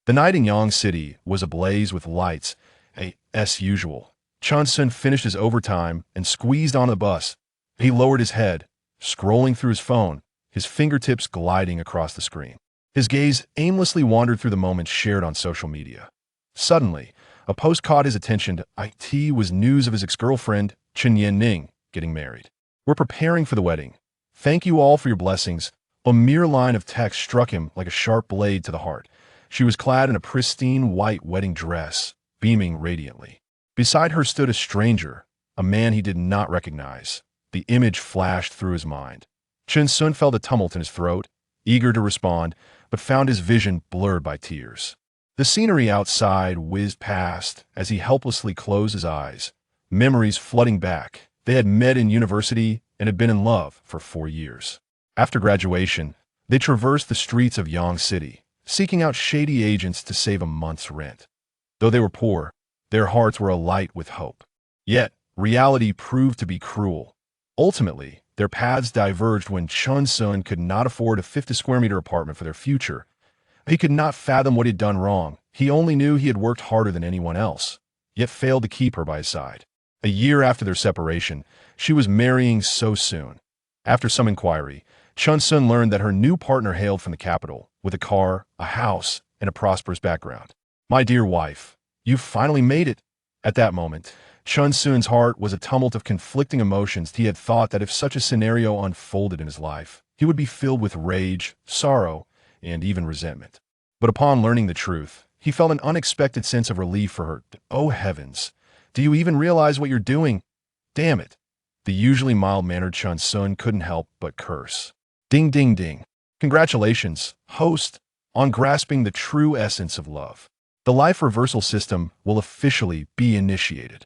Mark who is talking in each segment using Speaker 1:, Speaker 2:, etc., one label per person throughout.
Speaker 1: The night in Yang City was ablaze with lights, as usual. Chun-sun finished his overtime and squeezed on the bus. He lowered his head, scrolling through his phone, his fingertips gliding across the screen. His gaze aimlessly wandered through the moments shared on social media. Suddenly, a post caught his attention. It was news of his ex-girlfriend, Chen Yan-ning, getting married. "We're preparing for the wedding. Thank you all for your blessings." A mere line of text struck him like a sharp blade to the heart. She was clad in a pristine white wedding dress, beaming radiantly. Beside her stood a stranger, a man he did not recognize. The image flashed through his mind. Chun-sun felt a tumult in his throat, eager to respond, but found his vision blurred by tears. The scenery outside whizzed past as he helplessly closed his eyes, memories flooding back. They had met in university and had been in love for 4 years. After graduation, they traversed the streets of Yang City, seeking out shady agents to save a month's rent. Though they were poor, their hearts were alight with hope. Yet, reality proved to be cruel. Ultimately, their paths diverged when Chun-sun could not afford a 50-square-meter apartment for their future. He could not fathom what he had done wrong. He only knew he had worked harder than anyone else, yet failed to keep her by his side. A year after their separation, she was marrying so soon. After some inquiry, Chun-sun learned that her new partner hailed from the capital, with a car, a house, and a prosperous background. "My dear wife, you've finally made it." At that moment, Chun-sun's heart was a tumult of conflicting emotions. He had thought that if such a scenario unfolded in his life, he would be filled with rage, sorrow, and even resentment. But upon learning the truth, he felt an unexpected sense of relief for her. "Oh heavens, do you even realize what you're doing? Damn it." The usually mild-mannered Chun-sun couldn't help but curse. Ding ding ding. Congratulations, host, on grasping the true essence of love. The life reversal system will officially be initiated.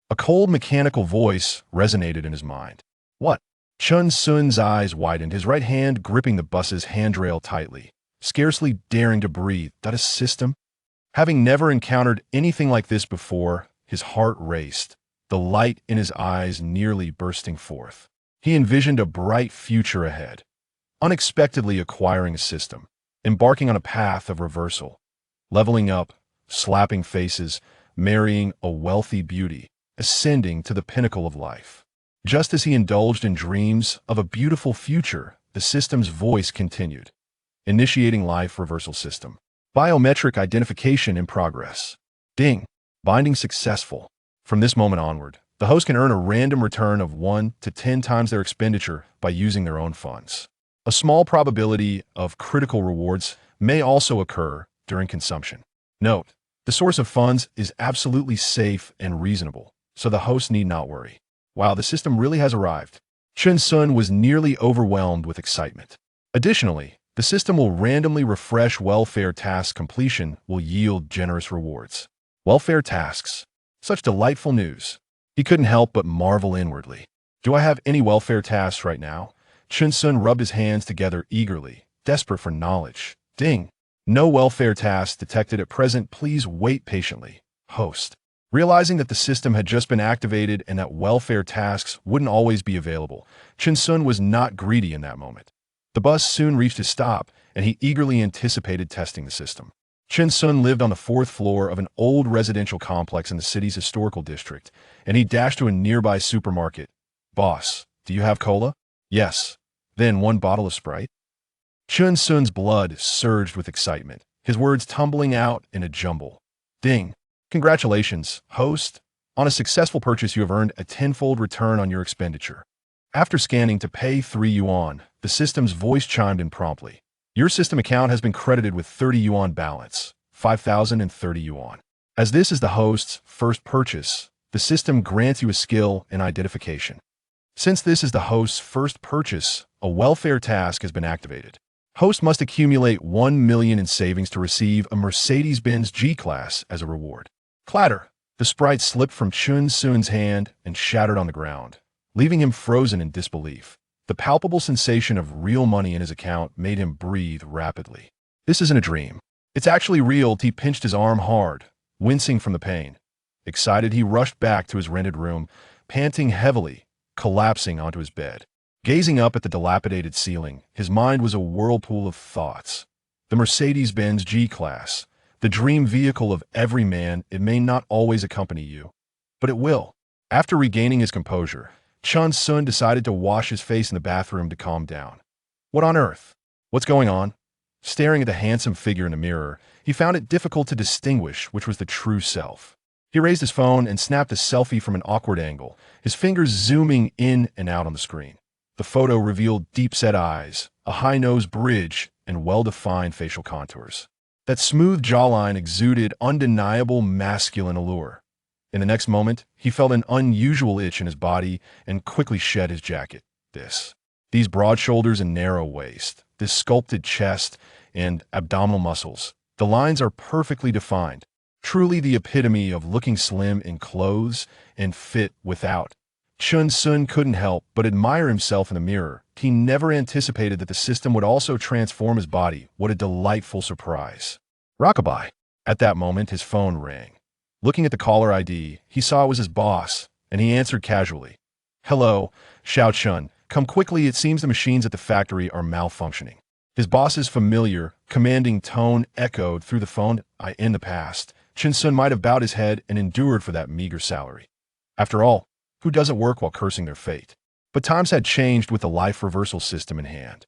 Speaker 1: A cold mechanical voice resonated in his mind. What? Chun-sun's eyes widened, his right hand gripping the bus's handrail tightly, scarcely daring to breathe. That a system? Having never encountered anything like this before, his heart raced, the light in his eyes nearly bursting forth. He envisioned a bright future ahead, unexpectedly acquiring a system, embarking on a path of reversal, leveling up, slapping faces, marrying a wealthy beauty, ascending to the pinnacle of life. Just as he indulged in dreams of a beautiful future, the system's voice continued. Initiating life reversal system. Biometric identification in progress. Ding. Binding successful. From this moment onward, the host can earn a random return of 1 to 10 times their expenditure by using their own funds. A small probability of critical rewards may also occur during consumption. Note, the source of funds is absolutely safe and reasonable, so the host need not worry. Wow, the system really has arrived. Chun-sun was nearly overwhelmed with excitement. Additionally, the system will randomly refresh welfare tasks. Completion will yield generous rewards. Welfare tasks. Such delightful news. He couldn't help but marvel inwardly. Do I have any welfare tasks right now? Chun-sun rubbed his hands together eagerly, desperate for knowledge. Ding. No welfare tasks detected at present. Please wait patiently. Host. Realizing that the system had just been activated and that welfare tasks wouldn't always be available, Chun-sun was not greedy in that moment. The bus soon reached its stop, and he eagerly anticipated testing the system. Chun-sun lived on the 4th floor of an old residential complex in the city's historical district, and he dashed to a nearby supermarket. "Boss, do you have cola?" "Yes." "Then 1 bottle of Sprite." Chun-sun's blood surged with excitement, his words tumbling out in a jumble. Ding. Congratulations, host. On a successful purchase, you have earned a 10-fold return on your expenditure. After scanning to pay 3 yuan, the system's voice chimed in promptly. Your system account has been credited with 30 yuan balance, 5,030 yuan. As this is the host's first purchase, the system grants you a skill and identification. Since this is the host's first purchase, a welfare task has been activated. Host must accumulate 1 million in savings to receive a Mercedes-Benz G-Class as a reward. Clatter! The Sprite slipped from Chun-sun's hand and shattered on the ground, leaving him frozen in disbelief. The palpable sensation of real money in his account made him breathe rapidly. This isn't a dream. It's actually real. He pinched his arm hard, wincing from the pain. Excited, he rushed back to his rented room, panting heavily, collapsing onto his bed. Gazing up at the dilapidated ceiling, his mind was a whirlpool of thoughts. The Mercedes-Benz G-Class, The dream vehicle of every man, it may not always accompany you, but it will. After regaining his composure, Chun Sun decided to wash his face in the bathroom to calm down. What on earth? What's going on? Staring at the handsome figure in the mirror, he found it difficult to distinguish which was the true self. He raised his phone and snapped a selfie from an awkward angle, his fingers zooming in and out on the screen. The photo revealed deep-set eyes, a high-nose bridge, and well-defined facial contours. That smooth jawline exuded undeniable masculine allure. In the next moment, he felt an unusual itch in his body and quickly shed his jacket. These broad shoulders and narrow waist, this sculpted chest and abdominal muscles, the lines are perfectly defined. Truly the epitome of looking slim in clothes and fit without. Chun Sun couldn't help but admire himself in the mirror. He never anticipated that the system would also transform his body. What a delightful surprise. Rockabye. At that moment, his phone rang. Looking at the caller ID, he saw it was his boss, and he answered casually. "Hello, Xiao Chun. Come quickly, it seems the machines at the factory are malfunctioning." His boss's familiar, commanding tone echoed through the phone. In the past, Chun Sun might have bowed his head and endured for that meager salary. After all, who doesn't work while cursing their fate? But times had changed with the life reversal system in hand.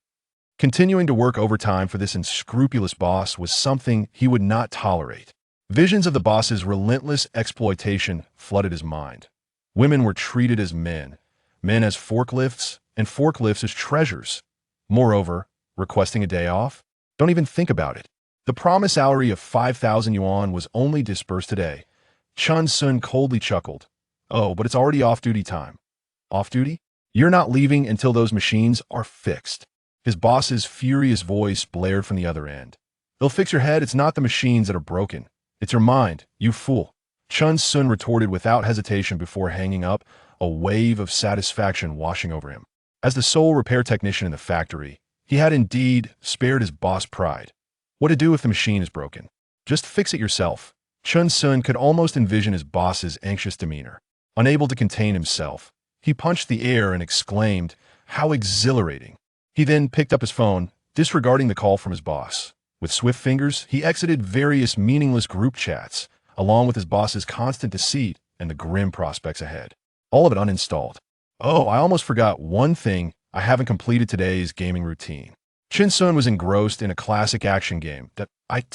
Speaker 1: Continuing to work overtime for this unscrupulous boss was something he would not tolerate. Visions of the boss's relentless exploitation flooded his mind. Women were treated as men, men as forklifts, and forklifts as treasures. Moreover, requesting a day off? Don't even think about it. The promised salary of 5,000 yuan was only disbursed today. Chun Sun coldly chuckled. "Oh, but it's already off-duty time." "Off-duty? You're not leaving until those machines are fixed." His boss's furious voice blared from the other end. "They'll fix your head. It's not the machines that are broken. It's your mind, you fool." Chun Sun retorted without hesitation before hanging up, a wave of satisfaction washing over him. As the sole repair technician in the factory, he had indeed spared his boss pride. What to do if the machine is broken? Just fix it yourself. Chun Sun could almost envision his boss's anxious demeanor. Unable to contain himself, he punched the air and exclaimed, "How exhilarating." He then picked up his phone, disregarding the call from his boss. With swift fingers, he exited various meaningless group chats, along with his boss's constant deceit and the grim prospects ahead. All of it uninstalled. "Oh, I almost forgot one thing. I haven't completed today's gaming routine." Chun Sun was engrossed in a classic action game that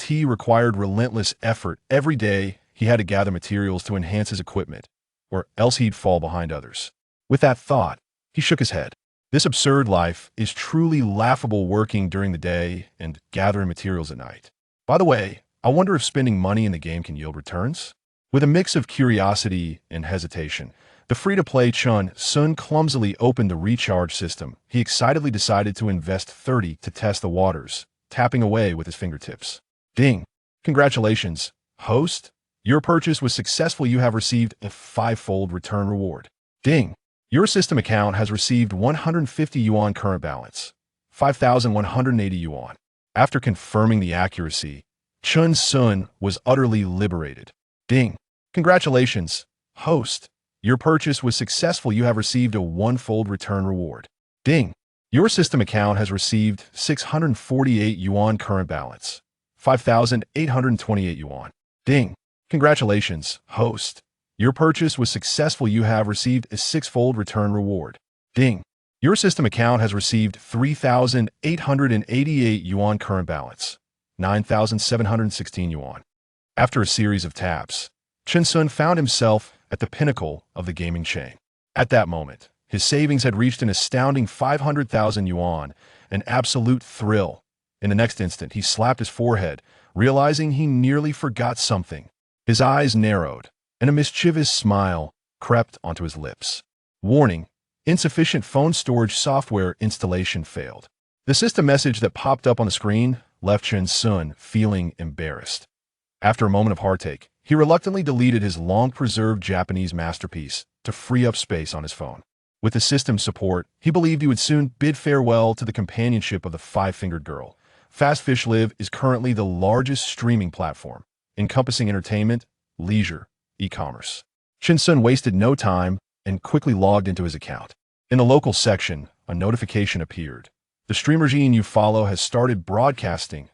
Speaker 1: required relentless effort. Every day, he had to gather materials to enhance his equipment, or else he'd fall behind others. With that thought, he shook his head. This absurd life is truly laughable, working during the day and gathering materials at night. By the way, I wonder if spending money in the game can yield returns? With a mix of curiosity and hesitation, the free-to-play Chun Sun clumsily opened the recharge system. He excitedly decided to invest 30 to test the waters, tapping away with his fingertips. Ding! Congratulations, host! Your purchase was successful. You have received a 5-fold return reward. Ding! Your system account has received 150 yuan current balance, 5,180 yuan. After confirming the accuracy, Chun Sun was utterly liberated. Ding! Congratulations, host! Your purchase was successful. You have received a 1-fold return reward. Ding! Your system account has received 648 yuan current balance, 5,828 yuan. Ding! Congratulations, host! Your purchase was successful. You have received a 6-fold return reward. Ding! Your system account has received 3,888 yuan current balance, 9,716 yuan. After a series of taps, Chun Sun found himself at the pinnacle of the gaming chain. At that moment, his savings had reached an astounding 500,000 yuan, an absolute thrill. In the next instant, he slapped his forehead, realizing he nearly forgot something. His eyes narrowed, and a mischievous smile crept onto his lips. Warning: insufficient phone storage software installation failed. The system message that popped up on the screen left Chun Sun feeling embarrassed. After a moment of heartache, he reluctantly deleted his long-preserved Japanese masterpiece to free up space on his phone. With the system's support, he believed he would soon bid farewell to the companionship of the five-fingered girl. Fast Fish Live is currently the largest streaming platform, encompassing entertainment, leisure, e-commerce. Chun Sun wasted no time and quickly logged into his account. In the local section, a notification appeared. The streamer Gene you follow has started broadcasting.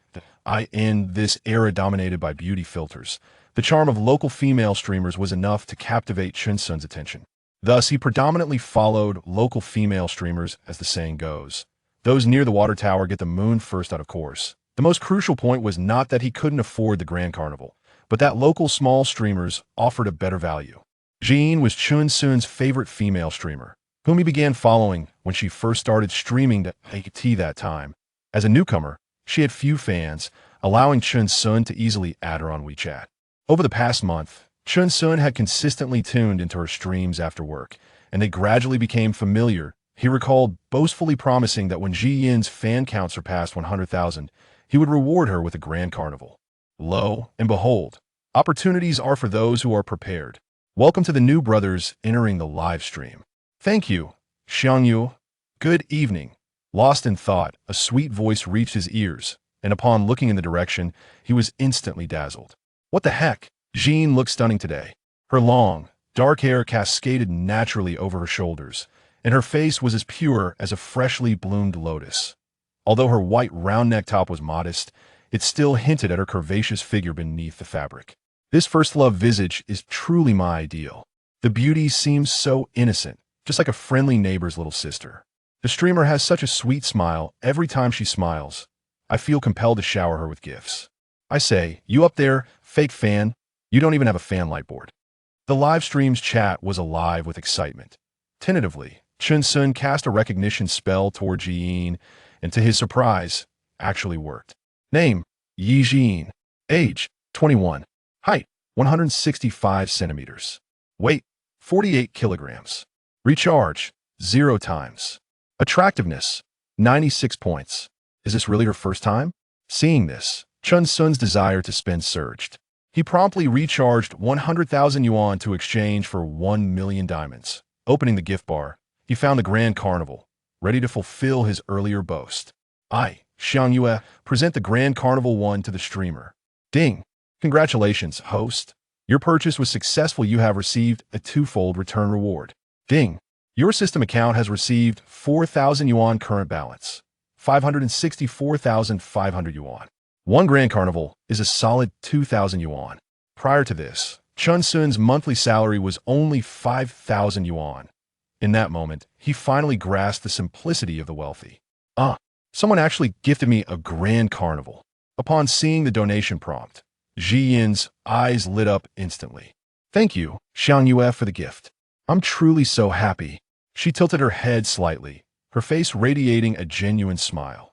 Speaker 1: In this era dominated by beauty filters, the charm of local female streamers was enough to captivate Chunsun's attention. Thus, he predominantly followed local female streamers, as the saying goes. Those near the water tower get the moon first out of course. The most crucial point was not that he couldn't afford the Grand Carnival, but that local small streamers offered a better value. Jean was Chunsun's favorite female streamer, whom he began following when she first started streaming to AT that time. As a newcomer, she had few fans, allowing Chunsun to easily add her on WeChat. Over the past month, Chunsun had consistently tuned into her streams after work, and they gradually became familiar. He recalled boastfully promising that when Ji Yin's fan count surpassed 100,000, he would reward her with a grand carnival. Lo and behold, opportunities are for those who are prepared. Welcome to the new brothers entering the live stream. Thank you, Xiangyu. Good evening. Lost in thought, a sweet voice reached his ears, and upon looking in the direction, he was instantly dazzled. What the heck? Jean looked stunning today. Her long, dark hair cascaded naturally over her shoulders, and her face was as pure as a freshly bloomed lotus. Although her white round neck top was modest, it still hinted at her curvaceous figure beneath the fabric. This first love visage is truly my ideal. The beauty seems so innocent, just like a friendly neighbor's little sister. The streamer has such a sweet smile every time she smiles. I feel compelled to shower her with gifts. I say, you up there, fake fan, you don't even have a fan light board. The live stream's chat was alive with excitement. Tentatively, Chunsun cast a recognition spell toward Ji Yin, and to his surprise, actually worked. Name, Yi Jin. Age, 21. Height, 165 centimeters. Weight, 48 kilograms. Recharge, 0 times. Attractiveness, 96 points. Is this really her first time? Seeing this, Chunsun's desire to spend surged. He promptly recharged 100,000 yuan to exchange for 1 million diamonds. Opening the gift bar, he found the Grand Carnival, ready to fulfill his earlier boast. I, Xiangyue, present the Grand Carnival 1 to the streamer. Ding! Congratulations, host. Your purchase was successful. You have received a twofold return reward. Ding! Your system account has received 4,000 yuan current balance, 564,500 yuan. One Grand Carnival is a solid 2,000 yuan. Prior to this, Chunsun's monthly salary was only 5,000 yuan. In that moment, he finally grasped the simplicity of the wealthy. Someone actually gifted me a Grand Carnival. Upon seeing the donation prompt, Ji Yin's eyes lit up instantly. Thank you, Xiangyue, for the gift. I'm truly so happy. She tilted her head slightly, her face radiating a genuine smile.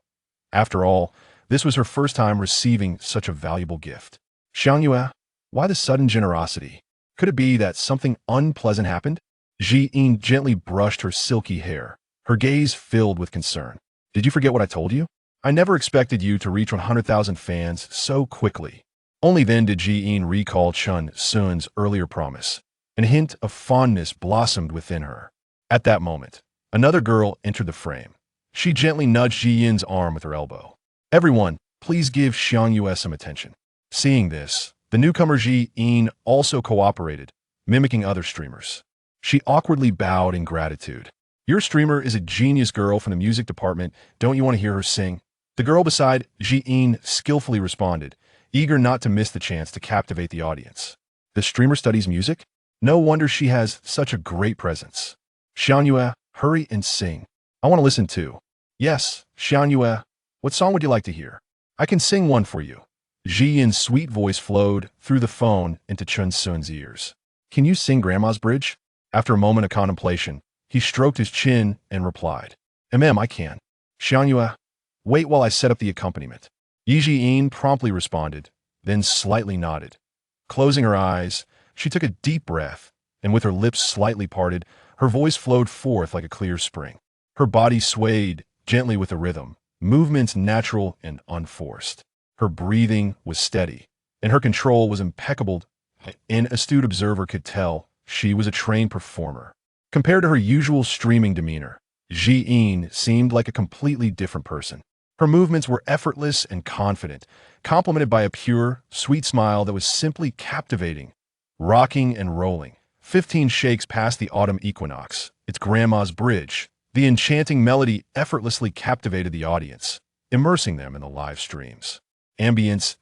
Speaker 1: After all, this was her first time receiving such a valuable gift. Xiangyue, why the sudden generosity? Could it be that something unpleasant happened? Ji Yin gently brushed her silky hair, her gaze filled with concern. Did you forget what I told you? I never expected you to reach 100,000 fans so quickly. Only then did Ji Yin recall Chunsun's earlier promise. A hint of fondness blossomed within her. At that moment, another girl entered the frame. She gently nudged Ji Yin's arm with her elbow. Everyone, please give Xiangyue some attention. Seeing this, the newcomer Ji Yin also cooperated, mimicking other streamers. She awkwardly bowed in gratitude. Your streamer is a genius girl from the music department. Don't you want to hear her sing? The girl beside Ji Yin skillfully responded, eager not to miss the chance to captivate the audience. The streamer studies music? No wonder she has such a great presence. Xiangyue, hurry and sing. I want to listen too. Yes, Xiangyue, what song would you like to hear? I can sing one for you. Ji Yin's sweet voice flowed through the phone into Chunsun's ears. Can you sing Grandma's Bridge? After a moment of contemplation, he stroked his chin and replied, I can. Xiangyue, wait while I set up the accompaniment. Ji Yin promptly responded, then slightly nodded. Closing her eyes, she took a deep breath, and with her lips slightly parted, her voice flowed forth like a clear spring. Her body swayed gently with the rhythm, movements natural and unforced. Her breathing was steady, and her control was impeccable. An astute observer could tell she was a trained performer. Compared to her usual streaming demeanor, Ji Yin seemed like a completely different person. Her movements were effortless and confident, complemented by a pure, sweet smile that was simply captivating. Rocking and rolling, 15 shakes past the autumn equinox, its Grandma's Bridge, the enchanting melody effortlessly captivated the audience, immersing them in the live streams. Ambience,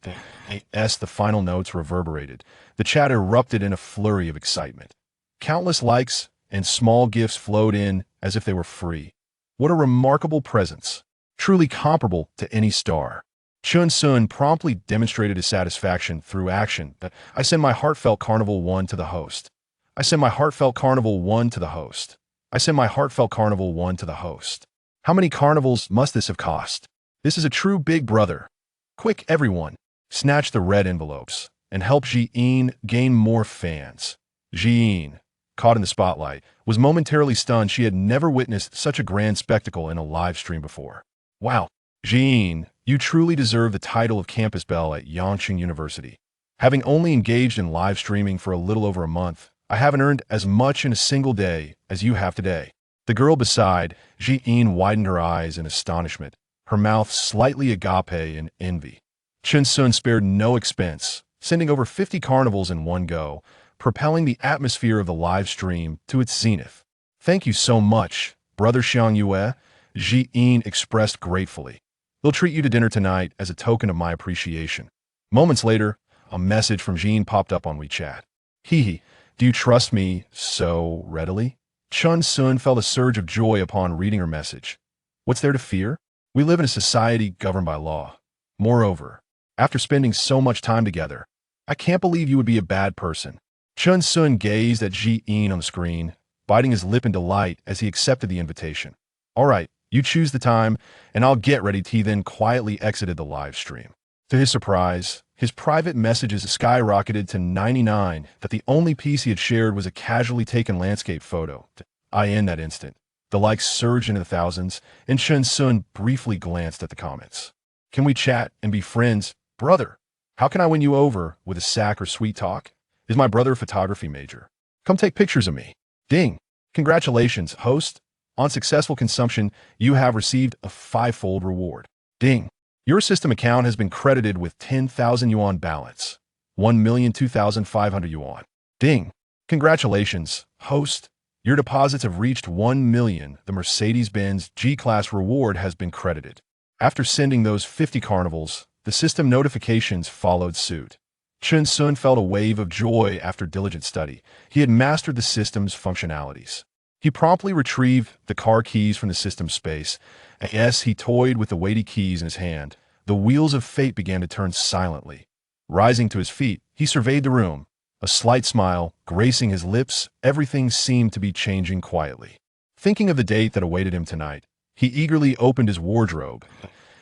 Speaker 1: as the final notes reverberated. The chat erupted in a flurry of excitement. Countless likes and small gifts flowed in as if they were free. What a remarkable presence, truly comparable to any star. Chun Sun promptly demonstrated his satisfaction through action. I send my heartfelt Carnival 1 to the host. I send my heartfelt Carnival 1 to the host. I send my heartfelt Carnival 1 to the host. How many carnivals must this have cost? This is a true big brother. Quick, everyone, snatch the red envelopes and help Ji-in gain more fans. Ji-in, caught in the spotlight, was momentarily stunned. She had never witnessed such a grand spectacle in a live stream before. Wow, Ji-in, you truly deserve the title of Campus Belle at Yangqing University. Having only engaged in live streaming for a little over a month, I haven't earned as much in a single day as you have today. The girl beside Ji-in widened her eyes in astonishment, her mouth slightly agape in envy. Chun Sun spared no expense, sending over 50 carnivals in one go, propelling the atmosphere of the live stream to its zenith. Thank you so much, Brother Xiang Yue, Ji-in expressed gratefully. They'll treat you to dinner tonight as a token of my appreciation. Moments later, a message from Ji-in popped up on WeChat. Hee, do you trust me so readily? Chun Sun felt a surge of joy upon reading her message. What's there to fear? We live in a society governed by law. Moreover, after spending so much time together, I can't believe you would be a bad person. Chun Sun gazed at Ji-in on the screen, biting his lip in delight as he accepted the invitation. All right, you choose the time, and I'll get ready. He then quietly exited the live stream. To his surprise, his private messages skyrocketed to 99 that the only piece he had shared was a casually taken landscape photo. In that instant, the likes surged into the thousands, and Chun Sun briefly glanced at the comments. Can we chat and be friends? Brother, how can I win you over with a sack or sweet talk? Is my brother a photography major? Come take pictures of me. Ding. Congratulations, host. On successful consumption, you have received a 5-fold reward. Ding. Your system account has been credited with 10,000 yuan balance. 1,02,500 yuan. Ding. Congratulations, host. Your deposits have reached 1 million. The Mercedes-Benz G-Class reward has been credited. After sending those 50 carnivals, the system notifications followed suit. Chun Sun felt a wave of joy after diligent study. He had mastered the system's functionalities. He promptly retrieved the car keys from the system's space. As he toyed with the weighty keys in his hand, the wheels of fate began to turn silently. Rising to his feet, he surveyed the room. A slight smile gracing his lips, everything seemed to be changing quietly. Thinking of the date that awaited him tonight, he eagerly opened his wardrobe.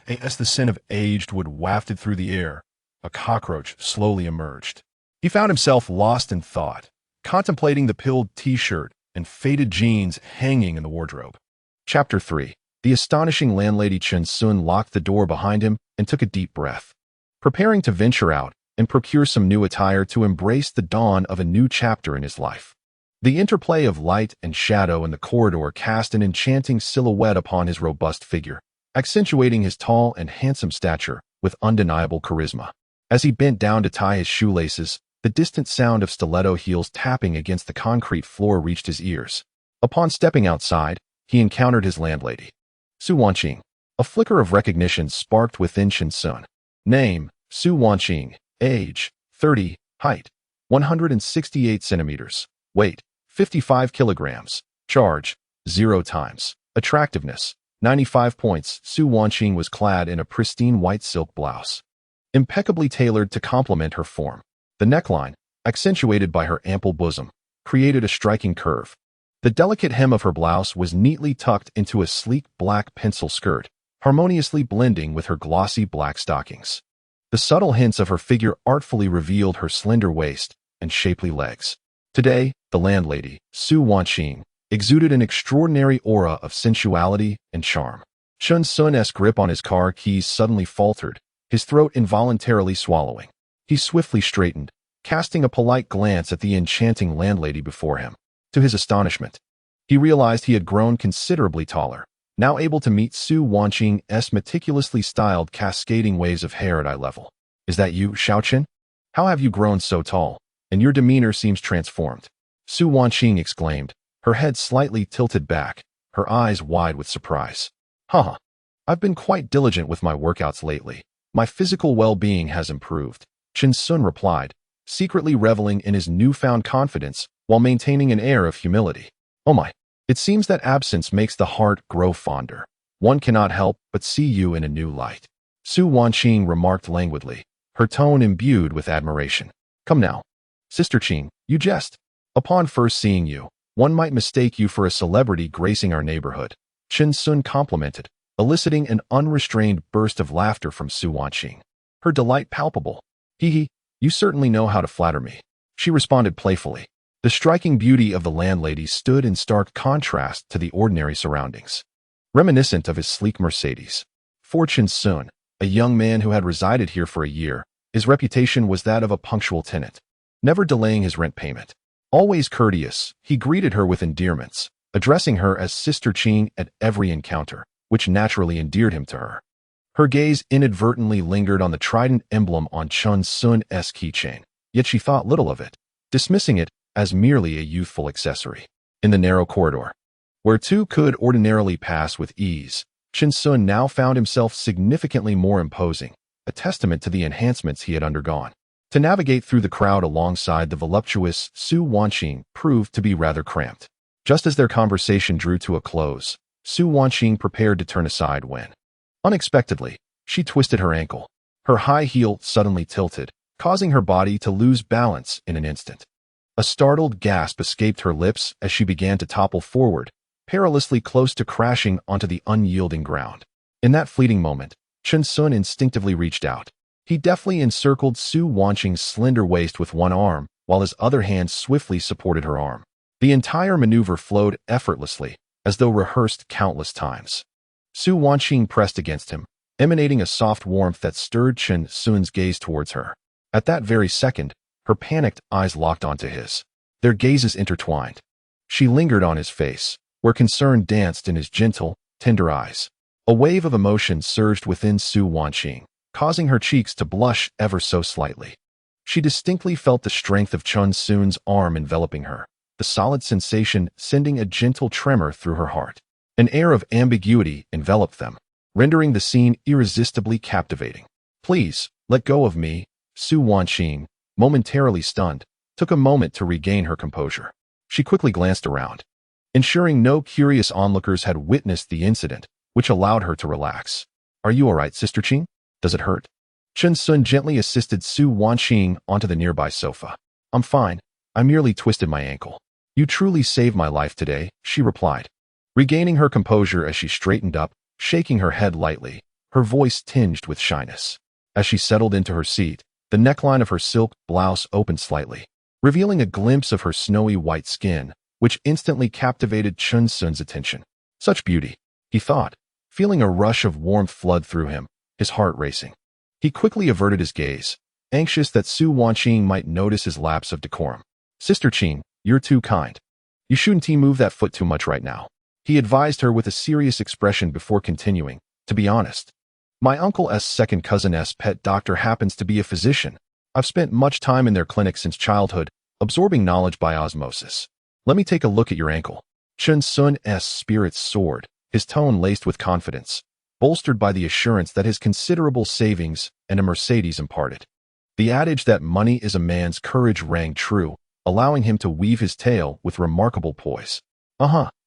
Speaker 1: As the scent of aged wood wafted through the air, a cockroach slowly emerged. He found himself lost in thought, contemplating the pilled t-shirt and faded jeans hanging in the wardrobe. Chapter 3. The astonishing landlady Chun Sun locked the door behind him and took a deep breath, preparing to venture out and procure some new attire to embrace the dawn of a new chapter in his life. The interplay of light and shadow in the corridor cast an enchanting silhouette upon his robust figure, accentuating his tall and handsome stature with undeniable charisma. As he bent down to tie his shoelaces, the distant sound of stiletto heels tapping against the concrete floor reached his ears. Upon stepping outside, he encountered his landlady, Su Wanqing. A flicker of recognition sparked within Chun Sun. Name, Su Wanqing. Age, 30. Height, 168 centimeters. Weight, 55 kilograms. Charge, 0 times. Attractiveness, 95 points. Su Wanqing was clad in a pristine white silk blouse, impeccably tailored to complement her form. The neckline, accentuated by her ample bosom, created a striking curve. The delicate hem of her blouse was neatly tucked into a sleek black pencil skirt, harmoniously blending with her glossy black stockings. The subtle hints of her figure artfully revealed her slender waist and shapely legs. Today, the landlady, Su Wanqing, exuded an extraordinary aura of sensuality and charm. Chun Sun's grip on his car keys suddenly faltered, his throat involuntarily swallowing. He swiftly straightened, casting a polite glance at the enchanting landlady before him. To his astonishment, he realized he had grown considerably taller, now able to meet Su Wanqing's meticulously styled cascading waves of hair at eye level. Is that you, Xiaoqin? How have you grown so tall? And your demeanor seems transformed. Su Wanqing exclaimed, her head slightly tilted back, her eyes wide with surprise. Haha, I've been quite diligent with my workouts lately. My physical well-being has improved, Chin Sun replied, secretly reveling in his newfound confidence while maintaining an air of humility. Oh my, it seems that absence makes the heart grow fonder. One cannot help but see you in a new light. Su Wanqing remarked languidly, her tone imbued with admiration. Come now. Sister Qing, you jest. Upon first seeing you, one might mistake you for a celebrity gracing our neighborhood. Chin Sun complimented, eliciting an unrestrained burst of laughter from Su Wanqing. Her delight palpable. Hee, you certainly know how to flatter me. She responded playfully. The striking beauty of the landlady stood in stark contrast to the ordinary surroundings. Reminiscent of his sleek Mercedes. For Chin Sun, a young man who had resided here for a year, his reputation was that of a punctual tenant, never delaying his rent payment. Always courteous, he greeted her with endearments, addressing her as Sister Qing at every encounter, which naturally endeared him to her. Her gaze inadvertently lingered on the trident emblem on Chin Sun's keychain, yet she thought little of it, dismissing it as merely a youthful accessory. In the narrow corridor, where two could ordinarily pass with ease, Chin Sun now found himself significantly more imposing, a testament to the enhancements he had undergone. To navigate through the crowd alongside the voluptuous Su Wanqing proved to be rather cramped. Just as their conversation drew to a close, Su Wanqing prepared to turn aside when, unexpectedly, she twisted her ankle. Her high heel suddenly tilted, causing her body to lose balance in an instant. A startled gasp escaped her lips as she began to topple forward, perilously close to crashing onto the unyielding ground. In that fleeting moment, Chin Sun instinctively reached out. He deftly encircled Su Wanqing's slender waist with one arm, while his other hand swiftly supported her arm. The entire maneuver flowed effortlessly, as though rehearsed countless times. Su Wanqing pressed against him, emanating a soft warmth that stirred Chin Sun's gaze towards her. At that very second, her panicked eyes locked onto his. Their gazes intertwined. She lingered on his face, where concern danced in his gentle, tender eyes. A wave of emotion surged within Su Wanqing, causing her cheeks to blush ever so slightly. She distinctly felt the strength of Chin Sun's arm enveloping her, the solid sensation sending a gentle tremor through her heart. An air of ambiguity enveloped them, rendering the scene irresistibly captivating. Please, let go of me. Su Wanqing, momentarily stunned, took a moment to regain her composure. She quickly glanced around, ensuring no curious onlookers had witnessed the incident, which allowed her to relax. Are you all right, Sister Qing? Does it hurt? Chin Sun gently assisted Su Wanqing onto the nearby sofa. I'm fine. I merely twisted my ankle. You truly saved my life today, she replied, regaining her composure as she straightened up, shaking her head lightly, her voice tinged with shyness. As she settled into her seat, the neckline of her silk blouse opened slightly, revealing a glimpse of her snowy white skin, which instantly captivated Chin Sun's attention. Such beauty, he thought, feeling a rush of warmth flood through him, his heart racing. He quickly averted his gaze, anxious that Su Wanqing might notice his lapse of decorum. Sister Qing, you're too kind. You shouldn't move that foot too much right now, he advised her with a serious expression before continuing. To be honest, my uncle's second cousin's pet doctor happens to be a physician. I've spent much time in their clinic since childhood, absorbing knowledge by osmosis. Let me take a look at your ankle. Chin Sun's spirits soared, his tone laced with confidence, bolstered by the assurance that his considerable savings and a Mercedes imparted. The adage that money is a man's courage rang true, allowing him to weave his tale with remarkable poise.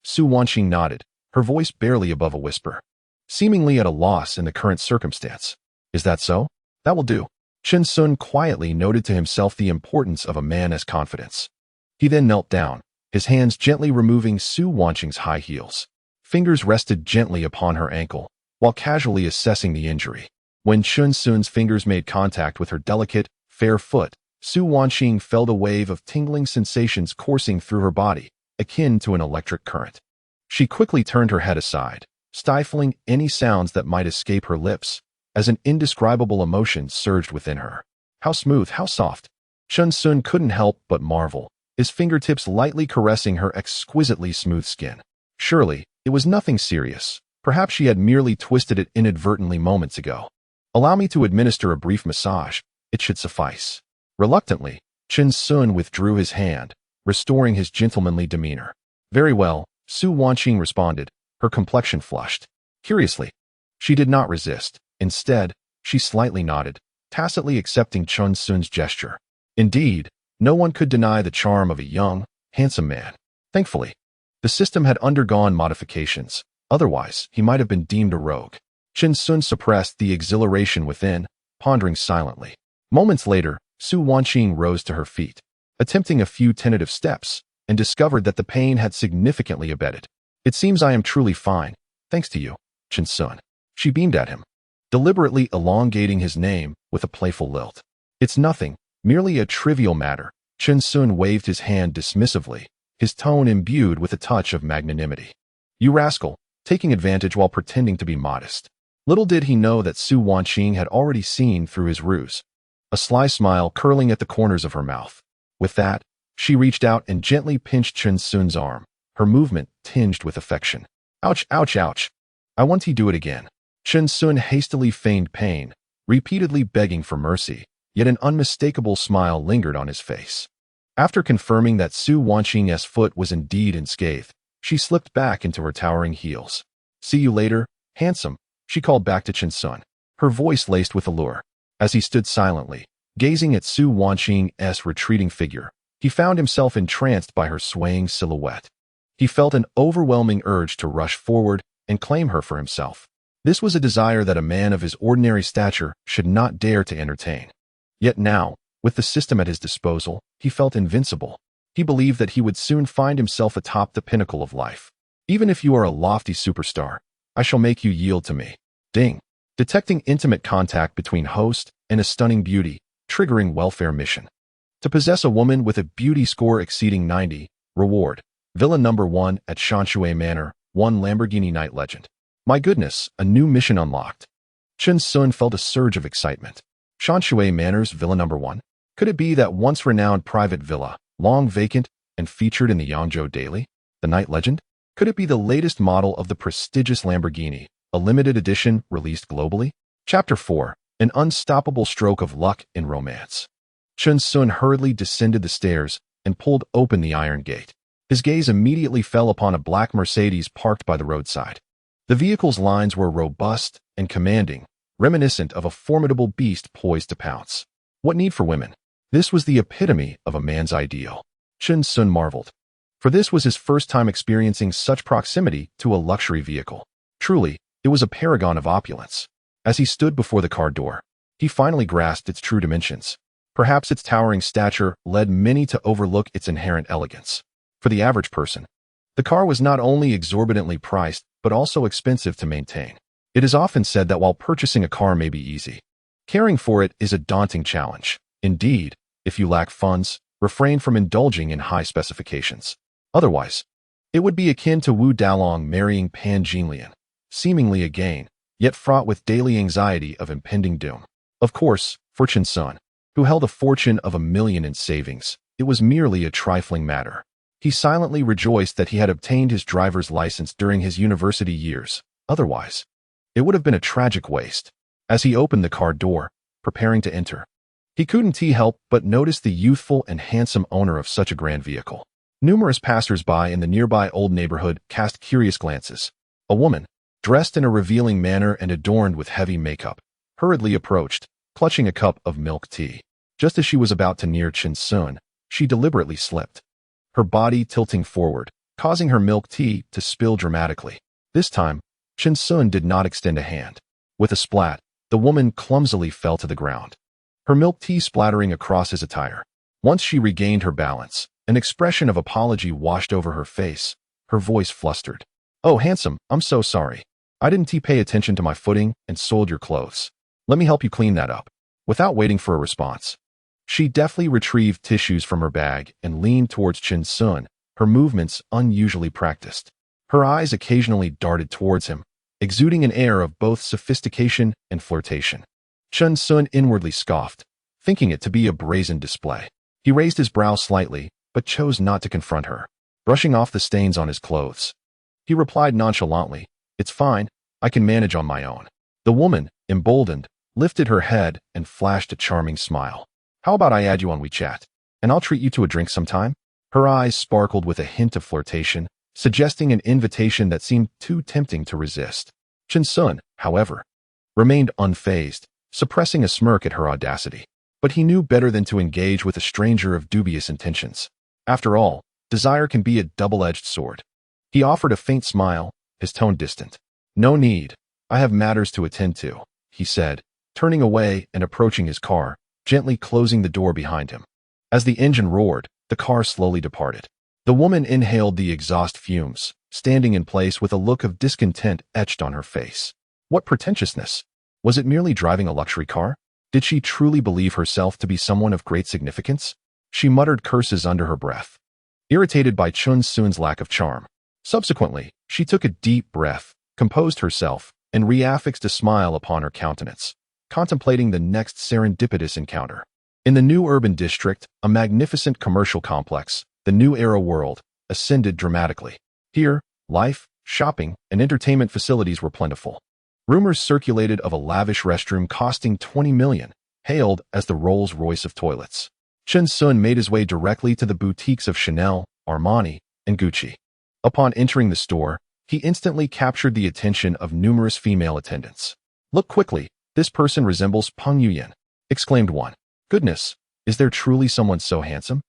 Speaker 1: Su Wanqing nodded, her voice barely above a whisper, seemingly at a loss in the current circumstance. Is that so? That will do. Chin Sun quietly noted to himself the importance of a man's confidence. He then knelt down, his hands gently removing Su Wanqing's high heels. Fingers rested gently upon her ankle, while casually assessing the injury. When Chin Sun's fingers made contact with her delicate, fair foot, Su Wanqing felt a wave of tingling sensations coursing through her body, akin to an electric current. She quickly turned her head aside, stifling any sounds that might escape her lips, as an indescribable emotion surged within her. How smooth, how soft. Chin Sun couldn't help but marvel, his fingertips lightly caressing her exquisitely smooth skin. Surely, it was nothing serious. Perhaps she had merely twisted it inadvertently moments ago. Allow me to administer a brief massage. It should suffice. Reluctantly, Chin Sun withdrew his hand, restoring his gentlemanly demeanor. Very well, Su Wanqing responded, her complexion flushed. Curiously, she did not resist. Instead, She slightly nodded, tacitly accepting Chun Sun's gesture. Indeed, no one could deny the charm of a young, handsome man. Thankfully, the system had undergone modifications. Otherwise, he might have been deemed a rogue. Chun Sun suppressed the exhilaration within, pondering silently. Moments later, Su Wanqing rose to her feet, attempting a few tentative steps, and discovered that the pain had significantly abated. It seems I am truly fine, thanks to you, Chun Sun. She beamed at him, deliberately elongating his name with a playful lilt. It's nothing, merely a trivial matter. Chun Sun waved his hand dismissively, his tone imbued with a touch of magnanimity. You rascal, taking advantage while pretending to be modest. Little did he know that Su Wanqing had already seen through his ruse, a sly smile curling at the corners of her mouth. With that, she reached out and gently pinched Chun Sun's arm, her movement tinged with affection. Ouch, ouch, ouch. I want to do it again. Chun Sun hastily feigned pain, repeatedly begging for mercy, yet an unmistakable smile lingered on his face. After confirming that Su Wanqing's foot was indeed unscathed, she slipped back into her towering heels. See you later, handsome, she called back to Chun Sun, her voice laced with allure. As he stood silently, gazing at Su Wanqing's retreating figure, he found himself entranced by her swaying silhouette. He felt an overwhelming urge to rush forward and claim her for himself. This was a desire that a man of his ordinary stature should not dare to entertain. Yet now, with the system at his disposal, he felt invincible. He believed that he would soon find himself atop the pinnacle of life. Even if you are a lofty superstar, I shall make you yield to me. Ding. Detecting intimate contact between host and a stunning beauty, triggering welfare mission. To possess a woman with a beauty score exceeding 90, reward. Villa number 1 at Shanshui Manor, 1 Lamborghini Night Legend. My goodness, a new mission unlocked. Chun Sun felt a surge of excitement. Shanshui Manor's Villa number 1? Could it be that once renowned private villa, long vacant and featured in the Yangzhou Daily? The Night Legend? Could it be the latest model of the prestigious Lamborghini, a limited edition released globally? Chapter 4. An unstoppable stroke of luck in romance. Chun Sun hurriedly descended the stairs and pulled open the iron gate. His gaze immediately fell upon a black Mercedes parked by the roadside. The vehicle's lines were robust and commanding, reminiscent of a formidable beast poised to pounce. What need for women? This was the epitome of a man's ideal. Chun Sun marveled, for this was his first time experiencing such proximity to a luxury vehicle. Truly, it was a paragon of opulence. As he stood before the car door, he finally grasped its true dimensions. Perhaps its towering stature led many to overlook its inherent elegance. For the average person, the car was not only exorbitantly priced, but also expensive to maintain. It is often said that while purchasing a car may be easy, caring for it is a daunting challenge. Indeed, if you lack funds, refrain from indulging in high specifications. Otherwise, it would be akin to Wu Dalong marrying Pan Jinlian, seemingly a gain, yet fraught with daily anxiety of impending doom. Of course, for Chun Sun, who held a fortune of $1 million in savings, it was merely a trifling matter. He silently rejoiced that he had obtained his driver's license during his university years. Otherwise, it would have been a tragic waste. As he opened the car door, preparing to enter, he couldn't help but notice the youthful and handsome owner of such a grand vehicle. Numerous passers-by in the nearby old neighborhood cast curious glances. A woman, dressed in a revealing manner and adorned with heavy makeup, hurriedly approached, clutching a cup of milk tea. Just as she was about to near Chun Sun, she deliberately slipped, her body tilting forward, causing her milk tea to spill dramatically. This time, Chun Sun did not extend a hand. With a splat, the woman clumsily fell to the ground, her milk tea splattering across his attire. Once she regained her balance, an expression of apology washed over her face, her voice flustered. Oh, handsome, I'm so sorry. I didn't pay attention to my footing and soiled your clothes. Let me help you clean that up. Without waiting for a response, she deftly retrieved tissues from her bag and leaned towards Chun Sun, her movements unusually practiced. Her eyes occasionally darted towards him, exuding an air of both sophistication and flirtation. Chun Sun inwardly scoffed, thinking it to be a brazen display. He raised his brow slightly, but chose not to confront her, brushing off the stains on his clothes. He replied nonchalantly, It's fine, I can manage on my own. The woman, emboldened, lifted her head and flashed a charming smile. How about I add you on WeChat, and I'll treat you to a drink sometime? Her eyes sparkled with a hint of flirtation, suggesting an invitation that seemed too tempting to resist. Chun Sun, however, remained unfazed, suppressing a smirk at her audacity. But he knew better than to engage with a stranger of dubious intentions. After all, desire can be a double-edged sword. He offered a faint smile, his tone distant. "No need. I have matters to attend to," he said, turning away and approaching his car, gently closing the door behind him. As the engine roared, the car slowly departed. The woman inhaled the exhaust fumes, standing in place with a look of discontent etched on her face. What pretentiousness! Was it merely driving a luxury car? Did she truly believe herself to be someone of great significance? She muttered curses under her breath, irritated by Chun Soon's lack of charm. Subsequently, she took a deep breath, composed herself, and reaffixed a smile upon her countenance, contemplating the next serendipitous encounter. In the new urban district, a magnificent commercial complex, the New Era World, ascended dramatically. Here, life, shopping, and entertainment facilities were plentiful. Rumors circulated of a lavish restroom costing 20 million, hailed as the Rolls-Royce of toilets. Chun Soon made his way directly to the boutiques of Chanel, Armani, and Gucci. Upon entering the store, he instantly captured the attention of numerous female attendants. "Look quickly, this person resembles Peng Yuyan," exclaimed one. "Goodness, is there truly someone so handsome?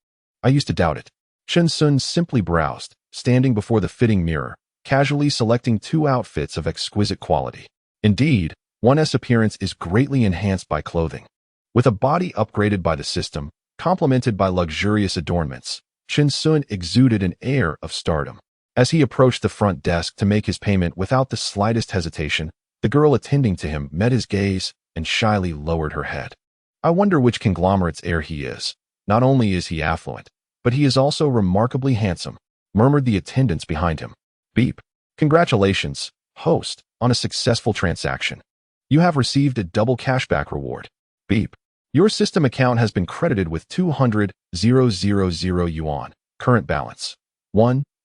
Speaker 1: I used to doubt it." Chun Soon simply browsed, standing before the fitting mirror, casually selecting two outfits of exquisite quality. Indeed, one's appearance is greatly enhanced by clothing. With a body upgraded by the system, complemented by luxurious adornments, Chun Soon exuded an air of stardom. As he approached the front desk to make his payment without the slightest hesitation, the girl attending to him met his gaze and shyly lowered her head. "I wonder which conglomerate's heir he is. Not only is he affluent, but he is also remarkably handsome," murmured the attendants behind him. "Beep. Congratulations, host, on a successful transaction. You have received a double cashback reward. Beep. Your system account has been credited with 200,000 yuan. Current balance.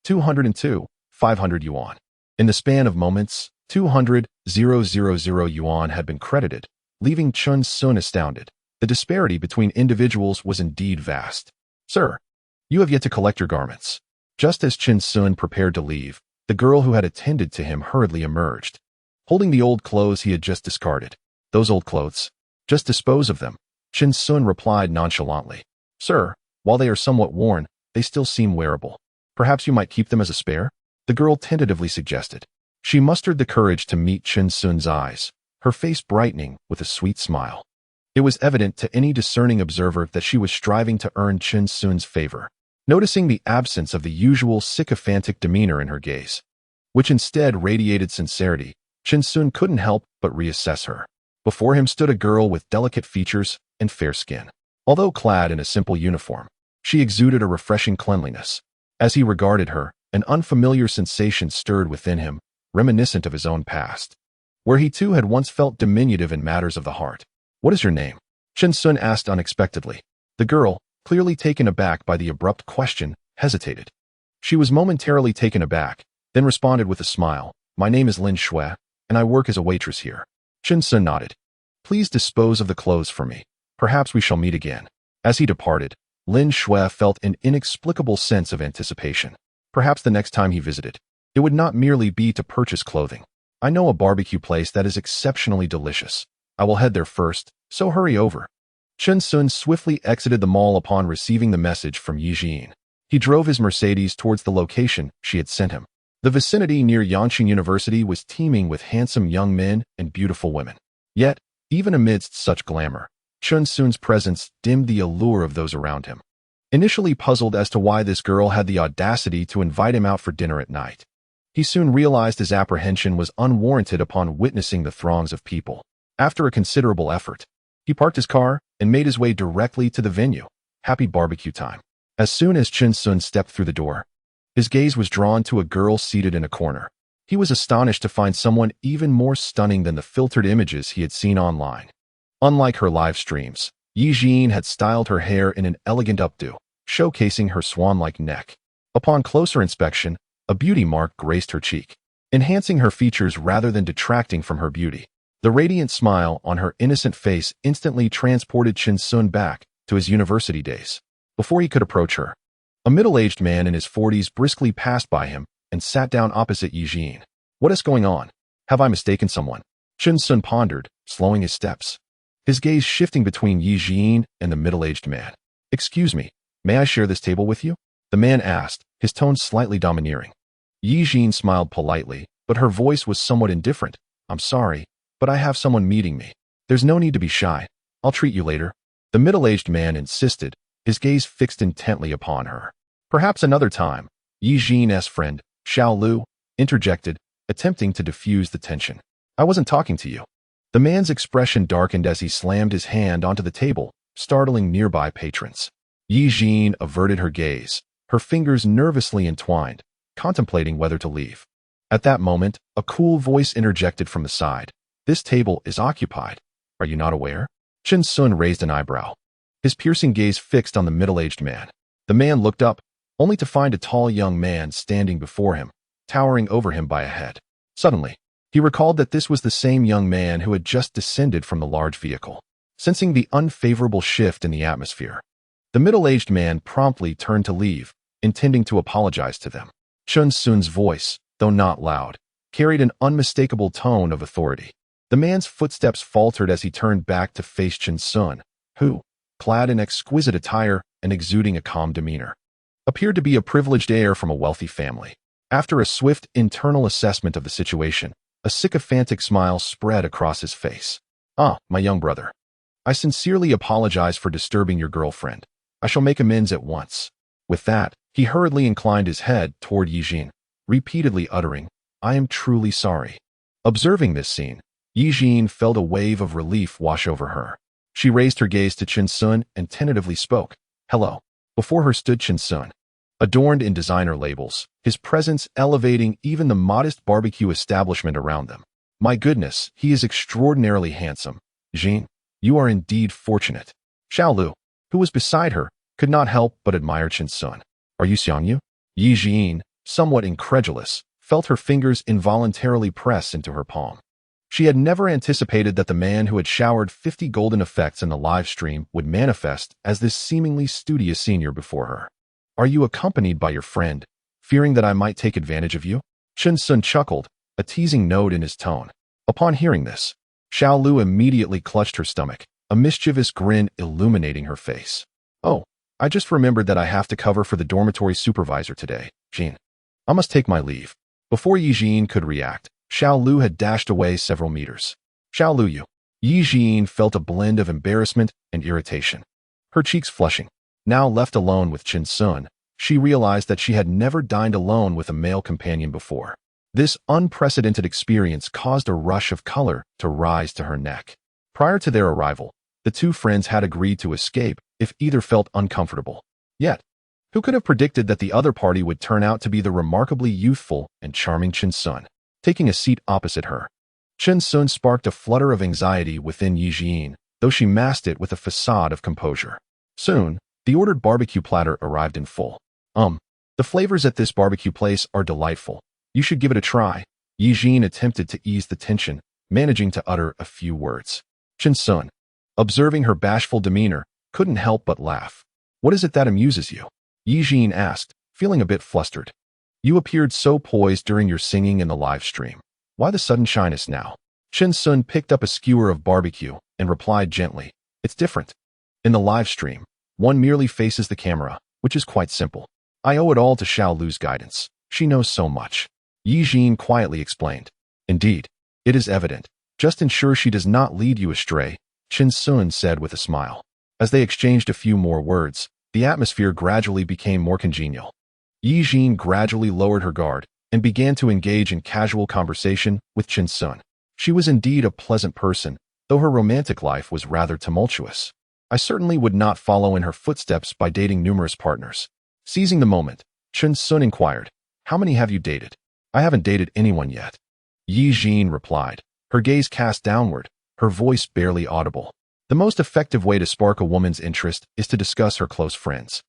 Speaker 1: 202,500 yuan. In the span of moments, 200,000 yuan had been credited, leaving Chun Soon astounded. The disparity between individuals was indeed vast. "Sir, you have yet to collect your garments." Just as Chun Soon prepared to leave, the girl who had attended to him hurriedly emerged, holding the old clothes he had just discarded. "Those old clothes? Just dispose of them," Chun Soon replied nonchalantly. "Sir, while they are somewhat worn, they still seem wearable. Perhaps you might keep them as a spare?" the girl tentatively suggested. She mustered the courage to meet Chun Soon's eyes, her face brightening with a sweet smile. It was evident to any discerning observer that she was striving to earn Chun Soon's favor. Noticing the absence of the usual sycophantic demeanor in her gaze, which instead radiated sincerity, Chun Soon couldn't help but reassess her. Before him stood a girl with delicate features and fair skin. Although clad in a simple uniform, she exuded a refreshing cleanliness. As he regarded her, an unfamiliar sensation stirred within him, reminiscent of his own past, where he too had once felt diminutive in matters of the heart. "What is your name?" Chun Soon asked unexpectedly. The girl, clearly taken aback by the abrupt question, hesitated. She was momentarily taken aback, then responded with a smile. "My name is Lin Shui, and I work as a waitress here." Chun Soon nodded. "Please dispose of the clothes for me. Perhaps we shall meet again." As he departed, Lin Shui felt an inexplicable sense of anticipation. Perhaps the next time he visited, it would not merely be to purchase clothing. "I know a barbecue place that is exceptionally delicious. I will head there first, so hurry over." Chun Soon swiftly exited the mall upon receiving the message from Yi Jin. He drove his Mercedes towards the location she had sent him. The vicinity near Yangqing University was teeming with handsome young men and beautiful women. Yet, even amidst such glamour, Chun Soon's presence dimmed the allure of those around him. Initially puzzled as to why this girl had the audacity to invite him out for dinner at night, he soon realized his apprehension was unwarranted upon witnessing the throngs of people. After a considerable effort, he parked his car and made his way directly to the venue. Happy barbecue time. As soon as Chun Soon stepped through the door, his gaze was drawn to a girl seated in a corner. He was astonished to find someone even more stunning than the filtered images he had seen online. Unlike her live streams, Yi Jin had styled her hair in an elegant updo, showcasing her swan-like neck. Upon closer inspection, a beauty mark graced her cheek, enhancing her features rather than detracting from her beauty. The radiant smile on her innocent face instantly transported Chun Soon back to his university days. Before he could approach her, a middle-aged man in his 40s briskly passed by him and sat down opposite Yi Jin. "What is going on? Have I mistaken someone?" Chun Soon pondered, slowing his steps. his gaze shifting between Yi Jin and the middle-aged man. "Excuse me, may I share this table with you?" the man asked, his tone slightly domineering. Yi Jin smiled politely, but her voice was somewhat indifferent. "I'm sorry, but I have someone meeting me. There's no need to be shy. I'll treat you later." The middle-aged man insisted, his gaze fixed intently upon her. "Perhaps another time," Yi Jin's friend, Xiao Lu, interjected, attempting to diffuse the tension. "I wasn't talking to you." The man's expression darkened as he slammed his hand onto the table, startling nearby patrons. Yi Jin averted her gaze, her fingers nervously entwined, contemplating whether to leave. At that moment, a cool voice interjected from the side. "This table is occupied. Are you not aware?" Chen Sun raised an eyebrow, his piercing gaze fixed on the middle-aged man. The man looked up, only to find a tall young man standing before him, towering over him by a head. Suddenly, he recalled that this was the same young man who had just descended from the large vehicle. Sensing the unfavorable shift in the atmosphere, the middle-aged man promptly turned to leave, intending to apologize to them. Chen Sun's voice, though not loud, carried an unmistakable tone of authority. The man's footsteps faltered as he turned back to face Chen Sun, who, clad in exquisite attire and exuding a calm demeanor, appeared to be a privileged heir from a wealthy family. After a swift internal assessment of the situation, a sycophantic smile spread across his face. "Ah, my young brother. I sincerely apologize for disturbing your girlfriend. I shall make amends at once." With that, he hurriedly inclined his head toward Yi Jin, repeatedly uttering, "I am truly sorry." Observing this scene, Yi Jin felt a wave of relief wash over her. She raised her gaze to Chen Sun and tentatively spoke, "Hello." Before her stood Chen Sun, adorned in designer labels, his presence elevating even the modest barbecue establishment around them. "My goodness, he is extraordinarily handsome. Jin, you are indeed fortunate." Xiao Lu, who was beside her, could not help but admire Chen Sun. "Are you Xiangyu?" Yi Jin, somewhat incredulous, felt her fingers involuntarily press into her palm. She had never anticipated that the man who had showered 50 golden effects in the live stream would manifest as this seemingly studious senior before her. "Are you accompanied by your friend, fearing that I might take advantage of you?" Chen Sun chuckled, a teasing note in his tone. Upon hearing this, Xiao Lu immediately clutched her stomach, a mischievous grin illuminating her face. "Oh, I just remembered that I have to cover for the dormitory supervisor today, Jin. I must take my leave." Before Yi Jin could react, Xiao Lu had dashed away several meters. "Xiao Lu, you." Yi Jin felt a blend of embarrassment and irritation, her cheeks flushing. Now left alone with Chen Sun, she realized that she had never dined alone with a male companion before. This unprecedented experience caused a rush of color to rise to her neck. Prior to their arrival, the two friends had agreed to escape if either felt uncomfortable. Yet, who could have predicted that the other party would turn out to be the remarkably youthful and charming Chen Sun? Taking a seat opposite her, Chen Sun sparked a flutter of anxiety within Yi Jin, though she masked it with a facade of composure. Soon, the ordered barbecue platter arrived in full. The flavors at this barbecue place are delightful. You should give it a try." Yi Jin attempted to ease the tension, managing to utter a few words. Chen Sun, observing her bashful demeanor, couldn't help but laugh. "What is it that amuses you?" Yi Jin asked, feeling a bit flustered. "You appeared so poised during your singing in the live stream. Why the sudden shyness now?" Chen Sun picked up a skewer of barbecue and replied gently, "It's different. In the live stream, one merely faces the camera, which is quite simple. I owe it all to Xiao Lu's guidance. She knows so much." Yi Jin quietly explained. "Indeed, it is evident. Just ensure she does not lead you astray," Chen Sun said with a smile. As they exchanged a few more words, the atmosphere gradually became more congenial. Yi Jin gradually lowered her guard and began to engage in casual conversation with Chen Sun. She was indeed a pleasant person, though her romantic life was rather tumultuous. "I certainly would not follow in her footsteps by dating numerous partners." Seizing the moment, Chen Sun inquired, "How many have you dated?" "I haven't dated anyone yet," Yi Jin replied, her gaze cast downward, her voice barely audible. The most effective way to spark a woman's interest is to discuss her close friends.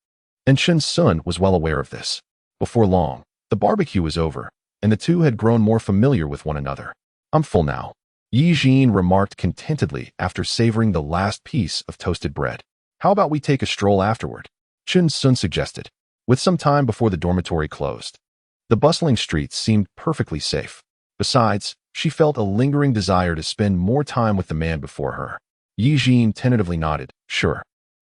Speaker 1: And Chen Sun was well aware of this. Before long, the barbecue was over, and the two had grown more familiar with one another. "I'm full now," Yi Jin remarked contentedly after savoring the last piece of toasted bread. "How about we take a stroll afterward?" Chen Sun suggested, with some time before the dormitory closed. The bustling streets seemed perfectly safe. Besides, she felt a lingering desire to spend more time with the man before her. Yi Jin tentatively nodded, sure.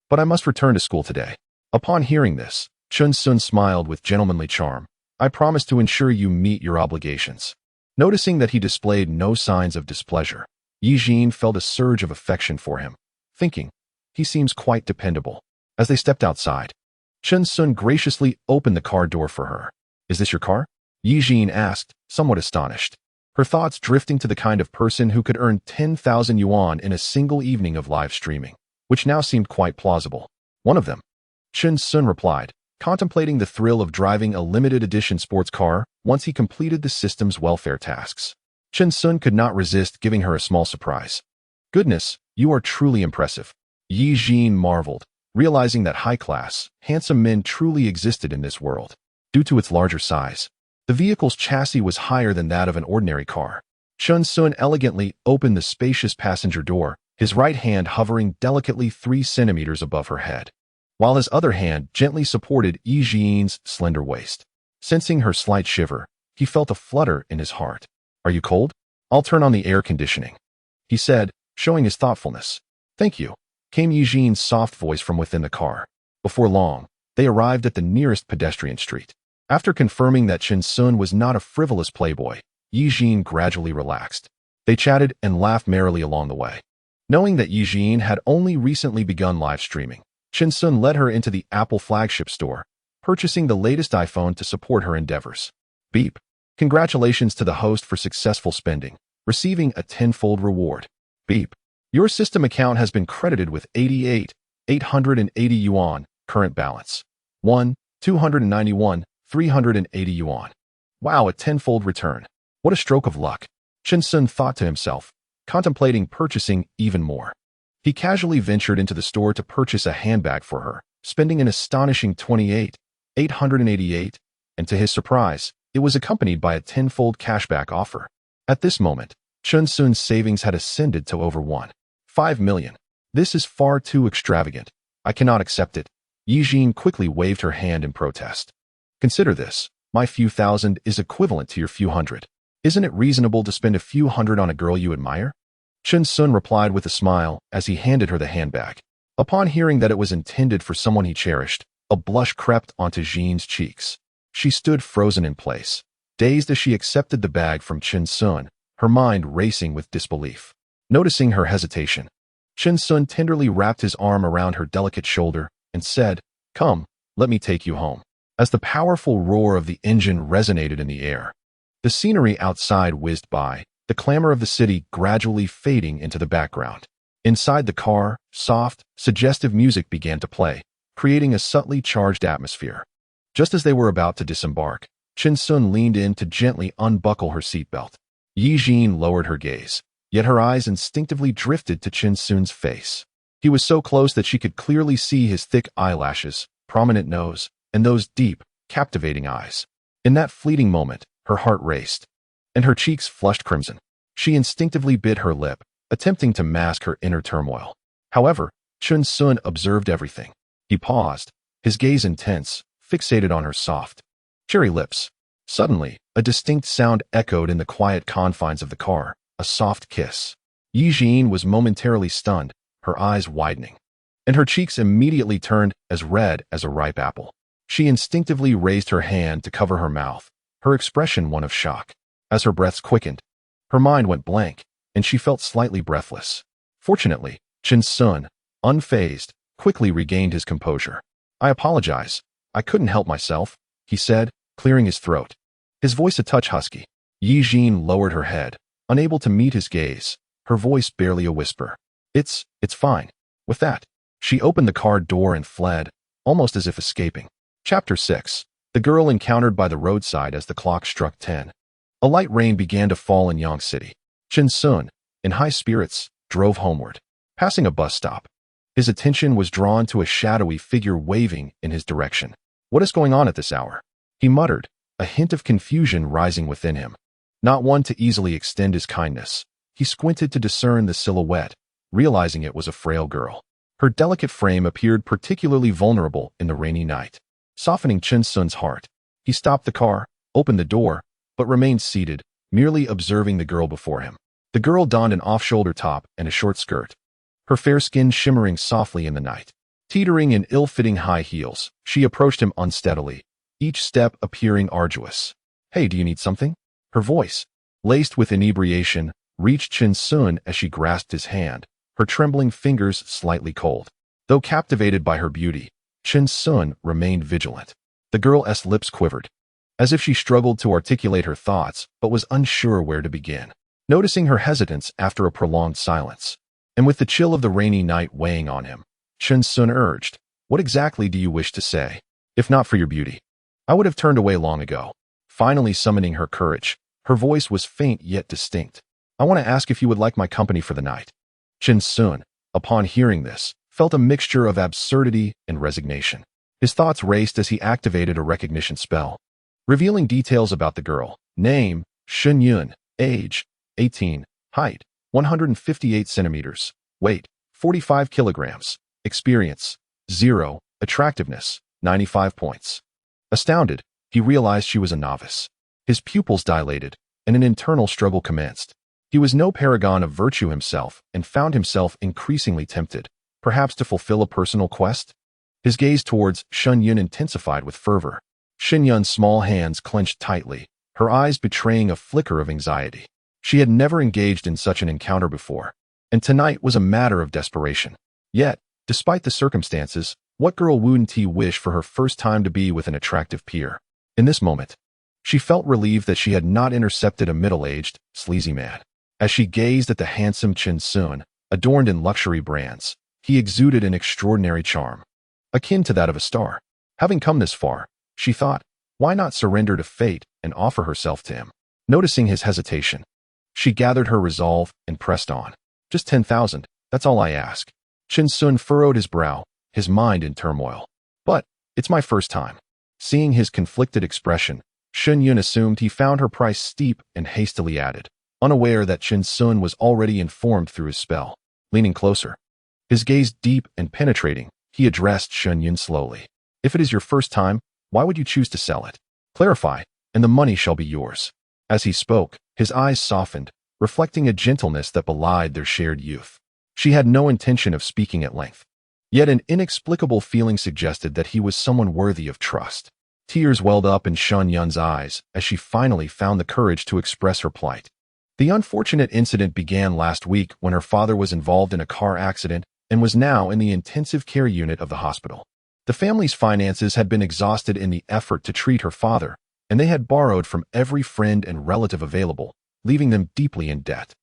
Speaker 1: But I must return to school today. Upon hearing this, Chun Sun smiled with gentlemanly charm. I promise to ensure you meet your obligations. Noticing that he displayed no signs of displeasure, Yi Jin felt a surge of affection for him, thinking, he seems quite dependable. As they stepped outside, Chun Sun graciously opened the car door for her. Is this your car? Yi Jin asked, somewhat astonished. Her thoughts drifting to the kind of person who could earn 10,000 yuan in a single evening of live streaming, which now seemed quite plausible. One of them. Chun Sun replied, contemplating the thrill of driving a limited edition sports car once he completed the system's welfare tasks. Chun Sun could not resist giving her a small surprise. Goodness, you are truly impressive. Yi Jin marveled, realizing that high-class, handsome men truly existed in this world. Due to its larger size, the vehicle's chassis was higher than that of an ordinary car. Chun Sun elegantly opened the spacious passenger door, his right hand hovering delicately 3 centimeters above her head, while his other hand gently supported Yi Jin's slender waist. Sensing her slight shiver, he felt a flutter in his heart. Are you cold? I'll turn on the air conditioning, he said, showing his thoughtfulness. Thank you, came Yi Jin's soft voice from within the car. Before long, they arrived at the nearest pedestrian street. After confirming that Chun Sun was not a frivolous playboy, Yi Jin gradually relaxed. They chatted and laughed merrily along the way. Knowing that Yi Jin had only recently begun live streaming, Chun Sun led her into the Apple flagship store, purchasing the latest iPhone to support her endeavors. Beep. Congratulations to the host for successful spending, receiving a 10-fold reward. Beep. Your system account has been credited with 880 yuan, current balance. 380 yuan. Wow, a 10-fold return. What a stroke of luck. Chun Sun thought to himself, contemplating purchasing even more. He casually ventured into the store to purchase a handbag for her, spending an astonishing 888, and to his surprise, it was accompanied by a 10-fold cashback offer. At this moment, Chun Sun's savings had ascended to over 1.5 million. This is far too extravagant. I cannot accept it. Yi Jin quickly waved her hand in protest. Consider this. My few thousand is equivalent to your few hundred. Isn't it reasonable to spend a few hundred on a girl you admire? Chun Sun replied with a smile as he handed her the handbag. Upon hearing that it was intended for someone he cherished, a blush crept onto Jin's cheeks. She stood frozen in place, dazed as she accepted the bag from Chun Sun, her mind racing with disbelief. Noticing her hesitation, Chun Sun tenderly wrapped his arm around her delicate shoulder and said, Come, let me take you home. As the powerful roar of the engine resonated in the air, the scenery outside whizzed by, the clamor of the city gradually fading into the background. Inside the car, soft, suggestive music began to play, creating a subtly charged atmosphere. Just as they were about to disembark, Chun Sun leaned in to gently unbuckle her seatbelt. Yi Jin lowered her gaze, yet her eyes instinctively drifted to Chun Sun's face. He was so close that she could clearly see his thick eyelashes, prominent nose, and those deep, captivating eyes. In that fleeting moment, her heart raced, and her cheeks flushed crimson. She instinctively bit her lip, attempting to mask her inner turmoil. However, Chun Sun observed everything. He paused, his gaze intense, fixated on her soft, cherry lips. Suddenly, a distinct sound echoed in the quiet confines of the car, a soft kiss. Yi Jin was momentarily stunned, her eyes widening, and her cheeks immediately turned as red as a ripe apple. She instinctively raised her hand to cover her mouth, her expression one of shock. As her breaths quickened, her mind went blank, and she felt slightly breathless. Fortunately, Chun Sun, unfazed, quickly regained his composure. I apologize. I couldn't help myself, he said, clearing his throat. His voice a touch husky. Yi Jin lowered her head, unable to meet his gaze, her voice barely a whisper. It's fine. With that, she opened the car door and fled, almost as if escaping. Chapter 6. The girl encountered by the roadside as the clock struck 10. A light rain began to fall in Yang City. Chun Sun, in high spirits, drove homeward. Passing a bus stop, his attention was drawn to a shadowy figure waving in his direction. What is going on at this hour? He muttered, a hint of confusion rising within him. Not one to easily extend his kindness, he squinted to discern the silhouette, realizing it was a frail girl. Her delicate frame appeared particularly vulnerable in the rainy night. Softening Chun Sun's heart, he stopped the car, opened the door, but remained seated, merely observing the girl before him. The girl donned an off-shoulder top and a short skirt. her fair skin shimmering softly in the night. Teetering in ill-fitting high heels, she approached him unsteadily, each step appearing arduous. "Hey, do you need something?" Her voice, laced with inebriation, reached Chin Sun as she grasped his hand, her trembling fingers slightly cold. Though captivated by her beauty, Chin Sun remained vigilant. The girl's lips quivered, as if she struggled to articulate her thoughts but was unsure where to begin. Noticing her hesitance after a prolonged silence, and with the chill of the rainy night weighing on him, Chin Sun urged, "What exactly do you wish to say? If not for your beauty, I would have turned away long ago." Finally summoning her courage, her voice was faint yet distinct. "I want to ask if you would like my company for the night." Chin Sun, upon hearing this, felt a mixture of absurdity and resignation. His thoughts raced as he activated a recognition spell, revealing details about the girl. Name, Shun Yun. Age, 18. Height, 158 centimeters. Weight, 45 kilograms. Experience, 0. Attractiveness, 95 points. Astounded, he realized she was a novice. His pupils dilated, and an internal struggle commenced. He was no paragon of virtue himself and found himself increasingly tempted, perhaps to fulfill a personal quest. His gaze towards Shun Yun intensified with fervor. Shin Yun's small hands clenched tightly, her eyes betraying a flicker of anxiety. She had never engaged in such an encounter before, and tonight was a matter of desperation. Yet, despite the circumstances, what girl wouldn't wish for her first time to be with an attractive peer? In this moment, she felt relieved that she had not intercepted a middle-aged, sleazy man. As she gazed at the handsome Chin Sun, adorned in luxury brands, he exuded an extraordinary charm, akin to that of a star. Having come this far, she thought, why not surrender to fate and offer herself to him? Noticing his hesitation, she gathered her resolve and pressed on. "Just 10,000, that's all I ask." Chin Sun furrowed his brow, his mind in turmoil. "But, it's my first time." Seeing his conflicted expression, Shun Yun assumed he found her price steep and hastily added, unaware that Chin Sun was already informed through his spell. Leaning closer, his gaze deep and penetrating, he addressed Shun Yun slowly. "If it is your first time, why would you choose to sell it? Clarify, and the money shall be yours." As he spoke, his eyes softened, reflecting a gentleness that belied their shared youth. She had no intention of speaking at length, yet an inexplicable feeling suggested that he was someone worthy of trust. Tears welled up in Shun Yun's eyes as she finally found the courage to express her plight. The unfortunate incident began last week when her father was involved in a car accident and was now in the intensive care unit of the hospital. The family's finances had been exhausted in the effort to treat her father, and they had borrowed from every friend and relative available, leaving them deeply in debt.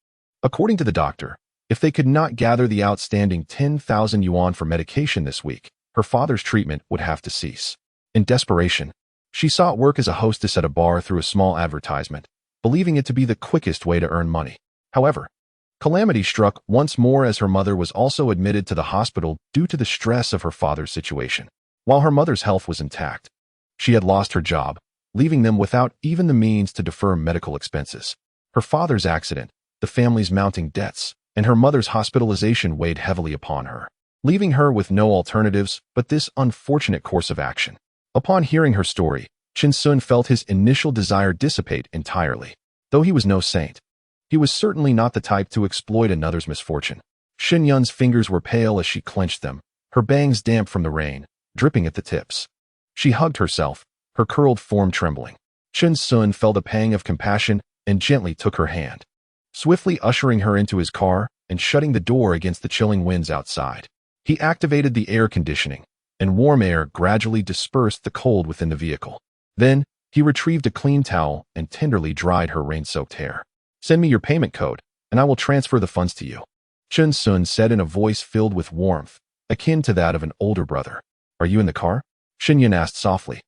Speaker 1: According to the doctor, if they could not gather the outstanding 10,000 yuan for medication this week, her father's treatment would have to cease. In desperation, she sought work as a hostess at a bar through a small advertisement, believing it to be the quickest way to earn money. However, calamity struck once more as her mother was also admitted to the hospital due to the stress of her father's situation. While her mother's health was intact, she had lost her job, leaving them without even the means to defer medical expenses. Her father's accident, the family's mounting debts, and her mother's hospitalization weighed heavily upon her, leaving her with no alternatives but this unfortunate course of action. Upon hearing her story, Chin Sun felt his initial desire dissipate entirely. Though he was no saint, he was certainly not the type to exploit another's misfortune. Shin Yun's fingers were pale as she clenched them, her bangs damp from the rain, dripping at the tips. She hugged herself, her curled form trembling. Chin Sun felt a pang of compassion and gently took her hand, swiftly ushering her into his car and shutting the door against the chilling winds outside. He activated the air conditioning, and warm air gradually dispersed the cold within the vehicle. Then, he retrieved a clean towel and tenderly dried her rain-soaked hair. "Send me your payment code, and I will transfer the funds to you," Chin Sun said in a voice filled with warmth, akin to that of an older brother. "Are you in the car?" Shin Yun asked softly,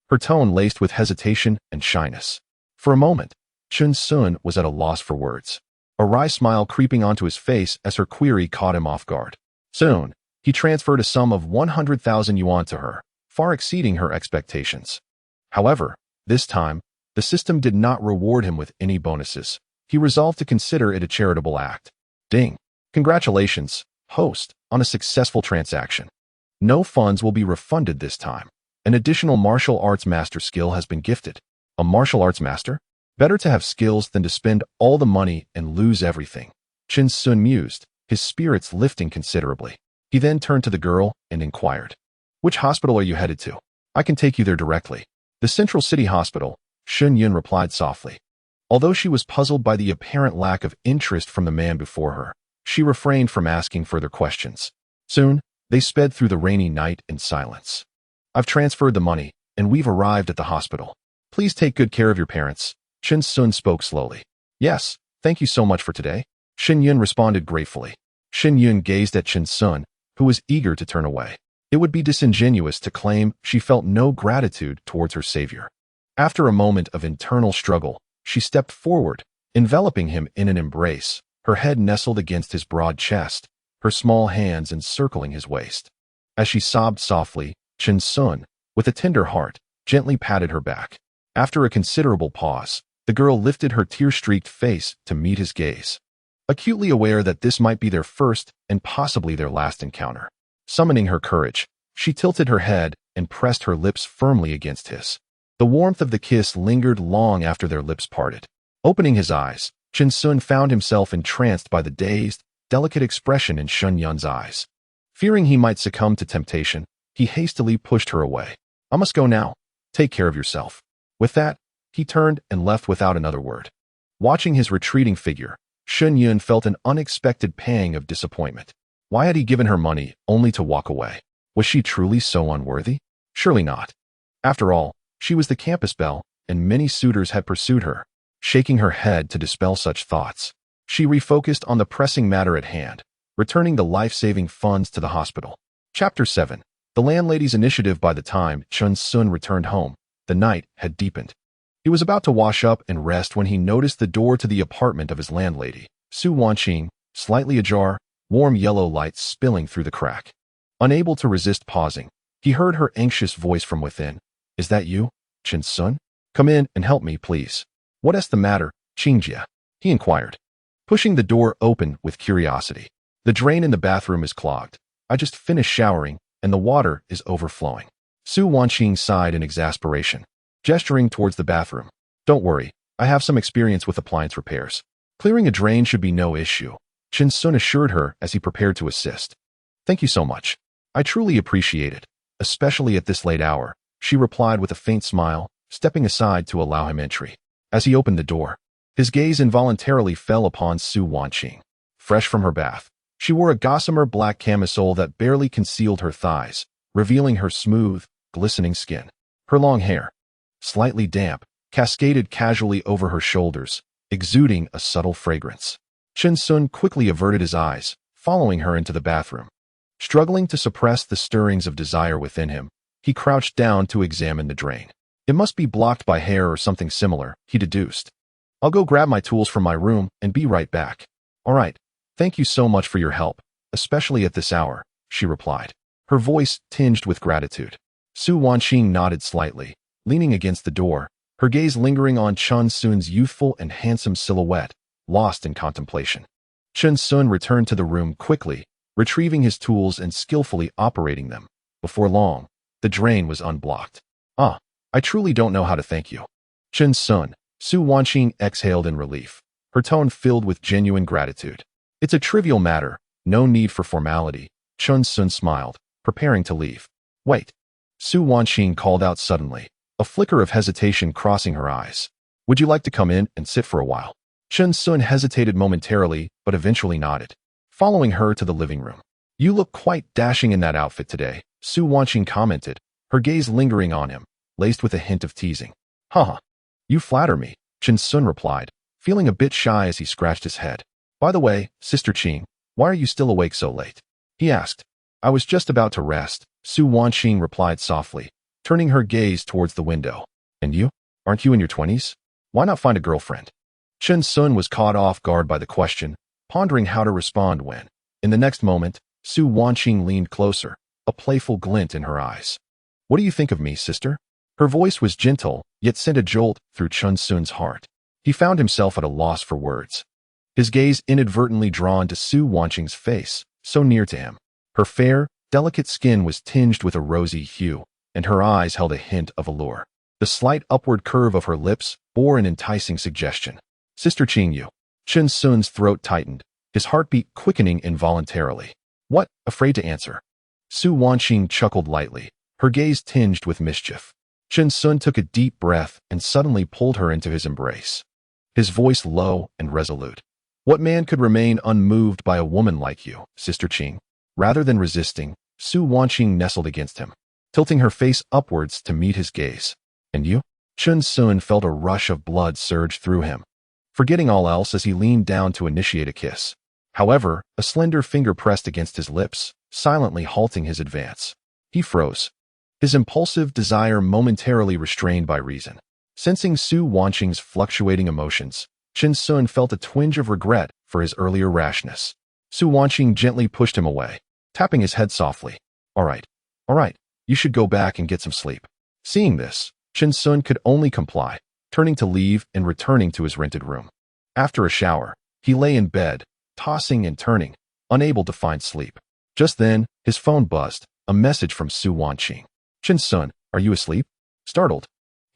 Speaker 1: her tone laced with hesitation and shyness. For a moment, Chin Sun was at a loss for words, a wry smile creeping onto his face as her query caught him off guard. Soon, he transferred a sum of 100,000 yuan to her, far exceeding her expectations. However, this time, the system did not reward him with any bonuses. He resolved to consider it a charitable act. Ding! Congratulations, host, on a successful transaction. No funds will be refunded this time. An additional martial arts master skill has been gifted. A martial arts master? Better to have skills than to spend all the money and lose everything. Chin Sun mused, his spirits lifting considerably. He then turned to the girl and inquired, "Which hospital are you headed to? I can take you there directly." "The Central City Hospital," Shun Yun replied softly. Although she was puzzled by the apparent lack of interest from the man before her, she refrained from asking further questions. Soon, they sped through the rainy night in silence. "I've transferred the money, and we've arrived at the hospital. Please take good care of your parents," Chen Sun spoke slowly. "Yes, thank you so much for today," Shin Yun responded gratefully. Shin Yun gazed at Chen Sun, who was eager to turn away. It would be disingenuous to claim she felt no gratitude towards her savior. After a moment of internal struggle, she stepped forward, enveloping him in an embrace, her head nestled against his broad chest, her small hands encircling his waist. As she sobbed softly, Chen Sun, with a tender heart, gently patted her back. After a considerable pause, the girl lifted her tear-streaked face to meet his gaze. Acutely aware that this might be their first and possibly their last encounter. Summoning her courage, she tilted her head and pressed her lips firmly against his. The warmth of the kiss lingered long after their lips parted. Opening his eyes, Chen Sun found himself entranced by the dazed, delicate expression in Shun Yun's eyes. Fearing he might succumb to temptation, he hastily pushed her away. "I must go now. Take care of yourself." With that, he turned and left without another word. Watching his retreating figure, Shun Yun felt an unexpected pang of disappointment. Why had he given her money only to walk away? Was she truly so unworthy? Surely not. After all, she was the campus belle, and many suitors had pursued her. Shaking her head to dispel such thoughts, she refocused on the pressing matter at hand, returning the life-saving funds to the hospital. Chapter 7. The landlady's initiative. By the time Chen Sun returned home, the night had deepened. He was about to wash up and rest when he noticed the door to the apartment of his landlady, Su Wanqing, slightly ajar, warm yellow light spilling through the crack. Unable to resist pausing, he heard her anxious voice from within. "Is that you, Chen Sun? Come in and help me, please." "What is the matter, Qingjie?" he inquired, pushing the door open with curiosity. "The drain in the bathroom is clogged. I just finished showering, and the water is overflowing." Su Wanqing sighed in exasperation, gesturing towards the bathroom. "Don't worry, I have some experience with appliance repairs. Clearing a drain should be no issue," Chen Sun assured her as he prepared to assist. "Thank you so much. I truly appreciate it, especially at this late hour," she replied with a faint smile, stepping aside to allow him entry. As he opened the door, his gaze involuntarily fell upon Su Wanqing. Fresh from her bath, she wore a gossamer black camisole that barely concealed her thighs, revealing her smooth, glistening skin. Her long hair, slightly damp, cascaded casually over her shoulders, exuding a subtle fragrance. Chen Sun quickly averted his eyes, following her into the bathroom. Struggling to suppress the stirrings of desire within him, he crouched down to examine the drain. It must be blocked by hair or something similar, he deduced. "I'll go grab my tools from my room and be right back." "All right. Thank you so much for your help, especially at this hour," she replied, her voice tinged with gratitude. Su Wanqing nodded slightly, leaning against the door, her gaze lingering on Chen Sun's youthful and handsome silhouette, lost in contemplation. Chen Sun returned to the room quickly, retrieving his tools and skillfully operating them. Before long, the drain was unblocked. "Ah, I truly don't know how to thank you." "Chen Sun," Su Wanqing exhaled in relief, her tone filled with genuine gratitude. "It's a trivial matter, no need for formality," Chen Sun smiled, preparing to leave. "Wait," Su Wanqing called out suddenly, a flicker of hesitation crossing her eyes. "Would you like to come in and sit for a while?" Chen Sun hesitated momentarily, but eventually nodded, following her to the living room. "You look quite dashing in that outfit today," Su Wanqing commented, her gaze lingering on him, laced with a hint of teasing. "Haha, you flatter me," Chen Sun replied, feeling a bit shy as he scratched his head. "By the way, Sister Qing, why are you still awake so late?" he asked. "I was just about to rest," Su Wanqing replied softly, turning her gaze towards the window. "And you? Aren't you in your 20s? Why not find a girlfriend?" Chen Sun was caught off guard by the question, pondering how to respond when, in the next moment, Su Wanqing leaned closer, a playful glint in her eyes. "What do you think of me, sister?" Her voice was gentle, yet sent a jolt through Chen Sun's heart. He found himself at a loss for words. His gaze inadvertently drawn to Su Wanqing's face, so near to him. Her fair, delicate skin was tinged with a rosy hue, and her eyes held a hint of allure. The slight upward curve of her lips bore an enticing suggestion. "Sister Qing, you." Chen Sun's throat tightened, his heartbeat quickening involuntarily. What? Afraid to answer? Su Wanqing chuckled lightly, her gaze tinged with mischief. Chen Sun took a deep breath and suddenly pulled her into his embrace. His voice low and resolute. What man could remain unmoved by a woman like you, Sister Qing? Rather than resisting, Su Wanqing nestled against him, tilting her face upwards to meet his gaze. And you? Chen Sun felt a rush of blood surge through him, forgetting all else as he leaned down to initiate a kiss. However, a slender finger pressed against his lips, silently halting his advance. He froze, his impulsive desire momentarily restrained by reason. Sensing Su Wanqing's fluctuating emotions, Chen Sun felt a twinge of regret for his earlier rashness. Su Wanqing gently pushed him away, tapping his head softly. All right, you should go back and get some sleep. Seeing this, Chen Sun could only comply, turning to leave and returning to his rented room. After a shower, he lay in bed, tossing and turning, unable to find sleep. Just then, his phone buzzed, a message from Su Wanqing. Chen Sun, are you asleep? Startled,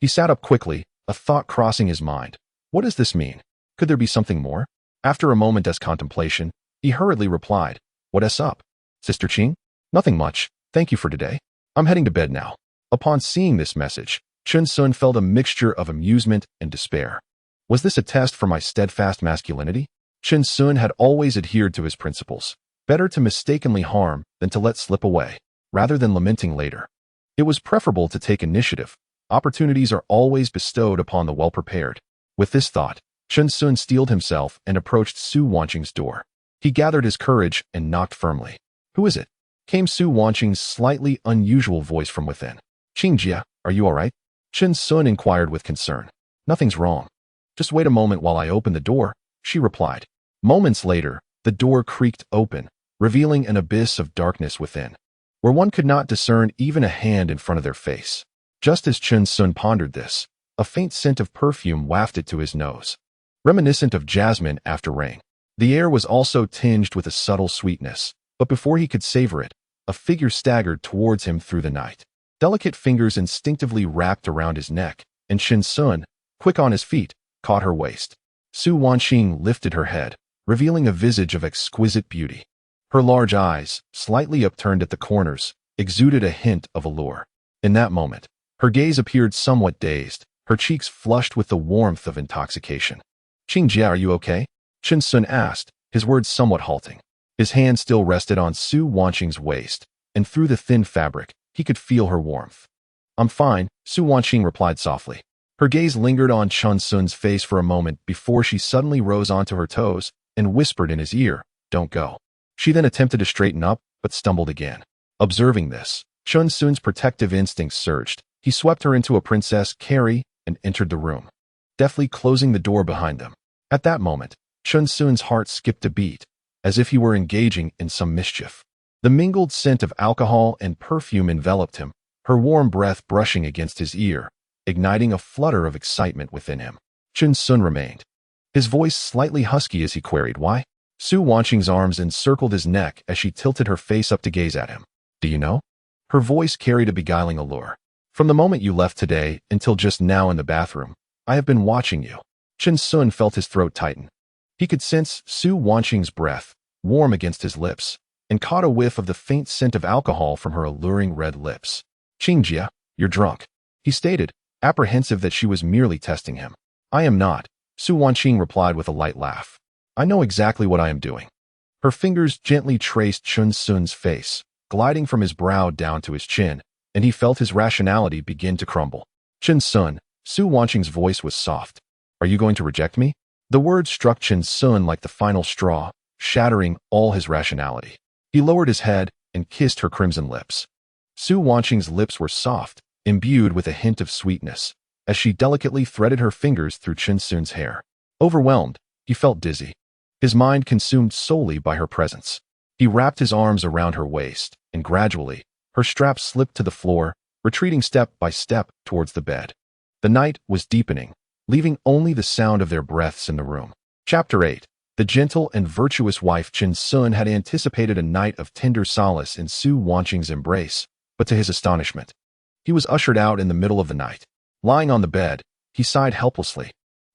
Speaker 1: he sat up quickly, a thought crossing his mind. What does this mean? Could there be something more? After a moment's contemplation, he hurriedly replied, What's up? Sister Qing? Nothing much, thank you for today. I'm heading to bed now. Upon seeing this message, Chen Sun felt a mixture of amusement and despair. Was this a test for my steadfast masculinity? Chen Sun had always adhered to his principles. Better to mistakenly harm than to let slip away, rather than lamenting later. It was preferable to take initiative. Opportunities are always bestowed upon the well-prepared. With this thought, Chen Sun steeled himself and approached Su Wanqing's door. He gathered his courage and knocked firmly. Who is it? Came Su Wanqing's slightly unusual voice from within. Qingjia, are you all right? Chen Sun inquired with concern. Nothing's wrong. Just wait a moment while I open the door, she replied. Moments later, the door creaked open, revealing an abyss of darkness within, where one could not discern even a hand in front of their face. Just as Chen Sun pondered this, a faint scent of perfume wafted to his nose, reminiscent of jasmine after rain. The air was also tinged with a subtle sweetness, but before he could savor it, a figure staggered towards him through the night. Delicate fingers instinctively wrapped around his neck, and Chen Sun, quick on his feet, caught her waist. Su Wanqing lifted her head, revealing a visage of exquisite beauty. Her large eyes, slightly upturned at the corners, exuded a hint of allure. In that moment, her gaze appeared somewhat dazed, her cheeks flushed with the warmth of intoxication. Qingjia, are you okay? Chen Sun asked, his words somewhat halting. His hand still rested on Su Wanqing's waist, and through the thin fabric, he could feel her warmth. I'm fine, Su Wanqing replied softly. Her gaze lingered on Chen Sun's face for a moment before she suddenly rose onto her toes and whispered in his ear, Don't go. She then attempted to straighten up, but stumbled again. Observing this, Chen Sun's protective instincts surged. He swept her into a princess carry and entered the room, deftly closing the door behind them. At that moment, Chen Sun's heart skipped a beat, as if he were engaging in some mischief. The mingled scent of alcohol and perfume enveloped him, her warm breath brushing against his ear, igniting a flutter of excitement within him. Chen Sun remained, his voice slightly husky as he queried, Why? Su Wanqing's arms encircled his neck as she tilted her face up to gaze at him. Do you know? Her voice carried a beguiling allure. From the moment you left today until just now in the bathroom, I have been watching you. Chen Sun felt his throat tighten. He could sense Su Wanqing's breath, warm against his lips, and caught a whiff of the faint scent of alcohol from her alluring red lips. Qingjia, you're drunk, he stated, apprehensive that she was merely testing him. I am not, Su Wanqing replied with a light laugh. I know exactly what I am doing. Her fingers gently traced Chen Sun's face, gliding from his brow down to his chin, and he felt his rationality begin to crumble. Chen Sun, Su Wanqing's voice was soft. Are you going to reject me? The words struck Chen Sun like the final straw, shattering all his rationality. He lowered his head and kissed her crimson lips. Su Wanqing's lips were soft, imbued with a hint of sweetness, as she delicately threaded her fingers through Chen Sun's hair. Overwhelmed, he felt dizzy, his mind consumed solely by her presence. He wrapped his arms around her waist, and gradually, her strap slipped to the floor, retreating step by step towards the bed. The night was deepening, leaving only the sound of their breaths in the room. Chapter 8. The gentle and virtuous wife. Chen Sun had anticipated a night of tender solace in Su Wanqing's embrace, but to his astonishment, he was ushered out in the middle of the night. Lying on the bed, he sighed helplessly,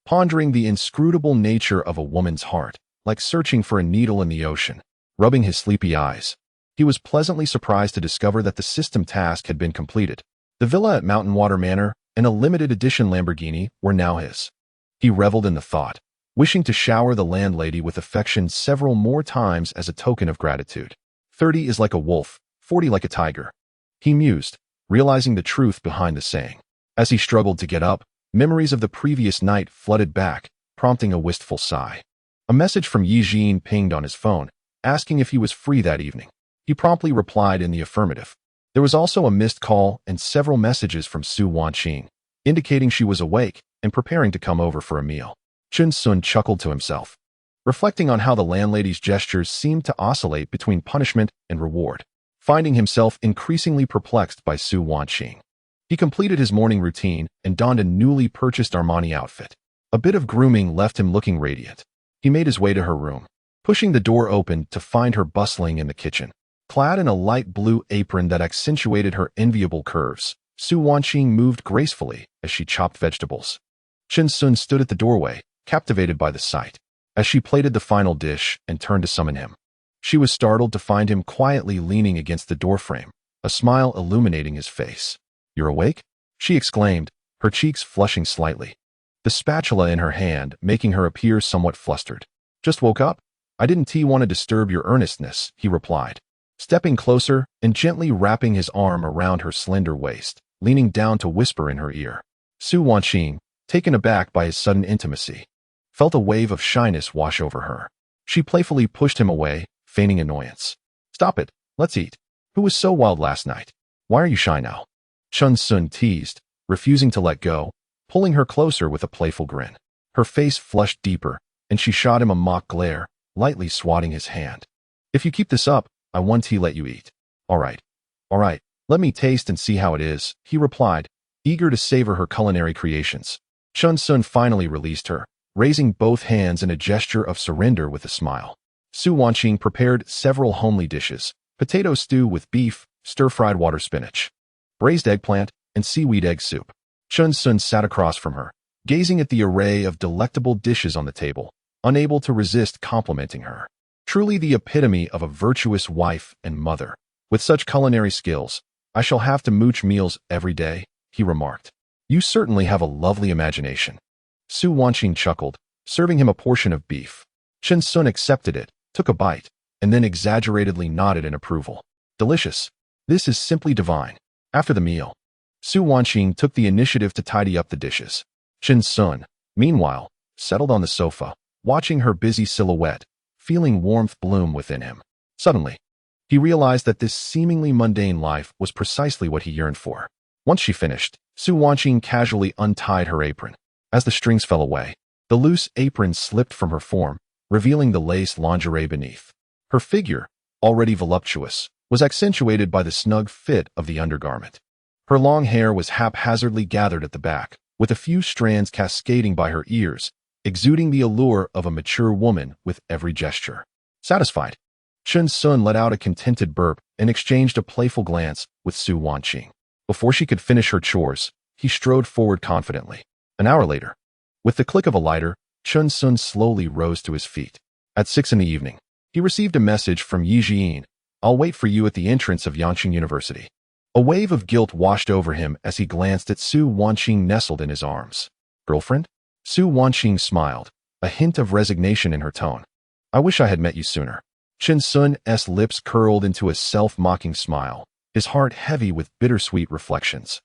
Speaker 1: pondering the inscrutable nature of a woman's heart. like searching for a needle in the ocean, rubbing his sleepy eyes. He was pleasantly surprised to discover that the system task had been completed. The villa at Mountain Water Manor and a limited edition Lamborghini were now his. He reveled in the thought, wishing to shower the landlady with affection several more times as a token of gratitude. 30 is like a wolf, 40 like a tiger, he mused, realizing the truth behind the saying. As he struggled to get up, memories of the previous night flooded back, prompting a wistful sigh. A message from Yi Jin pinged on his phone, asking if he was free that evening. He promptly replied in the affirmative. There was also a missed call and several messages from Su Wanqing, indicating she was awake and preparing to come over for a meal. Chun Sun chuckled to himself, reflecting on how the landlady's gestures seemed to oscillate between punishment and reward, finding himself increasingly perplexed by Su Wanqing. He completed his morning routine and donned a newly purchased Armani outfit. A bit of grooming left him looking radiant. He made his way to her room, pushing the door open to find her bustling in the kitchen. Clad in a light blue apron that accentuated her enviable curves, Su Wanqing moved gracefully as she chopped vegetables. Chun Sun stood at the doorway, captivated by the sight. As she plated the final dish and turned to summon him, she was startled to find him quietly leaning against the doorframe, a smile illuminating his face. "You're awake?" she exclaimed, her cheeks flushing slightly, the spatula in her hand making her appear somewhat flustered. "Just woke up? I didn't want to disturb your earnestness," he replied, stepping closer and gently wrapping his arm around her slender waist, leaning down to whisper in her ear. Su Wanqing, taken aback by his sudden intimacy, felt a wave of shyness wash over her. She playfully pushed him away, feigning annoyance. "Stop it, let's eat. Who was so wild last night? Why are you shy now?" Chun Sun teased, refusing to let go, pulling her closer with a playful grin. Her face flushed deeper, and she shot him a mock glare, lightly swatting his hand. "If you keep this up, I won't let you eat." All right, let me taste and see how it is," he replied, eager to savor her culinary creations. Chun Sun finally released her, raising both hands in a gesture of surrender with a smile. Su Wanqing prepared several homely dishes: potato stew with beef, stir-fried water spinach, braised eggplant, and seaweed egg soup. Chun Sun sat across from her, gazing at the array of delectable dishes on the table, unable to resist complimenting her. Truly the epitome of a virtuous wife and mother. "With such culinary skills, I shall have to mooch meals every day," he remarked. "You certainly have a lovely imagination." Su Wanqing chuckled, serving him a portion of beef. Chun Sun accepted it, took a bite, and then exaggeratedly nodded in approval. "Delicious. This is simply divine." After the meal, Su Wanqing took the initiative to tidy up the dishes. Chun Sun, meanwhile, settled on the sofa, watching her busy silhouette, feeling warmth bloom within him. Suddenly, he realized that this seemingly mundane life was precisely what he yearned for. Once she finished, Su Wanqing casually untied her apron. As the strings fell away, the loose apron slipped from her form, revealing the lace lingerie beneath. Her figure, already voluptuous, was accentuated by the snug fit of the undergarment. Her long hair was haphazardly gathered at the back, with a few strands cascading by her ears, exuding the allure of a mature woman with every gesture. Satisfied, Chun Sun let out a contented burp and exchanged a playful glance with Su Wanqing. Before she could finish her chores, he strode forward confidently. An hour later, with the click of a lighter, Chun Sun slowly rose to his feet. At 6 p.m, he received a message from Yi Jin. "I'll wait for you at the entrance of Yangqing University." A wave of guilt washed over him as he glanced at Su Wanqing nestled in his arms. "Girlfriend?" Su Wanqing smiled, a hint of resignation in her tone. "I wish I had met you sooner." Chun Sun's lips curled into a self-mocking smile, his heart heavy with bittersweet reflections.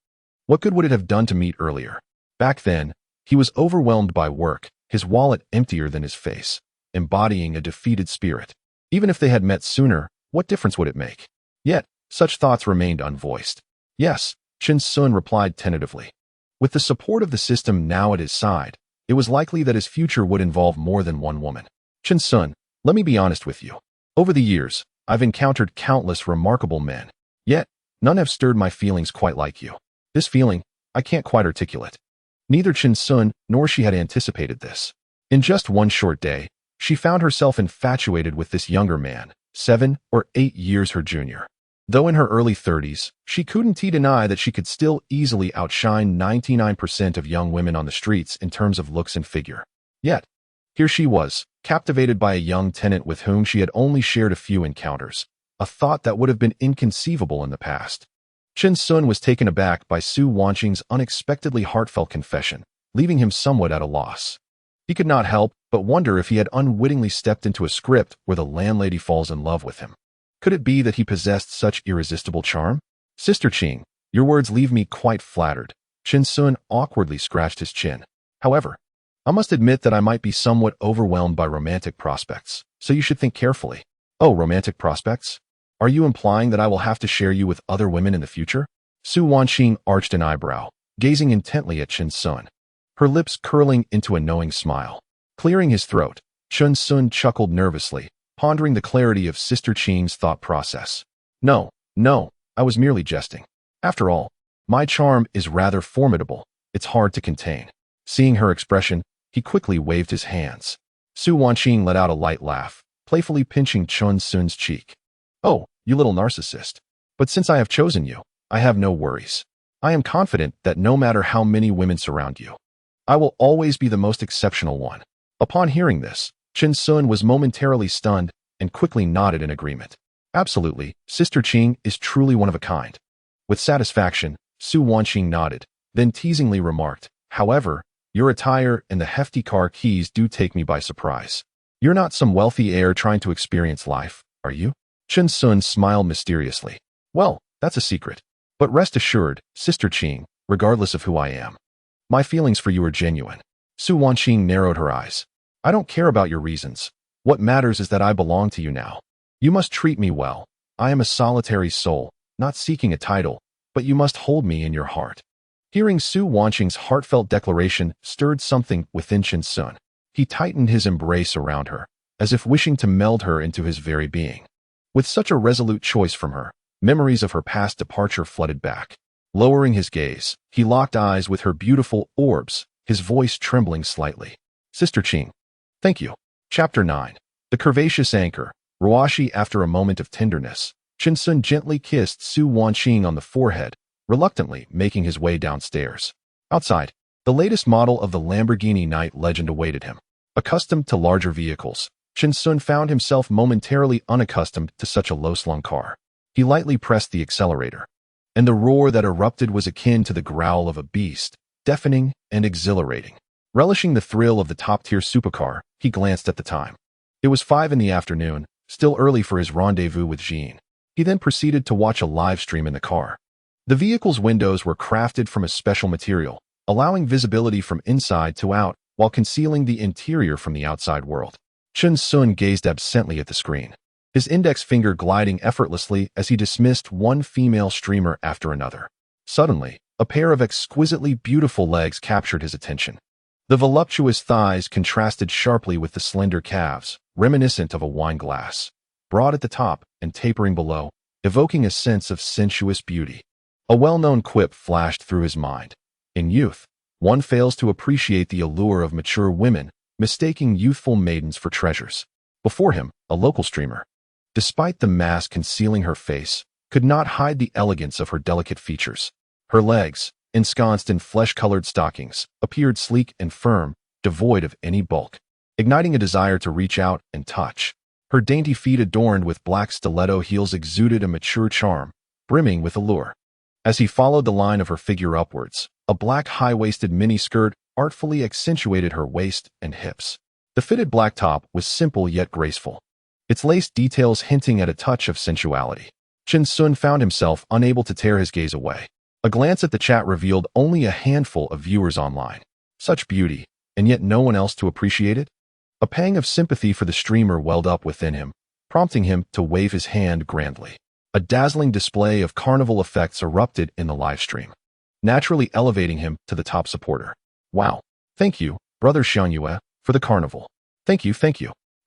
Speaker 1: What good would it have done to meet earlier? Back then, he was overwhelmed by work, his wallet emptier than his face, embodying a defeated spirit. Even if they had met sooner, what difference would it make? Yet, such thoughts remained unvoiced. "Yes," Chun Sun replied tentatively. With the support of the system now at his side, it was likely that his future would involve more than one woman. "Chun Sun, let me be honest with you. Over the years, I've encountered countless remarkable men, yet none have stirred my feelings quite like you. This feeling, I can't quite articulate." Neither Chun Sun nor she had anticipated this. In just one short day, she found herself infatuated with this younger man, 7 or 8 years her junior. Though in her early 30s, she couldn't deny that she could still easily outshine 99% of young women on the streets in terms of looks and figure. Yet, Here she was, captivated by a young tenant with whom she had only shared a few encounters, a thought that would have been inconceivable in the past. Chen Sun was taken aback by Su Wanqing's unexpectedly heartfelt confession, leaving him somewhat at a loss. He could not help but wonder if he had unwittingly stepped into a script where the landlady falls in love with him. Could it be that he possessed such irresistible charm? Sister Qing, your words leave me quite flattered. Chen Sun awkwardly scratched his chin. However, I must admit that I might be somewhat overwhelmed by romantic prospects, so you should think carefully. Oh, romantic prospects? Are you implying that I will have to share you with other women in the future? Su Wanqing arched an eyebrow, gazing intently at Chen Sun, her lips curling into a knowing smile. Clearing his throat, Chen Sun chuckled nervously, pondering the clarity of Sister Qing's thought process. No, I was merely jesting. After all, my charm is rather formidable. It's hard to contain. Seeing her expression, he quickly waved his hands. Su Wanqing let out a light laugh, playfully pinching Chen Sun's cheek. Oh, you little narcissist. But since I have chosen you, I have no worries. I am confident that no matter how many women surround you, I will always be the most exceptional one. Upon hearing this, Chen Sun was momentarily stunned and quickly nodded in agreement. Absolutely, Sister Qing is truly one of a kind. With satisfaction, Su Wanqing nodded, then teasingly remarked, however, your attire and the hefty car keys do take me by surprise. You're not some wealthy heir trying to experience life, are you? Chen Sun smiled mysteriously. Well, that's a secret. But rest assured, Sister Qing, regardless of who I am, my feelings for you are genuine. Su Wanqing narrowed her eyes. I don't care about your reasons. What matters is that I belong to you now. You must treat me well. I am a solitary soul, not seeking a title, but you must hold me in your heart. Hearing Su Wanqing's heartfelt declaration stirred something within Chen Sun. He tightened his embrace around her, as if wishing to meld her into his very being. With such a resolute choice from her, memories of her past departure flooded back. Lowering his gaze, he locked eyes with her beautiful orbs, his voice trembling slightly. Sister Qing. Thank you. Chapter 9. The Curvaceous Anchor. Ruashi. After a moment of tenderness, Chen Sun gently kissed Su Wanqing on the forehead, reluctantly making his way downstairs. Outside, the latest model of the Lamborghini Night Legend awaited him. Accustomed to larger vehicles, Chen Sun found himself momentarily unaccustomed to such a low-slung car. He lightly pressed the accelerator, and the roar that erupted was akin to the growl of a beast, deafening and exhilarating. Relishing the thrill of the top-tier supercar, he glanced at the time. It was 5 in the afternoon, still early for his rendezvous with Jean. He then proceeded to watch a live stream in the car. The vehicle's windows were crafted from a special material, allowing visibility from inside to out while concealing the interior from the outside world. Chen Sun gazed absently at the screen, his index finger gliding effortlessly as he dismissed one female streamer after another. Suddenly, a pair of exquisitely beautiful legs captured his attention. The voluptuous thighs contrasted sharply with the slender calves, reminiscent of a wine glass, broad at the top and tapering below, evoking a sense of sensuous beauty. A well-known quip flashed through his mind. In youth, one fails to appreciate the allure of mature women, mistaking youthful maidens for treasures. Before him, a local streamer, despite the mask concealing her face, could not hide the elegance of her delicate features. Her legs, ensconced in flesh-colored stockings, appeared sleek and firm, devoid of any bulk, igniting a desire to reach out and touch. Her dainty feet adorned with black stiletto heels exuded a mature charm, brimming with allure. As he followed the line of her figure upwards, a black high-waisted miniskirt artfully accentuated her waist and hips. The fitted black top was simple yet graceful, its lace details hinting at a touch of sensuality. Chen Sun found himself unable to tear his gaze away. A glance at the chat revealed only a handful of viewers online. Such beauty, and yet no one else to appreciate it? A pang of sympathy for the streamer welled up within him, prompting him to wave his hand grandly. A dazzling display of carnival effects erupted in the live stream, naturally elevating him to the top supporter. Wow. Thank you, Brother Xiangyue, for the carnival. Thank you.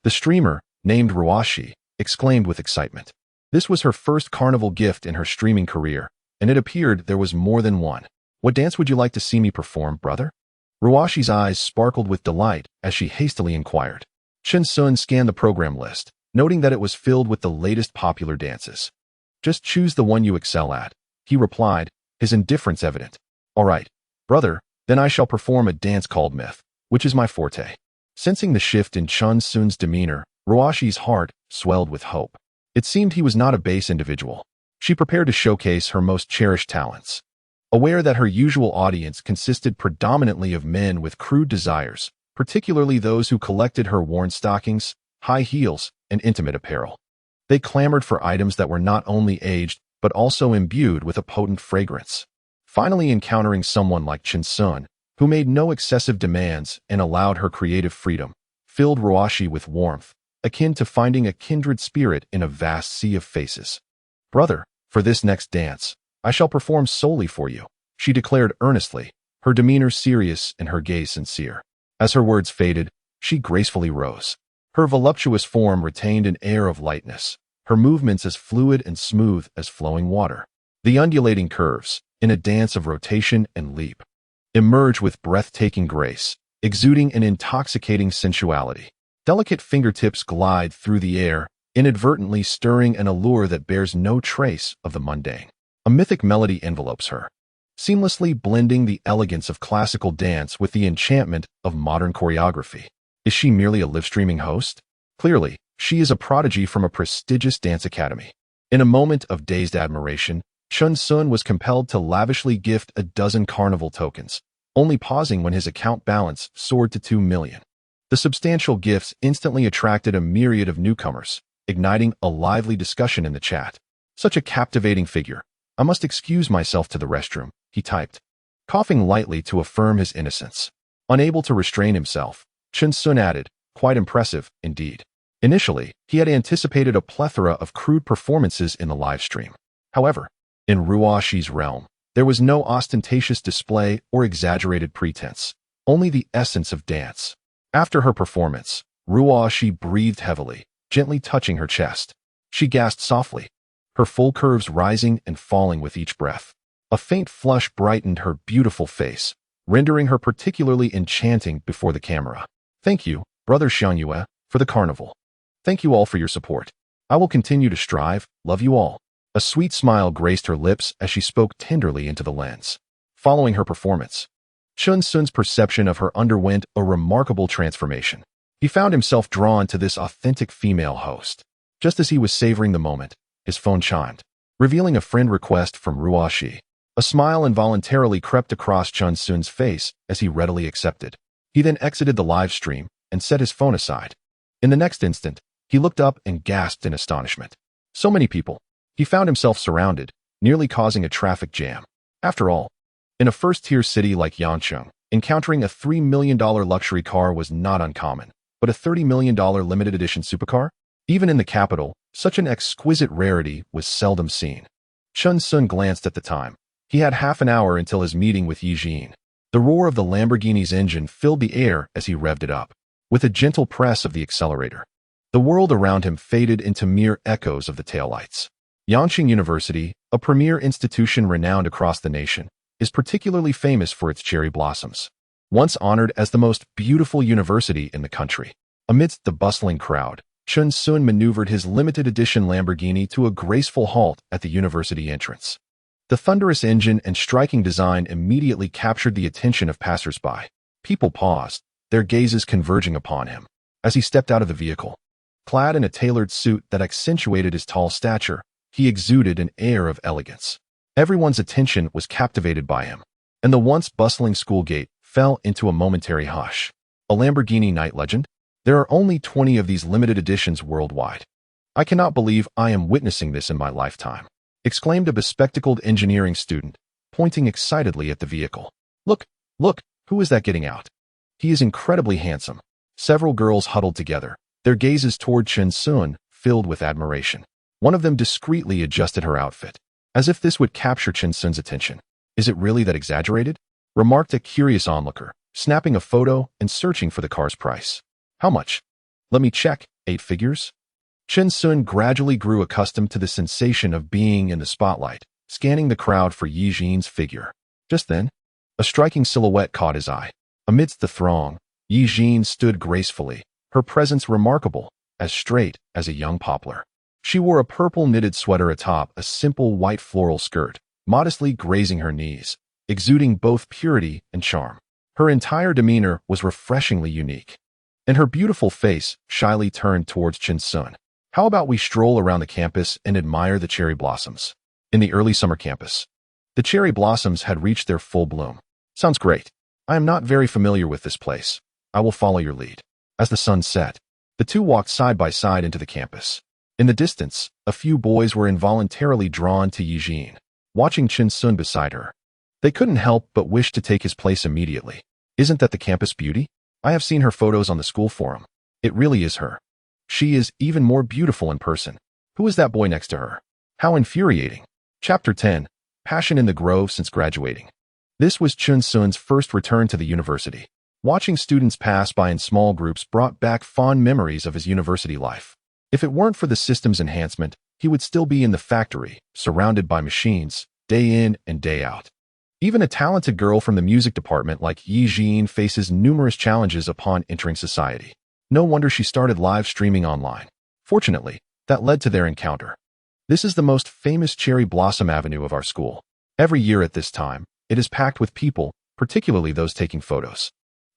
Speaker 1: The streamer, named Ruashi, exclaimed with excitement. This was her first carnival gift in her streaming career, and it appeared there was more than one. What dance would you like to see me perform, brother? Ruashi's eyes sparkled with delight as she hastily inquired. Chen Sun scanned the program list, noting that it was filled with the latest popular dances. Just choose the one you excel at, he replied, his indifference evident. All right, brother, then I shall perform a dance called Myth, which is my forte. Sensing the shift in Chun Sun's demeanor, Ruashi's heart swelled with hope. It seemed he was not a base individual. She prepared to showcase her most cherished talents. Aware that her usual audience consisted predominantly of men with crude desires, particularly those who collected her worn stockings, high heels, and intimate apparel. They clamored for items that were not only aged, but also imbued with a potent fragrance. Finally encountering someone like Chun Sun, who made no excessive demands and allowed her creative freedom, filled Ruashi with warmth, akin to finding a kindred spirit in a vast sea of faces. "Brother, for this next dance, I shall perform solely for you," she declared earnestly, her demeanor serious and her gaze sincere. As her words faded, she gracefully rose. Her voluptuous form retained an air of lightness, her movements as fluid and smooth as flowing water. The undulating curves, in a dance of rotation and leap, emerge with breathtaking grace, exuding an intoxicating sensuality. Delicate fingertips glide through the air, inadvertently stirring an allure that bears no trace of the mundane. A mythic melody envelopes her, seamlessly blending the elegance of classical dance with the enchantment of modern choreography. Is she merely a live-streaming host? Clearly, she is a prodigy from a prestigious dance academy. In a moment of dazed admiration, Chun Sun was compelled to lavishly gift a dozen carnival tokens, only pausing when his account balance soared to 2 million. The substantial gifts instantly attracted a myriad of newcomers, igniting a lively discussion in the chat. "Such a captivating figure. I must excuse myself to the restroom," he typed, coughing lightly to affirm his innocence. Unable to restrain himself, Chun Sun added, "Quite impressive, indeed." Initially, he had anticipated a plethora of crude performances in the live stream. However, in Ruashi's realm, there was no ostentatious display or exaggerated pretense, only the essence of dance. After her performance, Ruashi breathed heavily, gently touching her chest. She gasped softly, her full curves rising and falling with each breath. A faint flush brightened her beautiful face, rendering her particularly enchanting before the camera. "Thank you, Brother Xianyue, for the carnival. Thank you all for your support. I will continue to strive. Love you all." A sweet smile graced her lips as she spoke tenderly into the lens. Following her performance, Chun Sun's perception of her underwent a remarkable transformation. He found himself drawn to this authentic female host. Just as he was savoring the moment, his phone chimed, revealing a friend request from Ruashi. A smile involuntarily crept across Chun Sun's face as he readily accepted. He then exited the live stream and set his phone aside. In the next instant, he looked up and gasped in astonishment. So many people. He found himself surrounded, nearly causing a traffic jam. After all, in a first-tier city like Yancheng, encountering a $3 million luxury car was not uncommon, but a $30 million limited edition supercar? Even in the capital, such an exquisite rarity was seldom seen. Chun Sun glanced at the time. He had half an hour until his meeting with Yi Jin. The roar of the Lamborghini's engine filled the air as he revved it up. With a gentle press of the accelerator, the world around him faded into mere echoes of the taillights. Yanqing University, a premier institution renowned across the nation, is particularly famous for its cherry blossoms. Once honored as the most beautiful university in the country, amidst the bustling crowd, Chun Sun maneuvered his limited edition Lamborghini to a graceful halt at the university entrance. The thunderous engine and striking design immediately captured the attention of passers-by. People paused, their gazes converging upon him. As he stepped out of the vehicle, clad in a tailored suit that accentuated his tall stature, he exuded an air of elegance. Everyone's attention was captivated by him, and the once bustling school gate fell into a momentary hush. A Lamborghini night legend? There are only 20 of these limited editions worldwide. "I cannot believe I am witnessing this in my lifetime," exclaimed a bespectacled engineering student, pointing excitedly at the vehicle. Look, who is that getting out? He is incredibly handsome." Several girls huddled together, their gazes toward Chun Sun filled with admiration. One of them discreetly adjusted her outfit, as if this would capture Chun Sun's attention. "Is it really that exaggerated?" remarked a curious onlooker, snapping a photo and searching for the car's price. "How much? Let me check. 8 figures?" Chun Sun gradually grew accustomed to the sensation of being in the spotlight, scanning the crowd for Yi Jin's figure. Just then, a striking silhouette caught his eye. Amidst the throng, Yi Jin stood gracefully, her presence remarkable, as straight as a young poplar. She wore a purple knitted sweater atop a simple white floral skirt, modestly grazing her knees, exuding both purity and charm. Her entire demeanor was refreshingly unique. and her beautiful face shyly turned towards Chin Sun. How about we stroll around the campus and admire the cherry blossoms? In the early summer campus, the cherry blossoms had reached their full bloom. Sounds great. I am not very familiar with this place. I will follow your lead. As the sun set, the two walked side by side into the campus. In the distance, a few boys were involuntarily drawn to Yijin, watching Chin Sun beside her. They couldn't help but wish to take his place immediately. Isn't that the campus beauty? I have seen her photos on the school forum. It really is her. She is even more beautiful in person. Who is that boy next to her? How infuriating. Chapter 10. Passion in the Grove since graduating. This was Chin Sun's first return to the university. Watching students pass by in small groups brought back fond memories of his university life. If it weren't for the systems enhancement, he would still be in the factory, surrounded by machines, day in and day out. Even a talented girl from the music department like Yijin faces numerous challenges upon entering society. No wonder she started live streaming online. Fortunately, that led to their encounter. This is the most famous cherry blossom avenue of our school. Every year at this time, it is packed with people, particularly those taking photos.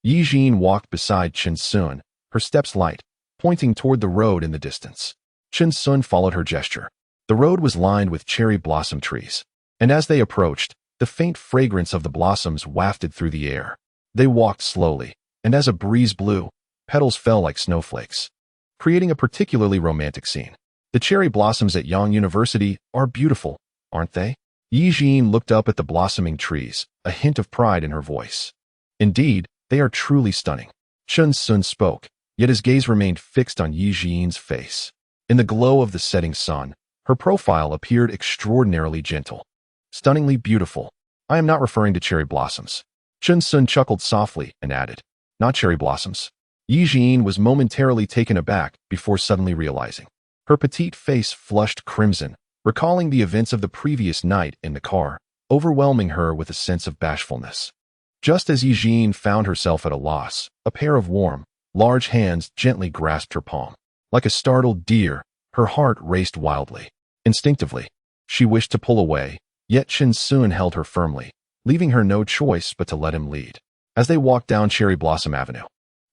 Speaker 1: Yijin walked beside Chin Sun, her steps light, pointing toward the road in the distance. Chin Sun followed her gesture. The road was lined with cherry blossom trees, and as they approached, the faint fragrance of the blossoms wafted through the air. They walked slowly, and as a breeze blew, petals fell like snowflakes, creating a particularly romantic scene. The cherry blossoms at Yang University are beautiful, aren't they? Yijin looked up at the blossoming trees, a hint of pride in her voice. Indeed, they are truly stunning. Chin Sun spoke, yet his gaze remained fixed on Yijin's face. In the glow of the setting sun, her profile appeared extraordinarily gentle. Stunningly beautiful. I am not referring to cherry blossoms. Chin Sun chuckled softly and added, not cherry blossoms. Yijin was momentarily taken aback before suddenly realizing. Her petite face flushed crimson, recalling the events of the previous night in the car, overwhelming her with a sense of bashfulness. Just as Yijin found herself at a loss, a pair of warm, large hands gently grasped her palm. Like a startled deer, her heart raced wildly. Instinctively, she wished to pull away, yet Chin Sun held her firmly, leaving her no choice but to let him lead. As they walked down Cherry Blossom Avenue,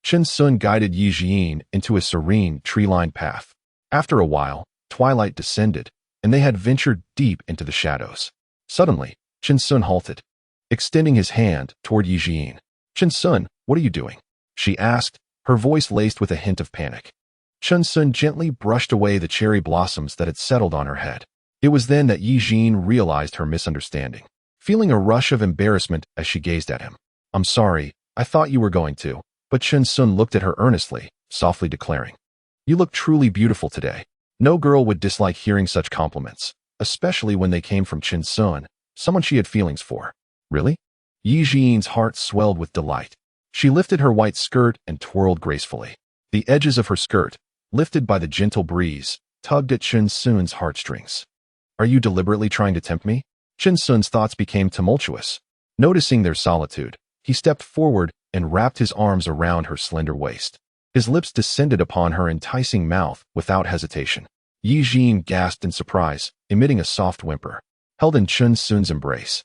Speaker 1: Chin Sun guided Yijin into a serene, tree-lined path. After a while, twilight descended, and they had ventured deep into the shadows. Suddenly, Chin Sun halted, extending his hand toward Yijin. Chin Sun, what are you doing? She asked, her voice laced with a hint of panic. Chin Sun gently brushed away the cherry blossoms that had settled on her head. It was then that Yijin realized her misunderstanding, feeling a rush of embarrassment as she gazed at him. I'm sorry, I thought you were going to. But Chin Sun looked at her earnestly, softly declaring, you look truly beautiful today. No girl would dislike hearing such compliments, especially when they came from Chin Sun, someone she had feelings for. Really? Yijin's heart swelled with delight. She lifted her white skirt and twirled gracefully. The edges of her skirt, lifted by the gentle breeze, tugged at Chin Sun's heartstrings. Are you deliberately trying to tempt me? Chin Sun's thoughts became tumultuous. Noticing their solitude, he stepped forward and wrapped his arms around her slender waist. His lips descended upon her enticing mouth without hesitation. Yijin gasped in surprise, emitting a soft whimper, held in Chin Sun's embrace.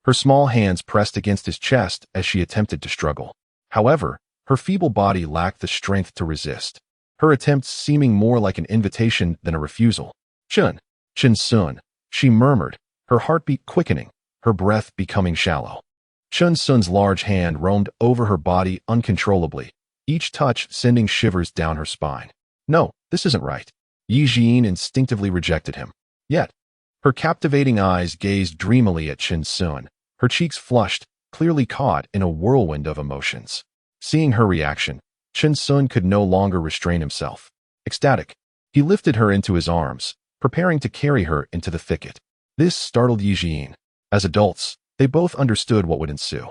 Speaker 1: Her small hands pressed against his chest as she attempted to struggle. However, her feeble body lacked the strength to resist, her attempts seeming more like an invitation than a refusal. Chin Sun, she murmured, her heartbeat quickening, her breath becoming shallow. Chin Sun's large hand roamed over her body uncontrollably, each touch sending shivers down her spine. No, this isn't right. Yijin instinctively rejected him. Yet, her captivating eyes gazed dreamily at Chin Sun, her cheeks flushed, clearly caught in a whirlwind of emotions. Seeing her reaction, Chin Sun could no longer restrain himself. Ecstatic, he lifted her into his arms, preparing to carry her into the thicket. This startled Yijin. As adults, they both understood what would ensue.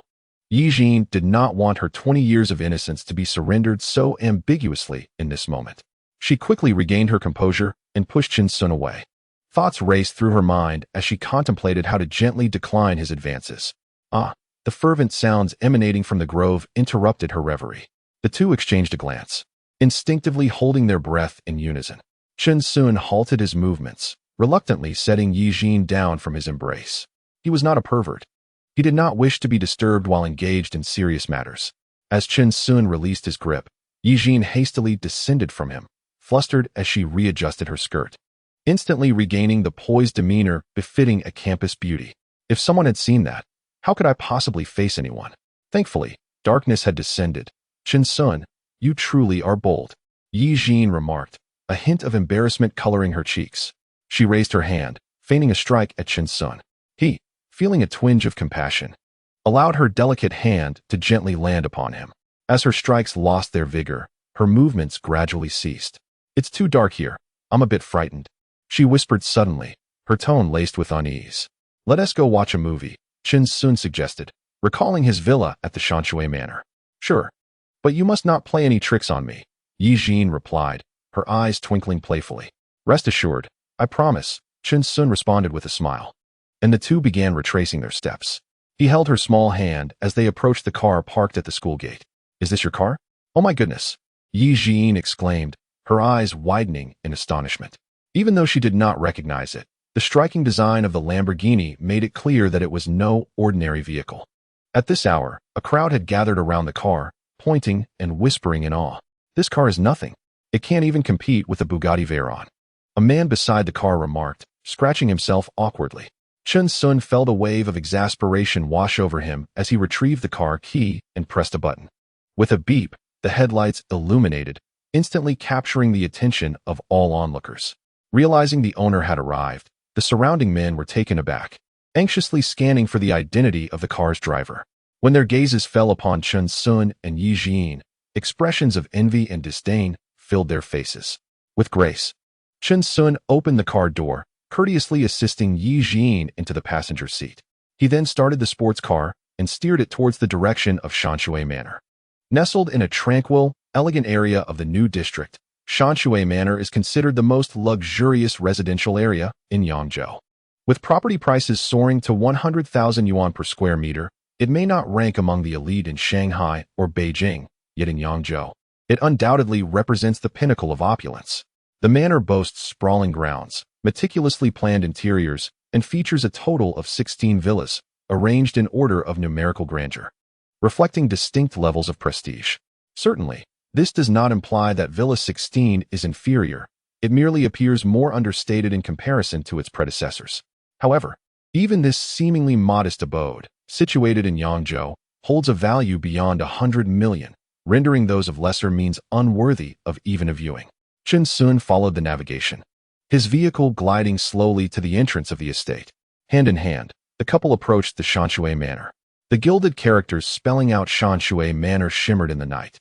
Speaker 1: Yijin did not want her 20 years of innocence to be surrendered so ambiguously in this moment. She quickly regained her composure and pushed Chin Sun away. Thoughts raced through her mind as she contemplated how to gently decline his advances. The fervent sounds emanating from the grove interrupted her reverie. The two exchanged a glance, instinctively holding their breath in unison. Chin Sun halted his movements, reluctantly setting Yijin down from his embrace. He was not a pervert. He did not wish to be disturbed while engaged in serious matters. As Chin Sun released his grip, Yijin hastily descended from him, flustered as she readjusted her skirt, instantly regaining the poised demeanor befitting a campus beauty. If someone had seen that, how could I possibly face anyone? Thankfully, darkness had descended. Chen-sun, you truly are bold, Yijin remarked, a hint of embarrassment coloring her cheeks. She raised her hand, feigning a strike at Chen-sun. He, feeling a twinge of compassion, allowed her delicate hand to gently land upon him. As her strikes lost their vigor, her movements gradually ceased. It's too dark here. I'm a bit frightened, she whispered suddenly, her tone laced with unease. Let us go watch a movie, Chen-sun suggested, recalling his villa at the Shanshui Manor. Sure, but you must not play any tricks on me, Yijin replied, her eyes twinkling playfully. Rest assured, I promise, Chen-sun responded with a smile. And the two began retracing their steps. He held her small hand as they approached the car parked at the school gate. Is this your car? Oh my goodness, Yijin exclaimed, her eyes widening in astonishment. Even though she did not recognize it, the striking design of the Lamborghini made it clear that it was no ordinary vehicle. At this hour, a crowd had gathered around the car, pointing and whispering in awe. This car is nothing. It can't even compete with the Bugatti Veyron, a man beside the car remarked, scratching himself awkwardly. Chen-sun felt a wave of exasperation wash over him as he retrieved the car key and pressed a button. With a beep, the headlights illuminated, instantly capturing the attention of all onlookers. Realizing the owner had arrived, the surrounding men were taken aback, anxiously scanning for the identity of the car's driver. When their gazes fell upon Chen-sun and Yijin, expressions of envy and disdain filled their faces. With grace, Chen-sun opened the car door, courteously assisting Yijin into the passenger seat. He then started the sports car and steered it towards the direction of Shanshui Manor. Nestled in a tranquil, elegant area of the new district, Shanshui Manor is considered the most luxurious residential area in Yangzhou. With property prices soaring to 100,000 yuan per square meter, it may not rank among the elite in Shanghai or Beijing, yet in Yangzhou, it undoubtedly represents the pinnacle of opulence. The manor boasts sprawling grounds, meticulously planned interiors, and features a total of 16 villas, arranged in order of numerical grandeur, reflecting distinct levels of prestige. Certainly, this does not imply that Villa 16 is inferior, it merely appears more understated in comparison to its predecessors. However, even this seemingly modest abode, situated in Yangzhou, holds a value beyond 100 million, rendering those of lesser means unworthy of even a viewing. Chen-sun followed the navigation, his vehicle gliding slowly to the entrance of the estate. Hand in hand, the couple approached the Shanshui Manor. The gilded characters spelling out Shanshui Manor shimmered in the night,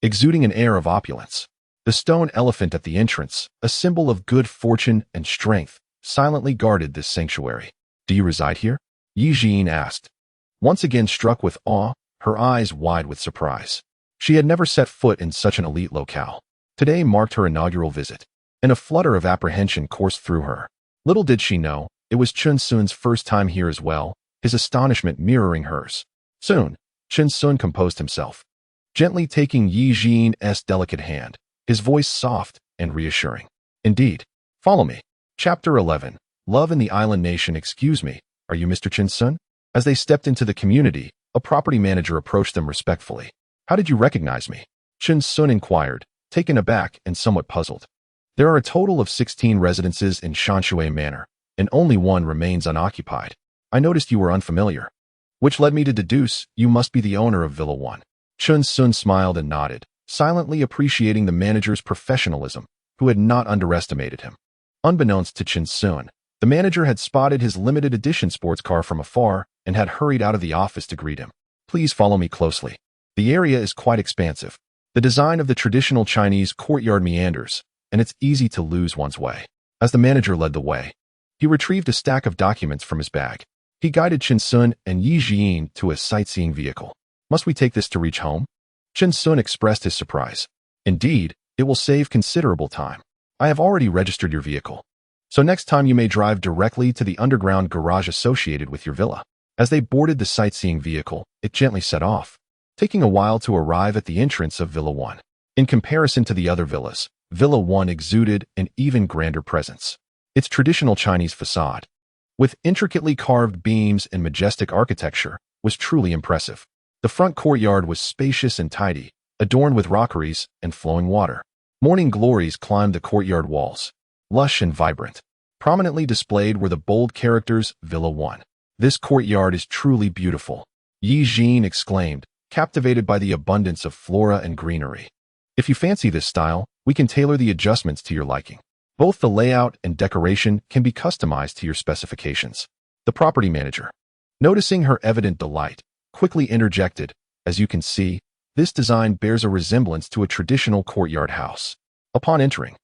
Speaker 1: exuding an air of opulence. The stone elephant at the entrance, a symbol of good fortune and strength, silently guarded this sanctuary. Do you reside here? Yijin asked, once again struck with awe, her eyes wide with surprise. She had never set foot in such an elite locale. Today marked her inaugural visit, and a flutter of apprehension coursed through her. Little did she know, it was Chen-sun's first time here as well, his astonishment mirroring hers. Soon, Chen-sun composed himself, gently taking Yijin's delicate hand, his voice soft and reassuring. Indeed. Follow me. Chapter 11. Love in the Island Nation. Excuse me, are you Mr. Chen-sun? As they stepped into the community, a property manager approached them respectfully. How did you recognize me? Chen-sun inquired, taken aback and somewhat puzzled. There are a total of 16 residences in Shanshui Manor, and only one remains unoccupied. I noticed you were unfamiliar, which led me to deduce you must be the owner of Villa 1. Chen-sun smiled and nodded, silently appreciating the manager's professionalism, who had not underestimated him. Unbeknownst to Chen-sun, the manager had spotted his limited edition sports car from afar and had hurried out of the office to greet him. Please follow me closely. The area is quite expansive. The design of the traditional Chinese courtyard meanders, and it's easy to lose one's way. As the manager led the way, he retrieved a stack of documents from his bag. He guided Chen-sun and Yijin to a sightseeing vehicle. Must we take this to reach home? Chen-sun expressed his surprise. Indeed, it will save considerable time. I have already registered your vehicle, so next time you may drive directly to the underground garage associated with your villa. As they boarded the sightseeing vehicle, it gently set off, taking a while to arrive at the entrance of Villa 1. In comparison to the other villas, Villa 1 exuded an even grander presence. Its traditional Chinese facade, with intricately carved beams and majestic architecture, was truly impressive. The front courtyard was spacious and tidy, adorned with rockeries and flowing water. Morning glories climbed the courtyard walls, lush and vibrant. Prominently displayed were the bold characters Villa 1. This courtyard is truly beautiful, Yi Jin exclaimed, captivated by the abundance of flora and greenery. If you fancy this style, we can tailor the adjustments to your liking. Both the layout and decoration can be customized to your specifications. The property manager, noticing her evident delight, quickly interjected, as you can see, this design bears a resemblance to a traditional courtyard house. Upon entering,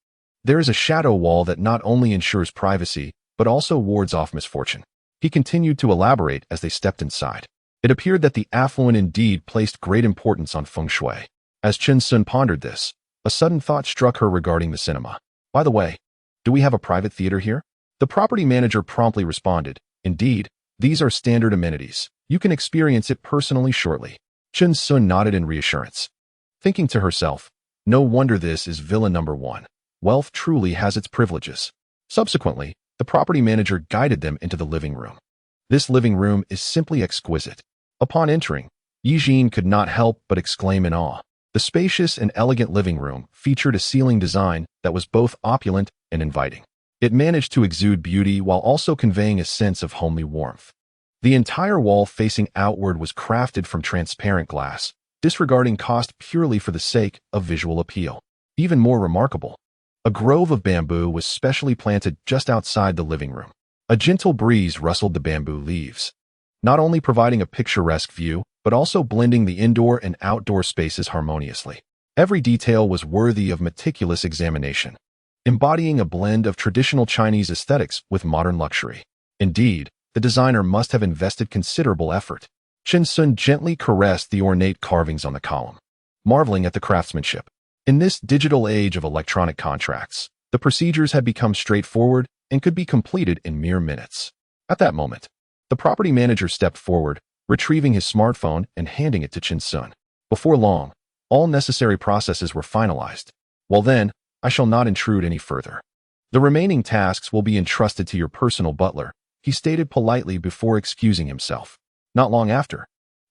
Speaker 1: there is a shadow wall that not only ensures privacy, but also wards off misfortune. He continued to elaborate as they stepped inside. It appeared that the affluent indeed placed great importance on feng shui. As Chen Sun pondered this, a sudden thought struck her regarding the cinema. By the way, do we have a private theater here? The property manager promptly responded, indeed, these are standard amenities. You can experience it personally shortly. Chen Sun nodded in reassurance, thinking to herself, no wonder this is Villa number 1. Wealth truly has its privileges. Subsequently, the property manager guided them into the living room. This living room is simply exquisite. Upon entering, Yi Jin could not help but exclaim in awe. The spacious and elegant living room featured a ceiling design that was both opulent and inviting. It managed to exude beauty while also conveying a sense of homely warmth. The entire wall facing outward was crafted from transparent glass, disregarding cost purely for the sake of visual appeal. Even more remarkable, a grove of bamboo was specially planted just outside the living room. A gentle breeze rustled the bamboo leaves, not only providing a picturesque view, but also blending the indoor and outdoor spaces harmoniously. Every detail was worthy of meticulous examination, embodying a blend of traditional Chinese aesthetics with modern luxury. Indeed, the designer must have invested considerable effort. Chen Sun gently caressed the ornate carvings on the column, marveling at the craftsmanship. In this digital age of electronic contracts, the procedures had become straightforward and could be completed in mere minutes. At that moment, the property manager stepped forward, retrieving his smartphone and handing it to Chen Sun. Before long, all necessary processes were finalized. Well then, I shall not intrude any further. The remaining tasks will be entrusted to your personal butler, he stated politely before excusing himself. Not long after,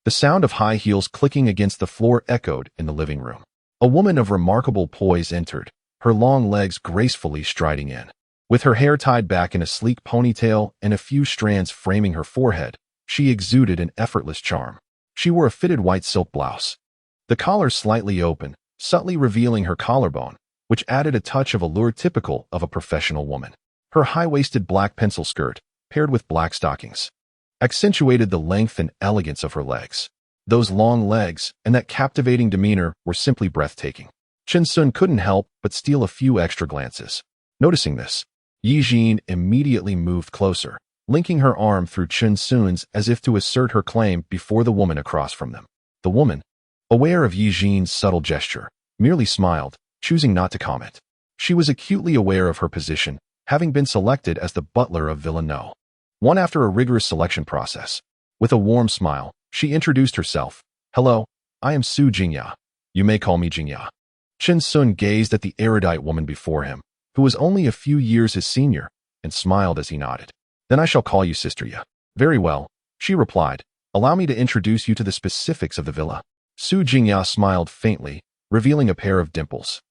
Speaker 1: the sound of high heels clicking against the floor echoed in the living room. A woman of remarkable poise entered, her long legs gracefully striding in. With her hair tied back in a sleek ponytail and a few strands framing her forehead, she exuded an effortless charm. She wore a fitted white silk blouse, the collar slightly open, subtly revealing her collarbone, which added a touch of allure typical of a professional woman. Her high-waisted black pencil skirt, paired with black stockings, accentuated the length and elegance of her legs. Those long legs and that captivating demeanor were simply breathtaking. Chen Sun couldn't help but steal a few extra glances. Noticing this, Yi Jin immediately moved closer, linking her arm through Chen Sun's as if to assert her claim before the woman across from them. The woman, aware of Yi Jin's subtle gesture, merely smiled, choosing not to comment. She was acutely aware of her position, having been selected as the butler of Villa No. 1 after a rigorous selection process. With a warm smile, she introduced herself. Hello, I am Su Jingya. You may call me Jingya. Chen Sun gazed at the erudite woman before him, who was only a few years his senior, and smiled as he nodded. Then I shall call you Sister Ya. Very well, she replied. Allow me to introduce you to the specifics of the villa. Su Jingya smiled faintly, revealing a pair of dimples.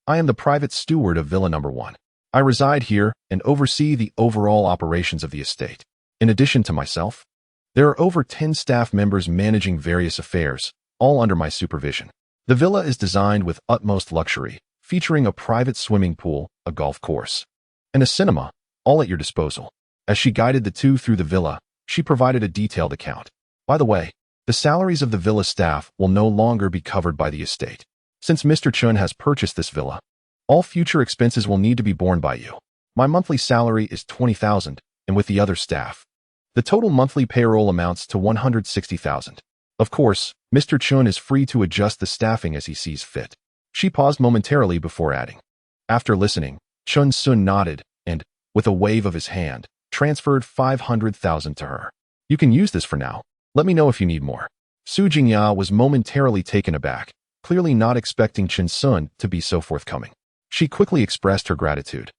Speaker 1: I am the private steward of Villa number 1. I reside here and oversee the overall operations of the estate. In addition to myself, there are over 10 staff members managing various affairs, all under my supervision. The villa is designed with utmost luxury, featuring a private swimming pool, a golf course, and a cinema, all at your disposal. As she guided the two through the villa, she provided a detailed account. By the way, the salaries of the villa staff will no longer be covered by the estate. Since Mr. Chun has purchased this villa, all future expenses will need to be borne by you. My monthly salary is 20,000, and with the other staff, the total monthly payroll amounts to 160,000. Of course, Mr. Chun is free to adjust the staffing as he sees fit. She paused momentarily before adding. After listening, Chun Sun nodded and, with a wave of his hand, transferred 500,000 to her. You can use this for now. Let me know if you need more. Su Jingya was momentarily taken aback, clearly not expecting Chen Sun to be so forthcoming. She quickly expressed her gratitude,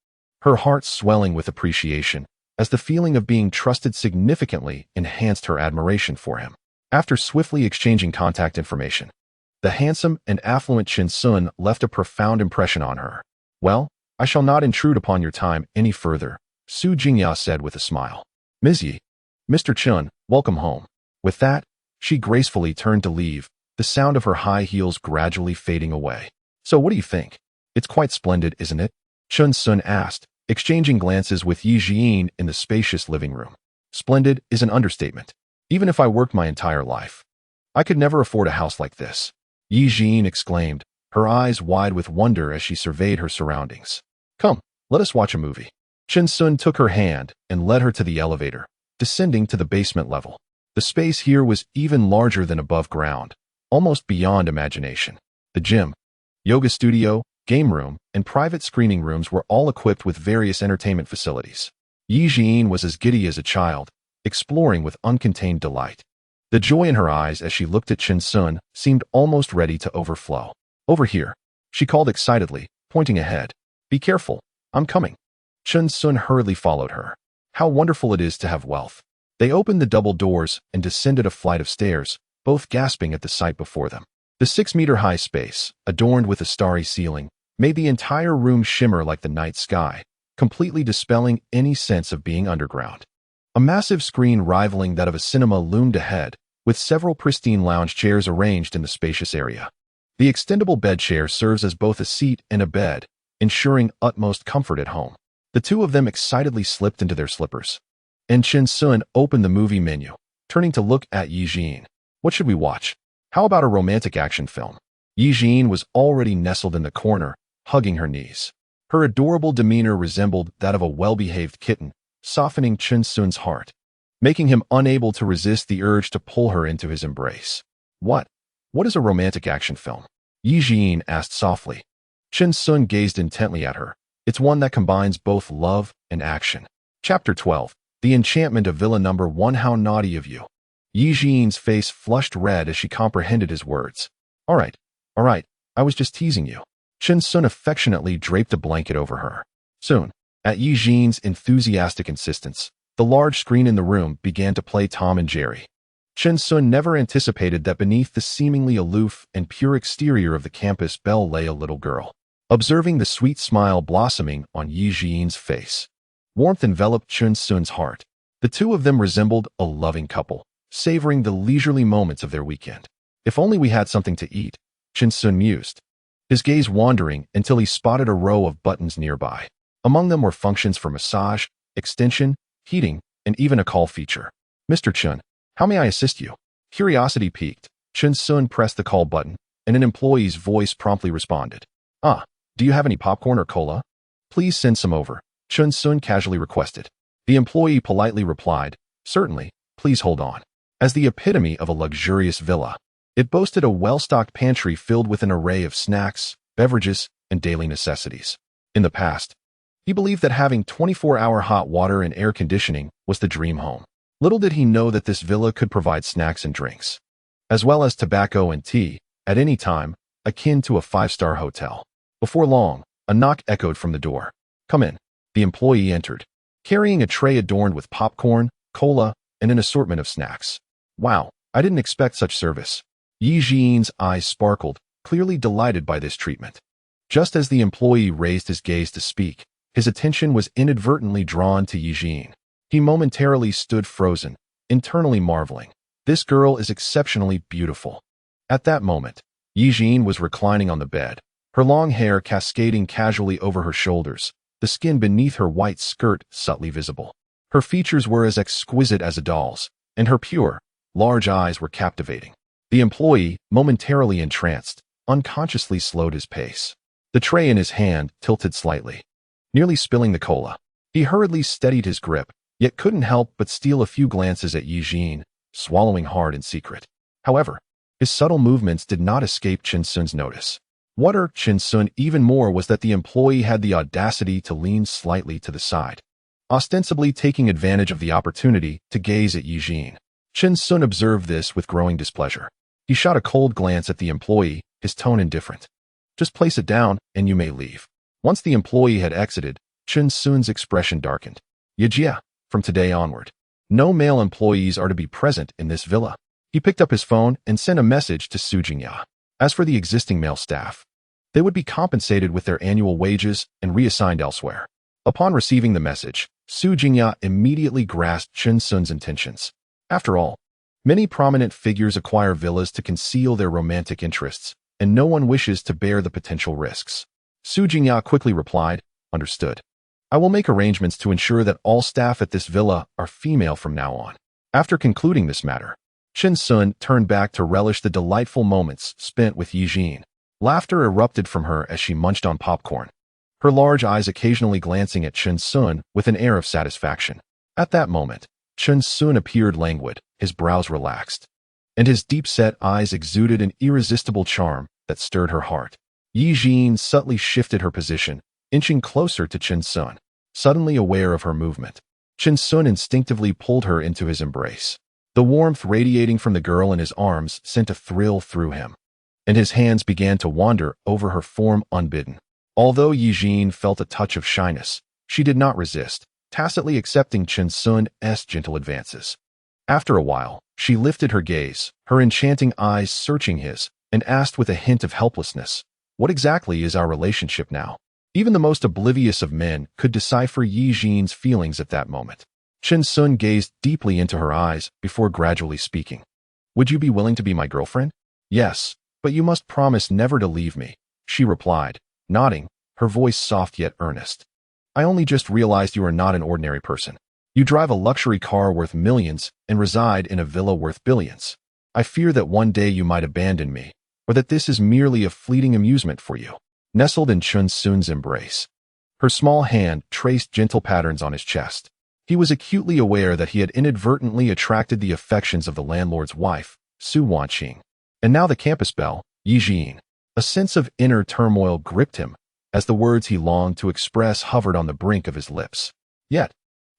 Speaker 1: her heart swelling with appreciation, as the feeling of being trusted significantly enhanced her admiration for him. After swiftly exchanging contact information, The handsome and affluent Chen Sun left a profound impression on her. "Well, I shall not intrude upon your time any further," Su Jingya said with a smile. "Ms. Yi, Mr. Chun, welcome home." With that, she gracefully turned to leave, the sound of her high heels gradually fading away. "So what do you think? It's quite splendid, isn't it?" Chen Sun asked, exchanging glances with Yi Jian in the spacious living room. "Splendid is an understatement. Even if I worked my entire life, I could never afford a house like this," Yi Jian exclaimed, her eyes wide with wonder as she surveyed her surroundings. "Come, let us watch a movie." Chen Sun took her hand and led her to the elevator, descending to the basement level. The space here was even larger than above ground, almost beyond imagination. The gym, yoga studio, game room, and private screening rooms were all equipped with various entertainment facilities. Yi Jian was as giddy as a child, exploring with uncontained delight. The joy in her eyes as she looked at Chen Sun seemed almost ready to overflow. "Over here," she called excitedly, pointing ahead. "Be careful, I'm coming." Chen Sun hurriedly followed her. How wonderful it is to have wealth. They opened the double doors and descended a flight of stairs, both gasping at the sight before them. The 6-meter-high space, adorned with a starry ceiling, made the entire room shimmer like the night sky, completely dispelling any sense of being underground. A massive screen rivaling that of a cinema loomed ahead, with several pristine lounge chairs arranged in the spacious area. The extendable bed chair serves as both a seat and a bed, ensuring utmost comfort at home. The two of them excitedly slipped into their slippers, and Chen Sun opened the movie menu, turning to look at Yi Jian. "What should we watch? How about a romantic action film?" Yi Jian was already nestled in the corner, hugging her knees. Her adorable demeanor resembled that of a well-behaved kitten, softening Chen Sun's heart, making him unable to resist the urge to pull her into his embrace. What is a romantic action film?" Yi Jian asked softly. Chen Sun gazed intently at her. "It's one that combines both love and action." Chapter 12. The Enchantment of Villa Number 1. How naughty of you. Yi Jian's face flushed red as she comprehended his words. All right, I was just teasing you." Chen Sun affectionately draped a blanket over her. Soon, at Yi Jian's enthusiastic insistence, the large screen in the room began to play Tom and Jerry. Chen Sun never anticipated that beneath the seemingly aloof and pure exterior of the campus Belle lay a little girl. Observing the sweet smile blossoming on Yi Jian's face, warmth enveloped Chen Sun's heart. The two of them resembled a loving couple, savoring the leisurely moments of their weekend. "If only we had something to eat," Chen Sun mused, his gaze wandering until he spotted a row of buttons nearby. Among them were functions for massage, extension, heating, and even a call feature. "Mr. Chun, how may I assist you?" Curiosity piqued, Chen Sun pressed the call button, and an employee's voice promptly responded. Do you have any popcorn or cola? Please send some over," Chen Sun casually requested. The employee politely replied, "Certainly, please hold on." As the epitome of a luxurious villa, it boasted a well-stocked pantry filled with an array of snacks, beverages, and daily necessities. In the past, he believed that having 24-hour hot water and air conditioning was the dream home. Little did he know that this villa could provide snacks and drinks, as well as tobacco and tea, at any time, akin to a 5-star hotel. Before long, a knock echoed from the door. "Come in." The employee entered, carrying a tray adorned with popcorn, cola, and an assortment of snacks. "Wow, I didn't expect such service." Yi Jian's eyes sparkled, clearly delighted by this treatment. Just as the employee raised his gaze to speak, his attention was inadvertently drawn to Yi Jian. He momentarily stood frozen, internally marveling. This girl is exceptionally beautiful. At that moment, Yi Jian was reclining on the bed, her long hair cascading casually over her shoulders, the skin beneath her white skirt subtly visible. Her features were as exquisite as a doll's, and her pure, large eyes were captivating. The employee, momentarily entranced, unconsciously slowed his pace. The tray in his hand tilted slightly, nearly spilling the cola. He hurriedly steadied his grip, yet couldn't help but steal a few glances at Yi Jian, swallowing hard in secret. However, his subtle movements did not escape Chen Sun's notice. What irked Chen Sun even more was that the employee had the audacity to lean slightly to the side, ostensibly taking advantage of the opportunity to gaze at Yi Jian. Chen Sun observed this with growing displeasure. He shot a cold glance at the employee, his tone indifferent. "Just place it down, and you may leave." Once the employee had exited, Chen Sun's expression darkened. "Yejia, from today onward, no male employees are to be present in this villa." He picked up his phone and sent a message to Su Jingya. As for the existing male staff, they would be compensated with their annual wages and reassigned elsewhere. Upon receiving the message, Su Jingya immediately grasped Chen Sun's intentions. After all, many prominent figures acquire villas to conceal their romantic interests, and no one wishes to bear the potential risks. Su Jingya quickly replied, "Understood. I will make arrangements to ensure that all staff at this villa are female from now on." After concluding this matter, Chen Sun turned back to relish the delightful moments spent with Yi Jin. Laughter erupted from her as she munched on popcorn, her large eyes occasionally glancing at Chen Sun with an air of satisfaction. At that moment, Chen Sun appeared languid, his brows relaxed, and his deep-set eyes exuded an irresistible charm that stirred her heart. Yi Jin subtly shifted her position, inching closer to Chen Sun. Suddenly aware of her movement, Chen Sun instinctively pulled her into his embrace. The warmth radiating from the girl in his arms sent a thrill through him, and his hands began to wander over her form unbidden. Although Yi Jin felt a touch of shyness, she did not resist, tacitly accepting Chen Sun's gentle advances. After a while, she lifted her gaze, her enchanting eyes searching his, and asked with a hint of helplessness, "What exactly is our relationship now?" Even the most oblivious of men could decipher Yi Jin's feelings at that moment. Chen Sun gazed deeply into her eyes before gradually speaking. "Would you be willing to be my girlfriend?" "Yes, but you must promise never to leave me," she replied, nodding, her voice soft yet earnest. "I only just realized you are not an ordinary person. You drive a luxury car worth millions and reside in a villa worth billions. I fear that one day you might abandon me, or that this is merely a fleeting amusement for you." Nestled in Chen Sun's embrace, her small hand traced gentle patterns on his chest. He was acutely aware that he had inadvertently attracted the affections of the landlord's wife, Su Wanqing, and now the campus belle, Yi Jin. A sense of inner turmoil gripped him as the words he longed to express hovered on the brink of his lips. Yet,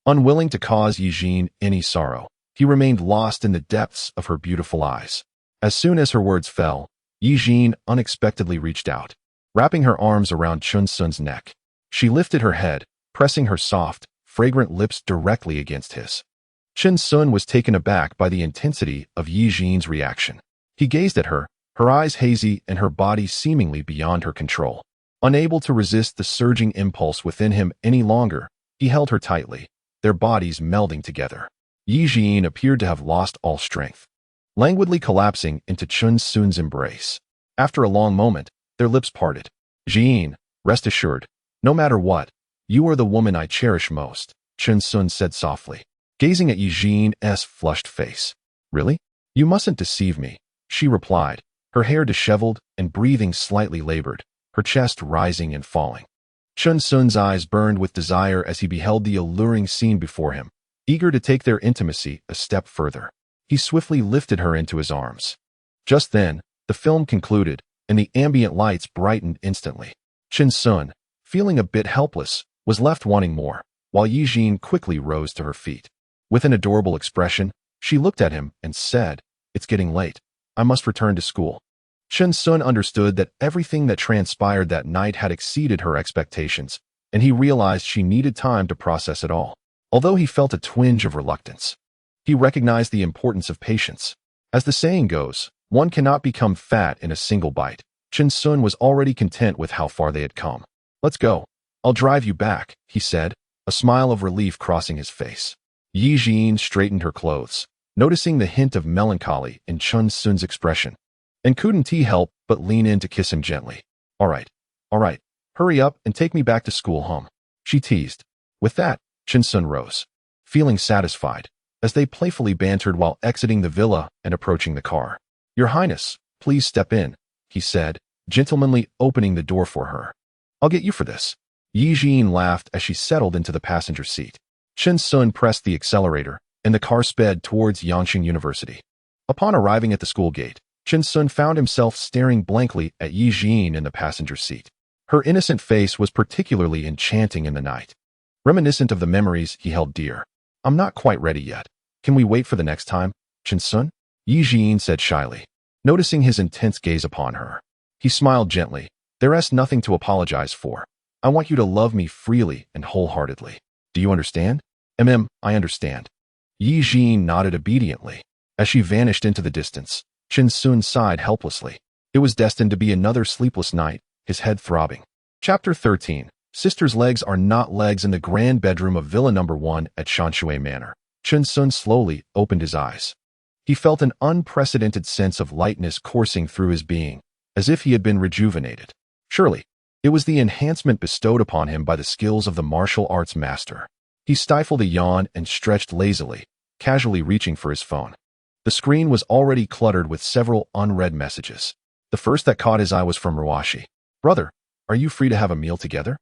Speaker 1: unwilling to cause Yi Jin any sorrow, he remained lost in the depths of her beautiful eyes. As soon as her words fell, Yi Jin unexpectedly reached out, wrapping her arms around Chen Sun's neck. She lifted her head, pressing her soft, fragrant lips directly against his. Chen Sun was taken aback by the intensity of Yi Jin's reaction. He gazed at her, her eyes hazy and her body seemingly beyond her control. Unable to resist the surging impulse within him any longer, he held her tightly, their bodies melding together. Yi Jin appeared to have lost all strength, languidly collapsing into Chen Sun's embrace. After a long moment, their lips parted. "Jin, rest assured, no matter what, you are the woman I cherish most," Chen Sun said softly, gazing at Yi Jin's flushed face. "Really? You mustn't deceive me," she replied, her hair disheveled and breathing slightly labored, her chest rising and falling. Chen Sun's eyes burned with desire as he beheld the alluring scene before him, eager to take their intimacy a step further. He swiftly lifted her into his arms. Just then, the film concluded, and the ambient lights brightened instantly. Chen Sun, feeling a bit helpless, was left wanting more, while Yi Jin quickly rose to her feet. With an adorable expression, she looked at him and said, "It's getting late. I must return to school." Chen Sun understood that everything that transpired that night had exceeded her expectations, and he realized she needed time to process it all. Although he felt a twinge of reluctance, he recognized the importance of patience. As the saying goes, one cannot become fat in a single bite. Chen Sun was already content with how far they had come. "Let's go. I'll drive you back," he said, a smile of relief crossing his face. Yi Jin straightened her clothes, noticing the hint of melancholy in Chen Sun's expression, and couldn't he help but lean in to kiss him gently. All right, hurry up and take me back to school, hum," she teased. With that, Chen Sun rose, feeling satisfied, as they playfully bantered while exiting the villa and approaching the car. "Your Highness, please step in," he said, gentlemanly opening the door for her. "I'll get you for this." Yi Jin laughed as she settled into the passenger seat. Chen Sun pressed the accelerator, and the car sped towards Yangqing University. Upon arriving at the school gate, Chen Sun found himself staring blankly at Yi Jin in the passenger seat. Her innocent face was particularly enchanting in the night, reminiscent of the memories he held dear. "I'm not quite ready yet. Can we wait for the next time, Chen Sun?" Yi Jin said shyly, noticing his intense gaze upon her. He smiled gently. "There's nothing to apologize for. I want you to love me freely and wholeheartedly. Do you understand?" I understand." Yi Jin nodded obediently. As she vanished into the distance, Chen Sun sighed helplessly. It was destined to be another sleepless night, his head throbbing. Chapter 13. Sister's legs are not legs. In the grand bedroom of Villa Number 1 at Shanshui Manor, Chun Sun slowly opened his eyes. He felt an unprecedented sense of lightness coursing through his being, as if he had been rejuvenated. Surely, it was the enhancement bestowed upon him by the skills of the martial arts master. He stifled a yawn and stretched lazily, casually reaching for his phone. The screen was already cluttered with several unread messages. The first that caught his eye was from Ruashi. "Brother, are you free to have a meal together?"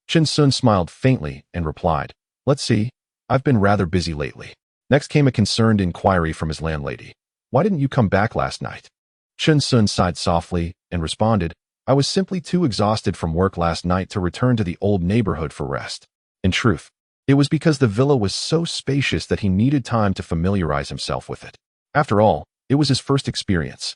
Speaker 1: Chun Sun smiled faintly and replied, "Let's see. I've been rather busy lately." Next came a concerned inquiry from his landlady. "Why didn't you come back last night?" Chun Sun sighed softly and responded, "I was simply too exhausted from work last night to return to the old neighborhood for rest." In truth, it was because the villa was so spacious that he needed time to familiarize himself with it. After all, it was his first experience,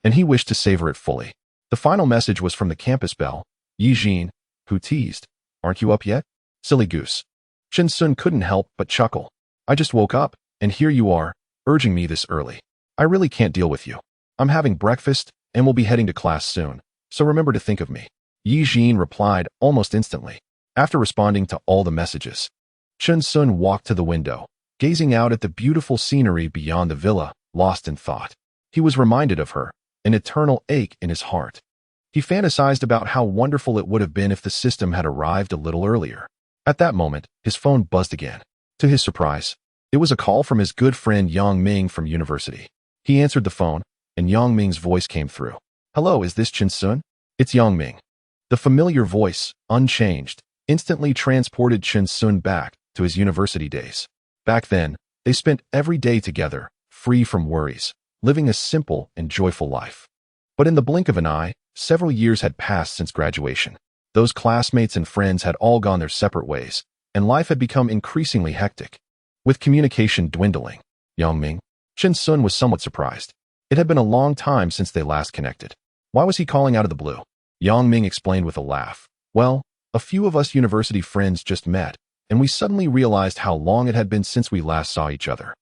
Speaker 1: and he wished to savor it fully. The final message was from the campus Belle, Yi Jin, who teased, "Aren't you up yet? Silly goose." Chun Sun couldn't help but chuckle. "I just woke up, and here you are, urging me this early. I really can't deal with you. I'm having breakfast, and will be heading to class soon, so remember to think of me." Yi Jin replied almost instantly. After responding to all the messages, Chun Sun walked to the window, gazing out at the beautiful scenery beyond the villa, lost in thought. He was reminded of her, an eternal ache in his heart. He fantasized about how wonderful it would have been if the system had arrived a little earlier. At that moment, his phone buzzed again. To his surprise, it was a call from his good friend Yang Ming from university. He answered the phone, and Yang Ming's voice came through. "Hello, is this Chun Sun?" "It's Yang Ming." The familiar voice, unchanged, instantly transported Chun Sun back to his university days. Back then, they spent every day together, free from worries, living a simple and joyful life. But in the blink of an eye, several years had passed since graduation. Those classmates and friends had all gone their separate ways, and life had become increasingly hectic. With communication dwindling, Yang Ming, Chun Sun was somewhat surprised. It had been a long time since they last connected. Why was he calling out of the blue? Yang Ming explained with a laugh. "Well, a few of us university friends just met, and we suddenly realized how long it had been since we last saw each other.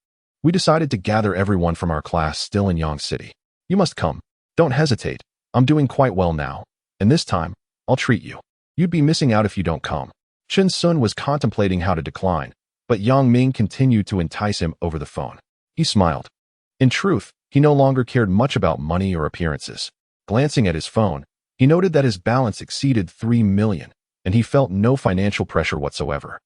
Speaker 1: We decided to gather everyone from our class still in Yang City. You must come. Don't hesitate. I'm doing quite well now, and this time, I'll treat you. You'd be missing out if you don't come." Chun Sun was contemplating how to decline, but Yang Ming continued to entice him over the phone. He smiled. In truth, he no longer cared much about money or appearances. Glancing at his phone, he noted that his balance exceeded 3 million, and he felt no financial pressure whatsoever.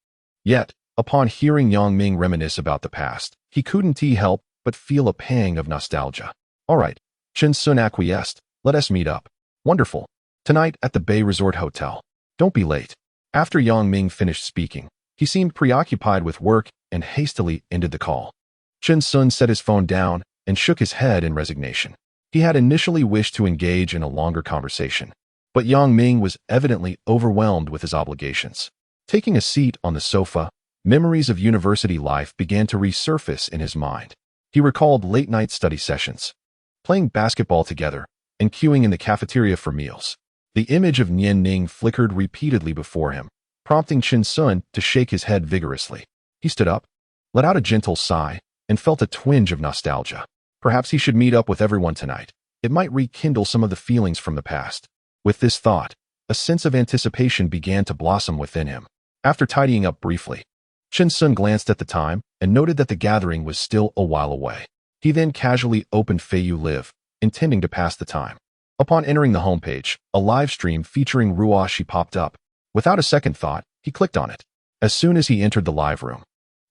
Speaker 1: Yet, upon hearing Yang Ming reminisce about the past, he couldn't help but feel a pang of nostalgia. "All right," Chun Sun acquiesced. "Let us meet up." "Wonderful. Tonight at the Bay Resort Hotel. Don't be late." After Yang Ming finished speaking, he seemed preoccupied with work and hastily ended the call. Chun Sun set his phone down and shook his head in resignation. He had initially wished to engage in a longer conversation, but Yang Ming was evidently overwhelmed with his obligations. Taking a seat on the sofa, memories of university life began to resurface in his mind. He recalled late-night study sessions, playing basketball together, and queuing in the cafeteria for meals. The image of Nian Ning flickered repeatedly before him, prompting Chun Sun to shake his head vigorously. He stood up, let out a gentle sigh, and felt a twinge of nostalgia. Perhaps he should meet up with everyone tonight. It might rekindle some of the feelings from the past. With this thought, a sense of anticipation began to blossom within him. After tidying up briefly, Chun Sun glanced at the time and noted that the gathering was still a while away. He then casually opened Feiyu Live, intending to pass the time. Upon entering the homepage, a live stream featuring Ruashi popped up. Without a second thought, he clicked on it. As soon as he entered the live room,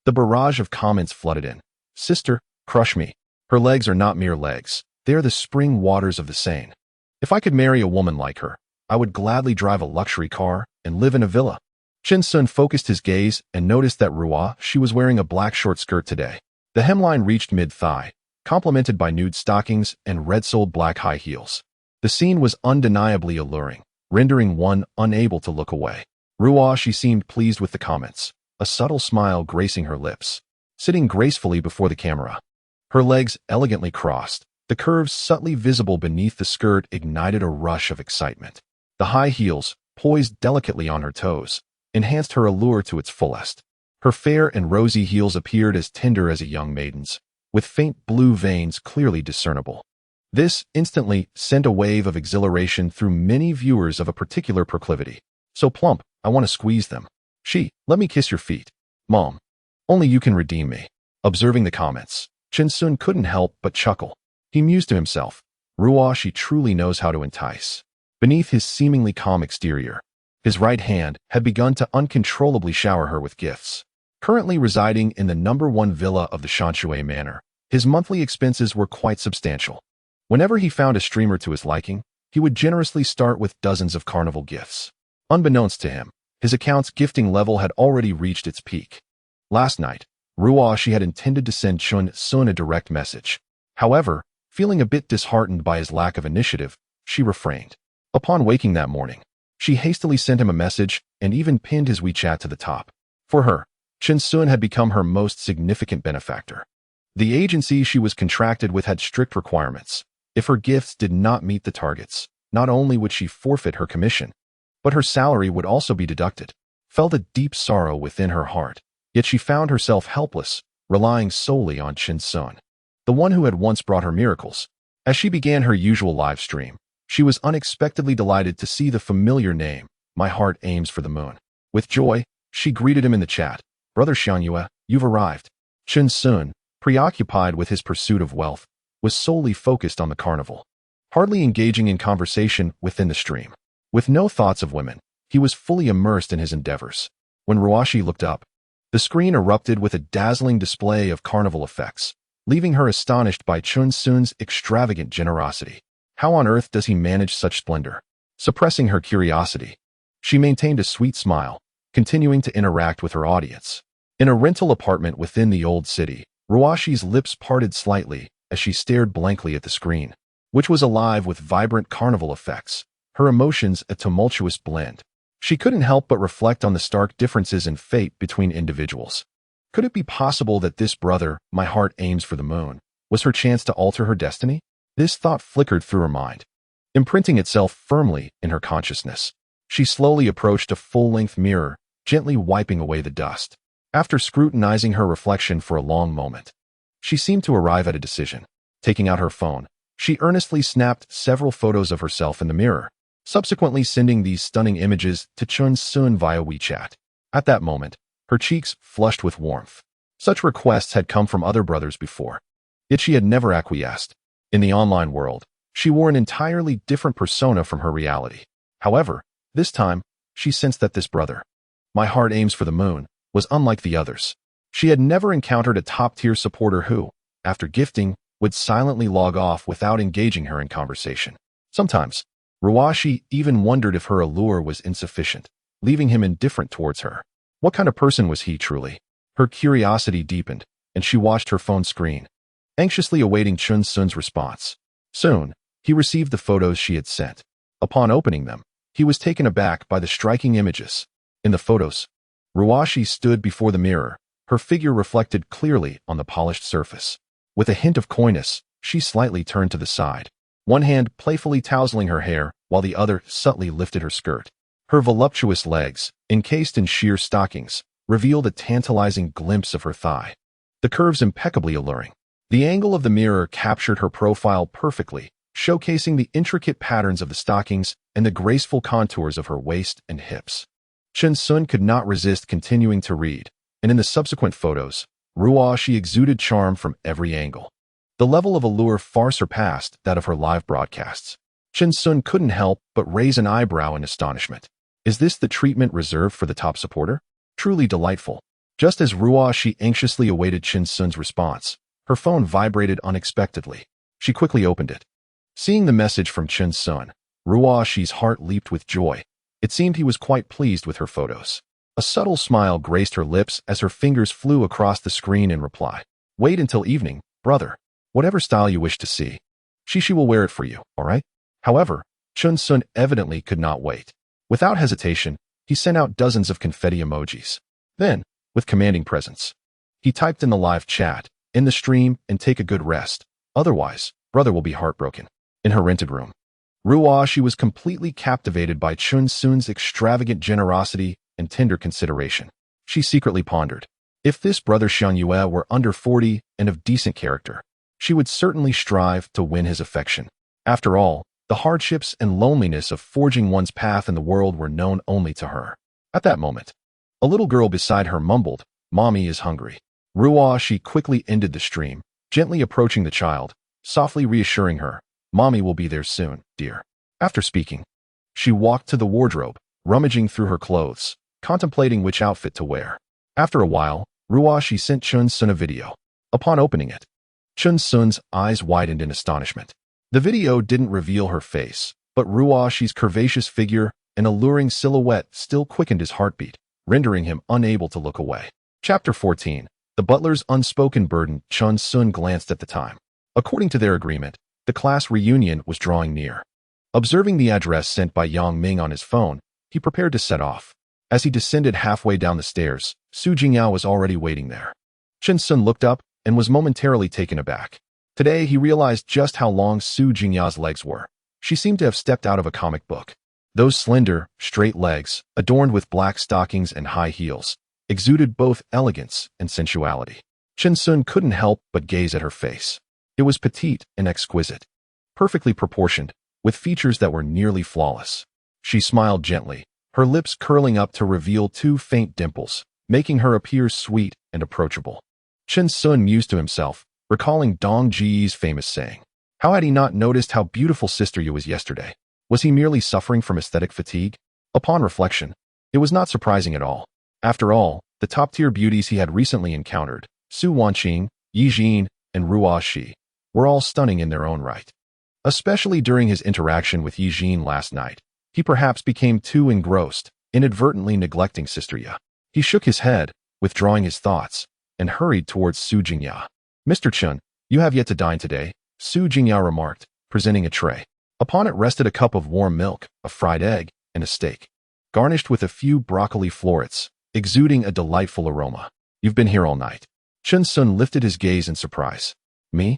Speaker 1: the barrage of comments flooded in. "Sister, crush me. Her legs are not mere legs. They are the spring waters of the Seine. If I could marry a woman like her, I would gladly drive a luxury car and live in a villa." Chun Sun focused his gaze and noticed that she was wearing a black short skirt today. The hemline reached mid-thigh, complemented by nude stockings and red-soled black high heels. The scene was undeniably alluring, rendering one unable to look away. She seemed pleased with the comments, a subtle smile gracing her lips. Sitting gracefully before the camera, her legs elegantly crossed, the curves subtly visible beneath the skirt ignited a rush of excitement. The high heels, poised delicately on her toes, enhanced her allure to its fullest. Her fair and rosy heels appeared as tender as a young maiden's, with faint blue veins clearly discernible. This instantly sent a wave of exhilaration through many viewers of a particular proclivity. So plump, I want to squeeze them. She, let me kiss your feet. Mom, only you can redeem me. Observing the comments, Chin-sun couldn't help but chuckle. He mused to himself, Ruoshi she truly knows how to entice. Beneath his seemingly calm exterior, his right hand had begun to uncontrollably shower her with gifts. Currently residing in the #1 villa of the Shanshui Manor, his monthly expenses were quite substantial. Whenever he found a streamer to his liking, he would generously start with dozens of carnival gifts. Unbeknownst to him, his account's gifting level had already reached its peak. Last night, Ruoshi had intended to send Chun-sun a direct message. However, feeling a bit disheartened by his lack of initiative, she refrained. Upon waking that morning, she hastily sent him a message and even pinned his WeChat to the top. For her, Chun-sun had become her most significant benefactor. The agency she was contracted with had strict requirements. If her gifts did not meet the targets, not only would she forfeit her commission, but her salary would also be deducted. Felt a deep sorrow within her heart, yet she found herself helpless, relying solely on Chun-sun, the one who had once brought her miracles. As she began her usual live stream, she was unexpectedly delighted to see the familiar name, My Heart Aims for the Moon. With joy, she greeted him in the chat. Brother Xianyue, you've arrived. Chun-sun, preoccupied with his pursuit of wealth, was solely focused on the carnival, hardly engaging in conversation within the stream. With no thoughts of women, he was fully immersed in his endeavors. When Ruoshi looked up, the screen erupted with a dazzling display of carnival effects, leaving her astonished by Chun-sun's extravagant generosity. How on earth does he manage such splendor? Suppressing her curiosity, she maintained a sweet smile, continuing to interact with her audience. In a rental apartment within the old city, Ruoshi's lips parted slightly as she stared blankly at the screen, which was alive with vibrant carnival effects, her emotions a tumultuous blend. She couldn't help but reflect on the stark differences in fate between individuals. Could it be possible that this brother, My Heart Aims for the Moon, was her chance to alter her destiny? This thought flickered through her mind, imprinting itself firmly in her consciousness. She slowly approached a full-length mirror, gently wiping away the dust. After scrutinizing her reflection for a long moment, she seemed to arrive at a decision. Taking out her phone, she earnestly snapped several photos of herself in the mirror, subsequently sending these stunning images to Chun-sun via WeChat. At that moment, her cheeks flushed with warmth. Such requests had come from other brothers before, yet she had never acquiesced. In the online world, she wore an entirely different persona from her reality. However, this time, she sensed that this brother, My Heart Aims for the Moon, was unlike the others. She had never encountered a top-tier supporter who, after gifting, would silently log off without engaging her in conversation. Sometimes, Ruoshi even wondered if her allure was insufficient, leaving him indifferent towards her. What kind of person was he truly? Her curiosity deepened, and she watched her phone screen, anxiously awaiting Chun-sun's response. Soon, he received the photos she had sent. Upon opening them, he was taken aback by the striking images. In the photos, Ruoshi stood before the mirror, her figure reflected clearly on the polished surface. With a hint of coyness, she slightly turned to the side, one hand playfully tousling her hair while the other subtly lifted her skirt. Her voluptuous legs, encased in sheer stockings, revealed a tantalizing glimpse of her thigh, the curves impeccably alluring. The angle of the mirror captured her profile perfectly, showcasing the intricate patterns of the stockings and the graceful contours of her waist and hips. Chun-sun could not resist continuing to read, and in the subsequent photos, Ruoshi exuded charm from every angle. The level of allure far surpassed that of her live broadcasts. Chun-sun couldn't help but raise an eyebrow in astonishment. Is this the treatment reserved for the top supporter? Truly delightful. Just as Ruoshi anxiously awaited Chun-sun's response, her phone vibrated unexpectedly. She quickly opened it. Seeing the message from Chun-sun, Ruoshi's heart leaped with joy. It seemed he was quite pleased with her photos. A subtle smile graced her lips as her fingers flew across the screen in reply. Wait until evening, brother. Whatever style you wish to see. Shishi will wear it for you, all right? However, Chun-sun evidently could not wait. Without hesitation, he sent out dozens of confetti emojis. Then, with commanding presence, he typed in the live chat, "In the stream and take a good rest. Otherwise, brother will be heartbroken." In her rented room, Ruoshi was completely captivated by Chun-sun's extravagant generosity and tender consideration. She secretly pondered, if this brother Xianyue were under 40 and of decent character, She would certainly strive to win his affection. After all, the hardships and loneliness of forging one's path in the world were known only to her. At that moment, a little girl beside her mumbled, "Mommy is hungry." She quickly ended the stream, gently approaching the child, softly reassuring her, "Mommy will be there soon, dear." After speaking, she walked to the wardrobe, rummaging through her clothes, contemplating which outfit to wear. After a while, She sent Chun-sun a video. Upon opening it, Chun-sun's eyes widened in astonishment. The video didn't reveal her face, but She's curvaceous figure and alluring silhouette still quickened his heartbeat, rendering him unable to look away. Chapter 14. The butler's unspoken burden. Chun-sun glanced at the time. According to their agreement, the class reunion was drawing near. Observing the address sent by Yang Ming on his phone, he prepared to set off. As he descended halfway down the stairs, Su Jingyao was already waiting there. Chun-sun looked up and was momentarily taken aback. Today, he realized just how long Su Jingyao's legs were. She seemed to have stepped out of a comic book. Those slender, straight legs, adorned with black stockings and high heels, exuded both elegance and sensuality. Chun-sun couldn't help but gaze at her face. It was petite and exquisite, perfectly proportioned, with features that were nearly flawless. She smiled gently, her lips curling up to reveal two faint dimples, making her appear sweet and approachable. Chun-sun mused to himself, recalling Dong Ji's famous saying. How had he not noticed how beautiful Sister Yu was yesterday? Was he merely suffering from aesthetic fatigue? Upon reflection, it was not surprising at all. After all, the top-tier beauties he had recently encountered, Su Wanqing, Yi Jin, and Shi, were all stunning in their own right. Especially during his interaction with Yi Jin last night, he perhaps became too engrossed, inadvertently neglecting Sister Yu. He shook his head, withdrawing his thoughts, and hurried towards Su Jingyao. "Mr. Chun, you have yet to dine today," Su Jingyao remarked, presenting a tray. Upon it rested a cup of warm milk, a fried egg, and a steak, garnished with a few broccoli florets, exuding a delightful aroma. "You've been here all night." Chun-sun lifted his gaze in surprise. "Me?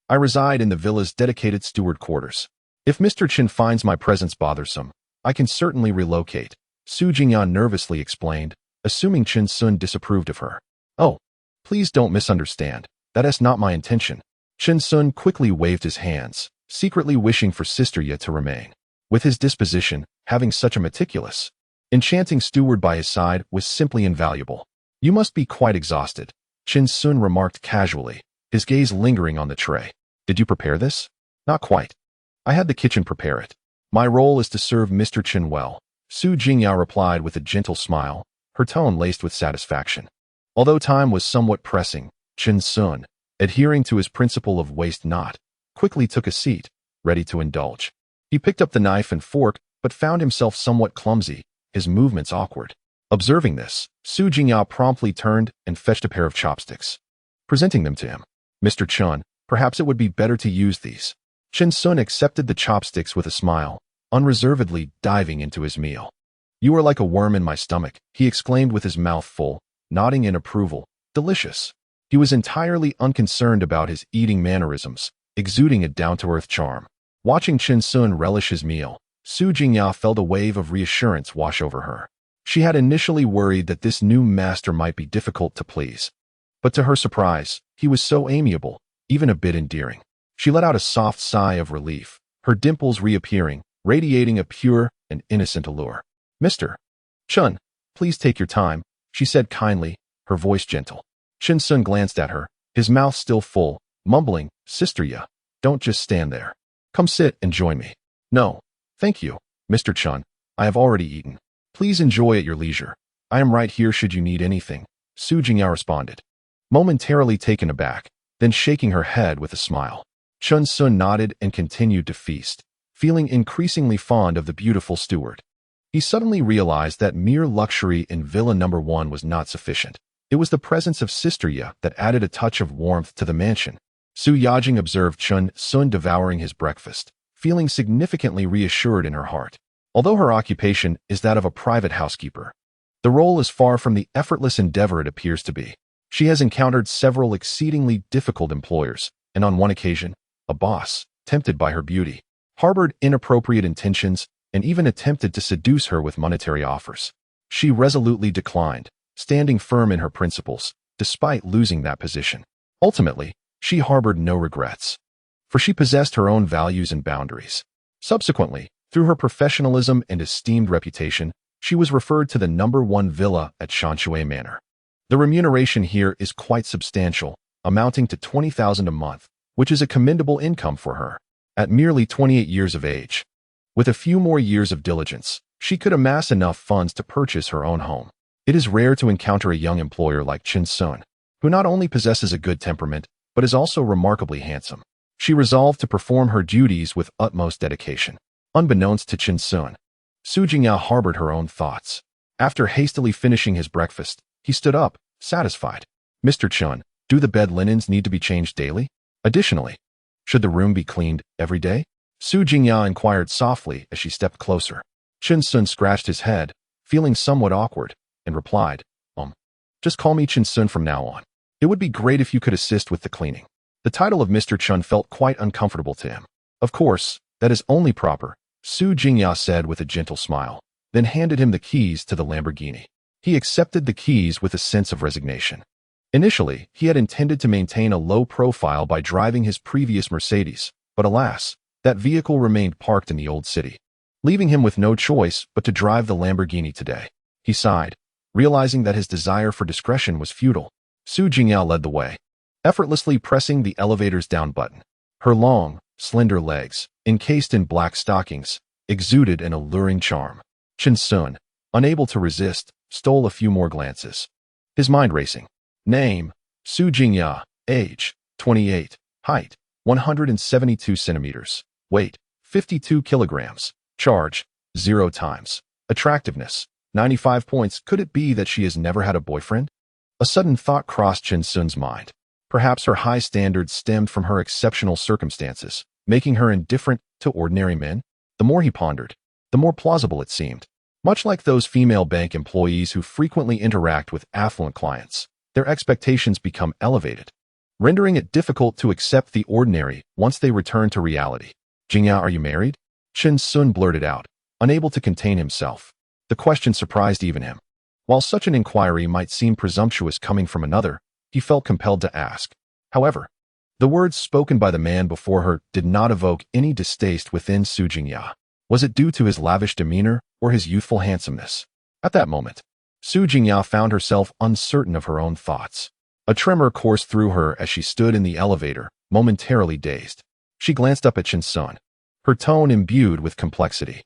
Speaker 1: I reside in the villa's dedicated steward quarters. If Mr. Chen finds my presence bothersome, I can certainly relocate," Su Jingyao nervously explained, assuming Chun-sun disapproved of her. "Oh, please don't misunderstand. That is not my intention." Chun-sun quickly waved his hands, secretly wishing for Sister Yu to remain. With his disposition, having such a meticulous, enchanting steward by his side was simply invaluable. "You must be quite exhausted," Chun-sun remarked casually, his gaze lingering on the tray. "Did you prepare this?" "Not quite. I had the kitchen prepare it. My role is to serve Mr. Chen well," Su Jingyao replied with a gentle smile, her tone laced with satisfaction. Although time was somewhat pressing, Chun-sun, adhering to his principle of waste not, quickly took a seat, ready to indulge. He picked up the knife and fork, but found himself somewhat clumsy, his movements awkward. Observing this, Su Jingyao promptly turned and fetched a pair of chopsticks. Presenting them to him. "Mr. Chun, perhaps it would be better to use these." Chun-sun accepted the chopsticks with a smile, unreservedly diving into his meal. "You are like a worm in my stomach," he exclaimed with his mouth full, nodding in approval. "Delicious." He was entirely unconcerned about his eating mannerisms, exuding a down-to-earth charm. Watching Chun-sun relish his meal, Su Jingyao felt a wave of reassurance wash over her. She had initially worried that this new master might be difficult to please. But to her surprise, he was so amiable, even a bit endearing. She let out a soft sigh of relief, her dimples reappearing, radiating a pure and innocent allure. "Mr. Chun, please take your time," she said kindly, her voice gentle. Chun-sun glanced at her, his mouth still full, mumbling, "Sister Yu, don't just stand there. Come sit and join me." "No, thank you, Mr. Chun. I have already eaten. Please enjoy at your leisure. I am right here should you need anything," Su Jingyao responded, momentarily taken aback, then shaking her head with a smile. Chun-sun nodded and continued to feast, feeling increasingly fond of the beautiful steward. He suddenly realized that mere luxury in Villa No. 1 was not sufficient. It was the presence of Sister Yu that added a touch of warmth to the mansion. Su Yajing observed Chun-sun devouring his breakfast, feeling significantly reassured in her heart. Although her occupation is that of a private housekeeper, the role is far from the effortless endeavor it appears to be. She has encountered several exceedingly difficult employers, and on one occasion, a boss, tempted by her beauty, harbored inappropriate intentions and even attempted to seduce her with monetary offers. She resolutely declined, standing firm in her principles, despite losing that position. Ultimately, She harbored no regrets, for she possessed her own values and boundaries. Subsequently, through her professionalism and esteemed reputation, she was referred to the #1 villa at Shanshui Manor. The remuneration here is quite substantial, amounting to 20,000 a month, which is a commendable income for her. At merely 28 years of age, with a few more years of diligence, she could amass enough funds to purchase her own home. It is rare to encounter a young employer like Chin Sun, who not only possesses a good temperament, but is also remarkably handsome. She resolved to perform her duties with utmost dedication. Unbeknownst to Chin Sun, Su Jingyao harbored her own thoughts. After hastily finishing his breakfast, he stood up, satisfied. Mr. Chun, do the bed linens need to be changed daily? Additionally, should the room be cleaned every day? Su Jingyao inquired softly as she stepped closer. Chin Sun scratched his head, feeling somewhat awkward, and replied, Just call me Chin Sun from now on. It would be great if you could assist with the cleaning. The title of Mr. Chun felt quite uncomfortable to him. Of course, that is only proper, Su Jingyao said with a gentle smile, then handed him the keys to the Lamborghini. He accepted the keys with a sense of resignation. Initially, he had intended to maintain a low profile by driving his previous Mercedes, but alas, that vehicle remained parked in the old city, leaving him with no choice but to drive the Lamborghini today. He sighed, realizing that his desire for discretion was futile. Su Jingyao led the way, effortlessly pressing the elevator's down button. Her long, slender legs, encased in black stockings, exuded an alluring charm. Chin Sun, unable to resist, stole a few more glances. His mind racing. Name, Su Jingyao. Age, 28. Height, 172 centimeters. Weight, 52 kilograms. Charge, 0 times. Attractiveness, 95 points. Could it be that she has never had a boyfriend? A sudden thought crossed Chin Sun's mind. Perhaps her high standards stemmed from her exceptional circumstances, making her indifferent to ordinary men. The more he pondered, the more plausible it seemed. Much like those female bank employees who frequently interact with affluent clients, their expectations become elevated, rendering it difficult to accept the ordinary once they return to reality. Jingyao, are you married? Chin Sun blurted out, unable to contain himself. The question surprised even him. While such an inquiry might seem presumptuous coming from another, he felt compelled to ask. However, the words spoken by the man before her did not evoke any distaste within Su Jingyao. Was it due to his lavish demeanor or his youthful handsomeness? At that moment, Su Jingyao found herself uncertain of her own thoughts. A tremor coursed through her as she stood in the elevator, momentarily dazed. She glanced up at Chin Sun, her tone imbued with complexity.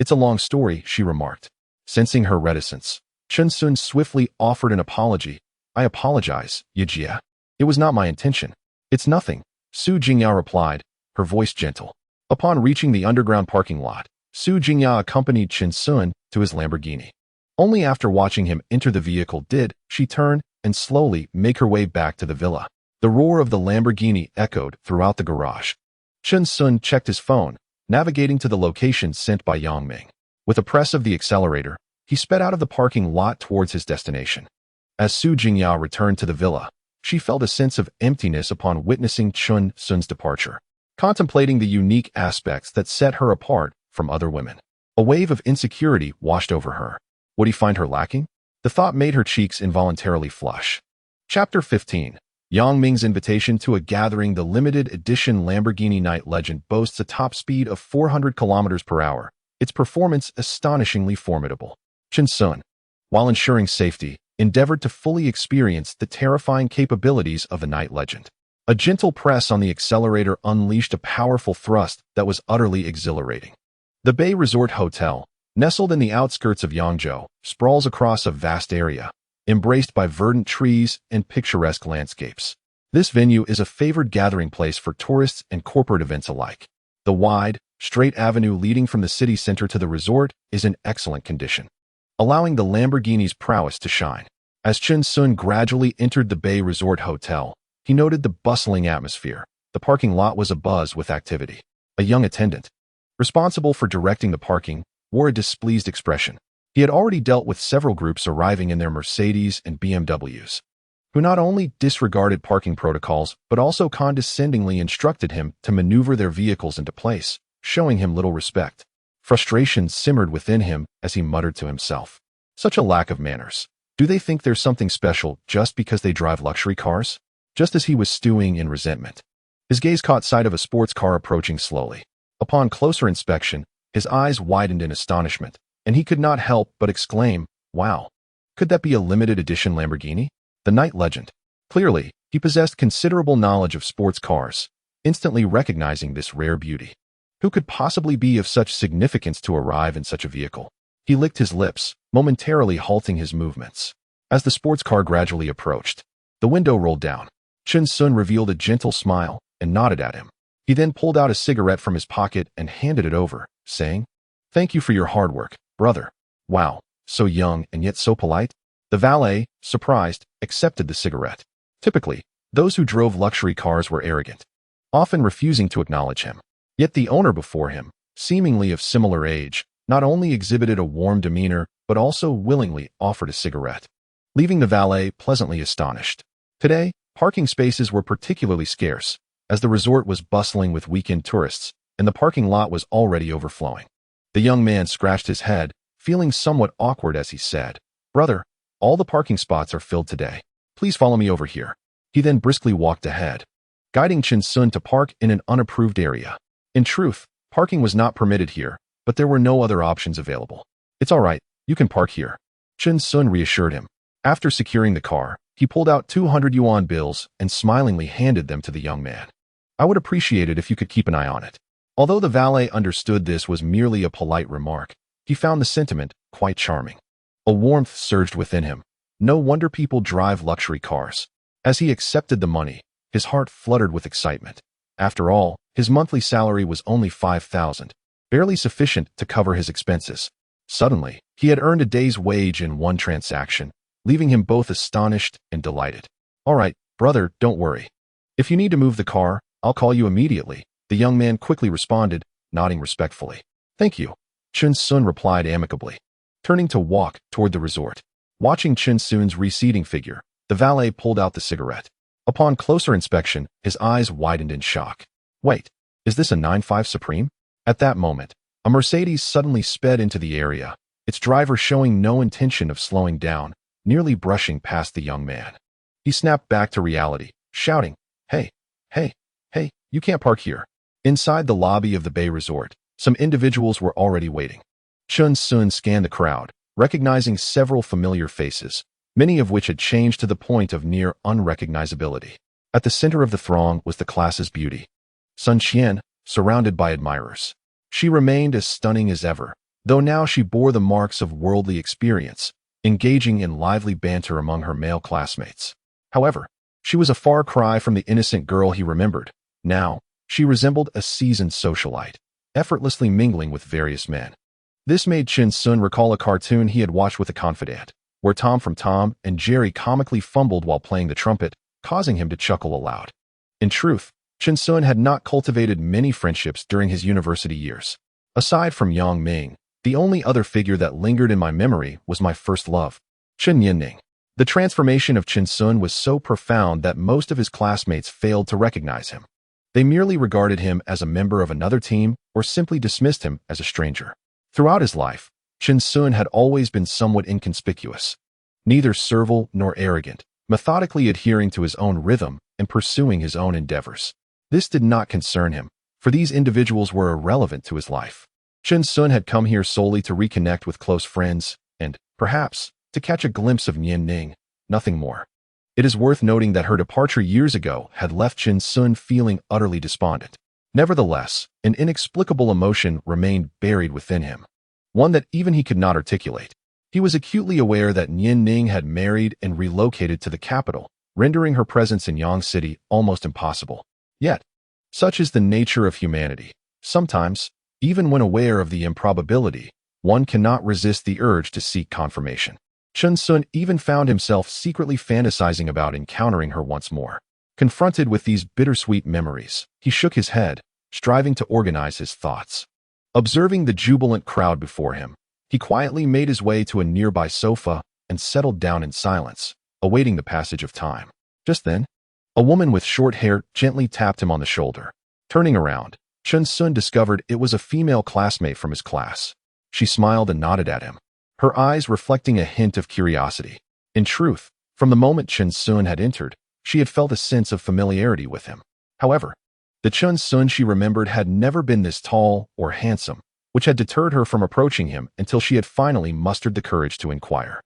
Speaker 1: It's a long story, she remarked. Sensing her reticence, Chin Sun swiftly offered an apology. I apologize, Yijia. It was not my intention. It's nothing, Su Jingyao replied, her voice gentle. Upon reaching the underground parking lot, Su Jingyao accompanied Chin Sun to his Lamborghini. Only after watching him enter the vehicle did she turn and slowly make her way back to the villa. The roar of the Lamborghini echoed throughout the garage. Chin Sun checked his phone, navigating to the location sent by Yang Ming. With a press of the accelerator, he sped out of the parking lot towards his destination. As Su Jingyao returned to the villa, she felt a sense of emptiness upon witnessing Chin Sun's departure, contemplating the unique aspects that set her apart from other women. A wave of insecurity washed over her. Would he find her lacking? The thought made her cheeks involuntarily flush. Chapter 15. Yang Ming's invitation to a gathering. The limited edition Lamborghini Night Legend boasts a top speed of 400 kilometers per hour, its performance astonishingly formidable. Chin Sun, while ensuring safety, endeavored to fully experience the terrifying capabilities of the Night Legend. A gentle press on the accelerator unleashed a powerful thrust that was utterly exhilarating. The Bay Resort Hotel, nestled in the outskirts of Yangzhou, sprawls across a vast area, embraced by verdant trees and picturesque landscapes. This venue is a favored gathering place for tourists and corporate events alike. The wide, straight avenue leading from the city center to the resort is in excellent condition, allowing the Lamborghini's prowess to shine. As Chin Sun gradually entered the Bay Resort Hotel, he noted the bustling atmosphere. The parking lot was abuzz with activity. A young attendant, responsible for directing the parking, wore a displeased expression. He had already dealt with several groups arriving in their Mercedes and BMWs, who not only disregarded parking protocols but also condescendingly instructed him to maneuver their vehicles into place, showing him little respect. Frustration simmered within him as he muttered to himself. Such a lack of manners. Do they think there's something special just because they drive luxury cars? just as he was stewing in resentment. His gaze caught sight of a sports car approaching slowly. Upon closer inspection, his eyes widened in astonishment, and he could not help but exclaim, "Wow! Could that be a limited edition Lamborghini?" The night legend. Clearly, he possessed considerable knowledge of sports cars, instantly recognizing this rare beauty. Who could possibly be of such significance to arrive in such a vehicle? He licked his lips, momentarily halting his movements. As the sports car gradually approached, the window rolled down. Chen Sun revealed a gentle smile and nodded at him. He then pulled out a cigarette from his pocket and handed it over, saying, "Thank you for your hard work, brother." "Wow, so young and yet so polite." The valet, surprised, accepted the cigarette. Typically, those who drove luxury cars were arrogant, often refusing to acknowledge him. Yet the owner before him, seemingly of similar age, not only exhibited a warm demeanor, but also willingly offered a cigarette, leaving the valet pleasantly astonished. Today, parking spaces were particularly scarce, as the resort was bustling with weekend tourists, and the parking lot was already overflowing. The young man scratched his head, feeling somewhat awkward as he said, "Brother, all the parking spots are filled today. Please follow me over here." He then briskly walked ahead, guiding Chen Sun to park in an unapproved area. In truth, parking was not permitted here, but there were no other options available. "It's all right, you can park here," Chen Sun reassured him. After securing the car, he pulled out 200 yuan bills and smilingly handed them to the young man. "I would appreciate it if you could keep an eye on it." Although the valet understood this was merely a polite remark, he found the sentiment quite charming. A warmth surged within him. No wonder people drive luxury cars. As he accepted the money, his heart fluttered with excitement. After all, his monthly salary was only 5,000, barely sufficient to cover his expenses. Suddenly, he had earned a day's wage in one transaction, leaving him both astonished and delighted. "All right, brother, don't worry. If you need to move the car, I'll call you immediately," the young man quickly responded, nodding respectfully. "Thank you," Chen Sun replied amicably, turning to walk toward the resort. Watching Chen Sun's receding figure, the valet pulled out the cigarette. Upon closer inspection, his eyes widened in shock. "Wait, is this a 9.5 Supreme?" At that moment, a Mercedes suddenly sped into the area, its driver showing no intention of slowing down, nearly brushing past the young man. He snapped back to reality, shouting, "Hey, hey, hey, you can't park here." Inside the lobby of the Bay Resort, some individuals were already waiting. Chen Sun scanned the crowd, recognizing several familiar faces, many of which had changed to the point of near unrecognizability. At the center of the throng was the class's beauty, Sun Qian, surrounded by admirers. She remained as stunning as ever, though now she bore the marks of worldly experience, engaging in lively banter among her male classmates. However, she was a far cry from the innocent girl he remembered. Now, she resembled a seasoned socialite, effortlessly mingling with various men. This made Chen Sun recall a cartoon he had watched with a confidant, where Tom from Tom and Jerry comically fumbled while playing the trumpet, causing him to chuckle aloud. In truth, Chen Sun had not cultivated many friendships during his university years. Aside from Yang Ming, the only other figure that lingered in my memory was my first love, Chen Yanning. The transformation of Chen Sun was so profound that most of his classmates failed to recognize him. They merely regarded him as a member of another team or simply dismissed him as a stranger. Throughout his life, Chen Sun had always been somewhat inconspicuous, neither servile nor arrogant, methodically adhering to his own rhythm and pursuing his own endeavors. This did not concern him, for these individuals were irrelevant to his life. Chen Sun had come here solely to reconnect with close friends and, perhaps, to catch a glimpse of Nian Ning, nothing more. It is worth noting that her departure years ago had left Chen Sun feeling utterly despondent. Nevertheless, an inexplicable emotion remained buried within him, one that even he could not articulate. He was acutely aware that Nian Ning had married and relocated to the capital, rendering her presence in Yang City almost impossible. Yet, such is the nature of humanity. Sometimes, even when aware of the improbability, one cannot resist the urge to seek confirmation. Chen Sun even found himself secretly fantasizing about encountering her once more. Confronted with these bittersweet memories, he shook his head, striving to organize his thoughts. Observing the jubilant crowd before him, he quietly made his way to a nearby sofa and settled down in silence, awaiting the passage of time. Just then, a woman with short hair gently tapped him on the shoulder. Turning around, Chen Sun discovered it was a female classmate from his class. She smiled and nodded at him, her eyes reflecting a hint of curiosity. In truth, from the moment Chen Sun had entered, She had felt a sense of familiarity with him. However, the Chun Sun she remembered had never been this tall or handsome, which had deterred her from approaching him until she had finally mustered the courage to inquire.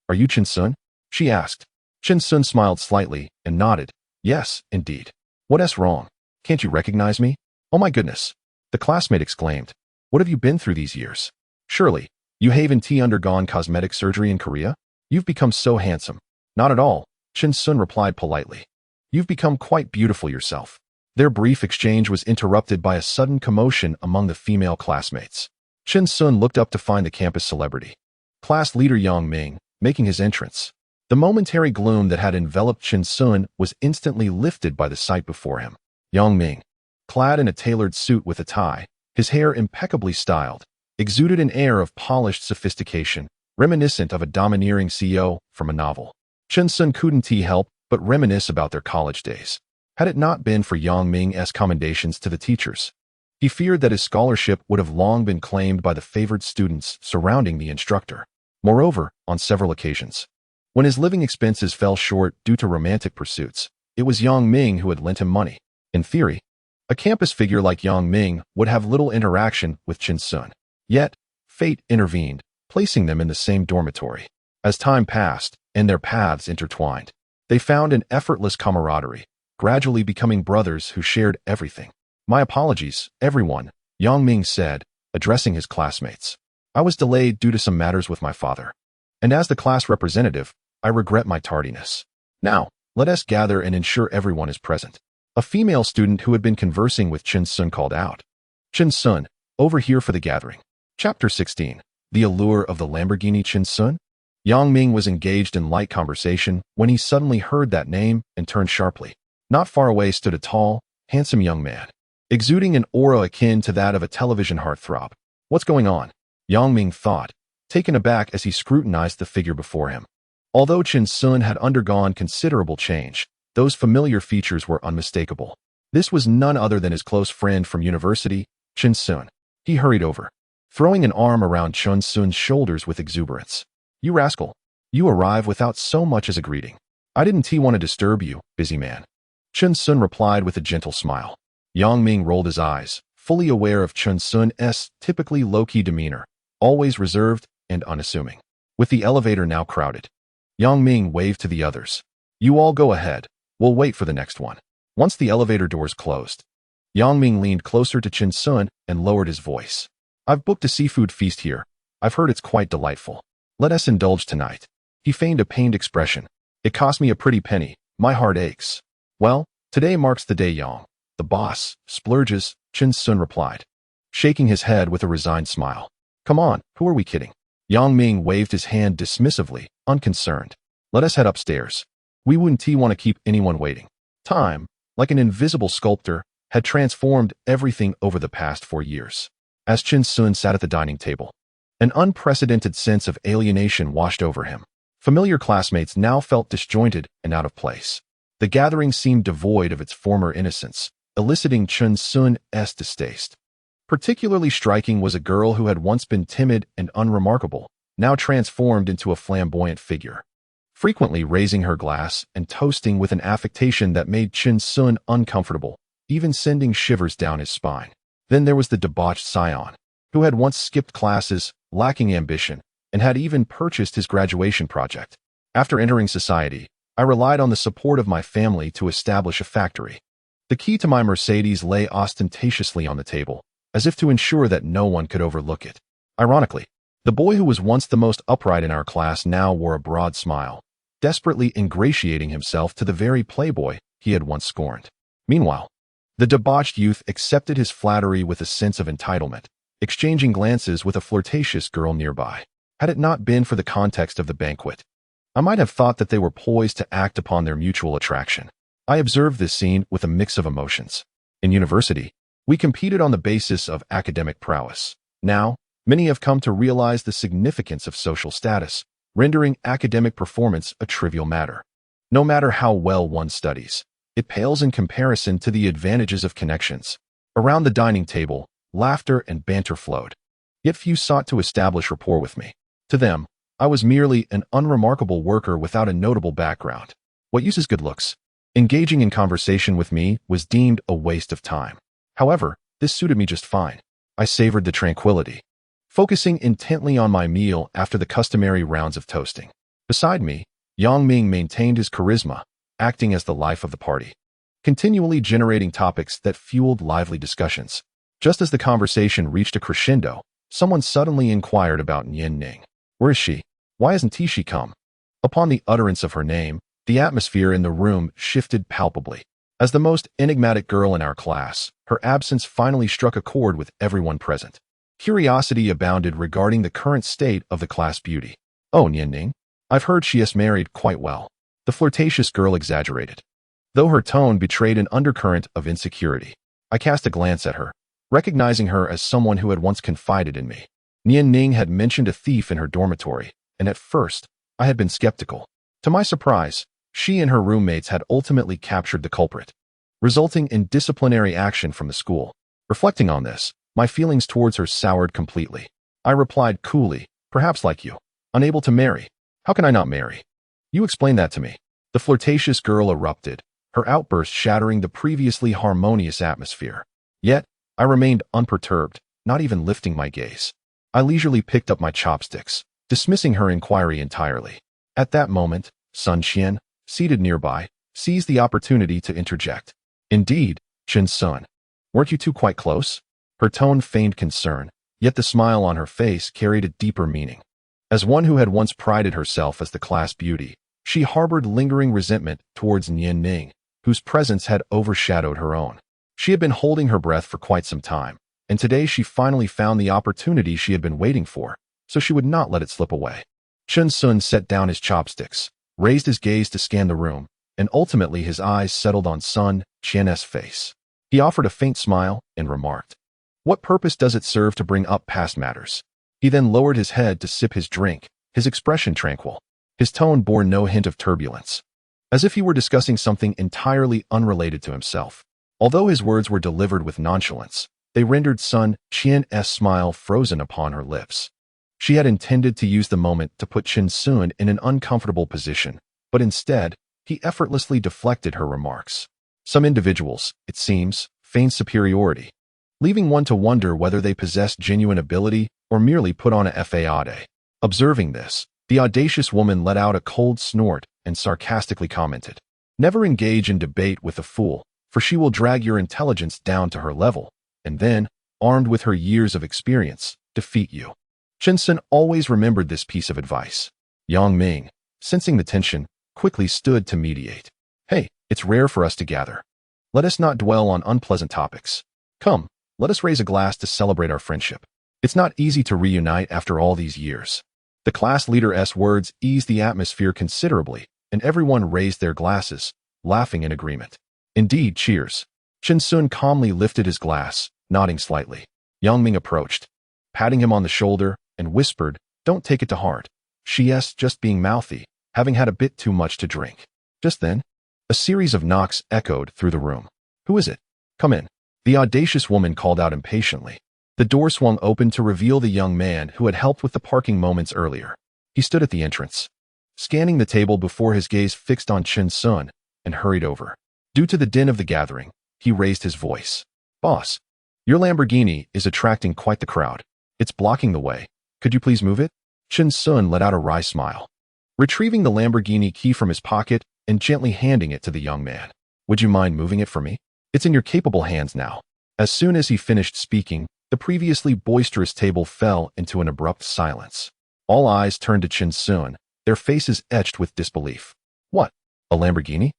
Speaker 1: "Are you Chun Sun?" she asked. Chun Sun smiled slightly and nodded. "Yes, indeed. What's wrong? Can't you recognize me?" "Oh my goodness," the classmate exclaimed. "What have you been through these years? Surely, you haven't undergone cosmetic surgery in Korea? You've become so handsome." "Not at all," Chun Sun replied politely. "You've become quite beautiful yourself." Their brief exchange was interrupted by a sudden commotion among the female classmates. Chun Sun looked up to find the campus celebrity, class leader Yang Ming, making his entrance. The momentary gloom that had enveloped Chun Sun was instantly lifted by the sight before him. Yang Ming, clad in a tailored suit with a tie, his hair impeccably styled, exuded an air of polished sophistication, reminiscent of a domineering CEO from a novel. Chun Sun couldn't help but reminisce about their college days. Had it not been for Yang Ming's commendations to the teachers, he feared that his scholarship would have long been claimed by the favored students surrounding the instructor. Moreover, on several occasions, when his living expenses fell short due to romantic pursuits, it was Yang Ming who had lent him money. In theory, a campus figure like Yang Ming would have little interaction with Chun Sun. Yet, fate intervened, placing them in the same dormitory. As time passed and their paths intertwined, they found an effortless camaraderie, gradually becoming brothers who shared everything. "My apologies, everyone," Yang Ming said, addressing his classmates. "I was delayed due to some matters with my father. And as the class representative, I regret my tardiness. Now, let us gather and ensure everyone is present." A female student who had been conversing with Chun Sun called out. "Chun Sun, over here for the gathering." Chapter 16. The Allure of the Lamborghini. Chun Sun? Yang Ming was engaged in light conversation when he suddenly heard that name and turned sharply. Not far away stood a tall, handsome young man, exuding an aura akin to that of a television heartthrob. "What's going on?" Yang Ming thought, taken aback as he scrutinized the figure before him. Although Chun Sun had undergone considerable change, those familiar features were unmistakable. This was none other than his close friend from university, Chun Sun. He hurried over, throwing an arm around Chun Sun's shoulders with exuberance. "You rascal, you arrive without so much as a greeting. I didn't want to disturb you, busy man." Chun Sun replied with a gentle smile. Yang Ming rolled his eyes, fully aware of Chun Sun's typically low-key demeanor, always reserved and unassuming. With the elevator now crowded, Yang Ming waved to the others. "You all go ahead. We'll wait for the next one." Once the elevator doors closed, Yang Ming leaned closer to Chun Sun and lowered his voice. "I've booked a seafood feast here. I've heard it's quite delightful. Let us indulge tonight." He feigned a pained expression. "It cost me a pretty penny. My heart aches." "Well, today marks the day Yang, the boss, splurges," Chun Sun replied, shaking his head with a resigned smile. "Come on, who are we kidding?" Yang Ming waved his hand dismissively, unconcerned. "Let us head upstairs. We wouldn't want to keep anyone waiting." Time, like an invisible sculptor, had transformed everything over the past 4 years. As Chun Sun sat at the dining table, an unprecedented sense of alienation washed over him. Familiar classmates now felt disjointed and out of place. The gathering seemed devoid of its former innocence, eliciting Chun Sun's distaste. Particularly striking was a girl who had once been timid and unremarkable, now transformed into a flamboyant figure, frequently raising her glass and toasting with an affectation that made Chun Sun uncomfortable, even sending shivers down his spine. Then there was the debauched scion, who had once skipped classes, lacking ambition, and had even purchased his graduation project. "After entering society, I relied on the support of my family to establish a factory. The key to my Mercedes lay ostentatiously on the table, as if to ensure that no one could overlook it." Ironically, the boy who was once the most upright in our class now wore a broad smile, desperately ingratiating himself to the very playboy he had once scorned. Meanwhile, the debauched youth accepted his flattery with a sense of entitlement, exchanging glances with a flirtatious girl nearby. Had it not been for the context of the banquet, I might have thought that they were poised to act upon their mutual attraction. I observed this scene with a mix of emotions. In university, we competed on the basis of academic prowess. Now, many have come to realize the significance of social status, rendering academic performance a trivial matter. No matter how well one studies, it pales in comparison to the advantages of connections. Around the dining table, laughter and banter flowed. Yet few sought to establish rapport with me. To them, I was merely an unremarkable worker without a notable background. What use is good looks? Engaging in conversation with me was deemed a waste of time. However, this suited me just fine. I savored the tranquility, focusing intently on my meal after the customary rounds of toasting. Beside me, Yang Ming maintained his charisma, acting as the life of the party, continually generating topics that fueled lively discussions. Just as the conversation reached a crescendo, someone suddenly inquired about Nian Ning. Where is she? Why hasn't she come? Upon the utterance of her name, the atmosphere in the room shifted palpably. As the most enigmatic girl in our class, her absence finally struck a chord with everyone present. Curiosity abounded regarding the current state of the class beauty. Oh, Nian Ning? I've heard she is married quite well. The flirtatious girl exaggerated, though her tone betrayed an undercurrent of insecurity. I cast a glance at her, recognizing her as someone who had once confided in me. Nian Ning had mentioned a thief in her dormitory, and at first, I had been skeptical. To my surprise, she and her roommates had ultimately captured the culprit, resulting in disciplinary action from the school. Reflecting on this, my feelings towards her soured completely. I replied coolly, perhaps like you, unable to marry. How can I not marry? You explain that to me. The flirtatious girl erupted, her outburst shattering the previously harmonious atmosphere. Yet, I remained unperturbed, not even lifting my gaze. I leisurely picked up my chopsticks, dismissing her inquiry entirely. At that moment, Sun Qian, seated nearby, seized the opportunity to interject. Indeed, Chen Sun. Weren't you two quite close? Her tone feigned concern, yet the smile on her face carried a deeper meaning. As one who had once prided herself as the class beauty, she harbored lingering resentment towards Nian Ning, whose presence had overshadowed her own. She had been holding her breath for quite some time, and today she finally found the opportunity she had been waiting for, so she would not let it slip away. Chen Sun set down his chopsticks, raised his gaze to scan the room, and ultimately his eyes settled on Sun Qian's face. He offered a faint smile and remarked, "What purpose does it serve to bring up past matters?" He then lowered his head to sip his drink, his expression tranquil. His tone bore no hint of turbulence, as if he were discussing something entirely unrelated to himself. Although his words were delivered with nonchalance, they rendered Sun Qian's smile frozen upon her lips. She had intended to use the moment to put Chen Sun in an uncomfortable position, but instead, he effortlessly deflected her remarks. Some individuals, it seems, feign superiority, leaving one to wonder whether they possess genuine ability or merely put on a facade. Observing this, the audacious woman let out a cold snort and sarcastically commented, "Never engage in debate with a fool, for she will drag your intelligence down to her level, and then, armed with her years of experience, defeat you." Chen Sun always remembered this piece of advice. Yang Ming, sensing the tension, quickly stood to mediate. "Hey, it's rare for us to gather. Let us not dwell on unpleasant topics. Come, let us raise a glass to celebrate our friendship. It's not easy to reunite after all these years." The class leader's words eased the atmosphere considerably, and everyone raised their glasses, laughing in agreement. Indeed, cheers. Chen Sun calmly lifted his glass, nodding slightly. Yang Ming approached, patting him on the shoulder, and whispered, "Don't take it to heart. She's just being mouthy, having had a bit too much to drink." Just then, a series of knocks echoed through the room. "Who is it? Come in." The audacious woman called out impatiently. The door swung open to reveal the young man who had helped with the parking moments earlier. He stood at the entrance, scanning the table before his gaze fixed on Chen Sun, and hurried over. Due to the din of the gathering, he raised his voice. "Boss, your Lamborghini is attracting quite the crowd. It's blocking the way. Could you please move it?" Chen Sun let out a wry smile, retrieving the Lamborghini key from his pocket and gently handing it to the young man. "Would you mind moving it for me? It's in your capable hands now." As soon as he finished speaking, the previously boisterous table fell into an abrupt silence. All eyes turned to Chen Sun, their faces etched with disbelief. "What? A Lamborghini?"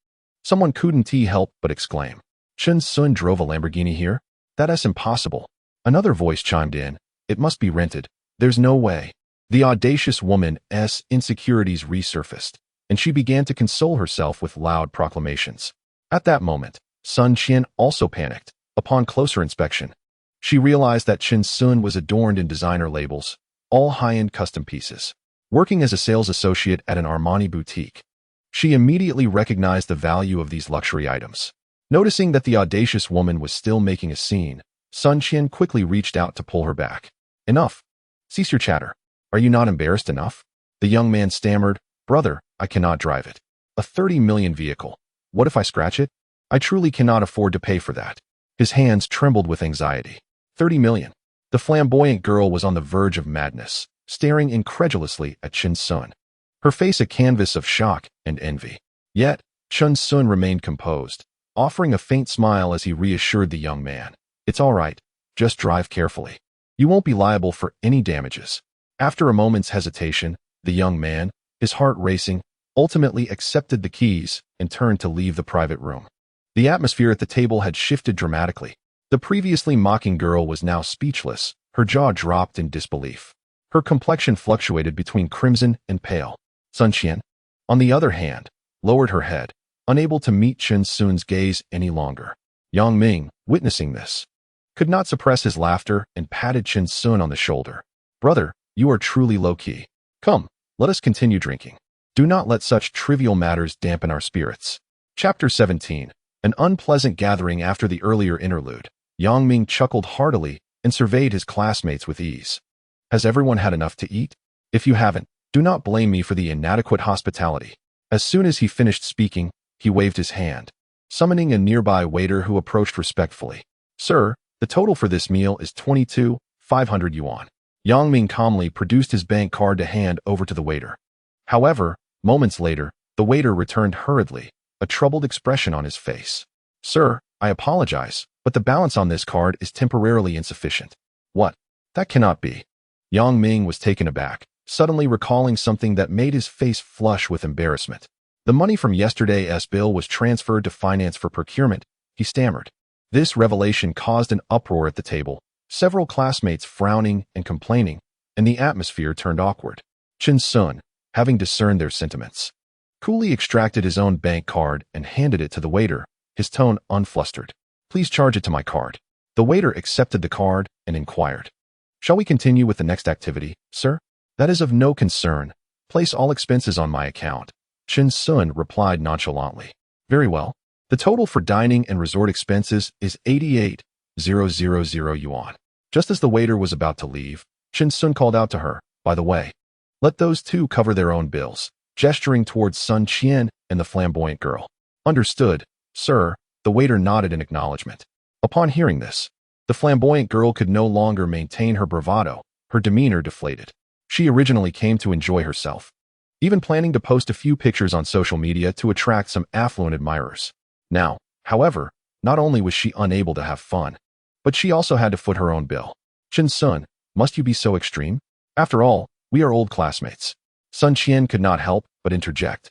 Speaker 1: Someone couldn't help but exclaim. "Chen Sun drove a Lamborghini here? That's impossible." Another voice chimed in. "It must be rented. There's no way." The audacious woman's insecurities resurfaced, and she began to console herself with loud proclamations. At that moment, Sun Qian also panicked. Upon closer inspection, she realized that Chen Sun was adorned in designer labels, all high-end custom pieces. Working as a sales associate at an Armani boutique, she immediately recognized the value of these luxury items. Noticing that the audacious woman was still making a scene, Sun Qian quickly reached out to pull her back. "Enough. Cease your chatter. Are you not embarrassed enough?" The young man stammered, "Brother, I cannot drive it. A 30 million vehicle. What if I scratch it? I truly cannot afford to pay for that. His hands trembled with anxiety. 30 million. The flamboyant girl was on the verge of madness, staring incredulously at Chin Sun, her face a canvas of shock and envy. Yet, Chin Sun remained composed, offering a faint smile as he reassured the young man. It's all right. Just drive carefully. You won't be liable for any damages. After a moment's hesitation, the young man, his heart racing, ultimately accepted the keys and turned to leave the private room. The atmosphere at the table had shifted dramatically. The previously mocking girl was now speechless, her jaw dropped in disbelief. Her complexion fluctuated between crimson and pale. Sun Qian, on the other hand, lowered her head, unable to meet Chin Sun's gaze any longer. Yang Ming, witnessing this, could not suppress his laughter and patted Chin Sun on the shoulder. Brother, you are truly low-key. Come, let us continue drinking. Do not let such trivial matters dampen our spirits. Chapter 17. An unpleasant gathering after the earlier interlude. Yang Ming chuckled heartily and surveyed his classmates with ease. Has everyone had enough to eat? If you haven't, do not blame me for the inadequate hospitality. As soon as he finished speaking, he waved his hand, summoning a nearby waiter who approached respectfully. Sir, the total for this meal is 22,500 yuan. Yang Ming calmly produced his bank card to hand over to the waiter. However, moments later, the waiter returned hurriedly, a troubled expression on his face. Sir, I apologize, but the balance on this card is temporarily insufficient. What? That cannot be. Yang Ming was taken aback, suddenly recalling something that made his face flush with embarrassment. The money from yesterday's bill was transferred to finance for procurement, he stammered. This revelation caused an uproar at the table, several classmates frowning and complaining, and the atmosphere turned awkward. Chin Sun, having discerned their sentiments, coolly extracted his own bank card and handed it to the waiter, his tone unflustered. Please charge it to my card. The waiter accepted the card and inquired. Shall we continue with the next activity, sir? That is of no concern. Place all expenses on my account. Chin Sun replied nonchalantly. Very well. The total for dining and resort expenses is 88,000 yuan. Just as the waiter was about to leave, Chin Sun called out to her, by the way, let those two cover their own bills, gesturing towards Sun Qian and the flamboyant girl. Understood, sir, the waiter nodded in acknowledgement. Upon hearing this, the flamboyant girl could no longer maintain her bravado, her demeanor deflated. She originally came to enjoy herself, even planning to post a few pictures on social media to attract some affluent admirers. Now, however, not only was she unable to have fun, but she also had to foot her own bill. Chin Sun, must you be so extreme? After all, we are old classmates. Sun Qian could not help but interject,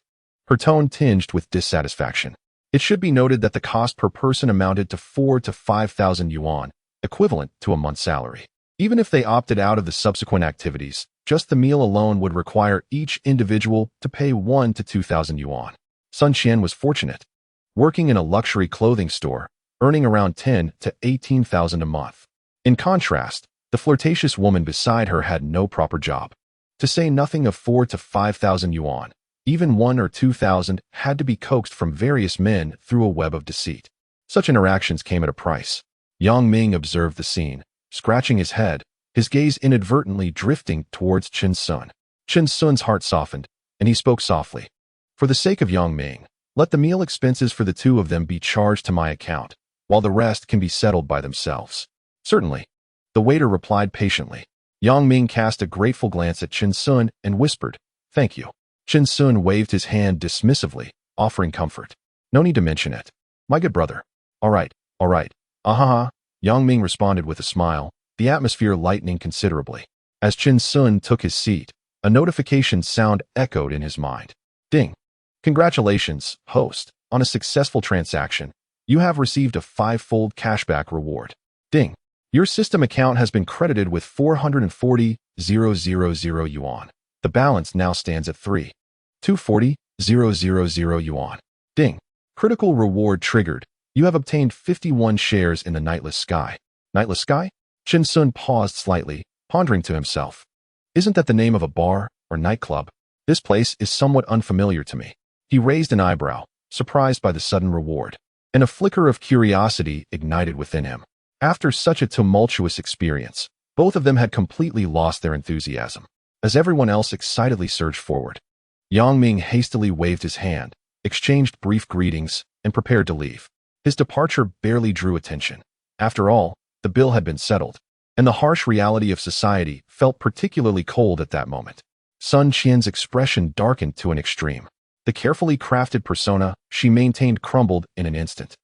Speaker 1: her tone tinged with dissatisfaction. It should be noted that the cost per person amounted to 4,000 to 5,000 yuan, equivalent to a month's salary. Even if they opted out of the subsequent activities, just the meal alone would require each individual to pay 1,000 to 2,000 yuan. Sun Qian was fortunate, working in a luxury clothing store, earning around 10,000 to 18,000 a month. In contrast, the flirtatious woman beside her had no proper job. To say nothing of 4,000 to 5,000 yuan, even 1,000 or 2,000 had to be coaxed from various men through a web of deceit. Such interactions came at a price. Yang Ming observed the scene, scratching his head, his gaze inadvertently drifting towards Chin Sun. Chin Sun's heart softened, and he spoke softly. For the sake of Yang Ming, let the meal expenses for the two of them be charged to my account, while the rest can be settled by themselves. Certainly. The waiter replied patiently. Yang Ming cast a grateful glance at Chin Sun and whispered, Thank you. Chin Sun waved his hand dismissively, offering comfort. No need to mention it. My good brother. All right. Ahaha. Yang Ming responded with a smile, the atmosphere lightening considerably. As Chin Sun took his seat, a notification sound echoed in his mind. Ding. Congratulations, host, on a successful transaction. You have received a 5-fold cashback reward. Ding. Your system account has been credited with 440,000 yuan. The balance now stands at 3,240,000 yuan. Ding. Critical reward triggered. You have obtained 51 shares in the Nightless Sky. Nightless Sky? Chin Sun paused slightly, pondering to himself. Isn't that the name of a bar or nightclub? This place is somewhat unfamiliar to me. He raised an eyebrow, surprised by the sudden reward, and a flicker of curiosity ignited within him. After such a tumultuous experience, both of them had completely lost their enthusiasm. As everyone else excitedly surged forward, Yang Ming hastily waved his hand, exchanged brief greetings, and prepared to leave. His departure barely drew attention. After all, the bill had been settled, and the harsh reality of society felt particularly cold at that moment. Sun Qian's expression darkened to an extreme. The carefully crafted persona she maintained crumbled in an instant,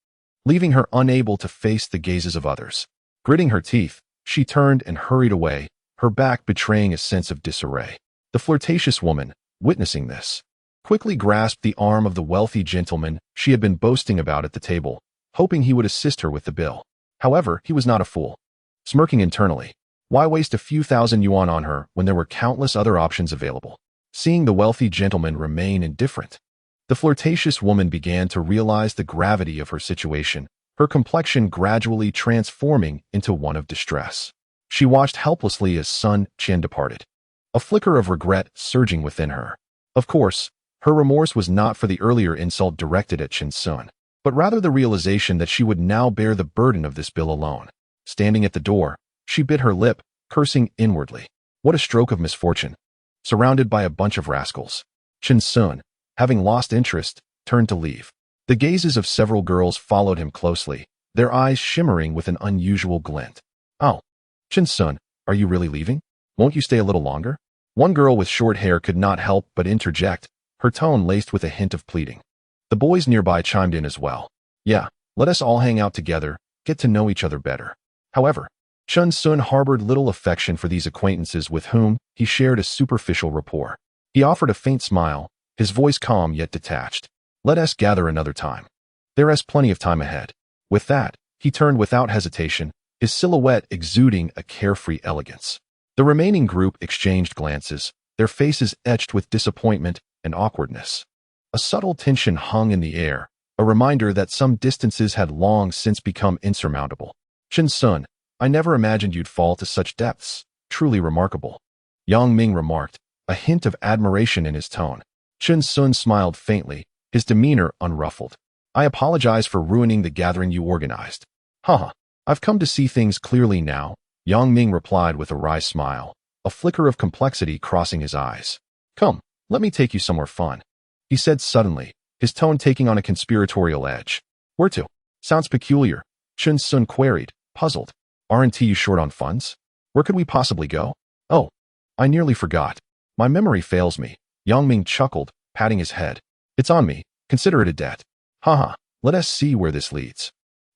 Speaker 1: leaving her unable to face the gazes of others. Gritting her teeth, she turned and hurried away, her back betraying a sense of disarray. The flirtatious woman, witnessing this, quickly grasped the arm of the wealthy gentleman she had been boasting about at the table, hoping he would assist her with the bill. However, he was not a fool. Smirking internally, why waste a few thousand yuan on her when there were countless other options available? Seeing the wealthy gentleman remain indifferent, the flirtatious woman began to realize the gravity of her situation, her complexion gradually transforming into one of distress. She watched helplessly as Sun Qian departed, a flicker of regret surging within her. Of course, her remorse was not for the earlier insult directed at Chen Sun, but rather the realization that she would now bear the burden of this bill alone. Standing at the door, she bit her lip, cursing inwardly. What a stroke of misfortune. Surrounded by a bunch of rascals, Chen Sun, having lost interest, turned to leave. The gazes of several girls followed him closely, their eyes shimmering with an unusual glint. Oh, Chen Sun, are you really leaving? Won't you stay a little longer? One girl with short hair could not help but interject, her tone laced with a hint of pleading. The boys nearby chimed in as well. Yeah, let us all hang out together, get to know each other better. However, Chen Sun harbored little affection for these acquaintances with whom he shared a superficial rapport. He offered a faint smile, his voice calm yet detached. Let us gather another time. There is plenty of time ahead. With that, he turned without hesitation, his silhouette exuding a carefree elegance. The remaining group exchanged glances, their faces etched with disappointment and awkwardness. A subtle tension hung in the air, a reminder that some distances had long since become insurmountable. Chen Sun, I never imagined you'd fall to such depths. Truly remarkable. Yang Ming remarked, a hint of admiration in his tone. Chen Sun smiled faintly, his demeanor unruffled. I apologize for ruining the gathering you organized. Haha, I've come to see things clearly now, Yang Ming replied with a wry smile, a flicker of complexity crossing his eyes. Come, let me take you somewhere fun, he said suddenly, his tone taking on a conspiratorial edge. Where to? Sounds peculiar, Chen Sun queried, puzzled. Aren't you short on funds? Where could we possibly go? Oh, I nearly forgot. My memory fails me, Yang Ming chuckled, patting his head. It's on me, consider it a debt. Haha, let us see where this leads.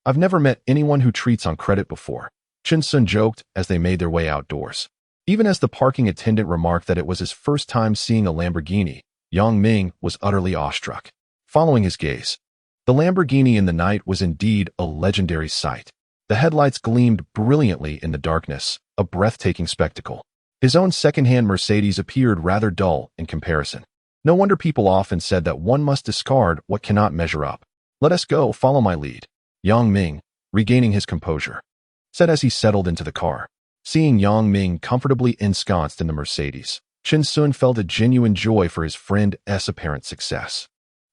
Speaker 1: I've never met anyone who treats on credit before, Chen Sun joked as they made their way outdoors. Even as the parking attendant remarked that it was his first time seeing a Lamborghini, Yang Ming was utterly awestruck. Following his gaze, the Lamborghini in the night was indeed a legendary sight. The headlights gleamed brilliantly in the darkness, a breathtaking spectacle. His own second-hand Mercedes appeared rather dull in comparison. No wonder people often said that one must discard what cannot measure up. Let us go, follow my lead, Yang Ming, regaining his composure, said as he settled into the car. Seeing Yang Ming comfortably ensconced in the Mercedes, Chen Sun felt a genuine joy for his friend's apparent success.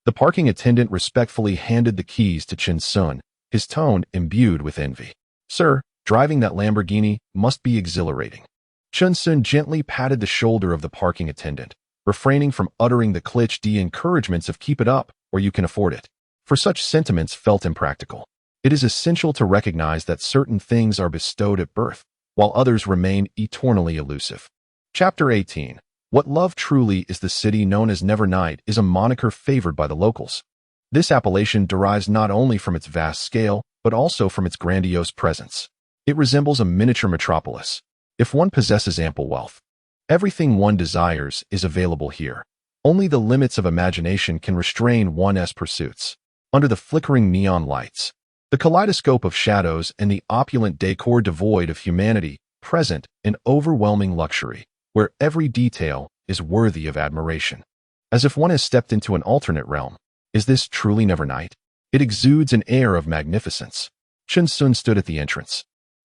Speaker 1: The parking attendant respectfully handed the keys to Chen Sun, his tone imbued with envy. Sir, driving that Lamborghini must be exhilarating. Chen Sun gently patted the shoulder of the parking attendant, refraining from uttering the cliché encouragements of keep it up or you can afford it, for such sentiments felt impractical. It is essential to recognize that certain things are bestowed at birth, while others remain eternally elusive. Chapter 18. What love truly is. The city known as Never Night is a moniker favored by the locals. This appellation derives not only from its vast scale, but also from its grandiose presence. It resembles a miniature metropolis. If one possesses ample wealth, everything one desires is available here. Only the limits of imagination can restrain one's pursuits. Under the flickering neon lights, the kaleidoscope of shadows and the opulent decor devoid of humanity present in overwhelming luxury, where every detail is worthy of admiration. As if one has stepped into an alternate realm. Is this truly Never Night? It exudes an air of magnificence. Chen Sun stood at the entrance,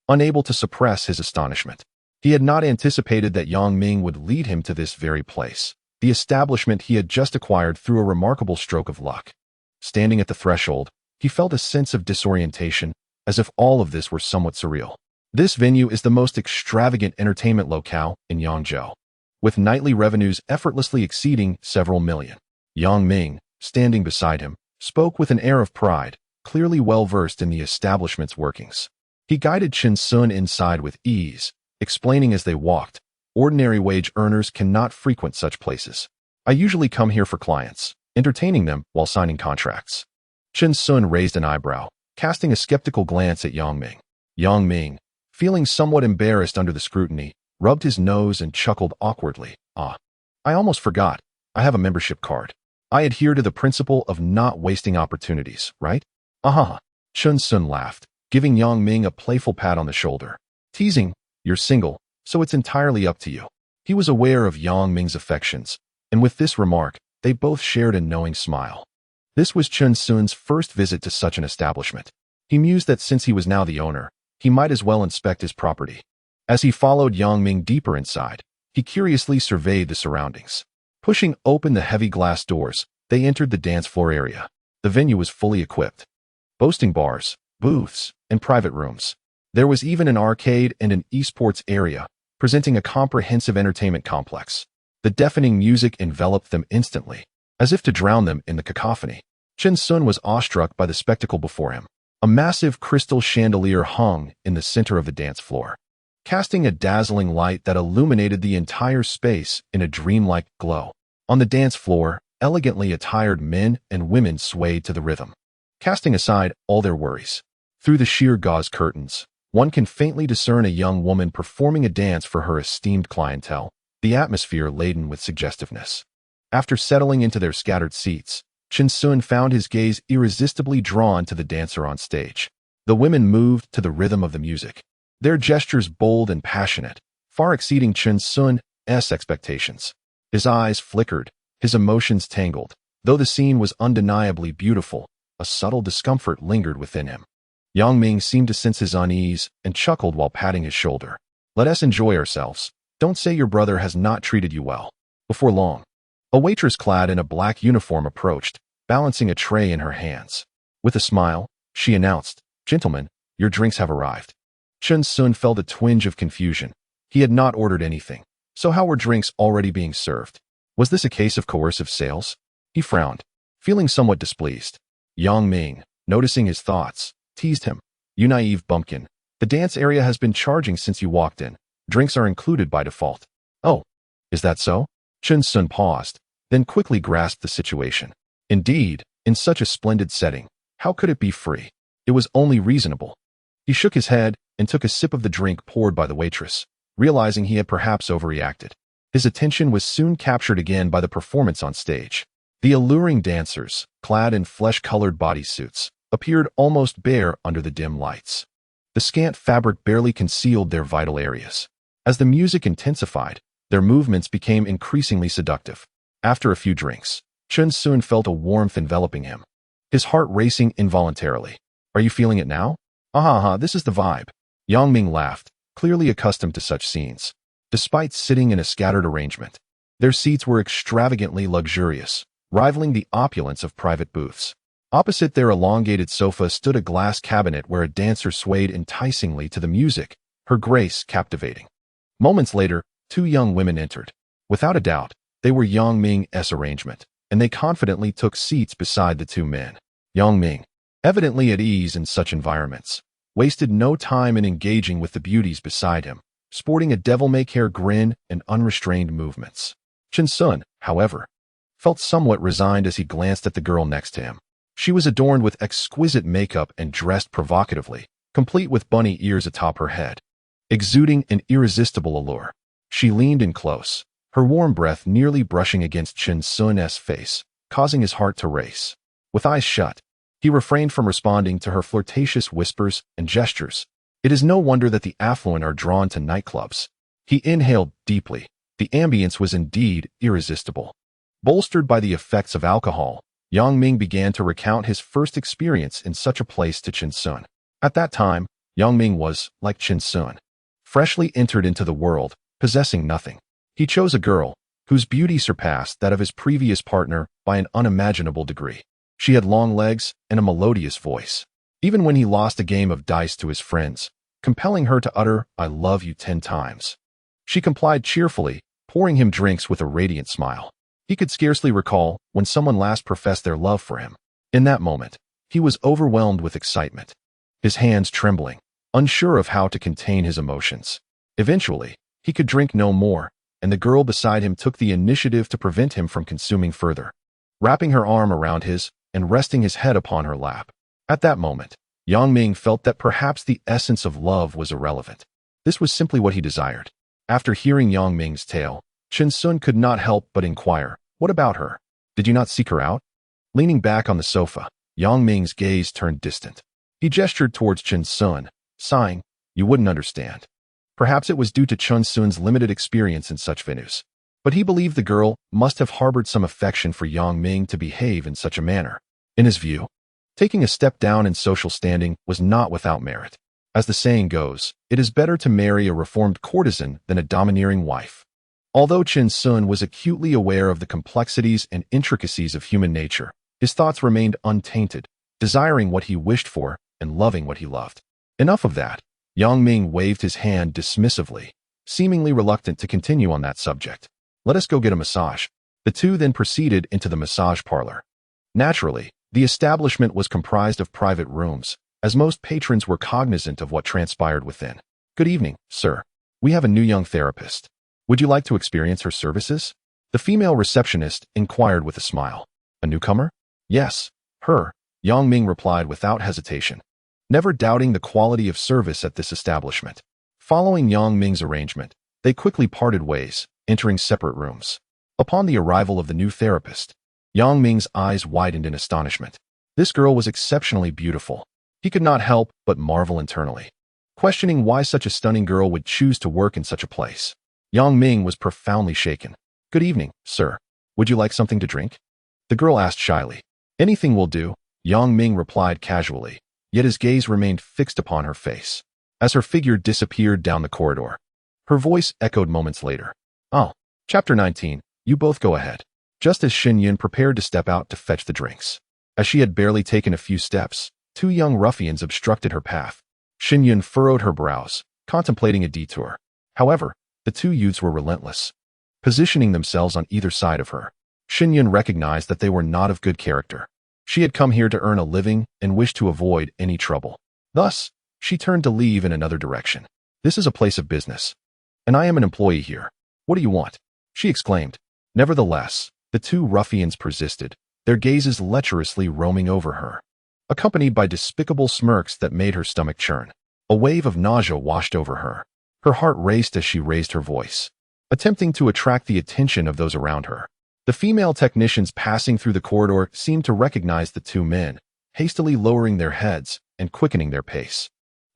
Speaker 1: unable to suppress his astonishment. He had not anticipated that Yang Ming would lead him to this very place, the establishment he had just acquired through a remarkable stroke of luck. Standing at the threshold, he felt a sense of disorientation, as if all of this were somewhat surreal. This venue is the most extravagant entertainment locale in Yangzhou, with nightly revenues effortlessly exceeding several million. Yang Ming, standing beside him, spoke with an air of pride, clearly well-versed in the establishment's workings. He guided Chin Sun inside with ease, explaining as they walked, "Ordinary wage earners cannot frequent such places. I usually come here for clients, entertaining them while signing contracts." Chin Sun raised an eyebrow, casting a skeptical glance at Yang Ming. Yang Ming, feeling somewhat embarrassed under the scrutiny, rubbed his nose and chuckled awkwardly. "Ah, I almost forgot. I have a membership card. I adhere to the principle of not wasting opportunities, right?" "Ah." Chin Sun laughed, giving Yang Ming a playful pat on the shoulder. Teasing, "You're single, so it's entirely up to you." He was aware of Yang Ming's affections, and with this remark, they both shared a knowing smile. This was Chin Sun's first visit to such an establishment. He mused that since he was now the owner, he might as well inspect his property. As he followed Yang Ming deeper inside, he curiously surveyed the surroundings. Pushing open the heavy glass doors, they entered the dance floor area. The venue was fully equipped, boasting bars, booths, and private rooms. There was even an arcade and an esports area, presenting a comprehensive entertainment complex. The deafening music enveloped them instantly, as if to drown them in the cacophony. Chin Sun was awestruck by the spectacle before him. A massive crystal chandelier hung in the center of the dance floor, casting a dazzling light that illuminated the entire space in a dreamlike glow. On the dance floor, elegantly attired men and women swayed to the rhythm, casting aside all their worries. Through the sheer gauze curtains, one can faintly discern a young woman performing a dance for her esteemed clientele, the atmosphere laden with suggestiveness. After settling into their scattered seats, Chin Sun found his gaze irresistibly drawn to the dancer on stage. The women moved to the rhythm of the music, their gestures bold and passionate, far exceeding Chin Sun's expectations. His eyes flickered, his emotions tangled. Though the scene was undeniably beautiful, a subtle discomfort lingered within him. Yang Ming seemed to sense his unease and chuckled while patting his shoulder. "Let us enjoy ourselves. Don't say your brother has not treated you well." Before long, a waitress clad in a black uniform approached, balancing a tray in her hands. With a smile, she announced, "Gentlemen, your drinks have arrived." Chin Sun felt a twinge of confusion. He had not ordered anything, so how were drinks already being served? Was this a case of coercive sales? He frowned, feeling somewhat displeased. Yang Ming, noticing his thoughts, teased him. "You naive bumpkin. The dance area has been charging since you walked in. Drinks are included by default." "Oh, is that so?" Chin Sun paused, then quickly grasped the situation. Indeed, in such a splendid setting, how could it be free? It was only reasonable. He shook his head and took a sip of the drink poured by the waitress, realizing he had perhaps overreacted. His attention was soon captured again by the performance on stage. The alluring dancers, clad in flesh-colored bodysuits, appeared almost bare under the dim lights. The scant fabric barely concealed their vital areas. As the music intensified, their movements became increasingly seductive. After a few drinks, Chin Sun felt a warmth enveloping him, his heart racing involuntarily. "Are you feeling it now?" "Ah, this is the vibe." Yang Ming laughed, clearly accustomed to such scenes. Despite sitting in a scattered arrangement, their seats were extravagantly luxurious, rivaling the opulence of private booths. Opposite their elongated sofa stood a glass cabinet where a dancer swayed enticingly to the music, her grace captivating. Moments later, two young women entered. Without a doubt, they were Yang Ming's arrangement, and they confidently took seats beside the two men. Yang Ming, evidently at ease in such environments, wasted no time in engaging with the beauties beside him, sporting a devil-may-care grin and unrestrained movements. Chin Sun, however, felt somewhat resigned as he glanced at the girl next to him. She was adorned with exquisite makeup and dressed provocatively, complete with bunny ears atop her head. Exuding an irresistible allure, she leaned in close, her warm breath nearly brushing against Chin Sun's face, causing his heart to race. With eyes shut, he refrained from responding to her flirtatious whispers and gestures. It is no wonder that the affluent are drawn to nightclubs. He inhaled deeply. The ambience was indeed irresistible. Bolstered by the effects of alcohol, Yang Ming began to recount his first experience in such a place to Chin Sun. At that time, Yang Ming was, like Chin Sun, freshly entered into the world, possessing nothing. He chose a girl whose beauty surpassed that of his previous partner by an unimaginable degree. She had long legs and a melodious voice. Even when he lost a game of dice to his friends, compelling her to utter, "I love you" 10 times. She complied cheerfully, pouring him drinks with a radiant smile. He could scarcely recall when someone last professed their love for him. In that moment, he was overwhelmed with excitement, his hands trembling, unsure of how to contain his emotions. Eventually, he could drink no more, and the girl beside him took the initiative to prevent him from consuming further, wrapping her arm around his and resting his head upon her lap. At that moment, Yang Ming felt that perhaps the essence of love was irrelevant. This was simply what he desired. After hearing Yang Ming's tale, Chen Sun could not help but inquire, "What about her? Did you not seek her out?" Leaning back on the sofa, Yang Ming's gaze turned distant. He gestured towards Chen Sun, sighing, "You wouldn't understand." Perhaps it was due to Chen Sun's limited experience in such venues, but he believed the girl must have harbored some affection for Yang Ming to behave in such a manner. In his view, taking a step down in social standing was not without merit. As the saying goes, it is better to marry a reformed courtesan than a domineering wife. Although Chen Sun was acutely aware of the complexities and intricacies of human nature, his thoughts remained untainted, desiring what he wished for and loving what he loved. Enough of that. Yang Ming waved his hand dismissively, seemingly reluctant to continue on that subject. "Let us go get a massage." The two then proceeded into the massage parlor. Naturally, the establishment was comprised of private rooms, as most patrons were cognizant of what transpired within. "Good evening, sir. We have a new young therapist. Would you like to experience her services?" The female receptionist inquired with a smile. "A newcomer?" "Yes, her," Yang Ming replied without hesitation, never doubting the quality of service at this establishment. Following Yang Ming's arrangement, they quickly parted ways, entering separate rooms. Upon the arrival of the new therapist, Yang Ming's eyes widened in astonishment. This girl was exceptionally beautiful. He could not help but marvel internally, questioning why such a stunning girl would choose to work in such a place. Yang Ming was profoundly shaken. "Good evening, sir. Would you like something to drink?" The girl asked shyly. "Anything will do," Yang Ming replied casually, yet his gaze remained fixed upon her face. As her figure disappeared down the corridor, her voice echoed moments later. "Oh." Chapter 19, "You both go ahead." Just as Xin Yun prepared to step out to fetch the drinks, as she had barely taken a few steps, two young ruffians obstructed her path. Xin Yun furrowed her brows, contemplating a detour. However, the two youths were relentless, positioning themselves on either side of her. Xin Yun recognized that they were not of good character. She had come here to earn a living and wished to avoid any trouble. Thus, she turned to leave in another direction. "This is a place of business, and I am an employee here. What do you want?" she exclaimed. Nevertheless, the two ruffians persisted, their gazes lecherously roaming over her, accompanied by despicable smirks that made her stomach churn. A wave of nausea washed over her. Her heart raced as she raised her voice, attempting to attract the attention of those around her. The female technicians passing through the corridor seemed to recognize the two men, hastily lowering their heads and quickening their pace,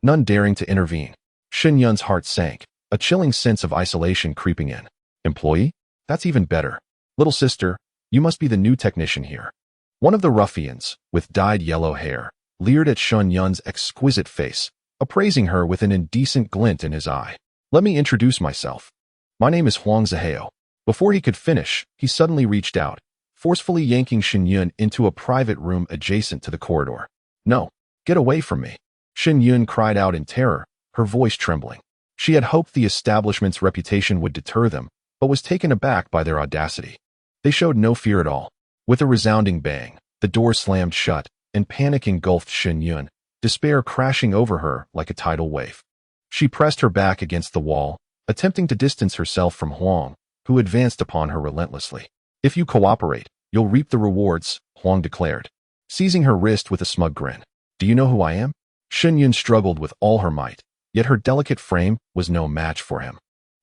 Speaker 1: none daring to intervene. Xin Yun's heart sank, a chilling sense of isolation creeping in. "Employee? That's even better. Little sister, you must be the new technician here." One of the ruffians, with dyed yellow hair, leered at Xin Yun's exquisite face, appraising her with an indecent glint in his eye. "Let me introduce myself. My name is Huang Zihao." Before he could finish, he suddenly reached out, forcefully yanking Xin Yun into a private room adjacent to the corridor. "No, get away from me." Xin Yun cried out in terror, her voice trembling. She had hoped the establishment's reputation would deter them, but was taken aback by their audacity. They showed no fear at all. With a resounding bang, the door slammed shut, and panic engulfed Xin Yun, despair crashing over her like a tidal wave. She pressed her back against the wall, attempting to distance herself from Huang, who advanced upon her relentlessly. "If you cooperate, you'll reap the rewards," Huang declared, seizing her wrist with a smug grin. "Do you know who I am?" Xin Yun struggled with all her might, yet her delicate frame was no match for him.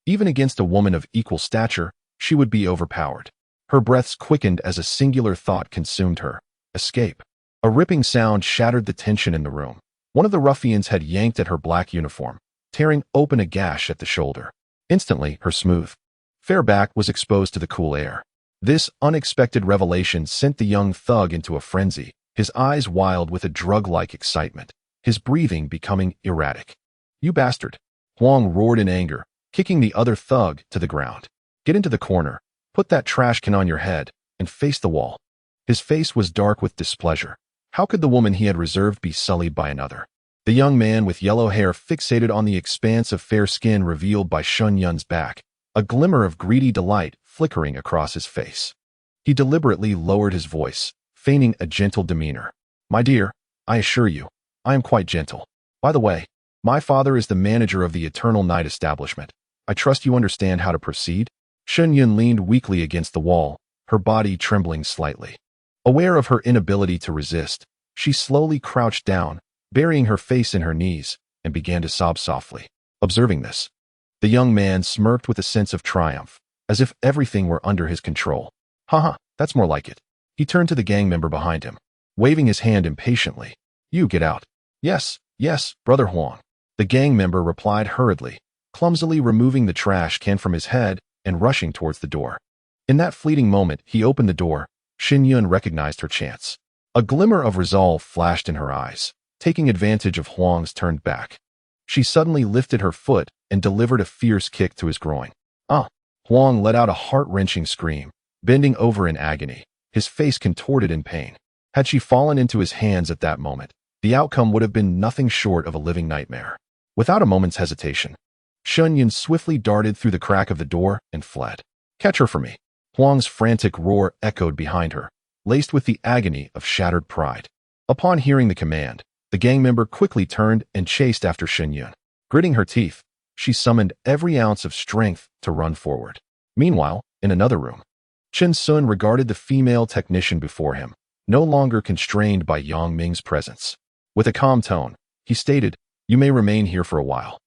Speaker 1: Even against a woman of equal stature, she would be overpowered. Her breaths quickened as a singular thought consumed her: escape. A ripping sound shattered the tension in the room. One of the ruffians had yanked at her black uniform, tearing open a gash at the shoulder. Instantly, her smooth, fair back was exposed to the cool air. This unexpected revelation sent the young thug into a frenzy, his eyes wild with a drug-like excitement, his breathing becoming erratic. "You bastard!" Huang roared in anger, kicking the other thug to the ground. "Get into the corner, put that trash can on your head, and face the wall." His face was dark with displeasure. How could the woman he had reserved be sullied by another? The young man with yellow hair fixated on the expanse of fair skin revealed by Xin Yun's back, a glimmer of greedy delight flickering across his face. He deliberately lowered his voice, feigning a gentle demeanor. My dear, I assure you, I am quite gentle. By the way, my father is the manager of the Eternal Night establishment. I trust you understand how to proceed? Shenyun leaned weakly against the wall, her body trembling slightly. Aware of her inability to resist, she slowly crouched down, burying her face in her knees, and began to sob softly. Observing this, the young man smirked with a sense of triumph, as if everything were under his control. Haha, that's more like it. He turned to the gang member behind him, waving his hand impatiently. You get out. Yes, yes, Brother Huang. The gang member replied hurriedly, clumsily removing the trash can from his head and rushing towards the door. In that fleeting moment, he opened the door. Shenyun recognized her chance. A glimmer of resolve flashed in her eyes, taking advantage of Huang's turned back. She suddenly lifted her foot and delivered a fierce kick to his groin. Ah! Huang let out a heart-wrenching scream, bending over in agony, his face contorted in pain. Had she fallen into his hands at that moment, the outcome would have been nothing short of a living nightmare. Without a moment's hesitation, Shenyun swiftly darted through the crack of the door and fled. Catch her for me. Huang's frantic roar echoed behind her, laced with the agony of shattered pride. Upon hearing the command, the gang member quickly turned and chased after Shenyun. Gritting her teeth, she summoned every ounce of strength to run forward. Meanwhile, in another room, Chen Sun regarded the female technician before him, no longer constrained by Yang Ming's presence. With a calm tone, he stated, You may remain here for a while.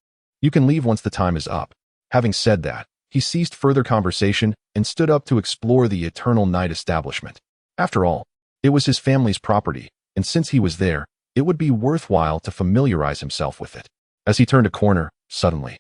Speaker 1: You can leave once the time is up. Having said that, he ceased further conversation and stood up to explore the Eternal Night establishment. After all, it was his family's property, and since he was there, it would be worthwhile to familiarize himself with it. As he turned a corner, suddenly,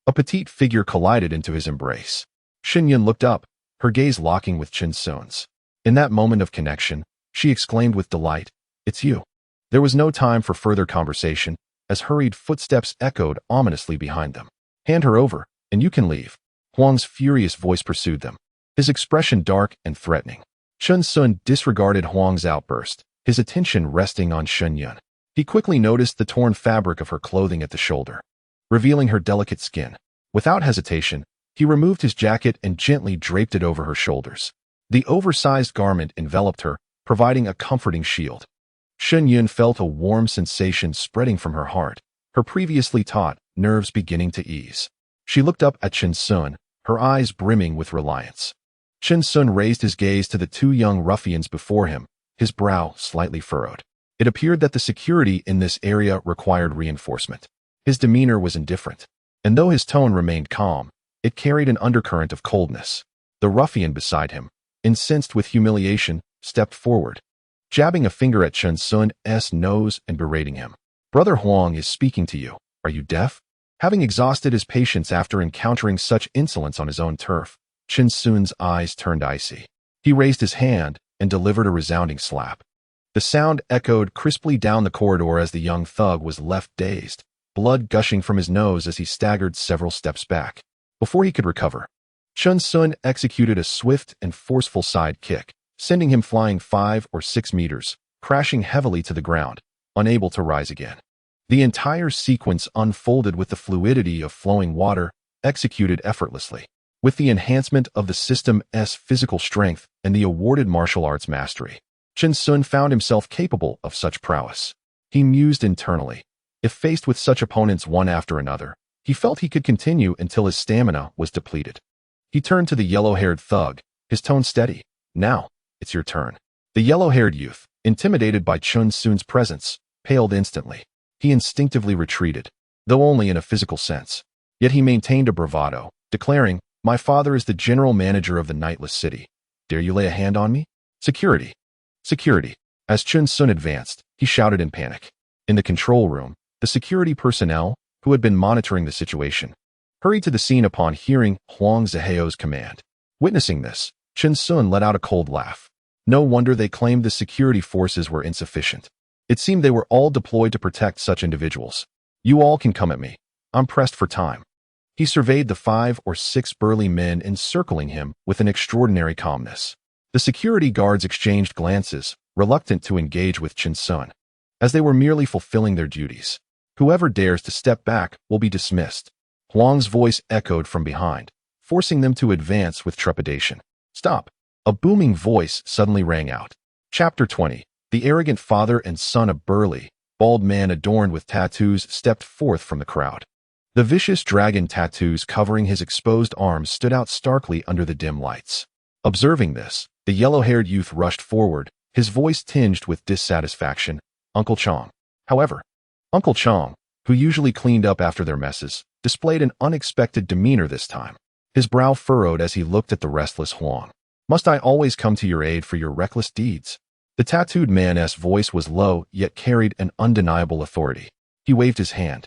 Speaker 1: a petite figure collided into his embrace. Shenyun looked up, her gaze locking with Chen Sun's. In that moment of connection, she exclaimed with delight, It's you. There was no time for further conversation, as hurried footsteps echoed ominously behind them. Hand her over, and you can leave. Huang's furious voice pursued them, his expression dark and threatening. Chen Sun disregarded Huang's outburst, his attention resting on Shenyun. He quickly noticed the torn fabric of her clothing at the shoulder, revealing her delicate skin. Without hesitation, he removed his jacket and gently draped it over her shoulders. The oversized garment enveloped her, providing a comforting shield. Shenyun felt a warm sensation spreading from her heart, her previously taut nerves beginning to ease. She looked up at Chen Sun, her eyes brimming with reliance. Chen Sun raised his gaze to the two young ruffians before him, his brow slightly furrowed. It appeared that the security in this area required reinforcement. His demeanor was indifferent, and though his tone remained calm, it carried an undercurrent of coldness. The ruffian beside him, incensed with humiliation, stepped forward, jabbing a finger at Chen Sun's nose and berating him. Brother Huang is speaking to you. Are you deaf? Having exhausted his patience after encountering such insolence on his own turf, Chen Sun's eyes turned icy. He raised his hand and delivered a resounding slap. The sound echoed crisply down the corridor as the young thug was left dazed, blood gushing from his nose as he staggered several steps back. Before he could recover, Chen Sun executed a swift and forceful side kick, sending him flying 5 or 6 meters, crashing heavily to the ground, unable to rise again. The entire sequence unfolded with the fluidity of flowing water, executed effortlessly. With the enhancement of the system's physical strength and the awarded martial arts mastery, Chen Sun found himself capable of such prowess. He mused internally. If faced with such opponents one after another, he felt he could continue until his stamina was depleted. He turned to the yellow-haired thug, his tone steady. Now, it's your turn. The yellow-haired youth, intimidated by Chen Sun's presence, paled instantly. He instinctively retreated, though only in a physical sense. Yet he maintained a bravado, declaring, My father is the general manager of the Nightless City. Dare you lay a hand on me? Security. Security. As Chen Sun advanced, he shouted in panic. In the control room, the security personnel, who had been monitoring the situation, hurried to the scene upon hearing Huang Ziheo's command. Witnessing this, Chen Sun let out a cold laugh. No wonder they claimed the security forces were insufficient. It seemed they were all deployed to protect such individuals. You all can come at me. I'm pressed for time. He surveyed the 5 or 6 burly men encircling him with an extraordinary calmness. The security guards exchanged glances, reluctant to engage with Chen Sun, as they were merely fulfilling their duties. Whoever dares to step back will be dismissed. Huang's voice echoed from behind, forcing them to advance with trepidation. Stop! A booming voice suddenly rang out. Chapter 20. The arrogant father and son of burly, bald man adorned with tattoos stepped forth from the crowd. The vicious dragon tattoos covering his exposed arms stood out starkly under the dim lights. Observing this, the yellow-haired youth rushed forward, his voice tinged with dissatisfaction. Uncle Chong. However, Uncle Chong, who usually cleaned up after their messes, displayed an unexpected demeanor this time. His brow furrowed as he looked at the restless Huang. Must I always come to your aid for your reckless deeds? The tattooed man's voice was low, yet carried an undeniable authority. He waved his hand,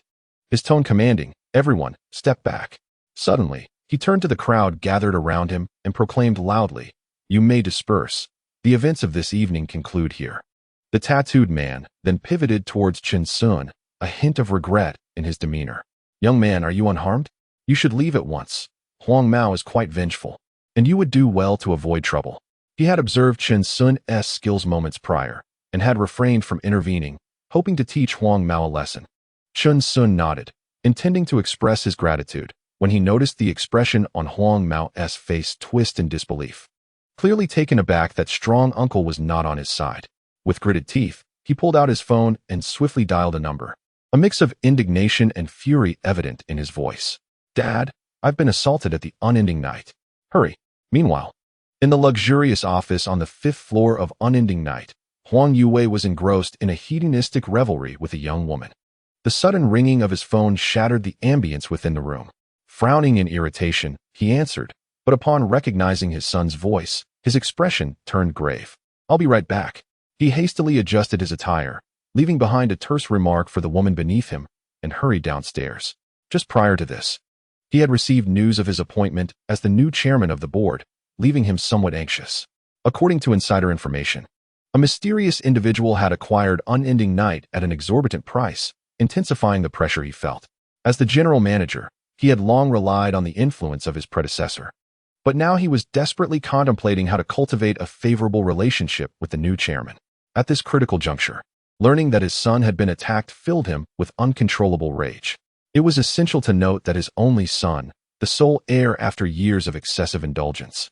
Speaker 1: his tone commanding. Everyone, step back. Suddenly, he turned to the crowd gathered around him and proclaimed loudly, You may disperse. The events of this evening conclude here. The tattooed man then pivoted towards Chen Sun, a hint of regret in his demeanor. Young man, are you unharmed? You should leave at once. Huang Mao is quite vengeful, and you would do well to avoid trouble. He had observed Chen Sun's skills moments prior, and had refrained from intervening, hoping to teach Huang Mao a lesson. Chen Sun nodded, intending to express his gratitude, when he noticed the expression on Huang Mao's face twist in disbelief. Clearly taken aback that strong uncle was not on his side. With gritted teeth, he pulled out his phone and swiftly dialed a number. A mix of indignation and fury evident in his voice. Dad, I've been assaulted at the Unending Night. Hurry. Meanwhile, in the luxurious office on the 5th floor of Unending Night, Huang Yue was engrossed in a hedonistic revelry with a young woman. The sudden ringing of his phone shattered the ambience within the room. Frowning in irritation, he answered, but upon recognizing his son's voice, his expression turned grave. I'll be right back. He hastily adjusted his attire, leaving behind a terse remark for the woman beneath him, and hurried downstairs. Just prior to this, he had received news of his appointment as the new chairman of the board, leaving him somewhat anxious. According to insider information, a mysterious individual had acquired Unending Night at an exorbitant price, intensifying the pressure he felt. As the general manager, he had long relied on the influence of his predecessor. But now he was desperately contemplating how to cultivate a favorable relationship with the new chairman. At this critical juncture, learning that his son had been attacked filled him with uncontrollable rage. It was essential to note that his only son, the sole heir after years of excessive indulgence,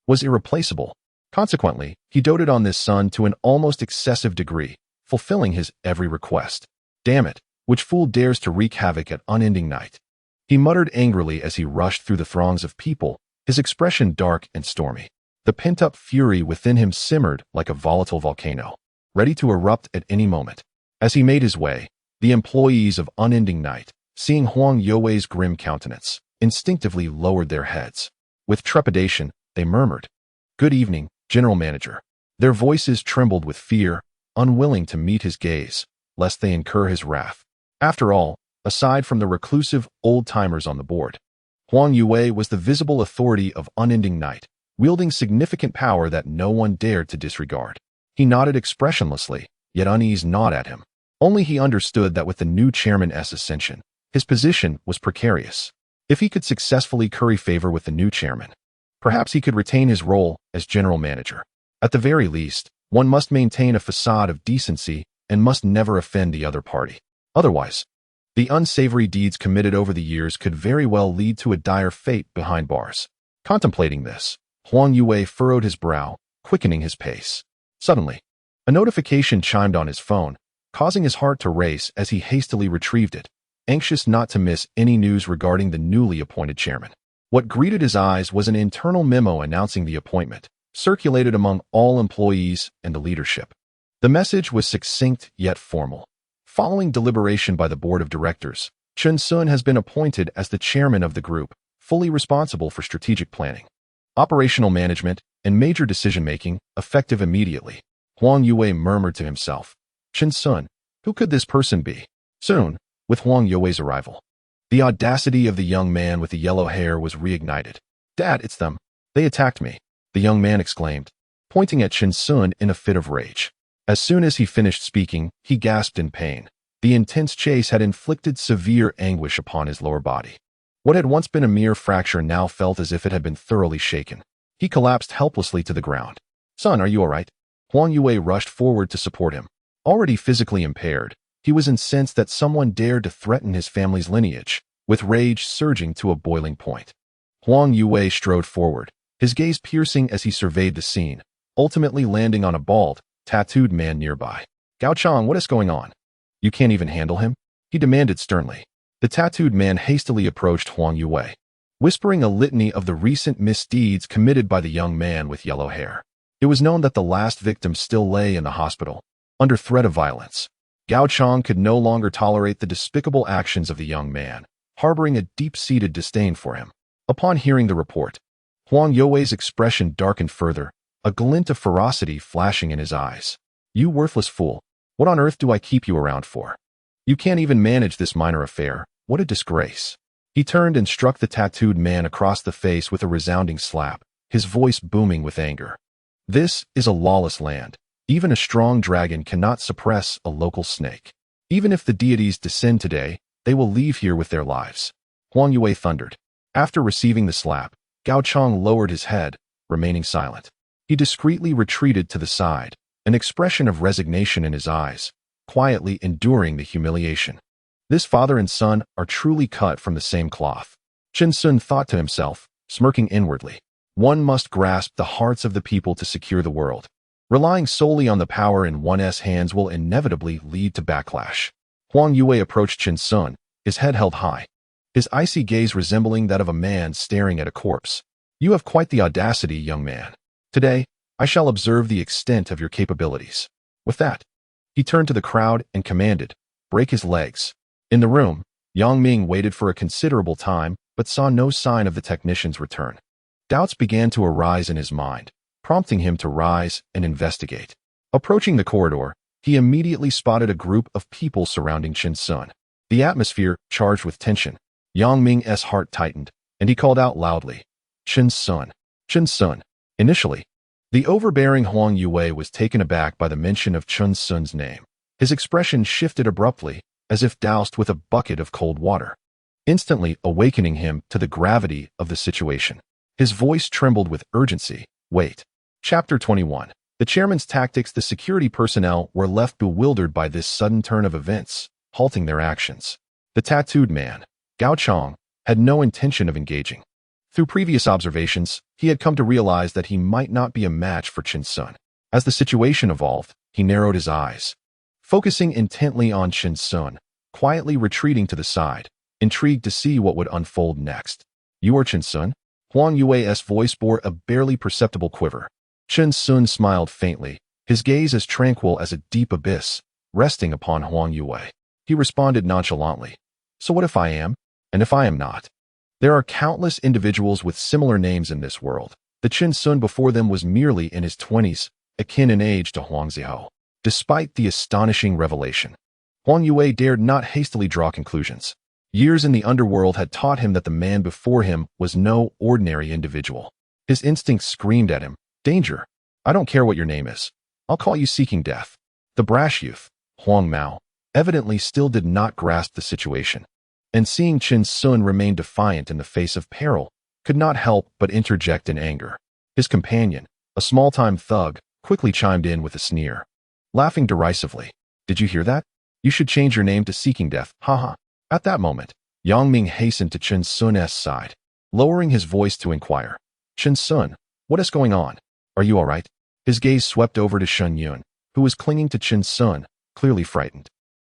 Speaker 1: was irreplaceable. Consequently, he doted on this son to an almost excessive degree, fulfilling his every request. Damn it, which fool dares to wreak havoc at Unending Night? He muttered angrily as he rushed through the throngs of people, his expression dark and stormy. The pent-up fury within him simmered like a volatile volcano, ready to erupt at any moment. As he made his way, the employees of Unending Night, seeing Huang You's grim countenance, instinctively lowered their heads. With trepidation, they murmured, Good evening, General Manager. Their voices trembled with fear, unwilling to meet his gaze, lest they incur his wrath. After all, aside from the reclusive old-timers on the board, Huang Yue was the visible authority of Unending Night, wielding significant power that no one dared to disregard. He nodded expressionlessly, yet unease gnawed at him. Only he understood that with the new chairman's ascension, his position was precarious. If he could successfully curry favor with the new chairman, perhaps he could retain his role as general manager. At the very least, one must maintain a facade of decency and must never offend the other party. Otherwise, the unsavory deeds committed over the years could very well lead to a dire fate behind bars. Contemplating this, Huang Yue furrowed his brow, quickening his pace. Suddenly, a notification chimed on his phone, causing his heart to race as he hastily retrieved it, anxious not to miss any news regarding the newly appointed chairman. What greeted his eyes was an internal memo announcing the appointment, circulated among all employees and the leadership. The message was succinct yet formal. Following deliberation by the board of directors, Chen Sun has been appointed as the chairman of the group, fully responsible for strategic planning, operational management, and major decision-making, effective immediately. Huang Yue murmured to himself, Chen Sun, who could this person be? Soon, with Huang Yue's arrival, the audacity of the young man with the yellow hair was reignited. Dad, it's them. They attacked me, the young man exclaimed, pointing at Chen Sun in a fit of rage. As soon as he finished speaking, he gasped in pain. The intense chase had inflicted severe anguish upon his lower body. What had once been a mere fracture now felt as if it had been thoroughly shaken. He collapsed helplessly to the ground. Son, are you all right? Huang Yue rushed forward to support him. Already physically impaired, he was incensed that someone dared to threaten his family's lineage, with rage surging to a boiling point. Huang Yue strode forward, his gaze piercing as he surveyed the scene, ultimately landing on a bald, tattooed man nearby. Gao Chang, what is going on? You can't even handle him? He demanded sternly. The tattooed man hastily approached Huang Yue, whispering a litany of the recent misdeeds committed by the young man with yellow hair. It was known that the last victim still lay in the hospital, under threat of violence. Gao Chang could no longer tolerate the despicable actions of the young man, harboring a deep-seated disdain for him. Upon hearing the report, Huang Yue's expression darkened further, a glint of ferocity flashing in his eyes. You worthless fool, what on earth do I keep you around for? You can't even manage this minor affair. What a disgrace. He turned and struck the tattooed man across the face with a resounding slap, his voice booming with anger. This is a lawless land. Even a strong dragon cannot suppress a local snake. Even if the deities descend today, they will leave here with their lives. Huang Yue thundered. After receiving the slap, Gao Chang lowered his head, remaining silent. He discreetly retreated to the side, an expression of resignation in his eyes, quietly enduring the humiliation. This father and son are truly cut from the same cloth. Chen Sun thought to himself, smirking inwardly. One must grasp the hearts of the people to secure the world. Relying solely on the power in one's hands will inevitably lead to backlash. Huang Yue approached Chen Sun, his head held high, his icy gaze resembling that of a man staring at a corpse. You have quite the audacity, young man. Today, I shall observe the extent of your capabilities. With that, he turned to the crowd and commanded, break his legs. In the room, Yang Ming waited for a considerable time, but saw no sign of the technician's return. Doubts began to arise in his mind, prompting him to rise and investigate. Approaching the corridor, he immediately spotted a group of people surrounding Chen Sun. The atmosphere charged with tension. Yang Ming's heart tightened, and he called out loudly, Chen Sun, Chen Sun. Initially, the overbearing Huang Yue was taken aback by the mention of Chen Sun's name. His expression shifted abruptly, as if doused with a bucket of cold water, instantly awakening him to the gravity of the situation. His voice trembled with urgency. Wait. Chapter 21. The chairman's tactics. The security personnel were left bewildered by this sudden turn of events, halting their actions. The tattooed man, Gao Chang, had no intention of engaging. Through previous observations, he had come to realize that he might not be a match for Chen Sun. As the situation evolved, he narrowed his eyes, focusing intently on Chen Sun, quietly retreating to the side, intrigued to see what would unfold next. You are Chen Sun? Huang Yue's voice bore a barely perceptible quiver. Chen Sun smiled faintly, his gaze as tranquil as a deep abyss, resting upon Huang Yue. He responded nonchalantly. So what if I am? And if I am not? There are countless individuals with similar names in this world. The Chen Sun before them was merely in his 20s, akin in age to Huang Zihou. Despite the astonishing revelation, Huang Yue dared not hastily draw conclusions. Years in the underworld had taught him that the man before him was no ordinary individual. His instincts screamed at him, danger. I don't care what your name is. I'll call you Seeking Death. The brash youth, Huang Mao, evidently still did not grasp the situation, and seeing Chen Sun remain defiant in the face of peril, could not help but interject in anger. His companion, a small-time thug, quickly chimed in with a sneer, laughing derisively. Did you hear that? You should change your name to Seeking Death, haha. At that moment, Yang Ming hastened to Chen Sun's side, lowering his voice to inquire. Chen Sun, what is going on? Are you all right? His gaze swept over to Shen Yun, who was clinging to Chen Sun, clearly frightened.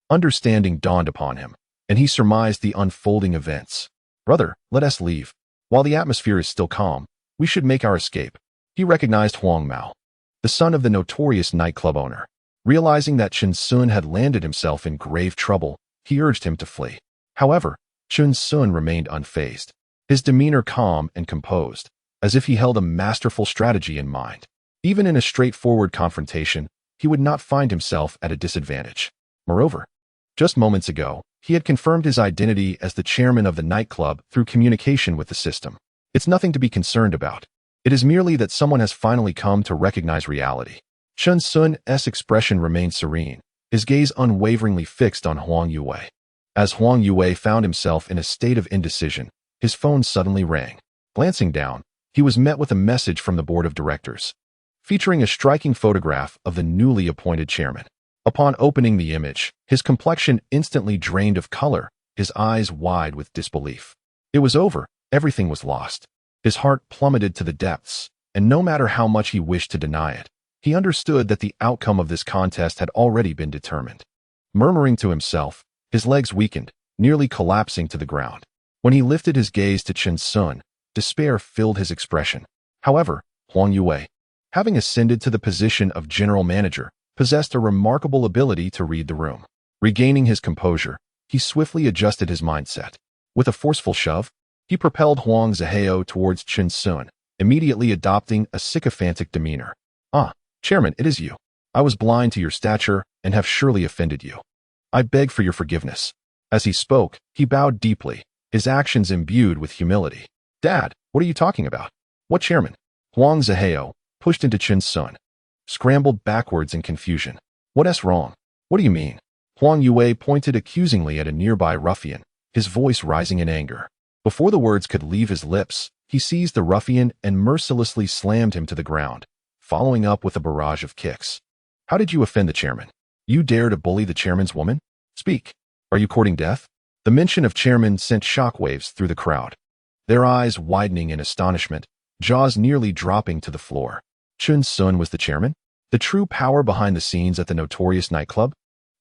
Speaker 1: Understanding dawned upon him, and he surmised the unfolding events. Brother, let us leave. While the atmosphere is still calm, we should make our escape. He recognized Huang Mao, the son of the notorious nightclub owner. Realizing that Chen Sun had landed himself in grave trouble, he urged him to flee. However, Chen Sun remained unfazed, his demeanor calm and composed, as if he held a masterful strategy in mind. Even in a straightforward confrontation, he would not find himself at a disadvantage. Moreover, just moments ago, he had confirmed his identity as the chairman of the nightclub through communication with the system. It's nothing to be concerned about. It is merely that someone has finally come to recognize reality. Chen Sun's expression remained serene, his gaze unwaveringly fixed on Huang Yue. As Huang Yue found himself in a state of indecision, his phone suddenly rang. Glancing down, he was met with a message from the board of directors, featuring a striking photograph of the newly appointed chairman. Upon opening the image, his complexion instantly drained of color, his eyes wide with disbelief. It was over, everything was lost. His heart plummeted to the depths, and no matter how much he wished to deny it, He understood that the outcome of this contest had already been determined. Murmuring to himself, his legs weakened, nearly collapsing to the ground. When he lifted his gaze to Chen Sun, despair filled his expression. However, Huang Yue, having ascended to the position of general manager, possessed a remarkable ability to read the room. Regaining his composure, he swiftly adjusted his mindset. With a forceful shove, he propelled Huang Zihao towards Chen Sun, immediately adopting a sycophantic demeanor. "Ah, Chairman, it is you. I was blind to your stature and have surely offended you. I beg for your forgiveness." As he spoke, he bowed deeply, his actions imbued with humility. "Dad, what are you talking about? What chairman?" Huang Zihao, pushed into Chen Sun, scrambled backwards in confusion. "What's wrong? What do you mean?" Huang Yue pointed accusingly at a nearby ruffian, his voice rising in anger. Before the words could leave his lips, he seized the ruffian and mercilessly slammed him to the ground, following up with a barrage of kicks. "How did you offend the chairman? You dare to bully the chairman's woman? Speak. Are you courting death?" The mention of chairman sent shockwaves through the crowd, their eyes widening in astonishment, jaws nearly dropping to the floor. Chen Sun was the chairman? The true power behind the scenes at the notorious nightclub?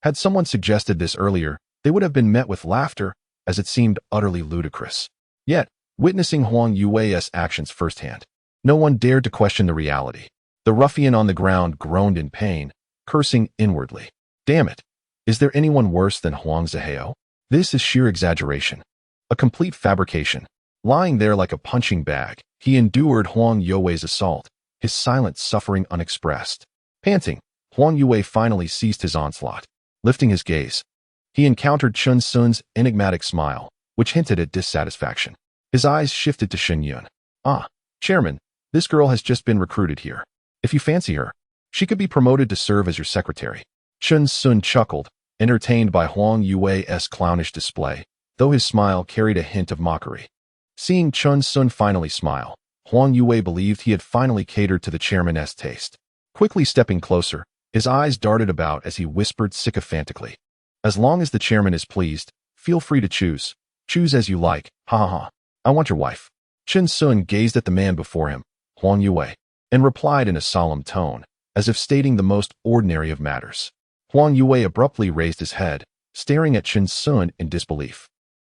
Speaker 1: Had someone suggested this earlier, they would have been met with laughter, as it seemed utterly ludicrous. Yet, witnessing Huang Yue's actions firsthand, no one dared to question the reality. The ruffian on the ground groaned in pain, cursing inwardly. "Damn it! Is there anyone worse than Huang Zihao? This is sheer exaggeration. A complete fabrication." Lying there like a punching bag, he endured Huang Yue's assault, his silent suffering unexpressed. Panting, Huang Yue finally ceased his onslaught. Lifting his gaze, he encountered Chen Sun's enigmatic smile, which hinted at dissatisfaction. His eyes shifted to Shen Yun. "Ah, Chairman, this girl has just been recruited here. If you fancy her, she could be promoted to serve as your secretary." Chen Sun chuckled, entertained by Huang Yue's clownish display, though his smile carried a hint of mockery. Seeing Chen Sun finally smile, Huang Yue believed he had finally catered to the chairman's taste. Quickly stepping closer, his eyes darted about as he whispered sycophantically, "As long as the chairman is pleased, feel free to choose. Choose as you like, ha ha ha. I want your wife." Chen Sun gazed at the man before him, Huang Yue, and replied in a solemn tone, as if stating the most ordinary of matters. Huang Yue abruptly raised his head, staring at Chen Sun in disbelief,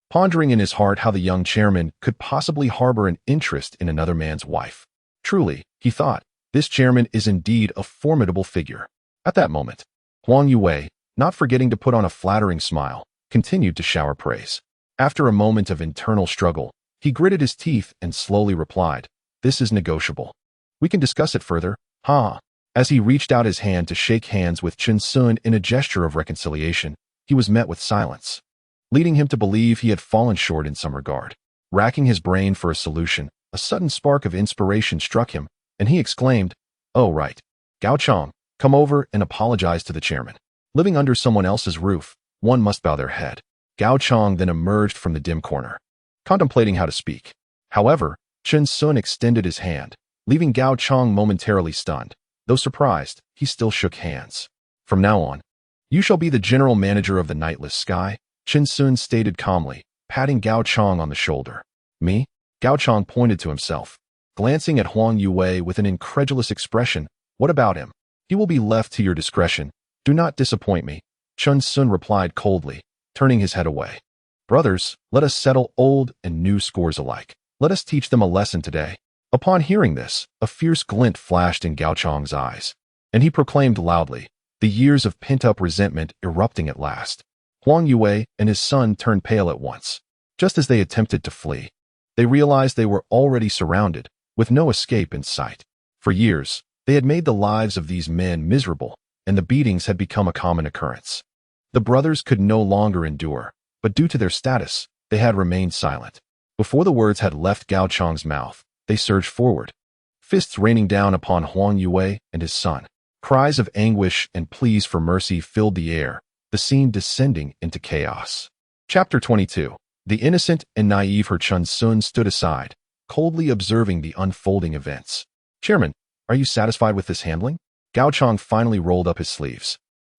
Speaker 1: pondering in his heart how the young chairman could possibly harbor an interest in another man's wife. Truly, he thought, this chairman is indeed a formidable figure. At that moment, Huang Yue, not forgetting to put on a flattering smile, continued to shower praise. After a moment of internal struggle, he gritted his teeth and slowly replied, "This is negotiable. We can discuss it further, ha." As he reached out his hand to shake hands with Chen Sun in a gesture of reconciliation, he was met with silence, leading him to believe he had fallen short in some regard. Racking his brain for a solution, a sudden spark of inspiration struck him, and he exclaimed, "Oh right. Gao Chong, come over and apologize to the chairman. Living under someone else's roof, one must bow their head." Gao Chong then emerged from the dim corner, contemplating how to speak. However, Chen Sun extended his hand, leaving Gao Chong momentarily stunned. Though surprised, he still shook hands. "From now on, you shall be the general manager of the Nightless Sky," Chen Sun stated calmly, patting Gao Chong on the shoulder. "Me?" Gao Chong pointed to himself, glancing at Huang Yue with an incredulous expression. "What about him? He will be left to your discretion. Do not disappoint me," Chen Sun replied coldly, turning his head away. "Brothers, let us settle old and new scores alike. Let us teach them a lesson today." Upon hearing this, a fierce glint flashed in Gao Chong's eyes, and he proclaimed loudly, the years of pent-up resentment erupting at last. Huang Yue and his son turned pale at once. Just as they attempted to flee, they realized they were already surrounded, with no escape in sight. For years, they had made the lives of these men miserable, and the beatings had become a common occurrence. The brothers could no longer endure, but due to their status, they had remained silent. Before the words had left Gao Chong's mouth, they surged forward, fists raining down upon Huang Yue and his son. Cries of anguish and pleas for mercy filled the air, the scene descending into chaos. Chapter 22. The innocent and naive Chen Sun stood aside, coldly observing the unfolding events. "Chairman, are you satisfied with this handling?" Gao Chong finally rolled up his sleeves,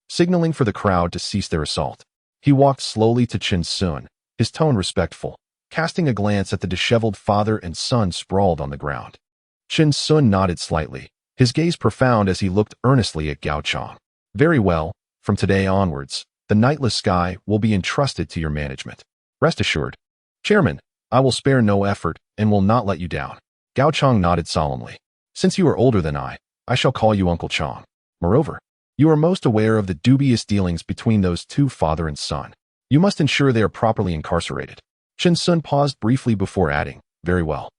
Speaker 1: signaling for the crowd to cease their assault. He walked slowly to Chen Sun, his tone respectful, casting a glance at the disheveled father and son sprawled on the ground. Chen Sun nodded slightly, his gaze profound as he looked earnestly at Gao Chang. Very well, from today onwards, the nightless sky will be entrusted to your management. Rest assured. Chairman, I will spare no effort and will not let you down. Gao Chang nodded solemnly. Since you are older than I shall call you Uncle Chang. Moreover, you are most aware of the dubious dealings between those two father and son. You must ensure they are properly incarcerated. Chen Sun paused briefly before adding, very well.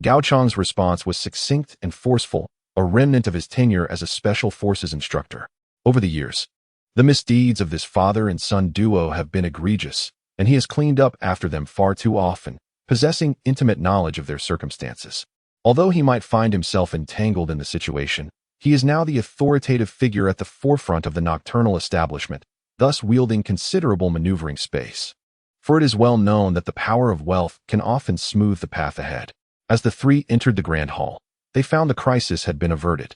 Speaker 1: Gao Chang's response was succinct and forceful, a remnant of his tenure as a special forces instructor. Over the years, the misdeeds of this father and son duo have been egregious, and he has cleaned up after them far too often, possessing intimate knowledge of their circumstances. Although he might find himself entangled in the situation, he is now the authoritative figure at the forefront of the nocturnal establishment, thus wielding considerable maneuvering space. For it is well known that the power of wealth can often smooth the path ahead. As the three entered the grand hall, they found the crisis had been averted.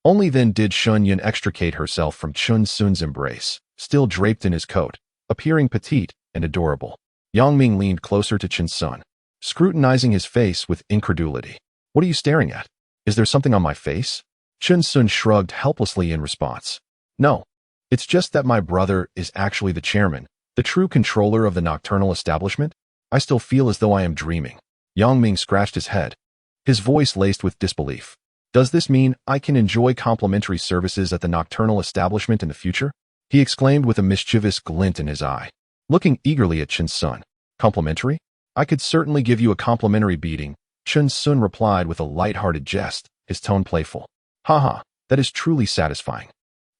Speaker 1: Only then did Shun Yun extricate herself from Chun Sun's embrace, still draped in his coat, appearing petite and adorable. Yang Ming leaned closer to Chen Sun, scrutinizing his face with incredulity. What are you staring at? Is there something on my face? Chen Sun shrugged helplessly in response. No, it's just that my brother is actually the chairman, the true controller of the nocturnal establishment. I still feel as though I am dreaming. Yang Ming scratched his head, his voice laced with disbelief. Does this mean I can enjoy complimentary services at the nocturnal establishment in the future? He exclaimed with a mischievous glint in his eye, looking eagerly at Chen Sun. Complimentary? I could certainly give you a complimentary beating, Chen Sun replied with a light-hearted jest, his tone playful. Haha, that is truly satisfying.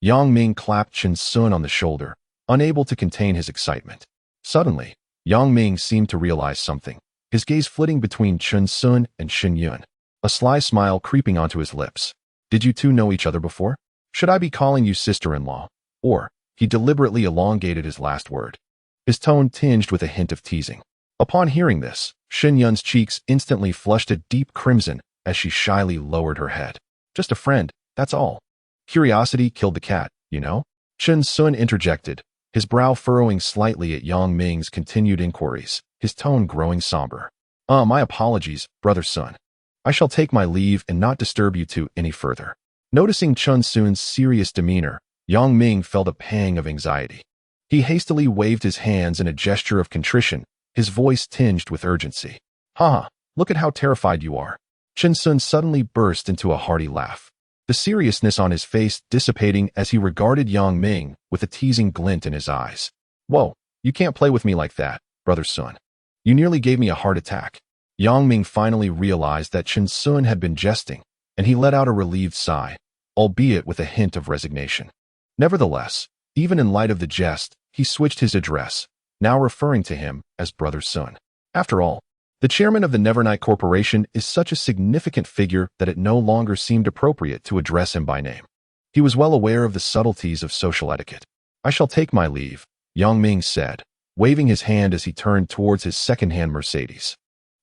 Speaker 1: Yang Ming clapped Chen Sun on the shoulder, unable to contain his excitement. Suddenly, Yang Ming seemed to realize something, his gaze flitting between Chen Sun and Shen Yun, a sly smile creeping onto his lips. Did you two know each other before? Should I be calling you sister-in-law? Or, he deliberately elongated his last word, his tone tinged with a hint of teasing. Upon hearing this, Shen Yun's cheeks instantly flushed a deep crimson as she shyly lowered her head. Just a friend, that's all. Curiosity killed the cat, you know? Chen Sun interjected, his brow furrowing slightly at Yang Ming's continued inquiries, his tone growing somber. My apologies, brother Sun. I shall take my leave and not disturb you two any further. Noticing Chen Sun's serious demeanor, Yang Ming felt a pang of anxiety. He hastily waved his hands in a gesture of contrition, his voice tinged with urgency. Haha, look at how terrified you are. Chen Sun suddenly burst into a hearty laugh, the seriousness on his face dissipating as he regarded Yang Ming with a teasing glint in his eyes. Whoa, you can't play with me like that, brother Sun. You nearly gave me a heart attack. Yang Ming finally realized that Chen Sun had been jesting, and he let out a relieved sigh, albeit with a hint of resignation. Nevertheless, even in light of the jest, he switched his address, now referring to him as brother Sun. After all, the chairman of the Nevernight Corporation is such a significant figure that it no longer seemed appropriate to address him by name. He was well aware of the subtleties of social etiquette. I shall take my leave, Yang Ming said, waving his hand as he turned towards his second-hand Mercedes.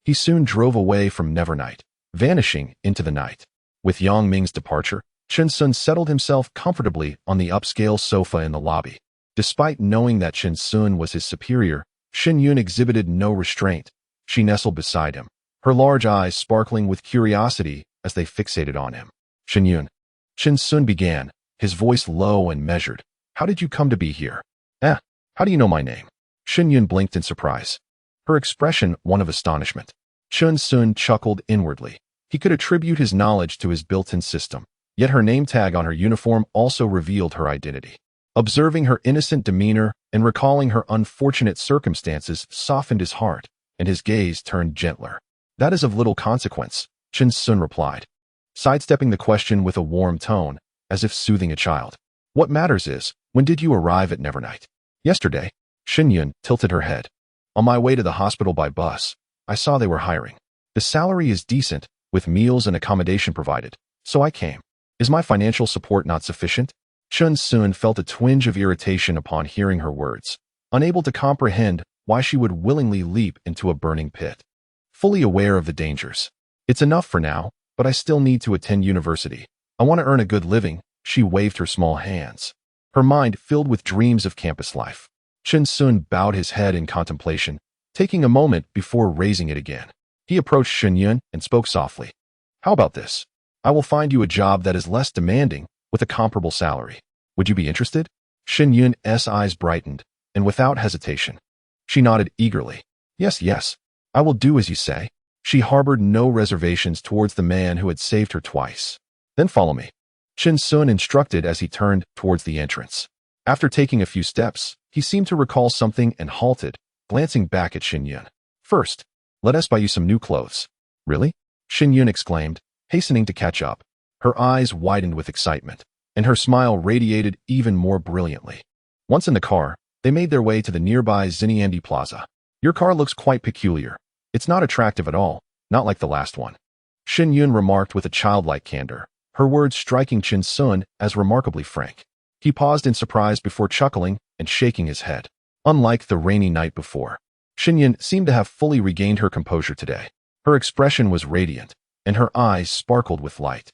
Speaker 1: He soon drove away from Nevernight, vanishing into the night. With Yang Ming's departure, Chen Sun settled himself comfortably on the upscale sofa in the lobby. Despite knowing that Chen Sun was his superior, Shen Yun exhibited no restraint. She nestled beside him, her large eyes sparkling with curiosity as they fixated on him. Shen Yun. Chen Sun began, his voice low and measured. How did you come to be here? How do you know my name? Shen Yun blinked in surprise, her expression one of astonishment. Chen Sun chuckled inwardly. He could attribute his knowledge to his built-in system, yet her name tag on her uniform also revealed her identity. Observing her innocent demeanor and recalling her unfortunate circumstances softened his heart, and his gaze turned gentler. That is of little consequence, Chen Sun replied, sidestepping the question with a warm tone, as if soothing a child. What matters is, when did you arrive at Nevernight? Yesterday. Shen Yun tilted her head. On my way to the hospital by bus, I saw they were hiring. The salary is decent, with meals and accommodation provided, so I came. Is my financial support not sufficient? Chen Sun felt a twinge of irritation upon hearing her words, unable to comprehend why she would willingly leap into a burning pit. Fully aware of the dangers. It's enough for now, but I still need to attend university. I want to earn a good living. She waved her small hands, her mind filled with dreams of campus life. Chen Sun bowed his head in contemplation, taking a moment before raising it again. He approached Shen Yun and spoke softly. How about this? I will find you a job that is less demanding with a comparable salary. Would you be interested? Shin Yun's eyes brightened, and without hesitation, she nodded eagerly. Yes, yes, I will do as you say. She harbored no reservations towards the man who had saved her twice. Then follow me, Chin Sun instructed as he turned towards the entrance. After taking a few steps, he seemed to recall something and halted, glancing back at Shin Yun. First, let us buy you some new clothes. Really? Shin Yun exclaimed, hastening to catch up. Her eyes widened with excitement, and her smile radiated even more brilliantly. Once in the car, they made their way to the nearby Xiniandi Plaza. Your car looks quite peculiar. It's not attractive at all, not like the last one, Shin Yun remarked with a childlike candor, her words striking Chin Sun as remarkably frank. He paused in surprise before chuckling and shaking his head. Unlike the rainy night before, Shin Yun seemed to have fully regained her composure today. Her expression was radiant, and her eyes sparkled with light.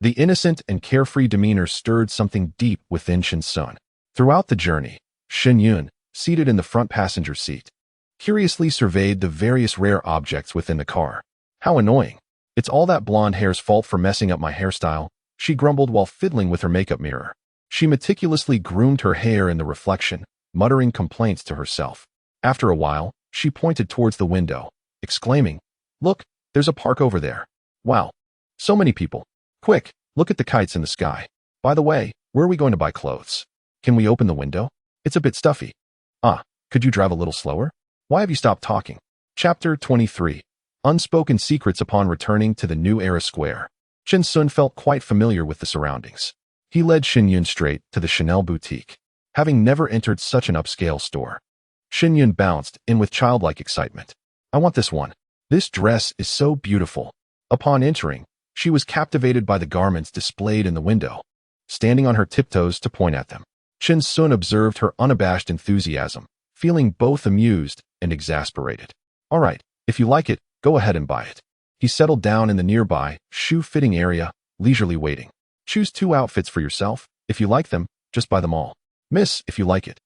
Speaker 1: The innocent and carefree demeanor stirred something deep within Chin Sun. Throughout the journey, Shin Yun, seated in the front passenger seat, curiously surveyed the various rare objects within the car. How annoying. It's all that blonde hair's fault for messing up my hairstyle, she grumbled while fiddling with her makeup mirror. She meticulously groomed her hair in the reflection, muttering complaints to herself. After a while, she pointed towards the window, exclaiming, "Look, there's a park over there. Wow. So many people. Quick, look at the kites in the sky. By the way, where are we going to buy clothes? Can we open the window? It's a bit stuffy. Ah, could you drive a little slower? Why have you stopped talking?" Chapter 23. Unspoken Secrets. Upon returning to the New Era Square, Chin Sun felt quite familiar with the surroundings. He led Shin Yun straight to the Chanel boutique, having never entered such an upscale store. Shin Yun bounced in with childlike excitement. "I want this one. This dress is so beautiful." Upon entering, she was captivated by the garments displayed in the window. Standing on her tiptoes to point at them, Chin Sun observed her unabashed enthusiasm, feeling both amused and exasperated. "All right, if you like it, go ahead and buy it." He settled down in the nearby shoe-fitting area, leisurely waiting. "Choose 2 outfits for yourself. If you like them, just buy them all. Miss, if you like it,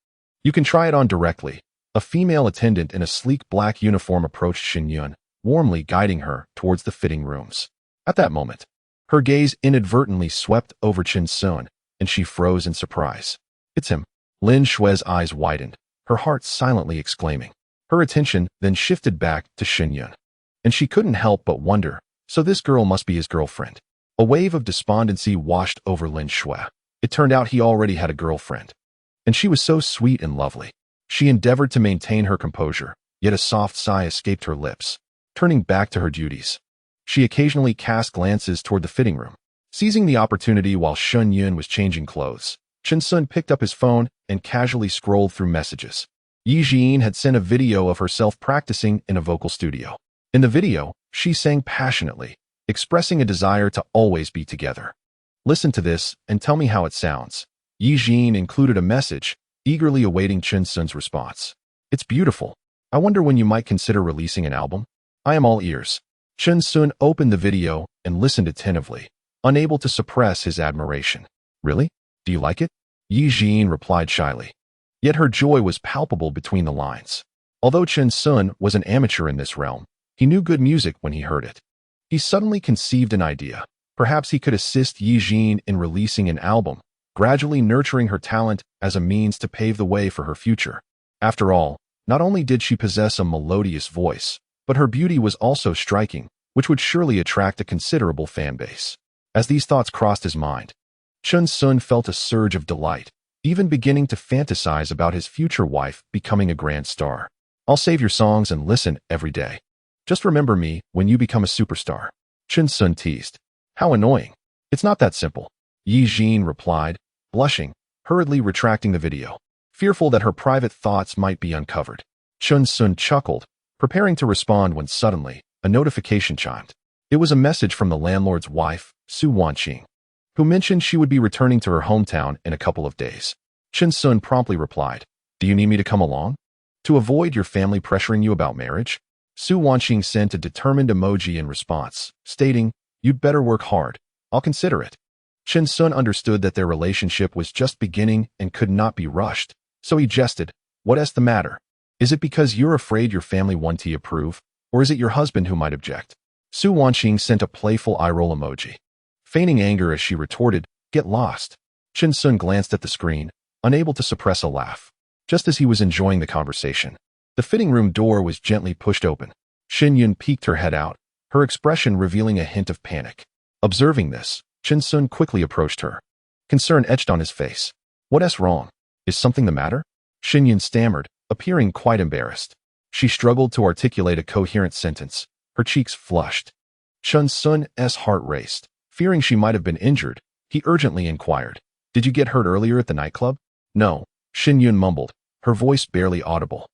Speaker 1: you can try it on directly." A female attendant in a sleek black uniform approached Shin Yun, warmly guiding her towards the fitting rooms. At that moment, her gaze inadvertently swept over Chin Sun, and she froze in surprise. "It's him." Lin Shui's eyes widened, her heart silently exclaiming. Her attention then shifted back to Shin Yun, and she couldn't help but wonder, so this girl must be his girlfriend. A wave of despondency washed over Lin Shui. It turned out he already had a girlfriend, and she was so sweet and lovely. She endeavored to maintain her composure, yet a soft sigh escaped her lips. Turning back to her duties, she occasionally cast glances toward the fitting room. Seizing the opportunity while Shin Yun was changing clothes, Chin Sun picked up his phone and casually scrolled through messages. Yi Jin had sent a video of herself practicing in a vocal studio. In the video, she sang passionately, expressing a desire to always be together. "Listen to this and tell me how it sounds." Yi Jin included a message, eagerly awaiting Chin Sun's response. "It's beautiful. I wonder when you might consider releasing an album. I am all ears." Chin Sun opened the video and listened attentively, unable to suppress his admiration. "Really? Do you like it?" Yi Jin replied shyly. Yet her joy was palpable between the lines. Although Chin Sun was an amateur in this realm, he knew good music when he heard it. He suddenly conceived an idea. Perhaps he could assist Yi Jin in releasing an album, gradually nurturing her talent as a means to pave the way for her future. After all, not only did she possess a melodious voice, but her beauty was also striking, which would surely attract a considerable fan base. As these thoughts crossed his mind, Chin Sun felt a surge of delight, even beginning to fantasize about his future wife becoming a grand star. "I'll save your songs and listen every day. Just remember me when you become a superstar," Chin Sun teased. "How annoying. It's not that simple," Yi Jin replied, blushing, hurriedly retracting the video, fearful that her private thoughts might be uncovered. Chin Sun chuckled, preparing to respond when suddenly, a notification chimed. It was a message from the landlord's wife, Su Wanqing, who mentioned she would be returning to her hometown in a couple of days. Chin Sun promptly replied, "Do you need me to come along? To avoid your family pressuring you about marriage?" Su Wanqing sent a determined emoji in response, stating, "You'd better work hard. I'll consider it." Chin Sun understood that their relationship was just beginning and could not be rushed, so he jested, "What's the matter? Is it because you're afraid your family won't approve, or is it your husband who might object?" Su Wanqing sent a playful eye-roll emoji. feigning anger as she retorted, "Get lost." Chin Sun glanced at the screen, unable to suppress a laugh. Just as he was enjoying the conversation, the fitting room door was gently pushed open. Shin Yun peeked her head out, her expression revealing a hint of panic. Observing this, Chin Sun quickly approached her. Concern etched on his face. "What's wrong? Is something the matter?" Shin Yun stammered, appearing quite embarrassed. She struggled to articulate a coherent sentence, her cheeks flushed. Chin Sun's heart raced. Fearing she might have been injured, he urgently inquired, "Did you get hurt earlier at the nightclub?" "No," Shin Yun mumbled, her voice barely audible.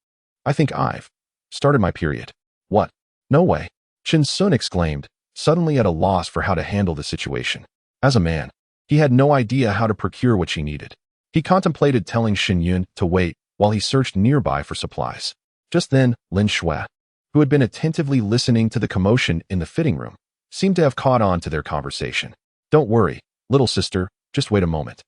Speaker 1: "I think I've started my period." "What? No way," Chin Sun exclaimed, suddenly at a loss for how to handle the situation. As a man, he had no idea how to procure what she needed. He contemplated telling Shin Yun to wait while he searched nearby for supplies. Just then, Lin Shui, who had been attentively listening to the commotion in the fitting room, seemed to have caught on to their conversation. "Don't worry, little sister, just wait a moment.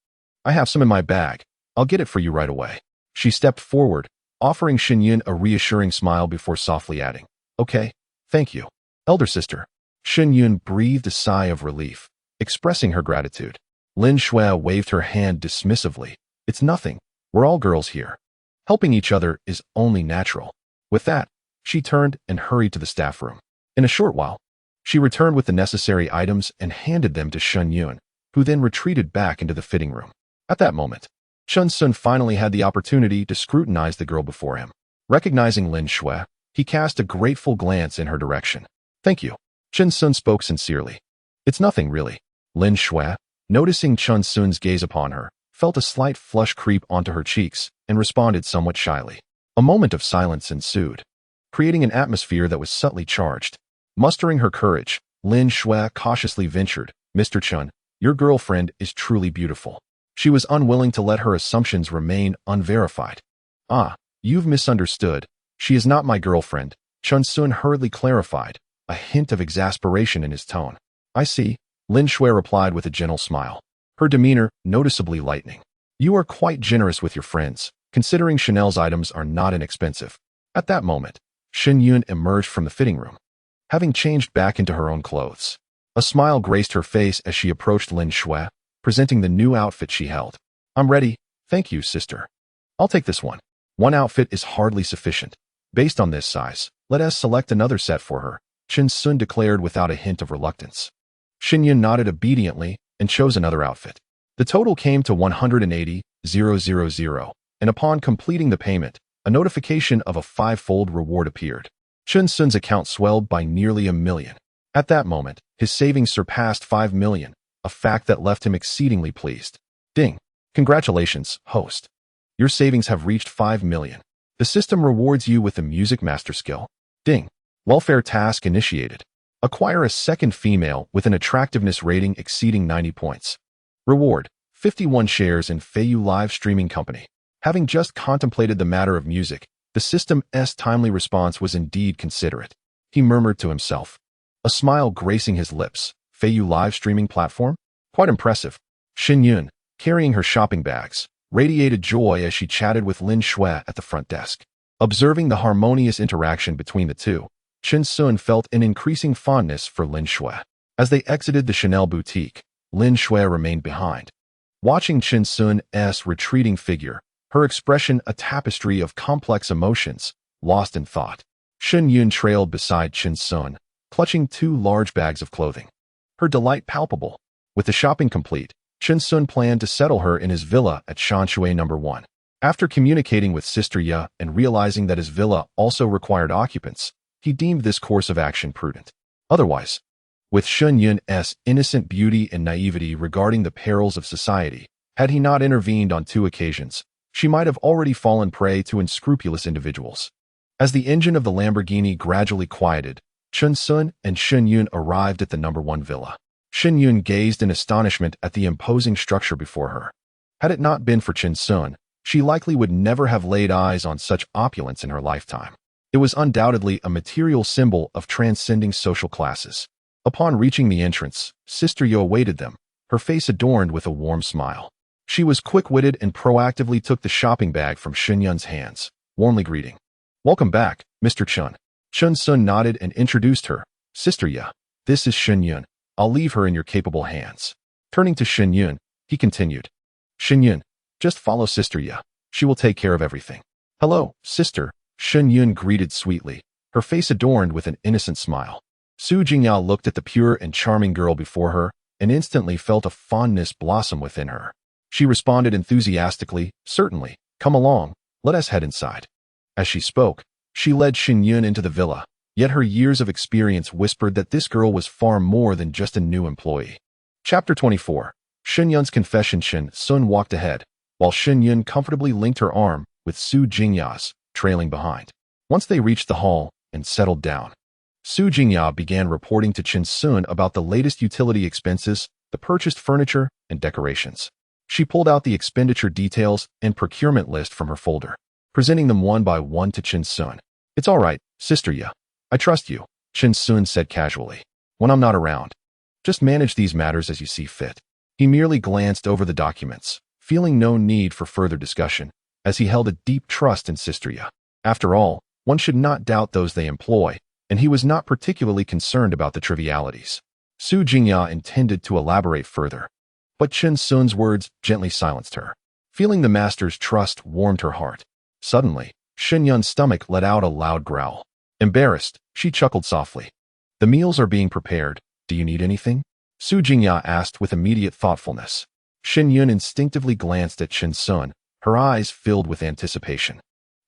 Speaker 1: I have some in my bag. I'll get it for you right away." She stepped forward, offering Shin Yun a reassuring smile before softly adding, "Okay, thank you, elder sister." Shin Yun breathed a sigh of relief, expressing her gratitude. Lin Shui waved her hand dismissively. "It's nothing. We're all girls here. Helping each other is only natural." With that, she turned and hurried to the staff room. In a short while, she returned with the necessary items and handed them to Shin Yun, who then retreated back into the fitting room. At that moment, Chin Sun finally had the opportunity to scrutinize the girl before him. Recognizing Lin Shui, he cast a grateful glance in her direction. "Thank you." Chin Sun spoke sincerely. "It's nothing, really." Lin Shui, noticing Chin Sun's gaze upon her, felt a slight flush creep onto her cheeks and responded somewhat shyly. A moment of silence ensued, creating an atmosphere that was subtly charged. Mustering her courage, Lin Shui cautiously ventured, "Mr. Chun, your girlfriend is truly beautiful." She was unwilling to let her assumptions remain unverified. "Ah, you've misunderstood. She is not my girlfriend," Chun Sun hurriedly clarified, a hint of exasperation in his tone. "I see," Lin Shui replied with a gentle smile, her demeanor noticeably lightening. "You are quite generous with your friends, considering Chanel's items are not inexpensive." At that moment, Shin Yun emerged from the fitting room, having changed back into her own clothes. A smile graced her face as she approached Lin Shui, presenting the new outfit she held. "I'm ready, thank you, sister. I'll take this one." "One outfit is hardly sufficient. Based on this size, let us select another set for her," Chin Sun declared without a hint of reluctance. Shin Yun nodded obediently and chose another outfit. The total came to 180,000, and upon completing the payment, a notification of a 5-fold reward appeared. Chin Sun's account swelled by nearly 1 million. At that moment, his savings surpassed 5 million, a fact that left him exceedingly pleased. "Ding! Congratulations, host. Your savings have reached 5 million. The system rewards you with the music master skill. Ding! Welfare task initiated. Acquire a second female with an attractiveness rating exceeding 90 points. Reward: 51 shares in Feiyu Live Streaming Company." Having just contemplated the matter of music, the system's timely response was indeed considerate. He murmured to himself, a smile gracing his lips. "Feiyu Live Streaming Platform? Quite impressive." Shin Yun, carrying her shopping bags, radiated joy as she chatted with Lin Shui at the front desk. Observing the harmonious interaction between the two, Chin Sun felt an increasing fondness for Lin Shui. As they exited the Chanel boutique, Lin Shui remained behind. Watching Chin Sun's retreating figure, her expression a tapestry of complex emotions, lost in thought. Shin Yun trailed beside Chin Sun, clutching 2 large bags of clothing. Her delight palpable. With the shopping complete, Chin Sun planned to settle her in his villa at Shanshui No. 1. After communicating with Sister Ye and realizing that his villa also required occupants, he deemed this course of action prudent. Otherwise, with Shin Yun's innocent beauty and naivety regarding the perils of society, had he not intervened on 2 occasions, she might have already fallen prey to unscrupulous individuals. As the engine of the Lamborghini gradually quieted, Chin Sun and Shin Yun arrived at the No. 1 villa. Shin Yun gazed in astonishment at the imposing structure before her. Had it not been for Chin Sun, she likely would never have laid eyes on such opulence in her lifetime. It was undoubtedly a material symbol of transcending social classes. Upon reaching the entrance, Sister Ye awaited them, her face adorned with a warm smile. She was quick-witted and proactively took the shopping bag from Shin Yun's hands, warmly greeting. "Welcome back, Mr. Chun." Chin Sun nodded and introduced her. "Sister Ye, this is Shin Yun, I'll leave her in your capable hands. Turning to Shen Yun, he continued. Shen Yun, just follow Sister Ya. She will take care of everything. Hello, sister, Shen Yun greeted sweetly, her face adorned with an innocent smile. Su Jingya looked at the pure and charming girl before her and instantly felt a fondness blossom within her. She responded enthusiastically, certainly, come along, let us head inside. As she spoke, she led Shen Yun into the villa, yet her years of experience whispered that this girl was far more than just a new employee. Chapter 24. Shen Yun's confession. Shen Sun walked ahead, while Shen Yun comfortably linked her arm with Su Jingya's, trailing behind. Once they reached the hall and settled down, Su Jingya began reporting to Chen Sun about the latest utility expenses, the purchased furniture, and decorations. She pulled out the expenditure details and procurement list from her folder, presenting them one by one to Chen Sun. It's all right, Sister Ya. I trust you, Chen Sun said casually. When I'm not around, just manage these matters as you see fit. He merely glanced over the documents, feeling no need for further discussion, as he held a deep trust in Sister Ya. After all, one should not doubt those they employ, and he was not particularly concerned about the trivialities. Su Jingya intended to elaborate further, but Chen Sun's words gently silenced her. Feeling the master's trust warmed her heart. Suddenly, Shen Yun's stomach let out a loud growl. Embarrassed, she chuckled softly. The meals are being prepared. Do you need anything? Su Jingya asked with immediate thoughtfulness. Shen Yun instinctively glanced at Chen Sun, her eyes filled with anticipation.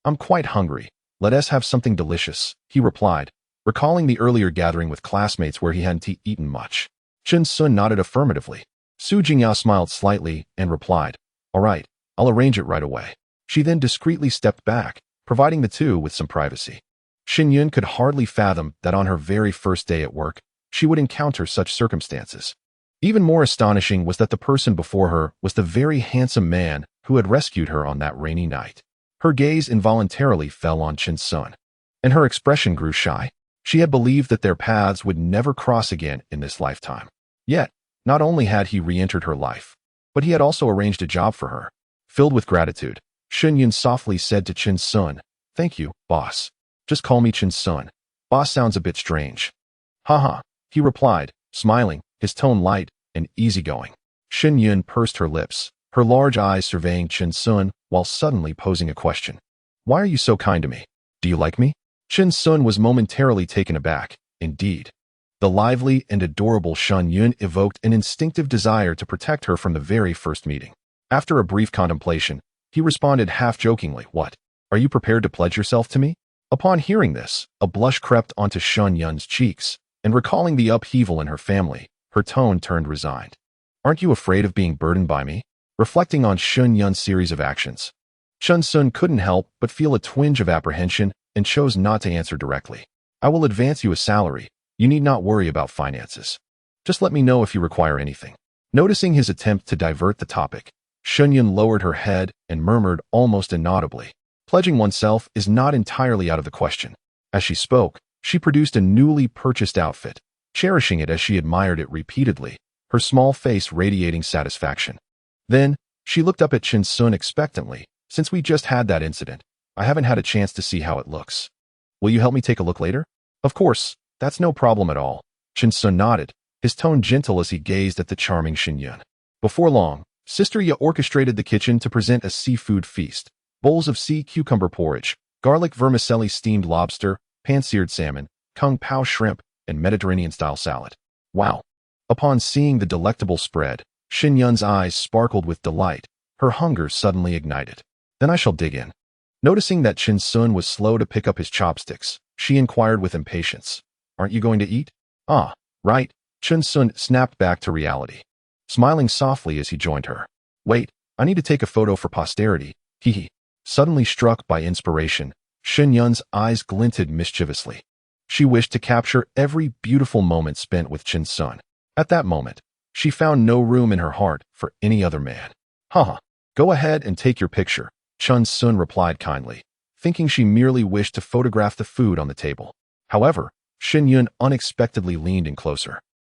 Speaker 1: I'm quite hungry. Let us have something delicious, he replied, recalling the earlier gathering with classmates where he hadn't eaten much. Chen Sun nodded affirmatively. Su Jingya smiled slightly and replied, all right, I'll arrange it right away. She then discreetly stepped back, providing the two with some privacy. Shen Yun could hardly fathom that on her very first day at work, she would encounter such circumstances. Even more astonishing was that the person before her was the very handsome man who had rescued her on that rainy night. Her gaze involuntarily fell on Chen Sun, and her expression grew shy. She had believed that their paths would never cross again in this lifetime. Yet, not only had he re-entered her life, but he had also arranged a job for her. Filled with gratitude, Shen Yun softly said to Chen Sun, thank you, boss. Just call me Chen Sun. Boss sounds a bit strange. Haha, he replied, smiling, his tone light and easygoing. Shen Yun pursed her lips, her large eyes surveying Chen Sun while suddenly posing a question. Why are you so kind to me? Do you like me? Chen Sun was momentarily taken aback. Indeed. The lively and adorable Shen Yun evoked an instinctive desire to protect her from the very first meeting. After a brief contemplation, he responded half-jokingly, what? Are you prepared to pledge yourself to me? Upon hearing this, a blush crept onto Shen Yun's cheeks, and recalling the upheaval in her family, her tone turned resigned. Aren't you afraid of being burdened by me? Reflecting on Shen Yun's series of actions, Chen Sun couldn't help but feel a twinge of apprehension and chose not to answer directly. I will advance you a salary. You need not worry about finances. Just let me know if you require anything. Noticing his attempt to divert the topic, Shen Yun lowered her head and murmured almost inaudibly, pledging oneself is not entirely out of the question. As she spoke, she produced a newly purchased outfit, cherishing it as she admired it repeatedly, her small face radiating satisfaction. Then, she looked up at Chen Sun expectantly. Since we just had that incident, I haven't had a chance to see how it looks. Will you help me take a look later? Of course, that's no problem at all. Chen Sun nodded, his tone gentle as he gazed at the charming Shen Yun. Before long, Sister Ya orchestrated the kitchen to present a seafood feast. Bowls of sea cucumber porridge, garlic vermicelli steamed lobster, pan-seared salmon, kung pao shrimp, and Mediterranean-style salad. Wow! Upon seeing the delectable spread, Shen Yun's eyes sparkled with delight, her hunger suddenly ignited. Then I shall dig in. Noticing that Chen Sun was slow to pick up his chopsticks, she inquired with impatience. Aren't you going to eat? Ah, right. Chen Sun snapped back to reality, smiling softly as he joined her. Wait, I need to take a photo for posterity. Hee. Suddenly struck by inspiration, Shen Yun's eyes glinted mischievously. She wished to capture every beautiful moment spent with Chen Sun. At that moment, she found no room in her heart for any other man. Haha, go ahead and take your picture, Chen Sun replied kindly, thinking she merely wished to photograph the food on the table. However, Shen Yun unexpectedly leaned in closer,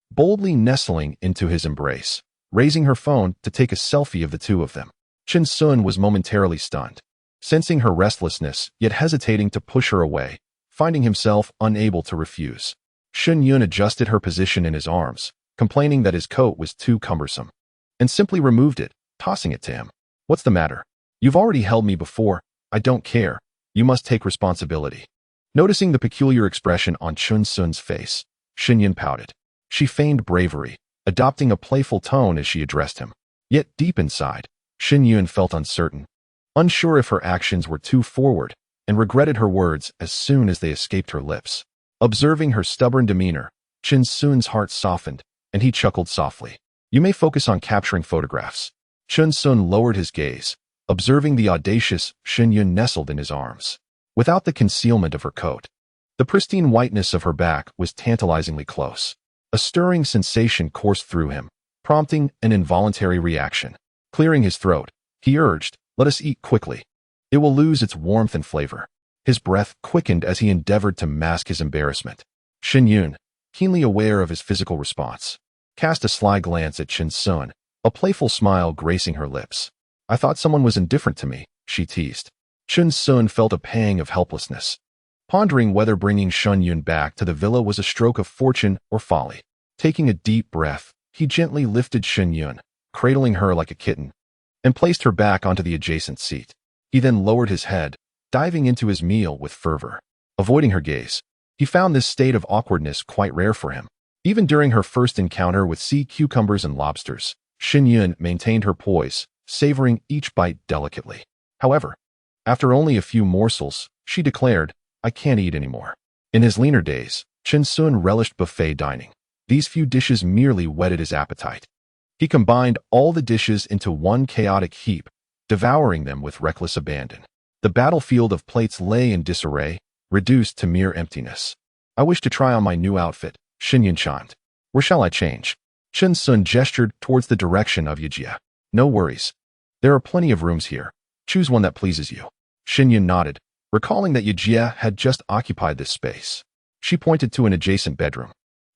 Speaker 1: boldly nestling into his embrace, raising her phone to take a selfie of the two of them. Chen Sun was momentarily stunned, sensing her restlessness yet hesitating to push her away, finding himself unable to refuse. Shen Yun adjusted her position in his arms, complaining that his coat was too cumbersome, and simply removed it, tossing it to him. "What's the matter? You've already held me before. I don't care. You must take responsibility." Noticing the peculiar expression on Chun Sun's face, Xinyun pouted. She feigned bravery, adopting a playful tone as she addressed him. Yet deep inside, Xinyun felt uncertain, unsure if her actions were too forward, and regretted her words as soon as they escaped her lips. Observing her stubborn demeanor, Chun Sun's heart softened, and he chuckled softly. "You may focus on capturing photographs." Chun Sun lowered his gaze, observing the audacious Xinyun nestled in his arms. Without the concealment of her coat, the pristine whiteness of her back was tantalizingly close. A stirring sensation coursed through him, prompting an involuntary reaction. Clearing his throat, he urged, "Let us eat quickly. It will lose its warmth and flavor." His breath quickened as he endeavored to mask his embarrassment. Xinyun, keenly aware of his physical response, cast a sly glance at Chun Sun, a playful smile gracing her lips. "I thought someone was indifferent to me," she teased. Chun Sun felt a pang of helplessness, pondering whether bringing Xinyun back to the villa was a stroke of fortune or folly. Taking a deep breath, he gently lifted Xinyun, cradling her like a kitten, and placed her back onto the adjacent seat. He then lowered his head, diving into his meal with fervor. Avoiding her gaze, he found this state of awkwardness quite rare for him. Even during her first encounter with sea cucumbers and lobsters, Xinyun maintained her poise, savoring each bite delicately. However, after only a few morsels, she declared, "I can't eat anymore." In his leaner days, Chun Sun relished buffet dining. These few dishes merely whetted his appetite. He combined all the dishes into one chaotic heap, devouring them with reckless abandon. The battlefield of plates lay in disarray, reduced to mere emptiness. "I wish to try on my new outfit," Xinyun chimed. "Where shall I change?" Chun Sun gestured towards the direction of Yejia. "No worries. There are plenty of rooms here. Choose one that pleases you." Xinyun nodded, recalling that Yejia had just occupied this space. She pointed to an adjacent bedroom.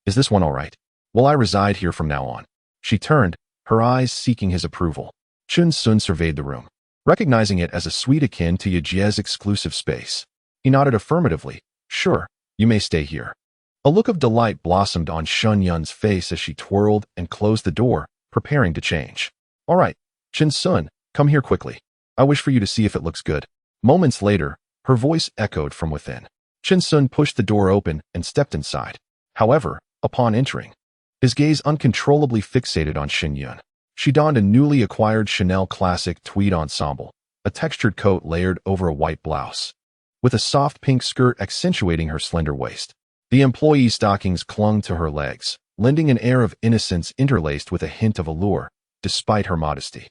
Speaker 1: "Is this one all right? Will I reside here from now on?" She turned, her eyes seeking his approval. Chun Sun surveyed the room, recognizing it as a suite akin to Yejia's exclusive space. He nodded affirmatively. "Sure, you may stay here." A look of delight blossomed on Xinyun's face as she twirled and closed the door, preparing to change. "All right, Chun Sun, come here quickly. I wish for you to see if it looks good." Moments later, her voice echoed from within. Chun Sun pushed the door open and stepped inside. However, upon entering, his gaze uncontrollably fixated on Xinyun. She donned a newly acquired Chanel classic tweed ensemble, a textured coat layered over a white blouse, with a soft pink skirt accentuating her slender waist. The employee stockings clung to her legs, lending an air of innocence interlaced with a hint of allure, despite her modesty.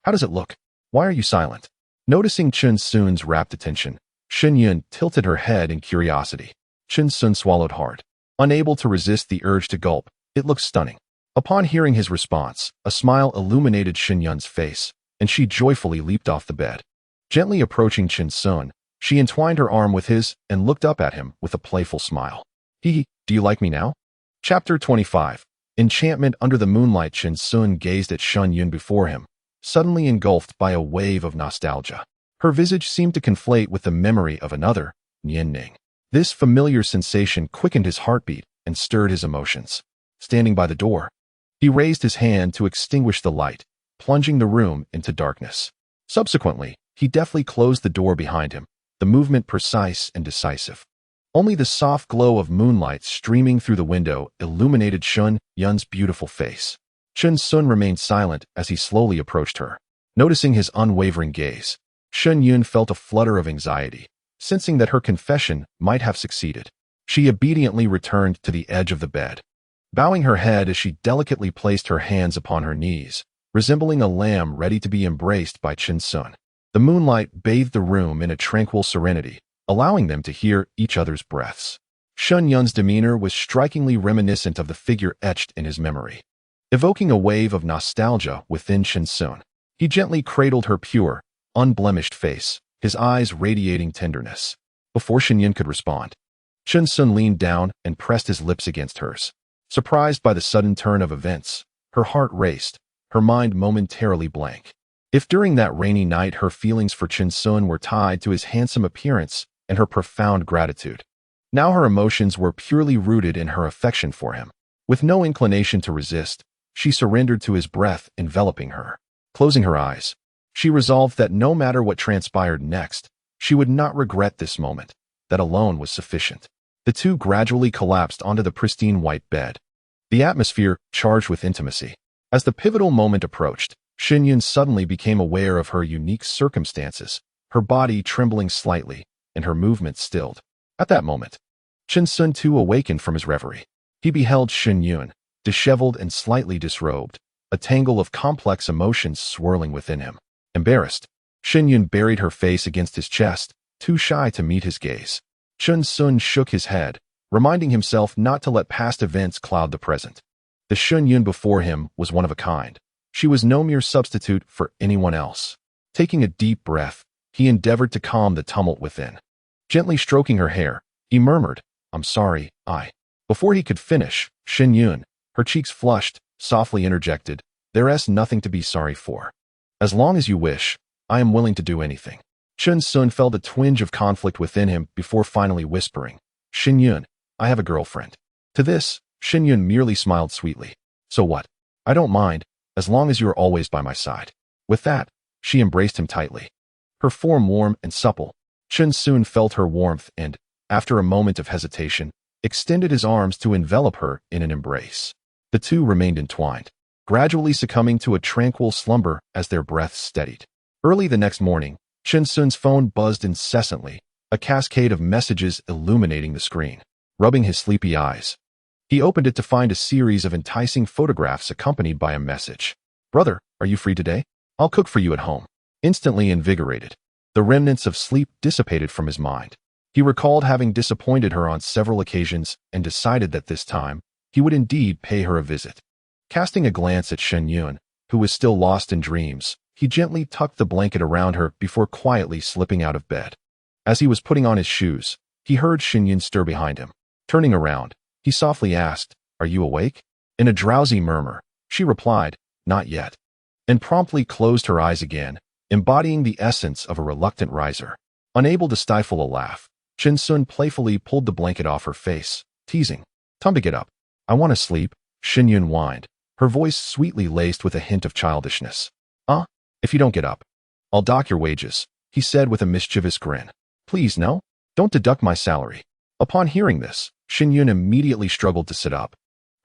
Speaker 1: "How does it look? Why are you silent?" Noticing Chun Sun's rapt attention, Xinyun tilted her head in curiosity. Chun Sun swallowed hard, unable to resist the urge to gulp. "It looks stunning." Upon hearing his response, a smile illuminated Xinyun's face, and she joyfully leaped off the bed. Gently approaching Chun Sun, she entwined her arm with his and looked up at him with a playful smile. "Do you like me now?" Chapter 25. Enchantment under the moonlight. Chun Sun gazed at Xinyun before him, suddenly engulfed by a wave of nostalgia. Her visage seemed to conflate with the memory of another, Nian. This familiar sensation quickened his heartbeat and stirred his emotions. Standing by the door, he raised his hand to extinguish the light, plunging the room into darkness. Subsequently, he deftly closed the door behind him, the movement precise and decisive. Only the soft glow of moonlight streaming through the window illuminated Xinyun's beautiful face. Chun Sun remained silent as he slowly approached her. Noticing his unwavering gaze, Xinyun felt a flutter of anxiety, sensing that her confession might have succeeded. She obediently returned to the edge of the bed, bowing her head as she delicately placed her hands upon her knees, resembling a lamb ready to be embraced by Chun Sun. The moonlight bathed the room in a tranquil serenity, allowing them to hear each other's breaths. Xinyun's demeanor was strikingly reminiscent of the figure etched in his memory, evoking a wave of nostalgia within Chun Sun. He gently cradled her pure, unblemished face, his eyes radiating tenderness. Before Xinyun could respond, Chun Sun leaned down and pressed his lips against hers. Surprised by the sudden turn of events, her heart raced, her mind momentarily blank. If during that rainy night her feelings for Chun Sun were tied to his handsome appearance and her profound gratitude, now her emotions were purely rooted in her affection for him. With no inclination to resist, she surrendered to his breath enveloping her. Closing her eyes, she resolved that no matter what transpired next, she would not regret this moment. That alone was sufficient. The two gradually collapsed onto the pristine white bed, the atmosphere charged with intimacy. As the pivotal moment approached, Xinyun suddenly became aware of her unique circumstances, her body trembling slightly, and her movements stilled. At that moment, Chen Sun too awakened from his reverie. He beheld Xinyun, disheveled and slightly disrobed, a tangle of complex emotions swirling within him. Embarrassed, Xinyun buried her face against his chest, too shy to meet his gaze. Chen Sun shook his head, reminding himself not to let past events cloud the present. The Xinyun before him was one of a kind. She was no mere substitute for anyone else. Taking a deep breath, he endeavored to calm the tumult within. Gently stroking her hair, he murmured, "I'm sorry, I." Before he could finish, Xinyun, her cheeks flushed, softly interjected, "There's nothing to be sorry for. As long as you wish, I am willing to do anything." Chen Sun felt a twinge of conflict within him before finally whispering, "Xinyun, I have a girlfriend." To this, Xinyun merely smiled sweetly. "So what? I don't mind, as long as you are always by my side." With that, she embraced him tightly. Her form warm and supple, Chen Sun felt her warmth and, after a moment of hesitation, extended his arms to envelop her in an embrace. The two remained entwined, gradually succumbing to a tranquil slumber as their breaths steadied. Early the next morning, Chen Sun's phone buzzed incessantly, a cascade of messages illuminating the screen. Rubbing his sleepy eyes, he opened it to find a series of enticing photographs accompanied by a message. "Brother, are you free today? I'll cook for you at home." Instantly invigorated, the remnants of sleep dissipated from his mind. He recalled having disappointed her on several occasions and decided that this time, he would indeed pay her a visit. Casting a glance at Xinyun, who was still lost in dreams, he gently tucked the blanket around her before quietly slipping out of bed. As he was putting on his shoes, he heard Xinyun stir behind him. Turning around, he softly asked, "Are you awake?" In a drowsy murmur, she replied, "Not yet," and promptly closed her eyes again, embodying the essence of a reluctant riser. Unable to stifle a laugh, Chen Sun playfully pulled the blanket off her face, teasing, "Time to get up. I want to sleep." Xinyun whined, her voice sweetly laced with a hint of childishness. If you don't get up, I'll dock your wages," he said with a mischievous grin. "Please, no? Don't deduct my salary." Upon hearing this, Xinyun immediately struggled to sit up,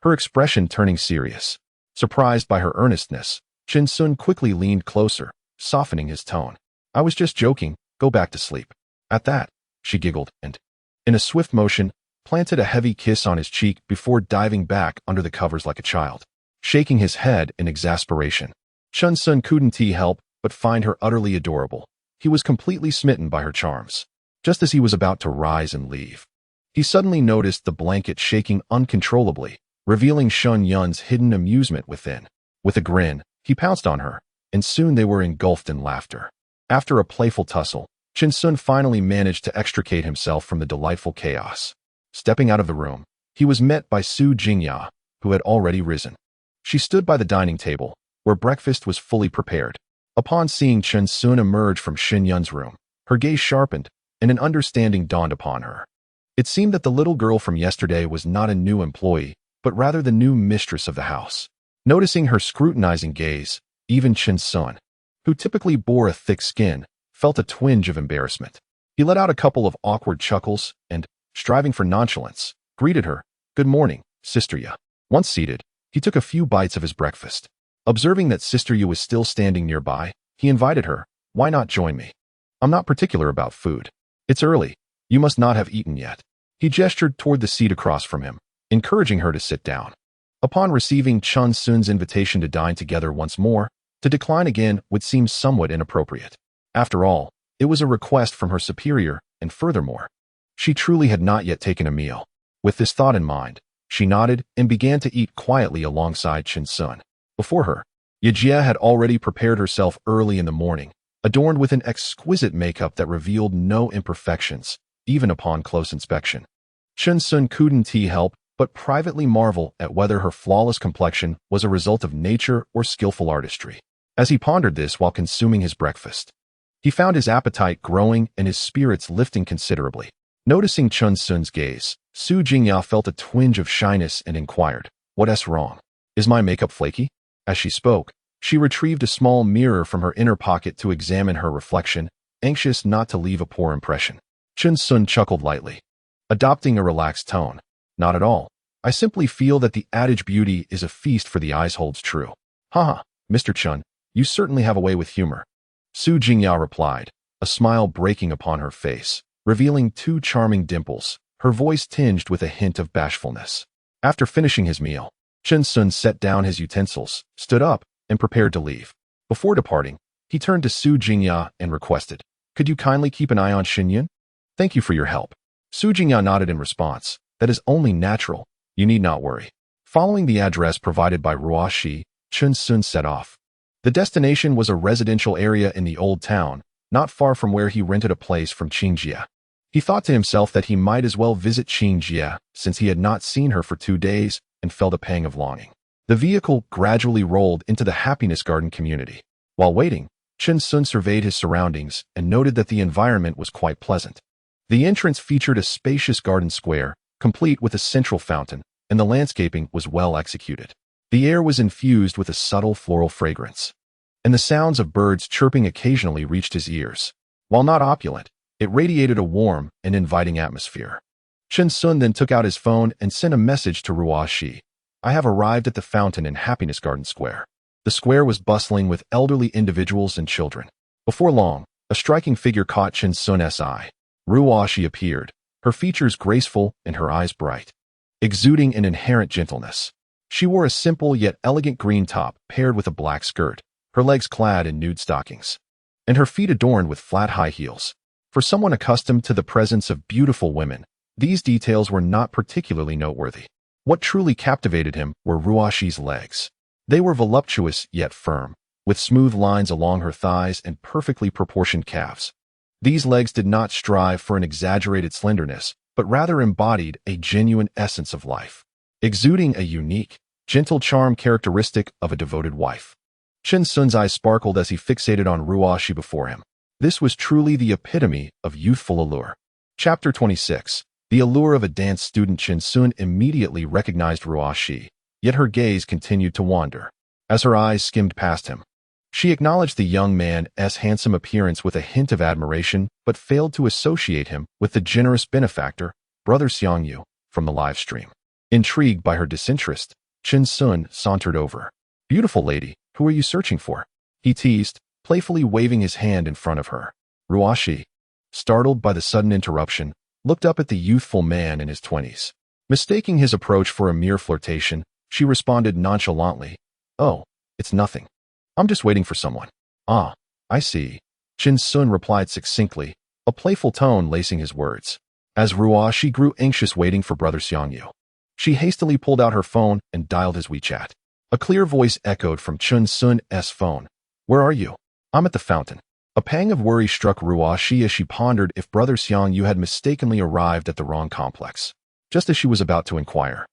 Speaker 1: her expression turning serious. Surprised by her earnestness, Chen Sun quickly leaned closer, softening his tone. "I was just joking, go back to sleep." At that, she giggled and, in a swift motion, planted a heavy kiss on his cheek before diving back under the covers like a child. Shaking his head in exasperation, Chen Sun couldn't help but find her utterly adorable. He was completely smitten by her charms. Just as he was about to rise and leave, he suddenly noticed the blanket shaking uncontrollably, revealing Xinyun's hidden amusement within. With a grin, he pounced on her, and soon they were engulfed in laughter. After a playful tussle, Chen Sun finally managed to extricate himself from the delightful chaos. Stepping out of the room, he was met by Su Jingya, who had already risen. She stood by the dining table, where breakfast was fully prepared. Upon seeing Chen Sun emerge from Xinyun's room, her gaze sharpened, and an understanding dawned upon her. It seemed that the little girl from yesterday was not a new employee, but rather the new mistress of the house. Noticing her scrutinizing gaze, even Chen Sun, who typically bore a thick skin, felt a twinge of embarrassment. He let out a couple of awkward chuckles and, striving for nonchalance, greeted her, "Good morning, Sister Ya." Once seated, he took a few bites of his breakfast. Observing that Sister Ya was still standing nearby, he invited her, "Why not join me? I'm not particular about food. It's early. You must not have eaten yet." He gestured toward the seat across from him, encouraging her to sit down. Upon receiving Chen Sun's invitation to dine together once more, to decline again would seem somewhat inappropriate. After all, it was a request from her superior, and furthermore, she truly had not yet taken a meal. With this thought in mind, she nodded and began to eat quietly alongside Chen Sun. Before her, Yejia had already prepared herself early in the morning, adorned with an exquisite makeup that revealed no imperfections, even upon close inspection. Chen Sun couldn't help but privately marvel at whether her flawless complexion was a result of nature or skillful artistry. As he pondered this while consuming his breakfast, he found his appetite growing and his spirits lifting considerably. Noticing Chen Sun's gaze, Su Jingya felt a twinge of shyness and inquired, What's wrong? Is my makeup flaky? As she spoke, she retrieved a small mirror from her inner pocket to examine her reflection, anxious not to leave a poor impression. Chun Sun chuckled lightly, adopting a relaxed tone. Not at all. I simply feel that the adage beauty is a feast for the eyes holds true. Haha, Mr. Chun, you certainly have a way with humor. Su Jingya replied, a smile breaking upon her face, revealing two charming dimples, her voice tinged with a hint of bashfulness. After finishing his meal, Chun Sun set down his utensils, stood up, and prepared to leave. Before departing, he turned to Su Jingya and requested, could you kindly keep an eye on Xinyan? Thank you for your help. Su Jingya nodded in response. That is only natural. You need not worry. Following the address provided by Ruo Shi, Chun Sun set off. The destination was a residential area in the old town, not far from where he rented a place from Qingjie. He thought to himself that he might as well visit Qingjie since he had not seen her for 2 days and felt a pang of longing. The vehicle gradually rolled into the Happiness Garden community. While waiting, Chun Sun surveyed his surroundings and noted that the environment was quite pleasant. The entrance featured a spacious garden square, complete with a central fountain, and the landscaping was well executed. The air was infused with a subtle floral fragrance, and the sounds of birds chirping occasionally reached his ears. While not opulent, it radiated a warm and inviting atmosphere. Chun Sun then took out his phone and sent a message to Ruo Shi. I have arrived at the fountain in Happiness Garden Square. The square was bustling with elderly individuals and children. Before long, a striking figure caught Chun Sun's eye. Ruo Shi appeared, her features graceful and her eyes bright, exuding an inherent gentleness. She wore a simple yet elegant green top paired with a black skirt, her legs clad in nude stockings, and her feet adorned with flat high heels. For someone accustomed to the presence of beautiful women, these details were not particularly noteworthy. What truly captivated him were Ruo Shi's legs. They were voluptuous yet firm, with smooth lines along her thighs and perfectly proportioned calves. These legs did not strive for an exaggerated slenderness, but rather embodied a genuine essence of life, exuding a unique, gentle charm characteristic of a devoted wife. Chun Sun's eyes sparkled as he fixated on Ruo Shi before him. This was truly the epitome of youthful allure. Chapter 26. The allure of a dance student. Chun Sun immediately recognized Ruo Shi, yet her gaze continued to wander. As her eyes skimmed past him, she acknowledged the young man's handsome appearance with a hint of admiration, but failed to associate him with the generous benefactor, Brother Xiangyu, from the live stream. Intrigued by her disinterest, Chun Sun sauntered over. Beautiful lady, who are you searching for? He teased, playfully waving his hand in front of her. Ruo Shi, startled by the sudden interruption, looked up at the youthful man in his 20s. Mistaking his approach for a mere flirtation, she responded nonchalantly, oh, it's nothing. I'm just waiting for someone. Ah, I see. Chun Sun replied succinctly, a playful tone lacing his words. As Ruo Shi grew anxious waiting for Brother Xiangyu, she hastily pulled out her phone and dialed his WeChat. A clear voice echoed from Chun Sun's phone. Where are you? I'm at the fountain. A pang of worry struck Ruo Shi as she pondered if Brother Xiangyu had mistakenly arrived at the wrong complex. Just as she was about to inquire,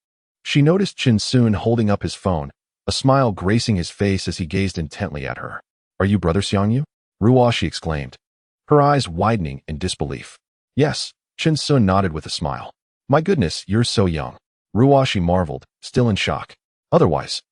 Speaker 1: she noticed Chun Sun holding up his phone, a smile gracing his face as he gazed intently at her. Are you Brother Xiangyu? Ruo Shi exclaimed, her eyes widening in disbelief. Yes, Chun Sun nodded with a smile. My goodness, you're so young. Ruo Shi marveled, still in shock. Otherwise,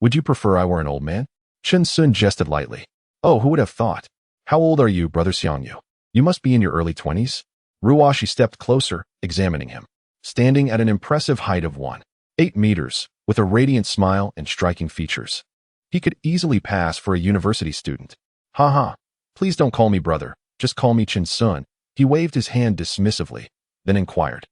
Speaker 1: would you prefer I were an old man? Chun Sun jested lightly. Oh, who would have thought? How old are you, Brother Xiangyu? You must be in your early 20s. Ruo Shi stepped closer, examining him, standing at an impressive height of 1.8 meters, with a radiant smile and striking features. He could easily pass for a university student. Ha, please don't call me brother, just call me Chun Sun. He waved his hand dismissively, then inquired.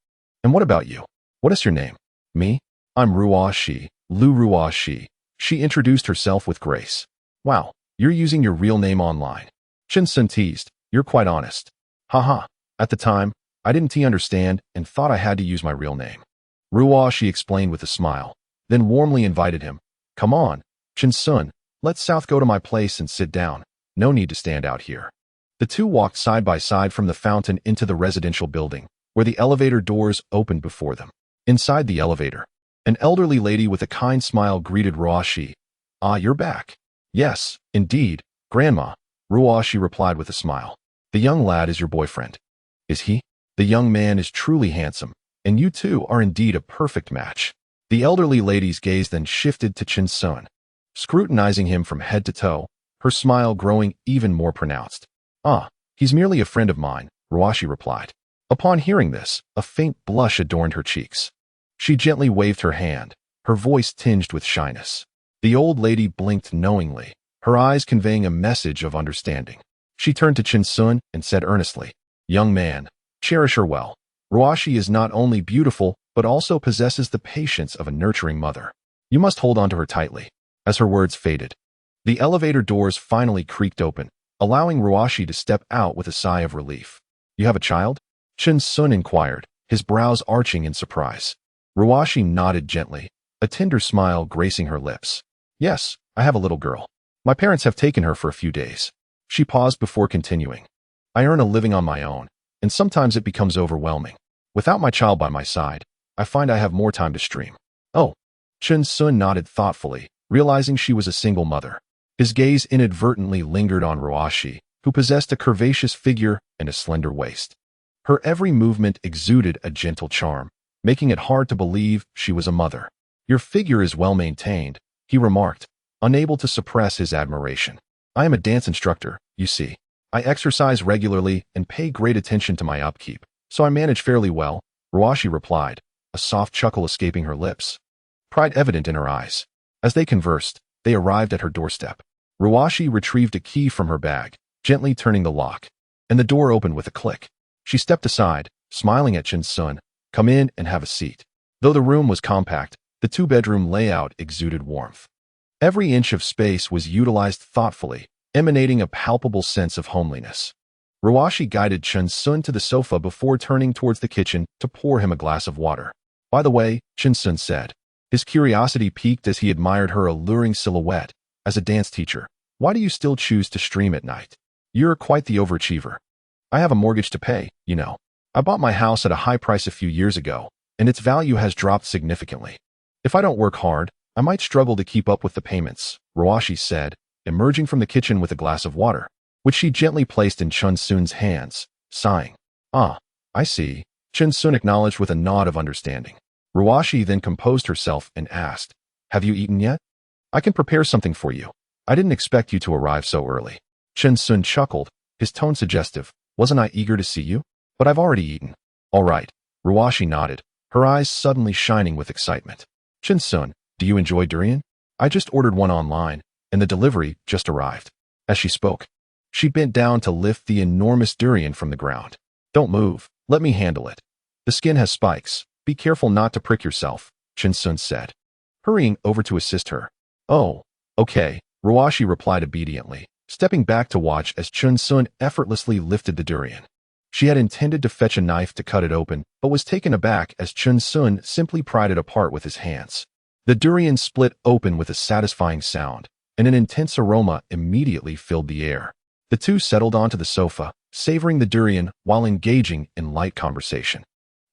Speaker 1: And what about you? What is your name? Me? I'm Ruo Shi, Ruo Shi. She introduced herself with grace. Wow, you're using your real name online. Chun Sun teased, you're quite honest. Ha. At the time, I didn't understand and thought I had to use my real name. Ruo Shi explained with a smile, then warmly invited him. Come on, Chun Sun, let's south go to my place and sit down. No need to stand out here. The two walked side by side from the fountain into the residential building, where the elevator doors opened before them. Inside the elevator, an elderly lady with a kind smile greeted Ruo Shi. Ah, you're back. Yes, indeed, Grandma, Ruo Shi replied with a smile. The young lad is your boyfriend. Is he? The young man is truly handsome, and you two are indeed a perfect match. The elderly lady's gaze then shifted to Chin Sun, scrutinizing him from head to toe, her smile growing even more pronounced. "Ah, he's merely a friend of mine," Ruashi replied. Upon hearing this, a faint blush adorned her cheeks. She gently waved her hand, her voice tinged with shyness. The old lady blinked knowingly, her eyes conveying a message of understanding. She turned to Chin Sun and said earnestly, "Young man, cherish her well. Ruashi is not only beautiful, but also possesses the patience of a nurturing mother. You must hold on to her tightly." As her words faded, the elevator doors finally creaked open, allowing Ruashi to step out with a sigh of relief. "You have a child?" Chin Sun inquired, his brows arching in surprise. Ruashi nodded gently, a tender smile gracing her lips. "Yes, I have a little girl. My parents have taken her for a few days." She paused before continuing. "I earn a living on my own, and sometimes it becomes overwhelming. Without my child by my side, I find I have more time to stream." "Oh." Chin Sun nodded thoughtfully, realizing she was a single mother. His gaze inadvertently lingered on Ruashi, who possessed a curvaceous figure and a slender waist. Her every movement exuded a gentle charm, making it hard to believe she was a mother. "Your figure is well maintained," he remarked, unable to suppress his admiration. "I am a dance instructor, you see. I exercise regularly and pay great attention to my upkeep, so I manage fairly well," Ruashi replied, a soft chuckle escaping her lips, pride evident in her eyes. As they conversed, they arrived at her doorstep. Ruashi retrieved a key from her bag, gently turning the lock, and the door opened with a click. She stepped aside, smiling at Chin Sun. "Come in and have a seat." Though the room was compact, the two-bedroom layout exuded warmth. Every inch of space was utilized thoughtfully, emanating a palpable sense of homeliness. Ruashi guided Chin Sun to the sofa before turning towards the kitchen to pour him a glass of water. "By the way," Chin Sun said, his curiosity piqued as he admired her alluring silhouette. "As a dance teacher, why do you still choose to stream at night? You're quite the overachiever." "I have a mortgage to pay, you know. I bought my house at a high price a few years ago, and its value has dropped significantly. If I don't work hard, I might struggle to keep up with the payments," Ruashi said, emerging from the kitchen with a glass of water, which she gently placed in Chin Sun's hands, sighing. "Ah, I see," Chin Sun acknowledged with a nod of understanding. Ruashi then composed herself and asked, "Have you eaten yet? I can prepare something for you. I didn't expect you to arrive so early." Chin Sun chuckled, his tone suggestive. "Wasn't I eager to see you? But I've already eaten." "All right," Ruashi nodded, her eyes suddenly shining with excitement. "Chin Sun, do you enjoy durian? I just ordered one online, and the delivery just arrived." As she spoke, she bent down to lift the enormous durian from the ground. "Don't move, let me handle it. The skin has spikes. Be careful not to prick yourself," Chin Sun said, hurrying over to assist her. "Oh, okay," Ruashi replied obediently, stepping back to watch as Chin Sun effortlessly lifted the durian. She had intended to fetch a knife to cut it open, but was taken aback as Chin Sun simply pried it apart with his hands. The durian split open with a satisfying sound, and an intense aroma immediately filled the air. The two settled onto the sofa, savoring the durian while engaging in light conversation.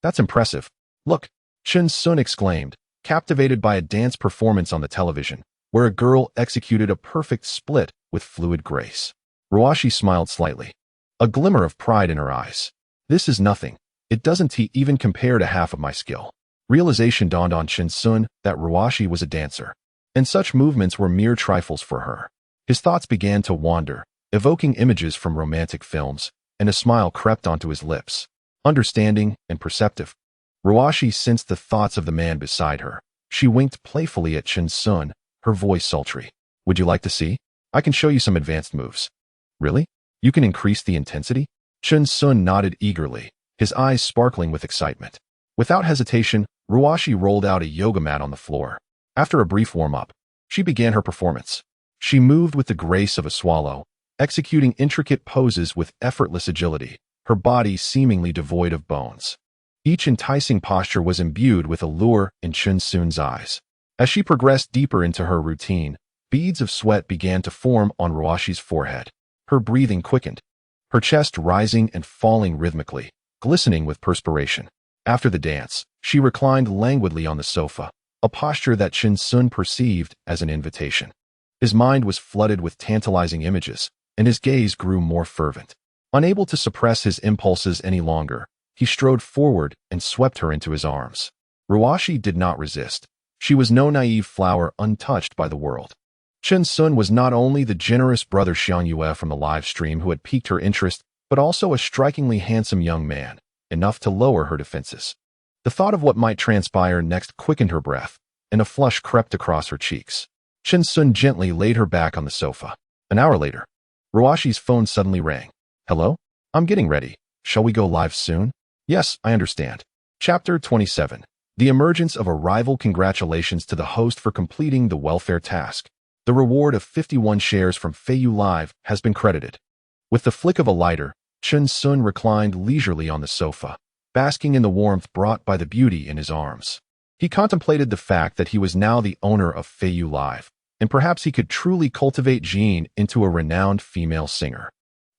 Speaker 1: "That's impressive. Look," Chin Sun exclaimed, captivated by a dance performance on the television, where a girl executed a perfect split with fluid grace. Ruashi smiled slightly, a glimmer of pride in her eyes. "This is nothing. It doesn't even compare to half of my skill." Realization dawned on Chin Sun that Ruashi was a dancer, and such movements were mere trifles for her. His thoughts began to wander, evoking images from romantic films, and a smile crept onto his lips. Understanding and perceptive, Ruashi sensed the thoughts of the man beside her. She winked playfully at Chin Sun, her voice sultry. "Would you like to see? I can show you some advanced moves." "Really? You can increase the intensity?" Chin Sun nodded eagerly, his eyes sparkling with excitement. Without hesitation, Ruashi rolled out a yoga mat on the floor. After a brief warm-up, she began her performance. She moved with the grace of a swallow, executing intricate poses with effortless agility, her body seemingly devoid of bones. Each enticing posture was imbued with allure in Chin Sun's eyes. As she progressed deeper into her routine, beads of sweat began to form on Ruashi's forehead. Her breathing quickened, her chest rising and falling rhythmically, glistening with perspiration. After the dance, she reclined languidly on the sofa, a posture that Chin Sun perceived as an invitation. His mind was flooded with tantalizing images, and his gaze grew more fervent. Unable to suppress his impulses any longer, he strode forward and swept her into his arms. Ruashi did not resist, She was no naive flower untouched by the world. Chen Sun was not only the generous brother Xiang Yue from the live stream who had piqued her interest, but also a strikingly handsome young man, enough to lower her defenses. The thought of what might transpire next quickened her breath, and a flush crept across her cheeks. Chen Sun gently laid her back on the sofa. An hour later, Ruashi's phone suddenly rang. Hello? I'm getting ready. Shall we go live soon? Yes, I understand. Chapter 27. The emergence of a rival. Congratulations to the host for completing the welfare task. The reward of 51 shares from Feiyu Live has been credited. With the flick of a lighter, Chen Sun reclined leisurely on the sofa, basking in the warmth brought by the beauty in his arms. He contemplated the fact that he was now the owner of Feiyu Live, and perhaps he could truly cultivate Jean into a renowned female singer.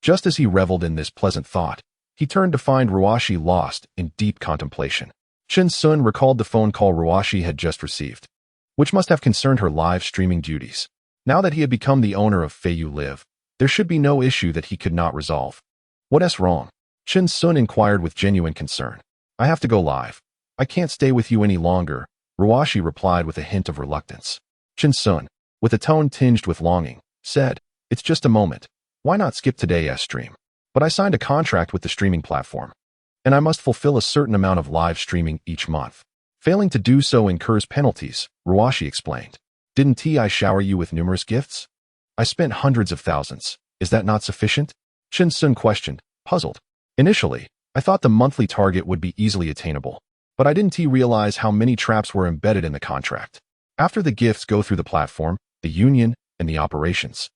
Speaker 1: Just as he reveled in this pleasant thought, he turned to find Ruashi lost in deep contemplation. Chen Sun recalled the phone call Ruashi had just received, which must have concerned her live streaming duties. Now that he had become the owner of Feiyu Live, there should be no issue that he could not resolve. What's wrong? Chen Sun inquired with genuine concern. I have to go live. I can't stay with you any longer, Ruashi replied with a hint of reluctance. Chen Sun, with a tone tinged with longing, said, It's just a moment. Why not skip today's stream? But I signed a contract with the streaming platform, and I must fulfill a certain amount of live streaming each month. Failing to do so incurs penalties, Ruashi explained. Didn't I shower you with numerous gifts? I spent hundreds of thousands. Is that not sufficient? Chen Sun questioned, puzzled. Initially, I thought the monthly target would be easily attainable, but I didn't realize how many traps were embedded in the contract. After the gifts go through the platform, the union, and the operations,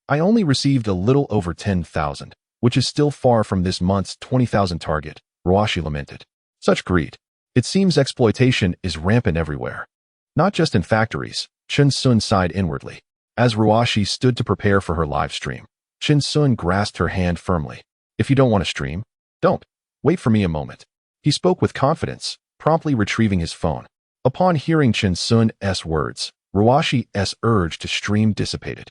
Speaker 1: I only received a little over 10,000, which is still far from this month's 20,000 target, Ruashi lamented. Such greed. It seems exploitation is rampant everywhere. Not just in factories, Chen Sun sighed inwardly. As Ruashi stood to prepare for her live stream, Chen Sun grasped her hand firmly. If you don't want to stream, don't. Wait for me a moment. He spoke with confidence, promptly retrieving his phone. Upon hearing Chen Sun's words, Ruashi's urge to stream dissipated.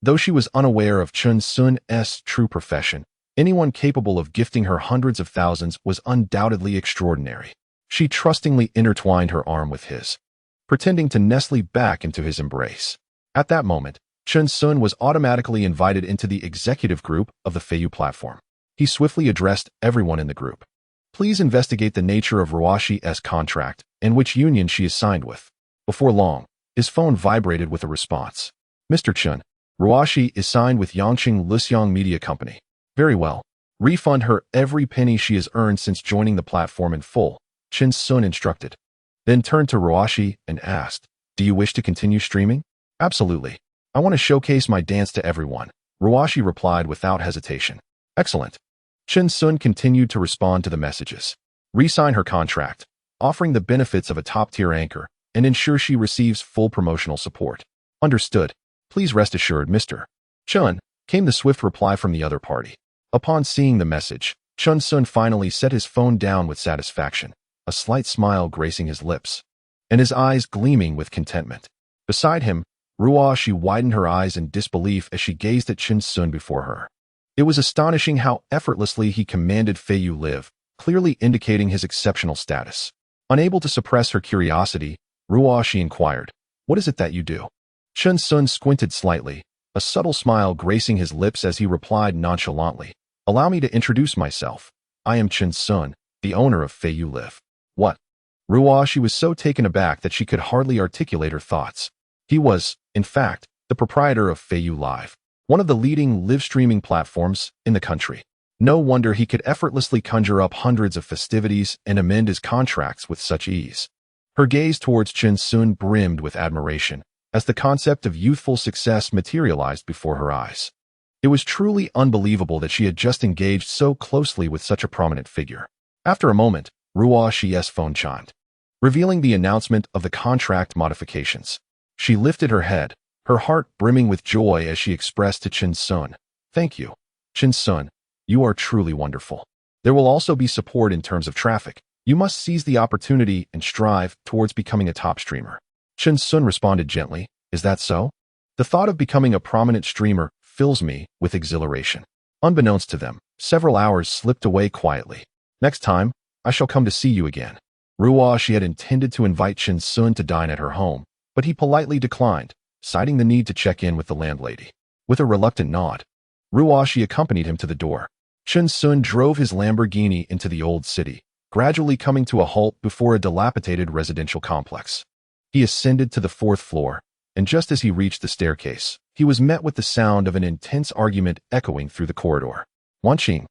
Speaker 1: Though she was unaware of Chen Sun's true profession, anyone capable of gifting her hundreds of thousands was undoubtedly extraordinary. She trustingly intertwined her arm with his, pretending to nestle back into his embrace. At that moment, Chen Sun was automatically invited into the executive group of the Feiyu platform. He swiftly addressed everyone in the group. Please investigate the nature of Ruashi's contract and which union she is signed with. Before long, his phone vibrated with a response. Mr. Chen, Ruashi is signed with Yangqing Luxiang Media Company. Very well. Refund her every penny she has earned since joining the platform in full, Chen Sun instructed. Then turned to Ruashi and asked, Do you wish to continue streaming? Absolutely. I want to showcase my dance to everyone, Ruashi replied without hesitation. Excellent. Chen Sun continued to respond to the messages. Re-sign her contract, offering the benefits of a top-tier anchor, and ensure she receives full promotional support. Understood. Please rest assured, Mr. Chen, came the swift reply from the other party. Upon seeing the message, Chen Sun finally set his phone down with satisfaction, a slight smile gracing his lips, and his eyes gleaming with contentment. Beside him, Ruashi widened her eyes in disbelief as she gazed at Chen Sun before her. It was astonishing how effortlessly he commanded Feiyu Live, clearly indicating his exceptional status. Unable to suppress her curiosity, Ruashi inquired, What is it that you do? Chen Sun squinted slightly, a subtle smile gracing his lips as he replied nonchalantly, Allow me to introduce myself. I am Chen Sun, the owner of Feiyu Live. What? Ruashi was so taken aback that she could hardly articulate her thoughts. He was, in fact, the proprietor of Feiyu Live, one of the leading live streaming platforms in the country. No wonder he could effortlessly conjure up hundreds of festivities and amend his contracts with such ease. Her gaze towards Chen Sun brimmed with admiration, as the concept of youthful success materialized before her eyes. It was truly unbelievable that she had just engaged so closely with such a prominent figure. After a moment, Ruashi's phone chimed, revealing the announcement of the contract modifications. She lifted her head, her heart brimming with joy as she expressed to Chen Sun, Thank you. Chen Sun, you are truly wonderful. There will also be support in terms of traffic. You must seize the opportunity and strive towards becoming a top streamer. Chen Sun responded gently, Is that so? The thought of becoming a prominent streamer fills me with exhilaration. Unbeknownst to them, several hours slipped away quietly. Next time, I shall come to see you again. She had intended to invite Chen Sun to dine at her home, but he politely declined, citing the need to check in with the landlady. With a reluctant nod, she accompanied him to the door. Chen Sun drove his Lamborghini into the old city, gradually coming to a halt before a dilapidated residential complex. He ascended to the 4th floor, and just as he reached the staircase, he was met with the sound of an intense argument echoing through the corridor. Wanqing,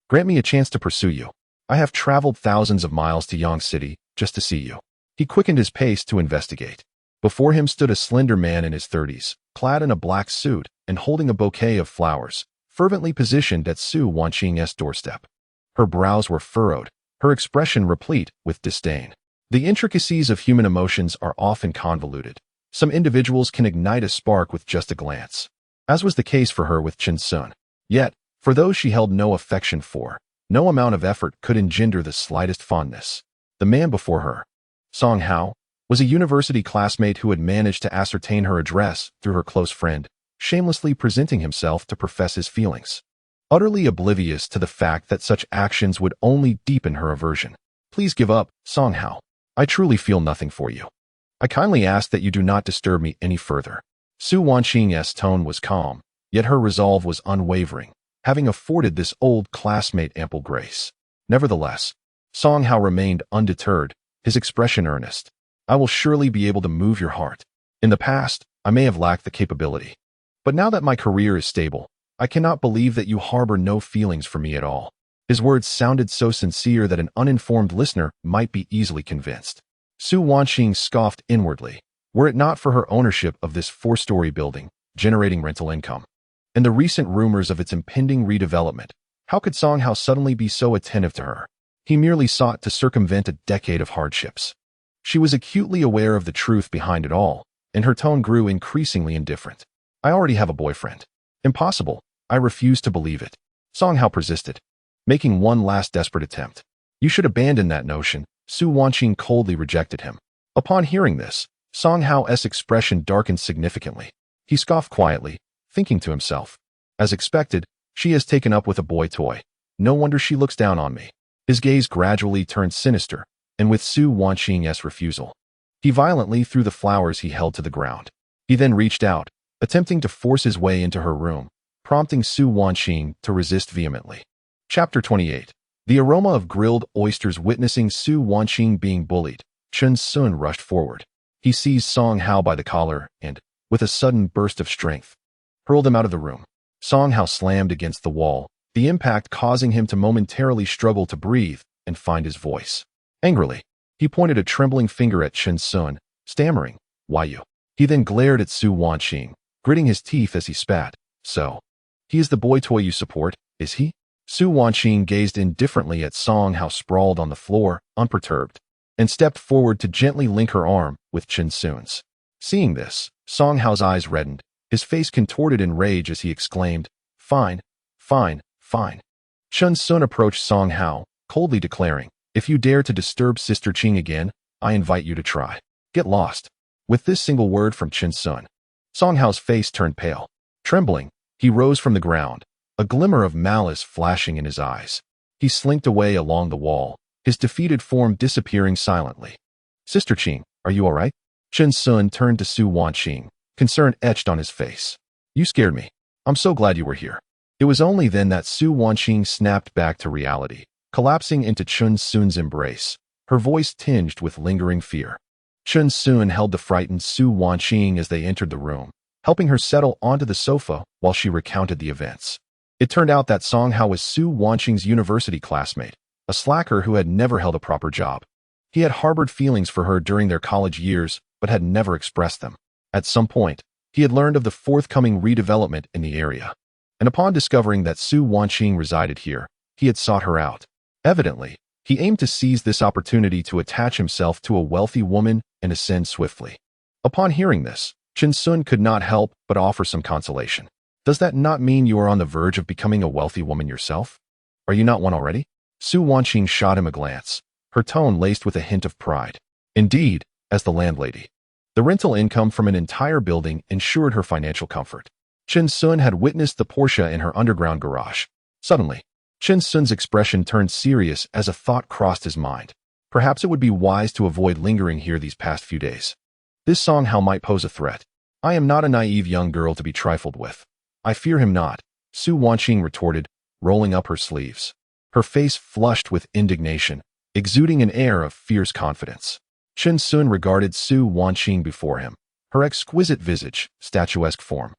Speaker 1: grant me a chance to pursue you. I have traveled thousands of miles to Yang City just to see you. He quickened his pace to investigate. Before him stood a slender man in his 30s, clad in a black suit and holding a bouquet of flowers, fervently positioned at Su Wanqing's doorstep. Her brows were furrowed, her expression replete with disdain. The intricacies of human emotions are often convoluted. Some individuals can ignite a spark with just a glance, as was the case for her with Chen Sun. Yet, for those she held no affection for, no amount of effort could engender the slightest fondness. The man before her, Song Hao, was a university classmate who had managed to ascertain her address through her close friend, shamelessly presenting himself to profess his feelings, utterly oblivious to the fact that such actions would only deepen her aversion. Please give up, Song Hao. I truly feel nothing for you. I kindly ask that you do not disturb me any further. Su Wanqing's tone was calm, yet her resolve was unwavering, having afforded this old classmate ample grace. Nevertheless, Song Hao remained undeterred, his expression earnest. I will surely be able to move your heart. In the past, I may have lacked the capability. But now that my career is stable, I cannot believe that you harbor no feelings for me at all. His words sounded so sincere that an uninformed listener might be easily convinced. Su Wanqing scoffed inwardly, were it not for her ownership of this 4-story building, generating rental income, and the recent rumors of its impending redevelopment. How could Song Hao suddenly be so attentive to her? He merely sought to circumvent a decade of hardships. She was acutely aware of the truth behind it all, and her tone grew increasingly indifferent. I already have a boyfriend. Impossible. I refuse to believe it. Song Hao persisted, making one last desperate attempt. You should abandon that notion. Su Wanqing coldly rejected him. Upon hearing this, Song Hao's expression darkened significantly. He scoffed quietly, thinking to himself, as expected, she has taken up with a boy toy. No wonder she looks down on me. His gaze gradually turned sinister, and with Su Wanqing's refusal, he violently threw the flowers he held to the ground. He then reached out, attempting to force his way into her room, prompting Su Wanqing to resist vehemently. Chapter 28. The aroma of grilled oysters. Witnessing Su Wanqing being bullied, Chen Sun rushed forward. He seized Song Hao by the collar and, with a sudden burst of strength, hurled him out of the room. Song Hao slammed against the wall, the impact causing him to momentarily struggle to breathe and find his voice. Angrily, he pointed a trembling finger at Chen Sun, stammering, "Why you?" He then glared at Su Wanqing, gritting his teeth as he spat. So, he is the boy toy you support, is he? Su Wanqing gazed indifferently at Song Hao sprawled on the floor, unperturbed, and stepped forward to gently link her arm with Chen Sun's. Seeing this, Song Hao's eyes reddened, his face contorted in rage as he exclaimed, "Fine, fine, fine." Chen Sun approached Song Hao, coldly declaring, "If you dare to disturb Sister Qing again, I invite you to try. Get lost." With this single word from Chen Sun, Song Hao's face turned pale. Trembling, he rose from the ground, a glimmer of malice flashing in his eyes. He slinked away along the wall, his defeated form disappearing silently. "Sister Qing, are you all right?" Chen Sun turned to Su Wanqing, concern etched on his face. "You scared me. I'm so glad you were here." It was only then that Su Wanqing snapped back to reality, collapsing into Chen Sun's embrace, her voice tinged with lingering fear. Chen Sun held the frightened Su Wanqing as they entered the room, helping her settle onto the sofa while she recounted the events. It turned out that Song Hao was Su Wanqing's university classmate, a slacker who had never held a proper job. He had harbored feelings for her during their college years, but had never expressed them. At some point, he had learned of the forthcoming redevelopment in the area, and upon discovering that Su Wanqing resided here, he had sought her out. Evidently, he aimed to seize this opportunity to attach himself to a wealthy woman and ascend swiftly. Upon hearing this, Chen Sun could not help but offer some consolation. "Does that not mean you are on the verge of becoming a wealthy woman yourself? Are you not one already?" Su Wanqing shot him a glance, her tone laced with a hint of pride. Indeed, as the landlady, the rental income from an entire building ensured her financial comfort. Chen Sun had witnessed the Porsche in her underground garage. Suddenly, Chen Sun's expression turned serious as a thought crossed his mind. Perhaps it would be wise to avoid lingering here these past few days. This Song Hao might pose a threat. I am not a naive young girl to be trifled with. I fear him not, Su Wanqing retorted, rolling up her sleeves. Her face flushed with indignation, exuding an air of fierce confidence. Chen Sun regarded Su Wanqing before him, her exquisite visage, statuesque form,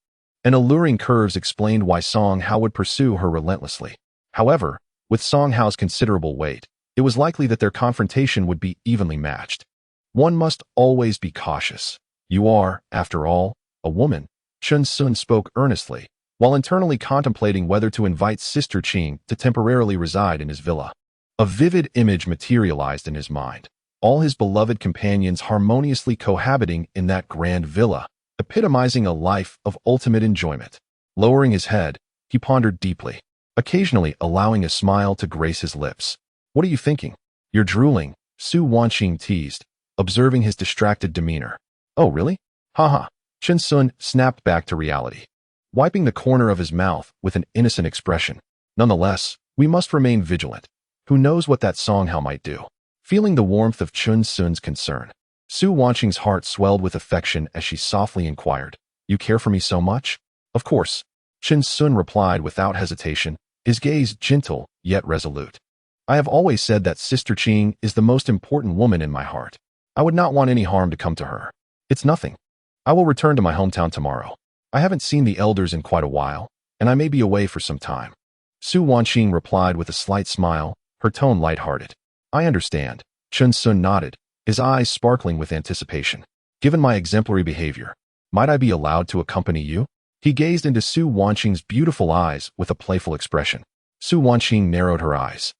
Speaker 1: and alluring curves explained why Song Hao would pursue her relentlessly. However, with Song Hao's considerable weight, it was likely that their confrontation would be evenly matched. One must always be cautious. You are, after all, a woman, Chen Sun spoke earnestly, while internally contemplating whether to invite Sister Qing to temporarily reside in his villa. A vivid image materialized in his mind, all his beloved companions harmoniously cohabiting in that grand villa, epitomizing a life of ultimate enjoyment. Lowering his head, he pondered deeply, occasionally allowing a smile to grace his lips. What are you thinking? You're drooling, Su Wanqing teased, observing his distracted demeanor. Oh, really? Haha. Chen Sun snapped back to reality, wiping the corner of his mouth with an innocent expression. Nonetheless, we must remain vigilant. Who knows what that Song Hao might do? Feeling the warmth of Chen Sun's concern, Su Wanqing's heart swelled with affection as she softly inquired, You care for me so much? Of course, Chen Sun replied without hesitation, his gaze gentle yet resolute. I have always said that Sister Qing is the most important woman in my heart. I would not want any harm to come to her. It's nothing. I will return to my hometown tomorrow. I haven't seen the elders in quite a while, and I may be away for some time. Su Wanqing replied with a slight smile, her tone light-hearted. I understand. Chen Sun nodded, his eyes sparkling with anticipation. Given my exemplary behavior, might I be allowed to accompany you? He gazed into Su Wanqing's beautiful eyes with a playful expression. Su Wanqing narrowed her eyes,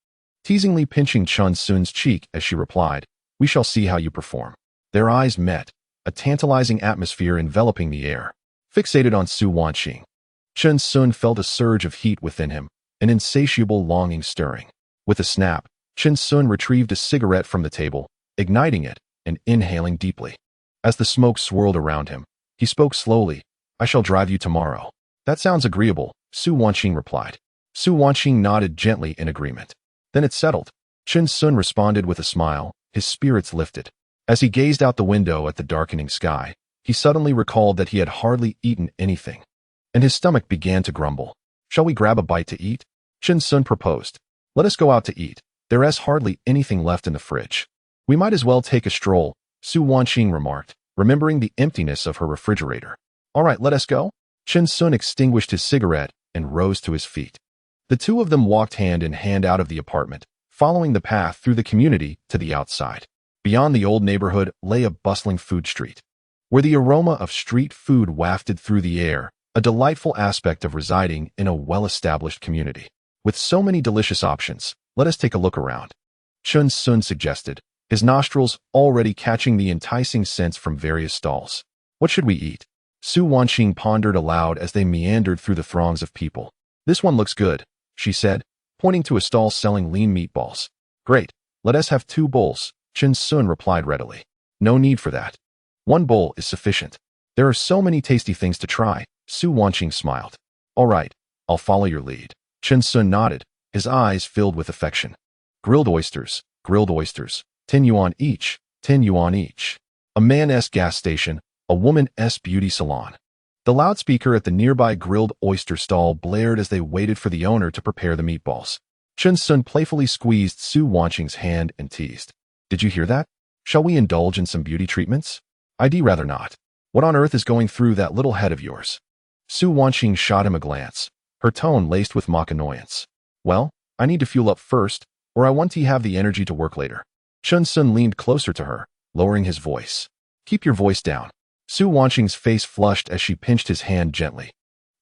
Speaker 1: teasingly pinching Chen Sun's cheek as she replied, We shall see how you perform. Their eyes met, a tantalizing atmosphere enveloping the air. Fixated on Su Wanqing, Chen Sun felt a surge of heat within him, an insatiable longing stirring. With a snap, Chen Sun retrieved a cigarette from the table, igniting it and inhaling deeply. As the smoke swirled around him, he spoke slowly, I shall drive you tomorrow. That sounds agreeable, Su Wanqing replied. Su Wanqing nodded gently in agreement. Then it's settled. Chen Sun responded with a smile, his spirits lifted. As he gazed out the window at the darkening sky, he suddenly recalled that he had hardly eaten anything, and his stomach began to grumble. Shall we grab a bite to eat? Chen Sun proposed. Let us go out to eat. There is hardly anything left in the fridge. We might as well take a stroll, Su Wanqing remarked, remembering the emptiness of her refrigerator. All right, let us go. Chen Sun extinguished his cigarette and rose to his feet. The two of them walked hand in hand out of the apartment, following the path through the community to the outside. Beyond the old neighborhood lay a bustling food street, where the aroma of street food wafted through the air, a delightful aspect of residing in a well-established community. With so many delicious options, let us take a look around, Chen Sun suggested, his nostrils already catching the enticing scents from various stalls. What should we eat? Su Wanqing pondered aloud as they meandered through the throngs of people. This one looks good, she said, pointing to a stall selling lean meatballs. Great, let us have 2 bowls, Chen Sun replied readily. No need for that. 1 bowl is sufficient. There are so many tasty things to try, Su Wanqing smiled. All right, I'll follow your lead. Chen Sun nodded, his eyes filled with affection. Grilled oysters, 10 yuan each, 10 yuan each. A man's gas station, a woman's beauty salon. The loudspeaker at the nearby grilled oyster stall blared as they waited for the owner to prepare the meatballs. Chen Sun playfully squeezed Su Wanqing's hand and teased. Did you hear that? Shall we indulge in some beauty treatments? I'd rather not. What on earth is going through that little head of yours? Su Wanqing shot him a glance, her tone laced with mock annoyance. Well, I need to fuel up first, or I want to have the energy to work later. Chen Sun leaned closer to her, lowering his voice. Keep your voice down. Su Wanqing's face flushed as she pinched his hand gently.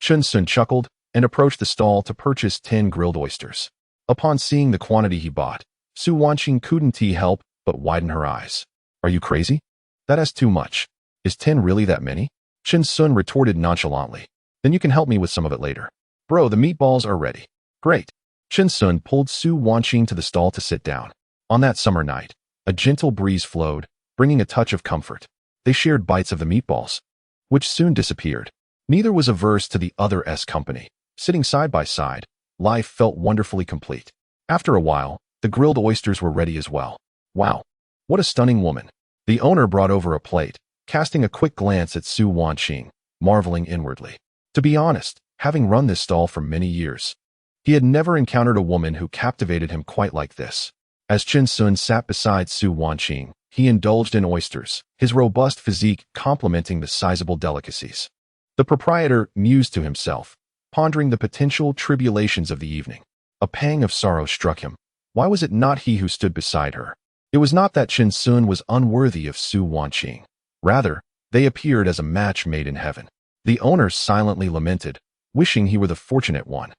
Speaker 1: Chen Sun chuckled and approached the stall to purchase 10 grilled oysters. Upon seeing the quantity he bought, Su Wanqing couldn't help but widen her eyes. Are you crazy? That is too much. Is 10 really that many? Chen Sun retorted nonchalantly. Then you can help me with some of it later. Bro, the meatballs are ready. Great. Chen Sun pulled Su Wanqing to the stall to sit down. On that summer night, a gentle breeze flowed, bringing a touch of comfort. They shared bites of the meatballs, which soon disappeared. Neither was averse to the other's company. Sitting side by side, life felt wonderfully complete. After a while, the grilled oysters were ready as well. Wow, what a stunning woman. The owner brought over a plate, casting a quick glance at Su Wanqing, marveling inwardly. To be honest, having run this stall for many years, he had never encountered a woman who captivated him quite like this. As Chen Sun sat beside Su Wanqing, he indulged in oysters, his robust physique complementing the sizable delicacies. The proprietor mused to himself, pondering the potential tribulations of the evening. A pang of sorrow struck him. Why was it not he who stood beside her? It was not that Chen Sun was unworthy of Su Wanqing. Rather, they appeared as a match made in heaven. The owner silently lamented, wishing he were the fortunate one.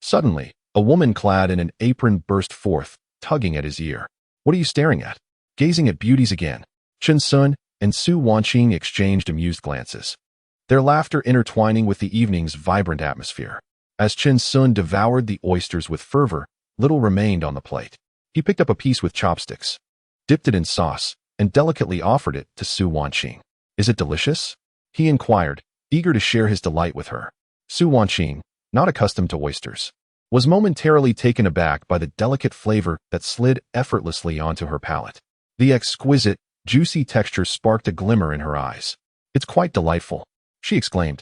Speaker 1: Suddenly, a woman clad in an apron burst forth, tugging at his ear. What are you staring at? Gazing at beauties again. Chen Sun and Su Wanqing exchanged amused glances, their laughter intertwining with the evening's vibrant atmosphere. As Chen Sun devoured the oysters with fervor, little remained on the plate. He picked up a piece with chopsticks, dipped it in sauce, and delicately offered it to Su Wanqing. Is it delicious? He inquired, eager to share his delight with her. Su Wanqing, not accustomed to oysters, was momentarily taken aback by the delicate flavor that slid effortlessly onto her palate. The exquisite, juicy texture sparked a glimmer in her eyes. It's quite delightful, she exclaimed,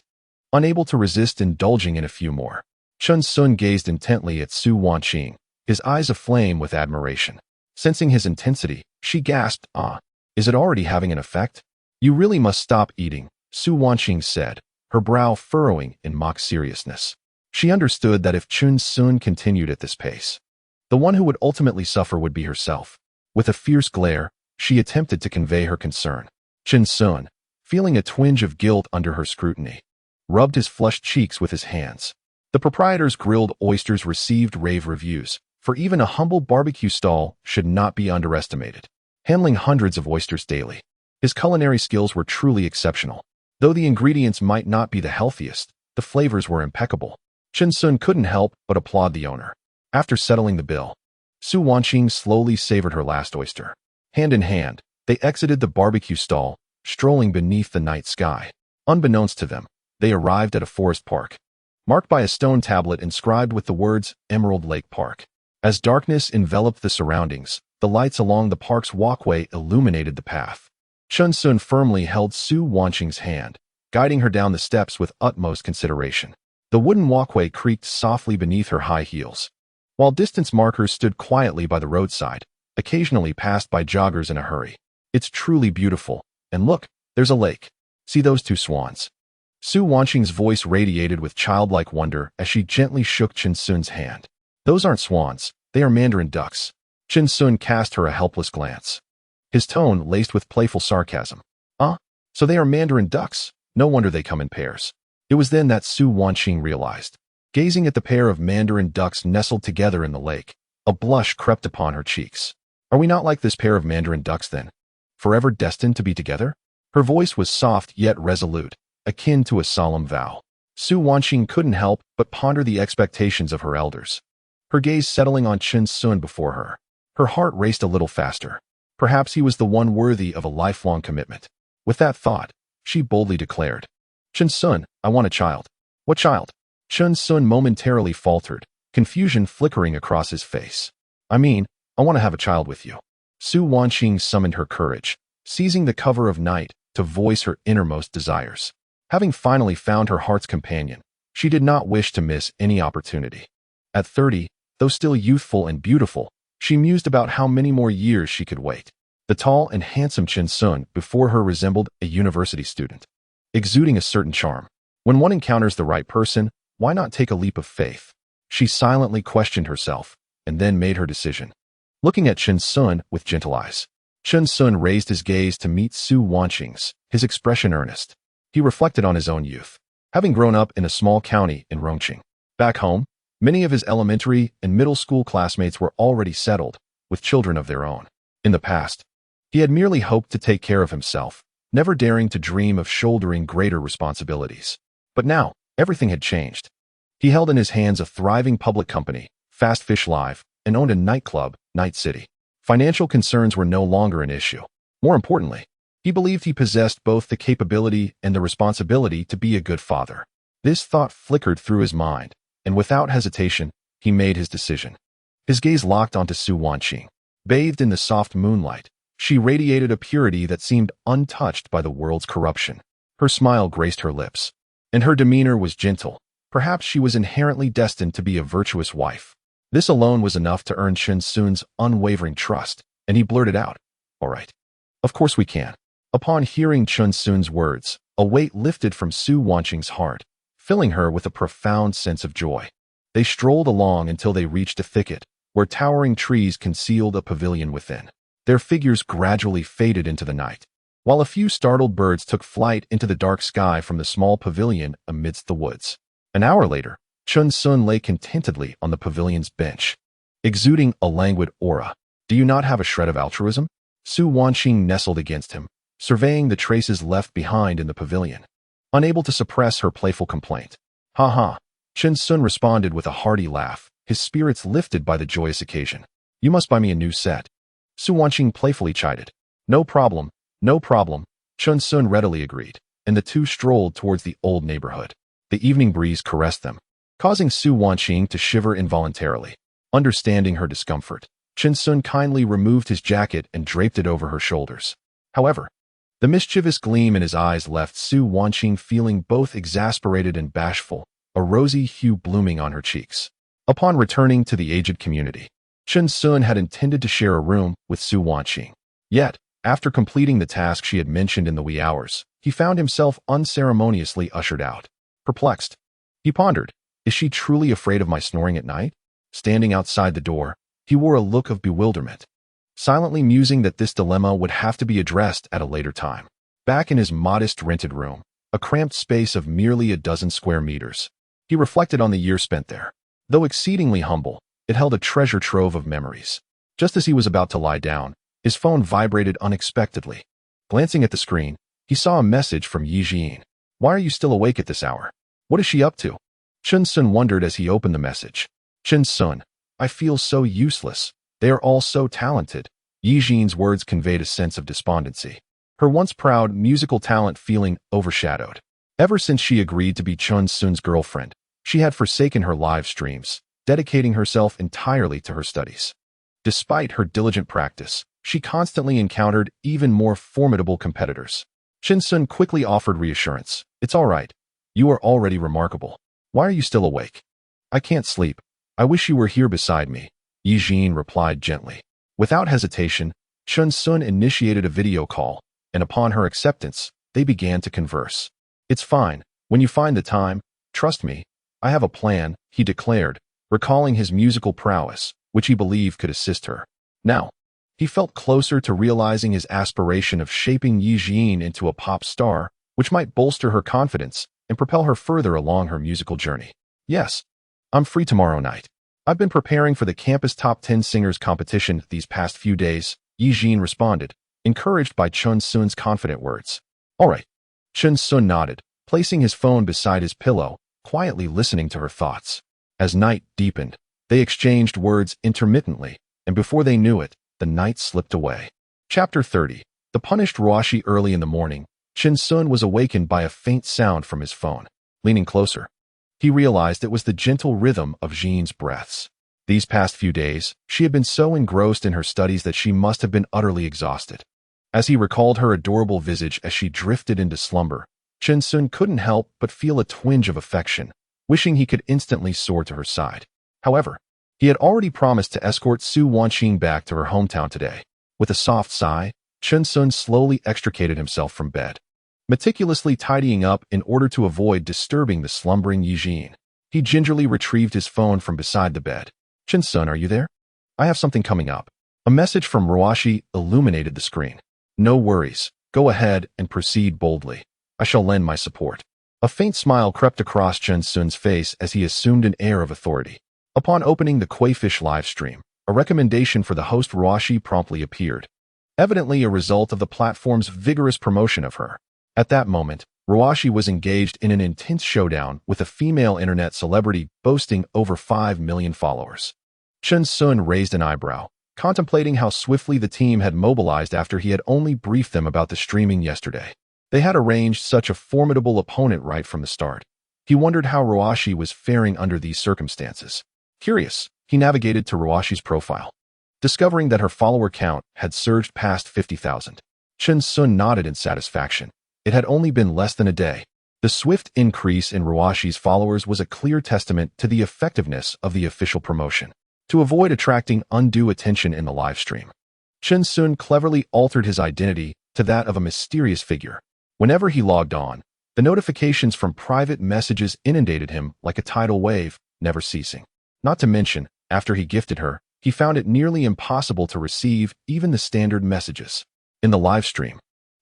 Speaker 1: unable to resist indulging in a few more. Chen Sun gazed intently at Su Wanqing, his eyes aflame with admiration. Sensing his intensity, she gasped, "Ah, is it already having an effect? You really must stop eating," Su Wanqing said, her brow furrowing in mock seriousness. She understood that if Chen Sun continued at this pace, the one who would ultimately suffer would be herself. With a fierce glare, she attempted to convey her concern. Chen Sun, feeling a twinge of guilt under her scrutiny, rubbed his flushed cheeks with his hands. The proprietor's grilled oysters received rave reviews, for even a humble barbecue stall should not be underestimated. Handling hundreds of oysters daily, his culinary skills were truly exceptional. Though the ingredients might not be the healthiest, the flavors were impeccable. Chen Sun couldn't help but applaud the owner. After settling the bill, Su Wanqing slowly savored her last oyster. Hand in hand, they exited the barbecue stall, strolling beneath the night sky. Unbeknownst to them, they arrived at a forest park, marked by a stone tablet inscribed with the words Emerald Lake Park. As darkness enveloped the surroundings, the lights along the park's walkway illuminated the path. Chen Sun firmly held Su Wanqing's hand, guiding her down the steps with utmost consideration. The wooden walkway creaked softly beneath her high heels, while distance markers stood quietly by the roadside, occasionally passed by joggers in a hurry. It's truly beautiful, and look, there's a lake. See those two swans? Su Wanqing's voice radiated with childlike wonder as she gently shook Chen Sun's hand. Those aren't swans, they are mandarin ducks. Chen Sun cast her a helpless glance, his tone laced with playful sarcasm. So they are mandarin ducks? No wonder they come in pairs. It was then that Su Wanqing realized. Gazing at the pair of mandarin ducks nestled together in the lake, a blush crept upon her cheeks. Are we not like this pair of mandarin ducks then? Forever destined to be together? Her voice was soft yet resolute, akin to a solemn vow. Su Wanqing couldn't help but ponder the expectations of her elders, her gaze settling on Chen Sun before her. Her heart raced a little faster. Perhaps he was the one worthy of a lifelong commitment. With that thought, she boldly declared, "Chen Sun, I want a child." "What child?" Chen Sun momentarily faltered, confusion flickering across his face. I want to have a child with you." Su Wanqing summoned her courage, seizing the cover of night to voice her innermost desires. Having finally found her heart's companion, she did not wish to miss any opportunity. At 30, though still youthful and beautiful, she mused about how many more years she could wait. The tall and handsome Chen Sun before her resembled a university student, exuding a certain charm. When one encounters the right person, why not take a leap of faith? She silently questioned herself, and then made her decision. Looking at Chen Sun with gentle eyes, Chen Sun raised his gaze to meet Su Wanqing's, his expression earnest. He reflected on his own youth, having grown up in a small county in Rongqing. Back home, many of his elementary and middle school classmates were already settled, with children of their own. In the past, he had merely hoped to take care of himself, never daring to dream of shouldering greater responsibilities. But now, everything had changed. He held in his hands a thriving public company, Fast Fish Live, and owned a nightclub, Night City. Financial concerns were no longer an issue. More importantly, he believed he possessed both the capability and the responsibility to be a good father. This thought flickered through his mind, and without hesitation, he made his decision. His gaze locked onto Su Wanqing, Bathed in the soft moonlight, she radiated a purity that seemed untouched by the world's corruption. Her smile graced her lips, and her demeanor was gentle. Perhaps she was inherently destined to be a virtuous wife. This alone was enough to earn Chen Sun's unwavering trust, and he blurted out, "All right. Of course we can." Upon hearing Chen Sun's words, a weight lifted from Su Wanqing's heart, filling her with a profound sense of joy. They strolled along until they reached a thicket, where towering trees concealed a pavilion within. Their figures gradually faded into the night, while a few startled birds took flight into the dark sky from the small pavilion amidst the woods. An hour later, Chen Sun lay contentedly on the pavilion's bench, exuding a languid aura. "Do you not have a shred of altruism?" Su Wanqing nestled against him, surveying the traces left behind in the pavilion, unable to suppress her playful complaint. "Ha ha." Chen Sun responded with a hearty laugh, his spirits lifted by the joyous occasion. "You must buy me a new set." Su Wanqing playfully chided. "No problem, no problem." Chen Sun readily agreed, and the two strolled towards the old neighborhood. The evening breeze caressed them, causing Su Wanqing to shiver involuntarily. Understanding her discomfort, Chen Sun kindly removed his jacket and draped it over her shoulders. However, the mischievous gleam in his eyes left Su Wanqing feeling both exasperated and bashful, a rosy hue blooming on her cheeks. Upon returning to the aged community, Chen Sun had intended to share a room with Su Wanqing. Yet, after completing the task she had mentioned in the wee hours, he found himself unceremoniously ushered out. Perplexed, he pondered, "Is she truly afraid of my snoring at night?" Standing outside the door, he wore a look of bewilderment, silently musing that this dilemma would have to be addressed at a later time. Back in his modest rented room, a cramped space of merely a dozen square meters, he reflected on the year spent there. Though exceedingly humble, it held a treasure trove of memories. Just as he was about to lie down, his phone vibrated unexpectedly. Glancing at the screen, he saw a message from Yi Jin. "Why are you still awake at this hour? What is she up to?" Chen Sun wondered as he opened the message. "Chen Sun, I feel so useless. They are all so talented." Yi Jin's words conveyed a sense of despondency, her once proud musical talent feeling overshadowed. Ever since she agreed to be Chen Sun's girlfriend, she had forsaken her live streams, dedicating herself entirely to her studies. Despite her diligent practice, she constantly encountered even more formidable competitors. Chen Sun quickly offered reassurance. "It's all right. You are already remarkable. Why are you still awake?" "I can't sleep. I wish you were here beside me," Yi Jin replied gently. Without hesitation, Chen Sun initiated a video call, and upon her acceptance, they began to converse. "It's fine. When you find the time, trust me. I have a plan," he declared, recalling his musical prowess, which he believed could assist her. Now, he felt closer to realizing his aspiration of shaping Yi Jin into a pop star, which might bolster her confidence and propel her further along her musical journey. "Yes, I'm free tomorrow night. I've been preparing for the campus top 10 singers competition these past few days," Yi Jin responded, encouraged by Chen Sun's confident words. "All right." Chen Sun nodded, placing his phone beside his pillow, quietly listening to her thoughts. As night deepened, they exchanged words intermittently, and before they knew it, the night slipped away. Chapter 30. The punished Ruashi. Early in the morning, Chen Sun was awakened by a faint sound from his phone. Leaning closer, he realized it was the gentle rhythm of Jin's breaths. These past few days, she had been so engrossed in her studies that she must have been utterly exhausted. As he recalled her adorable visage as she drifted into slumber, Chen Sun couldn't help but feel a twinge of affection, wishing he could instantly soar to her side. However, he had already promised to escort Su Wanqing back to her hometown today. With a soft sigh, Chen Sun slowly extricated himself from bed, meticulously tidying up in order to avoid disturbing the slumbering Yi Jin. He gingerly retrieved his phone from beside the bed. "Chen Sun, are you there? I have something coming up." A message from Ruashi illuminated the screen. "No worries. Go ahead and proceed boldly. I shall lend my support." A faint smile crept across Chen Sun's face as he assumed an air of authority. Upon opening the Crayfish live stream, a recommendation for the host Ruashi promptly appeared, evidently a result of the platform's vigorous promotion of her. At that moment, Ruashi was engaged in an intense showdown with a female internet celebrity boasting over 5 million followers. Chen Sun raised an eyebrow, contemplating how swiftly the team had mobilized after he had only briefed them about the streaming yesterday. They had arranged such a formidable opponent right from the start. He wondered how Ruashi was faring under these circumstances. Curious, he navigated to Ruashi's profile. discovering that her follower count had surged past 50,000. Chen Sun nodded in satisfaction. It had only been less than a day. The swift increase in Ruashi's followers was a clear testament to the effectiveness of the official promotion. To avoid attracting undue attention in the livestream, Chen Sun cleverly altered his identity to that of a mysterious figure. Whenever he logged on, the notifications from private messages inundated him like a tidal wave, never ceasing. Not to mention, after he gifted her, he found it nearly impossible to receive even the standard messages. In the livestream,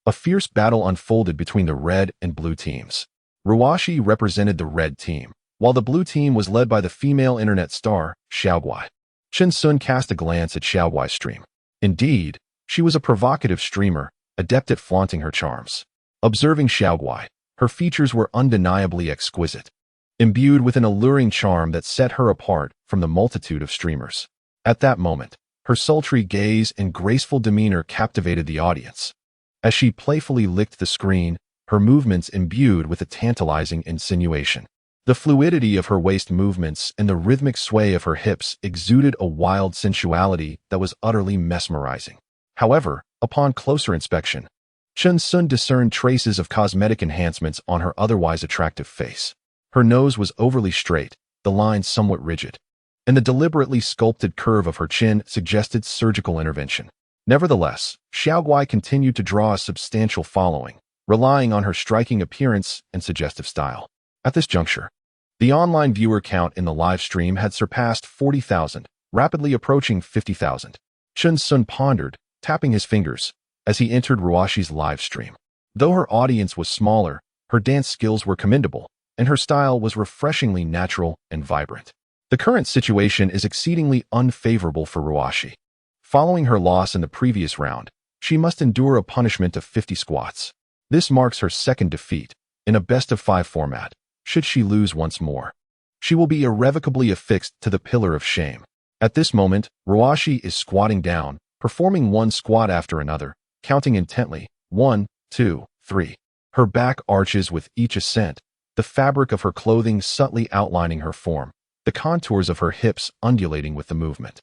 Speaker 1: a fierce battle unfolded between the red and blue teams. Ruashi represented the red team, while the blue team was led by the female internet star, Xiaoguai. Chen Sun cast a glance at Xiaoguai's stream. Indeed, she was a provocative streamer, adept at flaunting her charms. Observing Xiaoguai, her features were undeniably exquisite, imbued with an alluring charm that set her apart from the multitude of streamers. At that moment, her sultry gaze and graceful demeanor captivated the audience. As she playfully licked the screen, her movements imbued with a tantalizing insinuation. The fluidity of her waist movements and the rhythmic sway of her hips exuded a wild sensuality that was utterly mesmerizing. However, upon closer inspection, Chen Sun discerned traces of cosmetic enhancements on her otherwise attractive face. Her nose was overly straight, the lines somewhat rigid, and the deliberately sculpted curve of her chin suggested surgical intervention. Nevertheless, Xiaoguai continued to draw a substantial following, relying on her striking appearance and suggestive style. At this juncture, the online viewer count in the live stream had surpassed 40,000, rapidly approaching 50,000. Chen Sun pondered, tapping his fingers, as he entered Ruashi's live stream. Though her audience was smaller, her dance skills were commendable, and her style was refreshingly natural and vibrant. The current situation is exceedingly unfavorable for Ruashi. Following her loss in the previous round, she must endure a punishment of 50 squats. This marks her second defeat, in a best-of-5 format. Should she lose once more, she will be irrevocably affixed to the pillar of shame. At this moment, Ruashi is squatting down, performing one squat after another, counting intently, 1, 2, 3. Her back arches with each ascent, the fabric of her clothing subtly outlining her form, the contours of her hips undulating with the movement.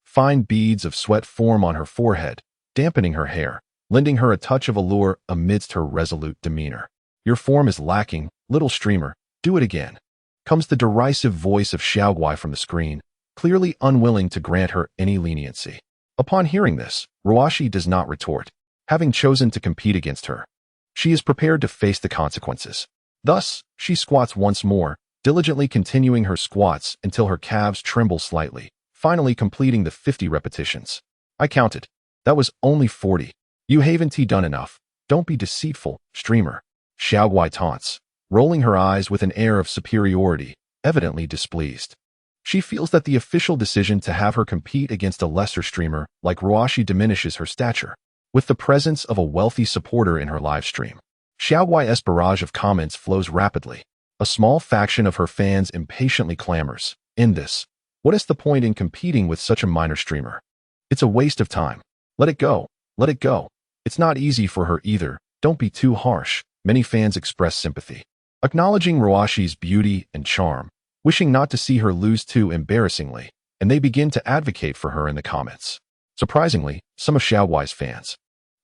Speaker 1: Fine beads of sweat form on her forehead, dampening her hair, lending her a touch of allure amidst her resolute demeanor. Your form is lacking, little streamer, do it again. Comes the derisive voice of Xiaoguai from the screen, clearly unwilling to grant her any leniency. Upon hearing this, Ruashi does not retort, having chosen to compete against her. She is prepared to face the consequences. Thus, she squats once more, diligently continuing her squats until her calves tremble slightly, finally completing the 50 repetitions. I counted. That was only 40. You haven't done enough. Don't be deceitful, streamer. Xiaoguai taunts, rolling her eyes with an air of superiority, evidently displeased. She feels that the official decision to have her compete against a lesser streamer like Ruashi diminishes her stature. With the presence of a wealthy supporter in her live stream, Xiaoguai's barrage of comments flows rapidly. A small faction of her fans impatiently clamors, "In this, what is the point in competing with such a minor streamer? It's a waste of time. Let it go. Let it go. It's not easy for her either. Don't be too harsh." Many fans express sympathy, acknowledging Ruashi's beauty and charm, wishing not to see her lose too embarrassingly, and they begin to advocate for her in the comments. Surprisingly, some of Xiaoguai's fans,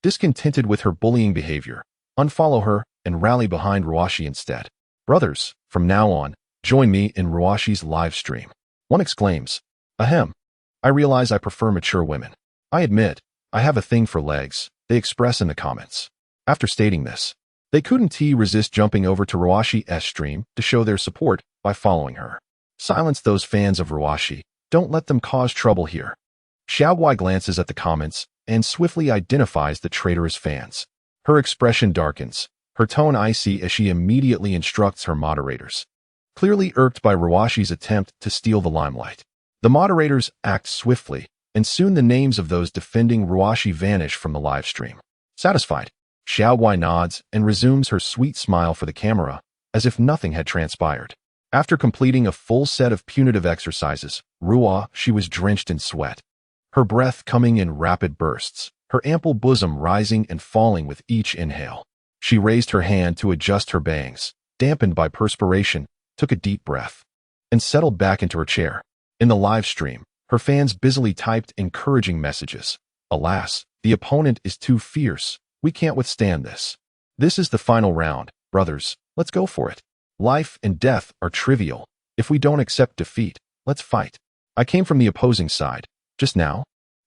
Speaker 1: discontented with her bullying behavior, unfollow her and rally behind Ruashi instead. Brothers, from now on, join me in Ruashi's live stream. One exclaims, "Ahem. I realize I prefer mature women. I admit, I have a thing for legs," they express in the comments. After stating this, they couldn't resist jumping over to Ruashi's stream to show their support by following her. Silence those fans of Ruashi. Don't let them cause trouble here. Xiaoguai glances at the comments and swiftly identifies the traitorous fans. Her expression darkens, her tone icy as she immediately instructs her moderators. Clearly irked by Ruashi's attempt to steal the limelight, the moderators act swiftly, and soon the names of those defending Ruashi vanish from the live stream. Satisfied, Xiaoguai nods and resumes her sweet smile for the camera, as if nothing had transpired. After completing a full set of punitive exercises, she was drenched in sweat, her breath coming in rapid bursts, her ample bosom rising and falling with each inhale. She raised her hand to adjust her bangs, dampened by perspiration, took a deep breath, and settled back into her chair. In the live stream, Her fans busily typed encouraging messages. Alas, the opponent is too fierce. We can't withstand this. This is the final round. Brothers, let's go for it. Life and death are trivial. If we don't accept defeat, let's fight. I came from the opposing side. Just now?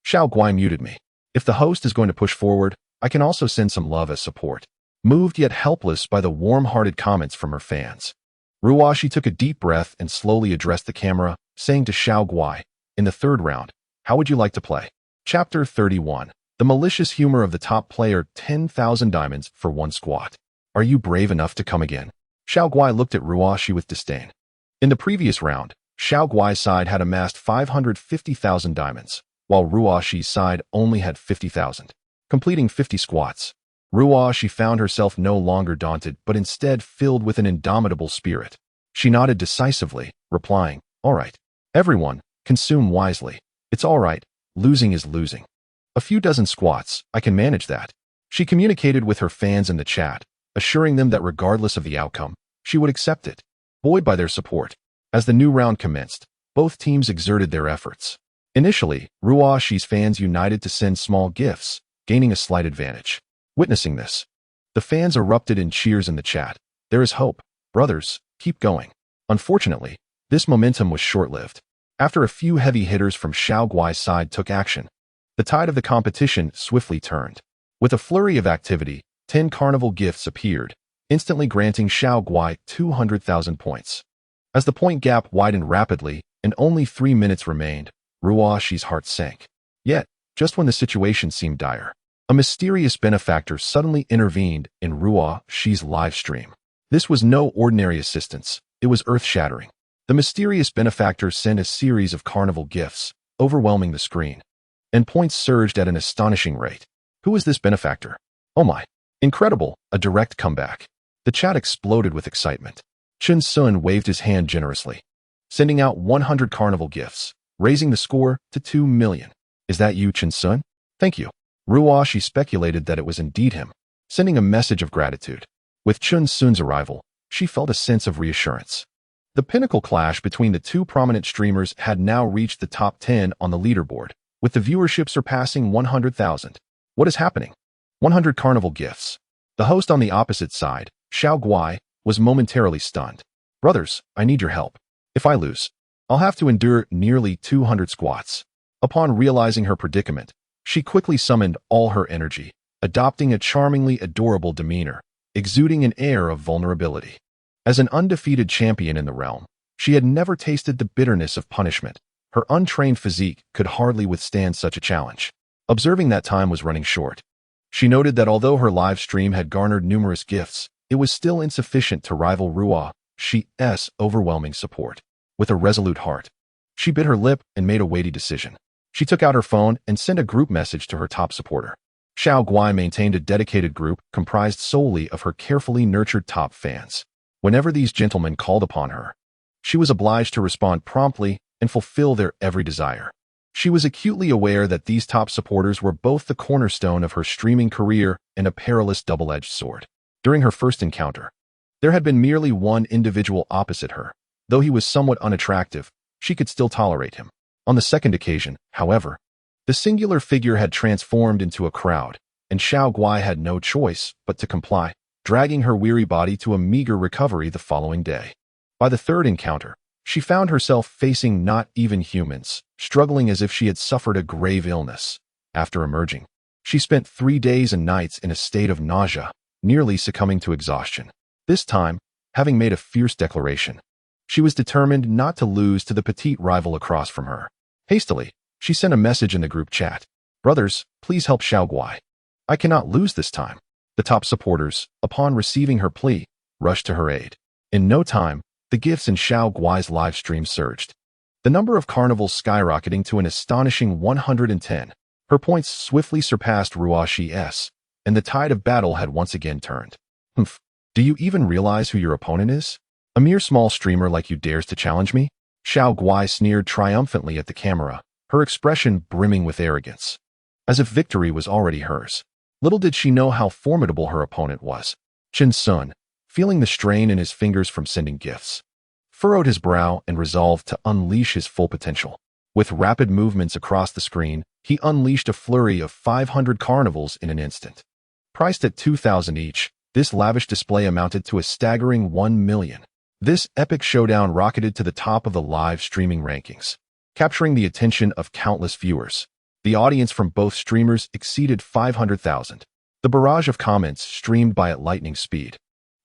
Speaker 1: Xiao Guai muted me. If the host is going to push forward, I can also send some love as support. Moved yet helpless by the warm-hearted comments from her fans, Ruashi took a deep breath and slowly addressed the camera, saying to Xiao Guai, "In the third round, how would you like to play?" Chapter 31. The malicious humor of the top player, 10,000 diamonds for one squat. Are you brave enough to come again? Xiao Guai looked at Ruashi with disdain. In the previous round, Xiao Guai's side had amassed 550,000 diamonds, while Ruashi's side only had 50,000. Completing 50 squats, Ruashi found herself no longer daunted but instead filled with an indomitable spirit. She nodded decisively, replying, "All right. Everyone, consume wisely. It's all right. Losing is losing. A few dozen squats, I can manage that." She communicated with her fans in the chat, assuring them that regardless of the outcome, she would accept it, buoyed by their support. As the new round commenced, both teams exerted their efforts. Initially, Ruashi's fans united to send small gifts, gaining a slight advantage. Witnessing this, the fans erupted in cheers in the chat. "There is hope. Brothers, keep going." Unfortunately, this momentum was short-lived. After a few heavy hitters from Xiao Guai's side took action, the tide of the competition swiftly turned. With a flurry of activity, 10 carnival gifts appeared, instantly granting Xiao Guai 200,000 points. As the point gap widened rapidly and only 3 minutes remained, Ruashi's heart sank. Yet, just when the situation seemed dire, a mysterious benefactor suddenly intervened in Ruashi's live stream. This was no ordinary assistance, it was earth-shattering. The mysterious benefactor sent a series of carnival gifts, overwhelming the screen, and points surged at an astonishing rate. Who is this benefactor? Oh my! Incredible, a direct comeback. The chat exploded with excitement. Chen Sun waved his hand generously, sending out 100 carnival gifts, raising the score to 2 million. "Is that you, Chen Sun? Thank you." Ruashi speculated that it was indeed him, sending a message of gratitude. With Chen Sun's arrival, she felt a sense of reassurance. The pinnacle clash between the two prominent streamers had now reached the top 10 on the leaderboard, with the viewership surpassing 100,000. What is happening? 100 carnival gifts. The host on the opposite side, Xiao Guai, was momentarily stunned. "Brothers, I need your help. If I lose, I'll have to endure nearly 200 squats." Upon realizing her predicament, she quickly summoned all her energy, adopting a charmingly adorable demeanor, exuding an air of vulnerability. As an undefeated champion in the realm, she had never tasted the bitterness of punishment. Her untrained physique could hardly withstand such a challenge. Observing that time was running short, she noted that although her live stream had garnered numerous gifts, it was still insufficient to rival Rua's overwhelming support. With a resolute heart, she bit her lip and made a weighty decision. She took out her phone and sent a group message to her top supporter. Xiao Guai maintained a dedicated group comprised solely of her carefully nurtured top fans. Whenever these gentlemen called upon her, she was obliged to respond promptly and fulfill their every desire. She was acutely aware that these top supporters were both the cornerstone of her streaming career and a perilous double-edged sword. During her first encounter, there had been merely one individual opposite her. Though he was somewhat unattractive, she could still tolerate him. On the second occasion, however, the singular figure had transformed into a crowd, and Xiao Guai had no choice but to comply, dragging her weary body to a meager recovery the following day. By the third encounter, she found herself facing not even humans, struggling as if she had suffered a grave illness. After emerging, she spent 3 days and nights in a state of nausea, nearly succumbing to exhaustion. This time, having made a fierce declaration, she was determined not to lose to the petite rival across from her. Hastily, she sent a message in the group chat. "Brothers, please help Xiao Guai. I cannot lose this time." The top supporters, upon receiving her plea, rushed to her aid. In no time, the gifts in Xiao Guai's live stream surged, the number of carnivals skyrocketing to an astonishing 110. Her points swiftly surpassed Ruashi's, and the tide of battle had once again turned. "Humph, do you even realize who your opponent is? A mere small streamer like you dares to challenge me?" Xiao Guai sneered triumphantly at the camera, her expression brimming with arrogance, as if victory was already hers. Little did she know how formidable her opponent was. Chen Sun, feeling the strain in his fingers from sending gifts, furrowed his brow and resolved to unleash his full potential. With rapid movements across the screen, he unleashed a flurry of 500 carnivals in an instant. Priced at $2,000 each, this lavish display amounted to a staggering 1 million. This epic showdown rocketed to the top of the live streaming rankings, capturing the attention of countless viewers. The audience from both streamers exceeded 500,000. The barrage of comments streamed by at lightning speed,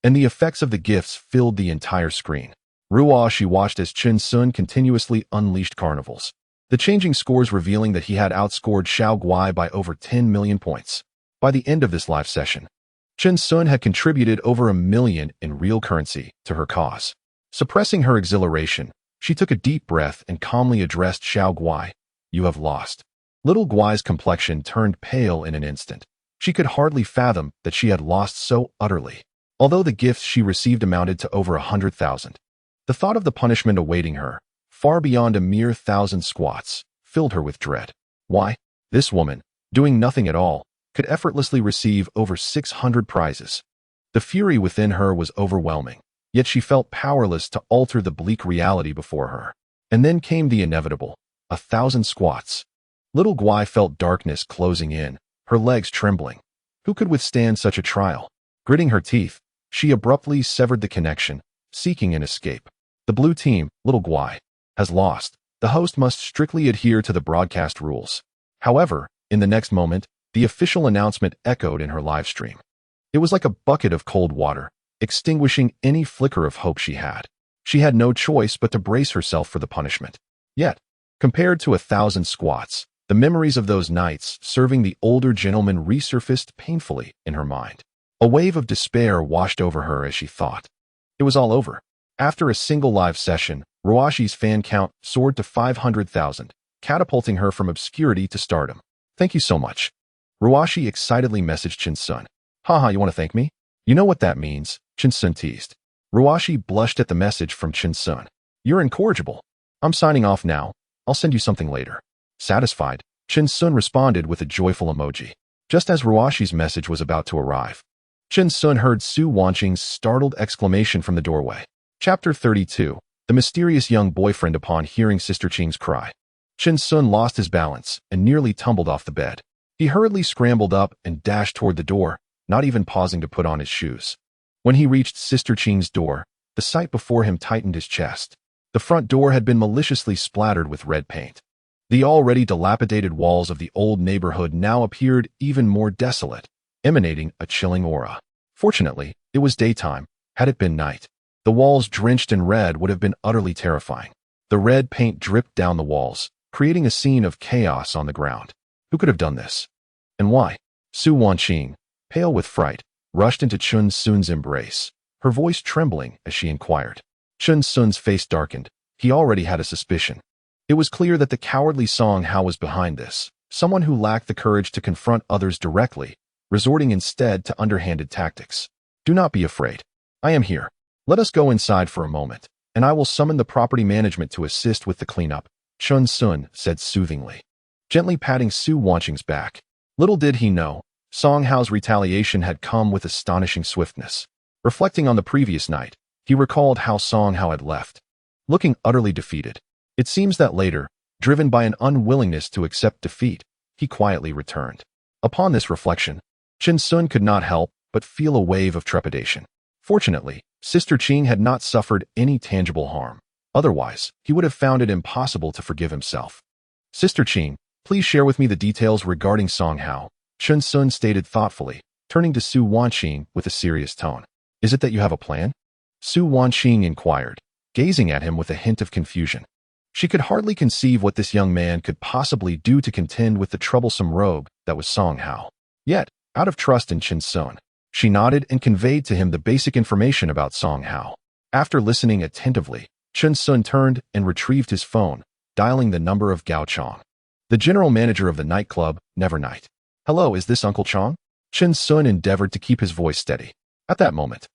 Speaker 1: and the effects of the gifts filled the entire screen. Ruoshi watched as Chen Sun continuously unleashed carnivals, the changing scores revealing that he had outscored Xiao Guai by over 10 million points. By the end of this live session, Chen Sun had contributed over 1 million in real currency to her cause. Suppressing her exhilaration, she took a deep breath and calmly addressed Xiao Guai. "You have lost." Little Guai's complexion turned pale in an instant. She could hardly fathom that she had lost so utterly. Although the gifts she received amounted to over 100,000, the thought of the punishment awaiting her, far beyond a mere 1,000 squats, filled her with dread. Why? This woman, doing nothing at all, could effortlessly receive over 600 prizes. The fury within her was overwhelming, yet she felt powerless to alter the bleak reality before her. And then came the inevitable, 1,000 squats. Little Guai felt darkness closing in, her legs trembling. Who could withstand such a trial? Gritting her teeth, she abruptly severed the connection, seeking an escape. The blue team, Little Guai, has lost. The host must strictly adhere to the broadcast rules. However, in the next moment, the official announcement echoed in her live stream. It was like a bucket of cold water, extinguishing any flicker of hope she had. She had no choice but to brace herself for the punishment. Yet, compared to 1,000 squats, the memories of those nights serving the older gentleman resurfaced painfully in her mind. A wave of despair washed over her as she thought. It was all over. After a single live session, Ruoshi's fan count soared to 500,000, catapulting her from obscurity to stardom. "Thank you so much." Ruoshi excitedly messaged Chen Sun. "Haha, you want to thank me?" "You know what that means," Chen Sun teased. Ruoshi blushed at the message from Chen Sun. "You're incorrigible. I'm signing off now. I'll send you something later." Satisfied, Chen Sun responded with a joyful emoji. Just as Ruoshi's message was about to arrive, Chen Sun heard Su Wanqing's startled exclamation from the doorway. Chapter 32. The mysterious young boyfriend. Upon hearing Sister Qing's cry, Chen Sun lost his balance and nearly tumbled off the bed. He hurriedly scrambled up and dashed toward the door, not even pausing to put on his shoes. When he reached Sister Qing's door, the sight before him tightened his chest. The front door had been maliciously splattered with red paint. The already dilapidated walls of the old neighborhood now appeared even more desolate, emanating a chilling aura. Fortunately, it was daytime. Had it been night, the walls drenched in red would have been utterly terrifying. The red paint dripped down the walls, creating a scene of chaos on the ground. Who could have done this? And why? Su Wanqing, pale with fright, rushed into Chen Sun's embrace, her voice trembling as she inquired. Chen Sun's face darkened. He already had a suspicion. It was clear that the cowardly Song Hao was behind this, someone who lacked the courage to confront others directly, resorting instead to underhanded tactics. "Do not be afraid. I am here. Let us go inside for a moment, and I will summon the property management to assist with the cleanup," Chen Sun said soothingly, gently patting Su Wanqing's back. Little did he know, Song Hao's retaliation had come with astonishing swiftness. Reflecting on the previous night, he recalled how Song Hao had left, looking utterly defeated. It seems that later, driven by an unwillingness to accept defeat, he quietly returned. Upon this reflection, Chen Sun could not help but feel a wave of trepidation. Fortunately, Sister Qing had not suffered any tangible harm. Otherwise, he would have found it impossible to forgive himself. "Sister Qing, please share with me the details regarding Song Hao," Chen Sun stated thoughtfully, turning to Su Wanqing with a serious tone. "Is it that you have a plan?" Su Wanqing inquired, gazing at him with a hint of confusion. She could hardly conceive what this young man could possibly do to contend with the troublesome rogue that was Song Hao. Yet, out of trust in Chen Sun, she nodded and conveyed to him the basic information about Song Hao. After listening attentively, Chen Sun turned and retrieved his phone, dialing the number of Gao Chong, the general manager of the nightclub, Nevernight. "Hello, is this Uncle Chong?" Chen Sun endeavored to keep his voice steady. At that moment,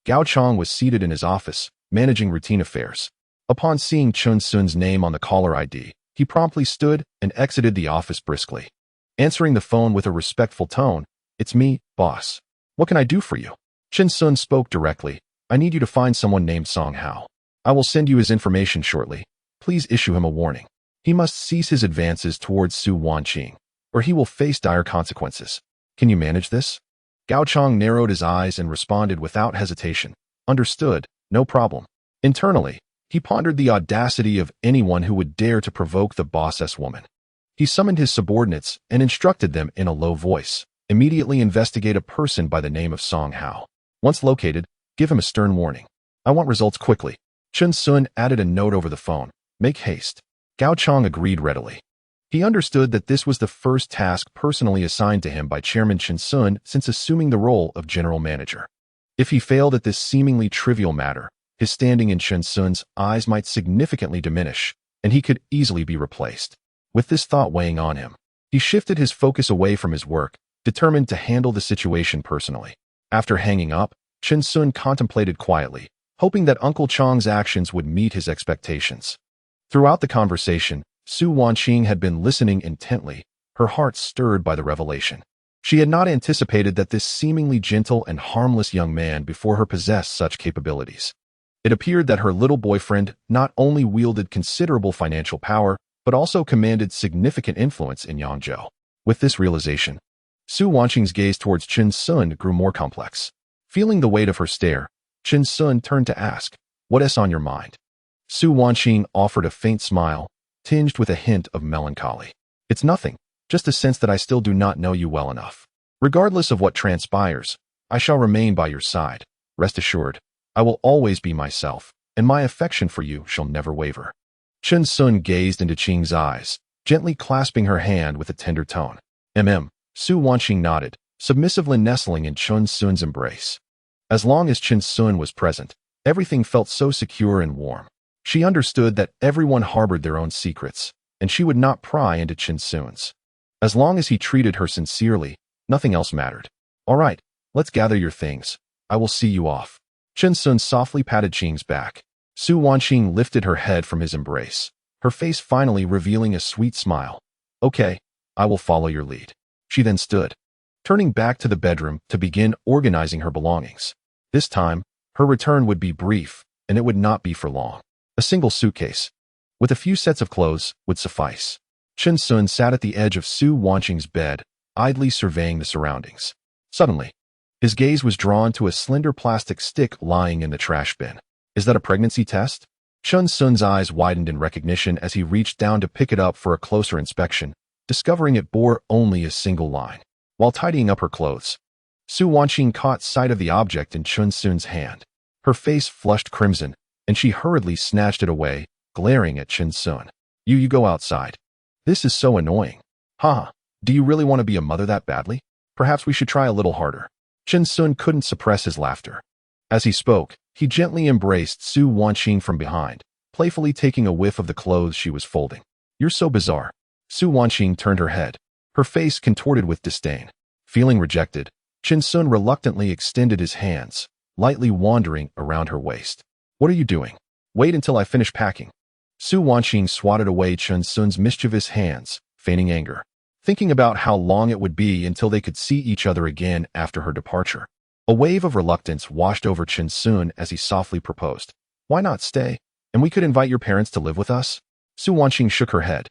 Speaker 1: Gao Chong was seated in his office, managing routine affairs. Upon seeing Chen Sun's name on the caller ID, he promptly stood and exited the office briskly. Answering the phone with a respectful tone, "It's me, boss. What can I do for you?" Chen Sun spoke directly. "I need you to find someone named Song Hao. I will send you his information shortly. Please issue him a warning." He must cease his advances towards Su Wanqing, or he will face dire consequences. Can you manage this? Gao Chong narrowed his eyes and responded without hesitation. Understood, no problem. Internally, he pondered the audacity of anyone who would dare to provoke the boss woman. He summoned his subordinates and instructed them in a low voice. Immediately investigate a person by the name of Song Hao. Once located, give him a stern warning. I want results quickly. Chun Sun added a note over the phone. Make haste. Gao Chong agreed readily. He understood that this was the first task personally assigned to him by Chairman Chun Sun since assuming the role of general manager. If he failed at this seemingly trivial matter, his standing in Chun Sun's eyes might significantly diminish, and he could easily be replaced. With this thought weighing on him, he shifted his focus away from his work, determined to handle the situation personally. After hanging up, Chun Sun contemplated quietly, hoping that Uncle Chong's actions would meet his expectations. Throughout the conversation, Su Wanqing had been listening intently, her heart stirred by the revelation. She had not anticipated that this seemingly gentle and harmless young man before her possessed such capabilities. It appeared that her little boyfriend not only wielded considerable financial power, but also commanded significant influence in Yangzhou. With this realization, Su Wanqing's gaze towards Chun Sun grew more complex. Feeling the weight of her stare, Chun Sun turned to ask, "What's on your mind?" Su Wanqing offered a faint smile, tinged with a hint of melancholy. "It's nothing, just a sense that I still do not know you well enough. Regardless of what transpires, I shall remain by your side. Rest assured, I will always be myself, and my affection for you shall never waver." Chun Sun gazed into Qing's eyes, gently clasping her hand with a tender tone. Su Wanqing nodded, submissively nestling in Chun Sun's embrace. As long as Chun Sun was present, everything felt so secure and warm. She understood that everyone harbored their own secrets, and she would not pry into Chun Sun's. As long as he treated her sincerely, nothing else mattered. "All right, let's gather your things. I will see you off." Chun Sun softly patted Qing's back. Su Wanqing lifted her head from his embrace, her face finally revealing a sweet smile. "Okay, I will follow your lead." She then stood, turning back to the bedroom to begin organizing her belongings. This time, her return would be brief, and it would not be for long. A single suitcase, with a few sets of clothes, would suffice. Chun Sun sat at the edge of Su Wanqing's bed, idly surveying the surroundings. Suddenly, his gaze was drawn to a slender plastic stick lying in the trash bin. "Is that a pregnancy test?" Chun Sun's eyes widened in recognition as he reached down to pick it up for a closer inspection, discovering it bore only a single line. While tidying up her clothes, Su Wanqing caught sight of the object in Chun Sun's hand. Her face flushed crimson, and she hurriedly snatched it away, glaring at Chun Sun. You go outside. This is so annoying." "Haha, do you really want to be a mother that badly? Perhaps we should try a little harder." Chun Sun couldn't suppress his laughter. As he spoke, he gently embraced Su Wanqing from behind, playfully taking a whiff of the clothes she was folding. "You're so bizarre." Su Wanqing turned her head, her face contorted with disdain. Feeling rejected, Chun Sun reluctantly extended his hands, lightly wandering around her waist. "What are you doing? Wait until I finish packing." Su Wanqing swatted away Chun Sun's mischievous hands, feigning anger, thinking about how long it would be until they could see each other again after her departure. A wave of reluctance washed over Chun Sun as he softly proposed. "Why not stay? And we could invite your parents to live with us?" Su Wanqing shook her head,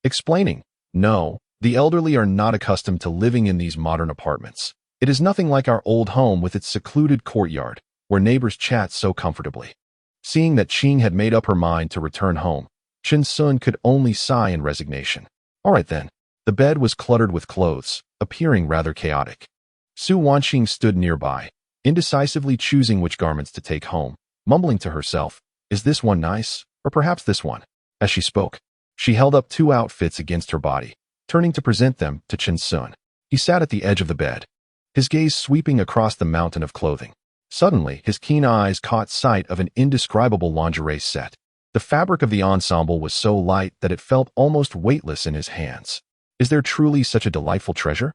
Speaker 1: explaining, "No, the elderly are not accustomed to living in these modern apartments. It is nothing like our old home with its secluded courtyard, where neighbors chat so comfortably." Seeing that Qing had made up her mind to return home, Chun Sun could only sigh in resignation. All right then. The bed was cluttered with clothes, appearing rather chaotic. Su Wanqing stood nearby, indecisively choosing which garments to take home, mumbling to herself, "Is this one nice, or perhaps this one?" As she spoke, she held up two outfits against her body, turning to present them to Chun Sun. He sat at the edge of the bed, his gaze sweeping across the mountain of clothing. Suddenly, his keen eyes caught sight of an indescribable lingerie set. The fabric of the ensemble was so light that it felt almost weightless in his hands. Is there truly such a delightful treasure?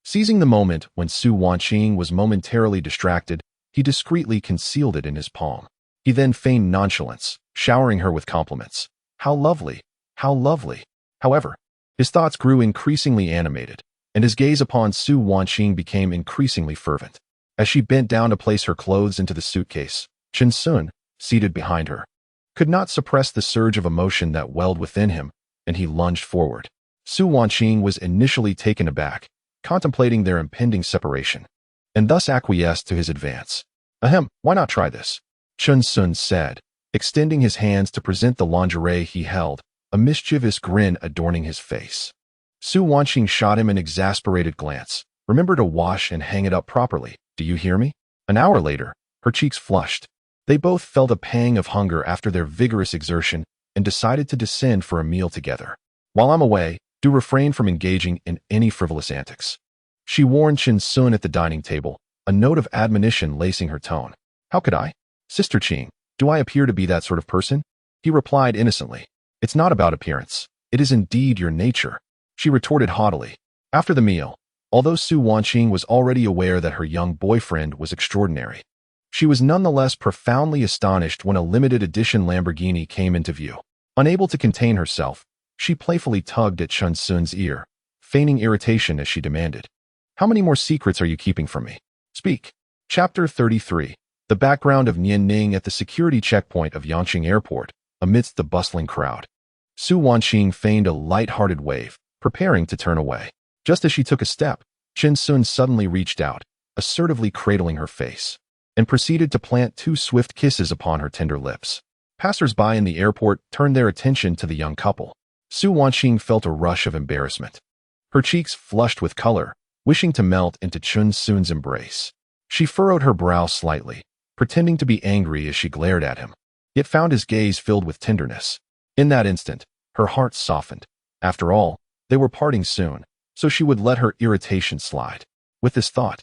Speaker 1: Seizing the moment when Su Wanqing was momentarily distracted, he discreetly concealed it in his palm. He then feigned nonchalance, showering her with compliments. How lovely! How lovely! However, his thoughts grew increasingly animated, and his gaze upon Su Wanqing became increasingly fervent. As she bent down to place her clothes into the suitcase, Chun Sun, seated behind her, could not suppress the surge of emotion that welled within him, and he lunged forward. Su Wanqing was initially taken aback, contemplating their impending separation, and thus acquiesced to his advance. Ahem, why not try this? Chun Sun said, extending his hands to present the lingerie he held, a mischievous grin adorning his face. Su Wanqing shot him an exasperated glance. Remember to wash and hang it up properly, do you hear me? An hour later, her cheeks flushed. They both felt a pang of hunger after their vigorous exertion and decided to descend for a meal together. While I'm away, do refrain from engaging in any frivolous antics. She warned Chin Sun at the dining table, a note of admonition lacing her tone. How could I? Sister Qing, do I appear to be that sort of person? He replied innocently. It's not about appearance. It is indeed your nature. She retorted haughtily. After the meal, although Su Wanqing was already aware that her young boyfriend was extraordinary, she was nonetheless profoundly astonished when a limited edition Lamborghini came into view. Unable to contain herself, she playfully tugged at Chun Sun's ear, feigning irritation as she demanded, "How many more secrets are you keeping from me? Speak." Chapter 33. The background of Nian Ning at the security checkpoint of Yangqing Airport, amidst the bustling crowd. Su Wanqing feigned a light-hearted wave, preparing to turn away. Just as she took a step, Chin Sun suddenly reached out, assertively cradling her face, and proceeded to plant 2 swift kisses upon her tender lips. Passers-by in the airport turned their attention to the young couple. Su Wanqing felt a rush of embarrassment. Her cheeks flushed with color, wishing to melt into Chun Sun's embrace. She furrowed her brow slightly, pretending to be angry as she glared at him, yet found his gaze filled with tenderness. In that instant, her heart softened. After all, they were parting soon, so she would let her irritation slide. With this thought,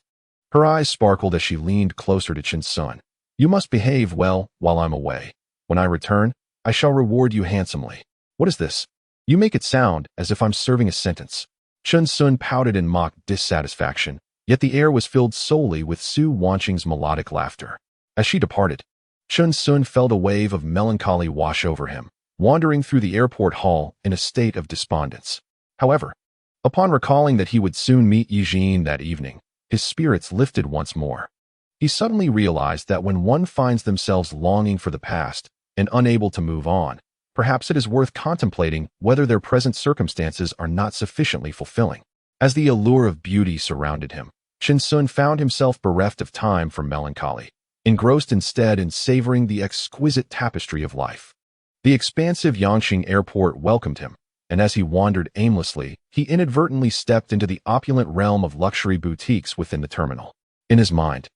Speaker 1: her eyes sparkled as she leaned closer to Chin Sun. You must behave well while I'm away. When I return, I shall reward you handsomely. What is this? You make it sound as if I'm serving a sentence. Chun Sun pouted in mock dissatisfaction, yet the air was filled solely with Su Wanqing's melodic laughter. As she departed, Chun Sun felt a wave of melancholy wash over him, wandering through the airport hall in a state of despondence. However, upon recalling that he would soon meet Yijin that evening, his spirits lifted once more. He suddenly realized that when one finds themselves longing for the past and unable to move on, perhaps it is worth contemplating whether their present circumstances are not sufficiently fulfilling. As the allure of beauty surrounded him, Chin Sun found himself bereft of time for melancholy, engrossed instead in savoring the exquisite tapestry of life. The expansive Yangqing airport welcomed him, and as he wandered aimlessly, he inadvertently stepped into the opulent realm of luxury boutiques within the terminal. In his mind,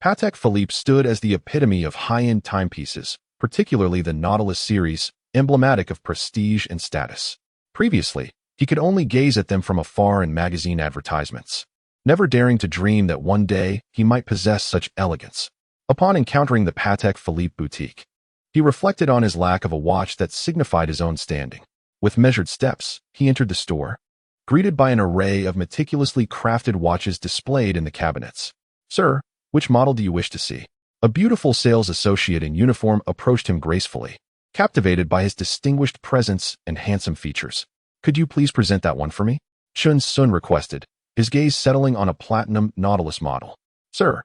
Speaker 1: Patek Philippe stood as the epitome of high-end timepieces, particularly the Nautilus series, emblematic of prestige and status. Previously, he could only gaze at them from afar in magazine advertisements, never daring to dream that one day he might possess such elegance. Upon encountering the Patek Philippe boutique, he reflected on his lack of a watch that signified his own standing. With measured steps, he entered the store, greeted by an array of meticulously crafted watches displayed in the cabinets. "Sir, which model do you wish to see?" A beautiful sales associate in uniform approached him gracefully, captivated by his distinguished presence and handsome features. "Could you please present that one for me?" Chun Sun requested, his gaze settling on a platinum Nautilus model. "Sir,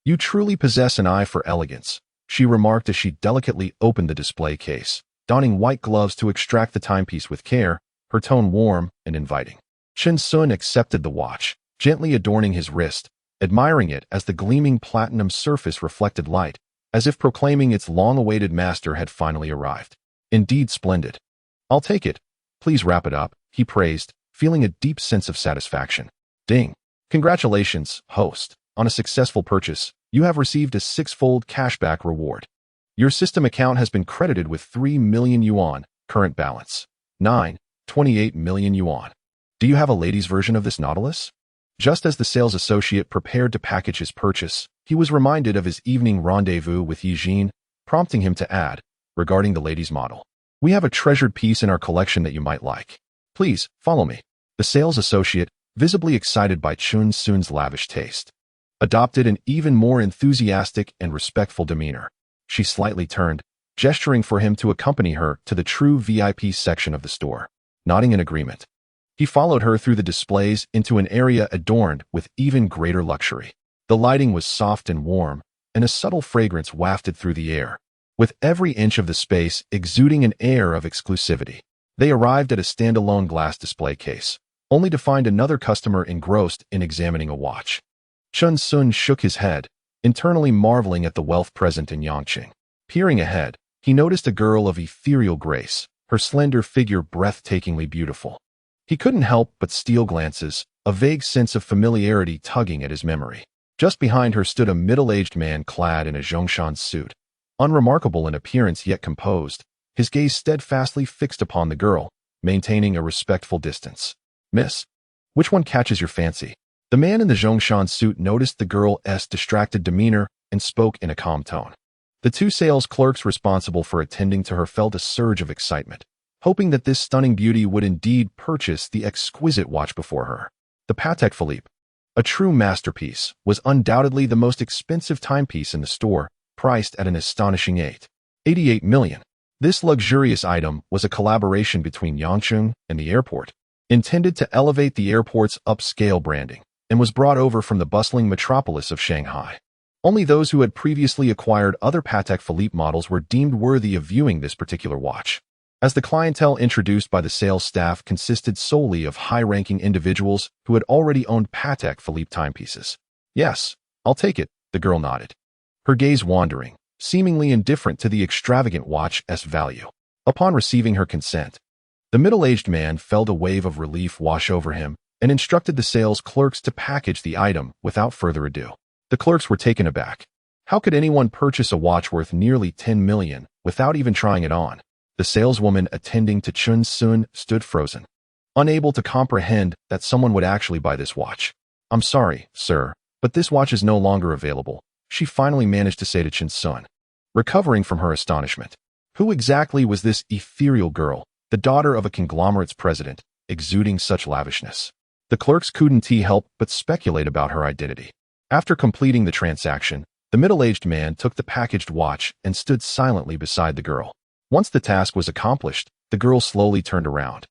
Speaker 1: you truly possess an eye for elegance," she remarked as she delicately opened the display case, donning white gloves to extract the timepiece with care, her tone warm and inviting. Chin Sun accepted the watch, gently adorning his wrist, admiring it as the gleaming platinum surface reflected light, as if proclaiming its long-awaited master had finally arrived. "Indeed splendid. I'll take it. Please wrap it up," he praised, feeling a deep sense of satisfaction. Ding. "Congratulations, host. On a successful purchase, you have received a 6-fold cashback reward. Your system account has been credited with 3 million yuan, current balance. 28 million yuan. Do you have a ladies' version of this Nautilus?" Just as the sales associate prepared to package his purchase, he was reminded of his evening rendezvous with Yijin, prompting him to add, regarding the ladies' model, "We have a treasured piece in our collection that you might like. Please, follow me." The sales associate, visibly excited by Chun Sun's lavish taste, adopted an even more enthusiastic and respectful demeanor. She slightly turned, gesturing for him to accompany her to the true VIP section of the store. Nodding in agreement, he followed her through the displays into an area adorned with even greater luxury. The lighting was soft and warm, and a subtle fragrance wafted through the air, with every inch of the space exuding an air of exclusivity. They arrived at a standalone glass display case, only to find another customer engrossed in examining a watch. Chun Sun shook his head, internally marveling at the wealth present in Yangqing. Peering ahead, he noticed a girl of ethereal grace, her slender figure breathtakingly beautiful. He couldn't help but steal glances, a vague sense of familiarity tugging at his memory. Just behind her stood a middle-aged man clad in a Zhongshan suit. Unremarkable in appearance yet composed, his gaze steadfastly fixed upon the girl, maintaining a respectful distance. "Miss, which one catches your fancy?" The man in the Zhongshan suit noticed the girl's distracted demeanor and spoke in a calm tone. The two sales clerks responsible for attending to her felt a surge of excitement, hoping that this stunning beauty would indeed purchase the exquisite watch before her. The Patek Philippe, a true masterpiece, was undoubtedly the most expensive timepiece in the store, priced at an astonishing 88 million. This luxurious item was a collaboration between Yangqing and the airport, intended to elevate the airport's upscale branding, and was brought over from the bustling metropolis of Shanghai. Only those who had previously acquired other Patek Philippe models were deemed worthy of viewing this particular watch, as the clientele introduced by the sales staff consisted solely of high-ranking individuals who had already owned Patek Philippe timepieces. "Yes, I'll take it," the girl nodded, her gaze wandering, seemingly indifferent to the extravagant watch's value. Upon receiving her consent, the middle-aged man felt a wave of relief wash over him and instructed the sales clerks to package the item without further ado. The clerks were taken aback. How could anyone purchase a watch worth nearly 10 million without even trying it on? The saleswoman attending to Chun Sun stood frozen, unable to comprehend that someone would actually buy this watch. "I'm sorry, sir, but this watch is no longer available," she finally managed to say to Chun Sun, recovering from her astonishment. Who exactly was this ethereal girl, the daughter of a conglomerate's president, exuding such lavishness? The clerks couldn't help but speculate about her identity. After completing the transaction, the middle-aged man took the packaged watch and stood silently beside the girl. Once the task was accomplished, the girl slowly turned around.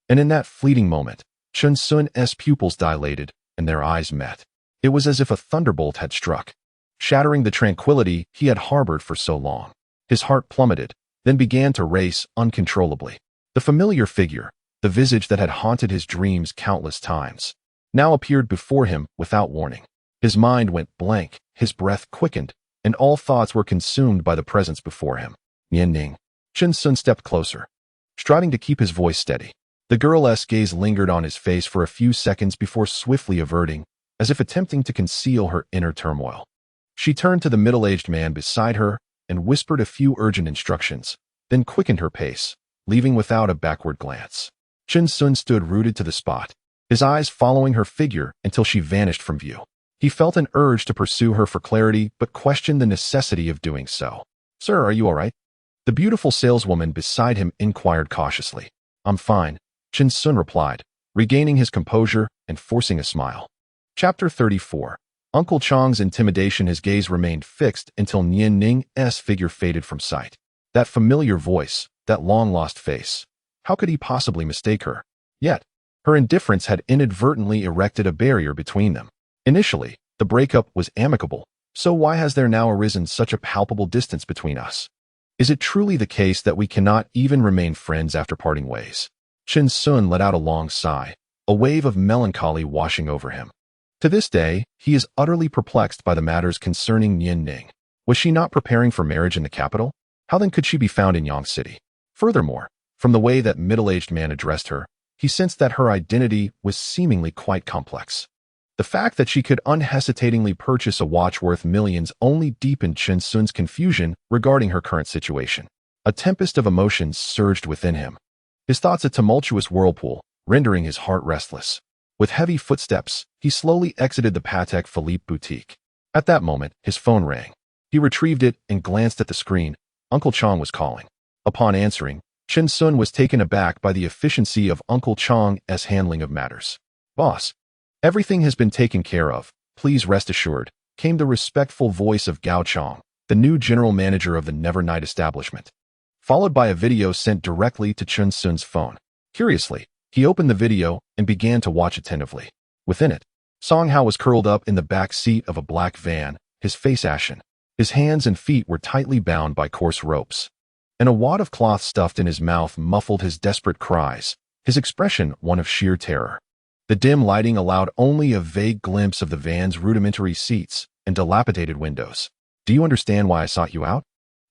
Speaker 1: And in that fleeting moment, Chun Sun's pupils dilated and their eyes met. It was as if a thunderbolt had struck, shattering the tranquility he had harbored for so long. His heart plummeted, then began to race uncontrollably. The familiar figure, the visage that had haunted his dreams countless times, now appeared before him without warning. His mind went blank, his breath quickened, and all thoughts were consumed by the presence before him. "Nian-ning." Chun Sun stepped closer, striving to keep his voice steady. The girl's gaze lingered on his face for a few seconds before swiftly averting, as if attempting to conceal her inner turmoil. She turned to the middle-aged man beside her and whispered a few urgent instructions, then quickened her pace, leaving without a backward glance. Chun Sun stood rooted to the spot, his eyes following her figure until she vanished from view. He felt an urge to pursue her for clarity, but questioned the necessity of doing so. "Sir, are you all right?" The beautiful saleswoman beside him inquired cautiously. "I'm fine," Chun Sun replied, regaining his composure and forcing a smile. Chapter 34. Uncle Chang's intimidation. His gaze remained fixed until Nian Ning's figure faded from sight. That familiar voice, that long-lost face. How could he possibly mistake her? Yet, her indifference had inadvertently erected a barrier between them. Initially, the breakup was amicable, so why has there now arisen such a palpable distance between us? Is it truly the case that we cannot even remain friends after parting ways? Chun Sun let out a long sigh, a wave of melancholy washing over him. To this day, he is utterly perplexed by the matters concerning Nian Ning. Was she not preparing for marriage in the capital? How then could she be found in Yang City? Furthermore, from the way that middle-aged man addressed her, he sensed that her identity was seemingly quite complex. The fact that she could unhesitatingly purchase a watch worth millions only deepened Chun Sun's confusion regarding her current situation. A tempest of emotions surged within him, his thoughts a tumultuous whirlpool, rendering his heart restless. With heavy footsteps, he slowly exited the Patek Philippe boutique. At that moment, his phone rang. He retrieved it and glanced at the screen. Uncle Chang was calling. Upon answering, Chun Sun was taken aback by the efficiency of Uncle Chang's handling of matters. "Boss, everything has been taken care of, please rest assured," came the respectful voice of Gao Chang, the new general manager of the Never Night establishment, followed by a video sent directly to Chun Sun's phone. Curiously, he opened the video and began to watch attentively. Within it, Song Hao was curled up in the back seat of a black van, his face ashen. His hands and feet were tightly bound by coarse ropes, and a wad of cloth stuffed in his mouth muffled his desperate cries, his expression one of sheer terror. The dim lighting allowed only a vague glimpse of the van's rudimentary seats and dilapidated windows. "Do you understand why I sought you out?"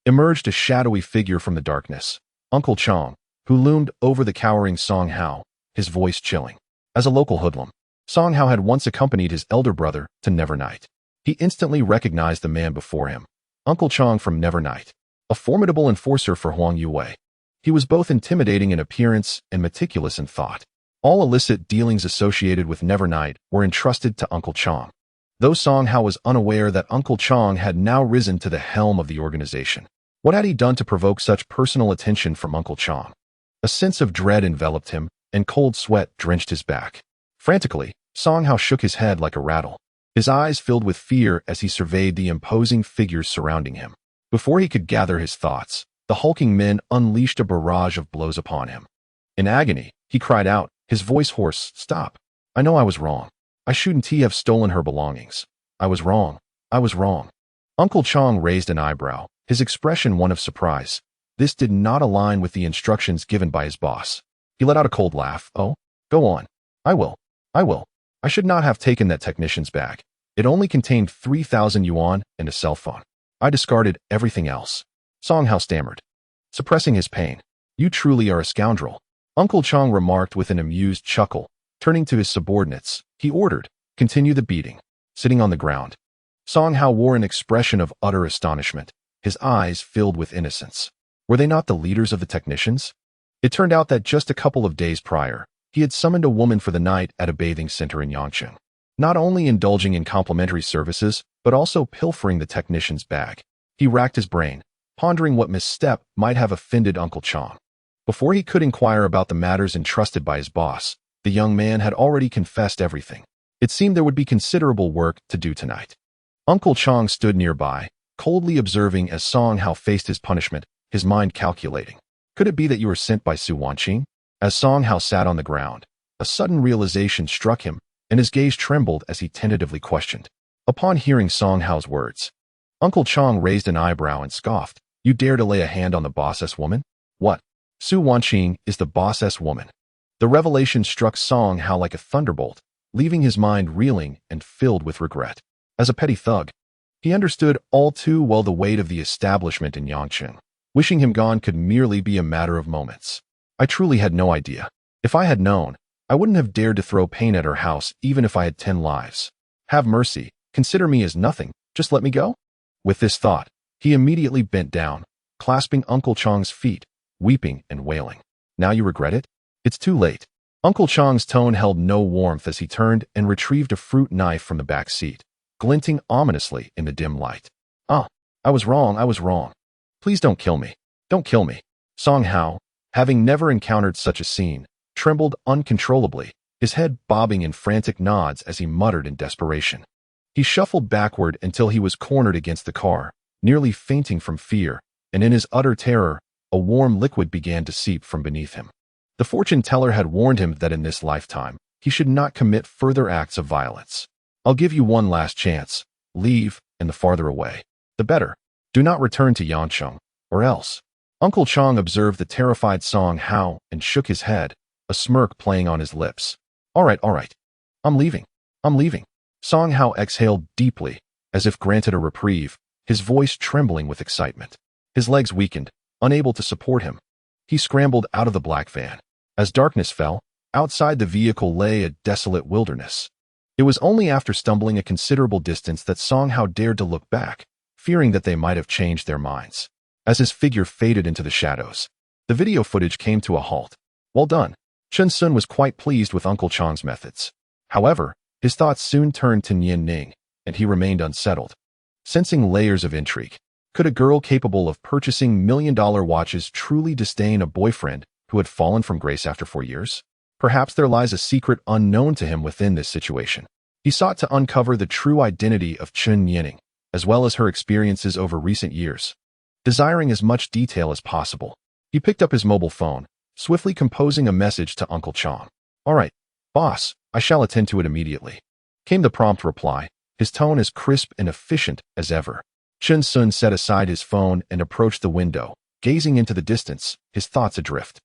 Speaker 1: Emerged a shadowy figure from the darkness, Uncle Chong, who loomed over the cowering Song Hao, his voice chilling. As a local hoodlum, Song Hao had once accompanied his elder brother to Nevernight. He instantly recognized the man before him, Uncle Chong from Nevernight, a formidable enforcer for Huang Yue. He was both intimidating in appearance and meticulous in thought. All illicit dealings associated with Nevernight were entrusted to Uncle Chong. Though Song Hao was unaware that Uncle Chong had now risen to the helm of the organization. What had he done to provoke such personal attention from Uncle Chong? A sense of dread enveloped him, and cold sweat drenched his back. Frantically, Song Hao shook his head like a rattle. His eyes filled with fear as he surveyed the imposing figures surrounding him. Before he could gather his thoughts, the hulking men unleashed a barrage of blows upon him. In agony, he cried out, his voice hoarse, "Stop! I know I was wrong. I shouldn't have stolen her belongings. I was wrong. I was wrong." Uncle Chong raised an eyebrow, his expression one of surprise. This did not align with the instructions given by his boss. He let out a cold laugh. "Oh, go on. I will. I will. I should not have taken that technician's bag. It only contained 3,000 yuan and a cell phone. I discarded everything else." Song Hao stammered, suppressing his pain. "You truly are a scoundrel," Uncle Chong remarked with an amused chuckle. Turning to his subordinates, he ordered, "Continue the beating." Sitting on the ground, Song Hao wore an expression of utter astonishment, his eyes filled with innocence. Were they not the leaders of the technicians? It turned out that just a couple of days prior, he had summoned a woman for the night at a bathing center in Yangcheng, not only indulging in complimentary services, but also pilfering the technician's bag. He racked his brain, pondering what misstep might have offended Uncle Chong. Before he could inquire about the matters entrusted by his boss, the young man had already confessed everything. It seemed there would be considerable work to do tonight. Uncle Chong stood nearby, coldly observing as Song Hao faced his punishment, his mind calculating. Could it be that you were sent by Su Wanqing? As Song Hao sat on the ground, a sudden realization struck him, and his gaze trembled as he tentatively questioned. Upon hearing Song Hao's words, Uncle Chong raised an eyebrow and scoffed. "You dare to lay a hand on the boss-s woman? What? Su Wanqing is the boss-s woman." The revelation struck Song Hao like a thunderbolt, leaving his mind reeling and filled with regret. As a petty thug, he understood all too well the weight of the establishment in Yangcheng. Wishing him gone could merely be a matter of moments. "I truly had no idea. If I had known, I wouldn't have dared to throw paint at her house even if I had 10 lives. Have mercy, consider me as nothing, just let me go." With this thought, he immediately bent down, clasping Uncle Chong's feet, weeping and wailing. "Now you regret it? It's too late." Uncle Chong's tone held no warmth as he turned and retrieved a fruit knife from the back seat, glinting ominously in the dim light. "Ah, I was wrong, I was wrong. Please don't kill me. Don't kill me." Song Hao, having never encountered such a scene, trembled uncontrollably, his head bobbing in frantic nods as he muttered in desperation. He shuffled backward until he was cornered against the car, nearly fainting from fear, and in his utter terror, a warm liquid began to seep from beneath him. The fortune teller had warned him that in this lifetime, he should not commit further acts of violence. "I'll give you one last chance. Leave, and the farther away, the better. Do not return to Yangcheng, or else." Uncle Chong observed the terrified Song Hao and shook his head, a smirk playing on his lips. All right. I'm leaving. I'm leaving." Song Hao exhaled deeply, as if granted a reprieve, his voice trembling with excitement. His legs weakened, unable to support him. He scrambled out of the black van. As darkness fell, outside the vehicle lay a desolate wilderness. It was only after stumbling a considerable distance that Song Hao dared to look back, fearing that they might have changed their minds. As his figure faded into the shadows, the video footage came to a halt. Well done. Chen Sun was quite pleased with Uncle Chong's methods. However, his thoughts soon turned to Nian Ning, and he remained unsettled. Sensing layers of intrigue, could a girl capable of purchasing million-dollar watches truly disdain a boyfriend who had fallen from grace after 4 years? Perhaps there lies a secret unknown to him within this situation. He sought to uncover the true identity of Chen Yanning, as well as her experiences over recent years. Desiring as much detail as possible, he picked up his mobile phone, swiftly composing a message to Uncle Chong. "All right, boss, I shall attend to it immediately," came the prompt reply, his tone as crisp and efficient as ever. Chen Sun set aside his phone and approached the window, gazing into the distance, his thoughts adrift.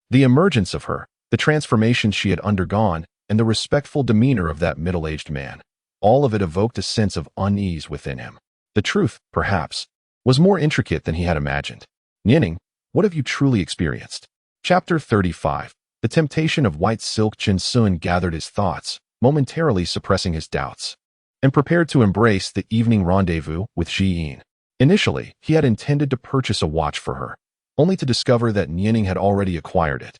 Speaker 1: The emergence of her, the transformation she had undergone, and the respectful demeanor of that middle-aged man, all of it evoked a sense of unease within him. The truth, perhaps, was more intricate than he had imagined. Nianing, what have you truly experienced? Chapter 35. The temptation of white silk. Chen Sun gathered his thoughts, momentarily suppressing his doubts, and prepared to embrace the evening rendezvous with Ji-in. Initially, he had intended to purchase a watch for her, only to discover that Nianing had already acquired it,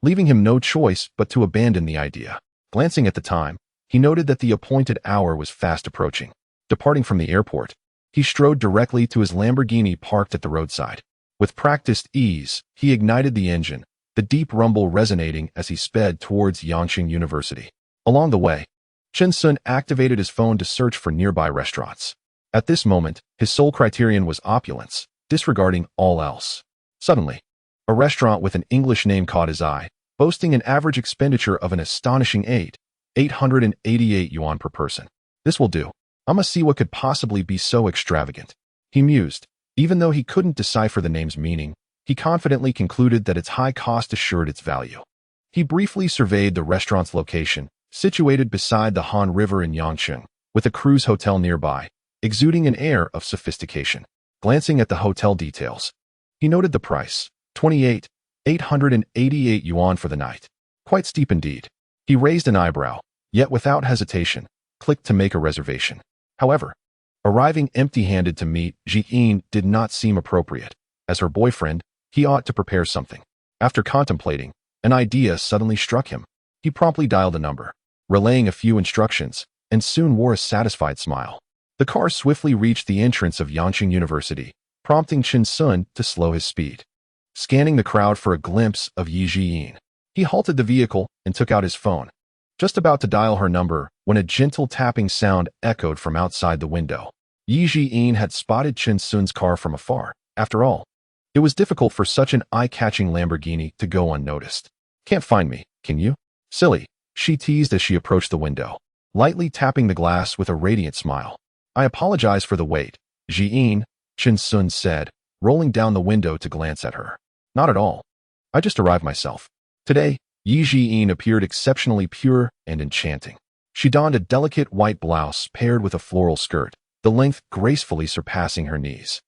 Speaker 1: leaving him no choice but to abandon the idea. Glancing at the time, he noted that the appointed hour was fast approaching. Departing from the airport, he strode directly to his Lamborghini parked at the roadside. With practiced ease, he ignited the engine, the deep rumble resonating as he sped towards Yangqing University. Along the way, Chen Sun activated his phone to search for nearby restaurants. At this moment, his sole criterion was opulence, disregarding all else. Suddenly, a restaurant with an English name caught his eye, boasting an average expenditure of an astonishing 888 yuan per person. This will do. I must see what could possibly be so extravagant, he mused. Even though he couldn't decipher the name's meaning, he confidently concluded that its high cost assured its value. He briefly surveyed the restaurant's location, situated beside the Han River in Yangqing, with a cruise hotel nearby, exuding an air of sophistication. Glancing at the hotel details, he noted the price, 888 yuan for the night. Quite steep indeed. He raised an eyebrow, yet without hesitation, clicked to make a reservation. However, arriving empty-handed to meet Ji-in did not seem appropriate. As her boyfriend, he ought to prepare something. After contemplating, an idea suddenly struck him. He promptly dialed a number, relaying a few instructions, and soon wore a satisfied smile. The car swiftly reached the entrance of Yangqing University, prompting Chen Sun to slow his speed. Scanning the crowd for a glimpse of Yi Ji-in, he halted the vehicle and took out his phone. Just about to dial her number when a gentle tapping sound echoed from outside the window. Yi Ji-in had spotted Chen Sun's car from afar. After all, it was difficult for such an eye-catching Lamborghini to go unnoticed. Can't find me, can you? Silly, she teased as she approached the window, lightly tapping the glass with a radiant smile. I apologize for the wait, Ji-in, Chen Sun said, rolling down the window to glance at her. Not at all. I just arrived myself. Today, Yi Ji-in appeared exceptionally pure and enchanting. She donned a delicate white blouse paired with a floral skirt, the length gracefully surpassing her knees.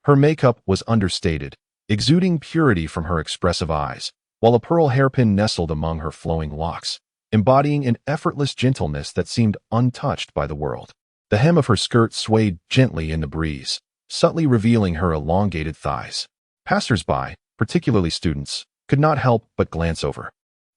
Speaker 1: Her makeup was understated, exuding purity from her expressive eyes, while a pearl hairpin nestled among her flowing locks, embodying an effortless gentleness that seemed untouched by the world. The hem of her skirt swayed gently in the breeze, subtly revealing her elongated thighs. Passers-by, particularly students, could not help but glance over,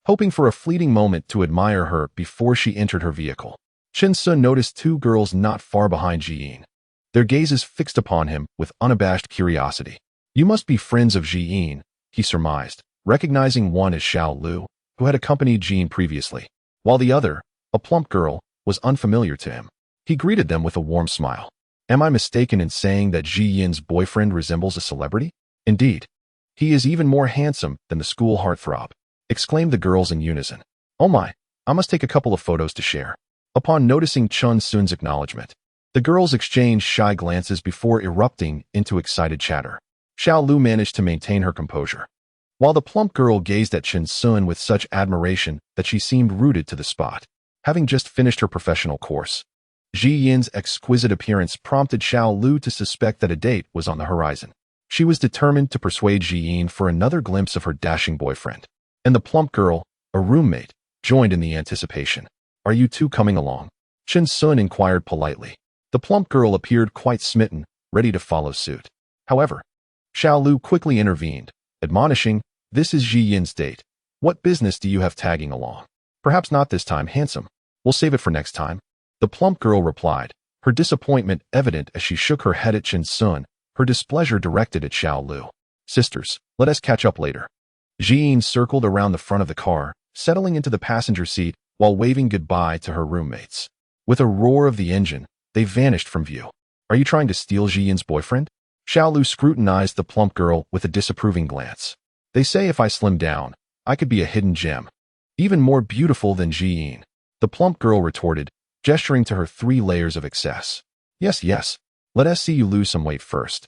Speaker 1: hoping for a fleeting moment to admire her before she entered her vehicle. Chen Sun noticed two girls not far behind Ji-in, their gazes fixed upon him with unabashed curiosity. You must be friends of Ji-in, he surmised, recognizing one as Xiao Lu, who had accompanied Ji-in previously, while the other, a plump girl, was unfamiliar to him. He greeted them with a warm smile. Am I mistaken in saying that Ji-in's boyfriend resembles a celebrity? Indeed. He is even more handsome than the school heartthrob, exclaimed the girls in unison. Oh my, I must take a couple of photos to share. Upon noticing Chen Sun's acknowledgement, the girls exchanged shy glances before erupting into excited chatter. Xiao Lu managed to maintain her composure, while the plump girl gazed at Chen Sun with such admiration that she seemed rooted to the spot. Having just finished her professional course, Ji Yin's exquisite appearance prompted Xiao Lu to suspect that a date was on the horizon. She was determined to persuade Ji Yin for another glimpse of her dashing boyfriend. And the plump girl, a roommate, joined in the anticipation. Are you two coming along? Chen Sun inquired politely. The plump girl appeared quite smitten, ready to follow suit. However, Xiao Lu quickly intervened, admonishing, this is Ji Yin's date. What business do you have tagging along? Perhaps not this time, handsome. We'll save it for next time. The plump girl replied, her disappointment evident as she shook her head at Chen Sun, her displeasure directed at Xiao Lu. Sisters, let us catch up later. Ji Yin circled around the front of the car, settling into the passenger seat while waving goodbye to her roommates. With a roar of the engine, they vanished from view. Are you trying to steal Ji Yin's boyfriend? Xiao Lu scrutinized the plump girl with a disapproving glance. They say if I slim down, I could be a hidden gem, even more beautiful than Ji Yin. The plump girl retorted, gesturing to her 3 layers of excess. Yes, yes. Let us see you lose some weight first.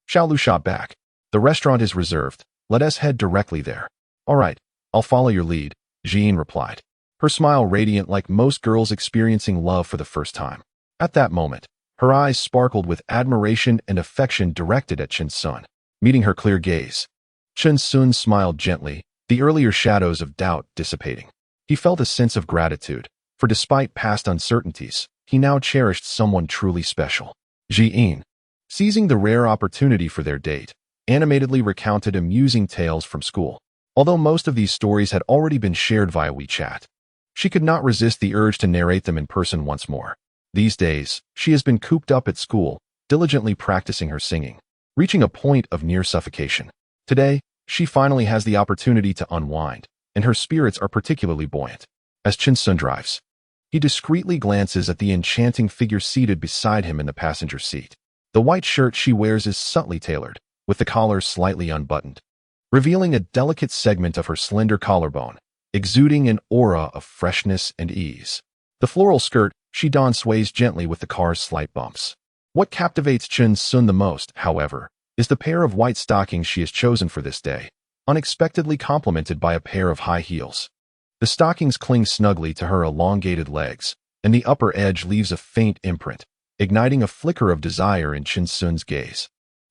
Speaker 1: Xiao Lu shot back. The restaurant is reserved. Let us head directly there. All right, I'll follow your lead, Jean replied, her smile radiant like most girls experiencing love for the first time. At that moment, her eyes sparkled with admiration and affection directed at Chen Sun. Meeting her clear gaze, Chen Sun smiled gently, the earlier shadows of doubt dissipating. He felt a sense of gratitude, for despite past uncertainties, he now cherished someone truly special. Ji-in, seizing the rare opportunity for their date, animatedly recounted amusing tales from school. Although most of these stories had already been shared via WeChat, she could not resist the urge to narrate them in person once more. These days, she has been cooped up at school, diligently practicing her singing, reaching a point of near suffocation. Today, she finally has the opportunity to unwind, and her spirits are particularly buoyant. As Chen Sun drives, he discreetly glances at the enchanting figure seated beside him in the passenger seat. The white shirt she wears is subtly tailored, with the collar slightly unbuttoned, revealing a delicate segment of her slender collarbone, exuding an aura of freshness and ease. The floral skirt she dons sways gently with the car's slight bumps. What captivates Chen Sun the most, however, is the pair of white stockings she has chosen for this day, unexpectedly complemented by a pair of high heels. The stockings cling snugly to her elongated legs, and the upper edge leaves a faint imprint, igniting a flicker of desire in Chen Sun's gaze,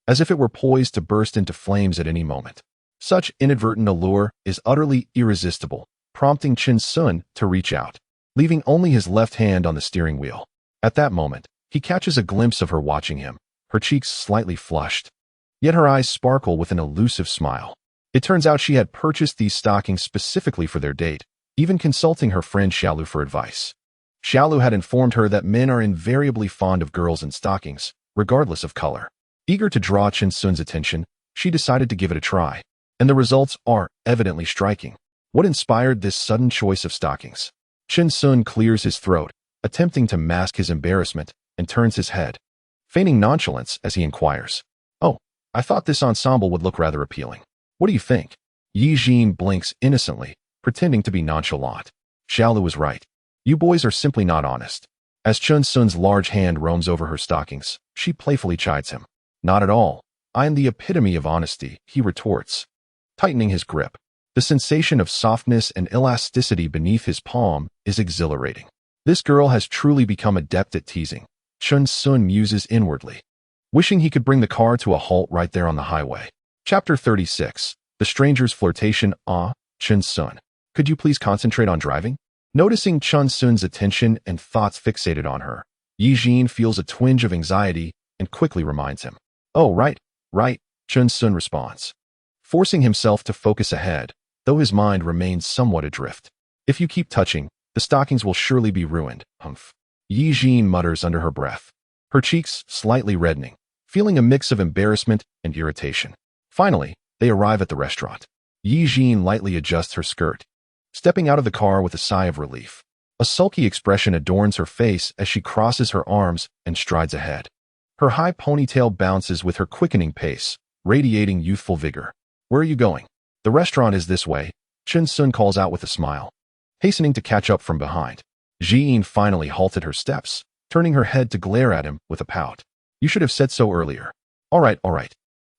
Speaker 1: as if it were poised to burst into flames at any moment. Such inadvertent allure is utterly irresistible, prompting Chen Sun to reach out, leaving only his left hand on the steering wheel. At that moment, he catches a glimpse of her watching him, her cheeks slightly flushed, yet her eyes sparkle with an elusive smile. It turns out she had purchased these stockings specifically for their date, even consulting her friend Xiaolu for advice. Xiaolu had informed her that men are invariably fond of girls in stockings, regardless of color. Eager to draw Chen Sun's attention, she decided to give it a try, and the results are evidently striking. What inspired this sudden choice of stockings? Chen Sun clears his throat, attempting to mask his embarrassment, and turns his head, feigning nonchalance as he inquires, "Oh, I thought this ensemble would look rather appealing. What do you think?" Yi Jin blinks innocently, pretending to be nonchalant. Xiaolu was right. You boys are simply not honest. As Chen Sun's large hand roams over her stockings, she playfully chides him. Not at all. I am the epitome of honesty, he retorts, tightening his grip. The sensation of softness and elasticity beneath his palm is exhilarating. This girl has truly become adept at teasing, Chen Sun muses inwardly, wishing he could bring the car to a halt right there on the highway. Chapter 36. The Stranger's Flirtation. Chen Sun, could you please concentrate on driving? Noticing Chen Sun's attention and thoughts fixated on her, Yi Jin feels a twinge of anxiety and quickly reminds him. Oh, right, Chen Sun responds, forcing himself to focus ahead, though his mind remains somewhat adrift. If you keep touching, the stockings will surely be ruined, humph. Yi Jin mutters under her breath, her cheeks slightly reddening, feeling a mix of embarrassment and irritation. Finally, they arrive at the restaurant. Yi Jin lightly adjusts her skirt, stepping out of the car with a sigh of relief. A sulky expression adorns her face as she crosses her arms and strides ahead. Her high ponytail bounces with her quickening pace, radiating youthful vigor. Where are you going? The restaurant is this way, Chen Sun calls out with a smile, hastening to catch up from behind. Ji-in finally halted her steps, turning her head to glare at him with a pout. You should have said so earlier. All right.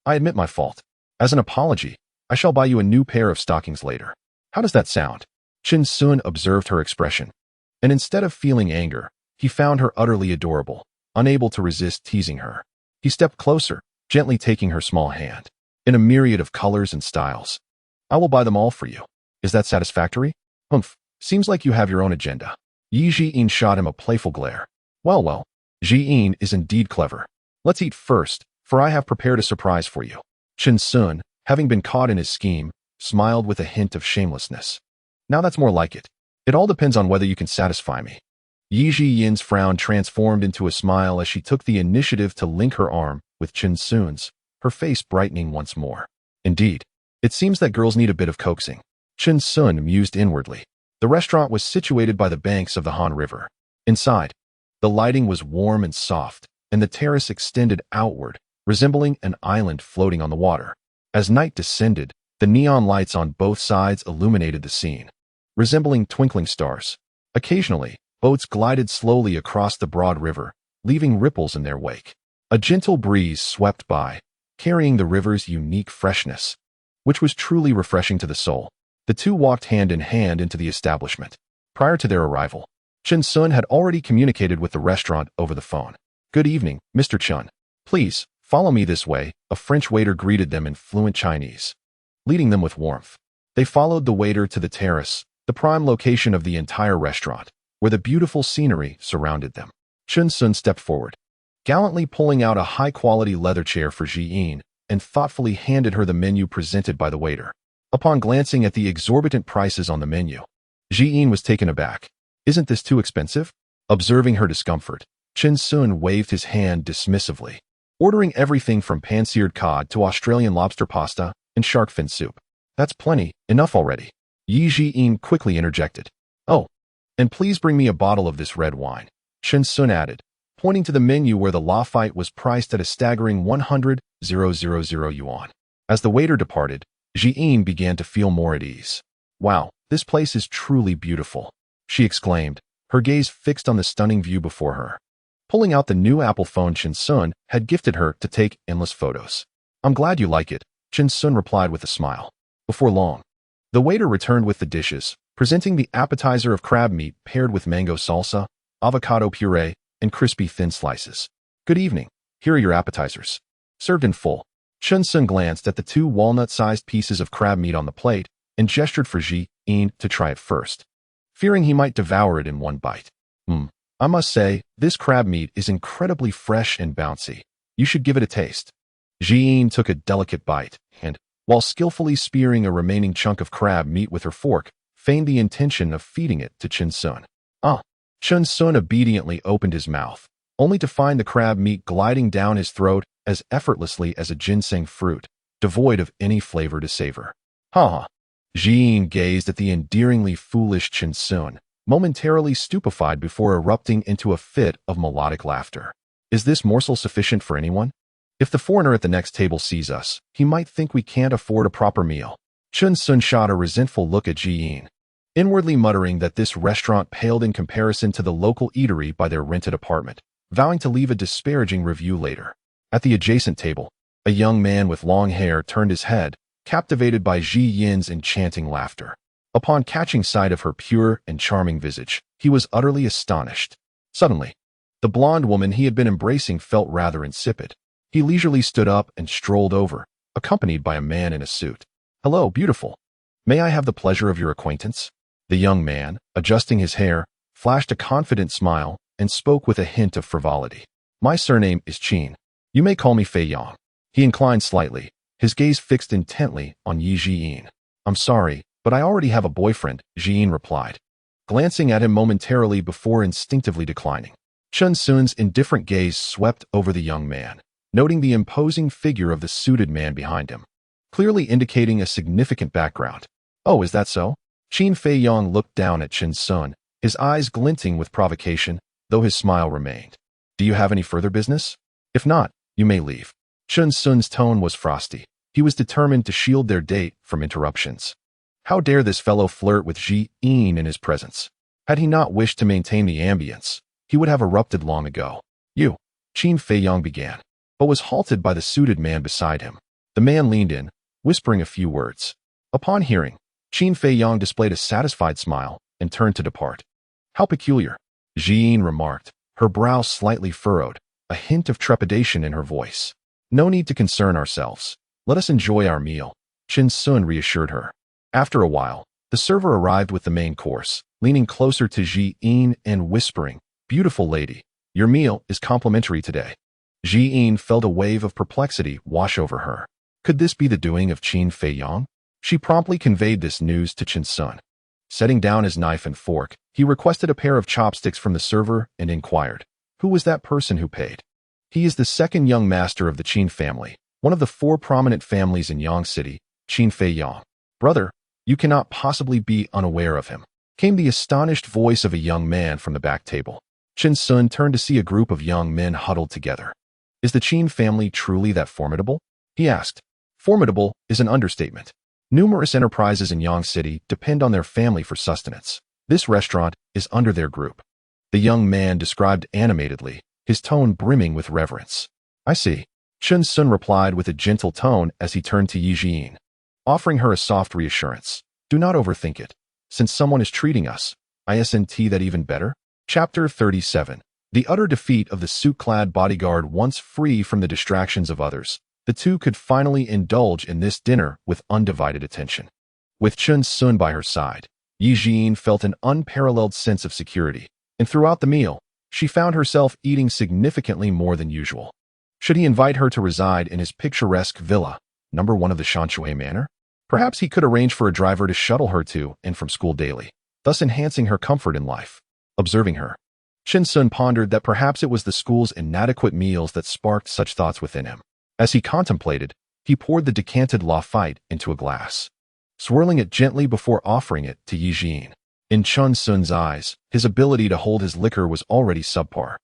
Speaker 1: I admit my fault. As an apology, I shall buy you a new pair of stockings later. How does that sound? Chen Sun observed her expression, and instead of feeling anger, he found her utterly adorable, unable to resist teasing her. He stepped closer, gently taking her small hand. In a myriad of colors and styles. I will buy them all for you. Is that satisfactory? Humph, seems like you have your own agenda. Yi Ji-in shot him a playful glare. Well, Ji-in is indeed clever. Let's eat first, for I have prepared a surprise for you. Chen Sun, having been caught in his scheme, smiled with a hint of shamelessness. Now that's more like it. It all depends on whether you can satisfy me. Yi Ji-yin's frown transformed into a smile as she took the initiative to link her arm with Chen Sun's, her face brightening once more. Indeed, it seems that girls need a bit of coaxing. Chen Sun mused inwardly. The restaurant was situated by the banks of the Han River. Inside, the lighting was warm and soft, and the terrace extended outward, resembling an island floating on the water. As night descended, the neon lights on both sides illuminated the scene, resembling twinkling stars. Occasionally, boats glided slowly across the broad river, leaving ripples in their wake. A gentle breeze swept by, carrying the river's unique freshness, which was truly refreshing to the soul. The two walked hand in hand into the establishment. Prior to their arrival, Chen Sun had already communicated with the restaurant over the phone. "Good evening, Mr. Chun. Please, follow me this way," a French waiter greeted them in fluent Chinese, leading them with warmth. They followed the waiter to the terrace, the prime location of the entire restaurant, where the beautiful scenery surrounded them. Chen Sun stepped forward, gallantly pulling out a high-quality leather chair for Ji Yin, and thoughtfully handed her the menu presented by the waiter. Upon glancing at the exorbitant prices on the menu, Ji Yin was taken aback. "Isn't this too expensive?" Observing her discomfort, Chen Sun waved his hand dismissively, ordering everything from pan-seared cod to Australian lobster pasta and shark fin soup. "That's plenty, enough already," Ji Yin quickly interjected. "Oh, and please bring me a bottle of this red wine," Chen Sun added, pointing to the menu where the Lafite was priced at a staggering 100,000 yuan. As the waiter departed, Ji Yin began to feel more at ease. "Wow, this place is truly beautiful," she exclaimed, her gaze fixed on the stunning view before her. Pulling out the new Apple phone Chen Sun had gifted her to take endless photos. "I'm glad you like it," Chen Sun replied with a smile. Before long, the waiter returned with the dishes, presenting the appetizer of crab meat paired with mango salsa, avocado puree, and crispy thin slices. "Good evening. Here are your appetizers." Served in full, Chen Sun glanced at the two walnut-sized pieces of crab meat on the plate and gestured for Ji Yin to try it first, fearing he might devour it in one bite. I must say, this crab meat is incredibly fresh and bouncy. You should give it a taste." Ji Yin took a delicate bite and, while skillfully spearing a remaining chunk of crab meat with her fork, feigned the intention of feeding it to Chen Sun. Chen Sun obediently opened his mouth, only to find the crab meat gliding down his throat as effortlessly as a ginseng fruit, devoid of any flavor to savor. "Ha!" Ji Yin gazed at the endearingly foolish Chen Sun, momentarily stupefied before erupting into a fit of melodic laughter. "Is this morsel sufficient for anyone? If the foreigner at the next table sees us, he might think we can't afford a proper meal." Chen Sun shot a resentful look at Ji Yin, inwardly muttering that this restaurant paled in comparison to the local eatery by their rented apartment, vowing to leave a disparaging review later. At the adjacent table, a young man with long hair turned his head, captivated by Ji Yin's enchanting laughter. Upon catching sight of her pure and charming visage, he was utterly astonished. Suddenly, the blonde woman he had been embracing felt rather insipid. He leisurely stood up and strolled over, accompanied by a man in a suit. "Hello, beautiful. May I have the pleasure of your acquaintance?" The young man, adjusting his hair, flashed a confident smile and spoke with a hint of frivolity. "My surname is Qin. You may call me Fei Yang." He inclined slightly, his gaze fixed intently on Ji Yin. "I'm sorry, but I already have a boyfriend," Ji Yin replied, glancing at him momentarily before instinctively declining. Chen Sun's indifferent gaze swept over the young man, noting the imposing figure of the suited man behind him, clearly indicating a significant background. "Oh, is that so?" Qin Fei Yang looked down at Chen Sun, his eyes glinting with provocation, though his smile remained. "Do you have any further business? If not, you may leave." Chen Sun's tone was frosty. He was determined to shield their date from interruptions. How dare this fellow flirt with Ji Yin in his presence? Had he not wished to maintain the ambience, he would have erupted long ago. "You," Qin Fei Yang began, but was halted by the suited man beside him. The man leaned in, whispering a few words. Upon hearing, Qin Fei Yang displayed a satisfied smile and turned to depart. "How peculiar," Ji Yin remarked, her brow slightly furrowed, a hint of trepidation in her voice. "No need to concern ourselves. Let us enjoy our meal," Chen Sun reassured her. After a while, the server arrived with the main course, leaning closer to Ji Yin and whispering, "Beautiful lady, your meal is complimentary today." Ji Yin felt a wave of perplexity wash over her. Could this be the doing of Qin Fei Yang? She promptly conveyed this news to Chen Sun. Setting down his knife and fork, he requested a pair of chopsticks from the server and inquired, "Who was that person who paid?" "He is the second young master of the Qin family, one of the 4 prominent families in Yang City, Qin Fei Yang." "Brother, you cannot possibly be unaware of him," came the astonished voice of a young man from the back table. Chen Sun turned to see a group of young men huddled together. "Is the Qin family truly that formidable?" he asked. Formidable is an understatement. Numerous enterprises in Yang City depend on their family for sustenance. This restaurant is under their group. The young man described animatedly, his tone brimming with reverence. "I see. Chun Sun replied with a gentle tone as he turned to Yi Jin, offering her a soft reassurance. Do not overthink it. Since someone is treating us, isn't that even better? Chapter 37. The utter defeat of the suit-clad bodyguard. Once free from the distractions of others, the two could finally indulge in this dinner with undivided attention. With Chun Sun by her side, Yi Jin felt an unparalleled sense of security, and throughout the meal, she found herself eating significantly more than usual. Should he invite her to reside in his picturesque villa, number 1 of the Shanshui Manor? Perhaps he could arrange for a driver to shuttle her to and from school daily, thus enhancing her comfort in life. Observing her, Chun Sun pondered that perhaps it was the school's inadequate meals that sparked such thoughts within him. As he contemplated, he poured the decanted Lafite into a glass, swirling it gently before offering it to Yi Jin. In Chun Sun's eyes, his ability to hold his liquor was already subpar.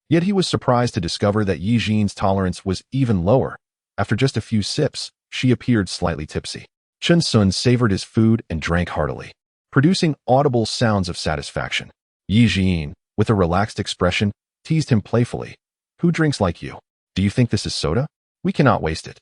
Speaker 1: Yet he was surprised to discover that Yi Jin's tolerance was even lower. After just a few sips, she appeared slightly tipsy. Chun Sun savored his food and drank heartily, producing audible sounds of satisfaction. Yi Jin, with a relaxed expression, teased him playfully. Who drinks like you? Do you think this is soda? We cannot waste it.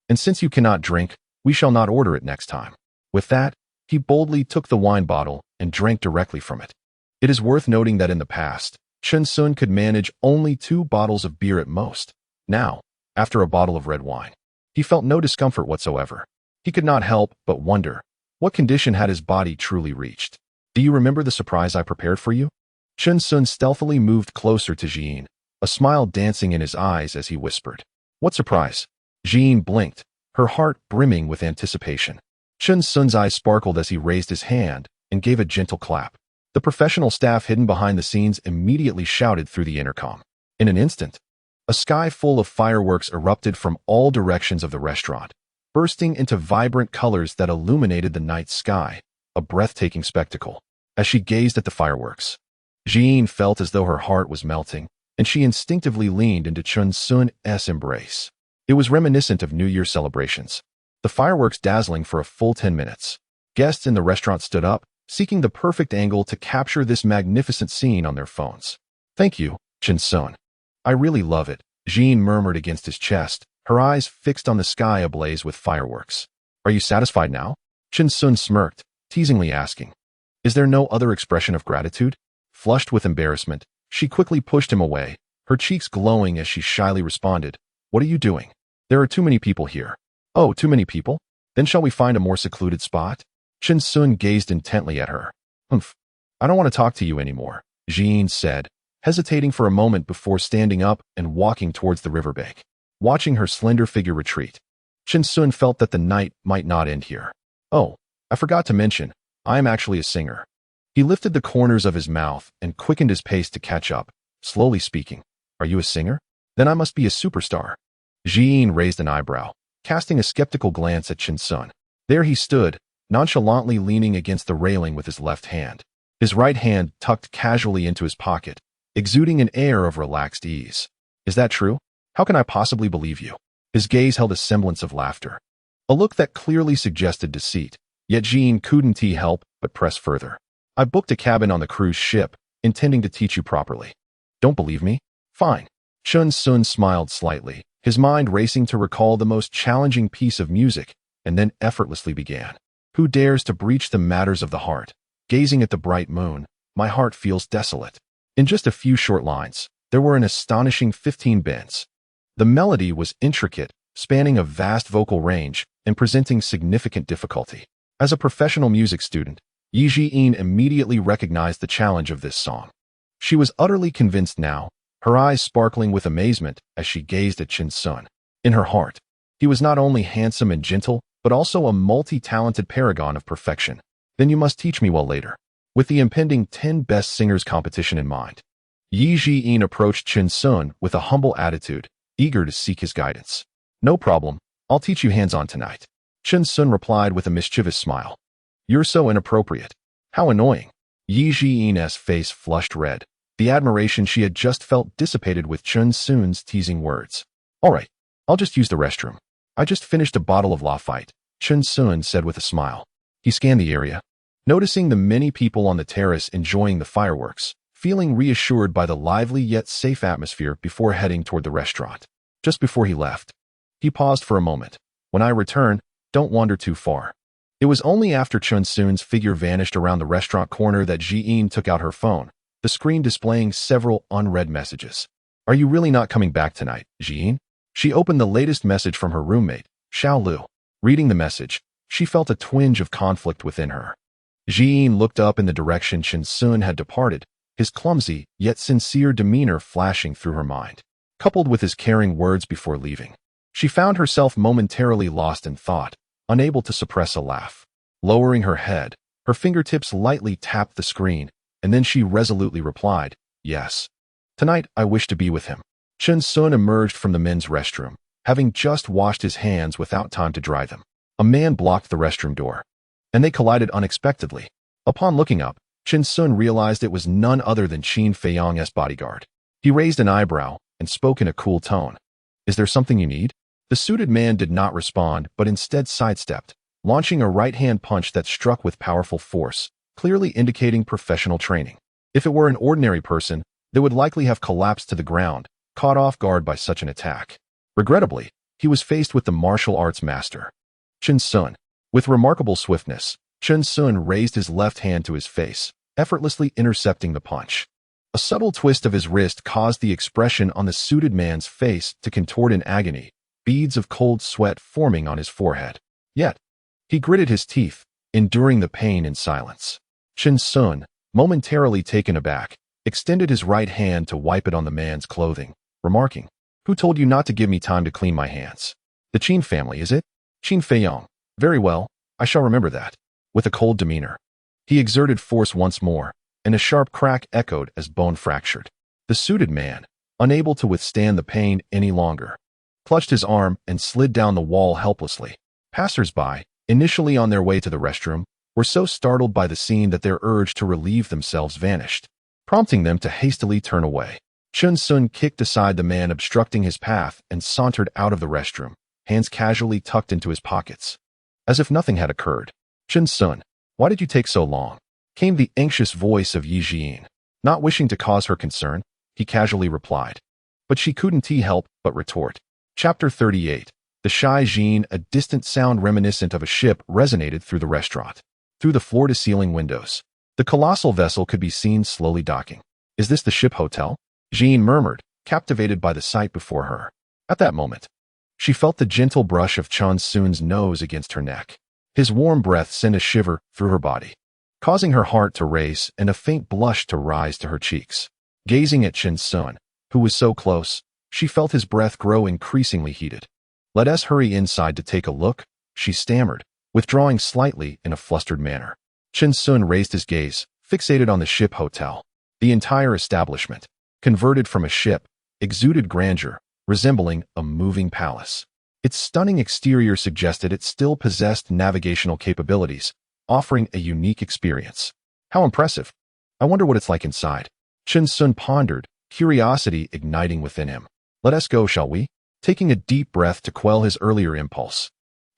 Speaker 1: And since you cannot drink, we shall not order it next time. With that, he boldly took the wine bottle and drank directly from it. It is worth noting that in the past, Chun Sun could manage only 2 bottles of beer at most. Now, after a bottle of red wine, he felt no discomfort whatsoever. He could not help but wonder, what condition had his body truly reached? Do you remember the surprise I prepared for you? Chun Sun stealthily moved closer to Jin, a smile dancing in his eyes as he whispered. What surprise? Jin blinked, her heart brimming with anticipation. Chun Sun's eyes sparkled as he raised his hand and gave a gentle clap. The professional staff hidden behind the scenes immediately shouted through the intercom. In an instant, a sky full of fireworks erupted from all directions of the restaurant, bursting into vibrant colors that illuminated the night sky, a breathtaking spectacle. As she gazed at the fireworks, Jin felt as though her heart was melting, and she instinctively leaned into Chun Sun's embrace. It was reminiscent of New Year celebrations, the fireworks dazzling for a full 10 minutes. Guests in the restaurant stood up, seeking the perfect angle to capture this magnificent scene on their phones. Thank you, Chun Sun. I really love it, Jin murmured against his chest, her eyes fixed on the sky ablaze with fireworks. Are you satisfied now? Chun Sun smirked, teasingly asking. Is there no other expression of gratitude? Flushed with embarrassment, she quickly pushed him away, her cheeks glowing as she shyly responded. What are you doing? There are too many people here. Oh, too many people? Then shall we find a more secluded spot? Chun Sun gazed intently at her. Humph. I don't want to talk to you anymore, Jin said, hesitating for a moment before standing up and walking towards the riverbank. Watching her slender figure retreat, Chun Sun felt that the night might not end here. Oh, I forgot to mention, I am actually a singer. He lifted the corners of his mouth and quickened his pace to catch up, slowly speaking. Are you a singer? Then I must be a superstar. Jin raised an eyebrow, casting a skeptical glance at Chun Sun. There he stood, nonchalantly leaning against the railing with his left hand, his right hand tucked casually into his pocket, exuding an air of relaxed ease. Is that true? How can I possibly believe you? His gaze held a semblance of laughter, a look that clearly suggested deceit, yet Jin couldn't help but press further. I booked a cabin on the cruise ship, intending to teach you properly. Don't believe me? Fine. Chun Sun smiled slightly, his mind racing to recall the most challenging piece of music, and then effortlessly began. Who dares to breach the matters of the heart? Gazing at the bright moon, my heart feels desolate. In just a few short lines, there were an astonishing 15 bends. The melody was intricate, spanning a vast vocal range and presenting significant difficulty. As a professional music student, Yi Jin immediately recognized the challenge of this song. She was utterly convinced now, her eyes sparkling with amazement as she gazed at Chun Sun. In her heart, he was not only handsome and gentle, but also a multi-talented paragon of perfection. Then you must teach me well later. With the impending 10 Best Singers competition in mind, Yi Jin approached Chun Sun with a humble attitude, eager to seek his guidance. No problem, I'll teach you hands-on tonight. Chun Sun replied with a mischievous smile. You're so inappropriate. How annoying. Yi Jin's face flushed red. The admiration she had just felt dissipated with Chun Sun's teasing words. All right, I'll just use the restroom. I just finished a bottle of Lafite, Chun Sun said with a smile. He scanned the area, noticing the many people on the terrace enjoying the fireworks, feeling reassured by the lively yet safe atmosphere before heading toward the restaurant. Just before he left, He paused for a moment. When I return, don't wander too far. It was only after Chun Soon's figure vanished around the restaurant corner that Ji-in took out her phone, the screen displaying several unread messages. Are you really not coming back tonight, Ji-in? She opened the latest message from her roommate, Xiao Lu. Reading the message, she felt a twinge of conflict within her. Ji-in looked up in the direction Chun Soon had departed, his clumsy yet sincere demeanor flashing through her mind. Coupled with his caring words before leaving, she found herself momentarily lost in thought, unable to suppress a laugh. Lowering her head, her fingertips lightly tapped the screen, and then she resolutely replied, yes. Tonight, I wish to be with him. Chun Soon emerged from the men's restroom, having just washed his hands without time to dry them. A man blocked the restroom door, and they collided unexpectedly. Upon looking up, Chun Soon realized it was none other than Qin Feiyong's bodyguard. He raised an eyebrow and spoke in a cool tone. Is there something you need? The suited man did not respond, but instead sidestepped, launching a right-hand punch that struck with powerful force, clearly indicating professional training. If it were an ordinary person, they would likely have collapsed to the ground, caught off guard by such an attack. Regrettably, he was faced with the martial arts master, Chun Soon. With remarkable swiftness, Chun Soon raised his left hand to his face, effortlessly intercepting the punch. A subtle twist of his wrist caused the expression on the suited man's face to contort in agony, beads of cold sweat forming on his forehead. Yet, he gritted his teeth, enduring the pain in silence. Chun Soon, momentarily taken aback, extended his right hand to wipe it on the man's clothing, remarking, "Who told you not to give me time to clean my hands? The Qin family, is it? Qin Feiyong. Very well, I shall remember that." With a cold demeanor, he exerted force once more, and a sharp crack echoed as bone fractured. The suited man, unable to withstand the pain any longer, clutched his arm and slid down the wall helplessly. Passers-by, initially on their way to the restroom, were so startled by the scene that their urge to relieve themselves vanished, prompting them to hastily turn away. Chun Soon kicked aside the man obstructing his path and sauntered out of the restroom, hands casually tucked into his pockets. As if nothing had occurred. "Chun Soon, why did you take so long?" came the anxious voice of Yi Jian. Not wishing to cause her concern, he casually replied. But she couldn't help but retort. Chapter 38. The shy Jean, a distant sound reminiscent of a ship, resonated through the restaurant. Through the floor-to-ceiling windows, the colossal vessel could be seen slowly docking. "Is this the ship hotel?" Jean murmured, captivated by the sight before her. At that moment, she felt the gentle brush of Chun Soon's nose against her neck. His warm breath sent a shiver through her body, causing her heart to race and a faint blush to rise to her cheeks. Gazing at Chun Soon, who was so close, she felt his breath grow increasingly heated. "Let us hurry inside to take a look," she stammered, withdrawing slightly in a flustered manner. Chun Soon raised his gaze, fixated on the ship hotel. The entire establishment, converted from a ship, exuded grandeur, resembling a moving palace. Its stunning exterior suggested it still possessed navigational capabilities, offering a unique experience. How impressive! I wonder what it's like inside. Chun Soon pondered, curiosity igniting within him. "Let us go, shall we?" Taking a deep breath to quell his earlier impulse,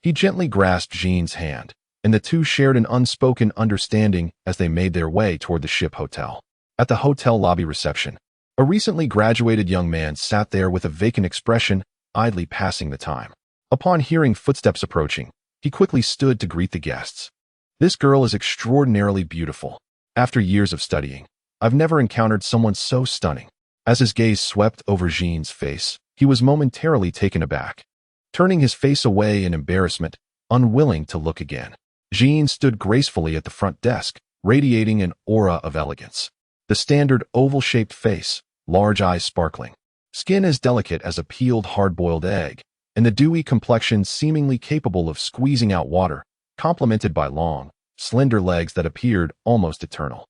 Speaker 1: he gently grasped Jean's hand, and the two shared an unspoken understanding as they made their way toward the ship hotel. At the hotel lobby reception, a recently graduated young man sat there with a vacant expression, idly passing the time. Upon hearing footsteps approaching, he quickly stood to greet the guests. "This girl is extraordinarily beautiful. After years of studying, I've never encountered someone so stunning." As his gaze swept over Jean's face, he was momentarily taken aback, turning his face away in embarrassment, unwilling to look again. Jean stood gracefully at the front desk, radiating an aura of elegance. The standard oval-shaped face, large eyes sparkling, skin as delicate as a peeled hard-boiled egg, and the dewy complexion seemingly capable of squeezing out water, complemented by long, slender legs that appeared almost eternal.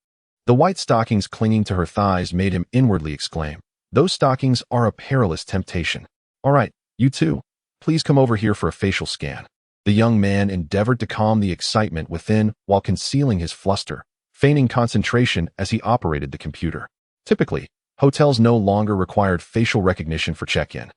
Speaker 1: The white stockings clinging to her thighs made him inwardly exclaim, "Those stockings are a perilous temptation." "All right, you two, please come over here for a facial scan." The young man endeavored to calm the excitement within while concealing his fluster, feigning concentration as he operated the computer. Typically, hotels no longer required facial recognition for check-in.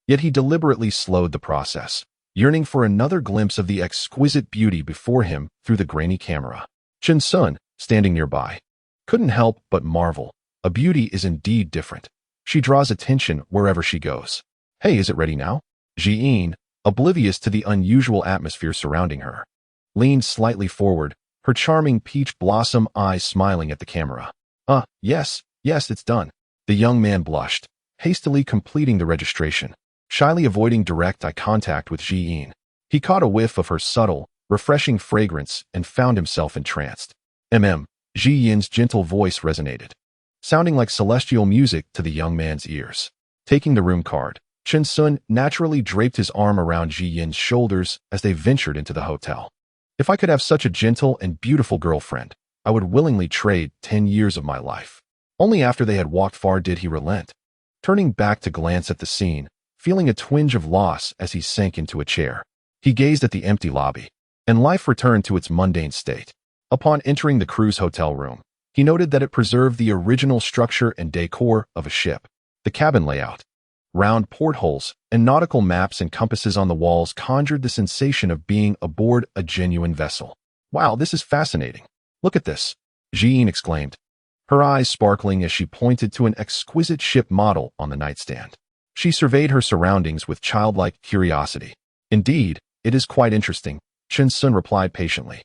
Speaker 1: Yet he deliberately slowed the process, yearning for another glimpse of the exquisite beauty before him through the grainy camera. Chun Soon, standing nearby, couldn't help but marvel. A beauty is indeed different. She draws attention wherever she goes. "Hey, is it ready now?" Ji-in, oblivious to the unusual atmosphere surrounding her. Leaned slightly forward, her charming peach blossom eyes smiling at the camera. Yes, it's done. The young man blushed, hastily completing the registration, shyly avoiding direct eye contact with Ji-in. He caught a whiff of her subtle, refreshing fragrance and found himself entranced. Ji-in's gentle voice resonated, sounding like celestial music to the young man's ears. Taking the room card, Chen-sun naturally draped his arm around Ji-in's shoulders as they ventured into the hotel. If I could have such a gentle and beautiful girlfriend, I would willingly trade 10 years of my life. Only after they had walked far did he relent. Turning back to glance at the scene, feeling a twinge of loss as he sank into a chair, he gazed at the empty lobby, and life returned to its mundane state. Upon entering the cruise hotel room, he noted that it preserved the original structure and decor of a ship. The cabin layout, round portholes, and nautical maps and compasses on the walls conjured the sensation of being aboard a genuine vessel. Wow, this is fascinating. Look at this, Ji-in exclaimed, her eyes sparkling as she pointed to an exquisite ship model on the nightstand. She surveyed her surroundings with childlike curiosity. Indeed, it is quite interesting, Chen-sun replied patiently.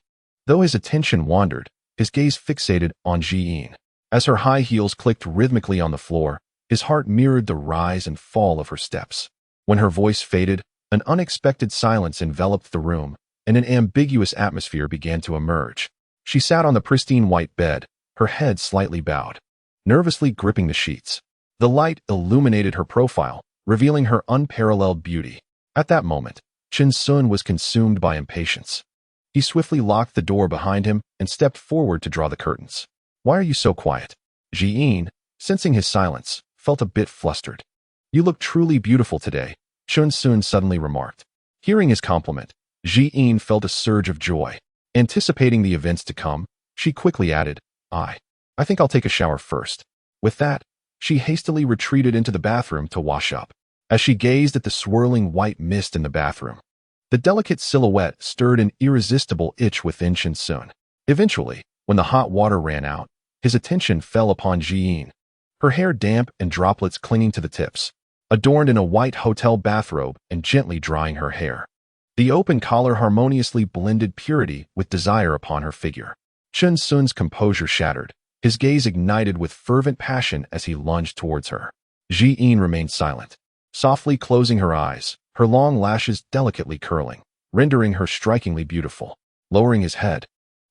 Speaker 1: Though his attention wandered, his gaze fixated on Ji-in. As her high heels clicked rhythmically on the floor, his heart mirrored the rise and fall of her steps. When her voice faded, an unexpected silence enveloped the room, and an ambiguous atmosphere began to emerge. She sat on the pristine white bed, her head slightly bowed, nervously gripping the sheets. The light illuminated her profile, revealing her unparalleled beauty. At that moment, Chen-sun was consumed by impatience. He swiftly locked the door behind him and stepped forward to draw the curtains. Why are you so quiet? Ji-in, sensing his silence, felt a bit flustered. You look truly beautiful today, Chen-sun suddenly remarked. Hearing his compliment, Ji-in felt a surge of joy. Anticipating the events to come, she quickly added, I think I'll take a shower first. With that, she hastily retreated into the bathroom to wash up. As she gazed at the swirling white mist in the bathroom, the delicate silhouette stirred an irresistible itch within Chen-sun. Eventually, when the hot water ran out, his attention fell upon Ji-in, her hair damp and droplets clinging to the tips, adorned in a white hotel bathrobe and gently drying her hair. The open collar harmoniously blended purity with desire upon her figure. Chen-sun's composure shattered, his gaze ignited with fervent passion as he lunged towards her. Ji-in remained silent, softly closing her eyes, her long lashes delicately curling, rendering her strikingly beautiful. Lowering his head,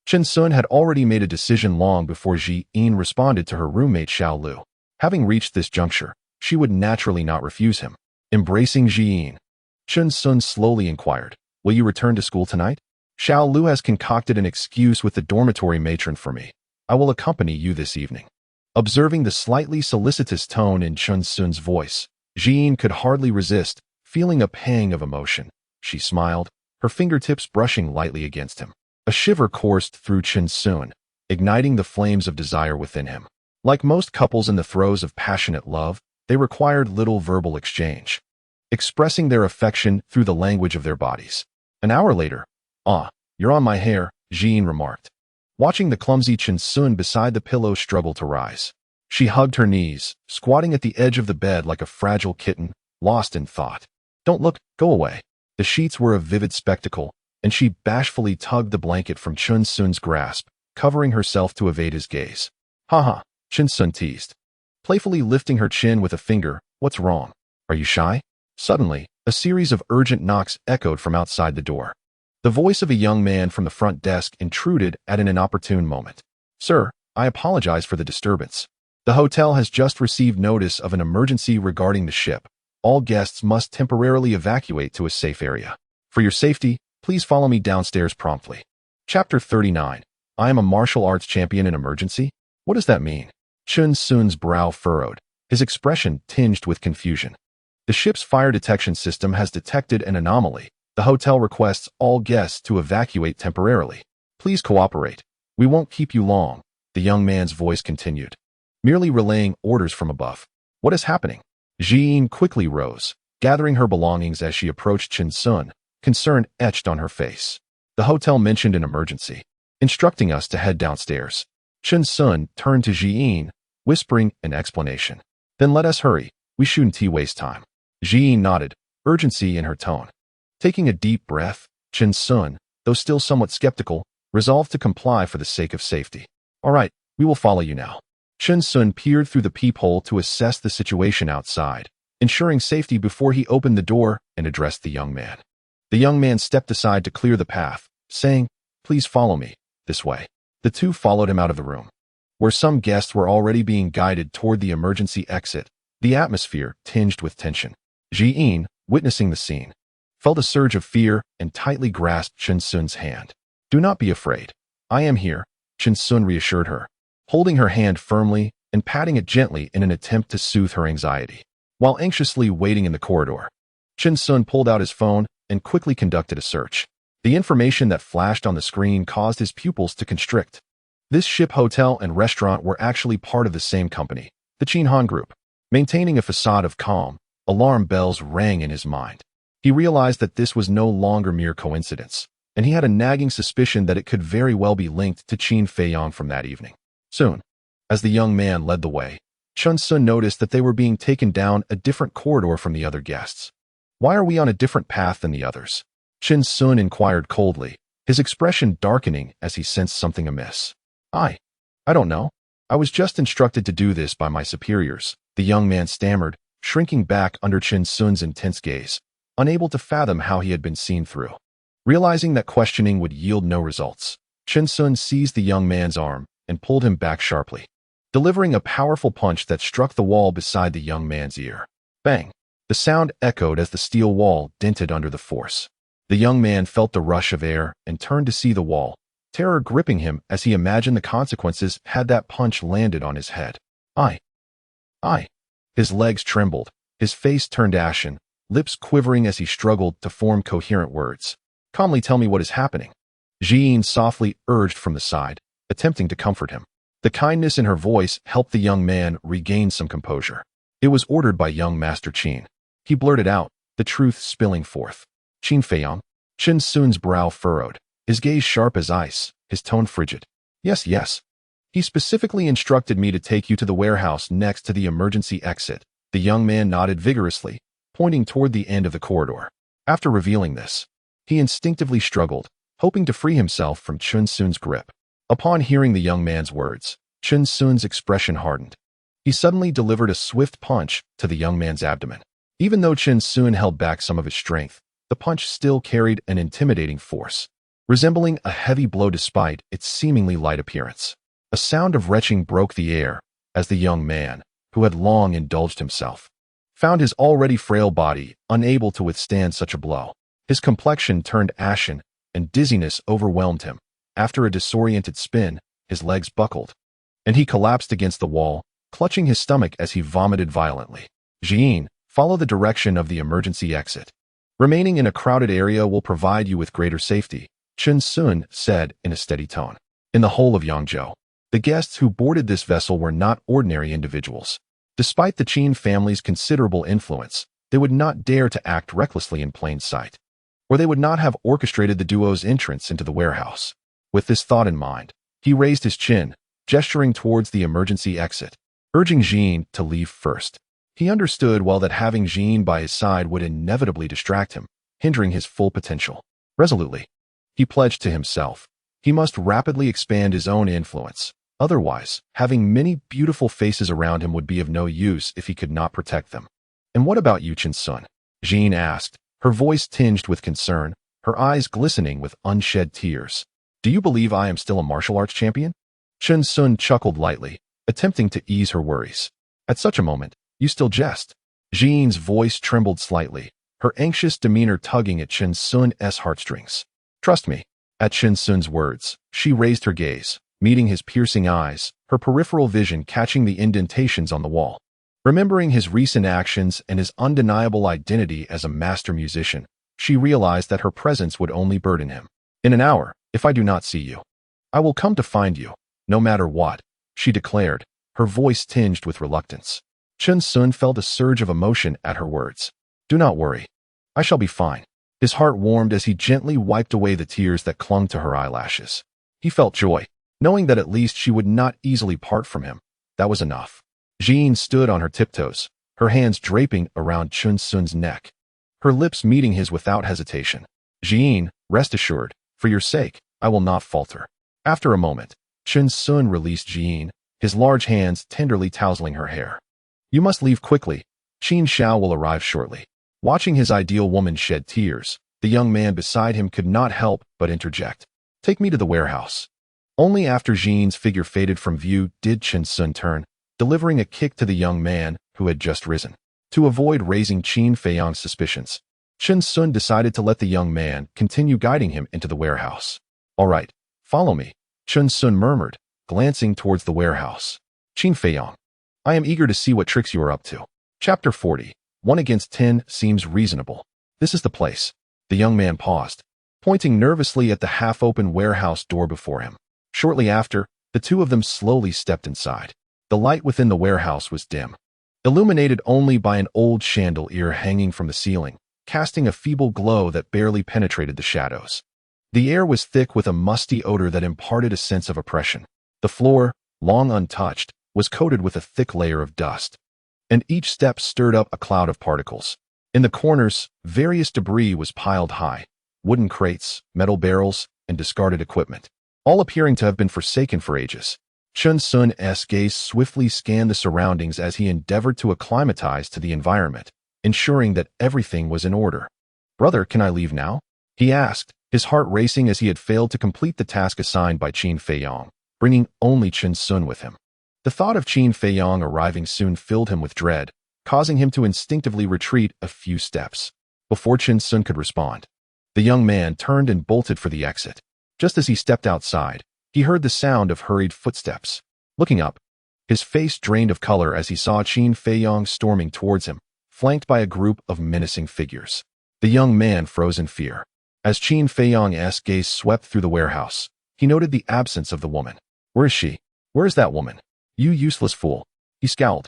Speaker 1: Chen-sun had already made a decision long before Ji-in responded to her roommate Xiao Lu. Having reached this juncture, she would naturally not refuse him. Embracing Ji-in, Chen-sun slowly inquired, will you return to school tonight? Xiao Lu has concocted an excuse with the dormitory matron for me. I will accompany you this evening. Observing the slightly solicitous tone in Chen-sun's voice, Ji-in could hardly resist, feeling a pang of emotion. She smiled, her fingertips brushing lightly against him. A shiver coursed through Chen-sun, igniting the flames of desire within him. Like most couples in the throes of passionate love, they required little verbal exchange, expressing their affection through the language of their bodies. An hour later, you're on my hair, Ji-in remarked, watching the clumsy Chen-sun beside the pillow struggle to rise. She hugged her knees, squatting at the edge of the bed like a fragile kitten, lost in thought. Don't look, go away. The sheets were a vivid spectacle, and she bashfully tugged the blanket from Chen-sun's grasp, covering herself to evade his gaze. Chen-sun teased, playfully lifting her chin with a finger. What's wrong? Are you shy? Suddenly, a series of urgent knocks echoed from outside the door. The voice of a young man from the front desk intruded at an inopportune moment. Sir, I apologize for the disturbance. The hotel has just received notice of an emergency regarding the ship. All guests must temporarily evacuate to a safe area. For your safety, please follow me downstairs promptly. Chapter 39. I am a martial arts champion in emergency? What does that mean? Chen-sun's brow furrowed, his expression tinged with confusion. The ship's fire detection system has detected an anomaly. The hotel requests all guests to evacuate temporarily. Please cooperate. We won't keep you long, the young man's voice continued, merely relaying orders from above. What is happening? Ji-in quickly rose, gathering her belongings as she approached Chen-sun, concern etched on her face. The hotel mentioned an emergency, instructing us to head downstairs. Chen-sun turned to Ji-in, whispering an explanation. Then let us hurry, we shouldn't waste time. Ji-in nodded, urgency in her tone. Taking a deep breath, Chen Sun, though still somewhat skeptical, resolved to comply for the sake of safety. All right, we will follow you now. Chen Sun peered through the peephole to assess the situation outside, ensuring safety before he opened the door and addressed the young man. The young man stepped aside to clear the path, saying, "Please follow me, this way." The two followed him out of the room. Where some guests were already being guided toward the emergency exit, the atmosphere tinged with tension. Ji-in, witnessing the scene, felt a surge of fear and tightly grasped Chen Sun's hand. "Do not be afraid. I am here," Chen Sun reassured her, holding her hand firmly and patting it gently in an attempt to soothe her anxiety. While anxiously waiting in the corridor, Chen Sun pulled out his phone and quickly conducted a search. The information that flashed on the screen caused his pupils to constrict. This ship hotel and restaurant were actually part of the same company, the Get100 Group. Maintaining a facade of calm, alarm bells rang in his mind. He realized that this was no longer mere coincidence, and he had a nagging suspicion that it could very well be linked to Qin Feiyong from that evening. Soon, as the young man led the way, Chen Sun noticed that they were being taken down a different corridor from the other guests. "Why are we on a different path than the others?" Chen Sun inquired coldly, his expression darkening as he sensed something amiss. I don't know. I was just instructed to do this by my superiors," the young man stammered, shrinking back under Chen Sun's intense gaze, unable to fathom how he had been seen through. Realizing that questioning would yield no results, Chen Sun seized the young man's arm and pulled him back sharply, delivering a powerful punch that struck the wall beside the young man's ear. Bang! The sound echoed as the steel wall dented under the force. The young man felt the rush of air and turned to see the wall, terror gripping him as he imagined the consequences had that punch landed on his head. I. His legs trembled, his face turned ashen, lips quivering as he struggled to form coherent words. "Calmly tell me what is happening," Ji-in softly urged from the side, attempting to comfort him. The kindness in her voice helped the young man regain some composure. "It was ordered by young Master Qin," he blurted out, the truth spilling forth. "Qin Feiyong?" Chen Sun's brow furrowed, his gaze sharp as ice, his tone frigid. Yes. He specifically instructed me to take you to the warehouse next to the emergency exit." The young man nodded vigorously, pointing toward the end of the corridor. After revealing this, he instinctively struggled, hoping to free himself from Chen Sun's grip. Upon hearing the young man's words, Chen Sun's expression hardened. He suddenly delivered a swift punch to the young man's abdomen. Even though Chen Sun held back some of his strength, the punch still carried an intimidating force, resembling a heavy blow despite its seemingly light appearance. A sound of retching broke the air as the young man, who had long indulged himself, found his already frail body unable to withstand such a blow. His complexion turned ashen, and dizziness overwhelmed him. After a disoriented spin, his legs buckled, and he collapsed against the wall, clutching his stomach as he vomited violently. "Ji-in, follow the direction of the emergency exit. Remaining in a crowded area will provide you with greater safety," Chen Sun said in a steady tone. In the whole of Yangzhou, the guests who boarded this vessel were not ordinary individuals. Despite the Qin family's considerable influence, they would not dare to act recklessly in plain sight, or they would not have orchestrated the duo's entrance into the warehouse. With this thought in mind, he raised his chin, gesturing towards the emergency exit, urging Jean to leave first. He understood well that having Jean by his side would inevitably distract him, hindering his full potential. Resolutely, he pledged to himself, he must rapidly expand his own influence. Otherwise, having many beautiful faces around him would be of no use if he could not protect them. "And what about you, Chen Sun?" Jean asked, her voice tinged with concern, her eyes glistening with unshed tears. "Do you believe I am still a martial arts champion?" Chen Sun chuckled lightly, attempting to ease her worries. "At such a moment, you still jest." Jean's voice trembled slightly, her anxious demeanor tugging at Chen Sun's heartstrings. "Trust me." At Chen Sun's words, she raised her gaze, meeting his piercing eyes, her peripheral vision catching the indentations on the wall. Remembering his recent actions and his undeniable identity as a master musician, she realized that her presence would only burden him. "In an hour, if I do not see you, I will come to find you, no matter what," she declared, her voice tinged with reluctance. Chen Sun felt a surge of emotion at her words. "Do not worry. I shall be fine." His heart warmed as he gently wiped away the tears that clung to her eyelashes. He felt joy, knowing that at least she would not easily part from him. That was enough. Jean stood on her tiptoes, her hands draping around Chen Sun's neck, her lips meeting his without hesitation. Jean, rest assured, for your sake, I will not falter. After a moment, Chen Sun released Jean, his large hands tenderly tousling her hair. You must leave quickly. Qin Xiao will arrive shortly. Watching his ideal woman shed tears, the young man beside him could not help but interject. Take me to the warehouse. Only after Jean's figure faded from view did Chen Sun turn, delivering a kick to the young man who had just risen. To avoid raising Qin Feiyang's suspicions, Chen Sun decided to let the young man continue guiding him into the warehouse. All right, follow me, Chen Sun murmured, glancing towards the warehouse. Qin Feiyang, I am eager to see what tricks you are up to. Chapter 40. 1 against 10 seems reasonable. This is the place. The young man paused, pointing nervously at the half-open warehouse door before him. Shortly after, the two of them slowly stepped inside. The light within the warehouse was dim, illuminated only by an old chandelier hanging from the ceiling, casting a feeble glow that barely penetrated the shadows. The air was thick with a musty odor that imparted a sense of oppression. The floor, long untouched, was coated with a thick layer of dust, and each step stirred up a cloud of particles. In the corners, various debris was piled high, wooden crates, metal barrels, and discarded equipment, all appearing to have been forsaken for ages. Chen Sun's gaze swiftly scanned the surroundings as he endeavored to acclimatize to the environment, ensuring that everything was in order. Brother, can I leave now? He asked, his heart racing as he had failed to complete the task assigned by Qin Feiyang, bringing only Chen Sun with him. The thought of Qin Feiyang arriving soon filled him with dread, causing him to instinctively retreat a few steps. Before Chen Sun could respond, the young man turned and bolted for the exit. Just as he stepped outside, he heard the sound of hurried footsteps. Looking up, his face drained of color as he saw Qin Feiyang storming towards him, flanked by a group of menacing figures. The young man froze in fear. As Qin Feiyang's gaze swept through the warehouse, he noted the absence of the woman. Where is she? Where is that woman? You useless fool. He scowled,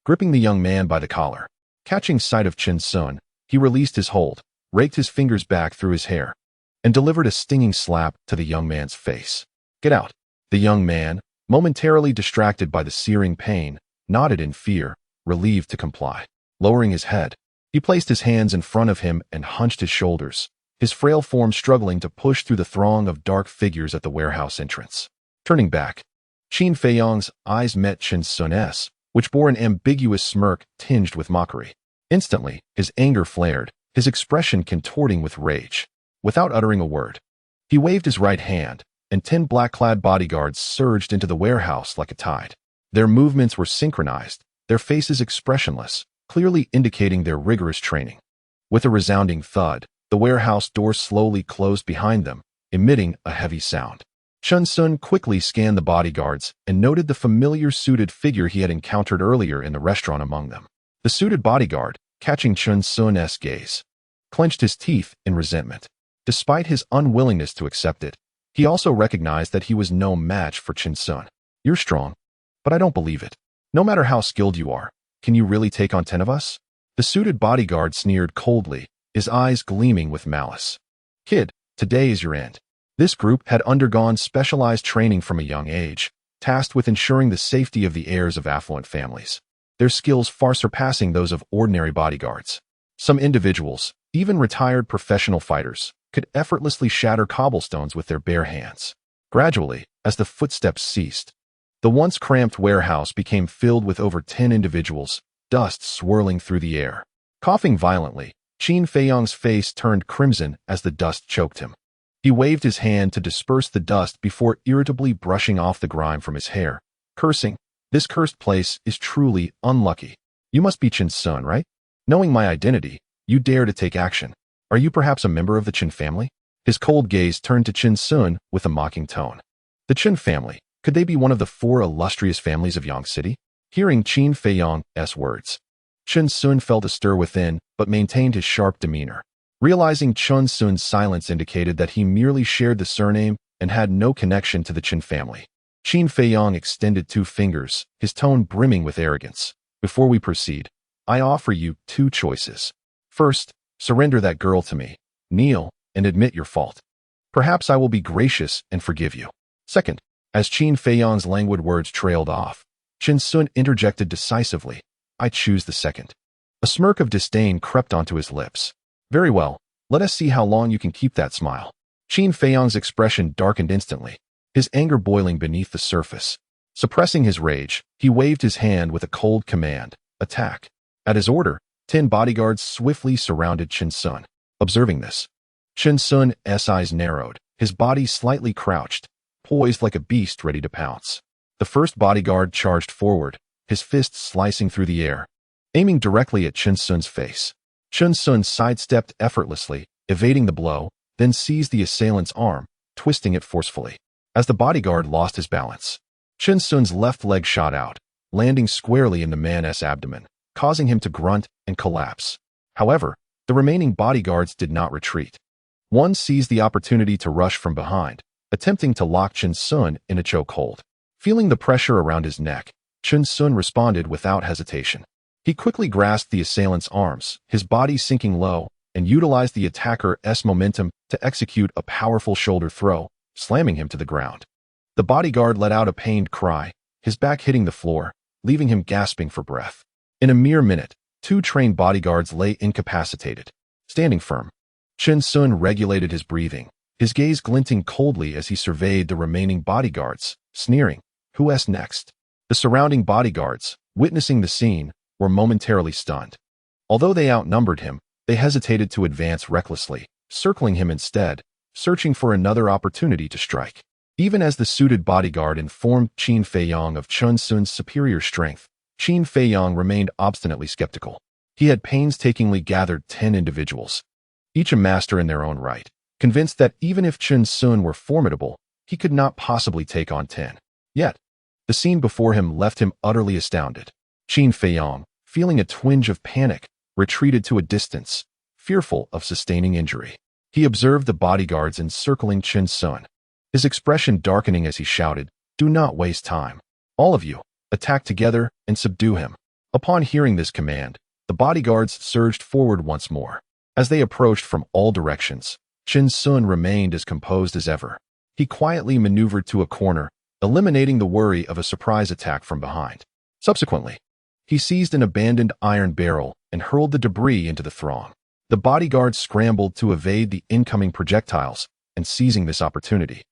Speaker 1: gripping the young man by the collar. Catching sight of Chen Sun, he released his hold, raked his fingers back through his hair, and delivered a stinging slap to the young man's face. Get out. The young man, momentarily distracted by the searing pain, nodded in fear, relieved to comply. Lowering his head, he placed his hands in front of him and hunched his shoulders, his frail form struggling to push through the throng of dark figures at the warehouse entrance. Turning back, Qin Feiyang's eyes met Chen Sun's, which bore an ambiguous smirk tinged with mockery. Instantly, his anger flared, his expression contorting with rage. Without uttering a word, he waved his right hand, and 10 black-clad bodyguards surged into the warehouse like a tide. Their movements were synchronized, their faces expressionless, clearly indicating their rigorous training. With a resounding thud, the warehouse door slowly closed behind them, emitting a heavy sound. Chen Sun quickly scanned the bodyguards and noted the familiar suited figure he had encountered earlier in the restaurant among them. The suited bodyguard, catching Chen Sun's gaze, clenched his teeth in resentment. Despite his unwillingness to accept it, he also recognized that he was no match for Chen Sun. You're strong, but I don't believe it. No matter how skilled you are, can you really take on 10 of us? The suited bodyguard sneered coldly, his eyes gleaming with malice. Kid, today is your end. This group had undergone specialized training from a young age, tasked with ensuring the safety of the heirs of affluent families, their skills far surpassing those of ordinary bodyguards. Some individuals, even retired professional fighters, could effortlessly shatter cobblestones with their bare hands. Gradually, as the footsteps ceased, the once cramped warehouse became filled with over 10 individuals, dust swirling through the air. Coughing violently, Qin Feiyang's face turned crimson as the dust choked him. He waved his hand to disperse the dust before irritably brushing off the grime from his hair, cursing, "This cursed place is truly unlucky. You must be Chen Sun, right? Knowing my identity, you dare to take action. Are you perhaps a member of the Chen family?" His cold gaze turned to Chen Sun with a mocking tone. The Chen family, could they be one of the 4 illustrious families of Yang City? Hearing Qin Feiyang's words, Chen Sun felt a stir within, but maintained his sharp demeanor. Realizing Chen Sun's silence indicated that he merely shared the surname and had no connection to the Chen family, Qin Feiyang extended 2 fingers, his tone brimming with arrogance. Before we proceed, I offer you 2 choices. First, surrender that girl to me, kneel, and admit your fault. Perhaps I will be gracious and forgive you. Second, as Qin Feiyang's languid words trailed off, Chen Sun interjected decisively, I choose the second. A smirk of disdain crept onto his lips. Very well. Let us see how long you can keep that smile. Qin Feiyang's expression darkened instantly, his anger boiling beneath the surface. Suppressing his rage, he waved his hand with a cold command, attack. At his order, 10 bodyguards swiftly surrounded Chen Sun. Observing this, Chen Sun's eyes narrowed, his body slightly crouched, poised like a beast ready to pounce. The first bodyguard charged forward, his fists slicing through the air, aiming directly at Chen Sun's face. Chen Sun sidestepped effortlessly, evading the blow, then seized the assailant's arm, twisting it forcefully. As the bodyguard lost his balance, Chen Sun's left leg shot out, landing squarely in the man's abdomen, causing him to grunt and collapse. However, the remaining bodyguards did not retreat. One seized the opportunity to rush from behind, attempting to lock Chen Sun in a chokehold. Feeling the pressure around his neck, Chen Sun responded without hesitation. He quickly grasped the assailant's arms, his body sinking low, and utilized the attacker's momentum to execute a powerful shoulder throw, slamming him to the ground. The bodyguard let out a pained cry, his back hitting the floor, leaving him gasping for breath. In a mere minute, 2 trained bodyguards lay incapacitated. Standing firm, Chen Sun regulated his breathing, his gaze glinting coldly as he surveyed the remaining bodyguards, sneering, "Who's next?" The surrounding bodyguards, witnessing the scene, were momentarily stunned. Although they outnumbered him, they hesitated to advance recklessly, circling him instead, searching for another opportunity to strike. Even as the suited bodyguard informed Qin Feiyang of Chen Sun's superior strength, Qin Feiyang remained obstinately skeptical. He had painstakingly gathered 10 individuals, each a master in their own right, convinced that even if Chen Sun were formidable, he could not possibly take on 10. Yet, the scene before him left him utterly astounded. Qin Feiyang, feeling a twinge of panic, retreated to a distance, fearful of sustaining injury. He observed the bodyguards encircling Chen Sun, his expression darkening as he shouted, "Do not waste time. All of you, attack together and subdue him." Upon hearing this command, the bodyguards surged forward once more. As they approached from all directions, Chen Sun remained as composed as ever. He quietly maneuvered to a corner, eliminating the worry of a surprise attack from behind. Subsequently, he seized an abandoned iron barrel and hurled the debris into the throng. The bodyguards scrambled to evade the incoming projectiles, and seizing this opportunity,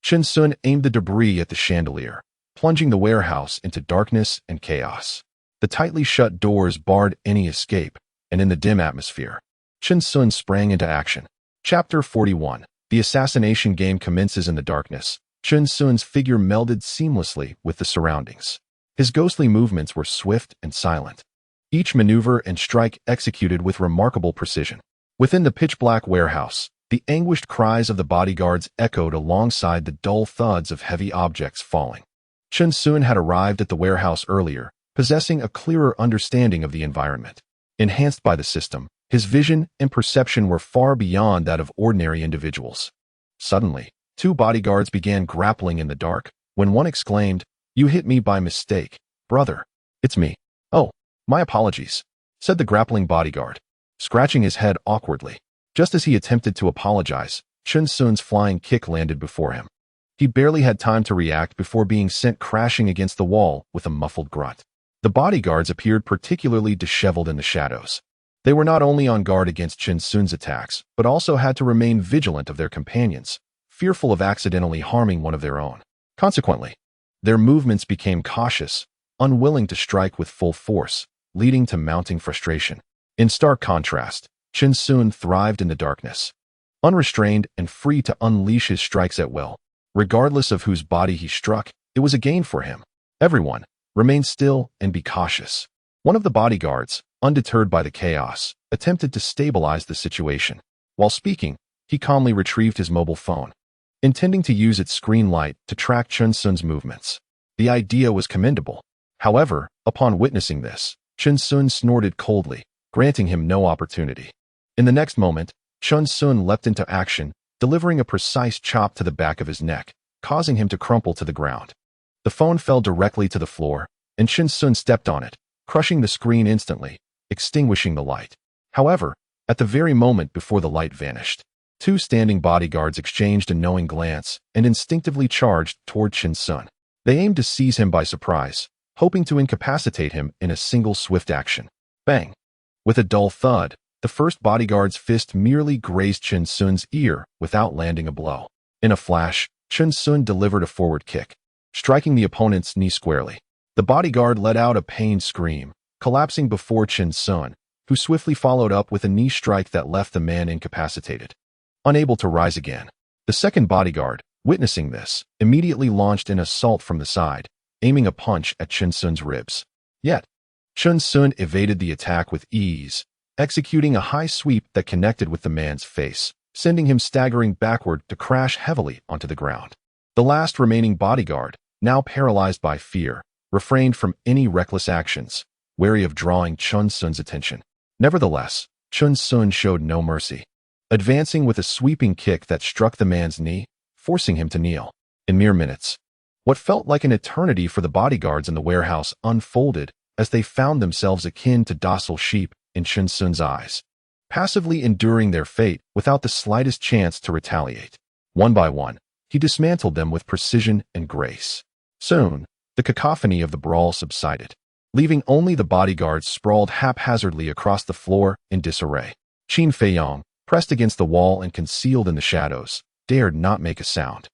Speaker 1: Chen Sun aimed the debris at the chandelier, plunging the warehouse into darkness and chaos. The tightly shut doors barred any escape, and in the dim atmosphere, Chen Sun sprang into action. Chapter 41. The assassination game commences in the darkness. Chen Sun's figure melded seamlessly with the surroundings. His ghostly movements were swift and silent, each maneuver and strike executed with remarkable precision. Within the pitch-black warehouse, the anguished cries of the bodyguards echoed alongside the dull thuds of heavy objects falling. Chen Sun had arrived at the warehouse earlier, possessing a clearer understanding of the environment. Enhanced by the system, his vision and perception were far beyond that of ordinary individuals. Suddenly, 2 bodyguards began grappling in the dark, when one exclaimed, "You hit me by mistake, brother." "It's me." "Oh, my apologies," said the grappling bodyguard, scratching his head awkwardly. Just as he attempted to apologize, Chen Sun's flying kick landed before him. He barely had time to react before being sent crashing against the wall with a muffled grunt. The bodyguards appeared particularly disheveled in the shadows. They were not only on guard against Chen Sun's attacks, but also had to remain vigilant of their companions, fearful of accidentally harming one of their own. Consequently, their movements became cautious, unwilling to strike with full force, leading to mounting frustration. In stark contrast, Chen Sun thrived in the darkness, unrestrained and free to unleash his strikes at will. Regardless of whose body he struck, it was a gain for him. "Everyone, remain still and be cautious." One of the bodyguards, undeterred by the chaos, attempted to stabilize the situation. While speaking, he calmly retrieved his mobile phone, intending to use its screen light to track Chen Sun's movements. The idea was commendable. However, upon witnessing this, Chen Sun snorted coldly, granting him no opportunity. In the next moment, Chen Sun leapt into action, delivering a precise chop to the back of his neck, causing him to crumple to the ground. The phone fell directly to the floor, and Chen Sun stepped on it, crushing the screen instantly, extinguishing the light. However, at the very moment before the light vanished, 2 standing bodyguards exchanged a knowing glance and instinctively charged toward Chen Sun. They aimed to seize him by surprise, hoping to incapacitate him in a single swift action. Bang! With a dull thud, The first bodyguard's fist merely grazed Chen Sun's ear without landing a blow. In a flash, Chen Sun delivered a forward kick, striking the opponent's knee squarely. The bodyguard let out a pained scream, collapsing before Chen Sun, who swiftly followed up with a knee strike that left the man incapacitated, unable to rise again. The second bodyguard, witnessing this, immediately launched an assault from the side, aiming a punch at Chen Sun's ribs. Yet, Chen Sun evaded the attack with ease, executing a high sweep that connected with the man's face, sending him staggering backward to crash heavily onto the ground. The last remaining bodyguard, now paralyzed by fear, refrained from any reckless actions, wary of drawing Chen Sun's attention. Nevertheless, Chen Sun showed no mercy, advancing with a sweeping kick that struck the man's knee, forcing him to kneel. In mere minutes, what felt like an eternity for the bodyguards in the warehouse unfolded as they found themselves akin to docile sheep in Chen Sun's eyes, passively enduring their fate without the slightest chance to retaliate. One by one, he dismantled them with precision and grace. Soon, the cacophony of the brawl subsided, leaving only the bodyguards sprawled haphazardly across the floor in disarray. Qin Feiyong, pressed against the wall and concealed in the shadows, dared not make a sound.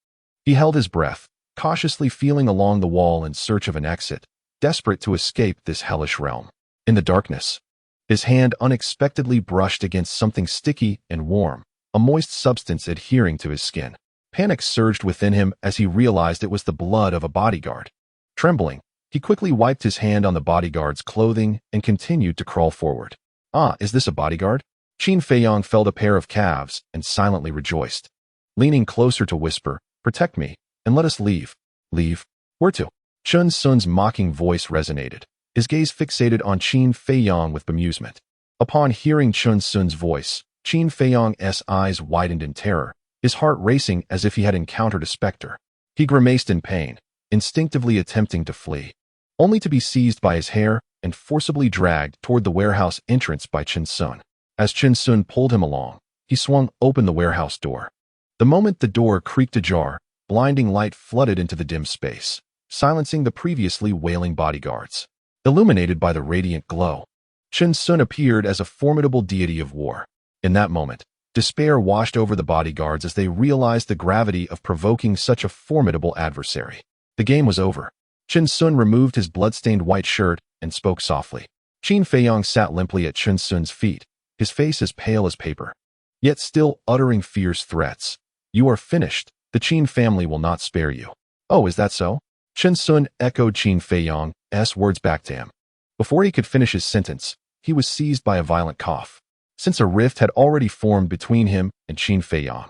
Speaker 1: He held his breath, cautiously feeling along the wall in search of an exit, desperate to escape this hellish realm. In the darkness, his hand unexpectedly brushed against something sticky and warm, a moist substance adhering to his skin. Panic surged within him as he realized it was the blood of a bodyguard. Trembling, he quickly wiped his hand on the bodyguard's clothing and continued to crawl forward. Ah, is this a bodyguard? Qin Feiyong felt a pair of calves and silently rejoiced, leaning closer to whisper, "Protect me, and let us leave." Leave? Where to? Chen Sun's mocking voice resonated, his gaze fixated on Qin Feiyong with bemusement. Upon hearing Chen Sun's voice, Qin Feiyong's eyes widened in terror, his heart racing as if he had encountered a specter. He grimaced in pain, instinctively attempting to flee, only to be seized by his hair and forcibly dragged toward the warehouse entrance by Chen Sun. As Chen Sun pulled him along, he swung open the warehouse door. The moment the door creaked ajar, blinding light flooded into the dim space, silencing the previously wailing bodyguards. Illuminated by the radiant glow, Chen Sun appeared as a formidable deity of war. In that moment, despair washed over the bodyguards as they realized the gravity of provoking such a formidable adversary. The game was over. Chen Sun removed his blood-stained white shirt and spoke softly. Qin Feiyong sat limply at Chen Sun's feet, his face as pale as paper, yet still uttering fierce threats. "You are finished. The Qin family will not spare you." "Oh, is that so?" Chen Sun echoed Qin Feiyong's words back to him. Before he could finish his sentence, he was seized by a violent cough. Since a rift had already formed between him and Qin Feiyong,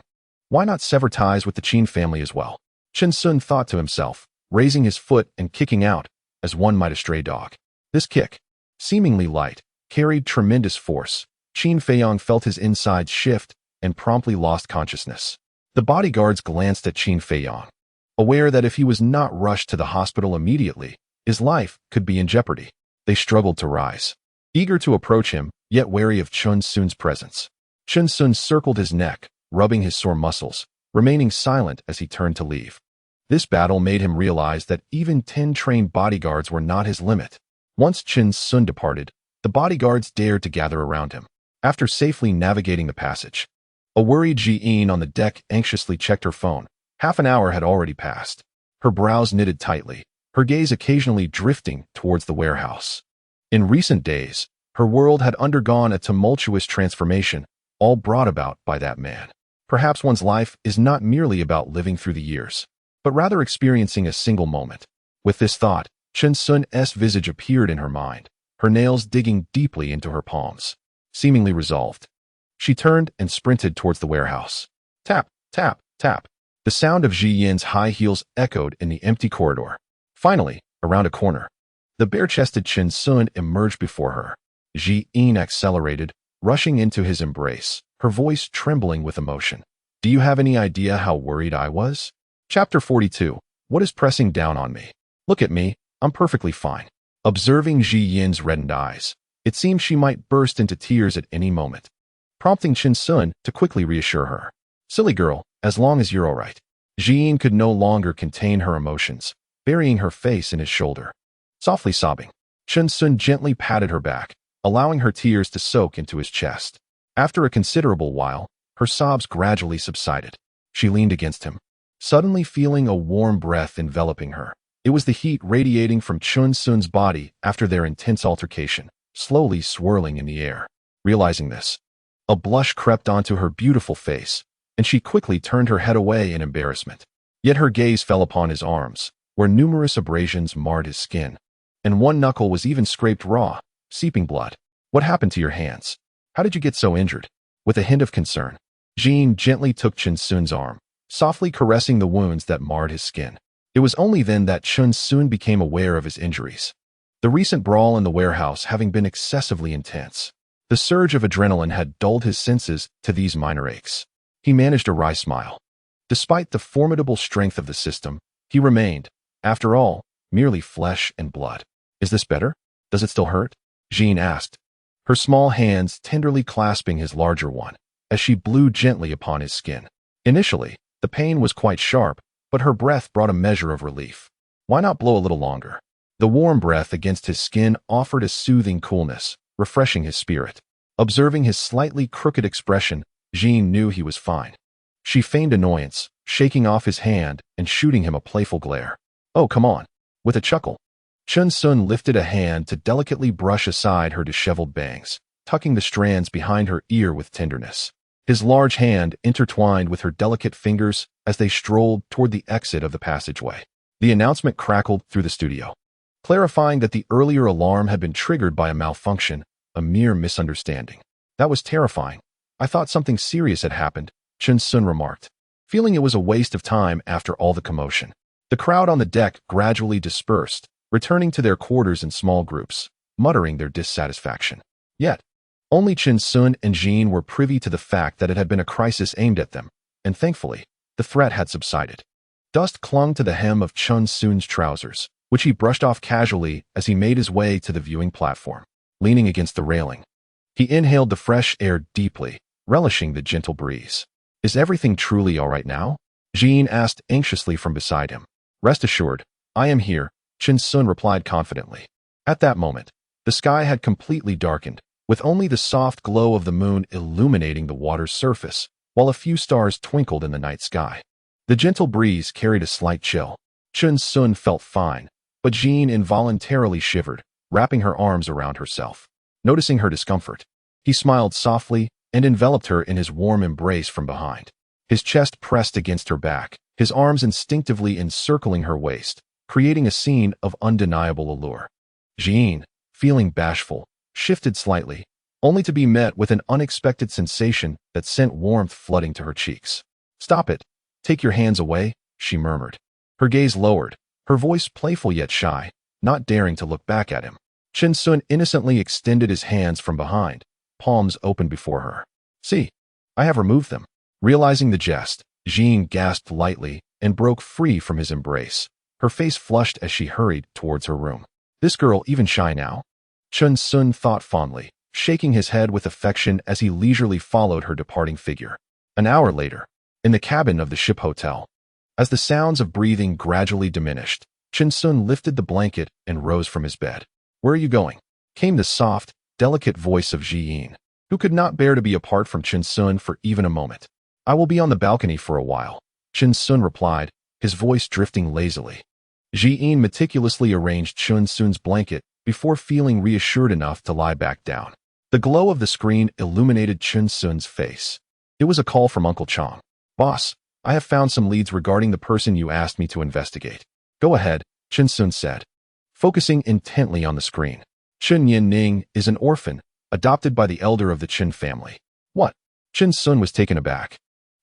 Speaker 1: why not sever ties with the Qin family as well? Chen Sun thought to himself, raising his foot and kicking out, as one might a stray dog. This kick, seemingly light, carried tremendous force. Qin Feiyong felt his insides shift and promptly lost consciousness. The bodyguards glanced at Qin Feiyong, aware that if he was not rushed to the hospital immediately, his life could be in jeopardy. They struggled to rise, eager to approach him, yet wary of Chen Sun's presence. Chen Sun circled his neck, rubbing his sore muscles, remaining silent as he turned to leave. This battle made him realize that even 10 trained bodyguards were not his limit. Once Chen Sun departed, the bodyguards dared to gather around him. After safely navigating the passage, a worried Ji-in on the deck anxiously checked her phone. Half an hour had already passed. Her brows knitted tightly, her gaze occasionally drifting towards the warehouse. In recent days, her world had undergone a tumultuous transformation, all brought about by that man. Perhaps one's life is not merely about living through the years, but rather experiencing a single moment. With this thought, Chen Sun's visage appeared in her mind, her nails digging deeply into her palms. Seemingly resolved, she turned and sprinted towards the warehouse. Tap, tap, tap. The sound of Ji Yin's high heels echoed in the empty corridor. Finally, around a corner, the bare-chested Chen Sun emerged before her. Ji Yin accelerated, rushing into his embrace, her voice trembling with emotion. "Do you have any idea how worried I was?" Chapter 42. What is pressing down on me? Look at me, I'm perfectly fine. Observing Ji Yin's reddened eyes, it seemed she might burst into tears at any moment, prompting Chen Sun to quickly reassure her. "Silly girl, as long as you're all right." Ji Yin could no longer contain her emotions, burying her face in his shoulder. Softly sobbing, Chen Sun gently patted her back, allowing her tears to soak into his chest. After a considerable while, her sobs gradually subsided. She leaned against him, suddenly feeling a warm breath enveloping her. It was the heat radiating from Chun Sun's body after their intense altercation, slowly swirling in the air. Realizing this, a blush crept onto her beautiful face, and she quickly turned her head away in embarrassment. Yet her gaze fell upon his arms, where numerous abrasions marred his skin, and one knuckle was even scraped raw, seeping blood. What happened to your hands? How did you get so injured? With a hint of concern, Jean gently took Chun Sun's arm, softly caressing the wounds that marred his skin. It was only then that Chun Sun became aware of his injuries, the recent brawl in the warehouse having been excessively intense. The surge of adrenaline had dulled his senses to these minor aches. He managed a wry smile. Despite the formidable strength of the system, he remained, after all, merely flesh and blood. Is this better? Does it still hurt? Jean asked, her small hands tenderly clasping his larger one, as she blew gently upon his skin. Initially, the pain was quite sharp, but her breath brought a measure of relief. Why not blow a little longer? The warm breath against his skin offered a soothing coolness, refreshing his spirit. Observing his slightly crooked expression, Jean knew he was fine. She feigned annoyance, shaking off his hand and shooting him a playful glare. Oh, come on. With a chuckle, Chun Sun lifted a hand to delicately brush aside her disheveled bangs, tucking the strands behind her ear with tenderness. His large hand intertwined with her delicate fingers as they strolled toward the exit of the passageway. The announcement crackled through the studio, clarifying that the earlier alarm had been triggered by a malfunction, a mere misunderstanding. That was terrifying. I thought something serious had happened, Chun Sun remarked, feeling it was a waste of time after all the commotion. The crowd on the deck gradually dispersed, returning to their quarters in small groups, muttering their dissatisfaction. Yet, only Chun Sun and Jean were privy to the fact that it had been a crisis aimed at them, and thankfully, the threat had subsided. Dust clung to the hem of Chun Sun's trousers, which he brushed off casually as he made his way to the viewing platform. Leaning against the railing, he inhaled the fresh air deeply, relishing the gentle breeze. Is everything truly all right now? Jean asked anxiously from beside him. Rest assured, I am here, Chun Sun replied confidently. At that moment, the sky had completely darkened, with only the soft glow of the moon illuminating the water's surface, while a few stars twinkled in the night sky. The gentle breeze carried a slight chill. Chun Sun felt fine, but Jean involuntarily shivered, wrapping her arms around herself. Noticing her discomfort, he smiled softly and enveloped her in his warm embrace from behind. His chest pressed against her back, his arms instinctively encircling her waist, creating a scene of undeniable allure. Jean, feeling bashful, shifted slightly, only to be met with an unexpected sensation that sent warmth flooding to her cheeks. Stop it. Take your hands away, she murmured. Her gaze lowered, her voice playful yet shy, not daring to look back at him. Chun Sun innocently extended his hands from behind, palms open before her. See, I have removed them. Realizing the jest, Jean gasped lightly and broke free from his embrace, her face flushed as she hurried towards her room. This girl even shy now? Chun Sun thought fondly, shaking his head with affection as he leisurely followed her departing figure. An hour later, in the cabin of the ship hotel, as the sounds of breathing gradually diminished, Chun Sun lifted the blanket and rose from his bed. Where are you going? Came the soft, delicate voice of Ji-in, who could not bear to be apart from Chun Sun for even a moment. I will be on the balcony for a while, Chun Sun replied, his voice drifting lazily. Ji-in meticulously arranged Chun Sun's blanket before feeling reassured enough to lie back down. The glow of the screen illuminated Chun Sun's face. It was a call from Uncle Chong. Boss, I have found some leads regarding the person you asked me to investigate. Go ahead, Chun Sun said, focusing intently on the screen. Chun Yin-ning is an orphan, adopted by the elder of the Chun family. What? Chun Sun was taken aback.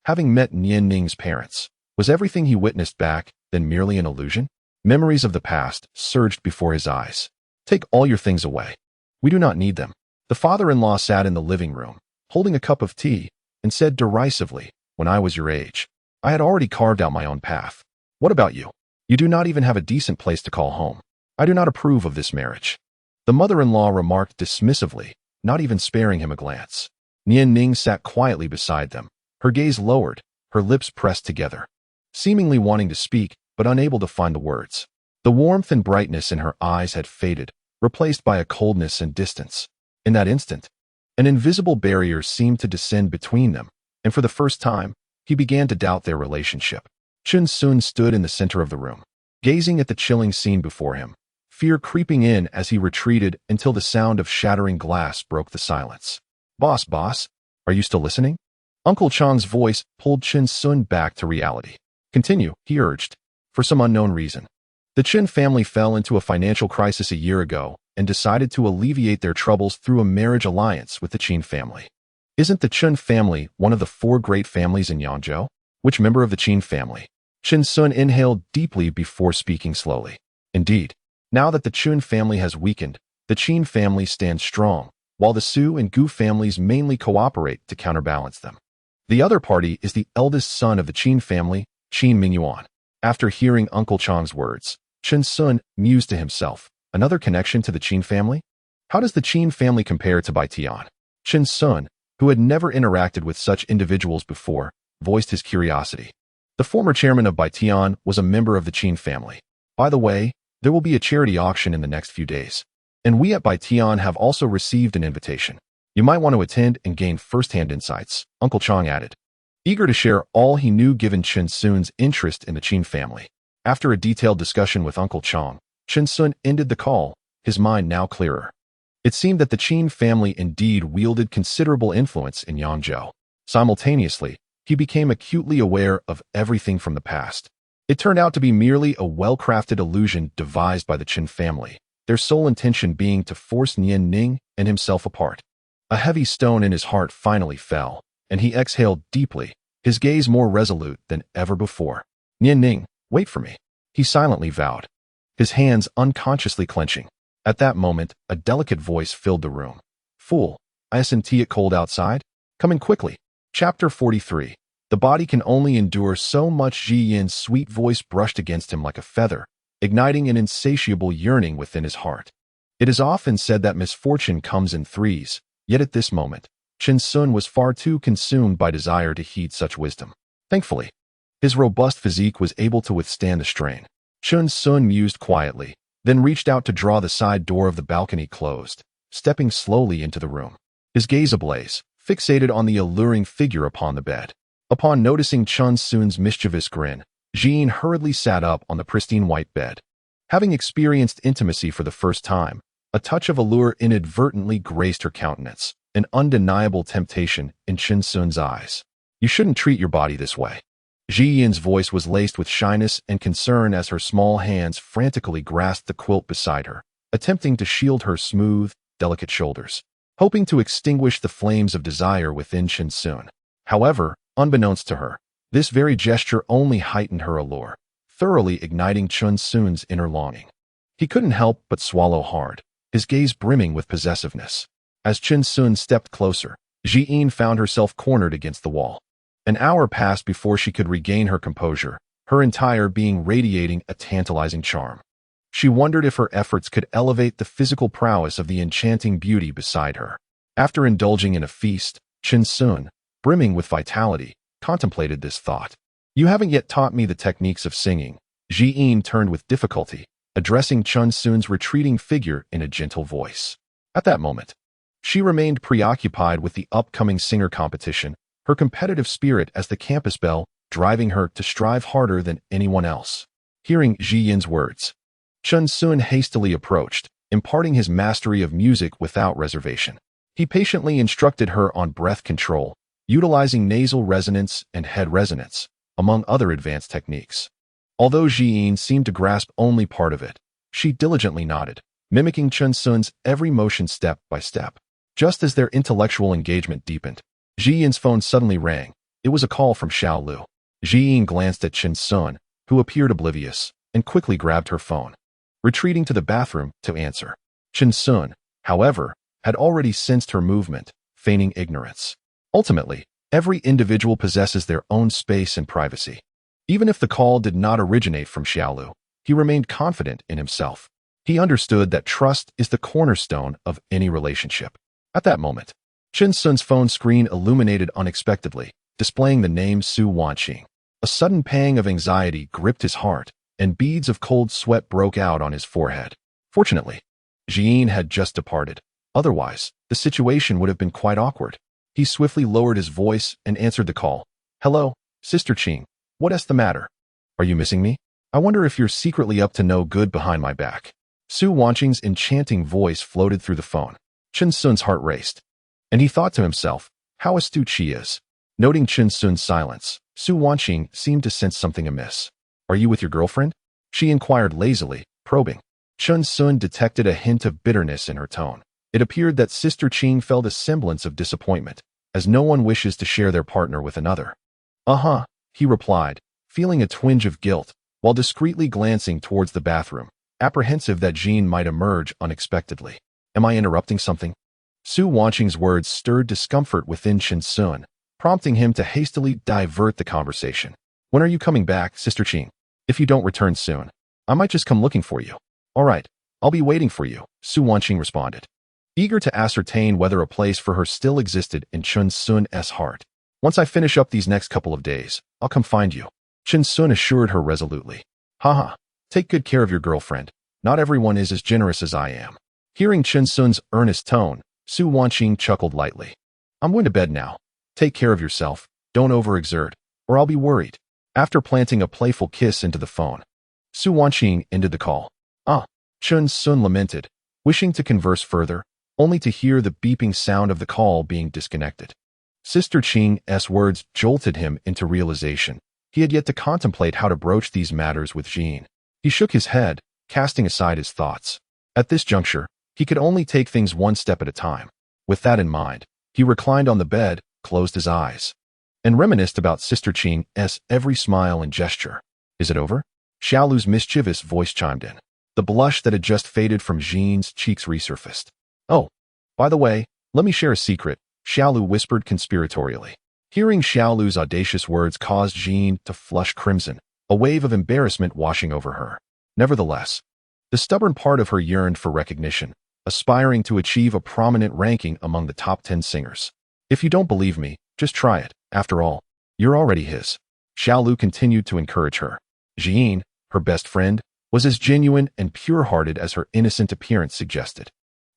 Speaker 1: Having met Yin-ning's parents, was everything he witnessed back then merely an illusion? Memories of the past surged before his eyes. Take all your things away. We do not need them. The father-in-law sat in the living room, holding a cup of tea, and said derisively, when I was your age, I had already carved out my own path. What about you? You do not even have a decent place to call home. I do not approve of this marriage. The mother-in-law remarked dismissively, not even sparing him a glance. Nian Ning sat quietly beside them, her gaze lowered, her lips pressed together, seemingly wanting to speak, but unable to find the words. The warmth and brightness in her eyes had faded, replaced by a coldness and distance. In that instant, An invisible barrier seemed to descend between them, and for the first time, he began to doubt their relationship. Chun Sun stood in the center of the room, gazing at the chilling scene before him, fear creeping in as he retreated until the sound of shattering glass broke the silence. Boss, are you still listening?" Uncle Chang's voice pulled Chun Sun back to reality. "Continue," he urged. For some unknown reason, the Chen family fell into a financial crisis a year ago and decided to alleviate their troubles through a marriage alliance with the Qin family. Isn't the Chen family one of the 4 great families in Yangzhou? Which member of the Qin family? Chun Sun inhaled deeply before speaking slowly. Indeed, now that the Chun family has weakened, the Qin family stands strong, while the Su and Gu families mainly cooperate to counterbalance them. The other party is the eldest son of the Qin family, Qin Mingyuan. After hearing Uncle Chang's words, Chun Sun mused to himself, another connection to the Qin family? How does the Qin family compare to Bai Tian? Chun Sun, who had never interacted with such individuals before, voiced his curiosity. The former chairman of Bai Tian was a member of the Qin family. By the way, there will be a charity auction in the next few days, and we at Bai Tian have also received an invitation. You might want to attend and gain first-hand insights, Uncle Chang added, eager to share all he knew given Chun Sun's interest in the Qin family. After a detailed discussion with Uncle Chang, Chun Sun ended the call, his mind now clearer. It seemed that the Qin family indeed wielded considerable influence in Yangzhou. Simultaneously, he became acutely aware of everything from the past. It turned out to be merely a well-crafted illusion devised by the Qin family, their sole intention being to force Nian Ning and himself apart. A heavy stone in his heart finally fell, and he exhaled deeply, his gaze more resolute than ever before. "Nian Ning, wait for me," he silently vowed, his hands unconsciously clenching. At that moment, a delicate voice filled the room. "Fool, isn't it cold outside? Come in quickly." Chapter 43. The body can only endure so much. Ji Yin's sweet voice brushed against him like a feather, igniting an insatiable yearning within his heart. It is often said that misfortune comes in threes, yet at this moment, Chun Sun was far too consumed by desire to heed such wisdom. Thankfully, his robust physique was able to withstand the strain. Chun Sun mused quietly, then reached out to draw the side door of the balcony closed, stepping slowly into the room. His gaze ablaze, fixated on the alluring figure upon the bed. Upon noticing Chun Sun's mischievous grin, Jean hurriedly sat up on the pristine white bed. Having experienced intimacy for the first time, a touch of allure inadvertently graced her countenance, an undeniable temptation in Chun Sun's eyes. "You shouldn't treat your body this way." Ji Yin's voice was laced with shyness and concern as her small hands frantically grasped the quilt beside her, attempting to shield her smooth, delicate shoulders, hoping to extinguish the flames of desire within Chun Sun. However, unbeknownst to her, this very gesture only heightened her allure, thoroughly igniting Chun Sun's inner longing. He couldn't help but swallow hard, his gaze brimming with possessiveness. As Chun Sun stepped closer, Ji Yin found herself cornered against the wall. An hour passed before she could regain her composure, her entire being radiating a tantalizing charm. She wondered if her efforts could elevate the physical prowess of the enchanting beauty beside her. After indulging in a feast, Chun Sun, brimming with vitality, contemplated this thought. "You haven't yet taught me the techniques of singing." Ji Yin turned with difficulty, addressing Chun Sun's retreating figure in a gentle voice. At that moment, she remained preoccupied with the upcoming singer competition, her competitive spirit as the campus belle driving her to strive harder than anyone else. Hearing Ji Yin's words, Chun Sun hastily approached, imparting his mastery of music without reservation. He patiently instructed her on breath control, utilizing nasal resonance and head resonance, among other advanced techniques. Although Ji Yin seemed to grasp only part of it, she diligently nodded, mimicking Chun Sun's every motion step by step. Just as their intellectual engagement deepened, Ji Yin's phone suddenly rang. It was a call from Xiao Lu. Ji Yin glanced at Chun Sun, who appeared oblivious, and quickly grabbed her phone, retreating to the bathroom to answer. Chun Sun, however, had already sensed her movement, feigning ignorance. Ultimately, every individual possesses their own space and privacy. Even if the call did not originate from Xiao Lu, he remained confident in himself. He understood that trust is the cornerstone of any relationship. At that moment, Chun Sun's phone screen illuminated unexpectedly, displaying the name Su Wanqing. A sudden pang of anxiety gripped his heart, and beads of cold sweat broke out on his forehead. Fortunately, Ji Yin had just departed, Otherwise, the situation would have been quite awkward. He swiftly lowered his voice and answered the call. Hello, Sister Ching. What's the matter? Are you missing me? I wonder if you're secretly up to no good behind my back. Su Wanqing's enchanting voice floated through the phone. Chen Sun's heart raced, and he thought to himself, how astute she is. Noting Chen Sun's silence, Su Wanqing seemed to sense something amiss. Are you with your girlfriend? She inquired lazily, probing. Chen Sun detected a hint of bitterness in her tone. It appeared that Sister Ching felt a semblance of disappointment, as no one wishes to share their partner with another. Uh-huh, he replied, feeling a twinge of guilt, while discreetly glancing towards the bathroom, apprehensive that Jean might emerge unexpectedly. Am I interrupting something? Su Wanqing's words stirred discomfort within Chen Sun, prompting him to hastily divert the conversation. When are you coming back, Sister Ching? If you don't return soon, I might just come looking for you. All right, I'll be waiting for you, Su Wanqing responded, eager to ascertain whether a place for her still existed in Chen Sun's heart. Once I finish up these next couple of days, I'll come find you, Chen Sun assured her resolutely. Haha, take good care of your girlfriend. Not everyone is as generous as I am. Hearing Chen Sun's earnest tone, Su Wanqing chuckled lightly. I'm going to bed now. Take care of yourself, don't overexert, or I'll be worried. After planting a playful kiss into the phone, Su Wanqing ended the call. Chen Sun lamented, wishing to converse further, only to hear the beeping sound of the call being disconnected. Sister Ching's words jolted him into realization. He had yet to contemplate how to broach these matters with Jean. He shook his head, casting aside his thoughts. At this juncture, he could only take things one step at a time. With that in mind, he reclined on the bed, closed his eyes, and reminisced about Sister Ching's every smile and gesture. Is it over? Xiaolu's mischievous voice chimed in. The blush that had just faded from Jean's cheeks resurfaced. Oh, by the way, let me share a secret, Xiaolu whispered conspiratorially. Hearing Xiaolu's audacious words caused Jean to flush crimson, a wave of embarrassment washing over her. Nevertheless, the stubborn part of her yearned for recognition, aspiring to achieve a prominent ranking among the top 10 singers. If you don't believe me, just try it. After all, you're already his. Xiaolu continued to encourage her. Jean, her best friend, was as genuine and pure-hearted as her innocent appearance suggested.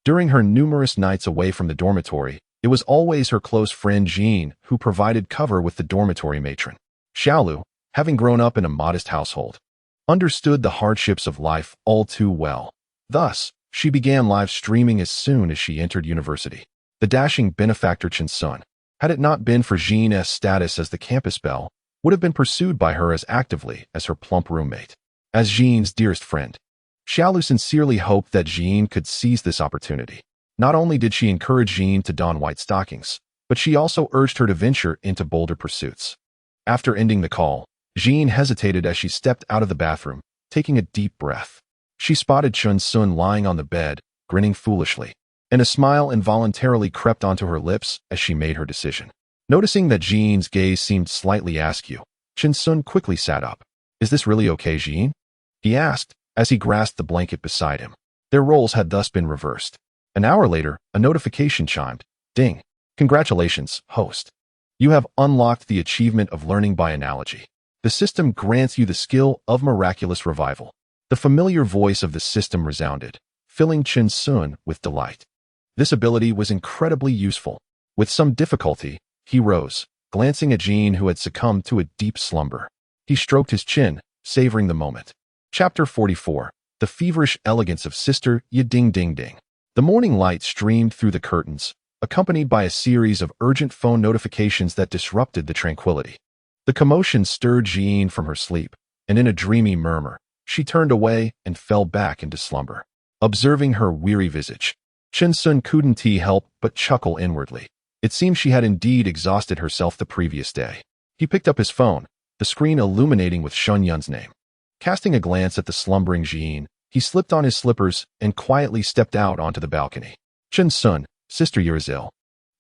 Speaker 1: During her numerous nights away from the dormitory, it was always her close friend Jean who provided cover with the dormitory matron. Xiaolu, having grown up in a modest household, understood the hardships of life all too well. Thus, she began live streaming as soon as she entered university. The dashing benefactor Chen Sun, had it not been for Jean's status as the campus belle, would have been pursued by her as actively as her plump roommate. As Jean's dearest friend, Xiaolu sincerely hoped that Jean could seize this opportunity. Not only did she encourage Jean to don white stockings, but she also urged her to venture into bolder pursuits. After ending the call, Jean hesitated as she stepped out of the bathroom, taking a deep breath. She spotted Chen Sun lying on the bed, grinning foolishly, and a smile involuntarily crept onto her lips as she made her decision. Noticing that Jean's gaze seemed slightly askew, Chen Sun quickly sat up. Is this really okay, Jean? He asked, as he grasped the blanket beside him. Their roles had thus been reversed. An hour later, a notification chimed. Ding. Congratulations, host. You have unlocked the achievement of learning by analogy. The system grants you the skill of miraculous revival. The familiar voice of the system resounded, filling Chen Sun with delight. This ability was incredibly useful. With some difficulty, he rose, glancing at Jean, who had succumbed to a deep slumber. He stroked his chin, savoring the moment. Chapter 44. The Feverish Elegance of Sister Yi Ding Ding Ding. The morning light streamed through the curtains, accompanied by a series of urgent phone notifications that disrupted the tranquility. The commotion stirred Jean from her sleep, and in a dreamy murmur, she turned away and fell back into slumber. Observing her weary visage, Chen Sun couldn't help but chuckle inwardly. It seemed she had indeed exhausted herself the previous day. He picked up his phone, the screen illuminating with Shun Yun's name. Casting a glance at the slumbering Jean, he slipped on his slippers and quietly stepped out onto the balcony. Chen Sun, Sister Yi is ill,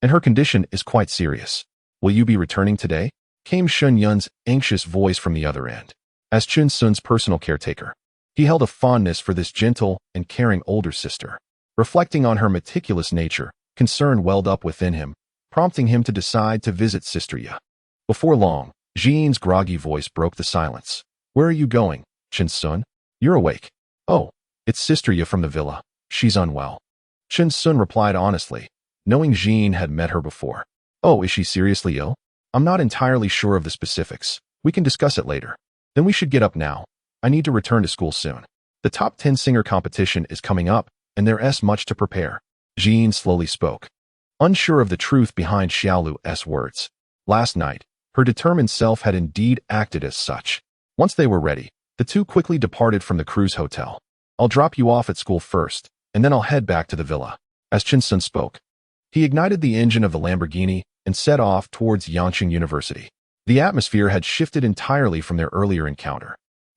Speaker 1: and her condition is quite serious. Will you be returning today? Came Shun Yun's anxious voice from the other end. As Chen Sun's personal caretaker, he held a fondness for this gentle and caring older sister. Reflecting on her meticulous nature, concern welled up within him, prompting him to decide to visit Sister Yi. Before long, Jean's groggy voice broke the silence. Where are you going, Chen Sun? You're awake. Oh, it's Sister Yi from the villa. She's unwell. Chen Sun replied honestly, knowing Jean had met her before. Oh, is she seriously ill? I'm not entirely sure of the specifics. We can discuss it later. Then we should get up now. I need to return to school soon. The top 10 singer competition is coming up, and there's much to prepare. Jean slowly spoke, unsure of the truth behind Xiaolu's words. Last night, her determined self had indeed acted as such. Once they were ready, the two quickly departed from the cruise hotel. I'll drop you off at school first, and then I'll head back to the villa. As Chen Sun spoke, he ignited the engine of the Lamborghini and set off towards Yangqing University. The atmosphere had shifted entirely from their earlier encounter.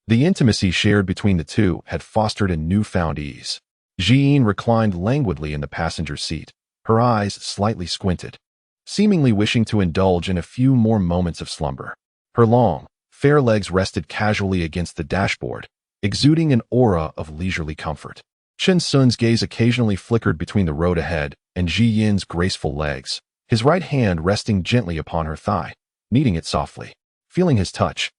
Speaker 1: The intimacy shared between the two had fostered a newfound ease. Jean reclined languidly in the passenger seat, her eyes slightly squinted, seemingly wishing to indulge in a few more moments of slumber. Her long, fair legs rested casually against the dashboard, exuding an aura of leisurely comfort. Chen Sun's gaze occasionally flickered between the road ahead and Ji Yin's graceful legs, his right hand resting gently upon her thigh, kneading it softly. Feeling his touch,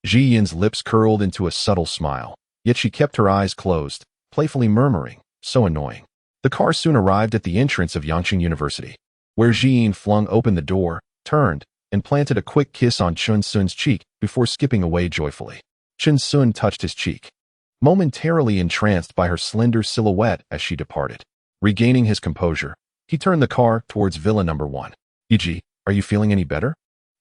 Speaker 1: Ji Yin's lips curled into a subtle smile, yet she kept her eyes closed, playfully murmuring, so annoying. The car soon arrived at the entrance of Yangqing University, where Ji Yin flung open the door, turned, and planted a quick kiss on Chen Sun's cheek before skipping away joyfully. Chen Sun touched his cheek, momentarily entranced by her slender silhouette as she departed. Regaining his composure, he turned the car towards Villa Number 1. Yi, are you feeling any better?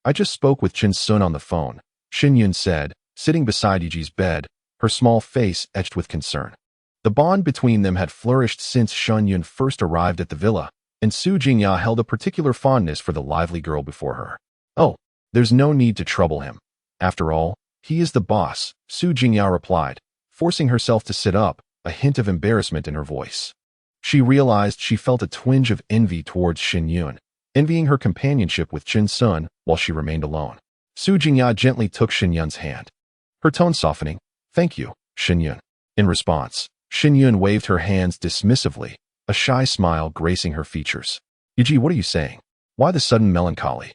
Speaker 1: I just spoke with Chen Sun on the phone, Xin Yun said, sitting beside Yiji's bed, her small face etched with concern. The bond between them had flourished since Shen Yun first arrived at the villa, and Su Jingya held a particular fondness for the lively girl before her. Oh, there's no need to trouble him. After all, he is the boss, Su Jingya replied, forcing herself to sit up, a hint of embarrassment in her voice. She realized she felt a twinge of envy towards Xin Yun, envying her companionship with Chen Sun while she remained alone. Su Jingya gently took Xin Yun's hand, her tone softening. Thank you, Xin Yun. In response, Xin Yun waved her hands dismissively, a shy smile gracing her features. Yi, what are you saying? Why the sudden melancholy?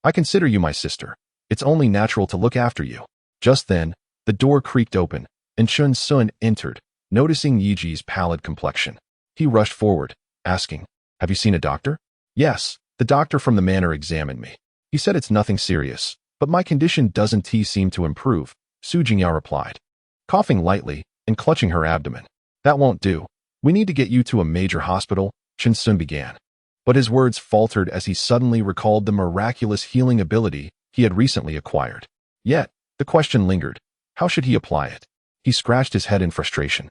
Speaker 1: I consider you my sister. It's only natural to look after you. Just then, the door creaked open, and Chen Sun entered, noticing Yiji's pallid complexion. He rushed forward, asking, have you seen a doctor? Yes, the doctor from the manor examined me. He said it's nothing serious, but my condition doesn't seem to improve, Su Jingya replied, coughing lightly and clutching her abdomen. That won't do. We need to get you to a major hospital, Chen Sun began. But his words faltered as he suddenly recalled the miraculous healing ability he had recently acquired. Yet, the question lingered. How should he apply it? He scratched his head in frustration.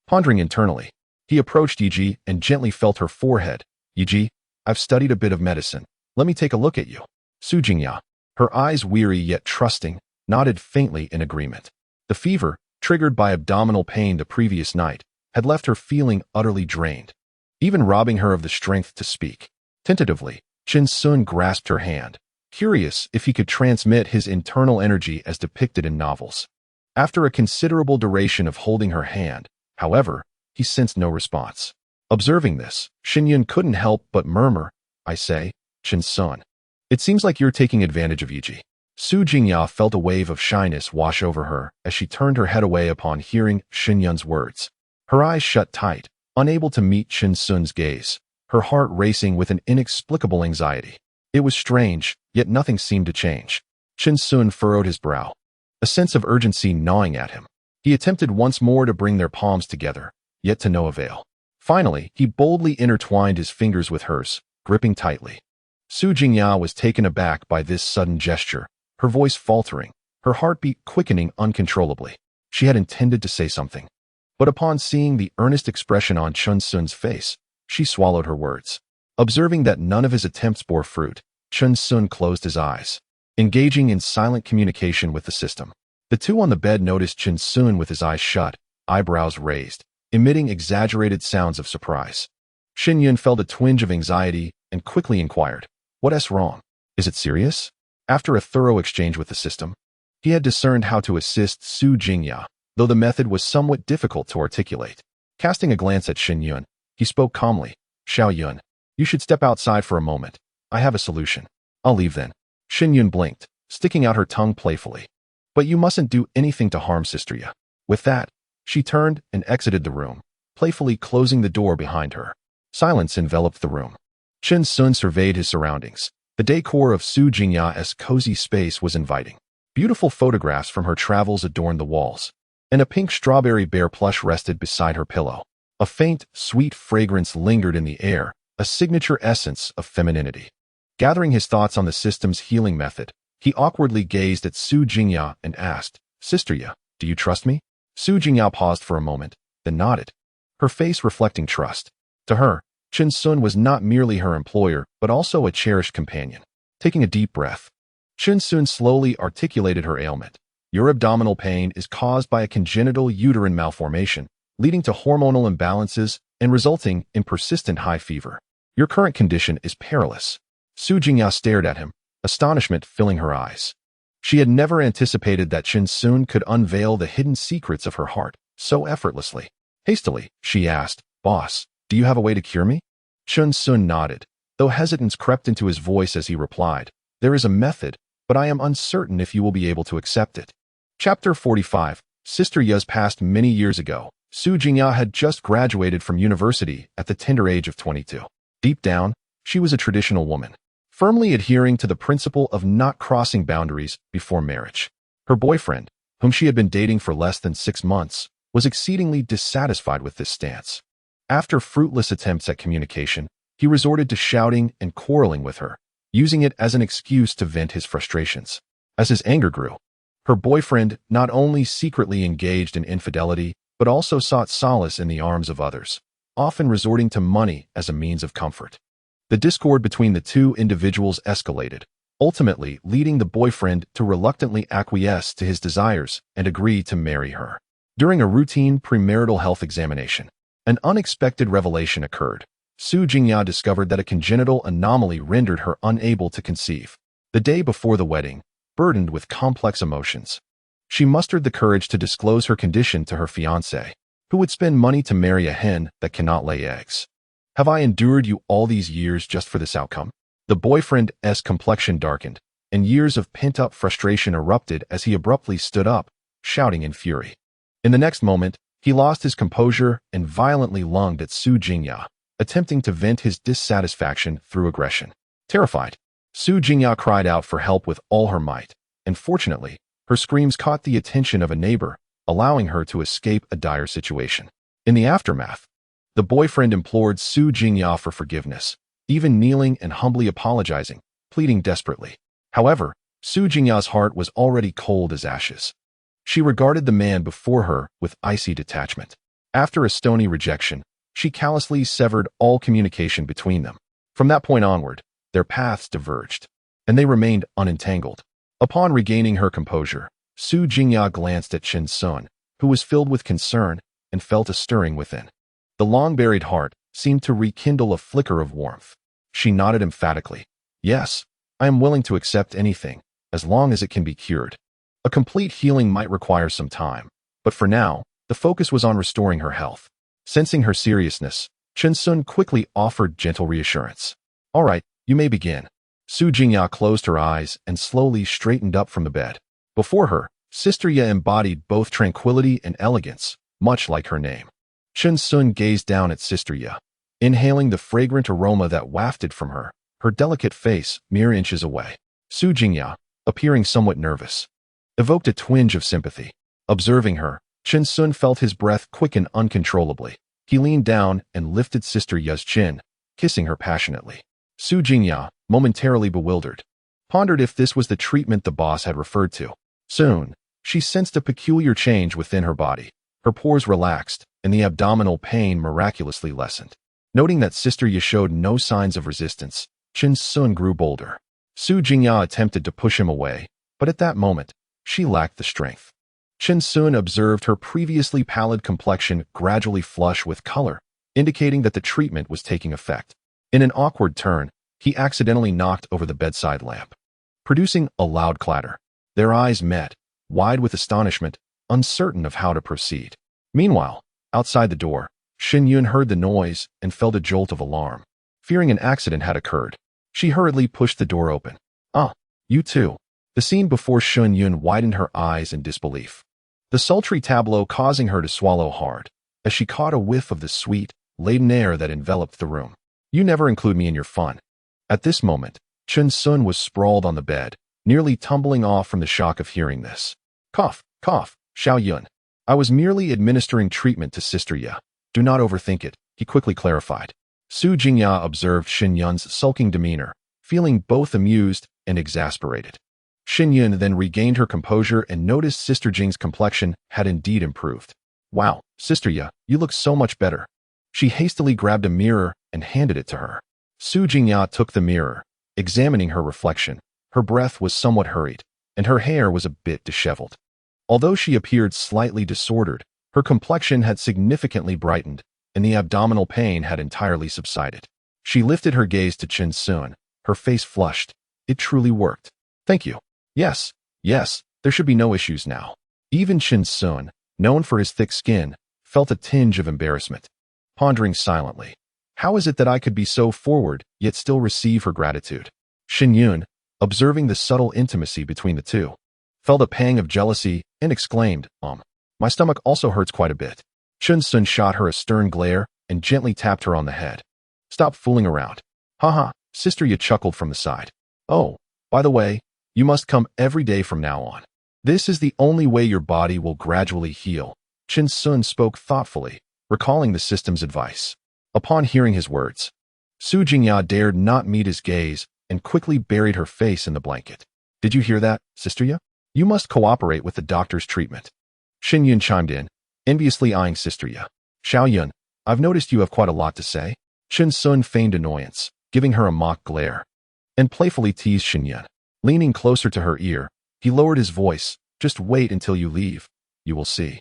Speaker 1: Pondering internally, he approached Yi and gently felt her forehead. Yi, I've studied a bit of medicine. Let me take a look at you. Su Jingya, her eyes weary yet trusting, nodded faintly in agreement. The fever, triggered by abdominal pain the previous night, had left her feeling utterly drained, even robbing her of the strength to speak. Tentatively, Chen Sun grasped her hand, curious if he could transmit his internal energy as depicted in novels. After a considerable duration of holding her hand, however, he sensed no response. Observing this, Xin Yun couldn't help but murmur, I say, Chen Sun, it seems like you're taking advantage of Yi. Su Jingya felt a wave of shyness wash over her as she turned her head away upon hearing Xin Yun's words. Her eyes shut tight, unable to meet Chen Sun's gaze, her heart racing with an inexplicable anxiety. It was strange, yet nothing seemed to change. Chen Sun furrowed his brow, a sense of urgency gnawing at him. He attempted once more to bring their palms together, yet to no avail. Finally, he boldly intertwined his fingers with hers, gripping tightly. Su Jingya was taken aback by this sudden gesture, her voice faltering, her heartbeat quickening uncontrollably. She had intended to say something, but upon seeing the earnest expression on Chen Sun's face, she swallowed her words. Observing that none of his attempts bore fruit, Chen Sun closed his eyes, engaging in silent communication with the system. The two on the bed noticed Chen Sun with his eyes shut, eyebrows raised, emitting exaggerated sounds of surprise. Xin Yun felt a twinge of anxiety and quickly inquired, what's wrong? Is it serious? After a thorough exchange with the system, he had discerned how to assist Su Jingya, though the method was somewhat difficult to articulate. Casting a glance at Xin Yun, he spoke calmly, Xiao Yun, you should step outside for a moment. I have a solution. I'll leave then. Xin Yun blinked, sticking out her tongue playfully. But you mustn't do anything to harm Sister Ya. With that, she turned and exited the room, playfully closing the door behind her. Silence enveloped the room. Chen Sun surveyed his surroundings. The decor of Su Jingya's cozy space was inviting. Beautiful photographs from her travels adorned the walls, and a pink strawberry bear plush rested beside her pillow. A faint, sweet fragrance lingered in the air, a signature essence of femininity. Gathering his thoughts on the system's healing method, he awkwardly gazed at Su Jingya and asked, "Sister Ya, do you trust me?" Su Jingya paused for a moment, then nodded, her face reflecting trust. To her, Chen Sun was not merely her employer, but also a cherished companion. Taking a deep breath, Chen Sun slowly articulated her ailment. Your abdominal pain is caused by a congenital uterine malformation, leading to hormonal imbalances and resulting in persistent high fever. Your current condition is perilous. Su Jingya stared at him, astonishment filling her eyes. She had never anticipated that Chen Sun could unveil the hidden secrets of her heart so effortlessly. Hastily, she asked, "Boss, do you have a way to cure me?" Chen Sun nodded, though hesitance crept into his voice as he replied, "There is a method, but I am uncertain if you will be able to accept it." Chapter 45. Sister Ya's passed many years ago. Su Jingya had just graduated from university at the tender age of 22. Deep down, she was a traditional woman, firmly adhering to the principle of not crossing boundaries before marriage. Her boyfriend, whom she had been dating for less than 6 months, was exceedingly dissatisfied with this stance. After fruitless attempts at communication, he resorted to shouting and quarreling with her, using it as an excuse to vent his frustrations. As his anger grew, her boyfriend not only secretly engaged in infidelity, but also sought solace in the arms of others, often resorting to money as a means of comfort. The discord between the two individuals escalated, ultimately leading the boyfriend to reluctantly acquiesce to his desires and agree to marry her. During a routine premarital health examination, an unexpected revelation occurred. Su Jingya discovered that a congenital anomaly rendered her unable to conceive. The day before the wedding, burdened with complex emotions, she mustered the courage to disclose her condition to her fiancé, who would spend money to marry a hen that cannot lay eggs. "Have I endured you all these years just for this outcome?" The boyfriend's complexion darkened, and years of pent-up frustration erupted as he abruptly stood up, shouting in fury. In the next moment, he lost his composure and violently lunged at Su Jingya, attempting to vent his dissatisfaction through aggression. Terrified, Su Jingya cried out for help with all her might, and fortunately, her screams caught the attention of a neighbor, allowing her to escape a dire situation. In the aftermath, the boyfriend implored Su Jingya for forgiveness, even kneeling and humbly apologizing, pleading desperately. However, Su Jingya's heart was already cold as ashes. She regarded the man before her with icy detachment. After a stony rejection, she callously severed all communication between them. From that point onward, their paths diverged, and they remained unentangled. Upon regaining her composure, Su Jingya glanced at Chen Sun, who was filled with concern and felt a stirring within. The long-buried heart seemed to rekindle a flicker of warmth. She nodded emphatically. "Yes, I am willing to accept anything, as long as it can be cured." A complete healing might require some time, but for now, the focus was on restoring her health. Sensing her seriousness, Chen Sun quickly offered gentle reassurance. "All right, you may begin." Su Jingya closed her eyes and slowly straightened up from the bed. Before her, Sister Ya embodied both tranquility and elegance, much like her name. Chen Sun gazed down at Sister Ya, inhaling the fragrant aroma that wafted from her, her delicate face mere inches away. Su Jingya, appearing somewhat nervous, evoked a twinge of sympathy. Observing her, Chen Sun felt his breath quicken uncontrollably. He leaned down and lifted Sister Ya's chin, kissing her passionately. Su Jingya, momentarily bewildered, pondered if this was the treatment the boss had referred to. Soon, she sensed a peculiar change within her body. Her pores relaxed, and the abdominal pain miraculously lessened. Noting that Sister Ya showed no signs of resistance, Chen Sun grew bolder. Su Jingya attempted to push him away, but at that moment, she lacked the strength. Chen Sun observed her previously pallid complexion gradually flush with color, indicating that the treatment was taking effect. In an awkward turn, he accidentally knocked over the bedside lamp, producing a loud clatter. Their eyes met, wide with astonishment, uncertain of how to proceed. Meanwhile, outside the door, Shen Yun heard the noise and felt a jolt of alarm. Fearing an accident had occurred, she hurriedly pushed the door open. "Ah, you too." The scene before Shen Yun widened her eyes in disbelief, the sultry tableau causing her to swallow hard, as she caught a whiff of the sweet, laden air that enveloped the room. You never include me in your fun. At this moment, Chun Sun was sprawled on the bed, nearly tumbling off from the shock of hearing this. Cough, cough, Xiao Yun. I was merely administering treatment to Sister Ya. Do not overthink it, he quickly clarified. Su Jingya observed Xin Yun's sulking demeanor, feeling both amused and exasperated. Xin Yun then regained her composure and noticed Sister Jing's complexion had indeed improved. Wow, Sister Ya, you look so much better. She hastily grabbed a mirror and handed it to her. Su Jingya took the mirror, examining her reflection. Her breath was somewhat hurried, and her hair was a bit disheveled. Although she appeared slightly disordered, her complexion had significantly brightened, and the abdominal pain had entirely subsided. She lifted her gaze to Chun Sun, her face flushed. It truly worked. Thank you. Yes, there should be no issues now. Even Chun Sun, known for his thick skin, felt a tinge of embarrassment. Pondering silently, how is it that I could be so forward, yet still receive her gratitude? Xin Yun, observing the subtle intimacy between the two, felt a pang of jealousy and exclaimed, my stomach also hurts quite a bit. Chun Sun shot her a stern glare and gently tapped her on the head. Stop fooling around. Haha, Sister Ya chuckled from the side. Oh, by the way, you must come every day from now on. This is the only way your body will gradually heal. Chun Sun spoke thoughtfully, recalling the system's advice. Upon hearing his words, Su Jingya dared not meet his gaze and quickly buried her face in the blanket. Did you hear that, Sister Ya? You must cooperate with the doctor's treatment. Xin Yun chimed in, enviously eyeing Sister Ya. Xiao Yun, I've noticed you have quite a lot to say. Chun Sun feigned annoyance, giving her a mock glare, and playfully teased Xin Yun. Leaning closer to her ear, he lowered his voice. Just wait until you leave. You will see.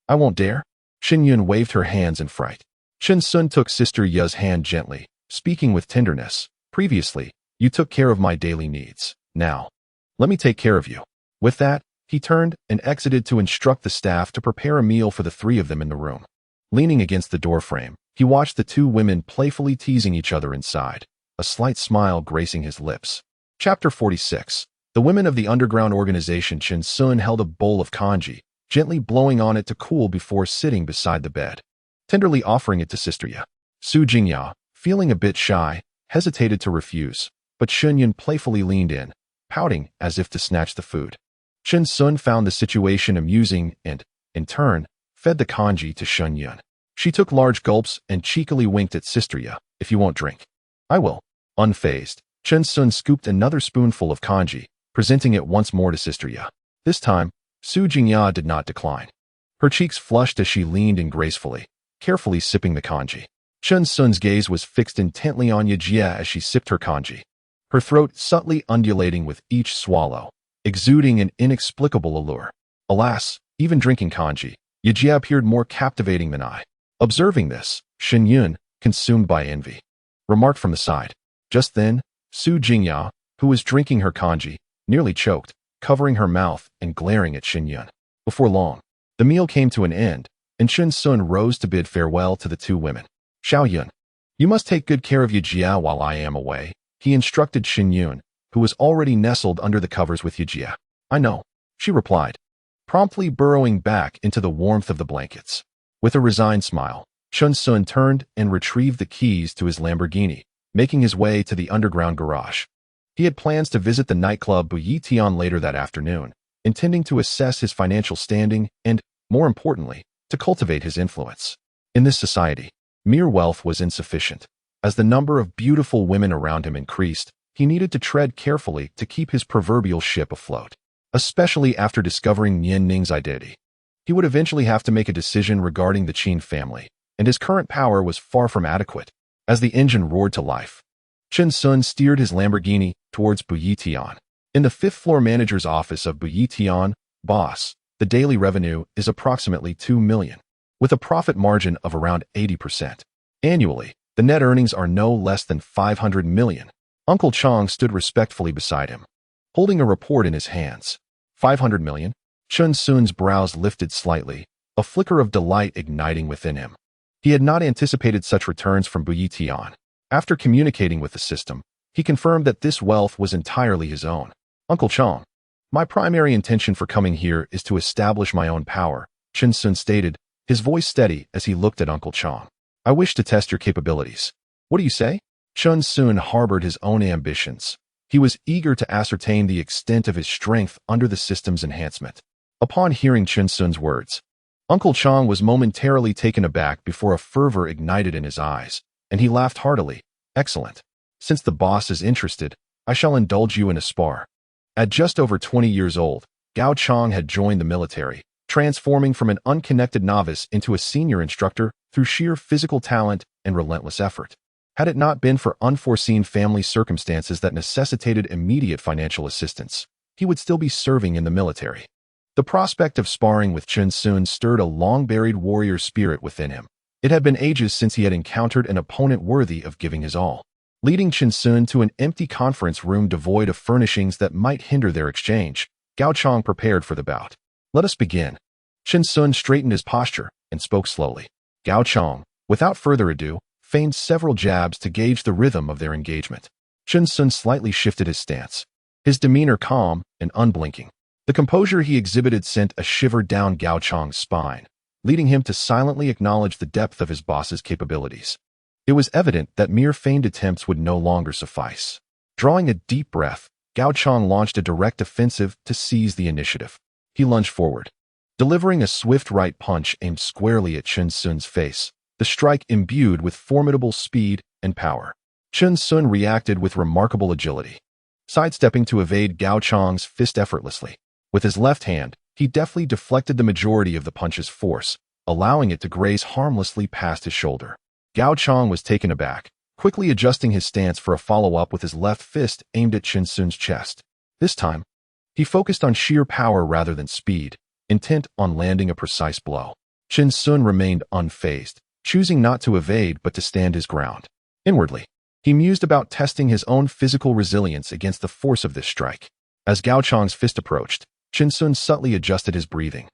Speaker 1: I won't dare. Xin Yun waved her hands in fright. Chun Sun took Sister Ya's hand gently, speaking with tenderness. Previously, you took care of my daily needs. Now, let me take care of you. With that, he turned and exited to instruct the staff to prepare a meal for the three of them in the room. Leaning against the doorframe, he watched the two women playfully teasing each other inside, a slight smile gracing his lips. Chapter 46. The women of the underground organization Chun Sun held a bowl of congee, gently blowing on it to cool before sitting beside the bed, tenderly offering it to Sister Ya. Su Jingya, feeling a bit shy, hesitated to refuse, but Xin Yun playfully leaned in, pouting as if to snatch the food. Chun Sun found the situation amusing and, in turn, fed the congee to Xin Yun. She took large gulps and cheekily winked at Sister Ya. If you won't drink, I will. Unfazed, Chun Sun scooped another spoonful of congee, presenting it once more to Sister Ya. This time, Su Jingya did not decline. Her cheeks flushed as she leaned in gracefully, carefully sipping the congee. Chun Sun's gaze was fixed intently on Yejia as she sipped her congee, her throat subtly undulating with each swallow, exuding an inexplicable allure. Alas, even drinking congee, Yejia appeared more captivating than I. Observing this, Xin Yun, consumed by envy, remarked from the side. Just then, Su Jingya, who was drinking her congee, nearly choked, covering her mouth and glaring at Xin Yun. Before long, the meal came to an end, and Chun Sun rose to bid farewell to the two women. Xiao Yun, you must take good care of Yejia while I am away, he instructed Xin Yun, who was already nestled under the covers with Yejia. I know, she replied, promptly burrowing back into the warmth of the blankets. With a resigned smile, Chun Sun turned and retrieved the keys to his Lamborghini, making his way to the underground garage. He had plans to visit the nightclub Buyitian later that afternoon, intending to assess his financial standing and, more importantly, to cultivate his influence. In this society, mere wealth was insufficient. As the number of beautiful women around him increased, he needed to tread carefully to keep his proverbial ship afloat. Especially after discovering Nian Ning's identity, he would eventually have to make a decision regarding the Qin family, and his current power was far from adequate. As the engine roared to life, Chun Sun steered his Lamborghini towards Buyitian. In the fifth-floor manager's office of Buyitian, boss, the daily revenue is approximately 2 million, with a profit margin of around 80%. Annually, the net earnings are no less than 500 million. Uncle Chong stood respectfully beside him, holding a report in his hands. 500 million? Chun Sun's brows lifted slightly, a flicker of delight igniting within him. He had not anticipated such returns from Buyitian. After communicating with the system, he confirmed that this wealth was entirely his own. Uncle Chong, my primary intention for coming here is to establish my own power, Chun Sun stated, his voice steady as he looked at Uncle Chong. I wish to test your capabilities. What do you say? Chun Sun harbored his own ambitions. He was eager to ascertain the extent of his strength under the system's enhancement. Upon hearing Chun Sun's words, Uncle Chong was momentarily taken aback before a fervor ignited in his eyes, and he laughed heartily. Excellent. Since the boss is interested, I shall indulge you in a spar. At just over 20 years old, Gao Chong had joined the military, transforming from an unconnected novice into a senior instructor through sheer physical talent and relentless effort. Had it not been for unforeseen family circumstances that necessitated immediate financial assistance, he would still be serving in the military. The prospect of sparring with Chun Sun stirred a long-buried warrior spirit within him. It had been ages since he had encountered an opponent worthy of giving his all. Leading Chun Sun to an empty conference room devoid of furnishings that might hinder their exchange, Gao Chong prepared for the bout. Let us begin. Chun Sun straightened his posture and spoke slowly. Gao Chong, without further ado, feigned several jabs to gauge the rhythm of their engagement. Chun Sun slightly shifted his stance, his demeanor calm and unblinking. The composure he exhibited sent a shiver down Gao Chong's spine, leading him to silently acknowledge the depth of his boss's capabilities. It was evident that mere feigned attempts would no longer suffice. Drawing a deep breath, Gao Chong launched a direct offensive to seize the initiative. He lunged forward, delivering a swift right punch aimed squarely at Chun Sun's face, the strike imbued with formidable speed and power. Chun Sun reacted with remarkable agility, sidestepping to evade Gao Chong's fist effortlessly. With his left hand, he deftly deflected the majority of the punch's force, allowing it to graze harmlessly past his shoulder. Gao Chong was taken aback, quickly adjusting his stance for a follow-up with his left fist aimed at Chun Sun's chest. This time, he focused on sheer power rather than speed, intent on landing a precise blow. Chun Sun remained unfazed, choosing not to evade but to stand his ground. Inwardly, he mused about testing his own physical resilience against the force of this strike. As Gao Chong's fist approached, Chun Sun subtly adjusted his breathing,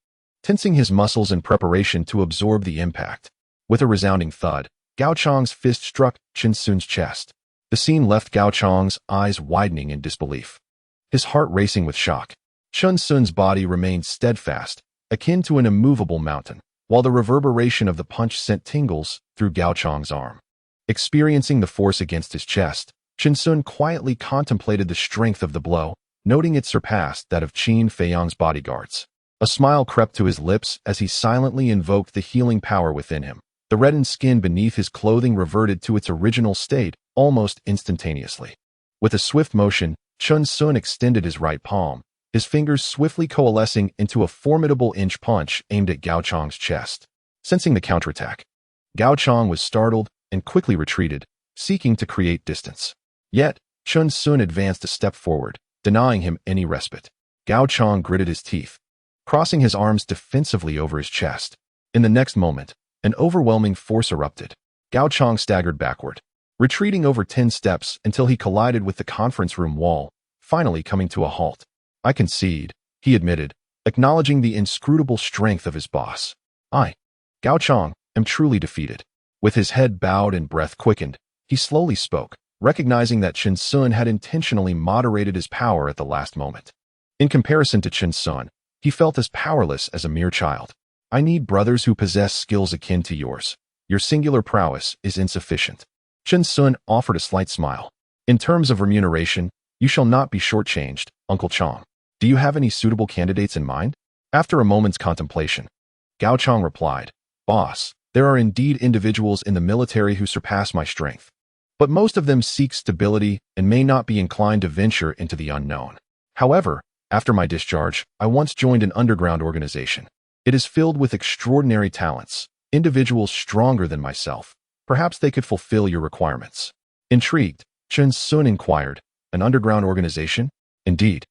Speaker 1: tensing his muscles in preparation to absorb the impact. With a resounding thud, Gao Chong's fist struck Chun Sun's chest. The scene left Gao Chong's eyes widening in disbelief, his heart racing with shock. Chun Sun's body remained steadfast, akin to an immovable mountain, while the reverberation of the punch sent tingles through Gao Chong's arm. Experiencing the force against his chest, Chun Sun quietly contemplated the strength of the blow, noting it surpassed that of Qin Feiyang's bodyguards. A smile crept to his lips as he silently invoked the healing power within him. The reddened skin beneath his clothing reverted to its original state almost instantaneously. With a swift motion, Chun Sun extended his right palm, his fingers swiftly coalescing into a formidable inch punch aimed at Gao Chong's chest. Sensing the counterattack, Gao Chong was startled and quickly retreated, seeking to create distance. Yet, Chun Sun advanced a step forward, denying him any respite. Gao Chong gritted his teeth, crossing his arms defensively over his chest. In the next moment, an overwhelming force erupted. Gao Chong staggered backward, retreating over 10 steps until he collided with the conference room wall, finally coming to a halt. I concede, he admitted, acknowledging the inscrutable strength of his boss. I, Gao Chong, am truly defeated. With his head bowed and breath quickened, he slowly spoke, recognizing that Chun Sun had intentionally moderated his power at the last moment. In comparison to Chun Sun, he felt as powerless as a mere child. I need brothers who possess skills akin to yours. Your singular prowess is insufficient. Chun Sun offered a slight smile. In terms of remuneration, you shall not be shortchanged, Uncle Chong. Do you have any suitable candidates in mind? After a moment's contemplation, Gao Chong replied, Boss, there are indeed individuals in the military who surpass my strength, but most of them seek stability and may not be inclined to venture into the unknown. However, after my discharge, I once joined an underground organization. It is filled with extraordinary talents, individuals stronger than myself. Perhaps they could fulfill your requirements. Intrigued, Chun Sun inquired, an underground organization? Indeed.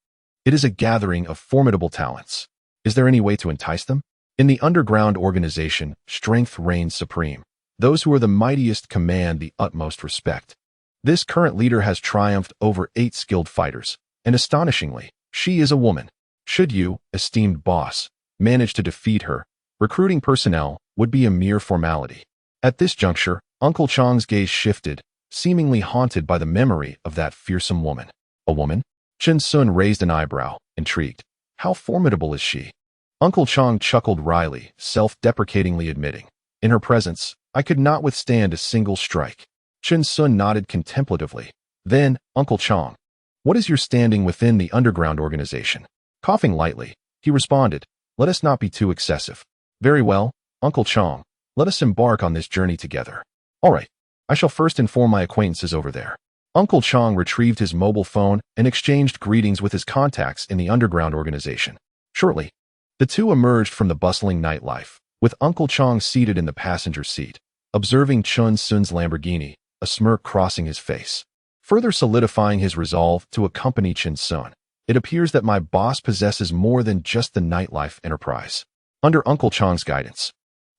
Speaker 1: It is a gathering of formidable talents. Is there any way to entice them? In the underground organization, strength reigns supreme. Those who are the mightiest command the utmost respect. This current leader has triumphed over 8 skilled fighters, and astonishingly, she is a woman. Should you, esteemed boss, manage to defeat her, recruiting personnel would be a mere formality. At this juncture, Uncle Chong's gaze shifted, seemingly haunted by the memory of that fearsome woman. A woman? Chun Sun raised an eyebrow, intrigued. How formidable is she? Uncle Chong chuckled wryly, self-deprecatingly admitting, In her presence, I could not withstand a single strike. Chen Sun nodded contemplatively. Then, Uncle Chong, what is your standing within the underground organization? Coughing lightly, he responded, let us not be too excessive. Very well, Uncle Chong, let us embark on this journey together. All right, I shall first inform my acquaintances over there. Uncle Chong retrieved his mobile phone and exchanged greetings with his contacts in the underground organization. Shortly, the two emerged from the bustling nightlife, with Uncle Chong seated in the passenger seat, observing Chen Sun's Lamborghini, a smirk crossing his face. Further solidifying his resolve to accompany Chen Sun, it appears that my boss possesses more than just the nightlife enterprise. Under Uncle Chong's guidance,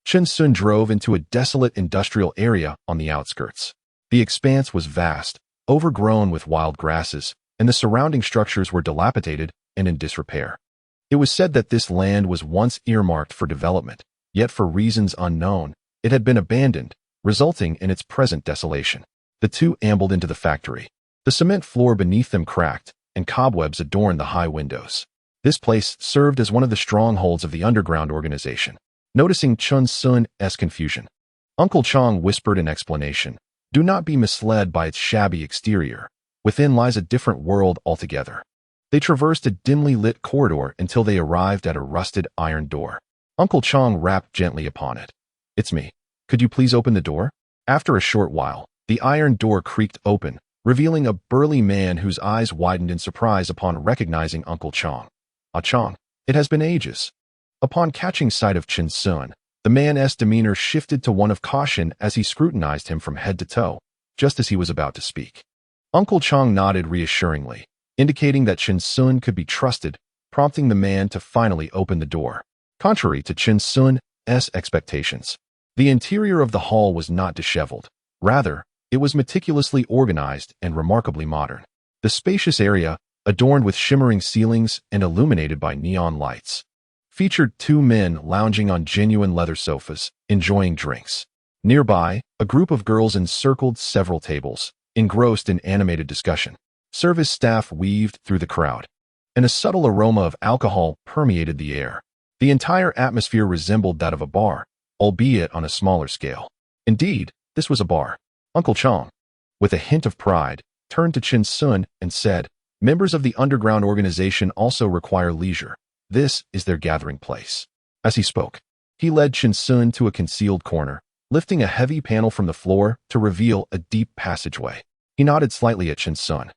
Speaker 1: Chen Sun drove into a desolate industrial area on the outskirts. The expanse was vast, overgrown with wild grasses, and the surrounding structures were dilapidated and in disrepair. It was said that this land was once earmarked for development, yet for reasons unknown, it had been abandoned, resulting in its present desolation. The two ambled into the factory. The cement floor beneath them cracked, and cobwebs adorned the high windows. This place served as one of the strongholds of the underground organization. Noticing Chen Sun's confusion, Uncle Chong whispered an explanation. Do not be misled by its shabby exterior. Within lies a different world altogether. They traversed a dimly lit corridor until they arrived at a rusted iron door. Uncle Chong rapped gently upon it. It's me. Could you please open the door? After a short while, the iron door creaked open, revealing a burly man whose eyes widened in surprise upon recognizing Uncle Chong. Ah Chong, it has been ages. Upon catching sight of Chen Sun, the man's demeanor shifted to one of caution as he scrutinized him from head to toe, just as he was about to speak. Uncle Chong nodded reassuringly, indicating that Chen Sun could be trusted, prompting the man to finally open the door. Contrary to Chen Sun's expectations, the interior of the hall was not disheveled. Rather, it was meticulously organized and remarkably modern. The spacious area, adorned with shimmering ceilings and illuminated by neon lights, featured two men lounging on genuine leather sofas, enjoying drinks. Nearby, a group of girls encircled several tables, engrossed in animated discussion. Service staff weaved through the crowd, and a subtle aroma of alcohol permeated the air. The entire atmosphere resembled that of a bar, albeit on a smaller scale. Indeed, this was a bar. Uncle Chong, with a hint of pride, turned to Chen Sun and said, members of the underground organization also require leisure. This is their gathering place. As he spoke, he led Chen Sun to a concealed corner, lifting a heavy panel from the floor to reveal a deep passageway. He nodded slightly at Chen Sun,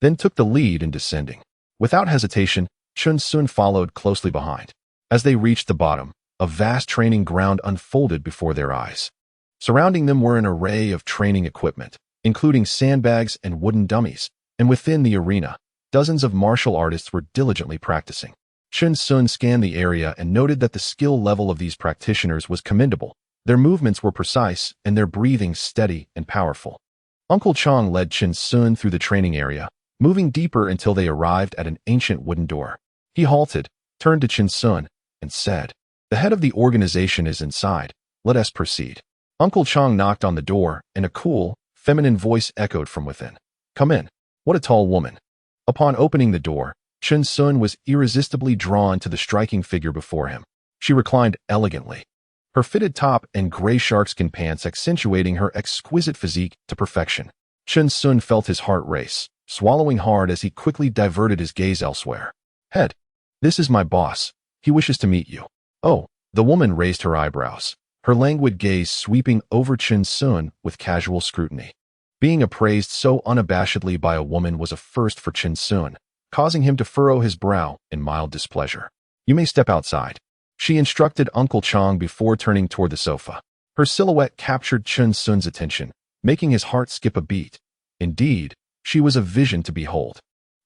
Speaker 1: then took the lead in descending. Without hesitation, Chen Sun followed closely behind. As they reached the bottom, a vast training ground unfolded before their eyes. Surrounding them were an array of training equipment, including sandbags and wooden dummies, and within the arena, dozens of martial artists were diligently practicing. Chen Sun scanned the area and noted that the skill level of these practitioners was commendable. Their movements were precise and their breathing steady and powerful. Uncle Chong led Chen Sun through the training area, moving deeper until they arrived at an ancient wooden door. He halted, turned to Chen Sun, and said, the head of the organization is inside. Let us proceed. Uncle Chong knocked on the door, and a cool, feminine voice echoed from within. Come in. What a tall woman. Upon opening the door, Chen Sun was irresistibly drawn to the striking figure before him. She reclined elegantly, her fitted top and gray sharkskin pants accentuating her exquisite physique to perfection. Chen Sun felt his heart race, swallowing hard as he quickly diverted his gaze elsewhere. Head, this is my boss. He wishes to meet you. Oh, the woman raised her eyebrows, her languid gaze sweeping over Chen Sun with casual scrutiny. Being appraised so unabashedly by a woman was a first for Chen Sun, causing him to furrow his brow in mild displeasure. You may step outside, she instructed Uncle Chong before turning toward the sofa. Her silhouette captured Chen Sun's attention, making his heart skip a beat. Indeed, she was a vision to behold.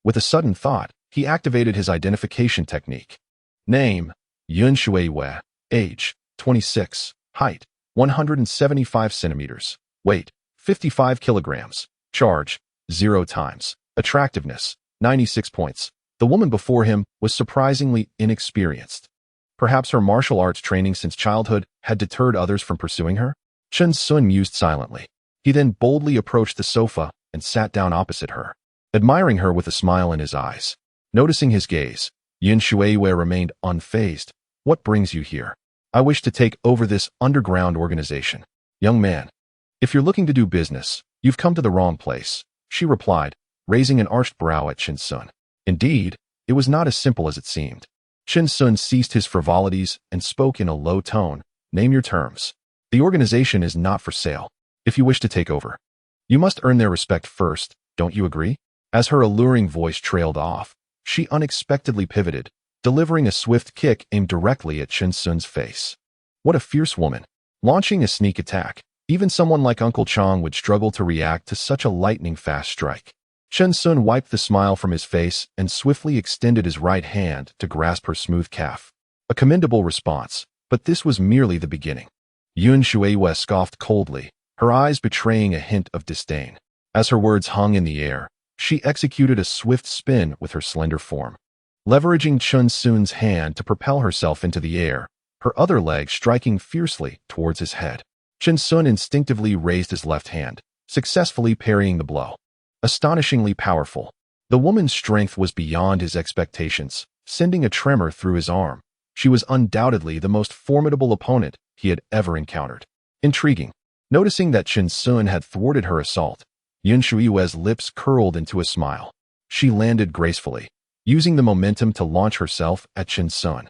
Speaker 1: With a sudden thought, he activated his identification technique. Name, Yun Shuiwei. Age, 26. Height, 175 centimeters. Weight, 55 kilograms. Charge, 0 times. Attractiveness, 96 points. The woman before him was surprisingly inexperienced. Perhaps her martial arts training since childhood had deterred others from pursuing her? Chen Sun mused silently. He then boldly approached the sofa and sat down opposite her, admiring her with a smile in his eyes. Noticing his gaze, Yin Shuiwei remained unfazed. What brings you here? I wish to take over this underground organization. Young man, if you're looking to do business, you've come to the wrong place, she replied, raising an arched brow at Chen Sun. Indeed, it was not as simple as it seemed. Chen Sun ceased his frivolities and spoke in a low tone. Name your terms. The organization is not for sale. If you wish to take over, you must earn their respect first, don't you agree? As her alluring voice trailed off, she unexpectedly pivoted, delivering a swift kick aimed directly at Chen Sun's face. What a fierce woman! Launching a sneak attack. Even someone like Uncle Chong would struggle to react to such a lightning-fast strike. Chen Sun wiped the smile from his face and swiftly extended his right hand to grasp her smooth calf. A commendable response, but this was merely the beginning. Yun Shuiwe scoffed coldly, her eyes betraying a hint of disdain. As her words hung in the air, she executed a swift spin with her slender form. Leveraging Chen Sun's hand to propel herself into the air, her other leg striking fiercely towards his head. Chen Sun instinctively raised his left hand, successfully parrying the blow. Astonishingly powerful. The woman's strength was beyond his expectations, sending a tremor through his arm. She was undoubtedly the most formidable opponent he had ever encountered. Intriguing. Noticing that Chen Sun had thwarted her assault, Yun Shuiwe's lips curled into a smile. She landed gracefully, using the momentum to launch herself at Chen Sun.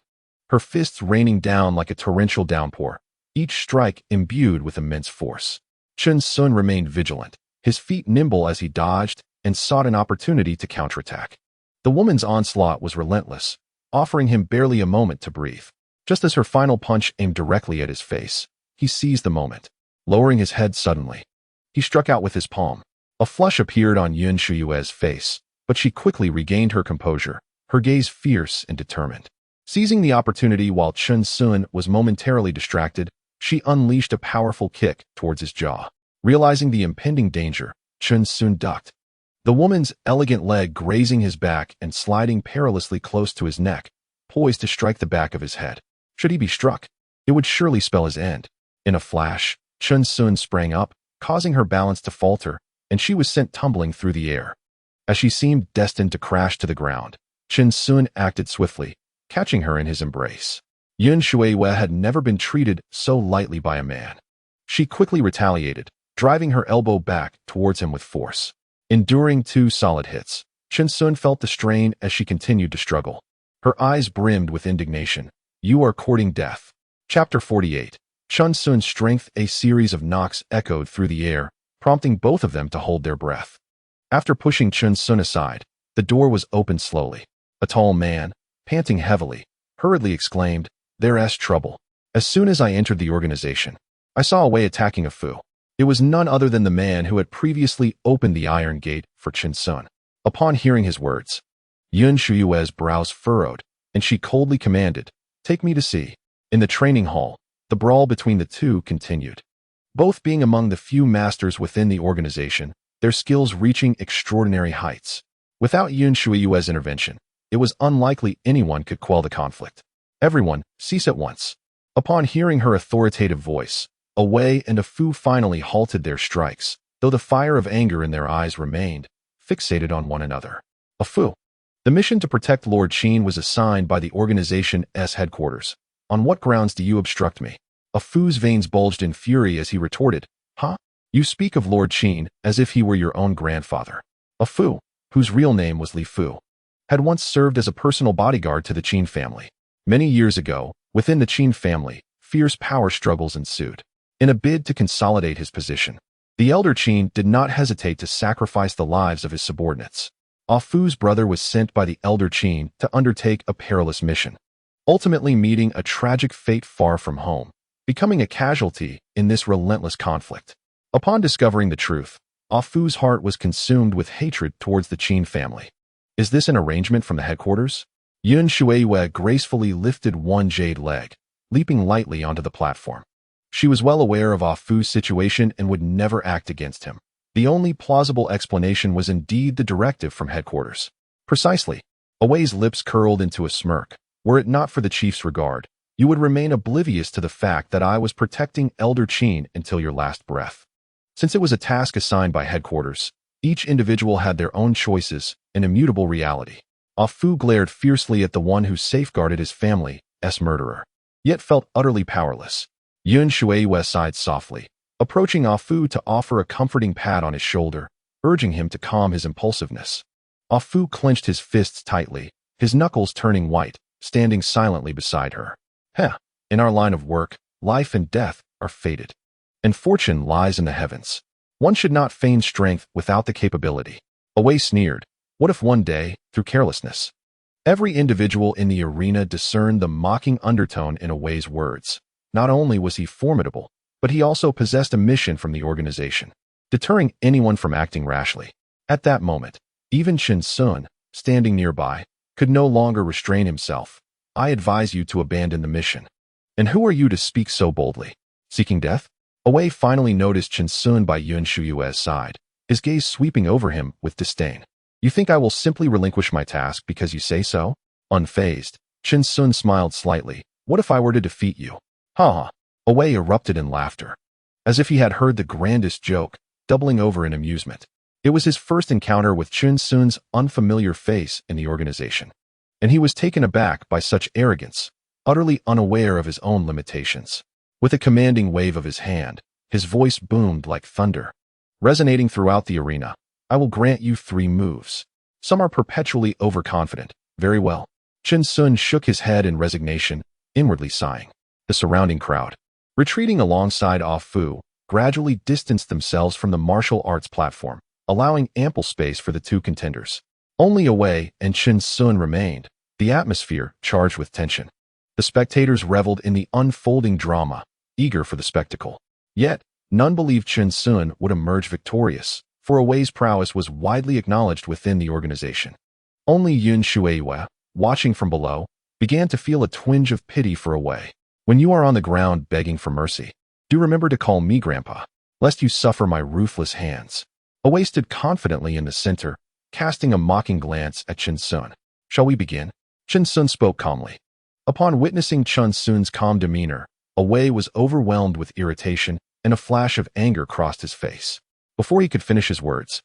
Speaker 1: Her fists raining down like a torrential downpour, each strike imbued with immense force. Chen Sun remained vigilant, his feet nimble as he dodged and sought an opportunity to counterattack. The woman's onslaught was relentless, offering him barely a moment to breathe. Just as her final punch aimed directly at his face, he seized the moment. Lowering his head suddenly, he struck out with his palm. A flush appeared on Yun Shuiwe's face, but she quickly regained her composure, her gaze fierce and determined. Seizing the opportunity while Chen Sun was momentarily distracted, she unleashed a powerful kick towards his jaw. Realizing the impending danger, Chen Sun ducked. The woman's elegant leg grazing his back and sliding perilously close to his neck, poised to strike the back of his head. Should he be struck, it would surely spell his end. In a flash, Chen Sun sprang up, causing her balance to falter, and she was sent tumbling through the air. As she seemed destined to crash to the ground, Chen Sun acted swiftly, catching her in his embrace. Yun Shuiwe had never been treated so lightly by a man. She quickly retaliated, driving her elbow back towards him with force. Enduring 2 solid hits, Chen Sun felt the strain as she continued to struggle. Her eyes brimmed with indignation. You are courting death. Chapter 48. Chen Sun's strength. A series of knocks echoed through the air, prompting both of them to hold their breath. After pushing Chen Sun aside, the door was opened slowly. A tall man, panting heavily, hurriedly exclaimed, "There's trouble." As soon as I entered the organization, I saw a way attacking a Fu. It was none other than the man who had previously opened the iron gate for Chen Sun. Upon hearing his words, Yun Shuiwe's brows furrowed, and she coldly commanded, "Take me to see." In the training hall, the brawl between the two continued. Both being among the few masters within the organization, their skills reaching extraordinary heights. Without Yun Shuiwe's intervention, it was unlikely anyone could quell the conflict. Everyone, cease at once. Upon hearing her authoritative voice, a Wei and a Fu finally halted their strikes, though the fire of anger in their eyes remained, fixated on one another. A Fu. The mission to protect Lord Qin was assigned by the organization's headquarters. On what grounds do you obstruct me? A Fu's veins bulged in fury as he retorted, Huh? You speak of Lord Qin as if he were your own grandfather. A Fu, whose real name was Li Fu, had once served as a personal bodyguard to the Qin family. Many years ago, within the Qin family, fierce power struggles ensued. In a bid to consolidate his position, the elder Qin did not hesitate to sacrifice the lives of his subordinates. Ah Fu's brother was sent by the elder Qin to undertake a perilous mission, ultimately meeting a tragic fate far from home, becoming a casualty in this relentless conflict. Upon discovering the truth, Ah Fu's heart was consumed with hatred towards the Qin family. Is this an arrangement from the headquarters? Yun Shuiwe gracefully lifted one jade leg, leaping lightly onto the platform. She was well aware of Ah Fu's situation and would never act against him. The only plausible explanation was indeed the directive from headquarters. Precisely. Awei's lips curled into a smirk. Were it not for the chief's regard, you would remain oblivious to the fact that I was protecting Elder Qin until your last breath. Since it was a task assigned by headquarters, each individual had their own choices, an immutable reality. Ah Fu glared fiercely at the one who safeguarded his family's murderer. yet felt utterly powerless. Yun Shuiue sighed softly, approaching Ah Fu to offer a comforting pat on his shoulder, urging him to calm his impulsiveness. Ah Fu clenched his fists tightly, his knuckles turning white, standing silently beside her. In our line of work, life and death are fated, and fortune lies in the heavens. One should not feign strength without the capability. Wei sneered. What if one day, through carelessness? Every individual in the arena discerned the mocking undertone in Wei's words. Not only was he formidable, but he also possessed a mission from the organization, deterring anyone from acting rashly. At that moment, even Chen Sun, standing nearby, could no longer restrain himself. I advise you to abandon the mission. And who are you to speak so boldly? Seeking death? Wei finally noticed Chen Sun by Yun Shuiue's side, his gaze sweeping over him with disdain. You think I will simply relinquish my task because you say so? Unfazed, Chen Sun smiled slightly. What if I were to defeat you? Ha ha. Wei erupted in laughter, as if he had heard the grandest joke, doubling over in amusement. It was his first encounter with Chen Sun's unfamiliar face in the organization, and he was taken aback by such arrogance, utterly unaware of his own limitations. With a commanding wave of his hand, his voice boomed like thunder, resonating throughout the arena. I will grant you 3 moves. Some are perpetually overconfident. Very well. Chen Sun shook his head in resignation, inwardly sighing. The surrounding crowd, retreating alongside Ah Fu, gradually distanced themselves from the martial arts platform, allowing ample space for the 2 contenders. Only Wei and Chen Sun remained, the atmosphere charged with tension. The spectators reveled in the unfolding drama, eager for the spectacle. Yet, none believed Chen Sun would emerge victorious, for Wei's prowess was widely acknowledged within the organization. Only Yun Shuiue, watching from below, began to feel a twinge of pity for Wei. When you are on the ground begging for mercy, do remember to call me Grandpa, lest you suffer my ruthless hands. Wei stood confidently in the center, casting a mocking glance at Chen Sun. Shall we begin? Chen Sun spoke calmly. Upon witnessing Chen Sun's calm demeanor, Wei was overwhelmed with irritation, and a flash of anger crossed his face. Before he could finish his words,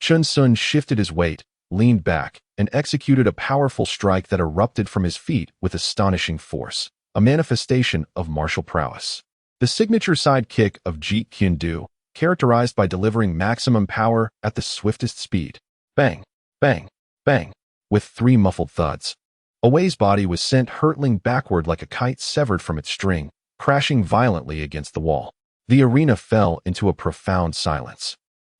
Speaker 1: Chen Sun shifted his weight, leaned back, and executed a powerful strike that erupted from his feet with astonishing force, a manifestation of martial prowess. The signature side kick of Get100, characterized by delivering maximum power at the swiftest speed. Bang, bang, bang. With 3 muffled thuds, Wei's body was sent hurtling backward like a kite severed from its string, crashing violently against the wall. The arena fell into a profound silence,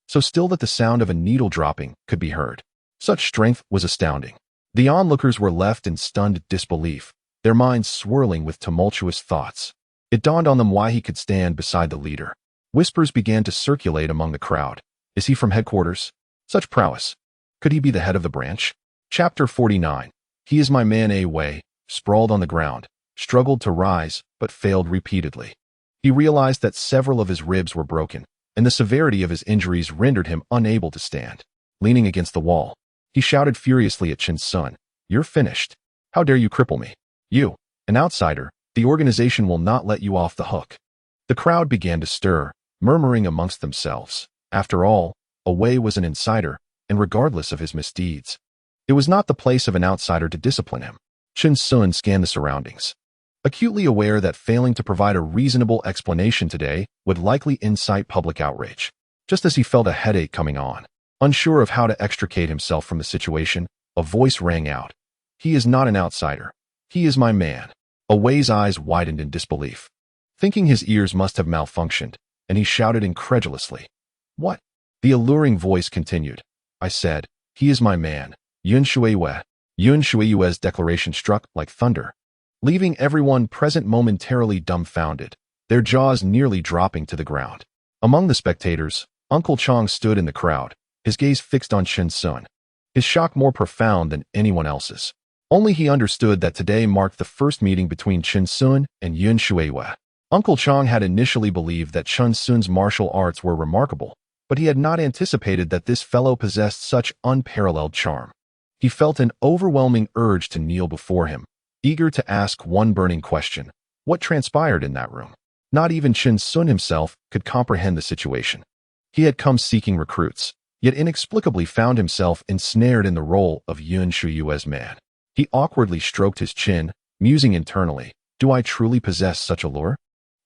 Speaker 1: so still that the sound of a needle dropping could be heard. Such strength was astounding. The onlookers were left in stunned disbelief, their minds swirling with tumultuous thoughts. It dawned on them why he could stand beside the leader. Whispers began to circulate among the crowd. Is he from headquarters? Such prowess. Could he be the head of the branch? Chapter 49. He is my man. Wei, sprawled on the ground, struggled to rise, but failed repeatedly. He realized that several of his ribs were broken, and the severity of his injuries rendered him unable to stand. Leaning against the wall, he shouted furiously at Chen Sun. You're finished. How dare you cripple me? You, an outsider, the organization will not let you off the hook. The crowd began to stir, murmuring amongst themselves. After all, Wei was an insider, and regardless of his misdeeds, it was not the place of an outsider to discipline him. Chen Sun scanned the surroundings, acutely aware that failing to provide a reasonable explanation today would likely incite public outrage. Just as he felt a headache coming on, unsure of how to extricate himself from the situation, a voice rang out. He is not an outsider. He is my man. Wei's eyes widened in disbelief, thinking his ears must have malfunctioned, and he shouted incredulously. What? The alluring voice continued. I said, he is my man, Yun Shuiue. Yun Shuiue's declaration struck like thunder, leaving everyone present momentarily dumbfounded, their jaws nearly dropping to the ground. Among the spectators, Uncle Chong stood in the crowd, his gaze fixed on Chen Sun, his shock more profound than anyone else's. Only he understood that today marked the first meeting between Chen Sun and Yun Shuiue. Uncle Chong had initially believed that Chen Sun's martial arts were remarkable, but he had not anticipated that this fellow possessed such unparalleled charm. He felt an overwhelming urge to kneel before him, eager to ask one burning question. What transpired in that room? Not even Chen Sun himself could comprehend the situation. He had come seeking recruits, yet inexplicably found himself ensnared in the role of Yun Shuiue's man. He awkwardly stroked his chin, musing internally, Do I truly possess such allure?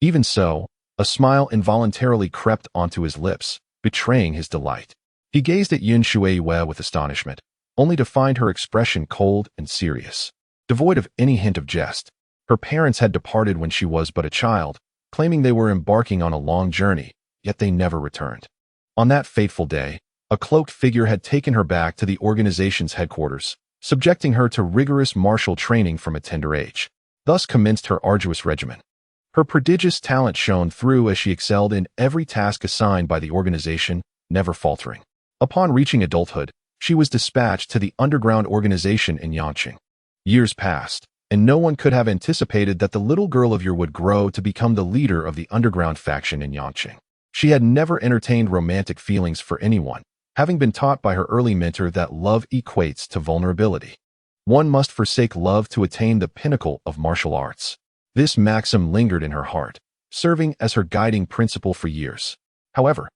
Speaker 1: Even so, a smile involuntarily crept onto his lips, betraying his delight. He gazed at Yun Shuiwei with astonishment, only to find her expression cold and serious, devoid of any hint of jest. Her parents had departed when she was but a child, claiming they were embarking on a long journey, yet they never returned. On that fateful day, a cloaked figure had taken her back to the organization's headquarters, subjecting her to rigorous martial training from a tender age. Thus commenced her arduous regimen. Her prodigious talent shone through as she excelled in every task assigned by the organization, never faltering. Upon reaching adulthood, she was dispatched to the underground organization in Yanqing. Years passed, and no one could have anticipated that the little girl of Yer would grow to become the leader of the underground faction in Yanqing. She had never entertained romantic feelings for anyone, having been taught by her early mentor that love equates to vulnerability. One must forsake love to attain the pinnacle of martial arts. This maxim lingered in her heart, serving as her guiding principle for years. However,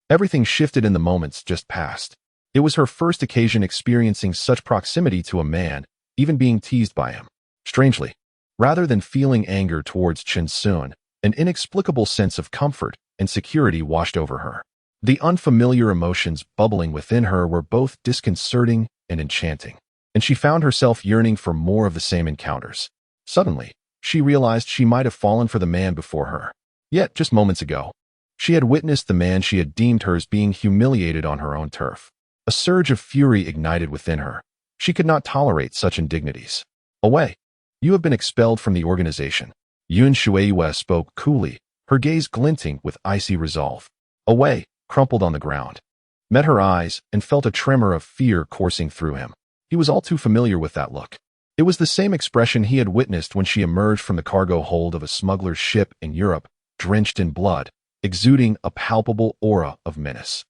Speaker 1: everything shifted in the moments just past. It was her first occasion experiencing such proximity to a man, even being teased by him. Strangely, rather than feeling anger towards Chen Sun, an inexplicable sense of comfort and security washed over her. The unfamiliar emotions bubbling within her were both disconcerting and enchanting, and she found herself yearning for more of the same encounters. Suddenly, she realized she might have fallen for the man before her. Yet, just moments ago, she had witnessed the man she had deemed hers being humiliated on her own turf. A surge of fury ignited within her. She could not tolerate such indignities. Away! You have been expelled from the organization. Yun Shuiwei spoke coolly, her gaze glinting with icy resolve. Away! Crumpled on the ground. Met her eyes and felt a tremor of fear coursing through him. He was all too familiar with that look. It was the same expression he had witnessed when she emerged from the cargo hold of a smuggler's ship in Europe, drenched in blood, exuding a palpable aura of menace.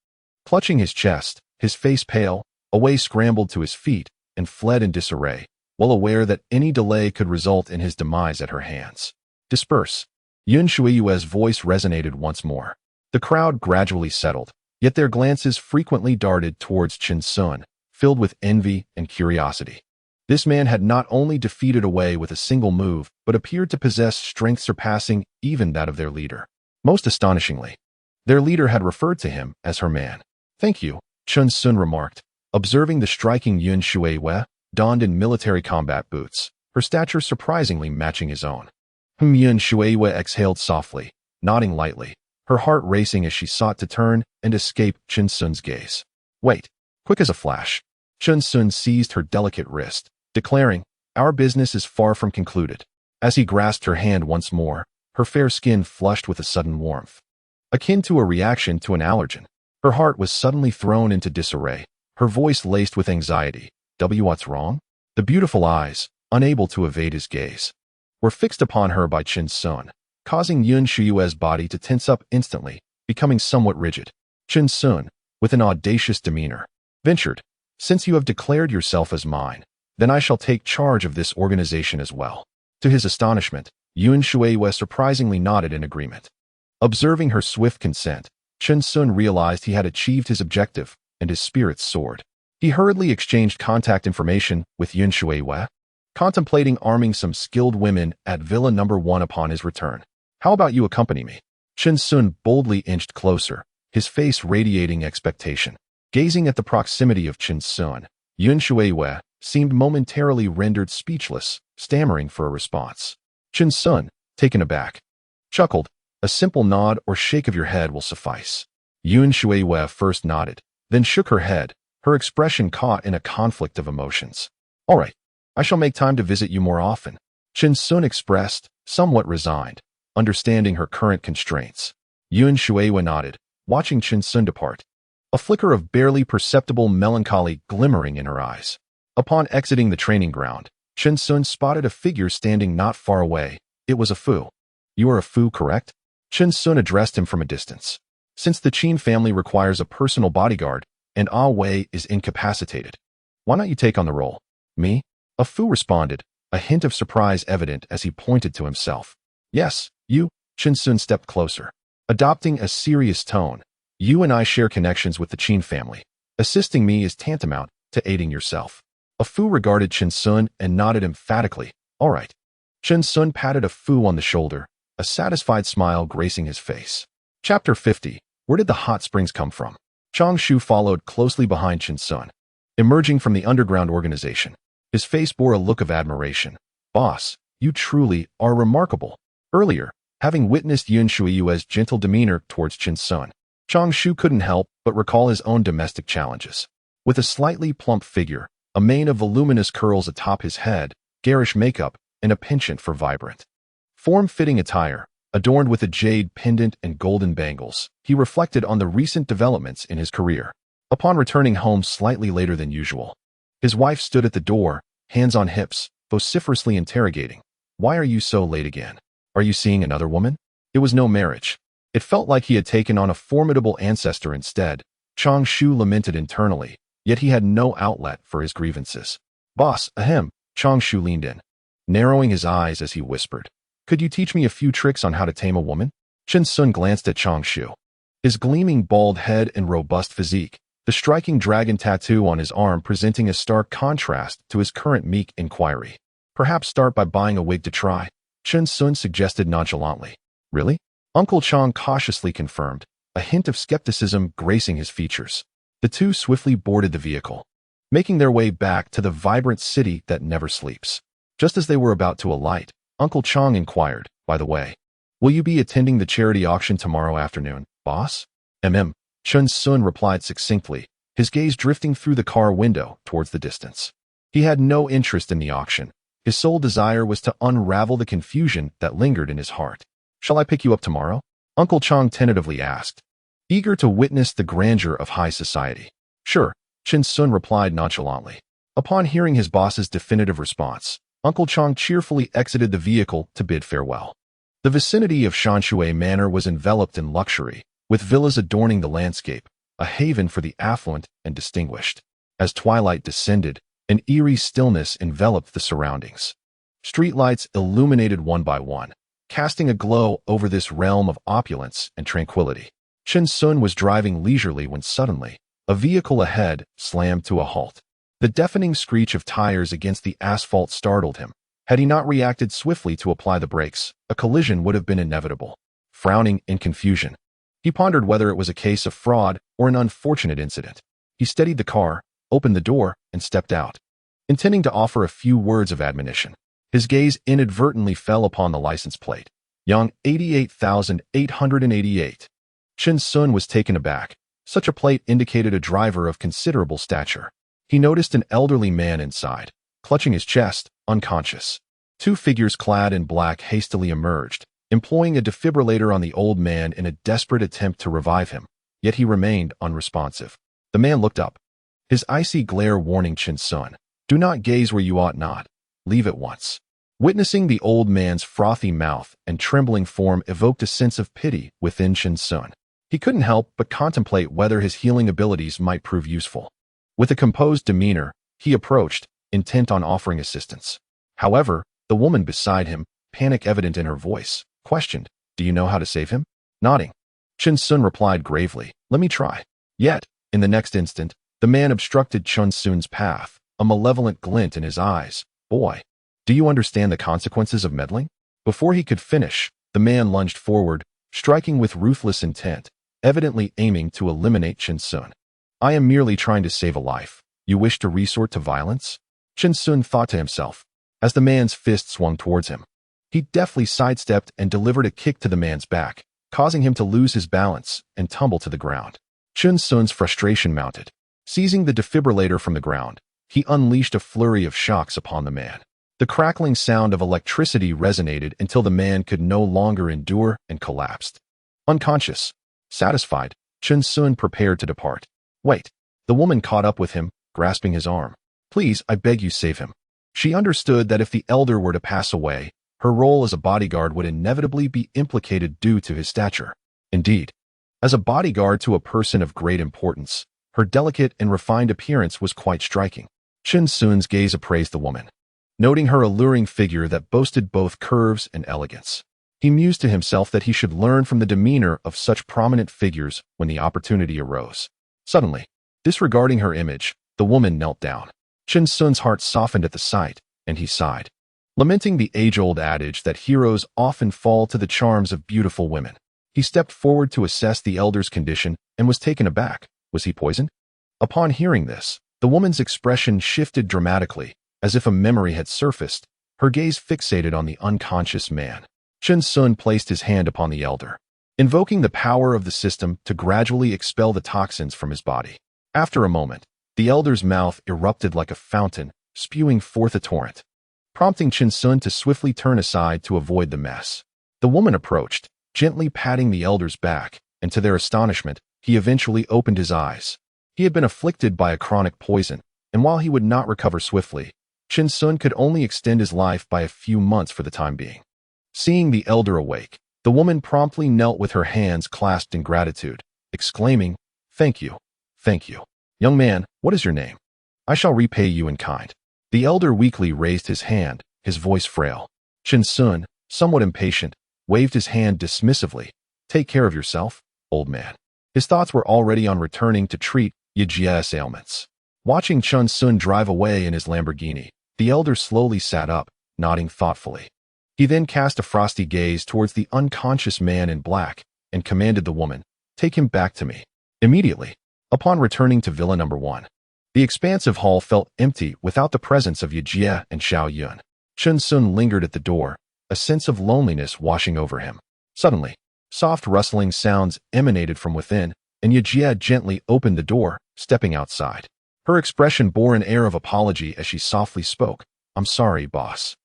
Speaker 1: Clutching his chest, his face pale, Away scrambled to his feet and fled in disarray, well aware that any delay could result in his demise at her hands. Disperse. Yun Shuiue's voice resonated once more. The crowd gradually settled, yet their glances frequently darted towards Chen Sun, filled with envy and curiosity. This man had not only defeated Away with a single move, but appeared to possess strength surpassing even that of their leader. Most astonishingly, their leader had referred to him as her man. Thank you, Chen Sun remarked, observing the striking Yun Shuiue, donned in military combat boots, her stature surprisingly matching his own. Yun Shuiue exhaled softly, nodding lightly, her heart racing as she sought to turn and escape Chen Sun's gaze. Wait. Quick as a flash, Chen Sun seized her delicate wrist, declaring, "Our business is far from concluded." As he grasped her hand once more, her fair skin flushed with a sudden warmth. Akin to a reaction to an allergen, her heart was suddenly thrown into disarray, her voice laced with anxiety. What's wrong? The beautiful eyes, unable to evade his gaze, were fixed upon her by Chen Sun, causing Yun Shuiue's body to tense up instantly, becoming somewhat rigid. Chen Sun, with an audacious demeanor, ventured, "Since you have declared yourself as mine, then I shall take charge of this organization as well." To his astonishment, Yun Shuiue surprisingly nodded in agreement. Observing her swift consent, Chen Sun realized he had achieved his objective, and his spirits soared. He hurriedly exchanged contact information with Yun Shuiue, contemplating arming some skilled women at Villa No. 1 upon his return. "How about you accompany me?" Chen Sun boldly inched closer, his face radiating expectation. Gazing at the proximity of Chen Sun, Yun Shuiue seemed momentarily rendered speechless, stammering for a response. Chen Sun, taken aback, chuckled, "A simple nod or shake of your head will suffice." Yun Shuiue first nodded, then shook her head, her expression caught in a conflict of emotions. "All right, I shall make time to visit you more often," Chen Sun expressed, somewhat resigned, understanding her current constraints. Yun Shuiue nodded, watching Chen Sun depart, a flicker of barely perceptible melancholy glimmering in her eyes. Upon exiting the training ground, Chen Sun spotted a figure standing not far away. It was a Fu. "You are a Fu, correct?" Chen Sun addressed him from a distance. "Since the Qin family requires a personal bodyguard, and Ah Wei is incapacitated, why not you take on the role?" "Me?" A Fu responded, a hint of surprise evident as he pointed to himself. "Yes, you." Chen Sun stepped closer, adopting a serious tone. "You and I share connections with the Qin family. Assisting me is tantamount to aiding yourself." A Fu regarded Chen Sun and nodded emphatically. "All right." Chen Sun patted a Fu on the shoulder, a satisfied smile gracing his face. Chapter 50. Where did the hot springs come from? Chang Shu followed closely behind Chen Sun, emerging from the underground organization. His face bore a look of admiration. Boss, you truly are remarkable. Earlier, having witnessed Yun Shui's gentle demeanor towards Chen Sun, Chang Shu couldn't help but recall his own domestic challenges. With a slightly plump figure, a mane of voluminous curls atop his head, garish makeup, and a penchant for vibrant, form-fitting attire, adorned with a jade pendant and golden bangles, he reflected on the recent developments in his career. Upon returning home slightly later than usual, his wife stood at the door, hands on hips, vociferously interrogating. Why are you so late again? Are you seeing another woman? It was no marriage. It felt like he had taken on a formidable ancestor instead. Chang Shu lamented internally, yet he had no outlet for his grievances. Boss, ahem, Chang Shu leaned in, narrowing his eyes as he whispered. Could you teach me a few tricks on how to tame a woman? Chen Sun glanced at Chang Shu. His gleaming bald head and robust physique, the striking dragon tattoo on his arm presenting a stark contrast to his current meek inquiry. Perhaps start by buying a wig to try, Chen Sun suggested nonchalantly. Really? Uncle Chang cautiously confirmed, a hint of skepticism gracing his features. The two swiftly boarded the vehicle, making their way back to the vibrant city that never sleeps. Just as they were about to alight, Uncle Chang inquired, by the way, will you be attending the charity auction tomorrow afternoon, boss? Chen Sun replied succinctly, his gaze drifting through the car window towards the distance. He had no interest in the auction. His sole desire was to unravel the confusion that lingered in his heart. Shall I pick you up tomorrow? Uncle Chang tentatively asked, eager to witness the grandeur of high society. Sure, Chen Sun replied nonchalantly. Upon hearing his boss's definitive response, Uncle Chang cheerfully exited the vehicle to bid farewell. The vicinity of Shanshui Manor was enveloped in luxury, with villas adorning the landscape, a haven for the affluent and distinguished. As twilight descended, an eerie stillness enveloped the surroundings. Streetlights illuminated one by one, casting a glow over this realm of opulence and tranquility. Chen Sun was driving leisurely when suddenly, a vehicle ahead slammed to a halt. The deafening screech of tires against the asphalt startled him. Had he not reacted swiftly to apply the brakes, a collision would have been inevitable. Frowning in confusion, he pondered whether it was a case of fraud or an unfortunate incident. He steadied the car, opened the door, and stepped out, intending to offer a few words of admonition. His gaze inadvertently fell upon the license plate. Yang 88,888. Chen Sun was taken aback. Such a plate indicated a driver of considerable stature. He noticed an elderly man inside, clutching his chest, unconscious. Two figures clad in black hastily emerged, employing a defibrillator on the old man in a desperate attempt to revive him, yet he remained unresponsive. The man looked up, his icy glare warning Chen Sun, do not gaze where you ought not. Leave at once. Witnessing the old man's frothy mouth and trembling form evoked a sense of pity within Chen Sun. He couldn't help but contemplate whether his healing abilities might prove useful. With a composed demeanor, he approached, intent on offering assistance. However, the woman beside him, panic evident in her voice, questioned, do you know how to save him? Nodding, Chen Sun replied gravely, let me try. Yet, in the next instant, the man obstructed Chen Sun's path, a malevolent glint in his eyes. Boy, do you understand the consequences of meddling? Before he could finish, the man lunged forward, striking with ruthless intent, evidently aiming to eliminate Chen Sun. I am merely trying to save a life. You wish to resort to violence? Chen Sun thought to himself, as the man's fist swung towards him. He deftly sidestepped and delivered a kick to the man's back, causing him to lose his balance and tumble to the ground. Chen Sun's frustration mounted. Seizing the defibrillator from the ground, he unleashed a flurry of shocks upon the man. The crackling sound of electricity resonated until the man could no longer endure and collapsed. Unconscious, satisfied, Chen Sun prepared to depart. Wait. The woman caught up with him, grasping his arm. Please, I beg you, save him. She understood that if the elder were to pass away, her role as a bodyguard would inevitably be implicated due to his stature. Indeed, as a bodyguard to a person of great importance, her delicate and refined appearance was quite striking. Chen Sun's gaze appraised the woman, noting her alluring figure that boasted both curves and elegance. He mused to himself that he should learn from the demeanor of such prominent figures when the opportunity arose. Suddenly, disregarding her image, the woman knelt down. Chen Sun's heart softened at the sight, and he sighed. lamenting the age-old adage that heroes often fall to the charms of beautiful women. He stepped forward to assess the elder's condition and was taken aback. Was he poisoned? Upon hearing this, the woman's expression shifted dramatically, as if a memory had surfaced, her gaze fixated on the unconscious man. Chen Sun placed his hand upon the elder, invoking the power of the system to gradually expel the toxins from his body. After a moment, the elder's mouth erupted like a fountain, spewing forth a torrent, prompting Chen Sun to swiftly turn aside to avoid the mess. The woman approached, gently patting the elder's back, and to their astonishment, he eventually opened his eyes. He had been afflicted by a chronic poison, and while he would not recover swiftly, Chen Sun could only extend his life by a few months for the time being. Seeing the elder awake, the woman promptly knelt with her hands clasped in gratitude, exclaiming, "Thank you, thank you. Young man, what is your name? I shall repay you in kind." The elder weakly raised his hand, his voice frail. Chen Sun, somewhat impatient, waved his hand dismissively. "Take care of yourself, old man." His thoughts were already on returning to treat Yejia's ailments. Watching Chen Sun drive away in his Lamborghini, the elder slowly sat up, nodding thoughtfully. He then cast a frosty gaze towards the unconscious man in black and commanded the woman, "Take him back to me." Immediately, upon returning to Villa Number 1, the expansive hall felt empty without the presence of Yejia and Xiao Yun. Chen Sun lingered at the door, a sense of loneliness washing over him. Suddenly, soft rustling sounds emanated from within, and Yejia gently opened the door, stepping outside. Her expression bore an air of apology as she softly spoke. "I'm sorry, boss.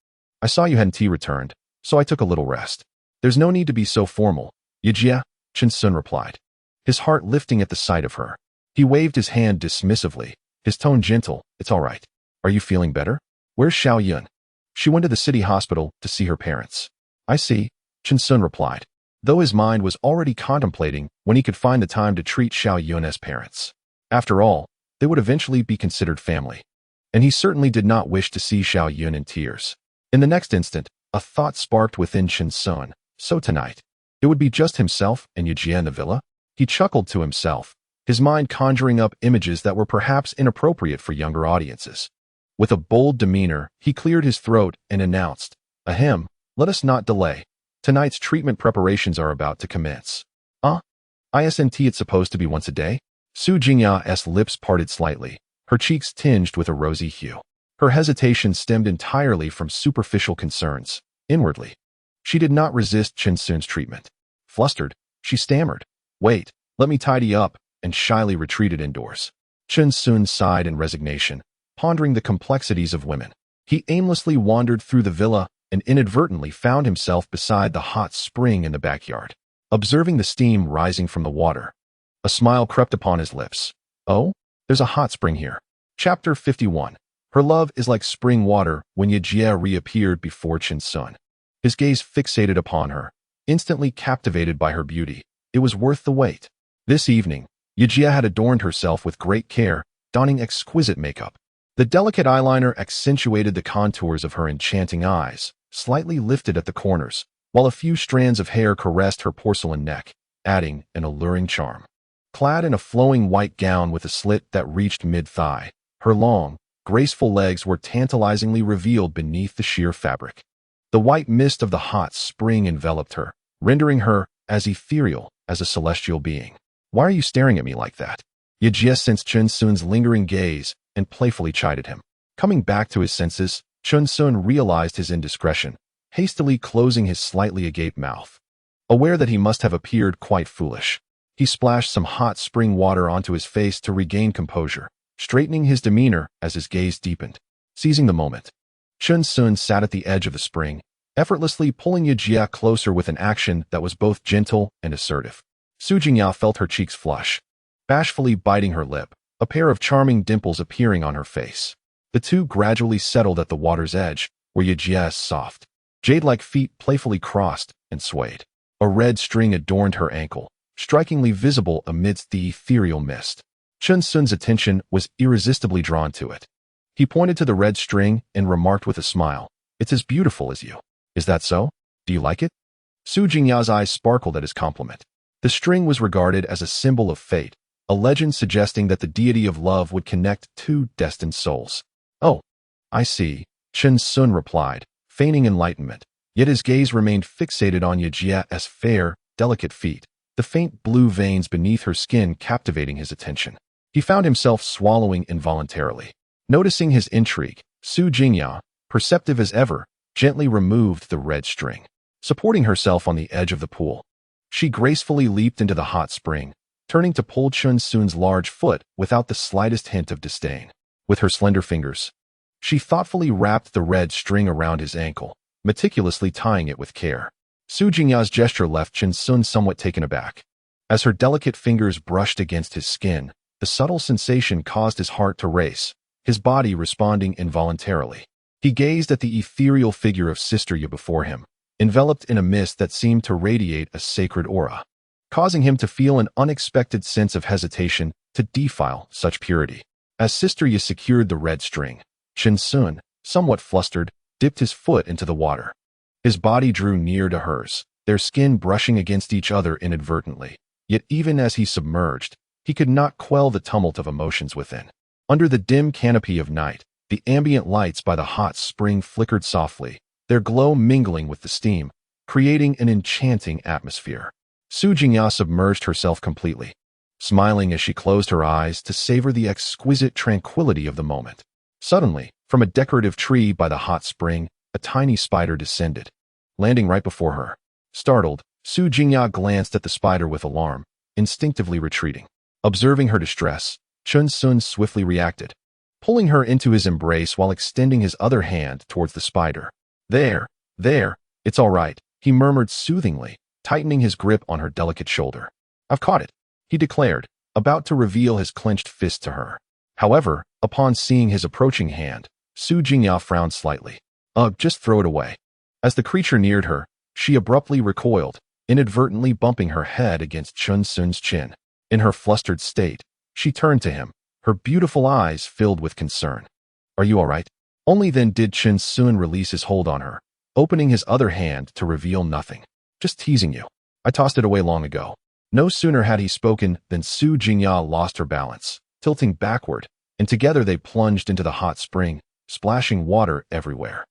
Speaker 1: I saw you hadn't returned, so I took a little rest." "There's no need to be so formal, Yejia," Chen Sun replied, his heart lifting at the sight of her. He waved his hand dismissively, his tone gentle. "It's all right. Are you feeling better? Where's Xiao Yun?" "She went to the city hospital to see her parents." "I see," Chen Sun replied, though his mind was already contemplating when he could find the time to treat Xiao Yun as parents. After all, they would eventually be considered family, and he certainly did not wish to see Xiao Yun in tears. In the next instant, a thought sparked within Chen Sun. So tonight, it would be just himself and Yejia in the villa? He chuckled to himself, his mind conjuring up images that were perhaps inappropriate for younger audiences. With a bold demeanor, he cleared his throat and announced, "Ahem, let us not delay. Tonight's treatment preparations are about to commence." Isn't it supposed to be once a day?" Su Jingya's lips parted slightly, her cheeks tinged with a rosy hue. Her hesitation stemmed entirely from superficial concerns. Inwardly, she did not resist Chen Sun's treatment. Flustered, she stammered, "Wait, let me tidy up," and shyly retreated indoors. Chen Sun sighed in resignation, pondering the complexities of women. He aimlessly wandered through the villa and inadvertently found himself beside the hot spring in the backyard. Observing the steam rising from the water, a smile crept upon his lips. "Oh, there's a hot spring here." Chapter 51. Her love is like spring water. When Yejia reappeared before Chen Sun, his gaze fixated upon her, instantly captivated by her beauty. It was worth the wait. This evening, Yejia had adorned herself with great care, donning exquisite makeup. The delicate eyeliner accentuated the contours of her enchanting eyes, slightly lifted at the corners, while a few strands of hair caressed her porcelain neck, adding an alluring charm. Clad in a flowing white gown with a slit that reached mid-thigh, her long, graceful legs were tantalizingly revealed beneath the sheer fabric. The white mist of the hot spring enveloped her, rendering her as ethereal as a celestial being. "Why are you staring at me like that?" Yejia sensed Chen Sun's lingering gaze and playfully chided him. Coming back to his senses, Chen Sun realized his indiscretion, hastily closing his slightly agape mouth. Aware that he must have appeared quite foolish, he splashed some hot spring water onto his face to regain composure, straightening his demeanor as his gaze deepened. Seizing the moment, Chen Sun sat at the edge of the spring, effortlessly pulling Yejia closer with an action that was both gentle and assertive. Su Jingya felt her cheeks flush, bashfully biting her lip, a pair of charming dimples appearing on her face. The two gradually settled at the water's edge, where Yejia's soft, jade-like feet playfully crossed and swayed. A red string adorned her ankle, strikingly visible amidst the ethereal mist. Chen Sun's attention was irresistibly drawn to it. He pointed to the red string and remarked with a smile, "It's as beautiful as you." "Is that so? Do you like it?" Su Jingya's eyes sparkled at his compliment. The string was regarded as a symbol of fate, a legend suggesting that the deity of love would connect two destined souls. "Oh, I see," Chen Sun replied, feigning enlightenment. Yet his gaze remained fixated on Yajia's fair, delicate feet, the faint blue veins beneath her skin captivating his attention. He found himself swallowing involuntarily. Noticing his intrigue, Su Jingya, perceptive as ever, gently removed the red string. Supporting herself on the edge of the pool, she gracefully leaped into the hot spring, turning to pull Chun Sun's large foot without the slightest hint of disdain. With her slender fingers, she thoughtfully wrapped the red string around his ankle, meticulously tying it with care. Su Jingya's gesture left Chun Sun somewhat taken aback. As her delicate fingers brushed against his skin, the subtle sensation caused his heart to race, his body responding involuntarily. He gazed at the ethereal figure of Sister Ye before him, enveloped in a mist that seemed to radiate a sacred aura, causing him to feel an unexpected sense of hesitation to defile such purity. As Sister Ye secured the red string, Chun Sun, somewhat flustered, dipped his foot into the water. His body drew near to hers, their skin brushing against each other inadvertently. Yet even as he submerged, he could not quell the tumult of emotions within. Under the dim canopy of night, the ambient lights by the hot spring flickered softly, their glow mingling with the steam, creating an enchanting atmosphere. Su Jingya submerged herself completely, smiling as she closed her eyes to savor the exquisite tranquility of the moment. Suddenly, from a decorative tree by the hot spring, a tiny spider descended, landing right before her. Startled, Su Jingya glanced at the spider with alarm, instinctively retreating. Observing her distress, Chun Sun swiftly reacted, pulling her into his embrace while extending his other hand towards the spider. There, it's all right, he murmured soothingly, tightening his grip on her delicate shoulder. I've caught it, he declared, about to reveal his clenched fist to her. However, upon seeing his approaching hand, Su Jingya frowned slightly. Just throw it away. As the creature neared her, she abruptly recoiled, inadvertently bumping her head against Chun Sun's chin. In her flustered state, she turned to him, her beautiful eyes filled with concern. Are you all right? Only then did Chun Sun release his hold on her, opening his other hand to reveal nothing. Just teasing you. I tossed it away long ago. No sooner had he spoken than Su Jingya lost her balance, tilting backward, and together they plunged into the hot spring, splashing water everywhere.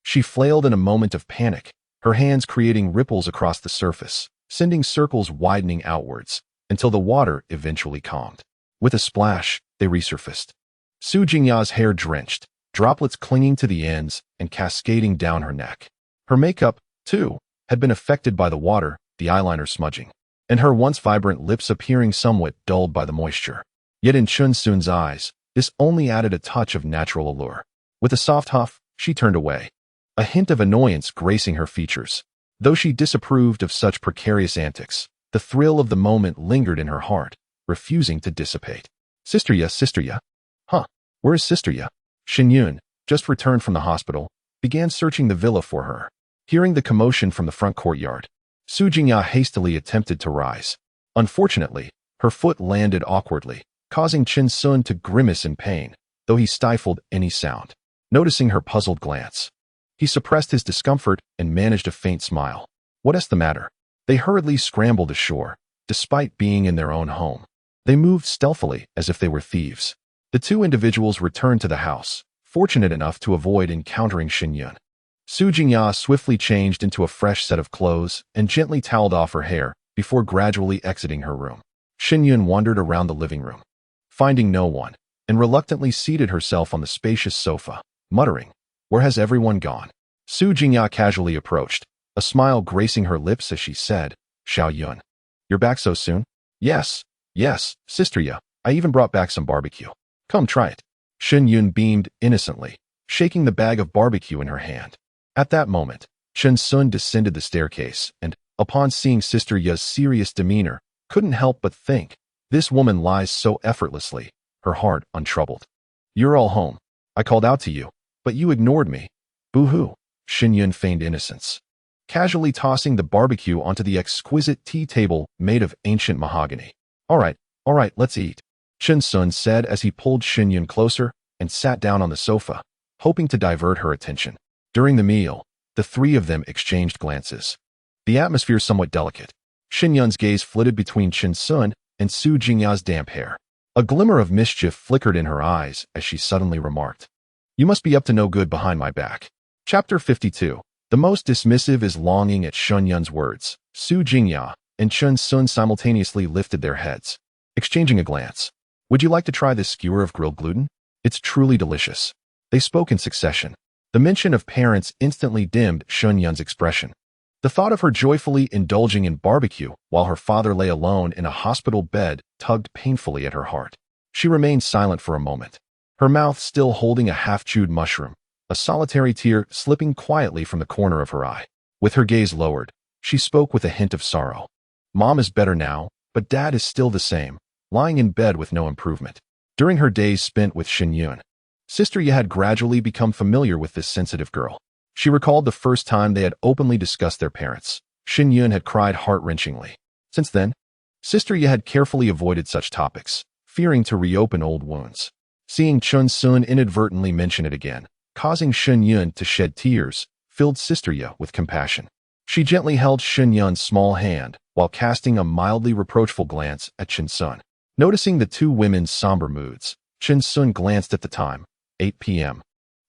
Speaker 1: She flailed in a moment of panic, her hands creating ripples across the surface, sending circles widening outwards, until the water eventually calmed. With a splash, they resurfaced. Su Jingya's hair drenched, droplets clinging to the ends and cascading down her neck. Her makeup, too, had been affected by the water, the eyeliner smudging, and her once vibrant lips appearing somewhat dulled by the moisture. Yet in Chun Sun's eyes, this only added a touch of natural allure. With a soft huff, she turned away, a hint of annoyance gracing her features. Though she disapproved of such precarious antics, the thrill of the moment lingered in her heart, refusing to dissipate. Sister Ye. Huh, where is Sister Ye? Shen Yun, just returned from the hospital, began searching the villa for her. Hearing the commotion from the front courtyard, Su Jingya hastily attempted to rise. Unfortunately, her foot landed awkwardly, causing Chun Sun to grimace in pain, though he stifled any sound. Noticing her puzzled glance, he suppressed his discomfort and managed a faint smile. What's the matter? They hurriedly scrambled ashore, despite being in their own home. They moved stealthily as if they were thieves. The two individuals returned to the house, fortunate enough to avoid encountering Shen Yun. Su Jingya swiftly changed into a fresh set of clothes and gently toweled off her hair before gradually exiting her room. Shen Yun wandered around the living room, finding no one, and reluctantly seated herself on the spacious sofa, muttering, "Where has everyone gone?" Su Jingya casually approached, a smile gracing her lips as she said, "Xiao Yun, you're back so soon?" Yes, Sister Ye, I even brought back some barbecue. Come try it." Shen Yun beamed innocently, shaking the bag of barbecue in her hand. At that moment, Chun Sun descended the staircase and, upon seeing Sister Ye's serious demeanor, couldn't help but think, this woman lies so effortlessly, her heart untroubled. "You're all home. I called out to you, but you ignored me. Boo-hoo." Shen Yun feigned innocence, casually tossing the barbecue onto the exquisite tea table made of ancient mahogany. All right, let's eat," Chun Sun said as he pulled Shen Yun closer and sat down on the sofa, hoping to divert her attention. During the meal, the three of them exchanged glances. The atmosphere somewhat delicate. Shen Yun's gaze flitted between Chun Sun and Su Jingya's damp hair. A glimmer of mischief flickered in her eyes as she suddenly remarked, "You must be up to no good behind my back." Chapter 52. The most dismissive is longing at Shun Yun's words. Su Jingya and Chun Sun simultaneously lifted their heads, exchanging a glance. Would you like to try this skewer of grilled gluten? It's truly delicious. They spoke in succession. The mention of parents instantly dimmed Shun Yun's expression. The thought of her joyfully indulging in barbecue while her father lay alone in a hospital bed tugged painfully at her heart. She remained silent for a moment, her mouth still holding a half-chewed mushroom, a solitary tear slipping quietly from the corner of her eye. With her gaze lowered, she spoke with a hint of sorrow. Mom is better now, but Dad is still the same, lying in bed with no improvement. During her days spent with Shin Yun, Sister Ye had gradually become familiar with this sensitive girl. She recalled the first time they had openly discussed their parents. Shin Yun had cried heart-wrenchingly. Since then, Sister Ye had carefully avoided such topics, fearing to reopen old wounds. Seeing Chun Sun inadvertently mention it again, causing Shin Yun to shed tears, filled Sister Ye with compassion. She gently held Shin Yun's small hand while casting a mildly reproachful glance at Chin Sun. Noticing the two women's somber moods, Chin Sun glanced at the time, 8 p.m.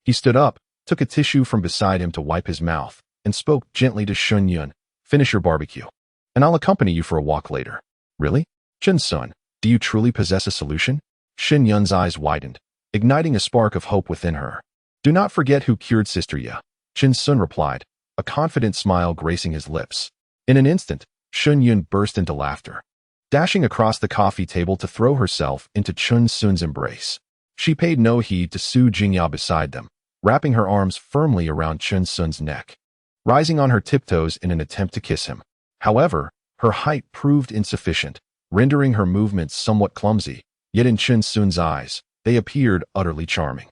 Speaker 1: He stood up, took a tissue from beside him to wipe his mouth, and spoke gently to Shun Yun. Finish your barbecue, and I'll accompany you for a walk later. Really? Chin Sun, do you truly possess a solution? Shin Yun's eyes widened, igniting a spark of hope within her. Do not forget who cured Sister Ye, Chin Sun replied, a confident smile gracing his lips. In an instant, Shun Yun burst into laughter, dashing across the coffee table to throw herself into Chun Sun's embrace. She paid no heed to Su Jingya beside them, wrapping her arms firmly around Chun Sun's neck, rising on her tiptoes in an attempt to kiss him. However, her height proved insufficient, rendering her movements somewhat clumsy, yet in Chun Sun's eyes, they appeared utterly charming.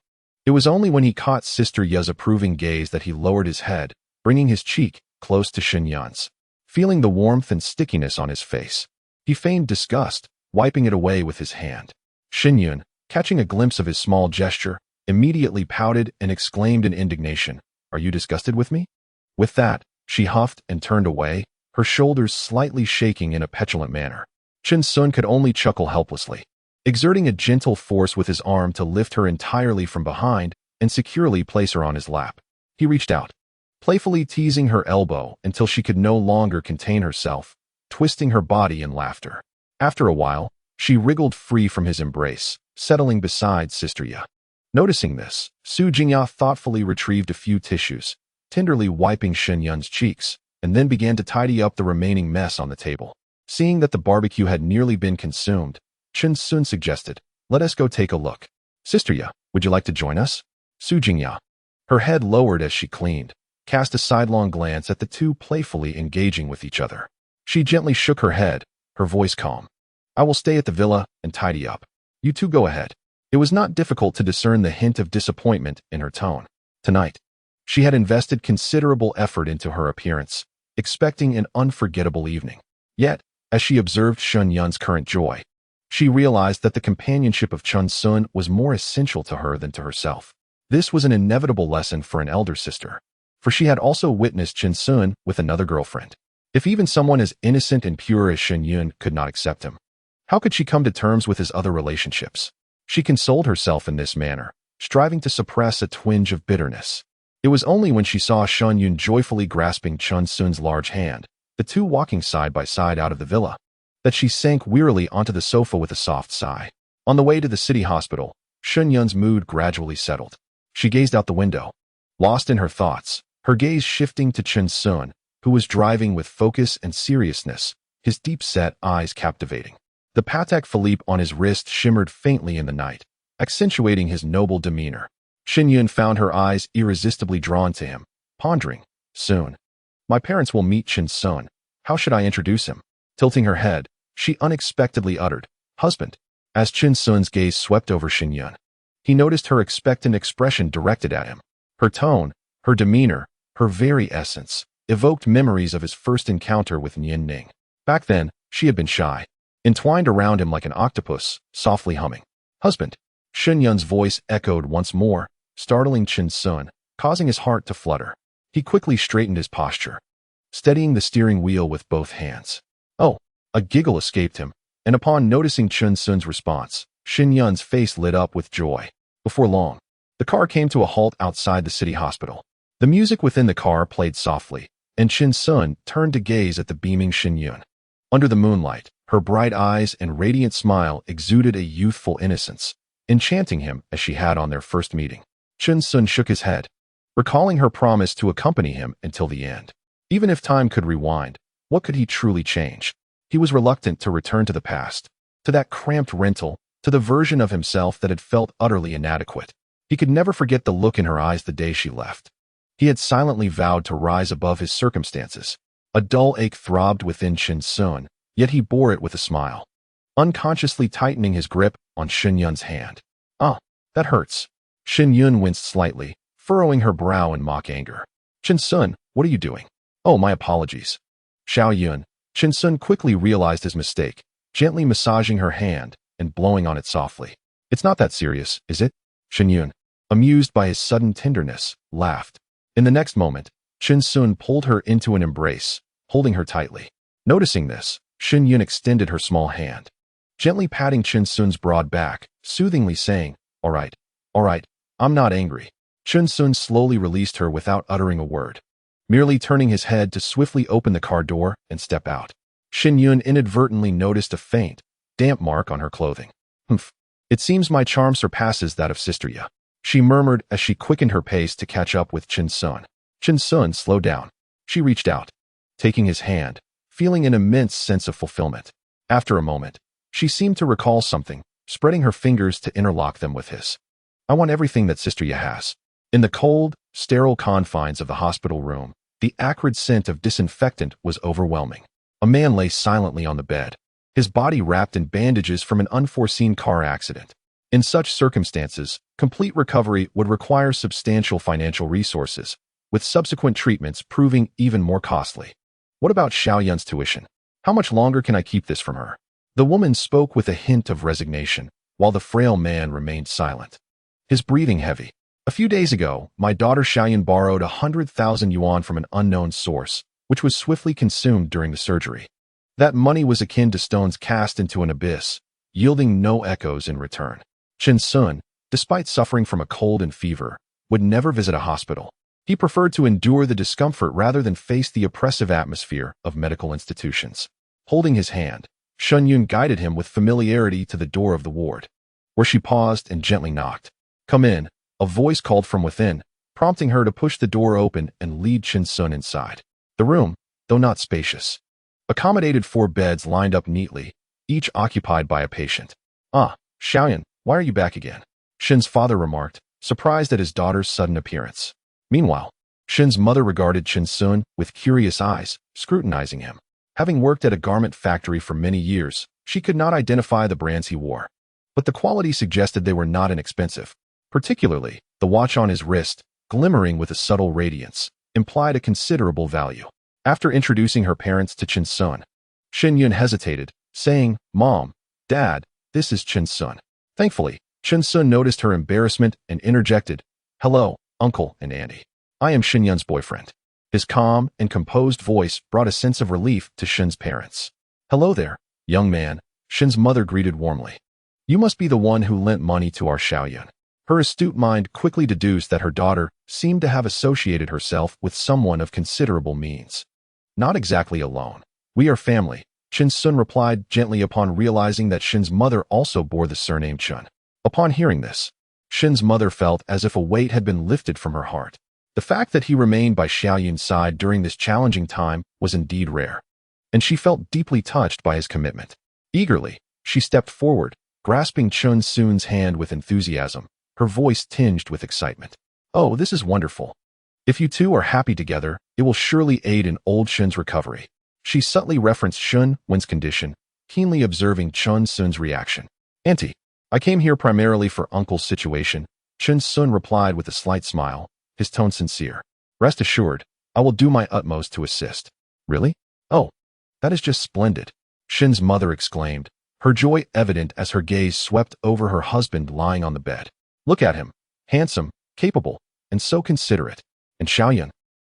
Speaker 1: It was only when he caught Sister Ye's approving gaze that he lowered his head, bringing his cheek close to Shin Yun's. Feeling the warmth and stickiness on his face, he feigned disgust, wiping it away with his hand. Shin Yun, catching a glimpse of his small gesture, immediately pouted and exclaimed in indignation, "Are you disgusted with me?" With that, she huffed and turned away, her shoulders slightly shaking in a petulant manner. Chin Sun could only chuckle helplessly, exerting a gentle force with his arm to lift her entirely from behind and securely place her on his lap. He reached out, playfully teasing her elbow until she could no longer contain herself, twisting her body in laughter. After a while, she wriggled free from his embrace, settling beside Sister Ye. Noticing this, Su Jingya thoughtfully retrieved a few tissues, tenderly wiping Shin Yun's cheeks, and then began to tidy up the remaining mess on the table. Seeing that the barbecue had nearly been consumed, Chin Sun suggested, "Let us go take a look." "Sister Ye, would you like to join us?" Su Jingya, her head lowered as she cleaned, cast a sidelong glance at the two playfully engaging with each other. She gently shook her head, her voice calm. "I will stay at the villa and tidy up. You two go ahead." It was not difficult to discern the hint of disappointment in her tone. Tonight, she had invested considerable effort into her appearance, expecting an unforgettable evening. Yet, as she observed Shun Yun's current joy, she realized that the companionship of Chun Sun was more essential to her than to herself. This was an inevitable lesson for an elder sister, for she had also witnessed Chin Sun with another girlfriend. If even someone as innocent and pure as Shin Yun could not accept him, how could she come to terms with his other relationships? She consoled herself in this manner, striving to suppress a twinge of bitterness. It was only when she saw Shun Yun joyfully grasping Chun Sun's large hand, the two walking side by side out of the villa, that she sank wearily onto the sofa with a soft sigh. On the way to the city hospital, Shun Yun's mood gradually settled. She gazed out the window, lost in her thoughts, her gaze shifting to Chun Sun, who was driving with focus and seriousness, his deep-set eyes captivating. The Patek Philippe on his wrist shimmered faintly in the night, accentuating his noble demeanor. Shin Yun found her eyes irresistibly drawn to him, pondering, "Soon, my parents will meet Chin Sun. How should I introduce him?" Tilting her head, she unexpectedly uttered, "Husband." As Chin Sun's gaze swept over Shin Yun, he noticed her expectant expression directed at him. Her tone, her demeanor, her very essence, evoked memories of his first encounter with Nian Ning. Back then, she had been shy, entwined around him like an octopus, softly humming. "Husband." Shin Yun's voice echoed once more, startling Chin Sun, causing his heart to flutter. He quickly straightened his posture, steadying the steering wheel with both hands. "Oh," a giggle escaped him, and upon noticing Chin Sun's response, Shin Yun's face lit up with joy. Before long, the car came to a halt outside the city hospital. The music within the car played softly, and Chin Sun turned to gaze at the beaming Shin Yun. Under the moonlight, her bright eyes and radiant smile exuded a youthful innocence, enchanting him as she had on their first meeting. Chin Sun shook his head, recalling her promise to accompany him until the end. Even if time could rewind, what could he truly change? He was reluctant to return to the past, to that cramped rental, to the version of himself that had felt utterly inadequate. He could never forget the look in her eyes the day she left. He had silently vowed to rise above his circumstances. A dull ache throbbed within Chin Sun, yet he bore it with a smile, unconsciously tightening his grip on Shin Yun's hand. "Ah, that hurts." Shin Yun winced slightly, furrowing her brow in mock anger. "Chin Sun, what are you doing?" "Oh, my apologies." Xiao Yun. Chin Sun quickly realized his mistake, gently massaging her hand and blowing on it softly. "It's not that serious, is it?" Shin Yun, amused by his sudden tenderness, laughed. In the next moment, Chin Sun pulled her into an embrace, holding her tightly. Noticing this, Shin Yun extended her small hand, gently patting Chin Sun's broad back, soothingly saying, all right, I'm not angry." Chin Sun slowly released her without uttering a word, merely turning his head to swiftly open the car door and step out. Shin Yun inadvertently noticed a faint, damp mark on her clothing. "Humph, it seems my charm surpasses that of Sister Ya," she murmured as she quickened her pace to catch up with Chin Sun. Chin Sun slowed down. She reached out, taking his hand, feeling an immense sense of fulfillment. After a moment, she seemed to recall something, spreading her fingers to interlock them with his. "I want everything that Sister Ya has." In the cold, sterile confines of the hospital room, the acrid scent of disinfectant was overwhelming. A man lay silently on the bed, his body wrapped in bandages from an unforeseen car accident. In such circumstances, complete recovery would require substantial financial resources, with subsequent treatments proving even more costly. "What about Xiao Yun's tuition? How much longer can I keep this from her?" The woman spoke with a hint of resignation, while the frail man remained silent, his breathing heavy. "A few days ago, my daughter Xiaoyun borrowed 100,000 yuan from an unknown source, which was swiftly consumed during the surgery. That money was akin to stones cast into an abyss, yielding no echoes in return." Chin Sun, despite suffering from a cold and fever, would never visit a hospital. He preferred to endure the discomfort rather than face the oppressive atmosphere of medical institutions. Holding his hand, Shen Yun guided him with familiarity to the door of the ward, where she paused and gently knocked. "Come in." A voice called from within, prompting her to push the door open and lead Chin Sun inside. The room, though not spacious, accommodated 4 beds lined up neatly, each occupied by a patient. "Ah, Xiaoyan, why are you back again?" Shin's father remarked, surprised at his daughter's sudden appearance. Meanwhile, Shin's mother regarded Chin Sun with curious eyes, scrutinizing him. Having worked at a garment factory for many years, she could not identify the brands he wore, but the quality suggested they were not inexpensive. Particularly, the watch on his wrist, glimmering with a subtle radiance, implied a considerable value. After introducing her parents to Chin Sun, Shin Yun hesitated, saying, "Mom, Dad, this is Chin Sun." Thankfully, Chin Sun noticed her embarrassment and interjected, "Hello, Uncle and Auntie. I am Shin Yun's boyfriend." His calm and composed voice brought a sense of relief to Shin's parents. "Hello there, young man," Shin's mother greeted warmly. "You must be the one who lent money to our Xiaoyun." Her astute mind quickly deduced that her daughter seemed to have associated herself with someone of considerable means. "Not exactly alone. We are family," Chin Sun replied gently upon realizing that Shin's mother also bore the surname Chun. Upon hearing this, Shin's mother felt as if a weight had been lifted from her heart. The fact that he remained by Xiaoyun's side during this challenging time was indeed rare, and she felt deeply touched by his commitment. Eagerly, she stepped forward, grasping Chun Sun's hand with enthusiasm, her voice tinged with excitement. "Oh, this is wonderful. If you two are happy together, it will surely aid in old Shun's recovery." She subtly referenced Shun Wen's condition, keenly observing Chun Sun's reaction. "Auntie, I came here primarily for Uncle's situation," Chun Sun replied with a slight smile, his tone sincere. "Rest assured, I will do my utmost to assist." "Really? Oh, that is just splendid," Shin's mother exclaimed, her joy evident as her gaze swept over her husband lying on the bed. "Look at him, handsome, capable, and so considerate. And Xiaoyan,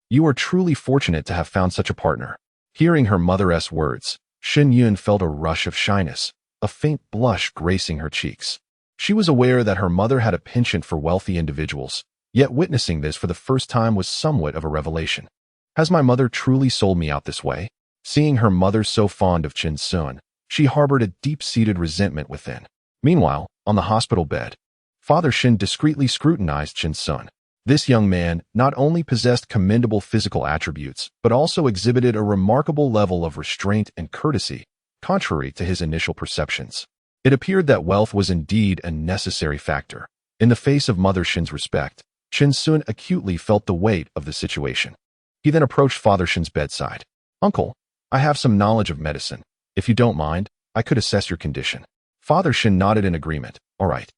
Speaker 1: you are truly fortunate to have found such a partner." Hearing her mother's words, Shin Yun felt a rush of shyness, a faint blush gracing her cheeks. She was aware that her mother had a penchant for wealthy individuals, Yet witnessing this for the first time was somewhat of a revelation. Has my mother truly sold me out this way? Seeing her mother so fond of Chin Sun, she harbored a deep-seated resentment within. Meanwhile, on the hospital bed, Father Shin discreetly scrutinized Chin Sun. This young man not only possessed commendable physical attributes, but also exhibited a remarkable level of restraint and courtesy, contrary to his initial perceptions. It appeared that wealth was indeed a necessary factor. In the face of Mother Shin's respect, Chin Sun acutely felt the weight of the situation. He then approached Father Shin's bedside. "Uncle, I have some knowledge of medicine. If you don't mind, I could assess your condition." Father Shin nodded in agreement. "All right.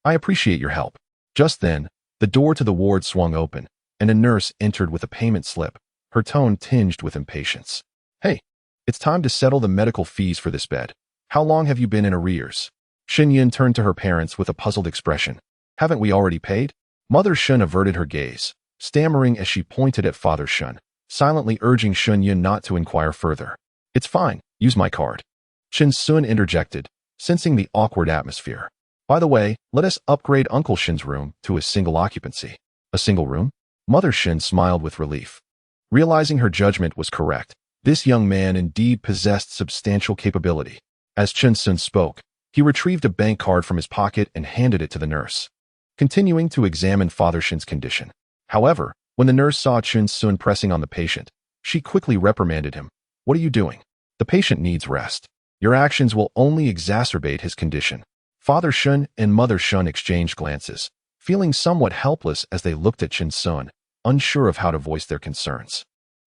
Speaker 1: I appreciate your help." Just then, the door to the ward swung open, and a nurse entered with a payment slip, her tone tinged with impatience. "Hey, it's time to settle the medical fees for this bed. How long have you been in arrears?" Shin Yun turned to her parents with a puzzled expression. "Haven't we already paid?" Mother Shun averted her gaze, stammering as she pointed at Father Shun, silently urging Shun Yun not to inquire further. "It's fine, use my card." Chin Sun interjected, sensing the awkward atmosphere. "By the way, let us upgrade Uncle Shin's room to a single occupancy." "A single room?" Mother Shin smiled with relief. Realizing her judgment was correct, this young man indeed possessed substantial capability. As Chin Sun spoke, he retrieved a bank card from his pocket and handed it to the nurse, continuing to examine Father Shin's condition. However, when the nurse saw Chin Sun pressing on the patient, she quickly reprimanded him. "What are you doing? The patient needs rest. Your actions will only exacerbate his condition." Father Shun and Mother Shun exchanged glances, feeling somewhat helpless as they looked at Chin Sun, unsure of how to voice their concerns.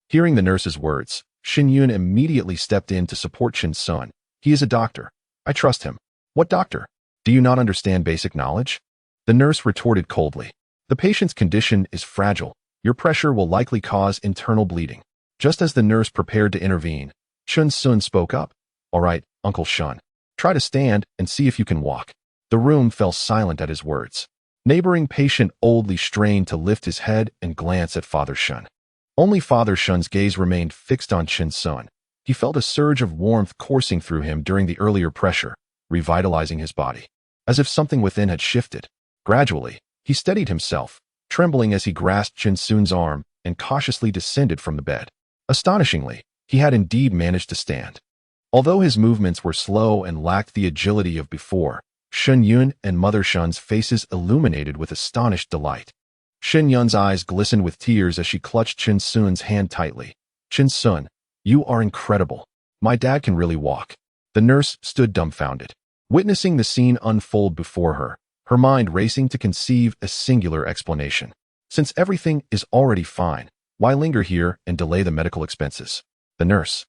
Speaker 1: Hearing the nurse's words, Shin Yun immediately stepped in to support Chin Sun. "He is a doctor. I trust him." "What doctor? Do you not understand basic knowledge?" The nurse retorted coldly. "The patient's condition is fragile. Your pressure will likely cause internal bleeding." Just as the nurse prepared to intervene, Chin Sun spoke up. "All right, Uncle Shun. Try to stand and see if you can walk." The room fell silent at his words. Neighboring patient oldly strained to lift his head and glance at Father Shun. Only Father Shun's gaze remained fixed on Chin Sun. He felt a surge of warmth coursing through him during the earlier pressure, revitalizing his body, as if something within had shifted. Gradually, he steadied himself, trembling as he grasped Chin Sun's arm and cautiously descended from the bed. Astonishingly, he had indeed managed to stand. Although his movements were slow and lacked the agility of before, Shin Yun and Mother Shun's faces illuminated with astonished delight. Shin Yun's eyes glistened with tears as she clutched Chin Sun's hand tightly. "Chin Sun, you are incredible. My dad can really walk." The nurse stood dumbfounded, witnessing the scene unfold before her, her mind racing to conceive a singular explanation. Since everything is already fine, why linger here and delay the medical expenses? The nurse,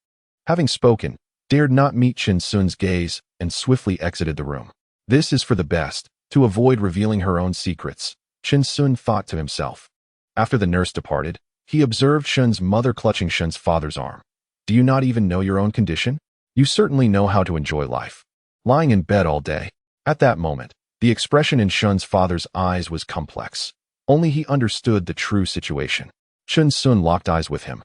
Speaker 1: having spoken, dared not meet Chin Sun's gaze and swiftly exited the room. This is for the best, to avoid revealing her own secrets, Chin Sun thought to himself. After the nurse departed, he observed Shun's mother clutching Shun's father's arm. "Do you not even know your own condition? You certainly know how to enjoy life. Lying in bed all day." At that moment, the expression in Shun's father's eyes was complex. Only he understood the true situation. Chin Sun locked eyes with him,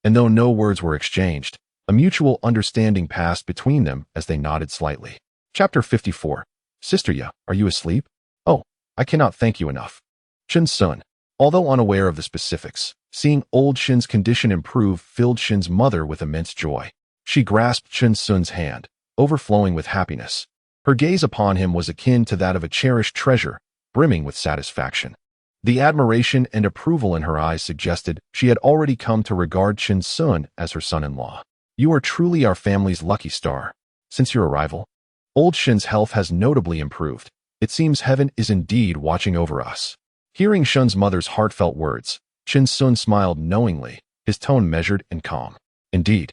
Speaker 1: and though no words were exchanged, a mutual understanding passed between them as they nodded slightly. Chapter 54. "Sister Ya, are you asleep?" "Oh, I cannot thank you enough." Chin Sun, although unaware of the specifics, seeing old Shin's condition improve filled Shin's mother with immense joy. She grasped Chin Sun's hand, overflowing with happiness. Her gaze upon him was akin to that of a cherished treasure, brimming with satisfaction. The admiration and approval in her eyes suggested she had already come to regard Chin Sun as her son-in-law. "You are truly our family's lucky star. Since your arrival, old Shin's health has notably improved. It seems heaven is indeed watching over us." Hearing Shun's mother's heartfelt words, Chin Sun smiled knowingly, his tone measured and calm. "Indeed,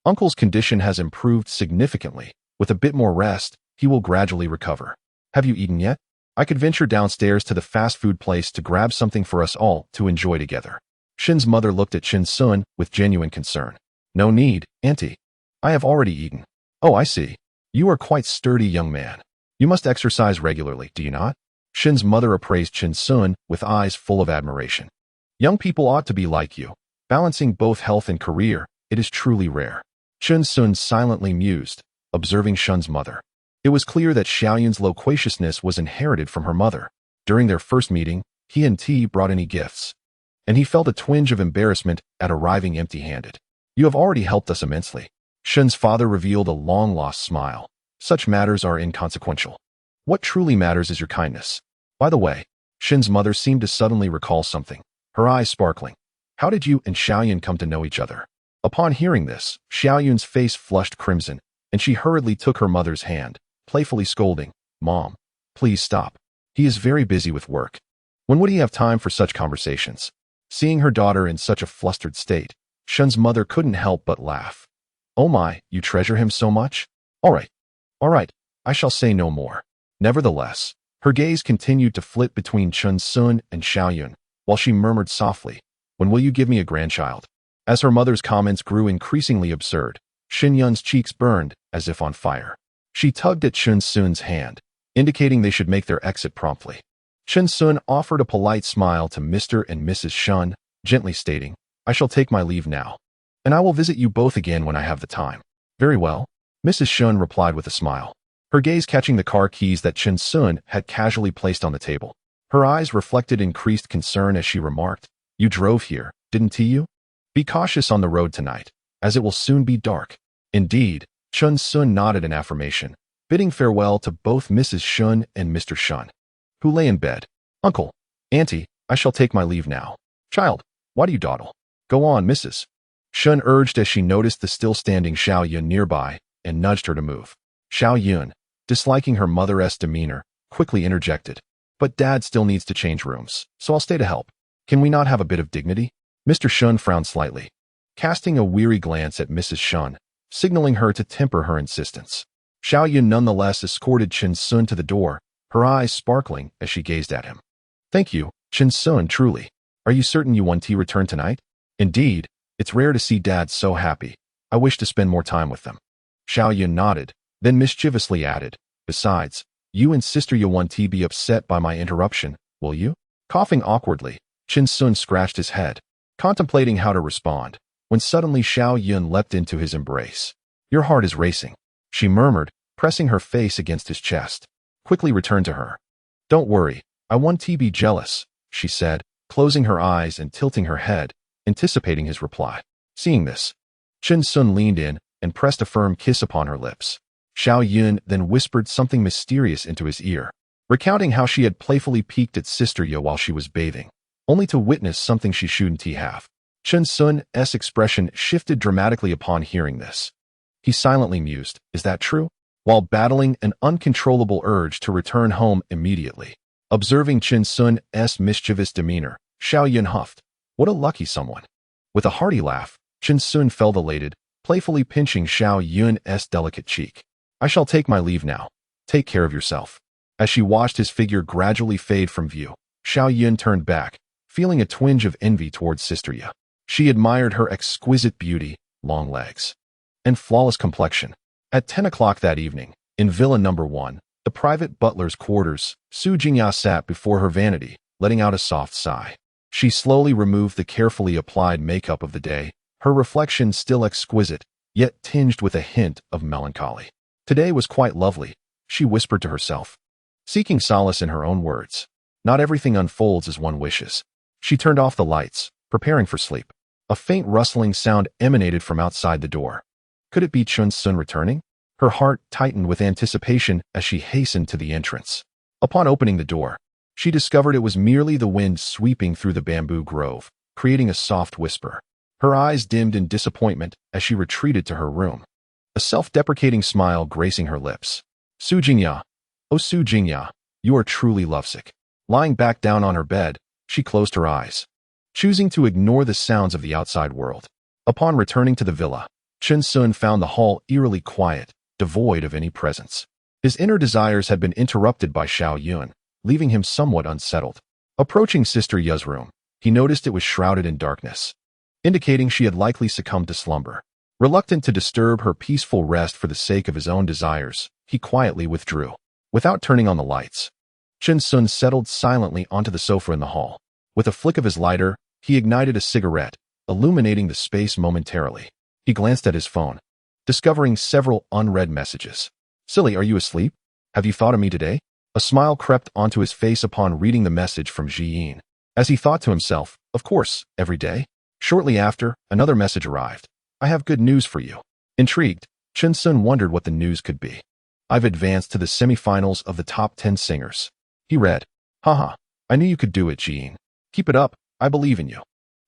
Speaker 1: Uncle's condition has improved significantly. With a bit more rest, he will gradually recover. Have you eaten yet? I could venture downstairs to the fast food place to grab something for us all to enjoy together." Shin's mother looked at Chin Sun with genuine concern. "No need, Auntie. I have already eaten." "Oh, I see. You are quite sturdy young man. You must exercise regularly, do you not?" Shin's mother appraised Chin Sun with eyes full of admiration. "Young people ought to be like you, balancing both health and career. It is truly rare." Chin Sun silently mused, observing Shun's mother. It was clear that Xiaoyun's loquaciousness was inherited from her mother. During their first meeting, he and T brought any gifts. And he felt a twinge of embarrassment at arriving empty-handed. You have already helped us immensely. Shun's father revealed a long-lost smile. Such matters are inconsequential. What truly matters is your kindness. By the way, Shin's mother seemed to suddenly recall something, her eyes sparkling. How did you and Xiaoyun come to know each other? Upon hearing this, Xiaoyun's face flushed crimson, and she hurriedly took her mother's hand, playfully scolding, "Mom, please stop. He is very busy with work. When would he have time for such conversations?" Seeing her daughter in such a flustered state, Shun's mother couldn't help but laugh. "Oh my, you treasure him so much? All right, I shall say no more." Nevertheless, her gaze continued to flit between Chun Sun and Xiaoyun, while she murmured softly, "When will you give me a grandchild?" As her mother's comments grew increasingly absurd, Shin Yun's cheeks burned as if on fire. She tugged at Chun Sun's hand, indicating they should make their exit promptly. Chun Sun offered a polite smile to Mr. and Mrs. Shun, gently stating, "I shall take my leave now, and I will visit you both again when I have the time." "Very well," Mrs. Shun replied with a smile, her gaze catching the car keys that Chun Sun had casually placed on the table. Her eyes reflected increased concern as she remarked, "You drove here, didn't you? Be cautious on the road tonight, as it will soon be dark." Indeed, Chun Sun nodded in affirmation, bidding farewell to both Mrs. Shun and Mr. Shun, who lay in bed. "Uncle, Auntie, I shall take my leave now." "Child, why do you dawdle? Go on, Mrs." Shun urged as she noticed the still-standing Xiaoyun nearby and nudged her to move. Xiaoyun, disliking her mother-esque demeanor, quickly interjected, "But Dad still needs to change rooms, so I'll stay to help. Can we not have a bit of dignity?" Mr. Shun frowned slightly, casting a weary glance at Mrs. Shun, signaling her to temper her insistence. Xiaoyun nonetheless escorted Chun Sun to the door, her eyes sparkling as she gazed at him. "Thank you, Chun Sun, truly. Are you certain you want to return tonight?" "Indeed, it's rare to see Dad so happy. I wish to spend more time with them." Xiaoyun nodded, then mischievously added, "Besides, you and Sister Ye won't be upset by my interruption, will you?" Coughing awkwardly, Chun Sun scratched his head, contemplating how to respond, when suddenly Xiaoyun leapt into his embrace. "Your heart is racing," she murmured, pressing her face against his chest. Quickly returned to her. "Don't worry, I won't be jealous," she said, closing her eyes and tilting her head, anticipating his reply. Seeing this, Chun Sun leaned in and pressed a firm kiss upon her lips. Xiaoyun then whispered something mysterious into his ear, recounting how she had playfully peeked at Sister Ye while she was bathing, only to witness something she shouldn't have. Chun Sun's expression shifted dramatically upon hearing this. He silently mused, "Is that true?" while battling an uncontrollable urge to return home immediately. Observing Chun Sun's mischievous demeanor, Xiaoyun huffed, "What a lucky someone." With a hearty laugh, Chun Sun felt elated, playfully pinching Xiaoyun's delicate cheek. "I shall take my leave now. Take care of yourself." As she watched his figure gradually fade from view, Xiaoyun turned back, feeling a twinge of envy towards Sister Ye. She admired her exquisite beauty, long legs, and flawless complexion. At 10 o'clock that evening, in Villa No. 1, the private butler's quarters, Su Jingya sat before her vanity, letting out a soft sigh. She slowly removed the carefully applied makeup of the day, her reflection still exquisite, yet tinged with a hint of melancholy. Today was quite lovely, she whispered to herself, seeking solace in her own words. Not everything unfolds as one wishes. She turned off the lights, preparing for sleep. A faint rustling sound emanated from outside the door. Could it be Chun Sun returning? Her heart tightened with anticipation as she hastened to the entrance. Upon opening the door, she discovered it was merely the wind sweeping through the bamboo grove, creating a soft whisper. Her eyes dimmed in disappointment as she retreated to her room, a self-deprecating smile gracing her lips. "Su Jingya, oh Su Jingya, you are truly lovesick." Lying back down on her bed, she closed her eyes, choosing to ignore the sounds of the outside world. Upon returning to the villa, Chun Sun found the hall eerily quiet, devoid of any presence. His inner desires had been interrupted by Xiaoyun, leaving him somewhat unsettled. Approaching Sister Ye's room, he noticed it was shrouded in darkness, indicating she had likely succumbed to slumber. Reluctant to disturb her peaceful rest for the sake of his own desires, he quietly withdrew. Without turning on the lights, Chun Sun settled silently onto the sofa in the hall. With a flick of his lighter, he ignited a cigarette, illuminating the space momentarily. He glanced at his phone, discovering several unread messages. "Silly, are you asleep? Have you thought of me today?" A smile crept onto his face upon reading the message from Jiyin. As he thought to himself, of course, every day. Shortly after, another message arrived. I have good news for you. Intrigued, Chen Sun wondered what the news could be. I've advanced to the semifinals of the top 10 singers. He read. Haha, I knew you could do it, Jiyin. Keep it up, I believe in you.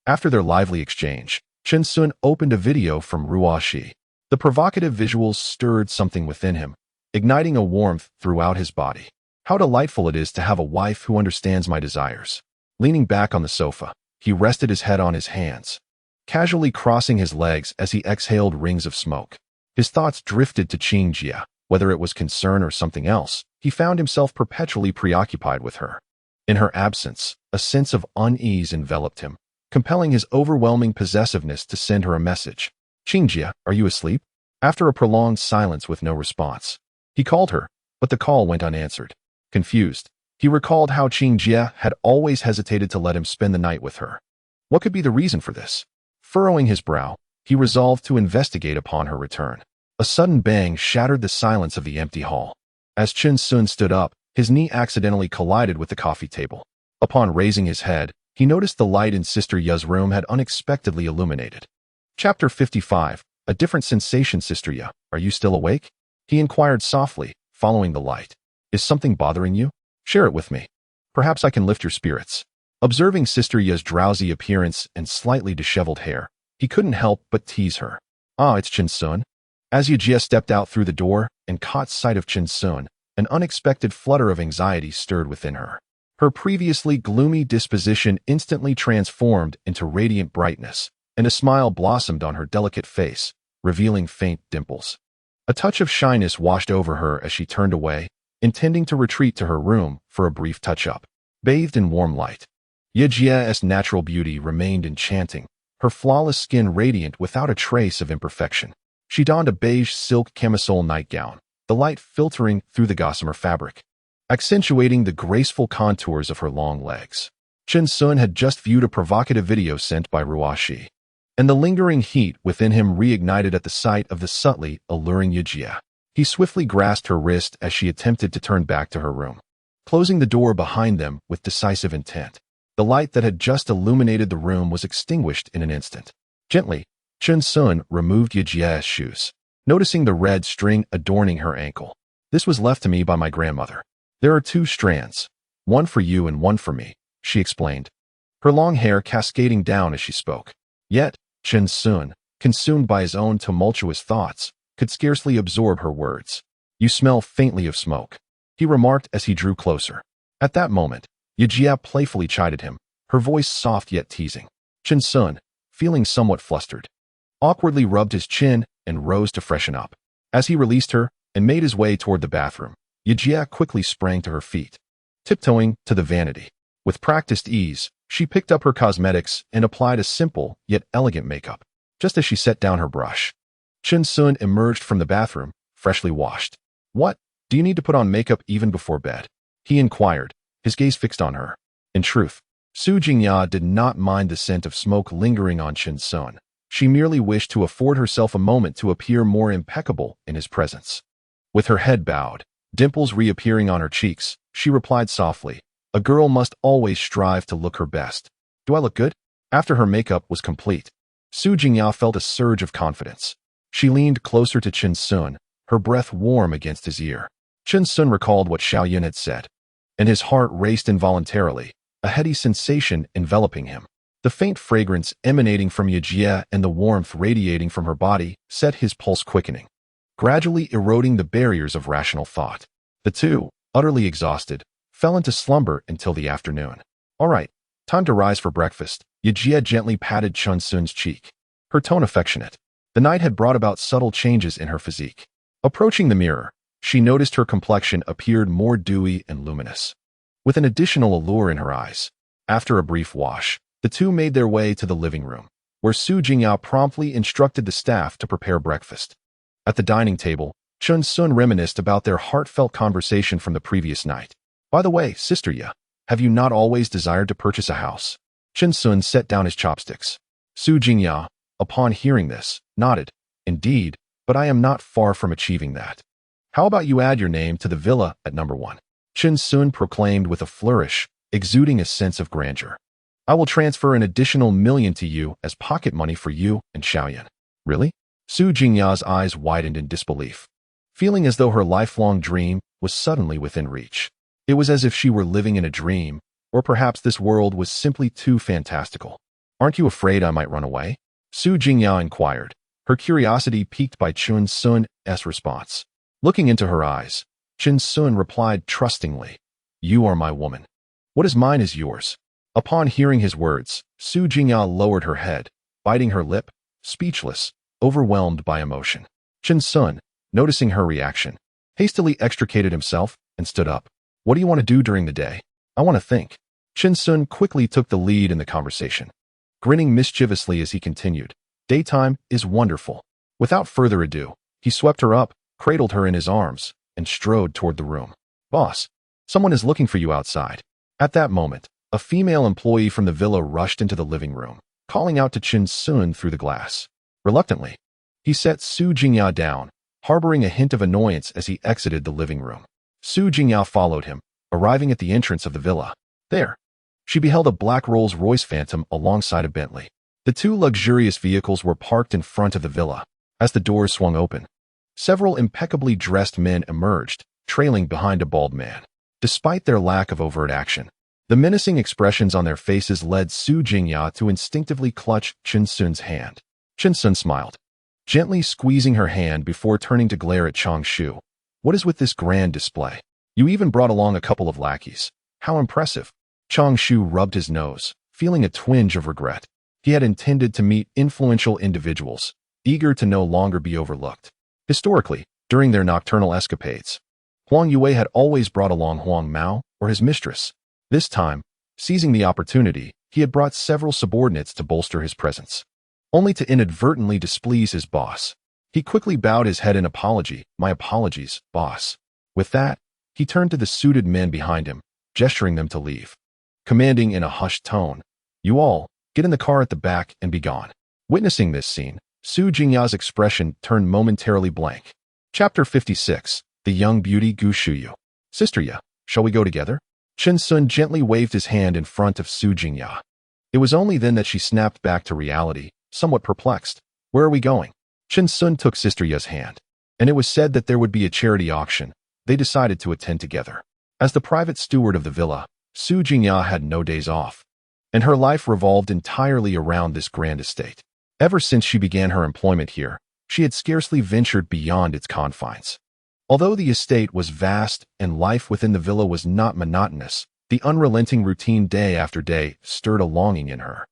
Speaker 1: After their lively exchange, Chen Sun opened a video from Ruoxi. The provocative visuals stirred something within him, igniting a warmth throughout his body. How delightful it is to have a wife who understands my desires. Leaning back on the sofa, he rested his head on his hands, casually crossing his legs as he exhaled rings of smoke. His thoughts drifted to Qingjia. Whether it was concern or something else, he found himself perpetually preoccupied with her. In her absence, a sense of unease enveloped him, compelling his overwhelming possessiveness to send her a message. Qingjia, are you asleep? After a prolonged silence with no response, he called her, but the call went unanswered. Confused, he recalled how Qingjia had always hesitated to let him spend the night with her. What could be the reason for this? Furrowing his brow, he resolved to investigate upon her return. A sudden bang shattered the silence of the empty hall. As Chen Sun stood up, his knee accidentally collided with the coffee table. Upon raising his head, he noticed the light in Sister Ya's room had unexpectedly illuminated. Chapter 55. A different sensation. Sister Ya, are you still awake? He inquired softly, following the light. Is something bothering you? Share it with me. Perhaps I can lift your spirits. Observing Sister Ya's drowsy appearance and slightly disheveled hair, he couldn't help but tease her. Ah, it's Chen Sun. As Yajia stepped out through the door and caught sight of Chen Sun, an unexpected flutter of anxiety stirred within her. Her previously gloomy disposition instantly transformed into radiant brightness, and a smile blossomed on her delicate face, revealing faint dimples. A touch of shyness washed over her as she turned away, intending to retreat to her room for a brief touch-up. Bathed in warm light, Yejia's natural beauty remained enchanting, her flawless skin radiant without a trace of imperfection. She donned a beige silk camisole nightgown, the light filtering through the gossamer fabric, accentuating the graceful contours of her long legs. Chen Sun had just viewed a provocative video sent by Ruoxi, and the lingering heat within him reignited at the sight of the subtly alluring Yejia. He swiftly grasped her wrist as she attempted to turn back to her room, closing the door behind them with decisive intent. The light that had just illuminated the room was extinguished in an instant. Gently, Chen Sun removed Yejia's shoes, noticing the red string adorning her ankle. This was left to me by my grandmother. There are 2 strands, one for you and one for me, she explained, her long hair cascading down as she spoke. Yet, Chen Sun, consumed by his own tumultuous thoughts, could scarcely absorb her words. You smell faintly of smoke, he remarked as he drew closer. At that moment, Yejia playfully chided him, her voice soft yet teasing. Chen Sun, feeling somewhat flustered, awkwardly rubbed his chin and rose to freshen up. As he released her and made his way toward the bathroom, Yejia quickly sprang to her feet, tiptoeing to the vanity. With practiced ease, she picked up her cosmetics and applied a simple yet elegant makeup. Just as she set down her brush, Chen Sun emerged from the bathroom, freshly washed. What? Do you need to put on makeup even before bed? He inquired, his gaze fixed on her. In truth, Su Jingya did not mind the scent of smoke lingering on Chen Sun. She merely wished to afford herself a moment to appear more impeccable in his presence. With her head bowed, dimples reappearing on her cheeks, she replied softly, a girl must always strive to look her best. Do I look good? After her makeup was complete, Su Jingya felt a surge of confidence. She leaned closer to Chen Sun, her breath warm against his ear. Chen Sun recalled what Xiao Yun had said, and his heart raced involuntarily, a heady sensation enveloping him. The faint fragrance emanating from Yejia and the warmth radiating from her body set his pulse quickening, gradually eroding the barriers of rational thought. The two, utterly exhausted, fell into slumber until the afternoon. All right, time to rise for breakfast. Yejia gently patted Chen Sun's cheek, her tone affectionate. The night had brought about subtle changes in her physique. Approaching the mirror, she noticed her complexion appeared more dewy and luminous, with an additional allure in her eyes. After a brief wash, the two made their way to the living room, where Su Jingyao promptly instructed the staff to prepare breakfast. At the dining table, Chen Sun reminisced about their heartfelt conversation from the previous night. By the way, Sister Ya, have you not always desired to purchase a house? Chen Sun set down his chopsticks. Su Jingyao, upon hearing this, nodded. Indeed, but I am not far from achieving that. How about you add your name to the villa at number 1? Chen Sun proclaimed with a flourish, exuding a sense of grandeur. I will transfer an additional $1,000,000 to you as pocket money for you and Xiaoyan. Really? Su Jingya's eyes widened in disbelief, feeling as though her lifelong dream was suddenly within reach. It was as if she were living in a dream, or perhaps this world was simply too fantastical. Aren't you afraid I might run away? Su Jingya inquired, her curiosity piqued by Chen Sun's response. Looking into her eyes, Chen Sun replied trustingly, You are my woman. What is mine is yours. Upon hearing his words, Su Jingya lowered her head, biting her lip, speechless, overwhelmed by emotion. Chen Sun, noticing her reaction, hastily extricated himself and stood up. What do you want to do during the day? I want to think. Chen Sun quickly took the lead in the conversation, grinning mischievously as he continued. Daytime is wonderful. Without further ado, he swept her up, cradled her in his arms, and strode toward the room. Boss, someone is looking for you outside. At that moment, a female employee from the villa rushed into the living room, calling out to Chen Sun through the glass. Reluctantly, he set Su Jingya down, harboring a hint of annoyance as he exited the living room. Su Jingya followed him, arriving at the entrance of the villa. There, she beheld a black Rolls-Royce Phantom alongside a Bentley. The two luxurious vehicles were parked in front of the villa. As the doors swung open, several impeccably dressed men emerged, trailing behind a bald man. Despite their lack of overt action, the menacing expressions on their faces led Su Jingya to instinctively clutch Chen Sun's hand. Chen Sun smiled, gently squeezing her hand before turning to glare at Chang Shu. What is with this grand display? You even brought along a couple of lackeys. How impressive. Chang Shu rubbed his nose, feeling a twinge of regret. He had intended to meet influential individuals, eager to no longer be overlooked. Historically, during their nocturnal escapades, Huang Yue had always brought along Huang Mao or his mistress. This time, seizing the opportunity, he had brought several subordinates to bolster his presence, only to inadvertently displease his boss. He quickly bowed his head in apology. My apologies, boss. With that, he turned to the suited men behind him, gesturing them to leave, commanding in a hushed tone, You all, get in the car at the back and be gone. Witnessing this scene, Su Jingya's expression turned momentarily blank. Chapter 56. The Young Beauty Gu Shuyu. Sister Ya, shall we go together? Chen Sun gently waved his hand in front of Su Jingya. It was only then that she snapped back to reality, somewhat perplexed. Where are we going? Chen Sun took Sister Ya's hand, and it was said that there would be a charity auction. They decided to attend together. As the private steward of the villa, Su Jingya had no days off, and her life revolved entirely around this grand estate. Ever since she began her employment here, she had scarcely ventured beyond its confines. Although the estate was vast and life within the villa was not monotonous, the unrelenting routine day after day stirred a longing in her,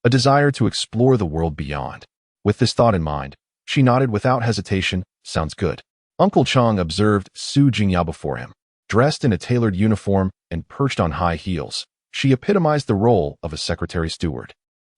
Speaker 1: a desire to explore the world beyond. With this thought in mind, she nodded without hesitation. Sounds good. Uncle Chang observed Su Jingya before him. Dressed in a tailored uniform and perched on high heels, she epitomized the role of a secretary steward.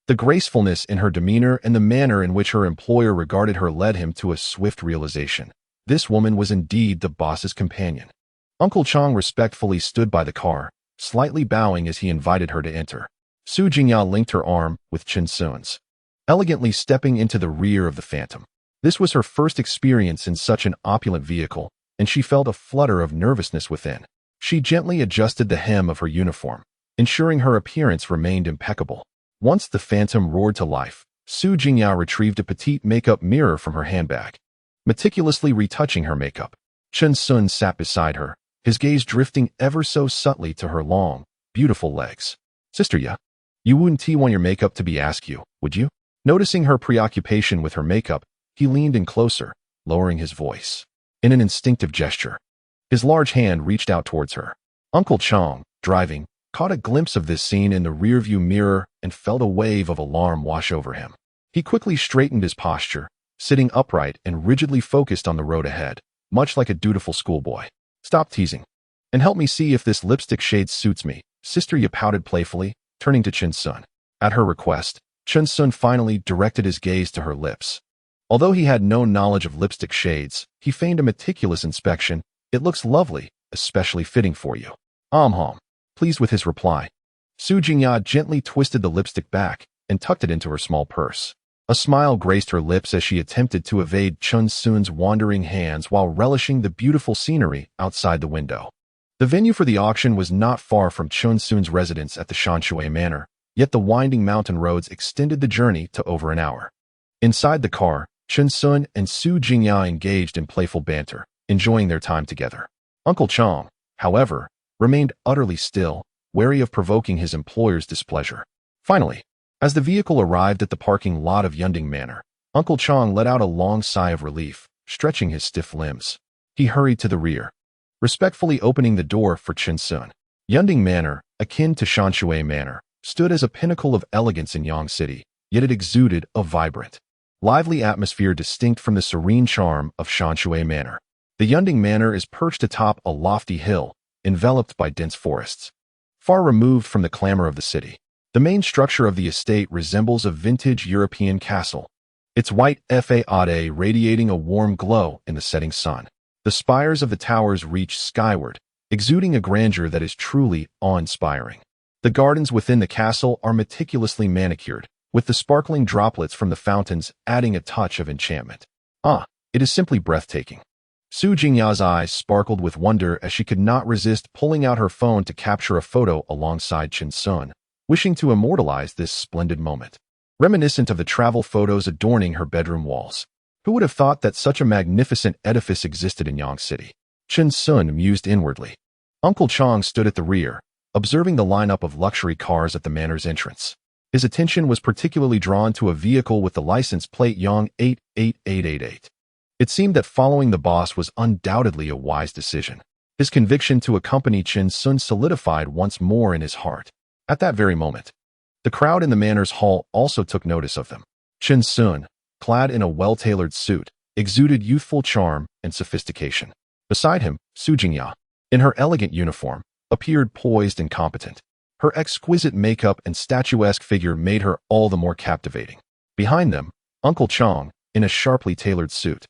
Speaker 1: The gracefulness in her demeanor and the manner in which her employer regarded her led him to a swift realization. This woman was indeed the boss's companion. Uncle Chang respectfully stood by the car, slightly bowing as he invited her to enter. Su Jingya linked her arm with Chen Sun's, elegantly stepping into the rear of the Phantom. This was her first experience in such an opulent vehicle, and she felt a flutter of nervousness within. She gently adjusted the hem of her uniform, ensuring her appearance remained impeccable. Once the Phantom roared to life, Su Jingya retrieved a petite makeup mirror from her handbag, meticulously retouching her makeup. Chen Sun sat beside her, his gaze drifting ever so subtly to her long, beautiful legs. Sister Ya, you wouldn't want your makeup to be askew, would you? Noticing her preoccupation with her makeup, he leaned in closer, lowering his voice. In an instinctive gesture, his large hand reached out towards her. Uncle Chang, driving, caught a glimpse of this scene in the rearview mirror and felt a wave of alarm wash over him. He quickly straightened his posture, sitting upright and rigidly focused on the road ahead, much like a dutiful schoolboy. Stop teasing, and help me see if this lipstick shade suits me, Sister Ya pouted playfully, turning to Chen Sun. At her request, Chen Sun finally directed his gaze to her lips. Although he had no knowledge of lipstick shades, he feigned a meticulous inspection. It looks lovely, especially fitting for you. Hom. Pleased with his reply, Su Jingya gently twisted the lipstick back and tucked it into her small purse. A smile graced her lips as she attempted to evade Chen Sun's wandering hands while relishing the beautiful scenery outside the window. The venue for the auction was not far from Chun Sun's residence at the Shanshui Manor, yet the winding mountain roads extended the journey to over an hour. Inside the car, Chun Sun and Su Jingya engaged in playful banter, enjoying their time together. Uncle Chang, however, remained utterly still, wary of provoking his employer's displeasure. Finally, as the vehicle arrived at the parking lot of Yunding Manor, Uncle Chang let out a long sigh of relief, stretching his stiff limbs. He hurried to the rear, respectfully opening the door for Chun Sun. Yunding Manor, akin to Shanshui Manor, stood as a pinnacle of elegance in Yang City, yet it exuded a vibrant, lively atmosphere distinct from the serene charm of Shanshui Manor. The Yunding Manor is perched atop a lofty hill, enveloped by dense forests. Far removed from the clamor of the city, the main structure of the estate resembles a vintage European castle, its white facade radiating a warm glow in the setting sun. The spires of the towers reach skyward, exuding a grandeur that is truly awe-inspiring. The gardens within the castle are meticulously manicured, with the sparkling droplets from the fountains adding a touch of enchantment. It is simply breathtaking. Su Jingya's eyes sparkled with wonder as she could not resist pulling out her phone to capture a photo alongside Chun Sun, wishing to immortalize this splendid moment. Reminiscent of the travel photos adorning her bedroom walls. Who would have thought that such a magnificent edifice existed in Yang City? Chun Sun mused inwardly. Uncle Chang stood at the rear, observing the lineup of luxury cars at the manor's entrance. His attention was particularly drawn to a vehicle with the license plate Yang 88888. It seemed that following the boss was undoubtedly a wise decision. His conviction to accompany Chun Sun solidified once more in his heart. At that very moment, the crowd in the manor's hall also took notice of them. Chun Sun, clad in a well-tailored suit, exuded youthful charm and sophistication. Beside him, Su Jingya, in her elegant uniform, appeared poised and competent. Her exquisite makeup and statuesque figure made her all the more captivating. Behind them, Uncle Chang, in a sharply tailored suit,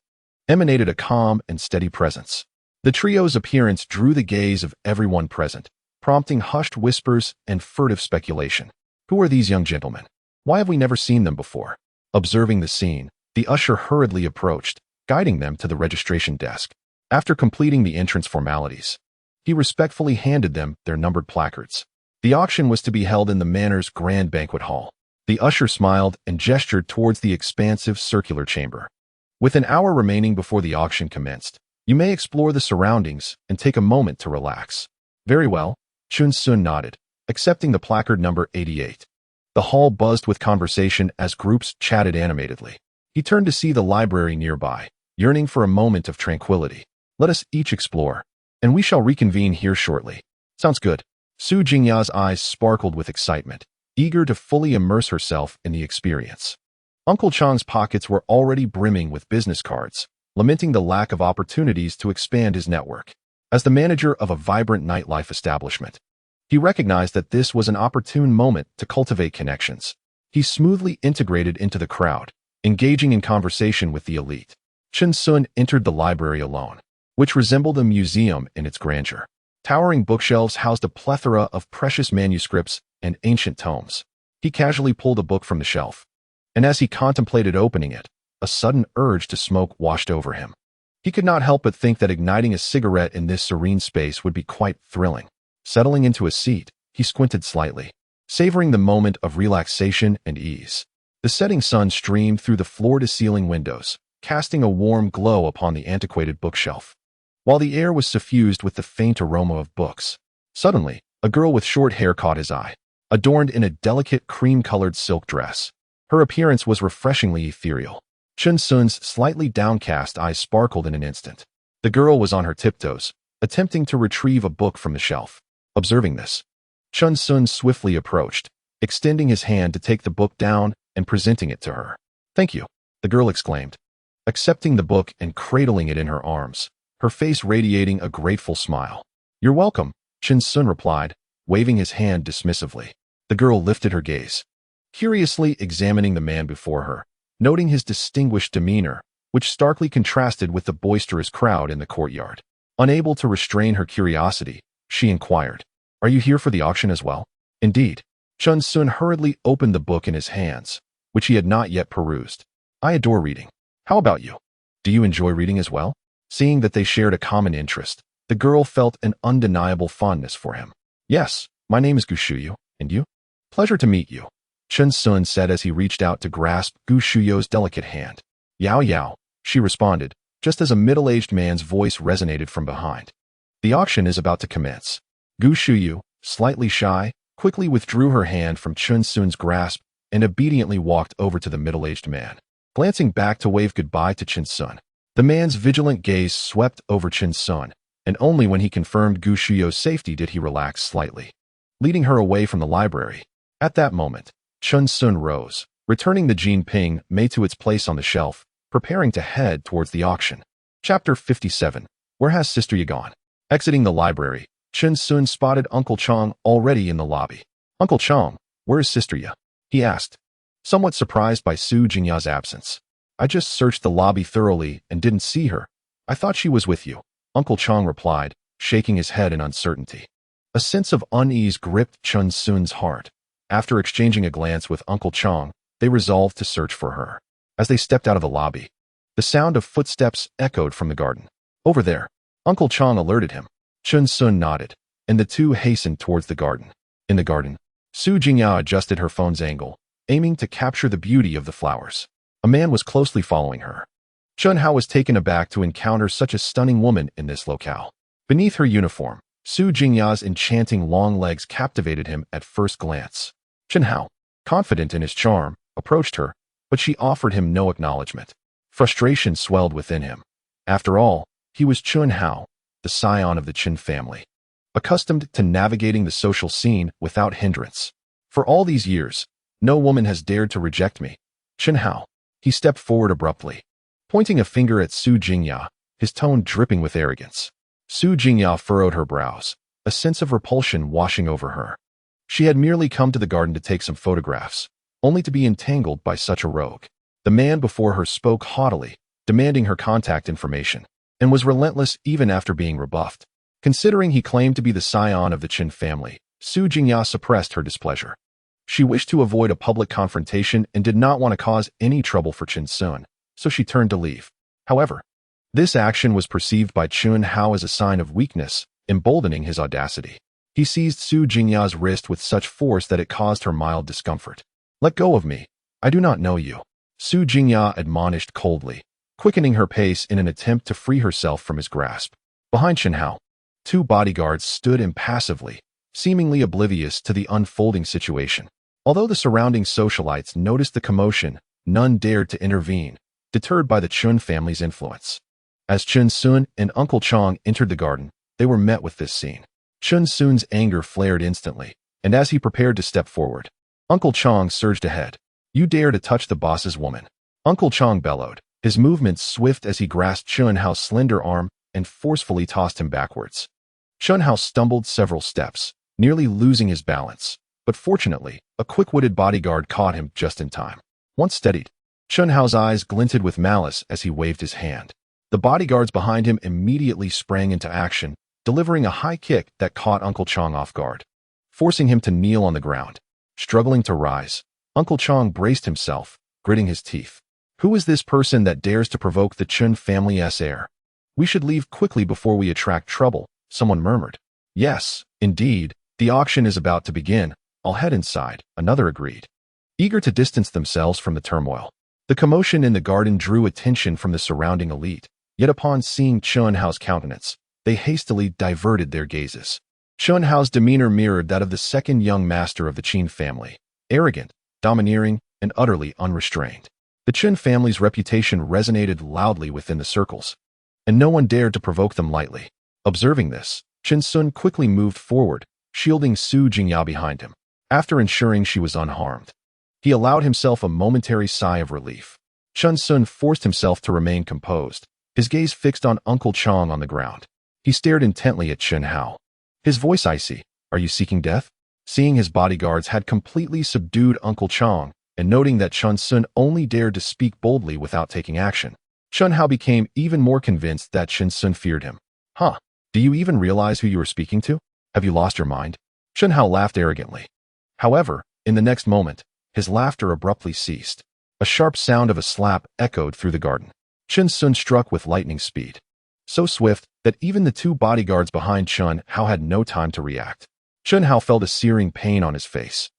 Speaker 1: emanated a calm and steady presence. The trio's appearance drew the gaze of everyone present, prompting hushed whispers and furtive speculation. Who are these young gentlemen? Why have we never seen them before? Observing the scene, the usher hurriedly approached, guiding them to the registration desk. After completing the entrance formalities, he respectfully handed them their numbered placards. The auction was to be held in the manor's grand banquet hall. The usher smiled and gestured towards the expansive circular chamber. With an hour remaining before the auction commenced, you may explore the surroundings and take a moment to relax. Very well, Chun Sun nodded, accepting the placard number 88. The hall buzzed with conversation as groups chatted animatedly. He turned to see the library nearby, yearning for a moment of tranquility. Let us each explore, and we shall reconvene here shortly. Sounds good. Su Jingya's eyes sparkled with excitement, eager to fully immerse herself in the experience. Uncle Chang's pockets were already brimming with business cards, lamenting the lack of opportunities to expand his network. As the manager of a vibrant nightlife establishment, he recognized that this was an opportune moment to cultivate connections. He smoothly integrated into the crowd, engaging in conversation with the elite. Chun Sun entered the library alone, which resembled a museum in its grandeur. Towering bookshelves housed a plethora of precious manuscripts and ancient tomes. He casually pulled a book from the shelf, and as he contemplated opening it, a sudden urge to smoke washed over him. He could not help but think that igniting a cigarette in this serene space would be quite thrilling. Settling into a seat, he squinted slightly, savoring the moment of relaxation and ease. The setting sun streamed through the floor-to-ceiling windows, casting a warm glow upon the antiquated bookshelf, while the air was suffused with the faint aroma of books. Suddenly, a girl with short hair caught his eye, adorned in a delicate cream-colored silk dress. Her appearance was refreshingly ethereal. Chun Sun's slightly downcast eyes sparkled in an instant. The girl was on her tiptoes, attempting to retrieve a book from the shelf. Observing this, Chun Sun swiftly approached, extending his hand to take the book down and presenting it to her. "Thank you," the girl exclaimed, accepting the book and cradling it in her arms, her face radiating a grateful smile. "You're welcome," Chun Sun replied, waving his hand dismissively. The girl lifted her gaze, curiously examining the man before her, noting his distinguished demeanor, which starkly contrasted with the boisterous crowd in the courtyard. Unable to restrain her curiosity, she inquired, "Are you here for the auction as well?" "Indeed." Chun Sun hurriedly opened the book in his hands, which he had not yet perused. "I adore reading. How about you? Do you enjoy reading as well?" Seeing that they shared a common interest, The girl felt an undeniable fondness for him. Yes, my name is Gu Shuyu, and you? Pleasure to meet you, Chen Sun said as he reached out to grasp Gu Shuyu's delicate hand. Yao Yao, she responded, just as a middle-aged man's voice resonated from behind. The auction is about to commence. Gu Shuyu, slightly shy, quickly withdrew her hand from Chen Sun's grasp and obediently walked over to the middle-aged man. Glancing back to wave goodbye to Chen Sun, the man's vigilant gaze swept over Chen Sun, and only when he confirmed Gu Shuyu's safety did he relax slightly, leading her away from the library. At that moment, Chen Sun rose, returning the Jin Ping made to its place on the shelf, preparing to head towards the auction. Chapter 57. Where has Sister Yi gone? Exiting the library, Chen Sun spotted Uncle Chong already in the lobby. Uncle Chong, where is Sister Yi? He asked, somewhat surprised by Su Jingya's absence. I just searched the lobby thoroughly and didn't see her. I thought she was with you, Uncle Chong replied, shaking his head in uncertainty. A sense of unease gripped Chen Sun's heart. After exchanging a glance with Uncle Chong, they resolved to search for her. As they stepped out of the lobby, the sound of footsteps echoed from the garden. Over there, Uncle Chong alerted him. Chen Sun nodded, and the two hastened towards the garden. In the garden, Su Jingya adjusted her phone's angle, aiming to capture the beauty of the flowers. A man was closely following her. Chen Hao was taken aback to encounter such a stunning woman in this locale. Beneath her uniform, Su Jingya's enchanting long legs captivated him at first glance. Chen Hao, confident in his charm, approached her, but she offered him no acknowledgement. Frustration swelled within him. After all, he was Chen Hao, the scion of the Qin family, accustomed to navigating the social scene without hindrance. For all these years, no woman has dared to reject me. Chen Hao. He stepped forward abruptly, pointing a finger at Su Jingya, his tone dripping with arrogance. Su Jingya furrowed her brows, a sense of repulsion washing over her. She had merely come to the garden to take some photographs, only to be entangled by such a rogue. The man before her spoke haughtily, demanding her contact information, and was relentless even after being rebuffed. Considering he claimed to be the scion of the Qin family, Su Jingya suppressed her displeasure. She wished to avoid a public confrontation and did not want to cause any trouble for Chen Sun, so she turned to leave. However, this action was perceived by Chen Hao as a sign of weakness, emboldening his audacity. He seized Su Jingya's wrist with such force that it caused her mild discomfort. Let go of me. I do not know you, Su Jingya admonished coldly, quickening her pace in an attempt to free herself from his grasp. Behind Chen Hao, two bodyguards stood impassively, seemingly oblivious to the unfolding situation. Although the surrounding socialites noticed the commotion, none dared to intervene, deterred by the Chun family's influence. As Chen Sun and Uncle Chong entered the garden, they were met with this scene. Chen Sun's anger flared instantly, and as he prepared to step forward, Uncle Chong surged ahead. You dare to touch the boss's woman? Uncle Chong bellowed, his movements swift as he grasped Chen Hao's slender arm and forcefully tossed him backwards. Chen Hao stumbled several steps, nearly losing his balance, but fortunately, a quick-witted bodyguard caught him just in time. Once steadied, Chen Hao's eyes glinted with malice as he waved his hand. The bodyguards behind him immediately sprang into action, delivering a high kick that caught Uncle Chong off guard, forcing him to kneel on the ground. Struggling to rise, Uncle Chong braced himself, gritting his teeth. Who is this person that dares to provoke the Chen family's heir? We should leave quickly before we attract trouble, someone murmured. Yes, indeed, the auction is about to begin. I'll head inside, another agreed, eager to distance themselves from the turmoil. The commotion in the garden drew attention from the surrounding elite, yet upon seeing Chen Hao's countenance, they hastily diverted their gazes. Chen Hao's demeanor mirrored that of the second young master of the Qin family, arrogant, domineering, and utterly unrestrained. The Qin family's reputation resonated loudly within the circles, and no one dared to provoke them lightly. Observing this, Chen Sun quickly moved forward, shielding Su Jingya behind him. After ensuring she was unharmed, he allowed himself a momentary sigh of relief. Chen Sun forced himself to remain composed, his gaze fixed on Uncle Chong on the ground. He stared intently at Chen Hao, his voice icy. Are you seeking death? Seeing his bodyguards had completely subdued Uncle Chong, and noting that Chen Sun only dared to speak boldly without taking action, Chen Hao became even more convinced that Chen Sun feared him. Huh? Do you even realize who you are speaking to? Have you lost your mind? Chen Hao laughed arrogantly. However, in the next moment, his laughter abruptly ceased. A sharp sound of a slap echoed through the garden. Chen Sun struck with lightning speed, so swift that even the two bodyguards behind Chun Hao had no time to react. Chun Hao felt a searing pain on his face,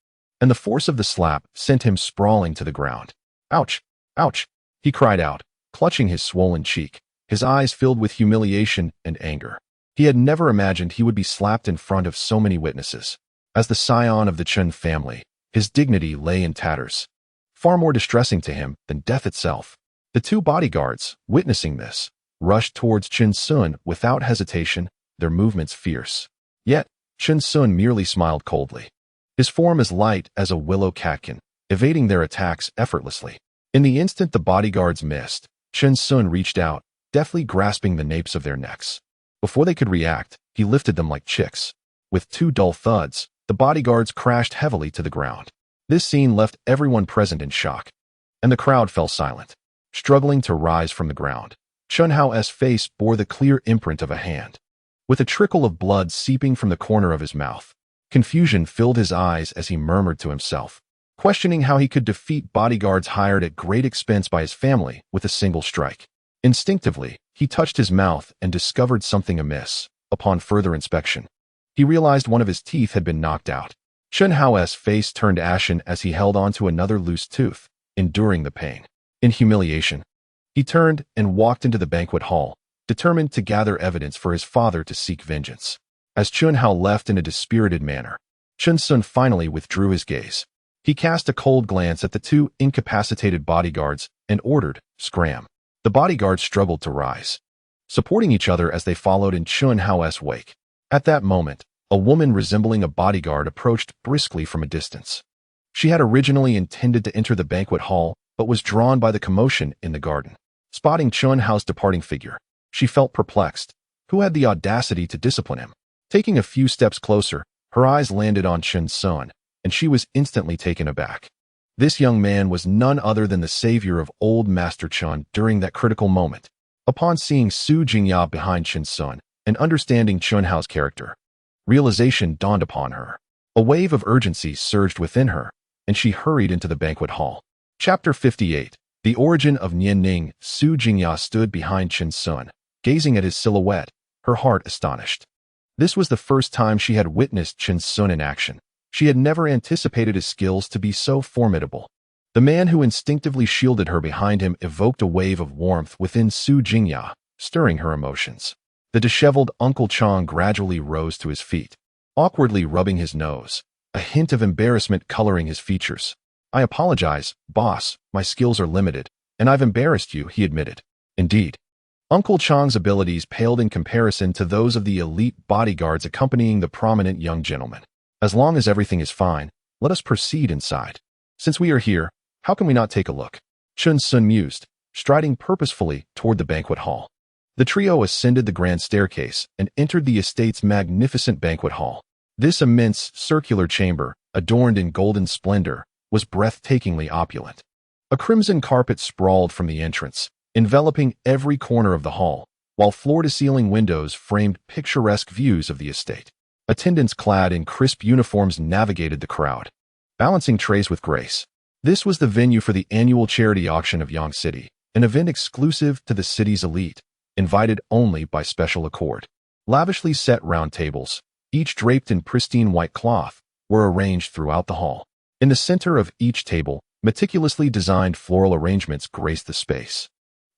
Speaker 1: and the force of the slap sent him sprawling to the ground. Ouch! Ouch! He cried out, clutching his swollen cheek, his eyes filled with humiliation and anger. He had never imagined he would be slapped in front of so many witnesses. As the scion of the Chun family, his dignity lay in tatters, far more distressing to him than death itself. The two bodyguards, witnessing this, rushed towards Chen Sun without hesitation, their movements fierce. Yet, Chen Sun merely smiled coldly. His form as light as a willow catkin, evading their attacks effortlessly. In the instant the bodyguards missed, Chen Sun reached out, deftly grasping the napes of their necks. Before they could react, he lifted them like chicks. With two dull thuds, the bodyguards crashed heavily to the ground. This scene left everyone present in shock, and the crowd fell silent, struggling to rise from the ground. Chun Hao's face bore the clear imprint of a hand, with a trickle of blood seeping from the corner of his mouth. Confusion filled his eyes as he murmured to himself, questioning how he could defeat bodyguards hired at great expense by his family with a single strike. Instinctively, he touched his mouth and discovered something amiss. Upon further inspection, he realized one of his teeth had been knocked out. Chun Hao's face turned ashen as he held on to another loose tooth, enduring the pain. In humiliation, he turned and walked into the banquet hall, determined to gather evidence for his father to seek vengeance. As Chun Hao left in a dispirited manner, Chen Sun finally withdrew his gaze. He cast a cold glance at the two incapacitated bodyguards and ordered, "Scram." The bodyguards struggled to rise, supporting each other as they followed in Chun Hao's wake. At that moment, a woman resembling a bodyguard approached briskly from a distance. She had originally intended to enter the banquet hall, but was drawn by the commotion in the garden. Spotting Chun Hao's departing figure, she felt perplexed. Who had the audacity to discipline him? Taking a few steps closer, her eyes landed on Chen Sun, and she was instantly taken aback. This young man was none other than the savior of old Master Chun during that critical moment. Upon seeing Su Jingya behind Chen Sun and understanding Chun Hao's character, realization dawned upon her. A wave of urgency surged within her, and she hurried into the banquet hall. Chapter 58. The Origin of Nian Ning. Su Jingya stood behind Chen Sun, gazing at his silhouette, her heart astonished. This was the first time she had witnessed Chen Sun in action. She had never anticipated his skills to be so formidable. The man who instinctively shielded her behind him evoked a wave of warmth within Su Jingya, stirring her emotions. The disheveled Uncle Chang gradually rose to his feet, awkwardly rubbing his nose, a hint of embarrassment coloring his features. "I apologize, boss, my skills are limited, and I've embarrassed you," he admitted. Indeed, Uncle Chang's abilities paled in comparison to those of the elite bodyguards accompanying the prominent young gentleman. "As long as everything is fine, let us proceed inside. Since we are here, how can we not take a look?" Chen Sun mused, striding purposefully toward the banquet hall. The trio ascended the grand staircase and entered the estate's magnificent banquet hall. This immense, circular chamber, adorned in golden splendor, was breathtakingly opulent. A crimson carpet sprawled from the entrance, enveloping every corner of the hall, while floor-to-ceiling windows framed picturesque views of the estate. Attendants clad in crisp uniforms navigated the crowd, balancing trays with grace. This was the venue for the annual charity auction of Yang City, an event exclusive to the city's elite, invited only by special accord. Lavishly set round tables, each draped in pristine white cloth, were arranged throughout the hall. In the center of each table, meticulously designed floral arrangements graced the space,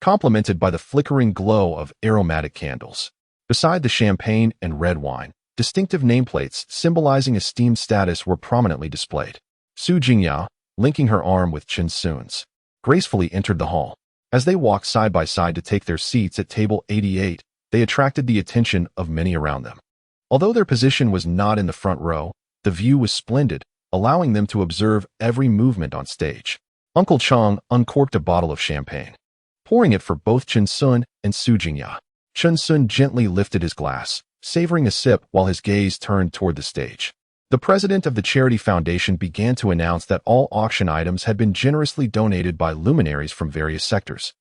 Speaker 1: complemented by the flickering glow of aromatic candles. Beside the champagne and red wine, distinctive nameplates symbolizing esteemed status were prominently displayed. Su Jingya, linking her arm with Chen Sun's, gracefully entered the hall. As they walked side by side to take their seats at table 88, they attracted the attention of many around them. Although their position was not in the front row, the view was splendid, allowing them to observe every movement on stage. Uncle Chang uncorked a bottle of champagne, pouring it for both Chen Sun and Su Jingya. Chen Sun gently lifted his glass, savoring a sip while his gaze turned toward the stage. The president of the charity foundation began to announce that all auction items had been generously donated by luminaries from various sectors,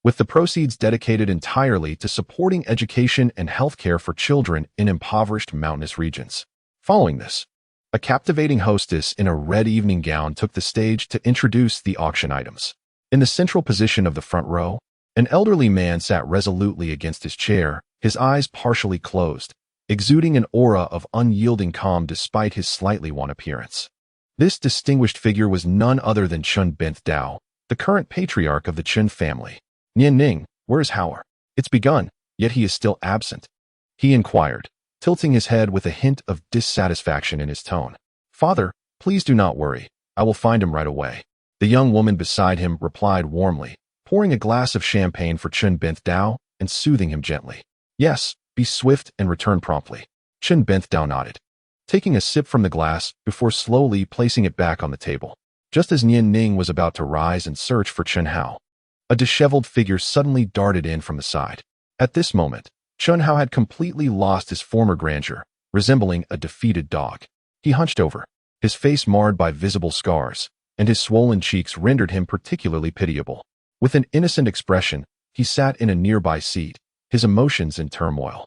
Speaker 1: with the proceeds dedicated entirely to supporting education and healthcare for children in impoverished mountainous regions. Following this, a captivating hostess in a red evening gown took the stage to introduce the auction items. In the central position of the front row, an elderly man sat resolutely against his chair, his eyes partially closed, exuding an aura of unyielding calm despite his slightly wan appearance. This distinguished figure was none other than Chun Bent Dao, the current patriarch of the Chun family. "Nian Ning, where's Howard? It's begun, yet he is still absent," he inquired, tilting his head with a hint of dissatisfaction in his tone. "Father, please do not worry. I will find him right away," the young woman beside him replied warmly, pouring a glass of champagne for Chun Bent Dao and soothing him gently. "Yes, be swift and return promptly." Chun Bent Dao nodded, taking a sip from the glass before slowly placing it back on the table. Just as Nian Ning was about to rise and search for Chun Hao, a disheveled figure suddenly darted in from the side. At this moment, Chun Hao had completely lost his former grandeur, resembling a defeated dog. He hunched over, his face marred by visible scars, and his swollen cheeks rendered him particularly pitiable. With an innocent expression, he sat in a nearby seat, his emotions in turmoil.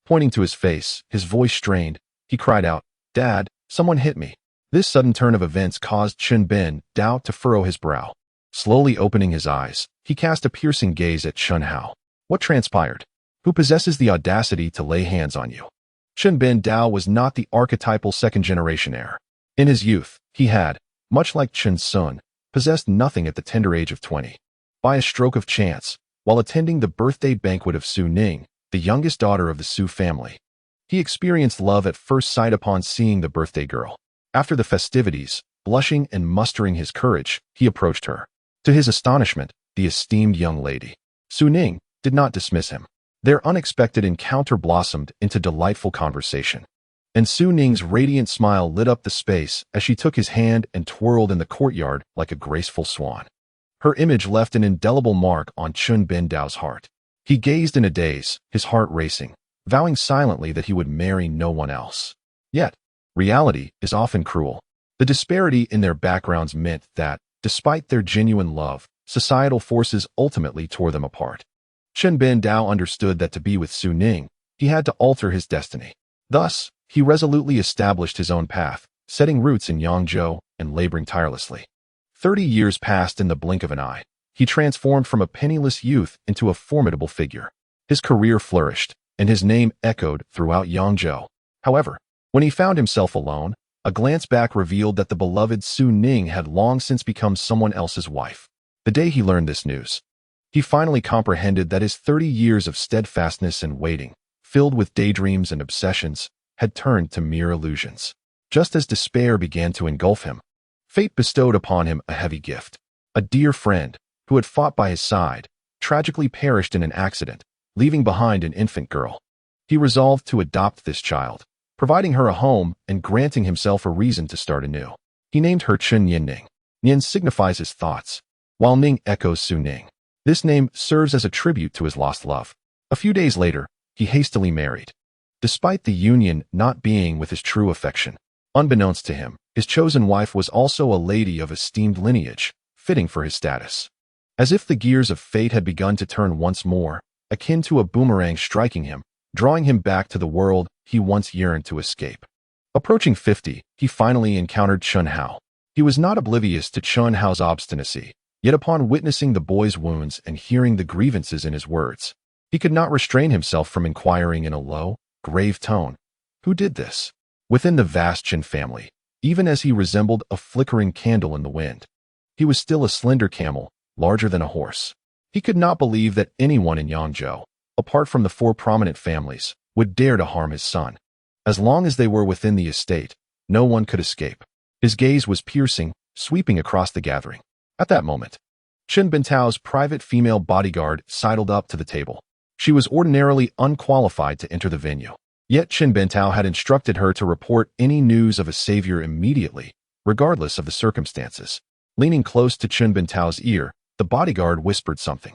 Speaker 1: Pointing to his face, his voice strained, he cried out, "Dad, someone hit me." This sudden turn of events caused Chun Bent Dao to furrow his brow. Slowly opening his eyes, he cast a piercing gaze at Chun Hao. "What transpired? Who possesses the audacity to lay hands on you?" Chun Bent Dao was not the archetypal second-generation heir. In his youth, he had, much like Chun Sun, possessed nothing at the tender age of 20. By a stroke of chance, while attending the birthday banquet of Su Ning, the youngest daughter of the Su family, he experienced love at first sight upon seeing the birthday girl. After the festivities, blushing and mustering his courage, he approached her. To his astonishment, the esteemed young lady, Su Ning, did not dismiss him. Their unexpected encounter blossomed into delightful conversation, and Su Ning's radiant smile lit up the space as she took his hand and twirled in the courtyard like a graceful swan. Her image left an indelible mark on Chun Bent Dao's heart. He gazed in a daze, his heart racing, vowing silently that he would marry no one else. Yet, reality is often cruel. The disparity in their backgrounds meant that, despite their genuine love, societal forces ultimately tore them apart. Chun Bent Dao understood that to be with Su Ning, he had to alter his destiny. Thus, he resolutely established his own path, setting roots in Yangzhou and laboring tirelessly. 30 years passed in the blink of an eye. He transformed from a penniless youth into a formidable figure. His career flourished, and his name echoed throughout Yangzhou. However, when he found himself alone, a glance back revealed that the beloved Su Ning had long since become someone else's wife. The day he learned this news, he finally comprehended that his 30 years of steadfastness and waiting, filled with daydreams and obsessions, had turned to mere illusions. Just as despair began to engulf him, fate bestowed upon him a heavy gift. A dear friend, who had fought by his side, tragically perished in an accident, leaving behind an infant girl. He resolved to adopt this child, providing her a home and granting himself a reason to start anew. He named her Chun Ning. Nian signifies his thoughts, while Ning echoes Su Ning. This name serves as a tribute to his lost love. A few days later, he hastily married. Despite the union not being with his true affection, unbeknownst to him, his chosen wife was also a lady of esteemed lineage, fitting for his status. As if the gears of fate had begun to turn once more, akin to a boomerang striking him, drawing him back to the world he once yearned to escape. Approaching 50, he finally encountered Chun Hao. He was not oblivious to Chun Hao's obstinacy, yet upon witnessing the boy's wounds and hearing the grievances in his words, he could not restrain himself from inquiring in a low, grave tone, "Who did this?" Within the vast Chun family, even as he resembled a flickering candle in the wind, he was still a slender camel, larger than a horse. He could not believe that anyone in Yangzhou, apart from the 4 prominent families, would dare to harm his son. As long as they were within the estate, no one could escape. His gaze was piercing, sweeping across the gathering. At that moment, Chun Bent Dao's private female bodyguard sidled up to the table. She was ordinarily unqualified to enter the venue. Yet Chun Bent Dao had instructed her to report any news of a savior immediately, regardless of the circumstances. Leaning close to Chun Bent Dao's ear, the bodyguard whispered something.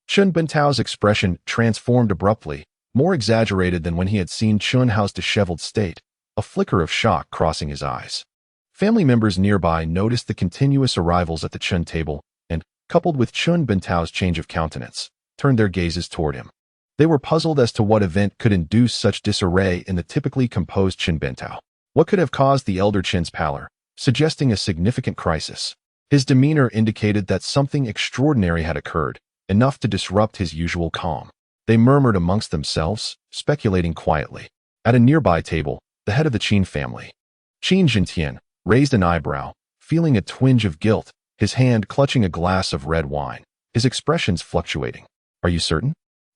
Speaker 1: Chun Bent Dao's expression transformed abruptly, more exaggerated than when he had seen Chun Hao's disheveled state, a flicker of shock crossing his eyes. Family members nearby noticed the continuous arrivals at the Chun table and, coupled with Chun Bent Dao's change of countenance, turned their gazes toward him. They were puzzled as to what event could induce such disarray in the typically composed Chun Bent Dao. What could have caused the elder Chun's pallor, suggesting a significant crisis? His demeanor indicated that something extraordinary had occurred, enough to disrupt his usual calm. They murmured amongst themselves, speculating quietly. At a nearby table, the head of the Qin family, Qin Jintian, raised an eyebrow, feeling a twinge of guilt, his hand clutching a glass of red wine, his expressions fluctuating. Are you certain?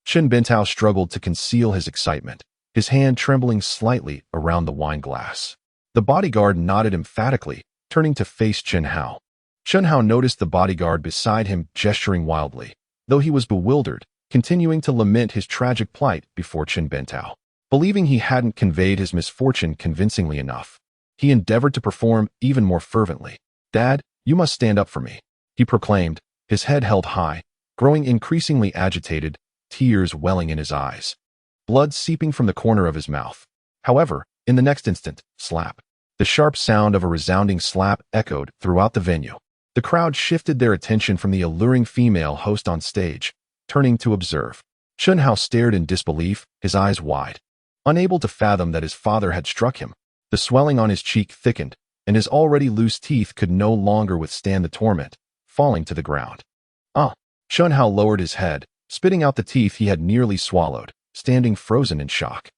Speaker 1: Qin Bintao struggled to conceal his excitement, his hand trembling slightly around the wine glass. The bodyguard nodded emphatically, turning to face Chen Hao. Chen Hao noticed the bodyguard beside him gesturing wildly, though he was bewildered, continuing to lament his tragic plight before Qin Bintao. Believing he hadn't conveyed his misfortune convincingly enough, he endeavored to perform even more fervently. "Dad, you must stand up for me," he proclaimed, his head held high, growing increasingly agitated, tears welling in his eyes, blood seeping from the corner of his mouth. However, in the next instant, slap. The sharp sound of a resounding slap echoed throughout the venue. The crowd shifted their attention from the alluring female host on stage, turning to observe. Chen Hao stared in disbelief, his eyes wide, unable to fathom that his father had struck him. The swelling on his cheek thickened, and his already loose teeth could no longer withstand the torment, falling to the ground. Chen Hao lowered his head, spitting out the teeth he had nearly swallowed, standing frozen in shock.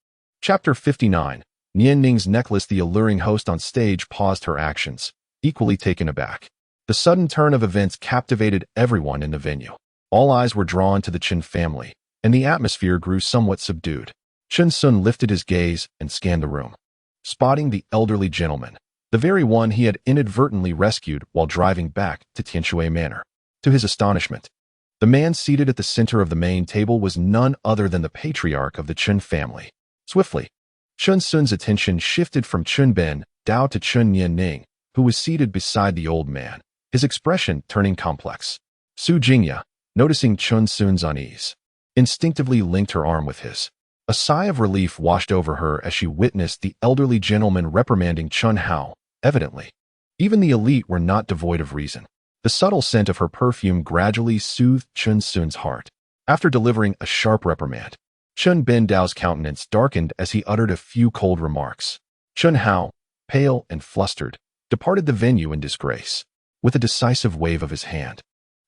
Speaker 1: Chapter 59. Nian Ning's necklace. The alluring host on stage paused her actions, equally taken aback. The sudden turn of events captivated everyone in the venue. All eyes were drawn to the Qin family, and the atmosphere grew somewhat subdued. Chen Sun lifted his gaze and scanned the room. Spotting the elderly gentleman, the very one he had inadvertently rescued while driving back to Tianshui Manor. To his astonishment, the man seated at the center of the main table was none other than the patriarch of the Qin family. Swiftly, Chen Sun's attention shifted from Chen Ben Dao to Chen Nian Ning, who was seated beside the old man, his expression turning complex. Su Jingya, noticing Chen Sun's unease, instinctively linked her arm with his. A sigh of relief washed over her as she witnessed the elderly gentleman reprimanding Chen Hao, evidently. Even the elite were not devoid of reason. The subtle scent of her perfume gradually soothed Chen Sun's heart. After delivering a sharp reprimand, Chen Ben Dao's countenance darkened as he uttered a few cold remarks. Chen Hao, pale and flustered, departed the venue in disgrace. With a decisive wave of his hand,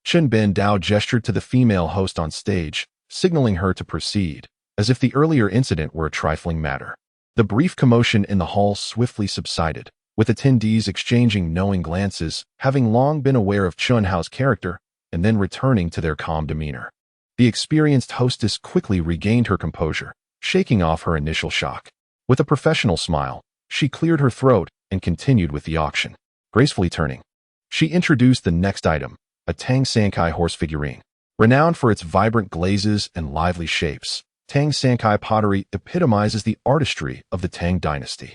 Speaker 1: Chen Ben Dao gestured to the female host on stage, signaling her to proceed, as if the earlier incident were a trifling matter. The brief commotion in the hall swiftly subsided, with attendees exchanging knowing glances, having long been aware of Chen Hao's character, and then returning to their calm demeanor. The experienced hostess quickly regained her composure, shaking off her initial shock. With a professional smile, she cleared her throat and continued with the auction. Gracefully turning, she introduced the next item, a Tang Sankai horse figurine. Renowned for its vibrant glazes and lively shapes, Tang Sankai pottery epitomizes the artistry of the Tang dynasty.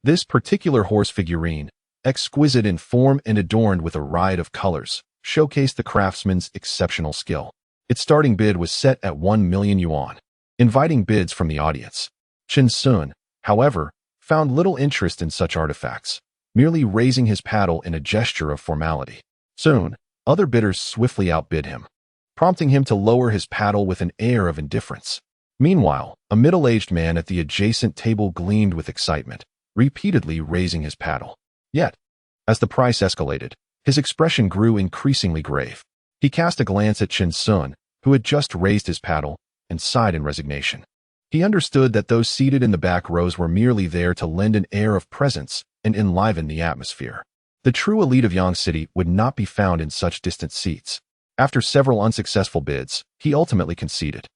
Speaker 1: This particular horse figurine, exquisite in form and adorned with a riot of colors, showcased the craftsman's exceptional skill. Its starting bid was set at 1 million yuan, inviting bids from the audience. Chen Sun, however, found little interest in such artifacts, merely raising his paddle in a gesture of formality. Soon, other bidders swiftly outbid him, prompting him to lower his paddle with an air of indifference. Meanwhile, a middle-aged man at the adjacent table gleamed with excitement, repeatedly raising his paddle. Yet, as the price escalated, his expression grew increasingly grave. He cast a glance at Chen Sun, who had just raised his paddle, and sighed in resignation. He understood that those seated in the back rows were merely there to lend an air of presence and enliven the atmosphere. The true elite of Yang City would not be found in such distant seats. After several unsuccessful bids, he ultimately conceded.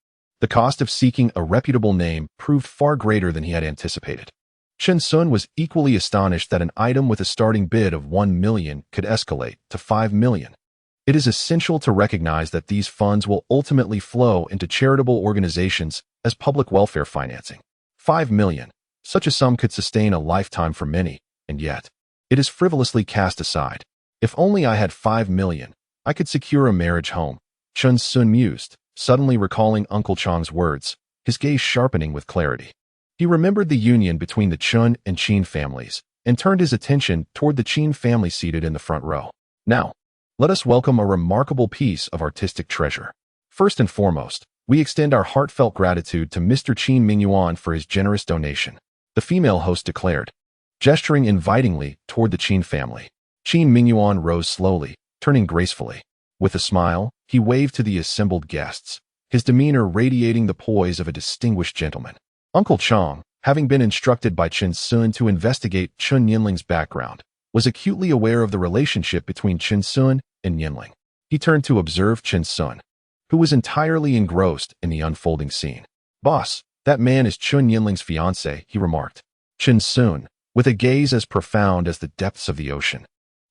Speaker 1: The cost of seeking a reputable name proved far greater than he had anticipated. Chen Sun was equally astonished that an item with a starting bid of 1 million could escalate to 5 million. It is essential to recognize that these funds will ultimately flow into charitable organizations as public welfare financing. 5 million. Such a sum could sustain a lifetime for many, and yet, it is frivolously cast aside. If only I had 5 million, I could secure a marriage home, Chen Sun mused, suddenly recalling Uncle Chang's words, his gaze sharpening with clarity. He remembered the union between the Chun and Qin families, and turned his attention toward the Qin family seated in the front row. Now, let us welcome a remarkable piece of artistic treasure. First and foremost, we extend our heartfelt gratitude to Mr. Qin Mingyuan for his generous donation, the female host declared, gesturing invitingly toward the Qin family. Qin Mingyuan rose slowly, turning gracefully. With a smile, he waved to the assembled guests, his demeanor radiating the poise of a distinguished gentleman. Uncle Chang, having been instructed by Chen Sun to investigate Chen Yinling's background, was acutely aware of the relationship between Chen Sun and Yinling. He turned to observe Chen Sun, who was entirely engrossed in the unfolding scene. "Boss, that man is Chen Yinling's fiancé," he remarked. Chen Sun, with a gaze as profound as the depths of the ocean,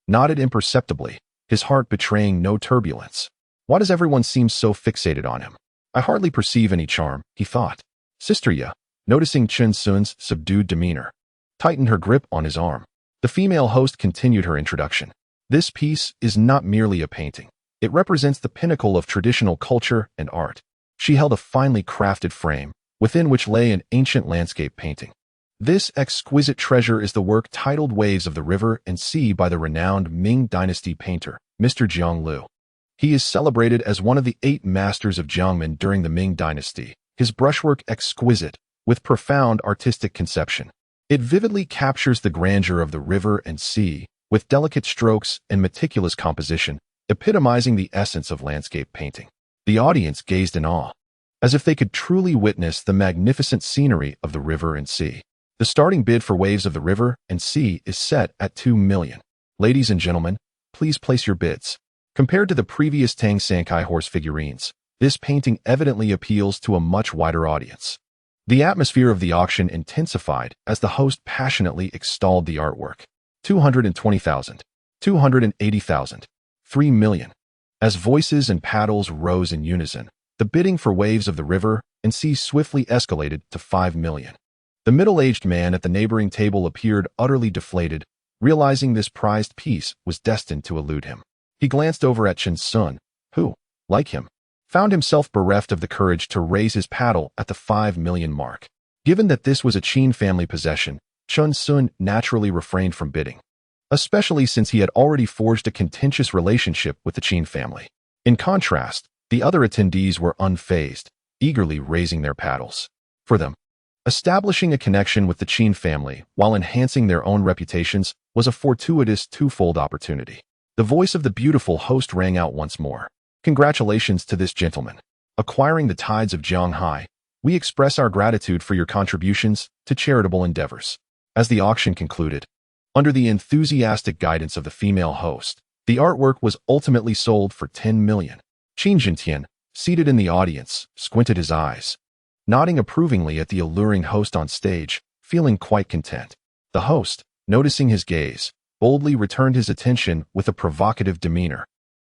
Speaker 1: nodded imperceptibly, his heart betraying no turbulence. Why does everyone seem so fixated on him? I hardly perceive any charm, he thought. Sister Ya, noticing Chen Sun's subdued demeanor, tightened her grip on his arm. The female host continued her introduction. This piece is not merely a painting. It represents the pinnacle of traditional culture and art. She held a finely crafted frame, within which lay an ancient landscape painting. This exquisite treasure is the work titled Waves of the River and Sea by the renowned Ming Dynasty painter, Mr. Jiang Liu. He is celebrated as one of the 8 masters of Jiangmen during the Ming Dynasty, his brushwork exquisite, with profound artistic conception. It vividly captures the grandeur of the river and sea, with delicate strokes and meticulous composition, epitomizing the essence of landscape painting. The audience gazed in awe, as if they could truly witness the magnificent scenery of the river and sea. The starting bid for Waves of the River and Sea is set at 2 million. Ladies and gentlemen, please place your bids. Compared to the previous Tang Sankai horse figurines, this painting evidently appeals to a much wider audience. The atmosphere of the auction intensified as the host passionately extolled the artwork. 220,000, 280,000, 3 million. As voices and paddles rose in unison, the bidding for Waves of the River and Sea swiftly escalated to 5 million. The middle-aged man at the neighboring table appeared utterly deflated, realizing this prized piece was destined to elude him. He glanced over at Chen Sun, who, like him, found himself bereft of the courage to raise his paddle at the 5 million mark. Given that this was a Qin family possession, Chen Sun naturally refrained from bidding, especially since he had already forged a contentious relationship with the Qin family. In contrast, the other attendees were unfazed, eagerly raising their paddles. For them, establishing a connection with the Qin family while enhancing their own reputations was a fortuitous twofold opportunity. The voice of the beautiful host rang out once more. "Congratulations to this gentleman. Acquiring the tides of Jianghai, we express our gratitude for your contributions to charitable endeavors." As the auction concluded, under the enthusiastic guidance of the female host, the artwork was ultimately sold for 10 million. Qin Jintian, seated in the audience, squinted his eyes, nodding approvingly at the alluring host on stage, feeling quite content. The host, noticing his gaze, boldly returned his attention with a provocative demeanor,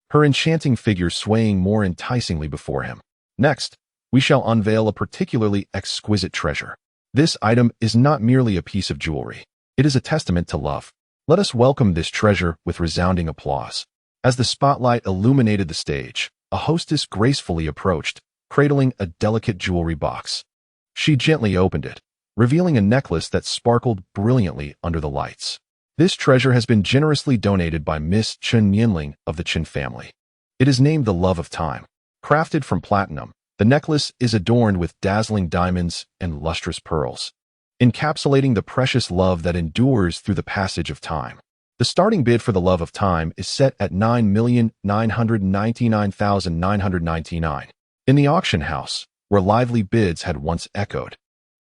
Speaker 1: her enchanting figure swaying more enticingly before him. "Next, we shall unveil a particularly exquisite treasure. This item is not merely a piece of jewelry. It is a testament to love. Let us welcome this treasure with resounding applause." As the spotlight illuminated the stage, a hostess gracefully approached, cradling a delicate jewelry box. She gently opened it, revealing a necklace that sparkled brilliantly under the lights. This treasure has been generously donated by Miss Chen Yinling of the Qin family. It is named the Love of Time. Crafted from platinum, the necklace is adorned with dazzling diamonds and lustrous pearls, encapsulating the precious love that endures through the passage of time. The starting bid for the Love of Time is set at 9,999,999. In the auction house, where lively bids had once echoed,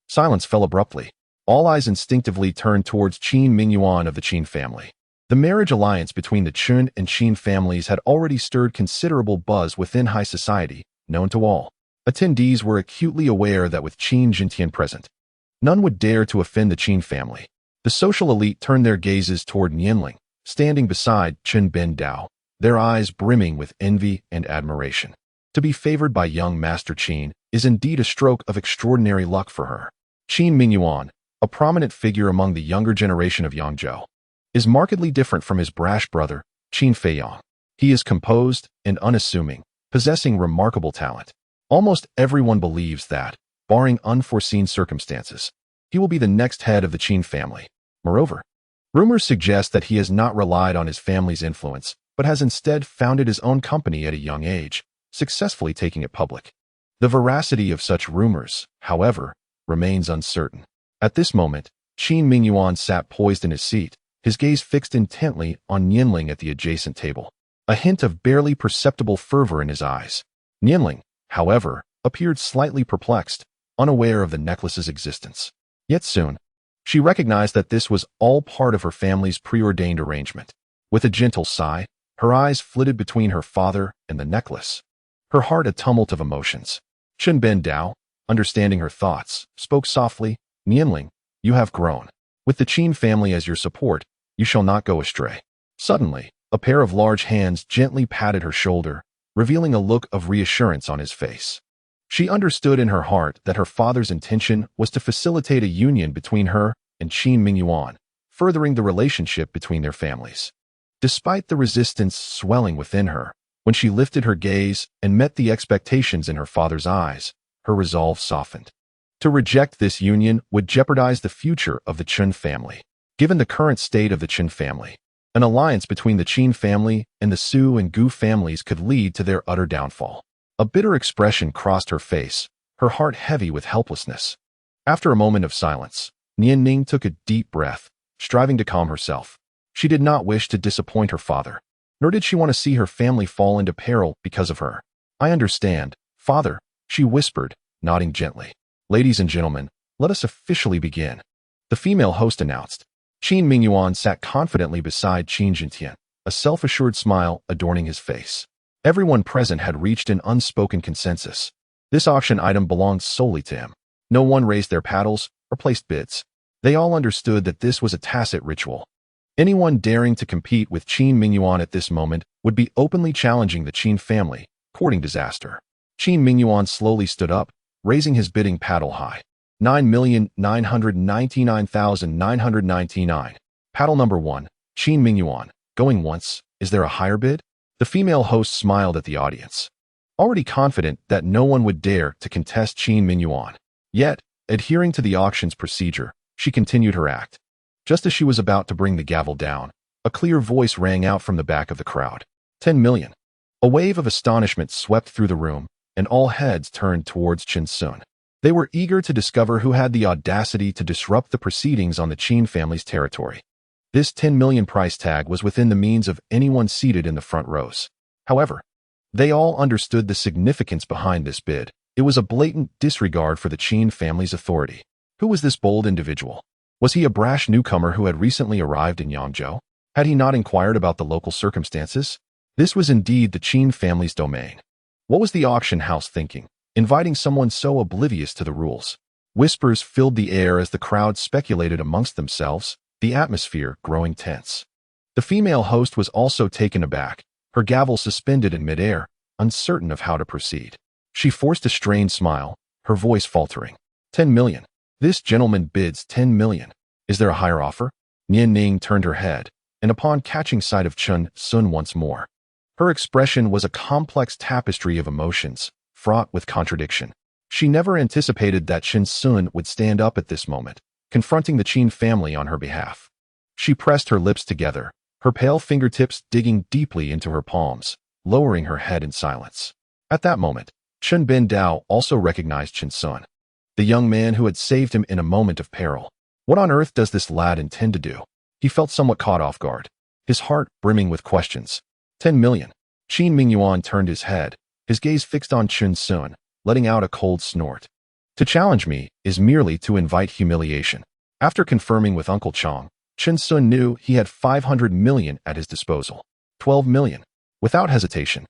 Speaker 1: silence fell abruptly. All eyes instinctively turned towards Qin Mingyuan of the Qin family. The marriage alliance between the Chen and Qin families had already stirred considerable buzz within high society, known to all. Attendees were acutely aware that with Qin Jintian present, none would dare to offend the Qin family. The social elite turned their gazes toward Yinling, standing beside Chen Ben Dao, their eyes brimming with envy and admiration. To be favored by young Master Qin is indeed a stroke of extraordinary luck for her. Qin Mingyuan, a prominent figure among the younger generation of Yangzhou, is markedly different from his brash brother, Qin Feiyang. He is composed and unassuming, possessing remarkable talent. Almost everyone believes that, barring unforeseen circumstances, he will be the next head of the Qin family. Moreover, rumors suggest that he has not relied on his family's influence, but has instead founded his own company at a young age, successfully taking it public. The veracity of such rumors, however, remains uncertain. At this moment, Qin Mingyuan sat poised in his seat, his gaze fixed intently on Yinling at the adjacent table, a hint of barely perceptible fervor in his eyes. Yinling, however, appeared slightly perplexed, unaware of the necklace's existence. Yet soon, she recognized that this was all part of her family's preordained arrangement. With a gentle sigh, her eyes flitted between her father and the necklace, her heart a tumult of emotions. Chen Ben-Dao, understanding her thoughts, spoke softly, "Nianling, you have grown. With the Qin family as your support, you shall not go astray." Suddenly, a pair of large hands gently patted her shoulder, revealing a look of reassurance on his face. She understood in her heart that her father's intention was to facilitate a union between her and Qin Mingyuan, furthering the relationship between their families. Despite the resistance swelling within her, when she lifted her gaze and met the expectations in her father's eyes, her resolve softened. To reject this union would jeopardize the future of the Chen family. Given the current state of the Chen family, an alliance between the Qin family and the Su and Gu families could lead to their utter downfall. A bitter expression crossed her face, her heart heavy with helplessness. After a moment of silence, Nianning took a deep breath, striving to calm herself. She did not wish to disappoint her father, nor did she want to see her family fall into peril because of her. "I understand, father," she whispered, nodding gently. "Ladies and gentlemen, let us officially begin," the female host announced. Qin Mingyuan sat confidently beside Qin Jintian, a self-assured smile adorning his face. Everyone present had reached an unspoken consensus. This auction item belonged solely to him. No one raised their paddles or placed bids. They all understood that this was a tacit ritual. Anyone daring to compete with Qin Mingyuan at this moment would be openly challenging the Qin family, courting disaster. Qin Mingyuan slowly stood up, raising his bidding paddle high. 9,999,999. Paddle number 1, Qin Mingyuan. Going once. Is there a higher bid? The female host smiled at the audience, already confident that no one would dare to contest Qin Mingyuan. Yet, adhering to the auction's procedure, she continued her act. Just as she was about to bring the gavel down, a clear voice rang out from the back of the crowd. 10 million. A wave of astonishment swept through the room, and all heads turned towards Chen Sun. They were eager to discover who had the audacity to disrupt the proceedings on the Qin family's territory. This 10 million price tag was within the means of anyone seated in the front rows. However, they all understood the significance behind this bid. It was a blatant disregard for the Qin family's authority. Who was this bold individual? Was he a brash newcomer who had recently arrived in Yangzhou? Had he not inquired about the local circumstances? This was indeed the Qin family's domain. What was the auction house thinking, inviting someone so oblivious to the rules? Whispers filled the air as the crowd speculated amongst themselves, the atmosphere growing tense. The female host was also taken aback, her gavel suspended in midair, uncertain of how to proceed. She forced a strained smile, her voice faltering. 10 million. This gentleman bids 10 million. Is there a higher offer? Nianning turned her head, and upon catching sight of Chen Sun once more, her expression was a complex tapestry of emotions, fraught with contradiction. She never anticipated that Chen Sun would stand up at this moment, confronting the Qin family on her behalf. She pressed her lips together, her pale fingertips digging deeply into her palms, lowering her head in silence. At that moment, Chen Ben-Dao also recognized Chen Sun, the young man who had saved him in a moment of peril. What on earth does this lad intend to do? He felt somewhat caught off guard, his heart brimming with questions. 10 million. Qin Mingyuan turned his head, his gaze fixed on Chen Sun, letting out a cold snort. To challenge me is merely to invite humiliation. After confirming with Uncle Chang, Chen Sun knew he had 500 million at his disposal. 12 million. Without hesitation,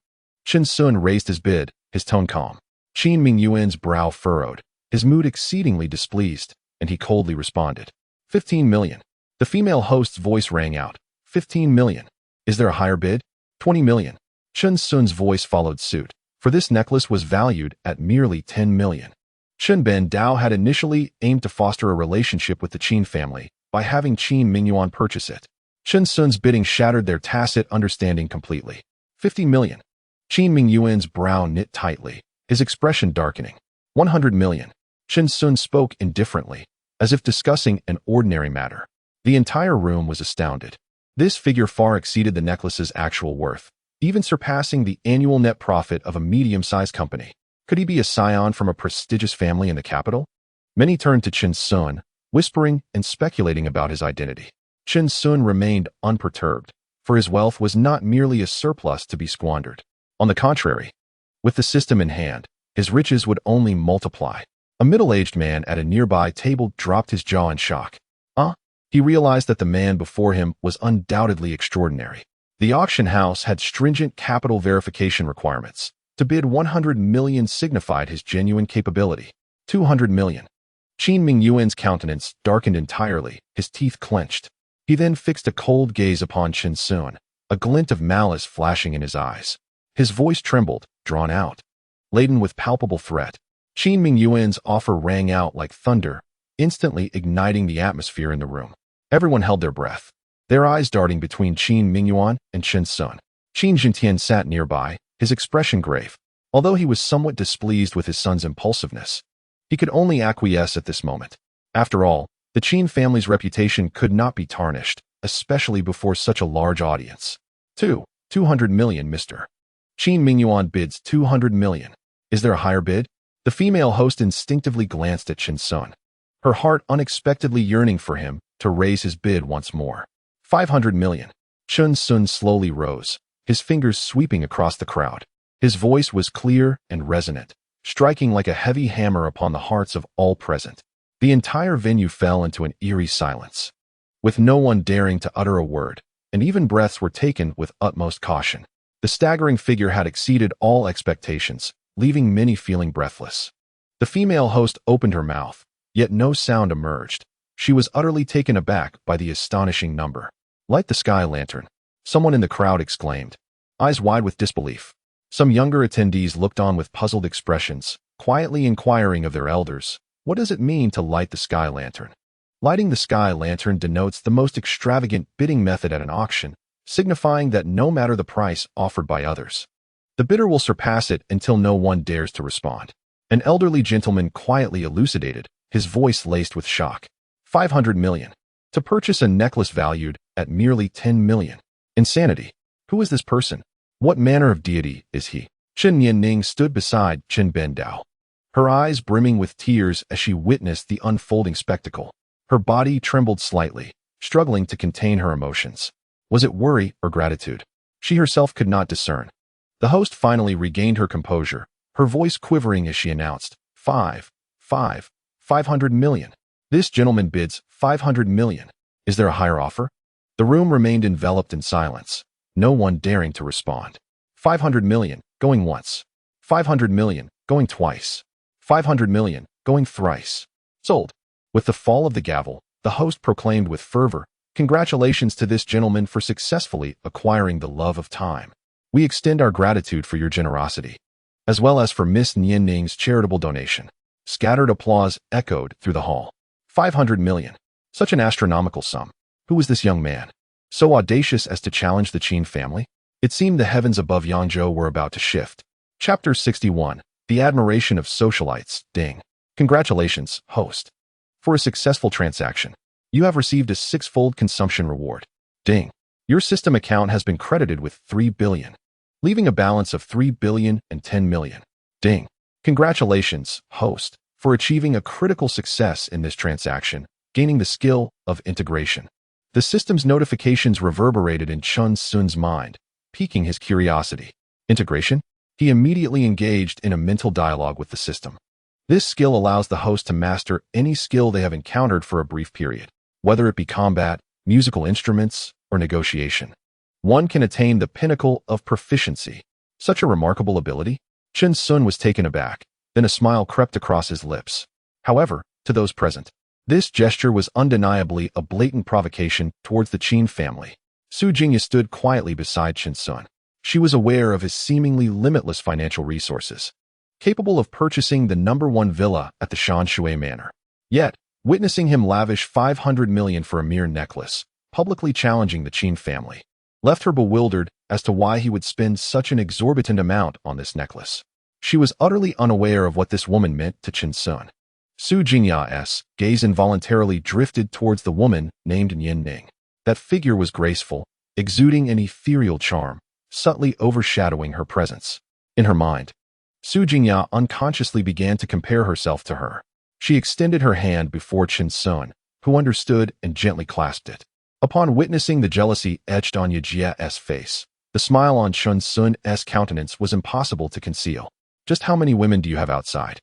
Speaker 1: Chen Sun raised his bid, his tone calm. Qin Mingyuan's brow furrowed, his mood exceedingly displeased, and he coldly responded. 15 million. The female host's voice rang out. 15 million. Is there a higher bid? 20 million. Chen Sun's voice followed suit, for this necklace was valued at merely 10 million. Chen Ben-Dao had initially aimed to foster a relationship with the Qin family by having Qin Mingyuan purchase it. Chen Sun's bidding shattered their tacit understanding completely. 50 million. Qin Mingyuan's brow knit tightly, his expression darkening. 100 million. Chen Sun spoke indifferently, as if discussing an ordinary matter. The entire room was astounded. This figure far exceeded the necklace's actual worth, even surpassing the annual net profit of a medium-sized company. Could he be a scion from a prestigious family in the capital? Many turned to Chen Sun, whispering and speculating about his identity. Chen Sun remained unperturbed, for his wealth was not merely a surplus to be squandered. On the contrary, with the system in hand, his riches would only multiply. A middle-aged man at a nearby table dropped his jaw in shock. He realized that the man before him was undoubtedly extraordinary. The auction house had stringent capital verification requirements. To bid 100 million signified his genuine capability. 200 million. Qin Mingyuan's countenance darkened entirely, his teeth clenched. He then fixed a cold gaze upon Chen Sun, a glint of malice flashing in his eyes. His voice trembled, drawn out, laden with palpable threat. Qin Mingyuan's offer rang out like thunder, instantly igniting the atmosphere in the room. Everyone held their breath, their eyes darting between Qin Mingyuan and Chen Sun. Qin Jintian sat nearby, his expression grave. Although he was somewhat displeased with his son's impulsiveness, he could only acquiesce at this moment. After all, the Qin family's reputation could not be tarnished, especially before such a large audience. 200 million, Mr. Qin Mingyuan bids 200 million. Is there a higher bid? The female host instinctively glanced at Chen Sun, her heart unexpectedly yearning for him to raise his bid once more. 500 million. Chen Sun slowly rose, his fingers sweeping across the crowd. His voice was clear and resonant, striking like a heavy hammer upon the hearts of all present. The entire venue fell into an eerie silence, with no one daring to utter a word, and even breaths were taken with utmost caution. The staggering figure had exceeded all expectations, leaving many feeling breathless. The female host opened her mouth, yet no sound emerged. She was utterly taken aback by the astonishing number. "Light the sky lantern," someone in the crowd exclaimed, eyes wide with disbelief. Some younger attendees looked on with puzzled expressions, quietly inquiring of their elders, "What does it mean to light the sky lantern?" Lighting the sky lantern denotes the most extravagant bidding method at an auction, signifying that no matter the price offered by others, the bidder will surpass it until no one dares to respond. An elderly gentleman quietly elucidated, his voice laced with shock. 500 million. To purchase a necklace valued at merely 10 million. Insanity. Who is this person? What manner of deity is he? Chen Yanning stood beside Chen Bendao, her eyes brimming with tears as she witnessed the unfolding spectacle. Her body trembled slightly, struggling to contain her emotions. Was it worry or gratitude? She herself could not discern. The host finally regained her composure, her voice quivering as she announced, 500 million. This gentleman bids 500 million. Is there a higher offer? The room remained enveloped in silence, no one daring to respond. 500 million, going once. 500 million, going twice. 500 million, going thrice. Sold. With the fall of the gavel, the host proclaimed with fervor, "Congratulations to this gentleman for successfully acquiring the love of time. We extend our gratitude for your generosity, as well as for Miss Nianning's charitable donation." Scattered applause echoed through the hall. 500 million. Such an astronomical sum. Who was this young man, so audacious as to challenge the Qin family? It seemed the heavens above Yangzhou were about to shift. Chapter 61. The Admiration of Socialites. Ding. Congratulations, host. For a successful transaction, you have received a 6-fold consumption reward. Ding. Your system account has been credited with 3 billion, leaving a balance of 3 billion and 10 million. Ding. Congratulations, host, for achieving a critical success in this transaction, gaining the skill of integration. The system's notifications reverberated in Chen Sun's mind, piquing his curiosity. Integration? He immediately engaged in a mental dialogue with the system. This skill allows the host to master any skill they have encountered for a brief period, whether it be combat, musical instruments, or negotiation. One can attain the pinnacle of proficiency. Such a remarkable ability? Chen Sun was taken aback, then a smile crept across his lips. However, to those present, this gesture was undeniably a blatant provocation towards the Qin family. Su Jingya stood quietly beside Chen Sun. She was aware of his seemingly limitless financial resources, capable of purchasing the #1 villa at the Shanshui Manor. Yet, witnessing him lavish 500 million for a mere necklace, publicly challenging the Qin family, left her bewildered as to why he would spend such an exorbitant amount on this necklace. She was utterly unaware of what this woman meant to Chen Sun. Su Jingya's gaze involuntarily drifted towards the woman named Nian Ning. That figure was graceful, exuding an ethereal charm, subtly overshadowing her presence. In her mind, Su Jingya unconsciously began to compare herself to her. She extended her hand before Chen Sun, who understood and gently clasped it. Upon witnessing the jealousy etched on Yajia's face, the smile on Chen Sun's countenance was impossible to conceal. Just how many women do you have outside?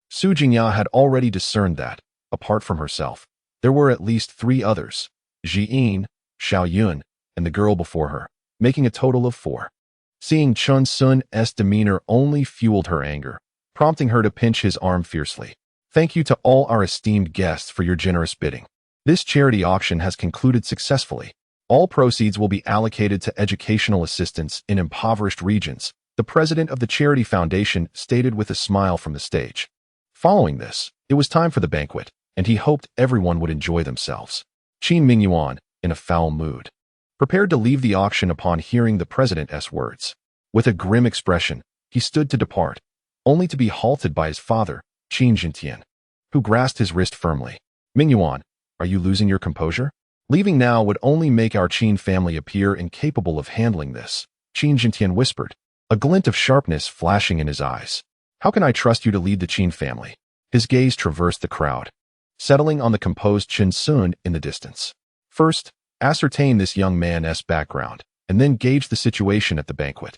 Speaker 1: Su Jingya had already discerned that, apart from herself, there were at least 3 others, Ji Yin, Xiao Yun, and the girl before her, making a total of 4. Seeing Chun Sun's demeanor only fueled her anger, prompting her to pinch his arm fiercely. Thank you to all our esteemed guests for your generous bidding. This charity auction has concluded successfully. All proceeds will be allocated to educational assistance in impoverished regions, the president of the charity foundation stated with a smile from the stage. Following this, it was time for the banquet, and he hoped everyone would enjoy themselves. Qin Mingyuan, in a foul mood, prepared to leave the auction upon hearing the president's words. With a grim expression, he stood to depart, only to be halted by his father, Qin Jintian, who grasped his wrist firmly. Mingyuan, are you losing your composure? Leaving now would only make our Qin family appear incapable of handling this, Qin Jintian whispered, a glint of sharpness flashing in his eyes. How can I trust you to lead the Qin family? His gaze traversed the crowd, settling on the composed Qin Sun in the distance. First, ascertain this young man's background, and then gauge the situation at the banquet.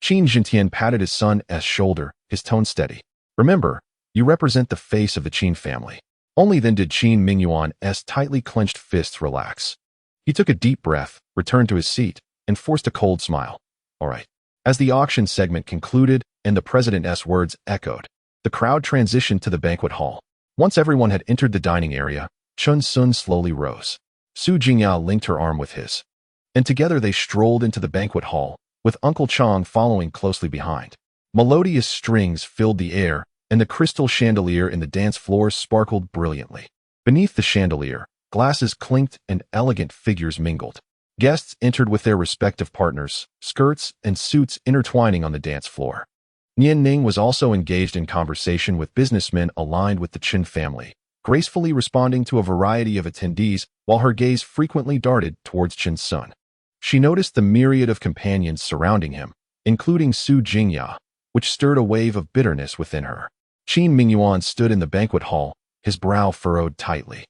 Speaker 1: Qin Jintian patted his son's shoulder, his tone steady. Remember, you represent the face of the Qin family. Only then did Qin Mingyuan's tightly clenched fists relax. He took a deep breath, returned to his seat, and forced a cold smile. All right. As the auction segment concluded and the president's words echoed, the crowd transitioned to the banquet hall. Once everyone had entered the dining area, Chun Sun slowly rose. Su Jingya linked her arm with his, and together they strolled into the banquet hall, with Uncle Chang following closely behind. Melodious strings filled the air, and the crystal chandelier in the dance floor sparkled brilliantly. Beneath the chandelier, glasses clinked and elegant figures mingled. Guests entered with their respective partners, skirts and suits intertwining on the dance floor. Nian Ning was also engaged in conversation with businessmen aligned with the Qin family, gracefully responding to a variety of attendees while her gaze frequently darted towards Qin Sun. She noticed the myriad of companions surrounding him, including Su Jingya, which stirred a wave of bitterness within her. Qin Mingyuan stood in the banquet hall, his brow furrowed tightly,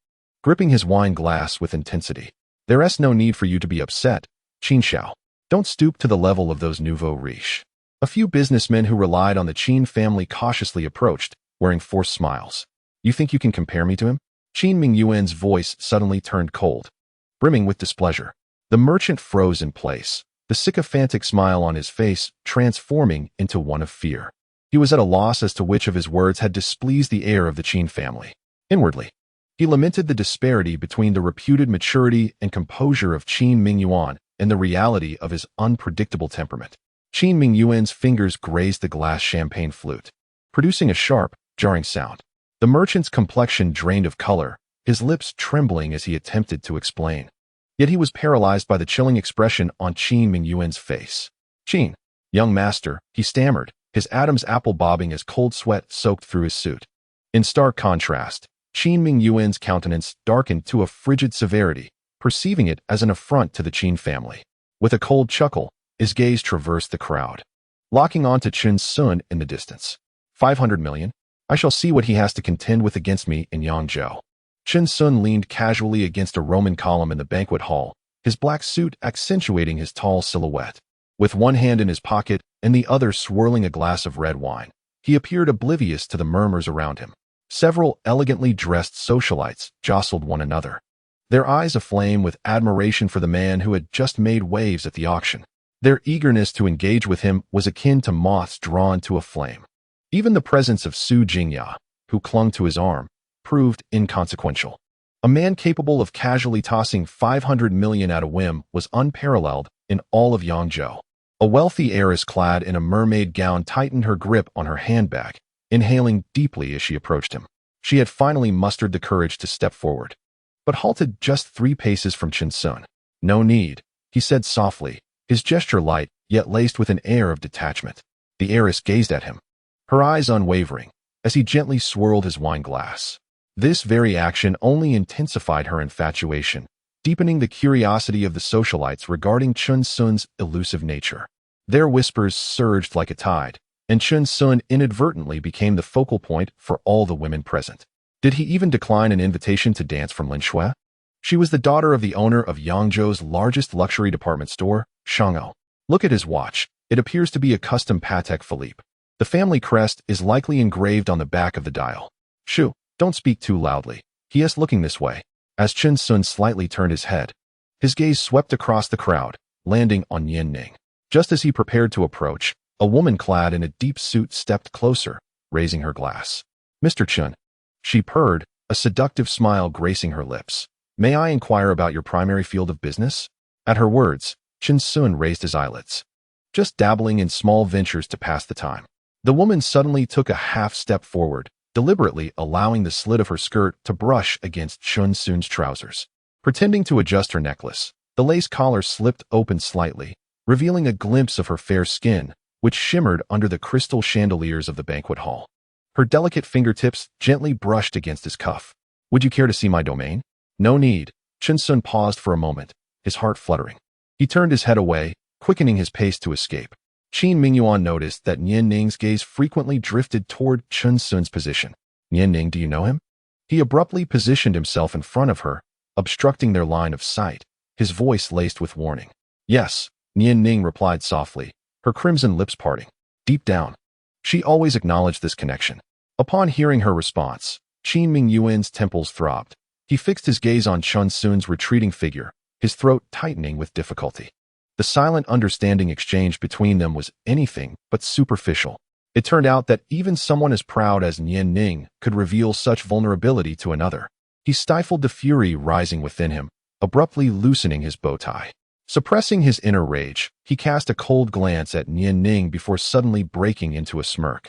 Speaker 1: gripping his wine glass with intensity. There's no need for you to be upset, Qin Xiao. Don't stoop to the level of those nouveau riches. A few businessmen who relied on the Qin family cautiously approached, wearing forced smiles. You think you can compare me to him? Qin Mingyuan's voice suddenly turned cold, brimming with displeasure. The merchant froze in place, the sycophantic smile on his face transforming into one of fear. He was at a loss as to which of his words had displeased the heir of the Qin family. Inwardly, he lamented the disparity between the reputed maturity and composure of Qin Mingyuan and the reality of his unpredictable temperament. Qin Mingyuan's fingers grazed the glass champagne flute, producing a sharp, jarring sound. The merchant's complexion drained of color, his lips trembling as he attempted to explain. Yet he was paralyzed by the chilling expression on Qin Mingyuan's face. Qin, young master, he stammered, his Adam's apple bobbing as cold sweat soaked through his suit. In stark contrast, Qin Mingyuan's countenance darkened to a frigid severity, perceiving it as an affront to the Qin family. With a cold chuckle, his gaze traversed the crowd, locking on to Qin Sun in the distance. 500 million? I shall see what he has to contend with against me in Yangzhou. Qin Sun leaned casually against a Roman column in the banquet hall, his black suit accentuating his tall silhouette. With one hand in his pocket and the other swirling a glass of red wine, he appeared oblivious to the murmurs around him. Several elegantly dressed socialites jostled one another, their eyes aflame with admiration for the man who had just made waves at the auction. Their eagerness to engage with him was akin to moths drawn to a flame. Even the presence of Su Jingya, who clung to his arm, proved inconsequential. A man capable of casually tossing 500 million at a whim was unparalleled in all of Yangzhou. A wealthy heiress clad in a mermaid gown tightened her grip on her handbag, inhaling deeply as she approached him. She had finally mustered the courage to step forward, but halted just 3 paces from Qin Sun. No need, he said softly, his gesture light, yet laced with an air of detachment. The heiress gazed at him, her eyes unwavering, as he gently swirled his wine glass. This very action only intensified her infatuation, deepening the curiosity of the socialites regarding Qin Sun's elusive nature. Their whispers surged like a tide, and Qin Sun inadvertently became the focal point for all the women present. Did he even decline an invitation to dance from Lin Shui? She was the daughter of the owner of Yangzhou's largest luxury department store, Shangou. Look at his watch. It appears to be a custom Patek Philippe. The family crest is likely engraved on the back of the dial. Shoo, don't speak too loudly. He is looking this way. As Chen Sun slightly turned his head, his gaze swept across the crowd, landing on Yin Ning. Just as he prepared to approach, a woman clad in a deep suit stepped closer, raising her glass. Mr. Chen, she purred, a seductive smile gracing her lips. May I inquire about your primary field of business? At her words, Chen Sun raised his eyelids. Just dabbling in small ventures to pass the time. The woman suddenly took a half step forward, deliberately allowing the slit of her skirt to brush against Chen Sun's trousers. Pretending to adjust her necklace, the lace collar slipped open slightly, revealing a glimpse of her fair skin, which shimmered under the crystal chandeliers of the banquet hall. Her delicate fingertips gently brushed against his cuff. Would you care to see my domain? No need. Chen Sun paused for a moment, his heart fluttering. He turned his head away, quickening his pace to escape. Qin Mingyuan noticed that Nian Ning's gaze frequently drifted toward Chen Sun's position. Nian Ning, do you know him? He abruptly positioned himself in front of her, obstructing their line of sight, his voice laced with warning. Yes, Nian Ning replied softly, her crimson lips parting. Deep down, she always acknowledged this connection. Upon hearing her response, Qin Mingyuan's temples throbbed. He fixed his gaze on Chen Sun's retreating figure, his throat tightening with difficulty. The silent understanding exchange between them was anything but superficial. It turned out that even someone as proud as Nian Ning could reveal such vulnerability to another. He stifled the fury rising within him, abruptly loosening his bow tie. Suppressing his inner rage, he cast a cold glance at Nian Ning before suddenly breaking into a smirk.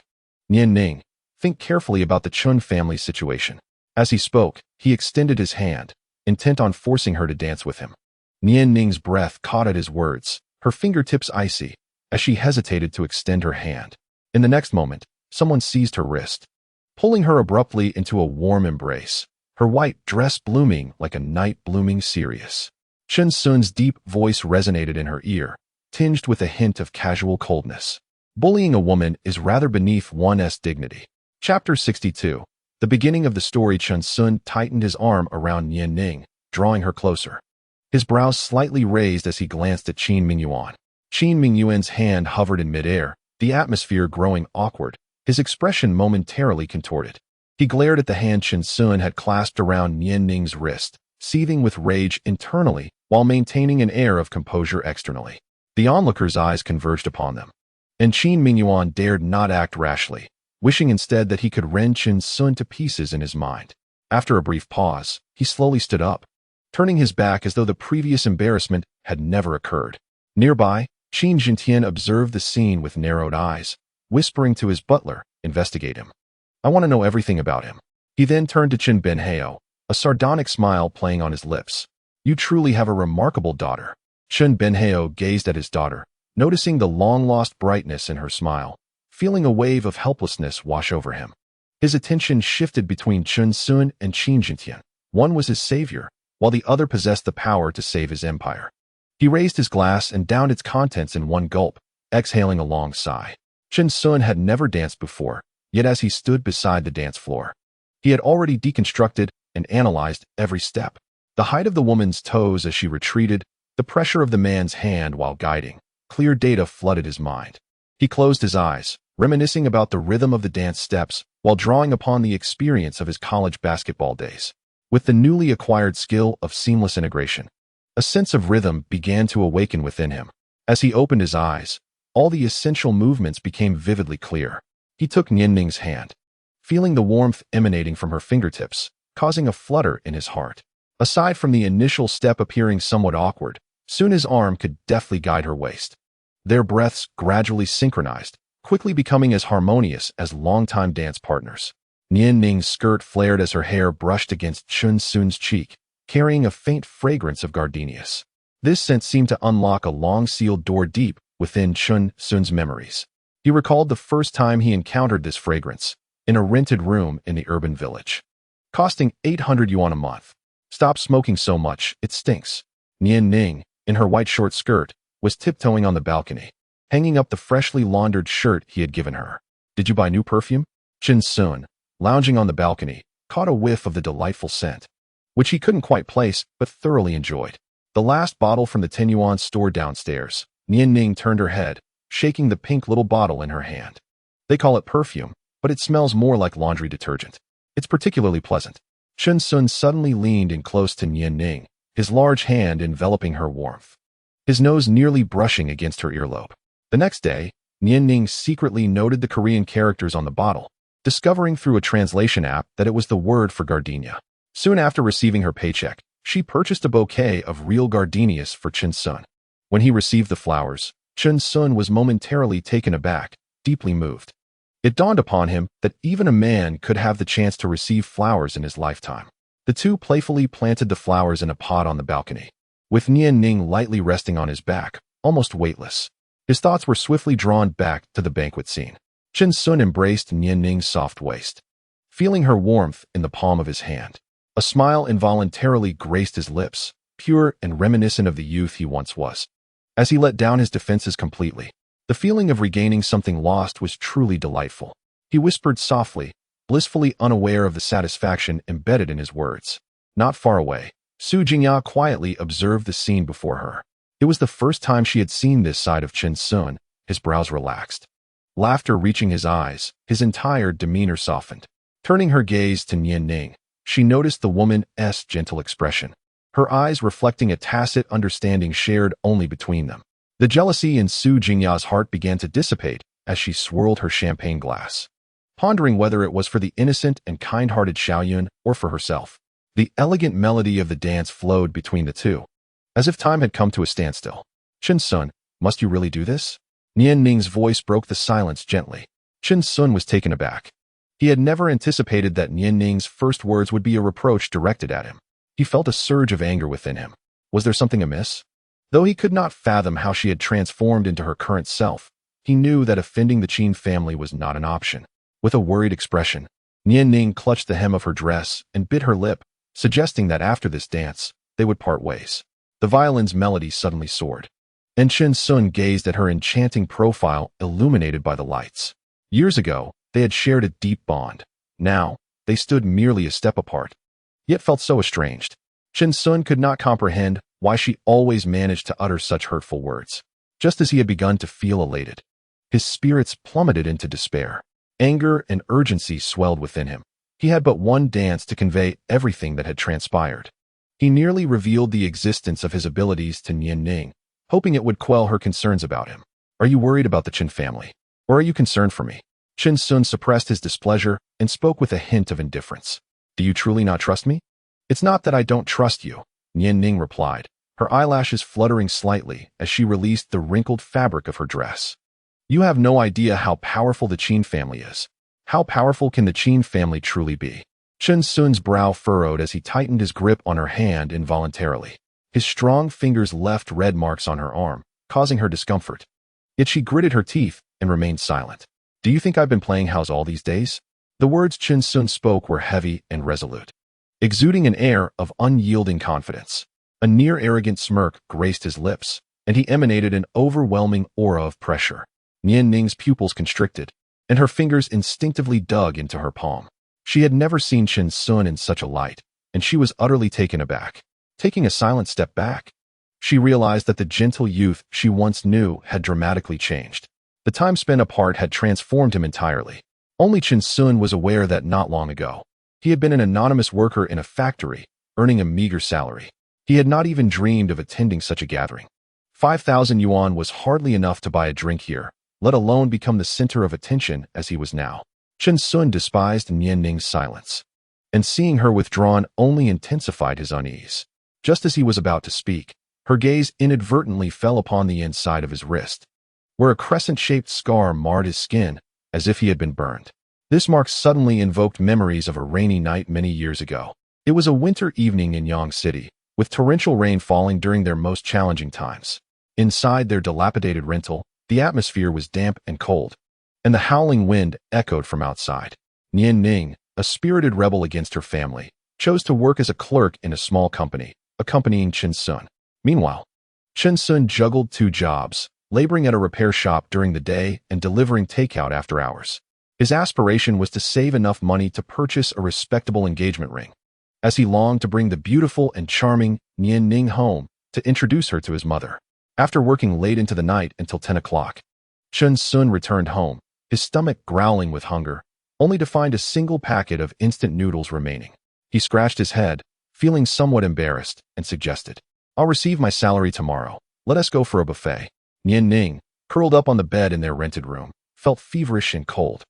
Speaker 1: Nian Ning, think carefully about the Chun family situation. As he spoke, he extended his hand, intent on forcing her to dance with him. Nian Ning's breath caught at his words, her fingertips icy, as she hesitated to extend her hand. In the next moment, someone seized her wrist, pulling her abruptly into a warm embrace, her white dress blooming like a night blooming cereus. Chen Sun's deep voice resonated in her ear, tinged with a hint of casual coldness. Bullying a woman is rather beneath one's dignity. Chapter 62. The beginning of the story. Chen Sun tightened his arm around Nian Ning, drawing her closer. His brows slightly raised as he glanced at Qin Mingyuan. Qin Mingyuan's hand hovered in midair, the atmosphere growing awkward, his expression momentarily contorted. He glared at the hand Chen Sun had clasped around Nian Ning's wrist, seething with rage internally while maintaining an air of composure externally. The onlooker's eyes converged upon them, and Qin Mingyuan dared not act rashly, wishing instead that he could rend Chen Sun to pieces in his mind. After a brief pause, he slowly stood up, turning his back as though the previous embarrassment had never occurred. Nearby, Qin Jintian observed the scene with narrowed eyes, whispering to his butler, investigate him. I want to know everything about him. He then turned to Chen Benhao, a sardonic smile playing on his lips. You truly have a remarkable daughter. Chen Benhao gazed at his daughter, noticing the long-lost brightness in her smile, feeling a wave of helplessness wash over him. His attention shifted between Chen Sun and Qin Jintian. One was his savior, while the other possessed the power to save his empire. He raised his glass and downed its contents in one gulp, exhaling a long sigh. Chen Sun had never danced before, yet as he stood beside the dance floor, he had already deconstructed and analyzed every step. The height of the woman's toes as she retreated, the pressure of the man's hand while guiding, clear data flooded his mind. He closed his eyes, reminiscing about the rhythm of the dance steps while drawing upon the experience of his college basketball days. With the newly acquired skill of seamless integration, a sense of rhythm began to awaken within him. As he opened his eyes, all the essential movements became vividly clear. He took Nian Ning's hand, feeling the warmth emanating from her fingertips, causing a flutter in his heart. Aside from the initial step appearing somewhat awkward, soon his arm could deftly guide her waist. Their breaths gradually synchronized, quickly becoming as harmonious as longtime dance partners. Nian Ning's skirt flared as her hair brushed against Chen Sun's cheek, carrying a faint fragrance of gardenias. This scent seemed to unlock a long-sealed door deep within Chen Sun's memories. He recalled the first time he encountered this fragrance, in a rented room in the urban village. Costing 800 yuan a month. Stop smoking so much, it stinks. Nian Ning, in her white short skirt, was tiptoeing on the balcony, hanging up the freshly laundered shirt he had given her. Did you buy new perfume? Chen Sun, lounging on the balcony, caught a whiff of the delightful scent, which he couldn't quite place but thoroughly enjoyed. The last bottle from the 10 yuan store downstairs. Nian Ning turned her head, shaking the pink little bottle in her hand. They call it perfume, but it smells more like laundry detergent. It's particularly pleasant. Chen Sun suddenly leaned in close to Nian Ning, his large hand enveloping her warmth, his nose nearly brushing against her earlobe. The next day, Nian Ning secretly noted the Korean characters on the bottle, discovering through a translation app that it was the word for gardenia. Soon after receiving her paycheck, she purchased a bouquet of real gardenias for Chen Sun. When he received the flowers, Chen Sun was momentarily taken aback, deeply moved. It dawned upon him that even a man could have the chance to receive flowers in his lifetime. The two playfully planted the flowers in a pot on the balcony, with Nian Ning lightly resting on his back, almost weightless. His thoughts were swiftly drawn back to the banquet scene. Chen Sun embraced Nian Ning's soft waist, feeling her warmth in the palm of his hand. A smile involuntarily graced his lips, pure and reminiscent of the youth he once was. As he let down his defenses completely, the feeling of regaining something lost was truly delightful. He whispered softly, blissfully unaware of the satisfaction embedded in his words. Not far away, Su Jingya quietly observed the scene before her. It was the first time she had seen this side of Chen Sun. His brows relaxed, laughter reaching his eyes, his entire demeanor softened. Turning her gaze to Nian Ning, she noticed the woman's gentle expression, her eyes reflecting a tacit understanding shared only between them. The jealousy in Su Jingya's heart began to dissipate as she swirled her champagne glass, pondering whether it was for the innocent and kind-hearted Xiaoyun or for herself. The elegant melody of the dance flowed between the two, as if time had come to a standstill. Chen Sun, must you really do this? Nian Ning's voice broke the silence gently. Chen Sun was taken aback. He had never anticipated that Nian Ning's first words would be a reproach directed at him. He felt a surge of anger within him. Was there something amiss? Though he could not fathom how she had transformed into her current self, he knew that offending the Qin family was not an option. With a worried expression, Nian Ning clutched the hem of her dress and bit her lip, suggesting that after this dance, they would part ways. The violin's melody suddenly soared, and Chen Sun gazed at her enchanting profile illuminated by the lights. Years ago, they had shared a deep bond. Now, they stood merely a step apart, yet felt so estranged. Chen Sun could not comprehend why she always managed to utter such hurtful words. Just as he had begun to feel elated, his spirits plummeted into despair. Anger and urgency swelled within him. He had but one dance to convey everything that had transpired. He nearly revealed the existence of his abilities to Nian Ning, hoping it would quell her concerns about him. Are you worried about the Qin family? Or are you concerned for me? Chen Sun suppressed his displeasure and spoke with a hint of indifference. Do you truly not trust me? It's not that I don't trust you, Nian Ning replied, her eyelashes fluttering slightly as she released the wrinkled fabric of her dress. You have no idea how powerful the Qin family is. How powerful can the Qin family truly be? Chen Sun's brow furrowed as he tightened his grip on her hand involuntarily. His strong fingers left red marks on her arm, causing her discomfort. Yet she gritted her teeth and remained silent. Do you think I've been playing house all these days? The words Chen Sun spoke were heavy and resolute, exuding an air of unyielding confidence. A near-arrogant smirk graced his lips, and he emanated an overwhelming aura of pressure. Nian Ning's pupils constricted, and her fingers instinctively dug into her palm. She had never seen Chen Sun in such a light, and she was utterly taken aback. Taking a silent step back, she realized that the gentle youth she once knew had dramatically changed. The time spent apart had transformed him entirely. Only Chen Sun was aware that not long ago, he had been an anonymous worker in a factory, earning a meager salary. He had not even dreamed of attending such a gathering. 5,000 yuan was hardly enough to buy a drink here, let alone become the center of attention as he was now. Chen Sun despised Nian Ning's silence, and seeing her withdrawn only intensified his unease. Just as he was about to speak, her gaze inadvertently fell upon the inside of his wrist, where a crescent-shaped scar marred his skin as if he had been burned. This mark suddenly invoked memories of a rainy night many years ago. It was a winter evening in Yang City, with torrential rain falling during their most challenging times. Inside their dilapidated rental, the atmosphere was damp and cold, and the howling wind echoed from outside. Nian Ning, a spirited rebel against her family, chose to work as a clerk in a small company, accompanying Chen Sun. Meanwhile, Chen Sun juggled two jobs, laboring at a repair shop during the day and delivering takeout after hours. His aspiration was to save enough money to purchase a respectable engagement ring, as he longed to bring the beautiful and charming Nian Ning home to introduce her to his mother. After working late into the night until 10 o'clock, Chen Sun returned home, his stomach growling with hunger, only to find a single packet of instant noodles remaining. He scratched his head, feeling somewhat embarrassed, and suggested, "I'll receive my salary tomorrow. Let us go for a buffet." Nian Ning, curled up on the bed in their rented room, felt feverish and cold,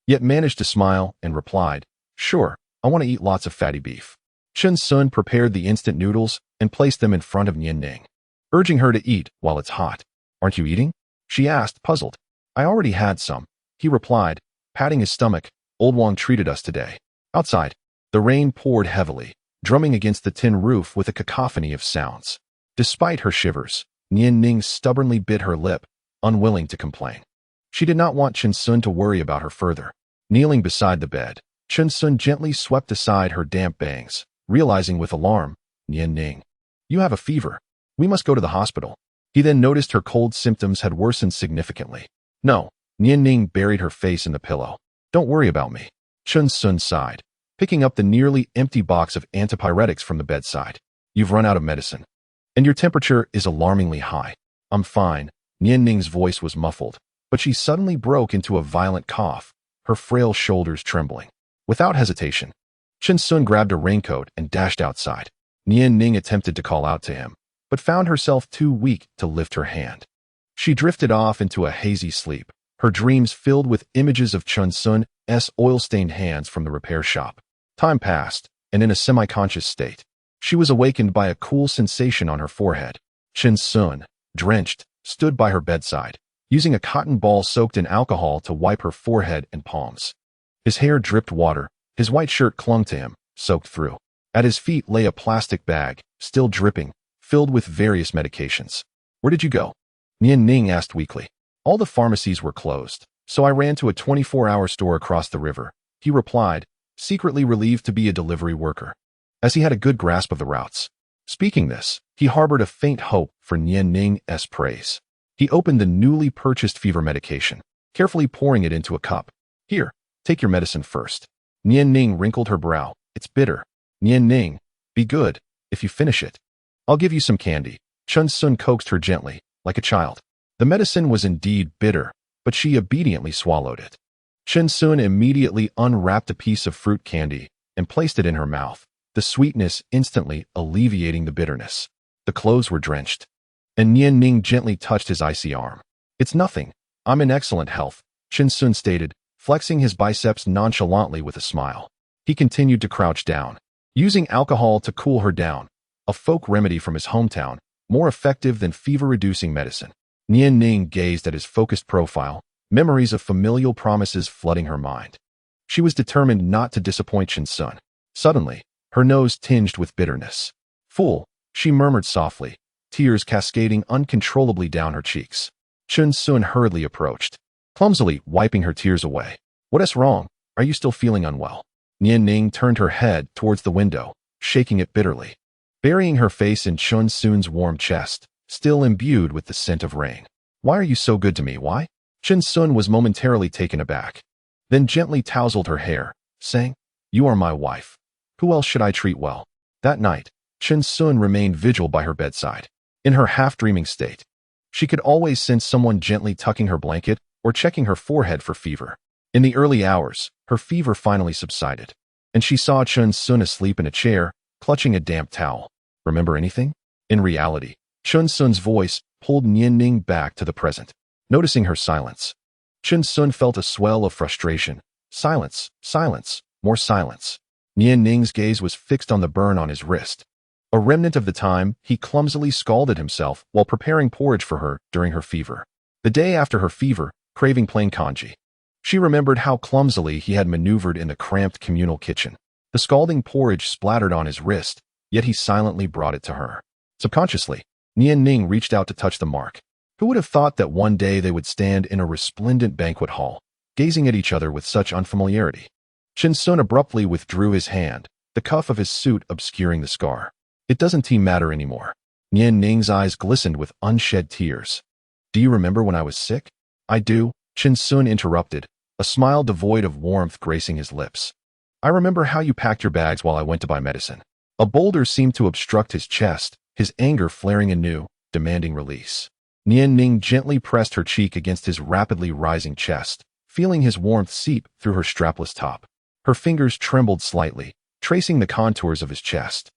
Speaker 1: yet managed to smile and replied, "Sure, I want to eat lots of fatty beef." Chen Sun prepared the instant noodles and placed them in front of Nian Ning, urging her to eat while it's hot. "Aren't you eating?" she asked, puzzled. "I already had some," he replied, patting his stomach. "Old Wang treated us today." Outside, the rain poured heavily, drumming against the tin roof with a cacophony of sounds. Despite her shivers, Nian Ning stubbornly bit her lip, unwilling to complain. She did not want Chen Sun to worry about her further. Kneeling beside the bed, Chen Sun gently swept aside her damp bangs, realizing with alarm, "Nian Ning, you have a fever. We must go to the hospital." He then noticed her cold symptoms had worsened significantly. "No." Nian Ning buried her face in the pillow. "Don't worry about me." Chen Sun sighed, picking up the nearly empty box of antipyretics from the bedside. "You've run out of medicine. And your temperature is alarmingly high." "I'm fine." Nian Ning's voice was muffled, but she suddenly broke into a violent cough, her frail shoulders trembling. Without hesitation, Chen Sun grabbed a raincoat and dashed outside. Nian Ning attempted to call out to him, but found herself too weak to lift her hand. She drifted off into a hazy sleep, her dreams filled with images of Chen Sun's oil-stained hands from the repair shop. Time passed, and in a semi-conscious state, she was awakened by a cool sensation on her forehead. Chen Sun, drenched, stood by her bedside, using a cotton ball soaked in alcohol to wipe her forehead and palms. His hair dripped water, his white shirt clung to him, soaked through. At his feet lay a plastic bag, still dripping, filled with various medications. "Where did you go?" Nian Ning asked weakly. "All the pharmacies were closed, so I ran to a 24-hour store across the river," he replied, secretly relieved to be a delivery worker, as he had a good grasp of the routes. Speaking this, he harbored a faint hope for Nian Ning's praise. He opened the newly purchased fever medication, carefully pouring it into a cup. "Here, take your medicine first." Nian Ning wrinkled her brow. "It's bitter." "Nian Ning, be good. If you finish it, I'll give you some candy." Chen Sun coaxed her gently, like a child. The medicine was indeed bitter, but she obediently swallowed it. Chen Sun immediately unwrapped a piece of fruit candy and placed it in her mouth, the sweetness instantly alleviating the bitterness. The clothes were drenched, and Nian Ning gently touched his icy arm. "It's nothing. I'm in excellent health," Chen Sun stated, flexing his biceps nonchalantly with a smile. He continued to crouch down, using alcohol to cool her down, a folk remedy from his hometown, more effective than fever-reducing medicine. Nian Ning gazed at his focused profile, memories of familial promises flooding her mind. She was determined not to disappoint Chen Sun. Suddenly, her nose tinged with bitterness. "Fool," she murmured softly, tears cascading uncontrollably down her cheeks. Chen Sun hurriedly approached, clumsily wiping her tears away. "What is wrong? Are you still feeling unwell?" Nian Ning turned her head towards the window, shaking it bitterly, burying her face in Chen Sun's warm chest, still imbued with the scent of rain. "Why are you so good to me? Why?" Chen Sun was momentarily taken aback, then gently tousled her hair, saying, "You are my wife. Who else should I treat well?" That night, Chen Sun remained vigil by her bedside. In her half-dreaming state, she could always sense someone gently tucking her blanket or checking her forehead for fever. In the early hours, her fever finally subsided, and she saw Chen Sun asleep in a chair, clutching a damp towel. "Remember anything?" In reality, Chen Sun's voice pulled Nian Ning back to the present. Noticing her silence, Chen Sun felt a swell of frustration. Silence, silence, more silence. Nian Ning's gaze was fixed on the burn on his wrist. A remnant of the time, he clumsily scalded himself while preparing porridge for her during her fever. The day after her fever, craving plain congee, she remembered how clumsily he had maneuvered in the cramped communal kitchen. The scalding porridge splattered on his wrist, yet he silently brought it to her. Subconsciously, Nian Ning reached out to touch the mark. Who would have thought that one day they would stand in a resplendent banquet hall, gazing at each other with such unfamiliarity? Chen Sun abruptly withdrew his hand, the cuff of his suit obscuring the scar. "It doesn't matter anymore." Nian Ning's eyes glistened with unshed tears. "Do you remember when I was sick?" "I do," Chen Sun interrupted, a smile devoid of warmth gracing his lips. "I remember how you packed your bags while I went to buy medicine." A boulder seemed to obstruct his chest, his anger flaring anew, demanding release. Nian Ning gently pressed her cheek against his rapidly rising chest, feeling his warmth seep through her strapless top. Her fingers trembled slightly, tracing the contours of his chest.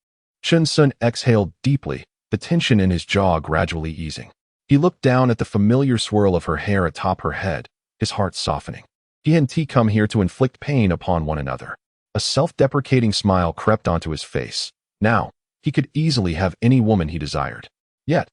Speaker 1: Chen Sun exhaled deeply, the tension in his jaw gradually easing. He looked down at the familiar swirl of her hair atop her head, his heart softening. He and T come here to inflict pain upon one another. A self-deprecating smile crept onto his face. Now, he could easily have any woman he desired. Yet,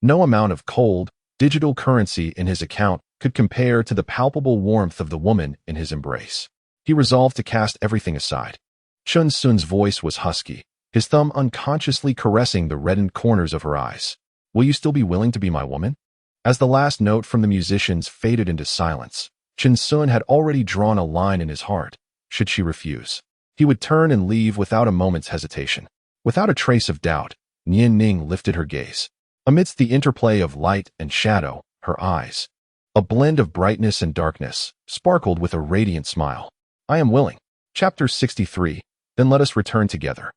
Speaker 1: no amount of cold, digital currency in his account could compare to the palpable warmth of the woman in his embrace. He resolved to cast everything aside. Chen Sun's voice was husky, his thumb unconsciously caressing the reddened corners of her eyes. Will you still be willing to be my woman? As the last note from the musicians faded into silence, Chen Sun had already drawn a line in his heart. Should she refuse, he would turn and leave without a moment's hesitation. Without a trace of doubt, Nian Ning lifted her gaze. Amidst the interplay of light and shadow, her eyes, a blend of brightness and darkness, sparkled with a radiant smile. I am willing. Chapter 63. Then let us return together.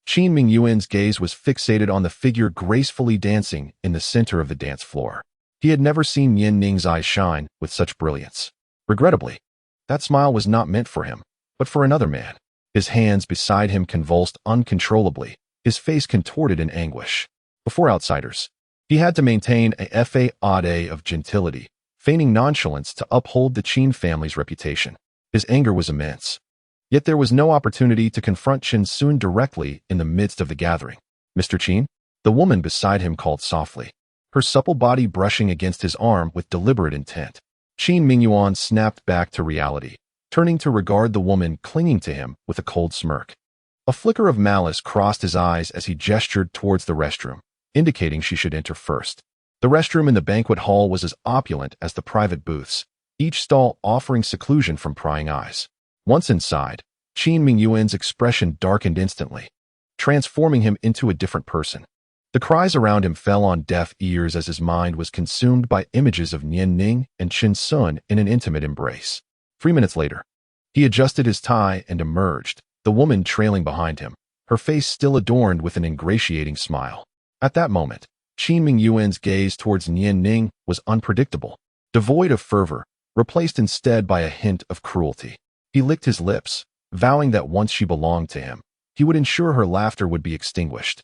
Speaker 1: Qin Mingyuan's gaze was fixated on the figure gracefully dancing in the center of the dance floor. He had never seen Nian Ning's eyes shine with such brilliance. Regrettably, that smile was not meant for him, but for another man. His hands beside him convulsed uncontrollably, his face contorted in anguish. Before outsiders, he had to maintain a facade of gentility, feigning nonchalance to uphold the Qin family's reputation. His anger was immense. Yet there was no opportunity to confront Chen Sun directly in the midst of the gathering. Mr. Qin? The woman beside him called softly, her supple body brushing against his arm with deliberate intent. Qin Mingyuan snapped back to reality, turning to regard the woman clinging to him with a cold smirk. A flicker of malice crossed his eyes as he gestured towards the restroom, indicating she should enter first. The restroom in the banquet hall was as opulent as the private booths, each stall offering seclusion from prying eyes. Once inside, Qin Mingyuan's expression darkened instantly, transforming him into a different person. The cries around him fell on deaf ears as his mind was consumed by images of Nian Ning and Chen Sun in an intimate embrace. 3 minutes later, he adjusted his tie and emerged, the woman trailing behind him, her face still adorned with an ingratiating smile. At that moment, Qin Mingyuan's gaze towards Nian Ning was unpredictable, devoid of fervor, replaced instead by a hint of cruelty. He licked his lips, vowing that once she belonged to him, he would ensure her laughter would be extinguished.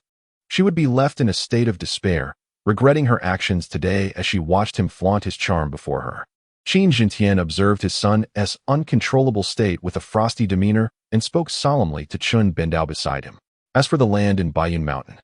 Speaker 1: She would be left in a state of despair, regretting her actions today as she watched him flaunt his charm before her. Qin Jintian observed his son's uncontrollable state with a frosty demeanor and spoke solemnly to Chun Bendao beside him. As for the land in Baiyun Mountain,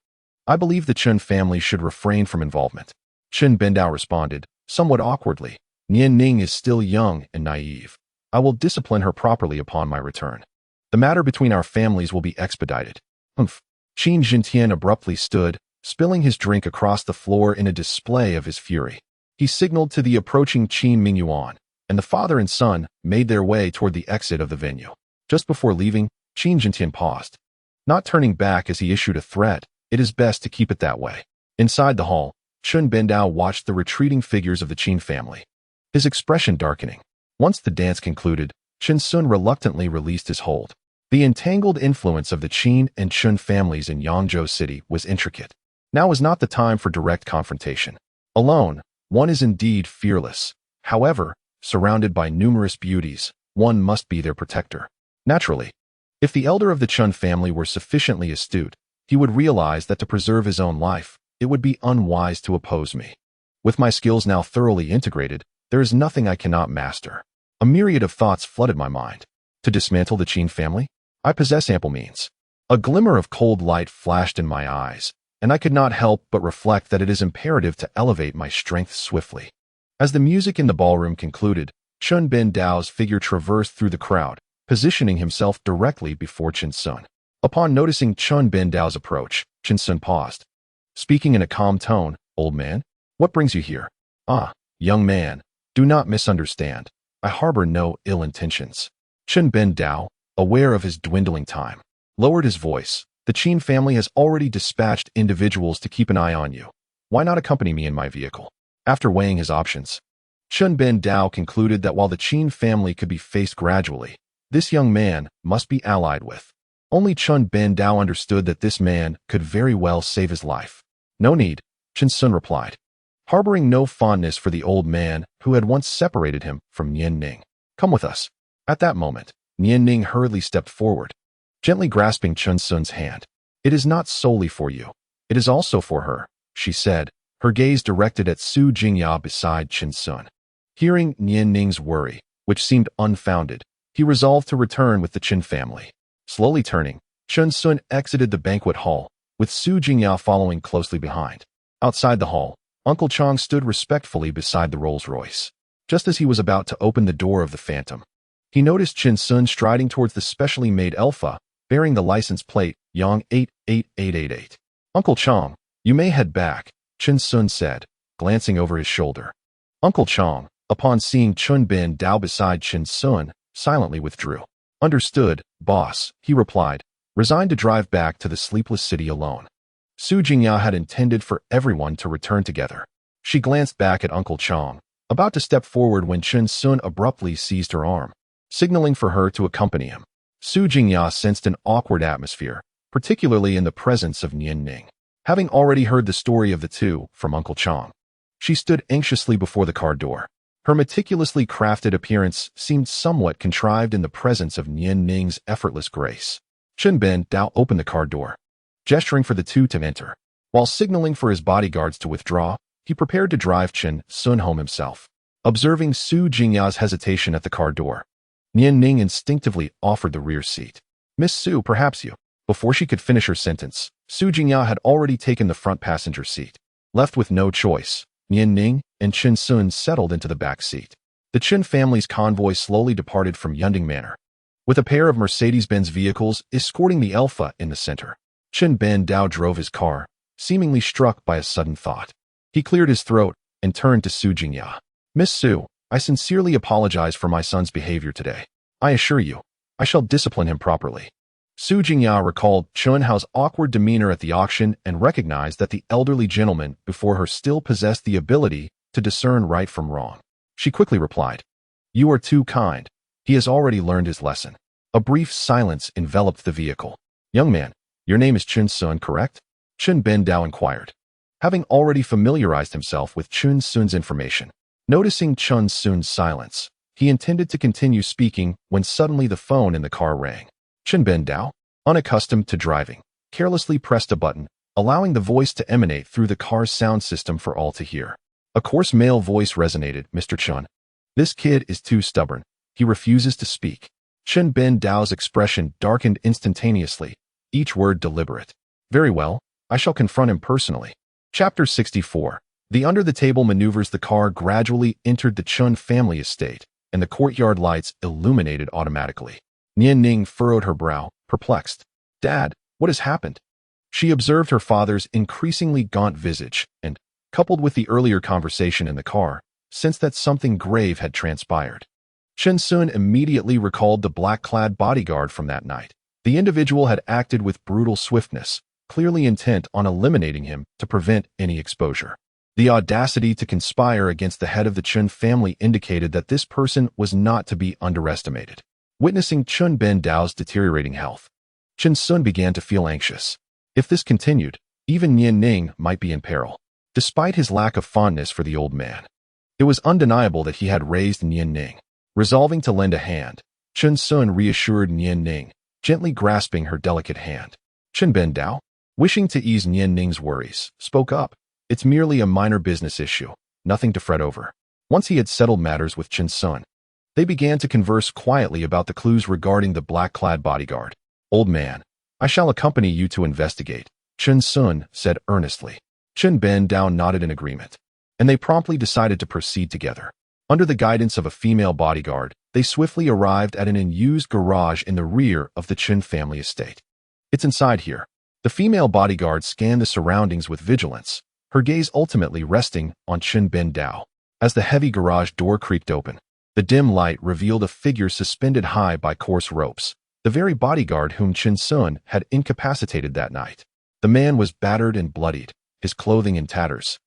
Speaker 1: I believe the Chun family should refrain from involvement. Chun Bendao responded, somewhat awkwardly. Nian Ning is still young and naive. I will discipline her properly upon my return. The matter between our families will be expedited. Humph. Qin Jintian abruptly stood, spilling his drink across the floor in a display of his fury. He signaled to the approaching Qin Mingyuan, and the father and son made their way toward the exit of the venue. Just before leaving, Qin Jintian paused, not turning back as he issued a threat. It is best to keep it that way. Inside the hall, Chun Bendao watched the retreating figures of the Qin family, his expression darkening. Once the dance concluded, Chen Sun reluctantly released his hold. The entangled influence of the Qin and Chun families in Yangzhou City was intricate. Now was not the time for direct confrontation. Alone, one is indeed fearless. However, surrounded by numerous beauties, one must be their protector. Naturally, if the elder of the Chun family were sufficiently astute, he would realize that to preserve his own life, it would be unwise to oppose me. With my skills now thoroughly integrated, there is nothing I cannot master. A myriad of thoughts flooded my mind. To dismantle the Qin family? I possess ample means. A glimmer of cold light flashed in my eyes, and I could not help but reflect that it is imperative to elevate my strength swiftly. As the music in the ballroom concluded, Chun Bendao's figure traversed through the crowd, positioning himself directly before Chen Sun. Upon noticing Chun Bendao's approach, Chen Sun paused. Speaking in a calm tone, "Old man, what brings you here?" "Ah, young man, do not misunderstand. I harbor no ill intentions." Chun Bendao, aware of his dwindling time, lowered his voice. "The Qin family has already dispatched individuals to keep an eye on you. Why not accompany me in my vehicle?" After weighing his options, Chun Bendao concluded that while the Qin family could be faced gradually, this young man must be allied with. Only Chun Bendao understood that this man could very well save his life. "No need," Chen Sun replied, harboring no fondness for the old man who had once separated him from Nian Ning. Come with us. At that moment, Nian Ning hurriedly stepped forward, gently grasping Chun Sun's hand. It is not solely for you. It is also for her, she said, her gaze directed at Su Jingya beside Chun Sun. Hearing Nian Ning's worry, which seemed unfounded, he resolved to return with the Chen family. Slowly turning, Chun Sun exited the banquet hall, with Su Jingya following closely behind. Outside the hall, Uncle Chong stood respectfully beside the Rolls-Royce. Just as he was about to open the door of the Phantom, he noticed Chun Sun striding towards the specially made Elfa, bearing the license plate, Yang 88888. Uncle Chong, you may head back, Chun Sun said, glancing over his shoulder. Uncle Chong, upon seeing Chun Bin Dao beside Chun Sun, silently withdrew. Understood, boss, he replied, resigned to drive back to the sleepless city alone. Su Jingya had intended for everyone to return together. She glanced back at Uncle Chong, about to step forward when Chun Sun abruptly seized her arm, signaling for her to accompany him. Su Jingya sensed an awkward atmosphere, particularly in the presence of Nian Ning. Having already heard the story of the two from Uncle Chong, she stood anxiously before the car door. Her meticulously crafted appearance seemed somewhat contrived in the presence of Nian Ning's effortless grace. Chun Bin Dao opened the car door, gesturing for the two to enter. While signaling for his bodyguards to withdraw, he prepared to drive Chun Sun home himself. Observing Su Jingya's hesitation at the car door, Nian Ning instinctively offered the rear seat. Miss Su, perhaps you. Before she could finish her sentence, Su Jingya had already taken the front passenger seat. Left with no choice, Nian Ning and Chun Sun settled into the back seat. The Chen family's convoy slowly departed from Yunding Manor, with a pair of Mercedes-Benz vehicles escorting the Elfa in the center. Chun Bin Dao drove his car, seemingly struck by a sudden thought. He cleared his throat and turned to Su Jingya. Miss Su, I sincerely apologize for my son's behavior today. I assure you, I shall discipline him properly. Su Jingya recalled Chun Hao's awkward demeanor at the auction and recognized that the elderly gentleman before her still possessed the ability to discern right from wrong. She quickly replied, You are too kind. He has already learned his lesson. A brief silence enveloped the vehicle. Young man, your name is Chun Sun, correct? Chun Bin Dao inquired, having already familiarized himself with Chun Sun's information. Noticing Chun Sun's silence, he intended to continue speaking when suddenly the phone in the car rang. Chun Bin Dao, unaccustomed to driving, carelessly pressed a button, allowing the voice to emanate through the car's sound system for all to hear. A coarse male voice resonated, Mr. Chun. This kid is too stubborn. He refuses to speak. Chun Bin Dao's expression darkened instantaneously, each word deliberate. Very well, I shall confront him personally. Chapter 64. The under-the-table maneuvers. The car gradually entered the Chun family estate, and the courtyard lights illuminated automatically. Nian Ning furrowed her brow, perplexed. Dad, what has happened? She observed her father's increasingly gaunt visage and, coupled with the earlier conversation in the car, sensed that something grave had transpired. Chun Sun immediately recalled the black-clad bodyguard from that night. The individual had acted with brutal swiftness, clearly intent on eliminating him to prevent any exposure. The audacity to conspire against the head of the Chun family indicated that this person was not to be underestimated. Witnessing Chun Bin Dao's deteriorating health, Chun Sun began to feel anxious. If this continued, even Nian Ning might be in peril. Despite his lack of fondness for the old man, it was undeniable that he had raised Nian Ning. Resolving to lend a hand, Chun Sun reassured Nian Ning, gently grasping her delicate hand. Chun Bin Dao, wishing to ease Nian Ning's worries, spoke up. It's merely a minor business issue, nothing to fret over. Once he had settled matters with Chun Sun, they began to converse quietly about the clues regarding the black-clad bodyguard. Old man, I shall accompany you to investigate, Chun Sun said earnestly. Chun Bin Dao nodded in agreement, and they promptly decided to proceed together. Under the guidance of a female bodyguard, they swiftly arrived at an unused garage in the rear of the Chun family estate. It's inside here. The female bodyguard scanned the surroundings with vigilance, her gaze ultimately resting on Chun Bin Dao. As the heavy garage door creaked open, the dim light revealed a figure suspended high by coarse ropes, the very bodyguard whom Chun Sun had incapacitated that night. The man was battered and bloodied, his clothing in tatters,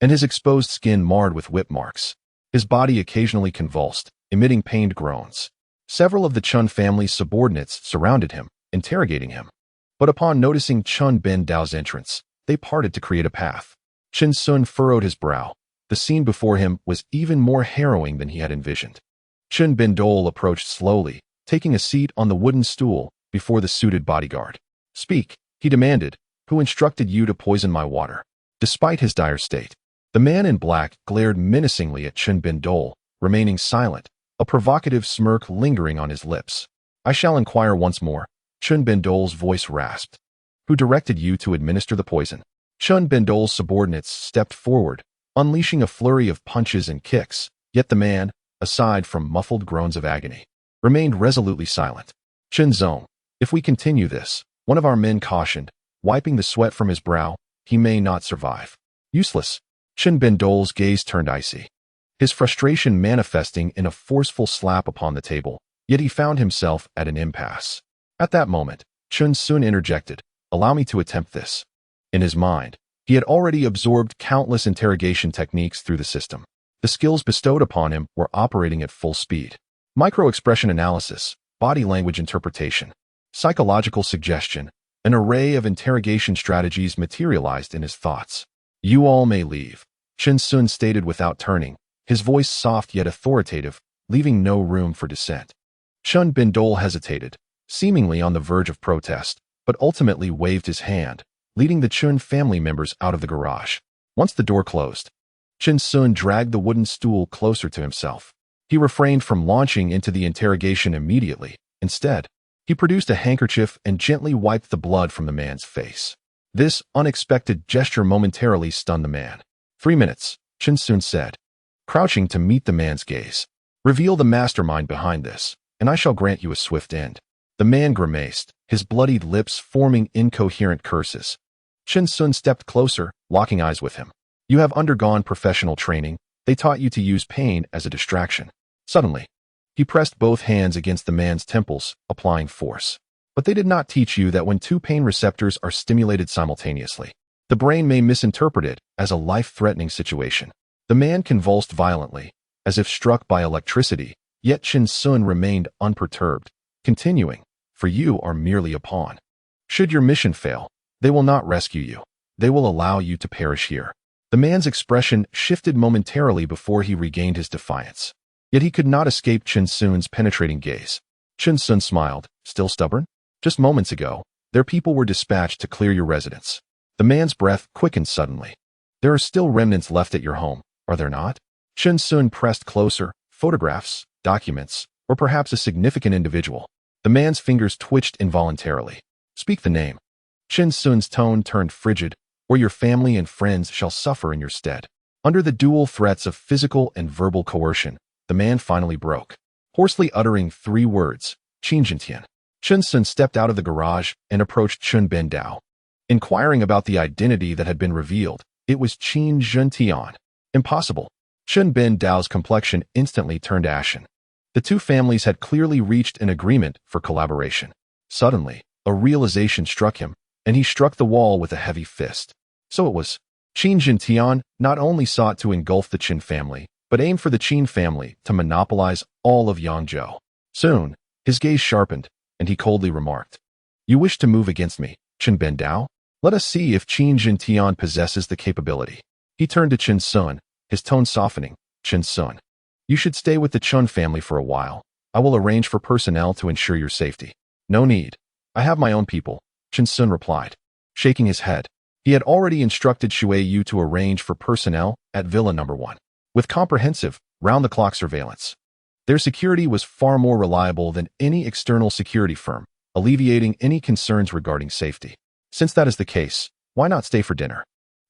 Speaker 1: and his exposed skin marred with whip marks. His body occasionally convulsed, emitting pained groans. Several of the Chun family's subordinates surrounded him, interrogating him. But upon noticing Chun Bin Dao's entrance, they parted to create a path. Chun Sun furrowed his brow. The scene before him was even more harrowing than he had envisioned. Chun Bin-dol approached slowly, taking a seat on the wooden stool before the suited bodyguard. "Speak," he demanded. "Who instructed you to poison my water?" Despite his dire state, the man in black glared menacingly at Chun Bin-dol, remaining silent, a provocative smirk lingering on his lips. "I shall inquire once more," Chun Bin-dol's voice rasped. "Who directed you to administer the poison?" Chun Bin-dol's subordinates stepped forward, unleashing a flurry of punches and kicks, yet the man, aside from muffled groans of agony, remained resolutely silent. "Chun Zong, if we continue this," one of our men cautioned, wiping the sweat from his brow, "he may not survive." "Useless." Chun Bin-dol's gaze turned icy, his frustration manifesting in a forceful slap upon the table, yet he found himself at an impasse. At that moment, Chun Sun interjected, "Allow me to attempt this." In his mind, he had already absorbed countless interrogation techniques through the system. The skills bestowed upon him were operating at full speed. Micro-expression analysis, body language interpretation, psychological suggestion, an array of interrogation strategies materialized in his thoughts. "You all may leave," Chun Sun stated without turning, his voice soft yet authoritative, leaving no room for dissent. Chun Bin-dol hesitated, seemingly on the verge of protest, but ultimately waved his hand, leading the Chun family members out of the garage. Once the door closed, Chun Sun dragged the wooden stool closer to himself. He refrained from launching into the interrogation immediately. Instead, he produced a handkerchief and gently wiped the blood from the man's face. This unexpected gesture momentarily stunned the man. 3 minutes, Chun Sun said, crouching to meet the man's gaze. "Reveal the mastermind behind this, and I shall grant you a swift end." The man grimaced, his bloodied lips forming incoherent curses. Chun Sun stepped closer, locking eyes with him. "You have undergone professional training. They taught you to use pain as a distraction." Suddenly, he pressed both hands against the man's temples, applying force. "But they did not teach you that when two pain receptors are stimulated simultaneously, the brain may misinterpret it as a life-threatening situation." The man convulsed violently, as if struck by electricity, yet Chun Sun remained unperturbed, continuing, "For you are merely a pawn. Should your mission fail, they will not rescue you. They will allow you to perish here." The man's expression shifted momentarily before he regained his defiance. Yet he could not escape Chun Sun's penetrating gaze. Chun Sun smiled, "Still stubborn? Just moments ago, their people were dispatched to clear your residence." The man's breath quickened suddenly. "There are still remnants left at your home, are there not?" Chun Sun pressed closer. "Photographs, documents, or perhaps a significant individual." The man's fingers twitched involuntarily. "Speak the name." Chun Sun's tone turned frigid, "Or your family and friends shall suffer in your stead." Under the dual threats of physical and verbal coercion, the man finally broke, hoarsely uttering 3 words, "Qinjintian." Chun Sun stepped out of the garage and approached Chun Ben-dao. Inquiring about the identity that had been revealed, it was Qin Zhentian. Impossible. Chun Ben-dao's complexion instantly turned ashen. The two families had clearly reached an agreement for collaboration. Suddenly, a realization struck him, and he struck the wall with a heavy fist. So it was. Qin Zhentian not only sought to engulf the Qin family, but aimed for the Qin family to monopolize all of Yangzhou. Soon, his gaze sharpened, and he coldly remarked, "You wish to move against me, Chun Ben-dao? Let us see if Qin Zhentian possesses the capability." He turned to Chun Sun, his tone softening. "Chun Sun, you should stay with the Chun family for a while. I will arrange for personnel to ensure your safety." "No need. I have my own people," Chun Sun replied, shaking his head. He had already instructed Shui Yu to arrange for personnel at Villa No. 1, with comprehensive, round-the-clock surveillance. Their security was far more reliable than any external security firm, alleviating any concerns regarding safety. Since that is the case, why not stay for dinner?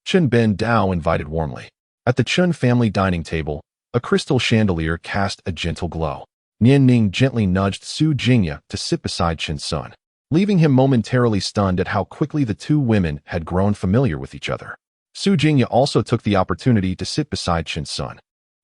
Speaker 1: Chun Ben-dao invited warmly. At the Chun family dining table, a crystal chandelier cast a gentle glow. Nian Ning gently nudged Su Jingya to sit beside Chun Sun, leaving him momentarily stunned at how quickly the two women had grown familiar with each other. Su Jingya also took the opportunity to sit beside Chun Sun,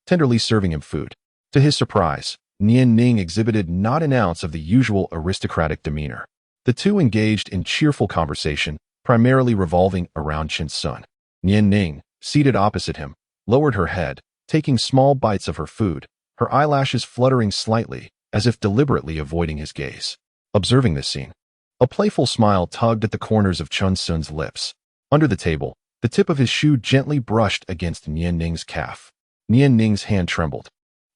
Speaker 1: tenderly serving him food. To his surprise, Nian Ning exhibited not an ounce of the usual aristocratic demeanor. The two engaged in cheerful conversation, primarily revolving around Chun Sun. Nian Ning, seated opposite him, lowered her head, taking small bites of her food, her eyelashes fluttering slightly, as if deliberately avoiding his gaze. Observing this scene, a playful smile tugged at the corners of Chun Sun's lips. Under the table, the tip of his shoe gently brushed against Nian Ning's calf. Nian Ning's hand trembled,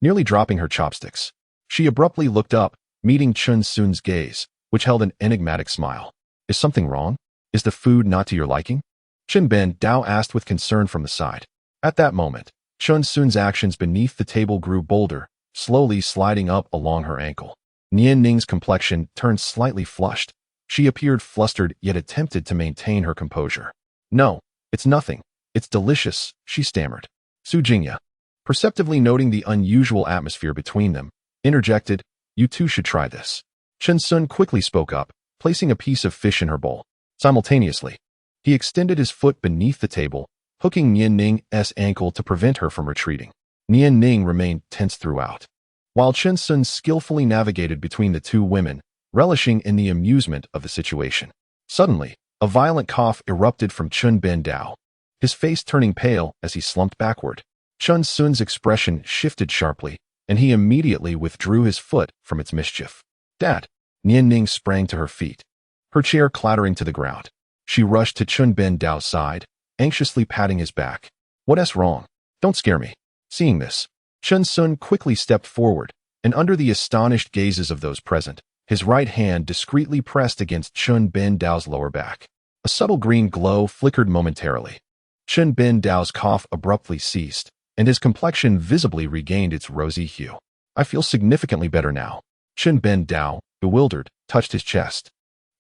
Speaker 1: nearly dropping her chopsticks. She abruptly looked up, meeting Chun Sun's gaze, which held an enigmatic smile. Is something wrong? Is the food not to your liking? Chun Ben Dao asked with concern from the side. At that moment, Chun Sun's actions beneath the table grew bolder, slowly sliding up along her ankle. Nian Ning's complexion turned slightly flushed. She appeared flustered yet attempted to maintain her composure. No, it's nothing. It's delicious, she stammered. Su Jingya, perceptively noting the unusual atmosphere between them, interjected, you two should try this. Chun Sun quickly spoke up, placing a piece of fish in her bowl. Simultaneously, he extended his foot beneath the table, hooking Nian Ning's ankle to prevent her from retreating. Nian Ning remained tense throughout, while Chun Sun skillfully navigated between the two women, relishing in the amusement of the situation. Suddenly, a violent cough erupted from Chun Ben Dao, his face turning pale as he slumped backward. Chun Sun's expression shifted sharply, and he immediately withdrew his foot from its mischief. Dad! Nian Ning sprang to her feet, her chair clattering to the ground. She rushed to Chun Ben Dao's side, anxiously patting his back. What's wrong? Don't scare me. Seeing this, Chun Sun quickly stepped forward, and under the astonished gazes of those present, his right hand discreetly pressed against Chun Ben Dao's lower back. A subtle green glow flickered momentarily. Chun Ben Dao's cough abruptly ceased, and his complexion visibly regained its rosy hue. I feel significantly better now. Chun Ben Dao, bewildered, touched his chest.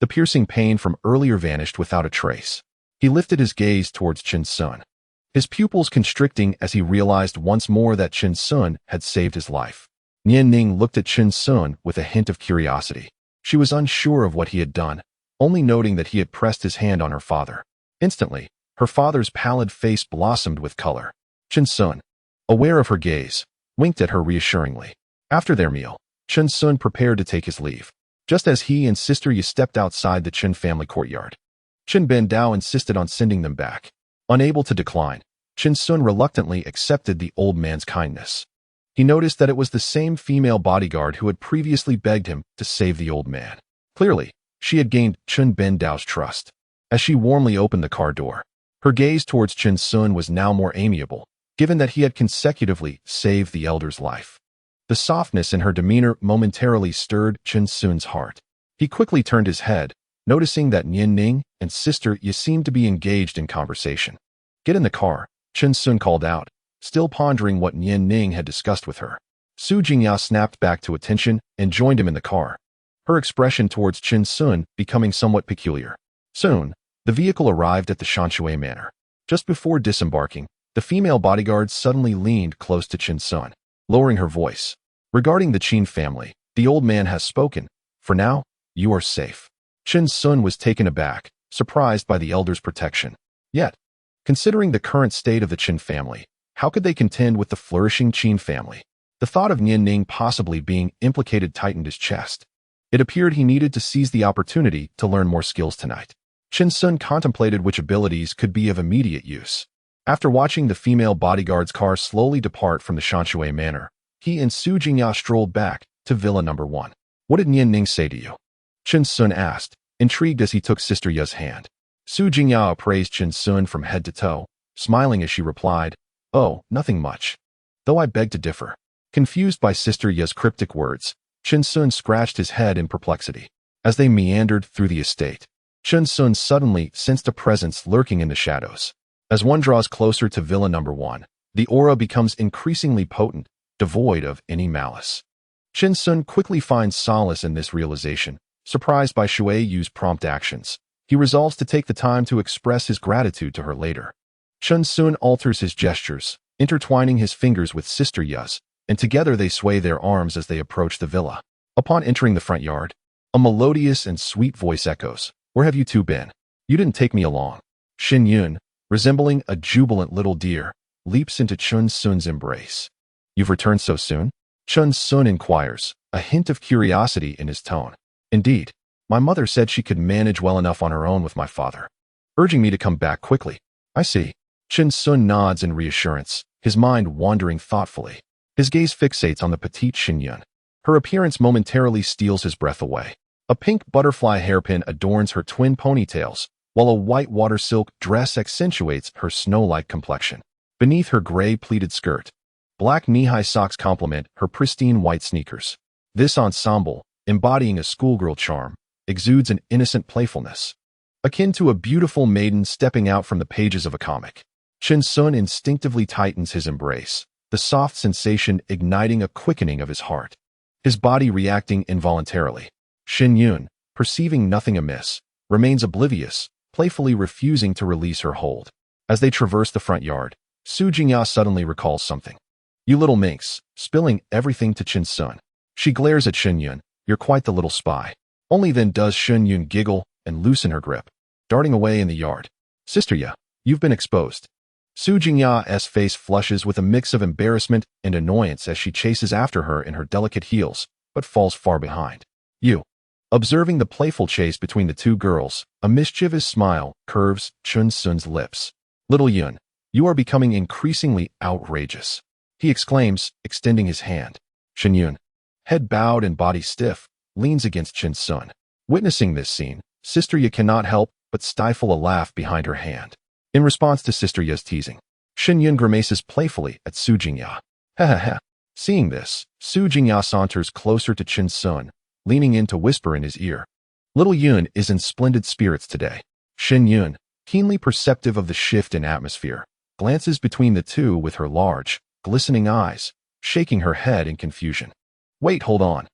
Speaker 1: The piercing pain from earlier vanished without a trace. He lifted his gaze towards Chun Sun, his pupils constricting as he realized once more that Chun Sun had saved his life. Nian Ning looked at Chun Sun with a hint of curiosity. She was unsure of what he had done, only noting that he had pressed his hand on her father. Instantly, her father's pallid face blossomed with color. Chun Sun, aware of her gaze, winked at her reassuringly. After their meal, Chun Sun prepared to take his leave, just as he and Sister Yi stepped outside the Chun family courtyard. Chun Ben Dao insisted on sending them back. Unable to decline, Chun Sun reluctantly accepted the old man's kindness. He noticed that it was the same female bodyguard who had previously begged him to save the old man. Clearly, she had gained Chun Ben Dao's trust. As she warmly opened the car door, her gaze towards Chun Sun was now more amiable, given that he had consecutively saved the elder's life. The softness in her demeanor momentarily stirred Chun Sun's heart. He quickly turned his head, noticing that Nian Ning and Sister Yi seemed to be engaged in conversation. Get in the car, Chun Sun called out, still pondering what Nian Ning had discussed with her. Su Jingya snapped back to attention and joined him in the car, her expression towards Chun Sun becoming somewhat peculiar. Soon, the vehicle arrived at the Shanshui Manor. Just before disembarking, the female bodyguard suddenly leaned close to Chun Sun, lowering her voice. Regarding the Qin family, the old man has spoken. For now, you are safe. Chun Sun was taken aback, surprised by the elder's protection. Yet, considering the current state of the Qin family, how could they contend with the flourishing Qin family? The thought of Nian Ning possibly being implicated tightened his chest. It appeared he needed to seize the opportunity to learn more skills tonight. Chun Sun contemplated which abilities could be of immediate use. After watching the female bodyguard's car slowly depart from the Shanshui Manor, he and Su Jingya strolled back to Villa No. 1. What did Nian Ning say to you? Chun Sun asked, intrigued as he took Sister Yi's hand. Su Jingya appraised Chun Sun from head to toe, smiling as she replied, Oh, nothing much. Though I beg to differ. Confused by Sister Yi's cryptic words, Chun Sun scratched his head in perplexity. As they meandered through the estate, Chun Sun suddenly sensed a presence lurking in the shadows. As one draws closer to Villa No. 1, the aura becomes increasingly potent, devoid of any malice. Chun Sun quickly finds solace in this realization. Surprised by Shui Yu's prompt actions, he resolves to take the time to express his gratitude to her later. Chun Sun alters his gestures, intertwining his fingers with Sister Yi's, and together they sway their arms as they approach the villa. Upon entering the front yard, a melodious and sweet voice echoes, Where have you two been? You didn't take me along. Xin Yun, resembling a jubilant little deer, leaps into Chun Sun's embrace. You've returned so soon? Chun Sun inquires, a hint of curiosity in his tone. Indeed, my mother said she could manage well enough on her own with my father, urging me to come back quickly. I see. Chun Sun nods in reassurance, his mind wandering thoughtfully. His gaze fixates on the petite Xin Yun. Her appearance momentarily steals his breath away. A pink butterfly hairpin adorns her twin ponytails, while a white water silk dress accentuates her snow-like complexion. Beneath her gray pleated skirt, black knee-high socks complement her pristine white sneakers. This ensemble, embodying a schoolgirl charm, exudes an innocent playfulness, akin to a beautiful maiden stepping out from the pages of a comic. Chin Sun instinctively tightens his embrace, the soft sensation igniting a quickening of his heart, his body reacting involuntarily. Shin Yun, perceiving nothing amiss, remains oblivious, playfully refusing to release her hold. As they traverse the front yard, Su Jingya suddenly recalls something. "You little minx," spilling everything to Chin Sun. She glares at Shin Yun. "You're quite the little spy." Only then does Shin Yun giggle and loosen her grip, darting away in the yard. "Sister Ya, you've been exposed." Su Jingya's face flushes with a mix of embarrassment and annoyance as she chases after her in her delicate heels, but falls far behind. "You." Observing the playful chase between the two girls, a mischievous smile curves Chin Sun's lips. "Little Yun, you are becoming increasingly outrageous," he exclaims, extending his hand. Shin Yun, head bowed and body stiff, leans against Chin Sun. Witnessing this scene, Sister Ya cannot help but stifle a laugh behind her hand. In response to Sister Ya's teasing, Shin Yun grimaces playfully at Su Jingya. Ha ha ha. Seeing this, Su Jingya saunters closer to Chin Sun, leaning in to whisper in his ear. Little Yun is in splendid spirits today. Shin Yun, keenly perceptive of the shift in atmosphere, glances between the two with her large, glistening eyes, shaking her head in confusion. "Wait, hold on.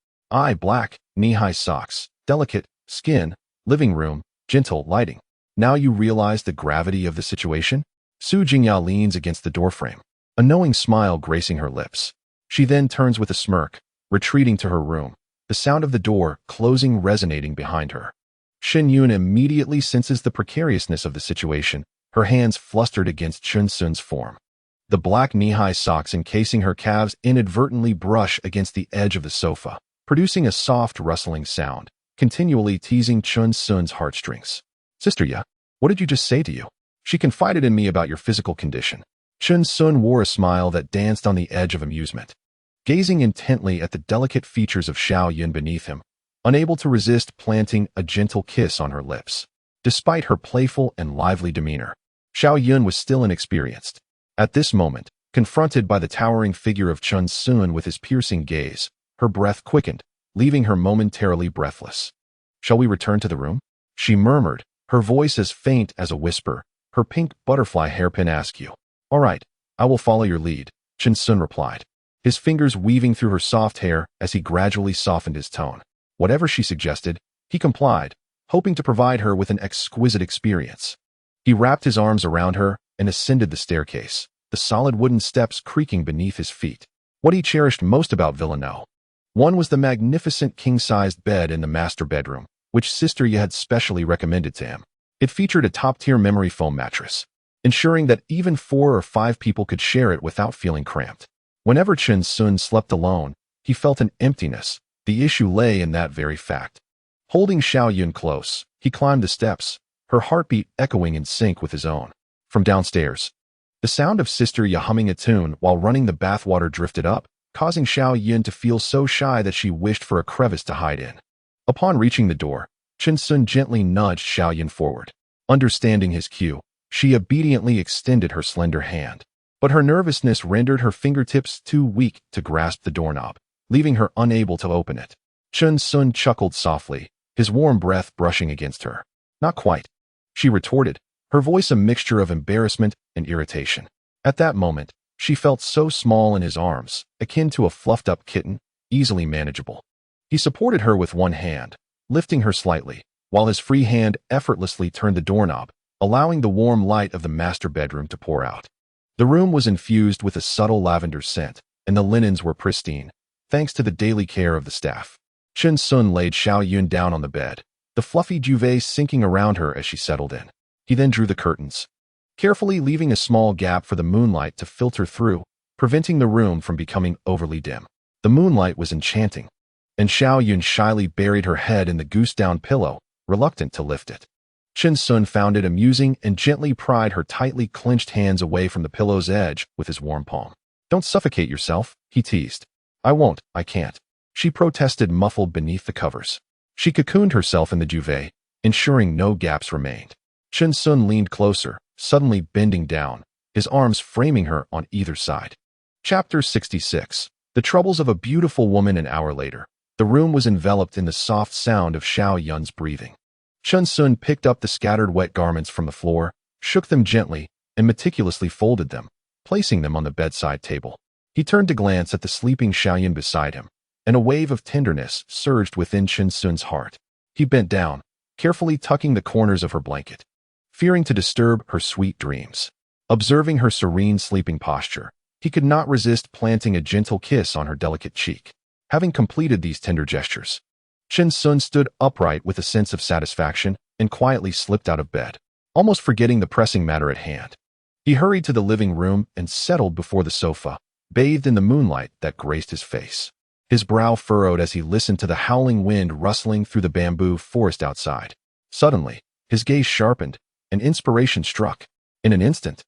Speaker 1: Black, knee-high socks, delicate skin, living room, gentle lighting. Now you realize the gravity of the situation?" Su Jingya leans against the doorframe, a knowing smile gracing her lips. She then turns with a smirk, retreating to her room, the sound of the door closing resonating behind her. Shin Yun immediately senses the precariousness of the situation, her hands flustered against Chin Sun's form. The black knee-high socks encasing her calves inadvertently brush against the edge of the sofa, producing a soft rustling sound, continually teasing Chin Sun's heartstrings. "Sister Ya, what did you just say to you? She confided in me about your physical condition." Chin Sun wore a smile that danced on the edge of amusement, gazing intently at the delicate features of Xiao Yun beneath him, unable to resist planting a gentle kiss on her lips. Despite her playful and lively demeanor, Xiao Yun was still inexperienced. At this moment, confronted by the towering figure of Chin Sun with his piercing gaze, her breath quickened, leaving her momentarily breathless. "Shall we return to the room?" she murmured, her voice as faint as a whisper, her pink butterfly hairpin askew. "All right, I will follow your lead," Chin Sun replied, his fingers weaving through her soft hair as he gradually softened his tone. Whatever she suggested, he complied, hoping to provide her with an exquisite experience. He wrapped his arms around her and ascended the staircase, the solid wooden steps creaking beneath his feet. What he cherished most about Villeneuve. One was the magnificent king-sized bed in the master bedroom, which Sister Ya had specially recommended to him. It featured a top-tier memory foam mattress, ensuring that even 4 or 5 people could share it without feeling cramped. Whenever Chin Sun slept alone, he felt an emptiness. The issue lay in that very fact. Holding Xiao Yun close, he climbed the steps, her heartbeat echoing in sync with his own. From downstairs, the sound of Sister Ya humming a tune while running the bathwater drifted up, causing Xiao Yun to feel so shy that she wished for a crevice to hide in. Upon reaching the door, Chin Sun gently nudged Xiao Yun forward. Understanding his cue, she obediently extended her slender hand. But her nervousness rendered her fingertips too weak to grasp the doorknob, leaving her unable to open it. Chin Sun chuckled softly, his warm breath brushing against her. "Not quite," she retorted, her voice a mixture of embarrassment and irritation. At that moment, she felt so small in his arms, akin to a fluffed-up kitten, easily manageable. He supported her with one hand, lifting her slightly, while his free hand effortlessly turned the doorknob, allowing the warm light of the master bedroom to pour out. The room was infused with a subtle lavender scent, and the linens were pristine, thanks to the daily care of the staff. Chin Sun laid Xiao Yun down on the bed, the fluffy duvet sinking around her as she settled in. He then drew the curtains, carefully leaving a small gap for the moonlight to filter through, preventing the room from becoming overly dim. The moonlight was enchanting, and Xiao Yun shyly buried her head in the goose-down pillow, reluctant to lift it. Chin Sun found it amusing and gently pried her tightly clenched hands away from the pillow's edge with his warm palm. "Don't suffocate yourself," he teased. "I won't, I can't," she protested, muffled beneath the covers. She cocooned herself in the duvet, ensuring no gaps remained. Chin Sun leaned closer, suddenly bending down, his arms framing her on either side. Chapter 66. The Troubles of a Beautiful Woman. An hour later, The room was enveloped in the soft sound of Xiao Yun's breathing. Chun Sun picked up the scattered wet garments from the floor, shook them gently, and meticulously folded them, placing them on the bedside table. He turned to glance at the sleeping Xiao Yun beside him, and a wave of tenderness surged within Chun Sun's heart. He bent down, carefully tucking the corners of her blanket, fearing to disturb her sweet dreams. Observing her serene sleeping posture, he could not resist planting a gentle kiss on her delicate cheek. Having completed these tender gestures, Chun Sun stood upright with a sense of satisfaction and quietly slipped out of bed, almost forgetting the pressing matter at hand. He hurried to the living room and settled before the sofa, bathed in the moonlight that graced his face. His brow furrowed as he listened to the howling wind rustling through the bamboo forest outside. Suddenly, his gaze sharpened, and inspiration struck. In an instant,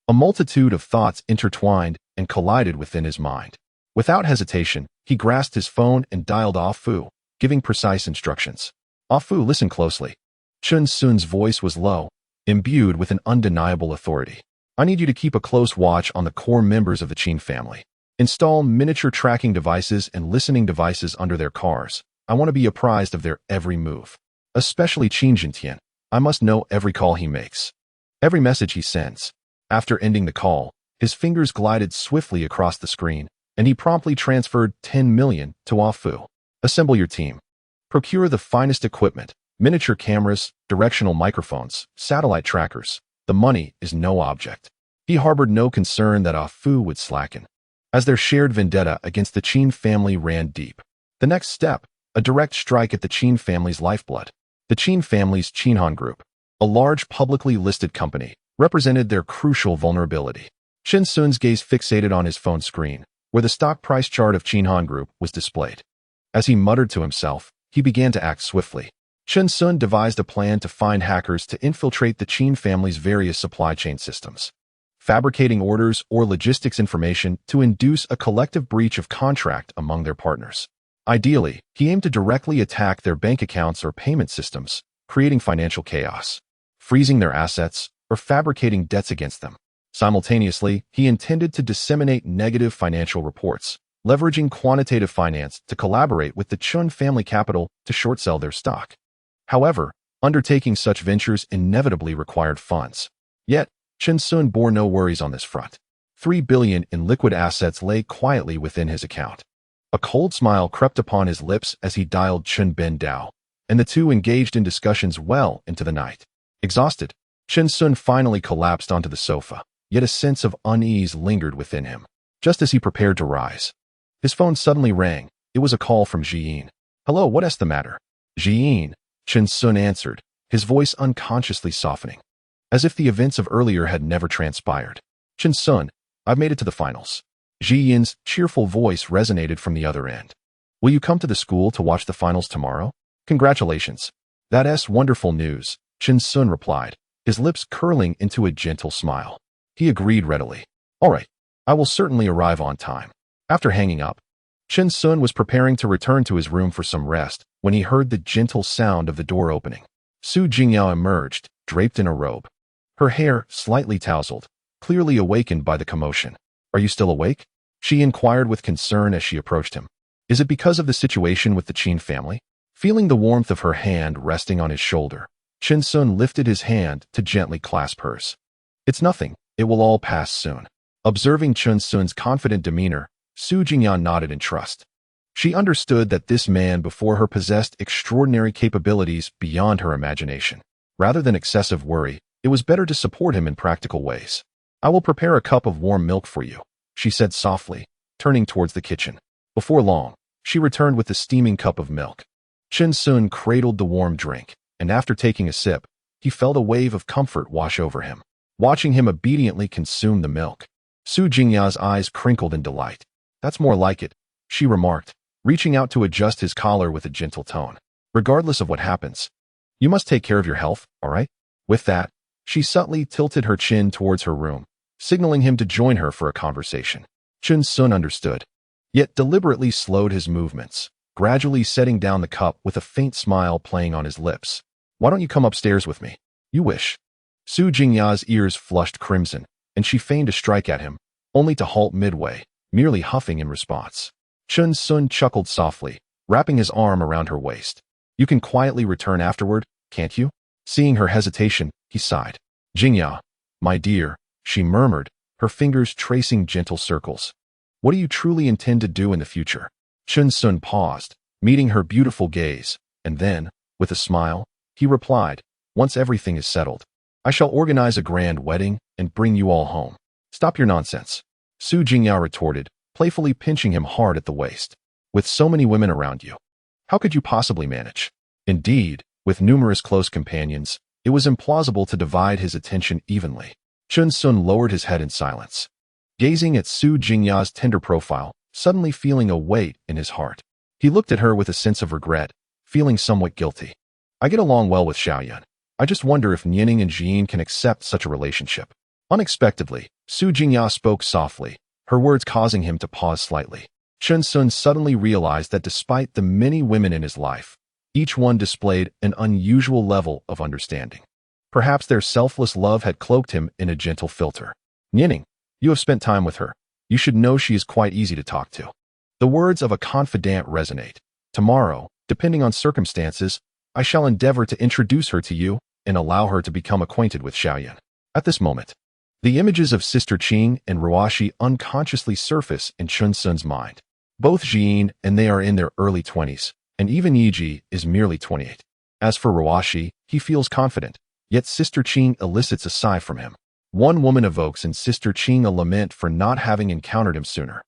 Speaker 1: a multitude of thoughts intertwined and collided within his mind. Without hesitation, he grasped his phone and dialed Ah Fu, giving precise instructions. Ah Fu, listen closely. Chun Sun's voice was low, imbued with an undeniable authority. I need you to keep a close watch on the core members of the Qin family. Install miniature tracking devices and listening devices under their cars. I want to be apprised of their every move. Especially Qin Jintian. I must know every call he makes, every message he sends. After ending the call, his fingers glided swiftly across the screen, and he promptly transferred 10 million to Ah Fu. Assemble your team. Procure the finest equipment, miniature cameras, directional microphones, satellite trackers. The money is no object. He harbored no concern that Ah Fu would slacken, as their shared vendetta against the Qin family ran deep. The next step, a direct strike at the Qin family's lifeblood. The Qin family's Qinhan Group, a large publicly listed company, represented their crucial vulnerability. Chun Sun's gaze fixated on his phone screen, where the stock price chart of Qinhan Group was displayed. As he muttered to himself, he began to act swiftly. Chun Sun devised a plan to find hackers to infiltrate the Qin family's various supply chain systems, fabricating orders or logistics information to induce a collective breach of contract among their partners. Ideally, he aimed to directly attack their bank accounts or payment systems, creating financial chaos, freezing their assets, or fabricating debts against them. Simultaneously, he intended to disseminate negative financial reports, leveraging quantitative finance to collaborate with the Chun family capital to short-sell their stock. However, undertaking such ventures inevitably required funds. Yet, Chun Sun bore no worries on this front. 3 billion in liquid assets lay quietly within his account. A cold smile crept upon his lips as he dialed Chun Ben Dao, and the two engaged in discussions well into the night. Exhausted, Chun Sun finally collapsed onto the sofa, yet a sense of unease lingered within him. Just as he prepared to rise, his phone suddenly rang. It was a call from Jiyin. Hello, what's the matter? Jiyin, Chun Sun answered, his voice unconsciously softening, as if the events of earlier had never transpired. Chun Sun, I've made it to the finals. Jiyin's cheerful voice resonated from the other end. Will you come to the school to watch the finals tomorrow? Congratulations. That's wonderful news, Chun Sun replied, his lips curling into a gentle smile. He agreed readily. All right, I will certainly arrive on time. After hanging up, Chun Sun was preparing to return to his room for some rest when he heard the gentle sound of the door opening. Su Jingyao emerged, draped in a robe, her hair slightly tousled, clearly awakened by the commotion. Are you still awake? She inquired with concern as she approached him. Is it because of the situation with the Qin family? Feeling the warmth of her hand resting on his shoulder, Chun Sun lifted his hand to gently clasp hers. It's nothing, it will all pass soon. Observing Chun Sun's confident demeanor, Su Jingyan nodded in trust. She understood that this man before her possessed extraordinary capabilities beyond her imagination. Rather than excessive worry, it was better to support him in practical ways. I will prepare a cup of warm milk for you, she said softly, turning towards the kitchen. Before long, she returned with a steaming cup of milk. Chun Sun cradled the warm drink, and after taking a sip, he felt a wave of comfort wash over him. Watching him obediently consume the milk, Su Jingya's eyes crinkled in delight. That's more like it, she remarked, reaching out to adjust his collar with a gentle tone. Regardless of what happens, you must take care of your health, all right? With that, she subtly tilted her chin towards her room, signaling him to join her for a conversation. Chun Sun understood, yet deliberately slowed his movements, gradually setting down the cup with a faint smile playing on his lips. Why don't you come upstairs with me? You wish. Su Jingya's ears flushed crimson, and she feigned to strike at him, only to halt midway, merely huffing in response. Chun Sun chuckled softly, wrapping his arm around her waist. You can quietly return afterward, can't you? Seeing her hesitation, he sighed. Jingya, my dear, she murmured, her fingers tracing gentle circles. What do you truly intend to do in the future? Chun Sun paused, meeting her beautiful gaze, and then, with a smile, he replied, once everything is settled, I shall organize a grand wedding and bring you all home. Stop your nonsense. Su Jingyao retorted, playfully pinching him hard at the waist. With so many women around you, how could you possibly manage? Indeed, with numerous close companions, it was implausible to divide his attention evenly. Chun Sun lowered his head in silence, gazing at Su Jingya's tender profile, suddenly feeling a weight in his heart. He looked at her with a sense of regret, feeling somewhat guilty. I get along well with Xiaoyun. I just wonder if Nianing and Jin can accept such a relationship. Unexpectedly, Su Jingya spoke softly, her words causing him to pause slightly. Chun Sun suddenly realized that despite the many women in his life, each one displayed an unusual level of understanding. Perhaps their selfless love had cloaked him in a gentle filter. Nianing, you have spent time with her. You should know she is quite easy to talk to. The words of a confidant resonate. Tomorrow, depending on circumstances, I shall endeavor to introduce her to you and allow her to become acquainted with Xiaoyun. At this moment, the images of Sister Qing and Ruoxi unconsciously surface in Chun Sun's mind. Both Jin and they are in their early 20s, and even Yiji is merely 28. As for Ruoxi, he feels confident, yet Sister Qing elicits a sigh from him. One woman evokes in Sister Qing a lament for not having encountered him sooner.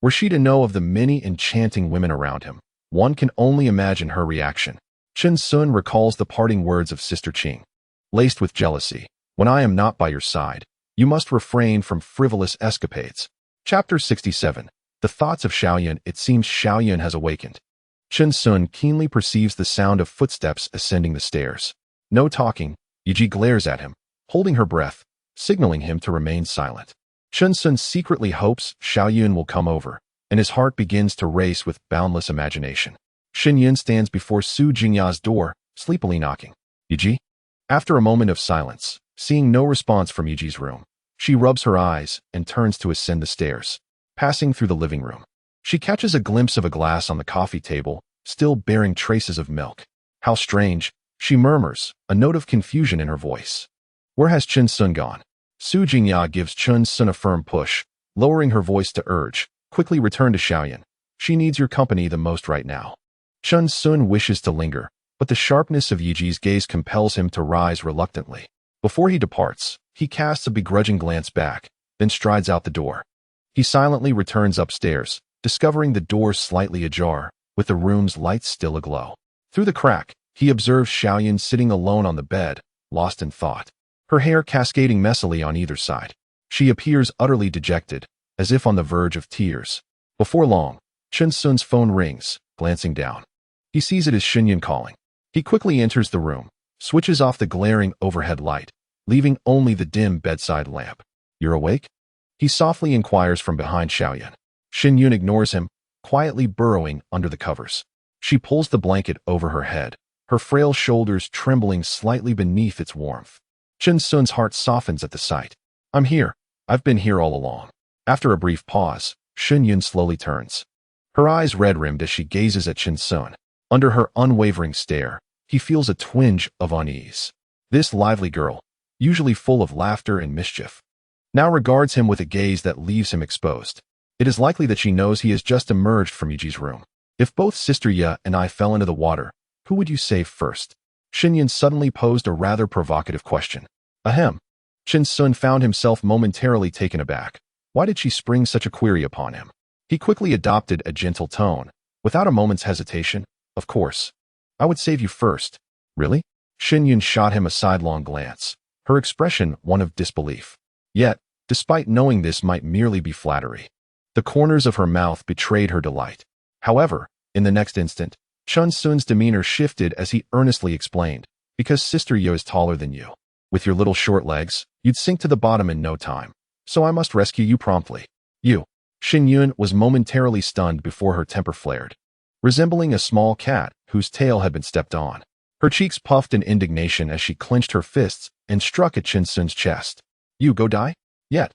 Speaker 1: Were she to know of the many enchanting women around him, one can only imagine her reaction. Chun Sun recalls the parting words of Sister Qing. Laced with jealousy, when I am not by your side, you must refrain from frivolous escapades. Chapter 67. The thoughts of Xiaoyun. It seems Xiaoyun has awakened. Chun Sun keenly perceives the sound of footsteps ascending the stairs. No talking, Yiji glares at him, holding her breath, signaling him to remain silent. Chun Sun secretly hopes Xiaoyun will come over, and his heart begins to race with boundless imagination. Xinyun stands before Su Jingya's door, sleepily knocking. Yiji? After a moment of silence, seeing no response from Yiji's room, she rubs her eyes and turns to ascend the stairs. Passing through the living room, she catches a glimpse of a glass on the coffee table, still bearing traces of milk. How strange, she murmurs, a note of confusion in her voice. Where has Chun Sun gone? Su Jingya gives Chun Sun a firm push, lowering her voice to urge, quickly return to Xiaoyun. She needs your company the most right now. Chun Sun wishes to linger, but the sharpness of Yiji's gaze compels him to rise reluctantly. Before he departs, he casts a begrudging glance back, then strides out the door. He silently returns upstairs, discovering the door slightly ajar, with the room's lights still aglow. Through the crack, he observes Xiaoyun sitting alone on the bed, lost in thought, her hair cascading messily on either side. She appears utterly dejected, as if on the verge of tears. Before long, Chun Sun's phone rings, glancing down. He sees it as Xinyun calling. He quickly enters the room, switches off the glaring overhead light, leaving only the dim bedside lamp. You're awake? He softly inquires from behind Xiaoyun. Xinyun ignores him, quietly burrowing under the covers. She pulls the blanket over her head, her frail shoulders trembling slightly beneath its warmth. Chun Sun's heart softens at the sight. I'm here. I've been here all along. After a brief pause, Xinyun slowly turns. Her eyes red-rimmed as she gazes at Chun Sun. Under her unwavering stare, he feels a twinge of unease. This lively girl, usually full of laughter and mischief, now regards him with a gaze that leaves him exposed. It is likely that she knows he has just emerged from Yiji's room. If both Sister Ye and I fell into the water, who would you save first? Xinyun suddenly posed a rather provocative question. Ahem. Chun Sun found himself momentarily taken aback. Why did she spring such a query upon him? He quickly adopted a gentle tone, without a moment's hesitation. Of course. I would save you first. Really? Xinyun shot him a sidelong glance, her expression one of disbelief. Yet, despite knowing this might merely be flattery, the corners of her mouth betrayed her delight. However, in the next instant, Chun Sun's demeanor shifted as he earnestly explained, because Sister Ye is taller than you. With your little short legs, you'd sink to the bottom in no time. So I must rescue you promptly. You. Xinyun was momentarily stunned before her temper flared, resembling a small cat whose tail had been stepped on. Her cheeks puffed in indignation as she clenched her fists and struck at Chun Sun's chest. You go die? Yet.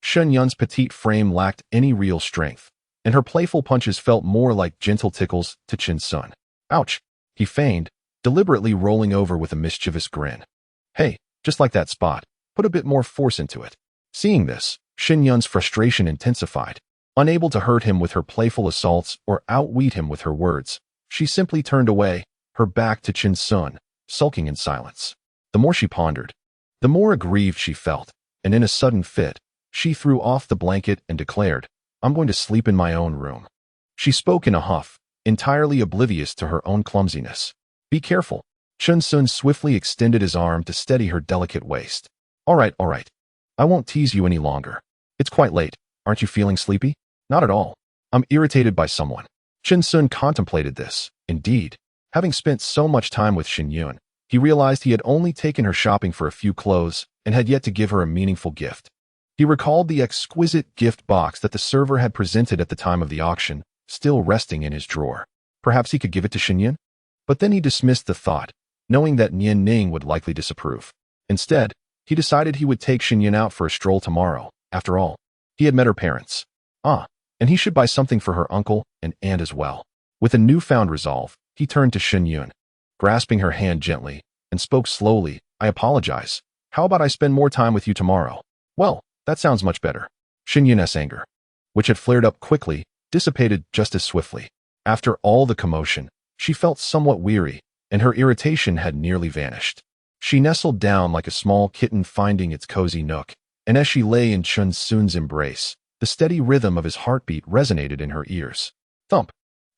Speaker 1: Xinyun's petite frame lacked any real strength, and her playful punches felt more like gentle tickles to Chin's son. Ouch, he feigned, deliberately rolling over with a mischievous grin. Hey, just like that spot, put a bit more force into it. Seeing this, Shin Yun's frustration intensified. Unable to hurt him with her playful assaults or outwit him with her words, she simply turned away, her back to Chin's son, sulking in silence. The more she pondered, the more aggrieved she felt, and in a sudden fit, she threw off the blanket and declared, "I'm going to sleep in my own room." She spoke in a huff, entirely oblivious to her own clumsiness. "Be careful." Chun Sun swiftly extended his arm to steady her delicate waist. All right. I won't tease you any longer. It's quite late. Aren't you feeling sleepy?" "Not at all. I'm irritated by someone." Chun Sun contemplated this. Indeed, having spent so much time with Shin Yun, he realized he had only taken her shopping for a few clothes and had yet to give her a meaningful gift. He recalled the exquisite gift box that the server had presented at the time of the auction, still resting in his drawer. Perhaps he could give it to Shin Yun? But then he dismissed the thought, knowing that Nian Ning would likely disapprove. Instead, he decided he would take Shin Yun out for a stroll tomorrow. After all, he had met her parents. And he should buy something for her uncle and aunt as well. With a newfound resolve, he turned to Shin Yun, grasping her hand gently, and spoke slowly. "I apologize. How about I spend more time with you tomorrow?" "Well, that sounds much better." Shin Yun's anger, which had flared up quickly, dissipated just as swiftly. After all the commotion, she felt somewhat weary, and her irritation had nearly vanished. She nestled down like a small kitten finding its cozy nook, and as she lay in Chun Sun's embrace, the steady rhythm of his heartbeat resonated in her ears. Thump,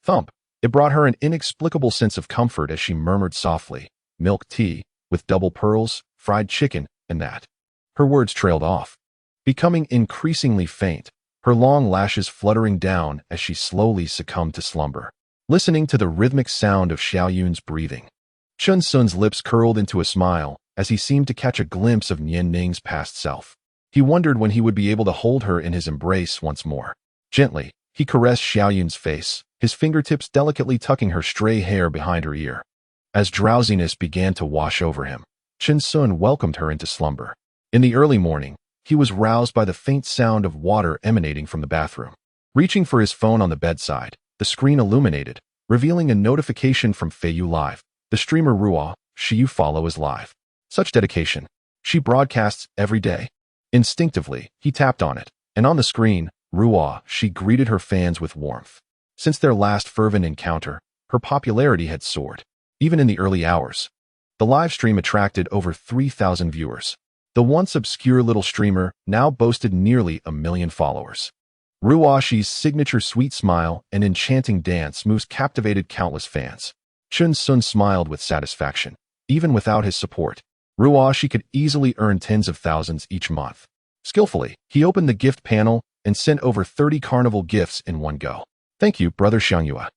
Speaker 1: thump. It brought her an inexplicable sense of comfort as she murmured softly, "Milk tea, with double pearls, fried chicken, and that." Her words trailed off, becoming increasingly faint, her long lashes fluttering down as she slowly succumbed to slumber. Listening to the rhythmic sound of Xiao Yun's breathing, Chun Sun's lips curled into a smile as he seemed to catch a glimpse of Nian Ning's past self. He wondered when he would be able to hold her in his embrace once more. Gently, he caressed Xiao Yun's face, his fingertips delicately tucking her stray hair behind her ear. As drowsiness began to wash over him, Chun Sun welcomed her into slumber. In the early morning, he was roused by the faint sound of water emanating from the bathroom. Reaching for his phone on the bedside, the screen illuminated, revealing a notification from Feiyu Live. The streamer Ruo, you follow is live. Such dedication. She broadcasts every day. Instinctively, he tapped on it, and on the screen, Ruo, she greeted her fans with warmth. Since their last fervent encounter, her popularity had soared. Even in the early hours, the live stream attracted over 3,000 viewers. The once obscure little streamer now boasted nearly 1 million followers. Ruoshi's signature sweet smile and enchanting dance moves captivated countless fans. Chun Sun smiled with satisfaction. Even without his support, Ruoshi could easily earn tens of thousands each month. Skillfully, he opened the gift panel and sent over 30 carnival gifts in one go. "Thank you, Brother Xiangyue."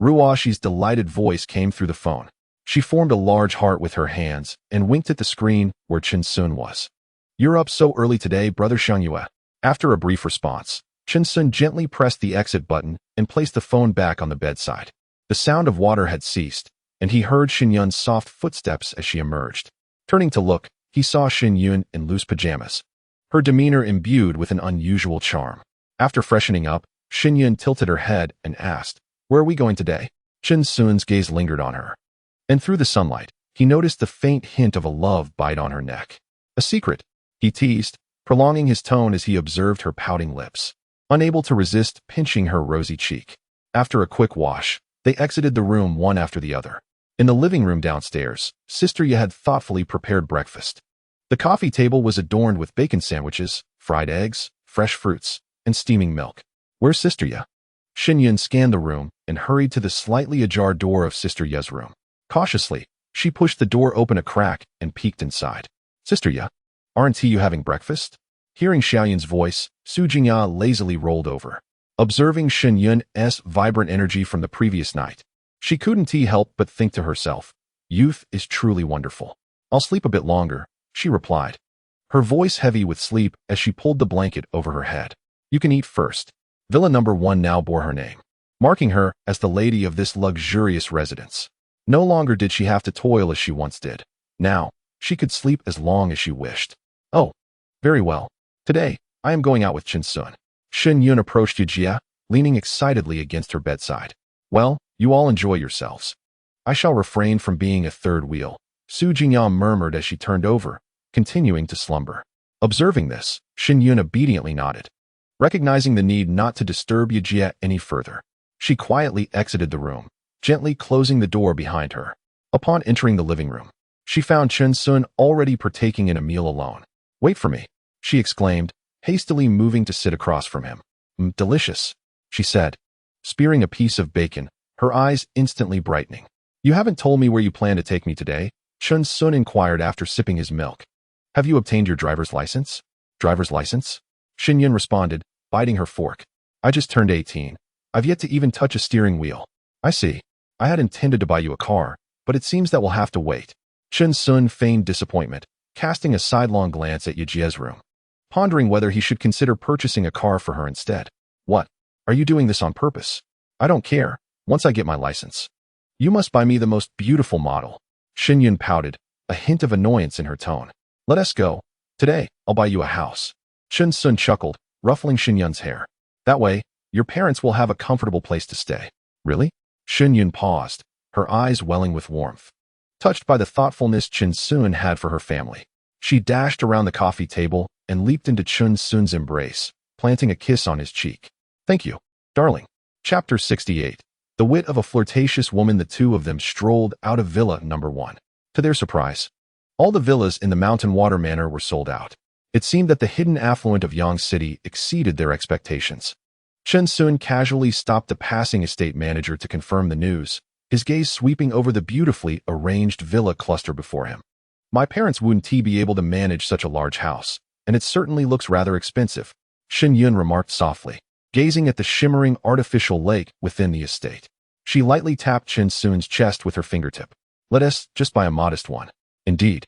Speaker 1: Ruoshi's delighted voice came through the phone. She formed a large heart with her hands and winked at the screen where Chun Sun was. "You're up so early today, Brother Xiangyue." After a brief response, Chun Sun gently pressed the exit button and placed the phone back on the bedside. The sound of water had ceased, and he heard Shin Yun's soft footsteps as she emerged. Turning to look, he saw Shin Yun in loose pajamas, her demeanor imbued with an unusual charm. After freshening up, Shin Yun tilted her head and asked, "Where are we going today?" Chun Sun's gaze lingered on her, and through the sunlight, he noticed the faint hint of a love bite on her neck. "A secret," he teased, prolonging his tone as he observed her pouting lips, unable to resist pinching her rosy cheek. After a quick wash, they exited the room one after the other. In the living room downstairs, Sister Ye had thoughtfully prepared breakfast. The coffee table was adorned with bacon sandwiches, fried eggs, fresh fruits, and steaming milk. "Where's Sister Ye?" Shin Yun scanned the room and hurried to the slightly ajar door of Sister Ye's room. Cautiously, she pushed the door open a crack and peeked inside. "Sister Ye, aren't you having breakfast?" Hearing Xiao Yun's voice, Su Jingya lazily rolled over. Observing Shin Yun's vibrant energy from the previous night, she couldn't help but think to herself, "Youth is truly wonderful." "I'll sleep a bit longer," she replied, her voice heavy with sleep as she pulled the blanket over her head. "You can eat first." Villa number 1 now bore her name, marking her as the lady of this luxurious residence. No longer did she have to toil as she once did. Now, she could sleep as long as she wished. "Oh, very well. Today, I am going out with Chin Sun." Shin Yun approached Yujia, leaning excitedly against her bedside. Well, you all enjoy yourselves. I shall refrain from being a third wheel, Su Jingyang murmured as she turned over, continuing to slumber. Observing this, Shen Yun obediently nodded. Recognizing the need not to disturb Yejia any further, she quietly exited the room, gently closing the door behind her. Upon entering the living room, she found Chen Sun already partaking in a meal alone. Wait for me, she exclaimed, hastily moving to sit across from him. Delicious, she said, spearing a piece of bacon, her eyes instantly brightening. You haven't told me where you plan to take me today, Chen Sun inquired after sipping his milk. Have you obtained your driver's license? Driver's license? Shen Yun responded, biting her fork. I just turned 18. I've yet to even touch a steering wheel. I see. I had intended to buy you a car, but it seems that we'll have to wait. Chen Sun feigned disappointment, casting a sidelong glance at Yejia's room, pondering whether he should consider purchasing a car for her instead. What? Are you doing this on purpose? I don't care, once I get my license. You must buy me the most beautiful model. Shen Yun pouted, a hint of annoyance in her tone. Let us go. Today, I'll buy you a house. Chen Sun chuckled, ruffling Shen Yun's hair. That way, your parents will have a comfortable place to stay. Really? Shen Yun paused, her eyes welling with warmth. Touched by the thoughtfulness Chen Sun had for her family, she dashed around the coffee table and leaped into Chen Sun's embrace, planting a kiss on his cheek. Thank you, darling. Chapter 68. The wit of a flirtatious woman. The two of them strolled out of Villa Number 1. To their surprise, all the villas in the Mountain Water Manor were sold out. It seemed that the hidden affluence of Yang City exceeded their expectations. Chen Sun casually stopped the passing estate manager to confirm the news, his gaze sweeping over the beautifully arranged villa cluster before him. My parents wouldn't be able to manage such a large house, and it certainly looks rather expensive, Shen Yun remarked softly, gazing at the shimmering artificial lake within the estate. She lightly tapped Chen Sun's chest with her fingertip. Let us just buy a modest one. Indeed.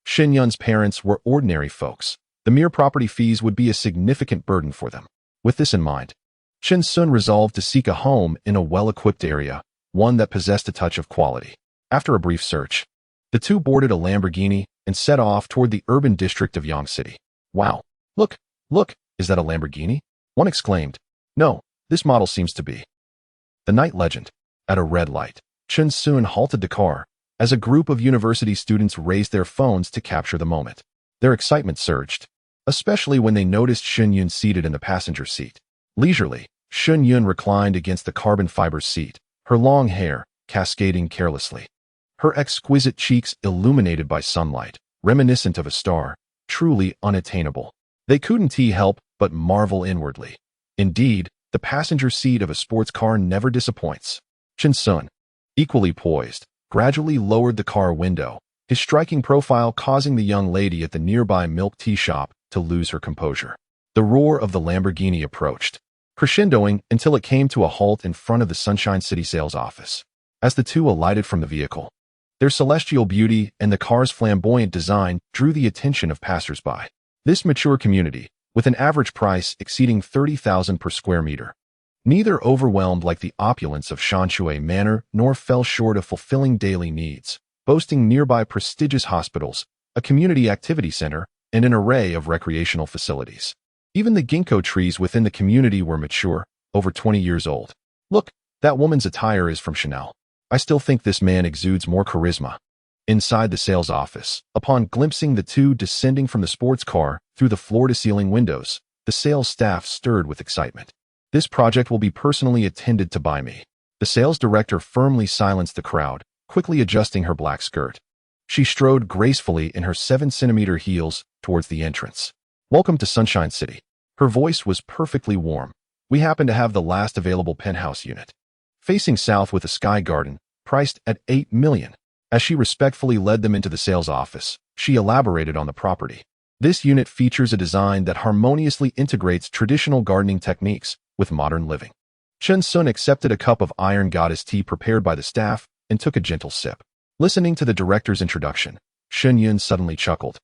Speaker 1: Shen Yun's parents were ordinary folks. The mere property fees would be a significant burden for them. With this in mind, Chen Sun resolved to seek a home in a well-equipped area, one that possessed a touch of quality. After a brief search, the two boarded a Lamborghini and set off toward the urban district of Yang City. Wow! Look! Is that a Lamborghini? One exclaimed. No, this model seems to be. The night legend. At a red light, Chen Sun halted the car, as a group of university students raised their phones to capture the moment. Their excitement surged, especially when they noticed Shen Yun seated in the passenger seat. Leisurely, Shen Yun reclined against the carbon fiber seat, her long hair cascading carelessly. Her exquisite cheeks illuminated by sunlight, reminiscent of a star, truly unattainable. They couldn't help but marvel inwardly. Indeed, the passenger seat of a sports car never disappoints. Chen Sun, equally poised, gradually lowered the car window, his striking profile causing the young lady at the nearby milk tea shop to lose her composure. The roar of the Lamborghini approached, crescendoing until it came to a halt in front of the Sunshine City sales office. As the two alighted from the vehicle, their celestial beauty and the car's flamboyant design drew the attention of passers-by. This mature community, with an average price exceeding 30,000 per square meter, neither overwhelmed like the opulence of Shanshui Manor nor fell short of fulfilling daily needs, boasting nearby prestigious hospitals, a community activity center, and an array of recreational facilities. Even the ginkgo trees within the community were mature, over 20 years old. Look, that woman's attire is from Chanel. I still think this man exudes more charisma. Inside the sales office, upon glimpsing the two descending from the sports car through the floor-to-ceiling windows, the sales staff stirred with excitement. This project will be personally attended to by me. The sales director firmly silenced the crowd, quickly adjusting her black skirt. She strode gracefully in her 7-centimeter heels towards the entrance. Welcome to Sunshine City. Her voice was perfectly warm. We happen to have the last available penthouse unit, facing south with a sky garden, priced at $8 million. As she respectfully led them into the sales office, she elaborated on the property. This unit features a design that harmoniously integrates traditional gardening techniques with modern living. Chen Sun accepted a cup of iron goddess tea prepared by the staff and took a gentle sip. Listening to the director's introduction, Shen Yun suddenly chuckled.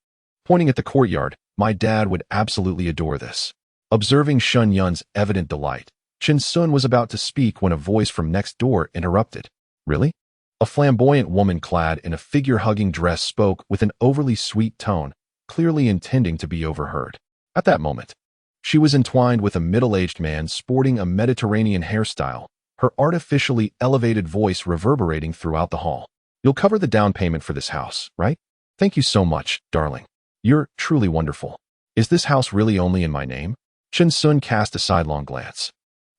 Speaker 1: Pointing at the courtyard, my dad would absolutely adore this. Observing Shen Yun's evident delight, Chen Sun was about to speak when a voice from next door interrupted. Really? A flamboyant woman clad in a figure-hugging dress spoke with an overly sweet tone, clearly intending to be overheard. At that moment, She was entwined with a middle-aged man sporting a Mediterranean hairstyle, her artificially elevated voice reverberating throughout the hall. "You'll cover the down payment for this house, right? Thank you so much, darling. You're truly wonderful. Is this house really only in my name?" Chen Sun cast a sidelong glance.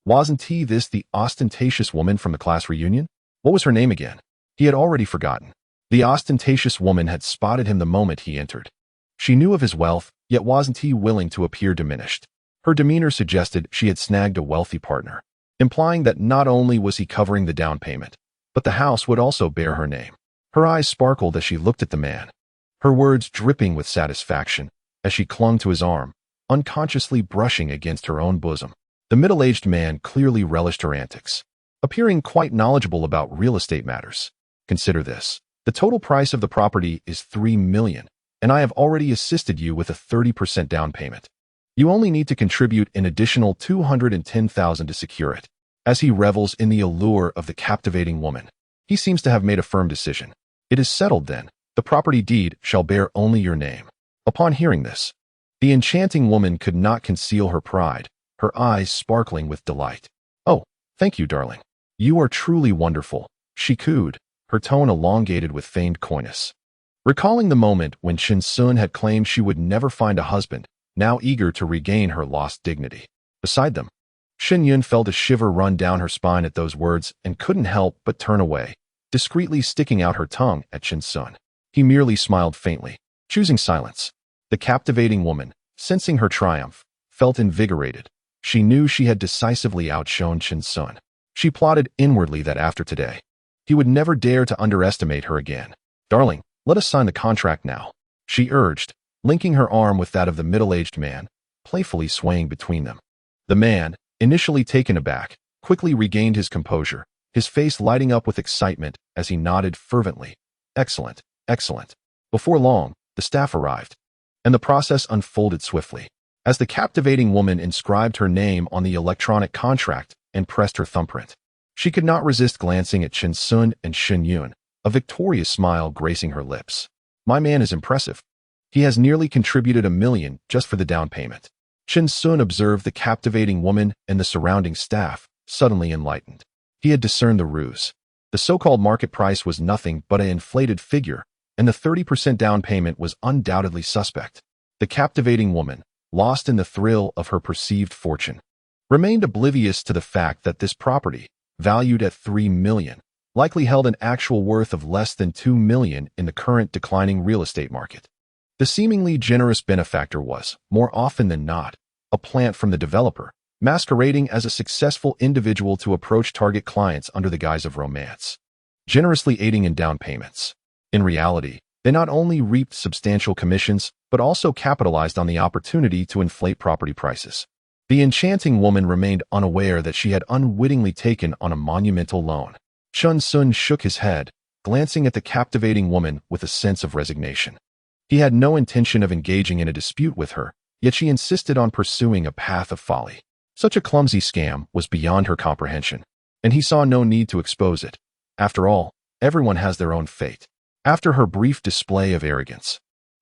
Speaker 1: Wasn't this the ostentatious woman from the class reunion? What was her name again? He had already forgotten. The ostentatious woman had spotted him the moment he entered. She knew of his wealth, yet wasn't he willing to appear diminished. Her demeanor suggested she had snagged a wealthy partner, implying that not only was he covering the down payment, but the house would also bear her name. Her eyes sparkled as she looked at the man, her words dripping with satisfaction as she clung to his arm, unconsciously brushing against her own bosom. The middle-aged man clearly relished her antics, appearing quite knowledgeable about real estate matters. "Consider this. The total price of the property is $3 million, and I have already assisted you with a 30% down payment. You only need to contribute an additional $210,000 to secure it." As he revels in the allure of the captivating woman, he seems to have made a firm decision. "It is settled then. The property deed shall bear only your name." Upon hearing this, the enchanting woman could not conceal her pride, her eyes sparkling with delight. "Oh, thank you, darling. You are truly wonderful," she cooed, her tone elongated with feigned coyness. Recalling the moment when Chen Sun had claimed she would never find a husband, now eager to regain her lost dignity. Beside them, Shen Yun felt a shiver run down her spine at those words and couldn't help but turn away, discreetly sticking out her tongue at Chen Sun. He merely smiled faintly, choosing silence. The captivating woman, sensing her triumph, felt invigorated. She knew she had decisively outshone Chen Sun. She plotted inwardly that after today, he would never dare to underestimate her again. "Darling, let us sign the contract now," she urged, linking her arm with that of the middle-aged man, playfully swaying between them. The man, initially taken aback, quickly regained his composure, his face lighting up with excitement as he nodded fervently. "Excellent, excellent." Before long, the staff arrived, and the process unfolded swiftly. As the captivating woman inscribed her name on the electronic contract and pressed her thumbprint, she could not resist glancing at Chen Sun and Shen Yun, a victorious smile gracing her lips. "My man is impressive. He has nearly contributed $1 million just for the down payment." Chen Sun observed the captivating woman and the surrounding staff, suddenly enlightened. He had discerned the ruse. The so-called market price was nothing but an inflated figure, and the 30% down payment was undoubtedly suspect. The captivating woman, lost in the thrill of her perceived fortune, remained oblivious to the fact that this property, valued at $3 million, likely held an actual worth of less than $2 million in the current declining real estate market. The seemingly generous benefactor was, more often than not, a plant from the developer, masquerading as a successful individual to approach target clients under the guise of romance, generously aiding in down payments. In reality, they not only reaped substantial commissions, but also capitalized on the opportunity to inflate property prices. The enchanting woman remained unaware that she had unwittingly taken on a monumental loan. Chen Sun shook his head, glancing at the captivating woman with a sense of resignation. He had no intention of engaging in a dispute with her, yet she insisted on pursuing a path of folly. Such a clumsy scam was beyond her comprehension, and he saw no need to expose it. After all, everyone has their own fate. After her brief display of arrogance,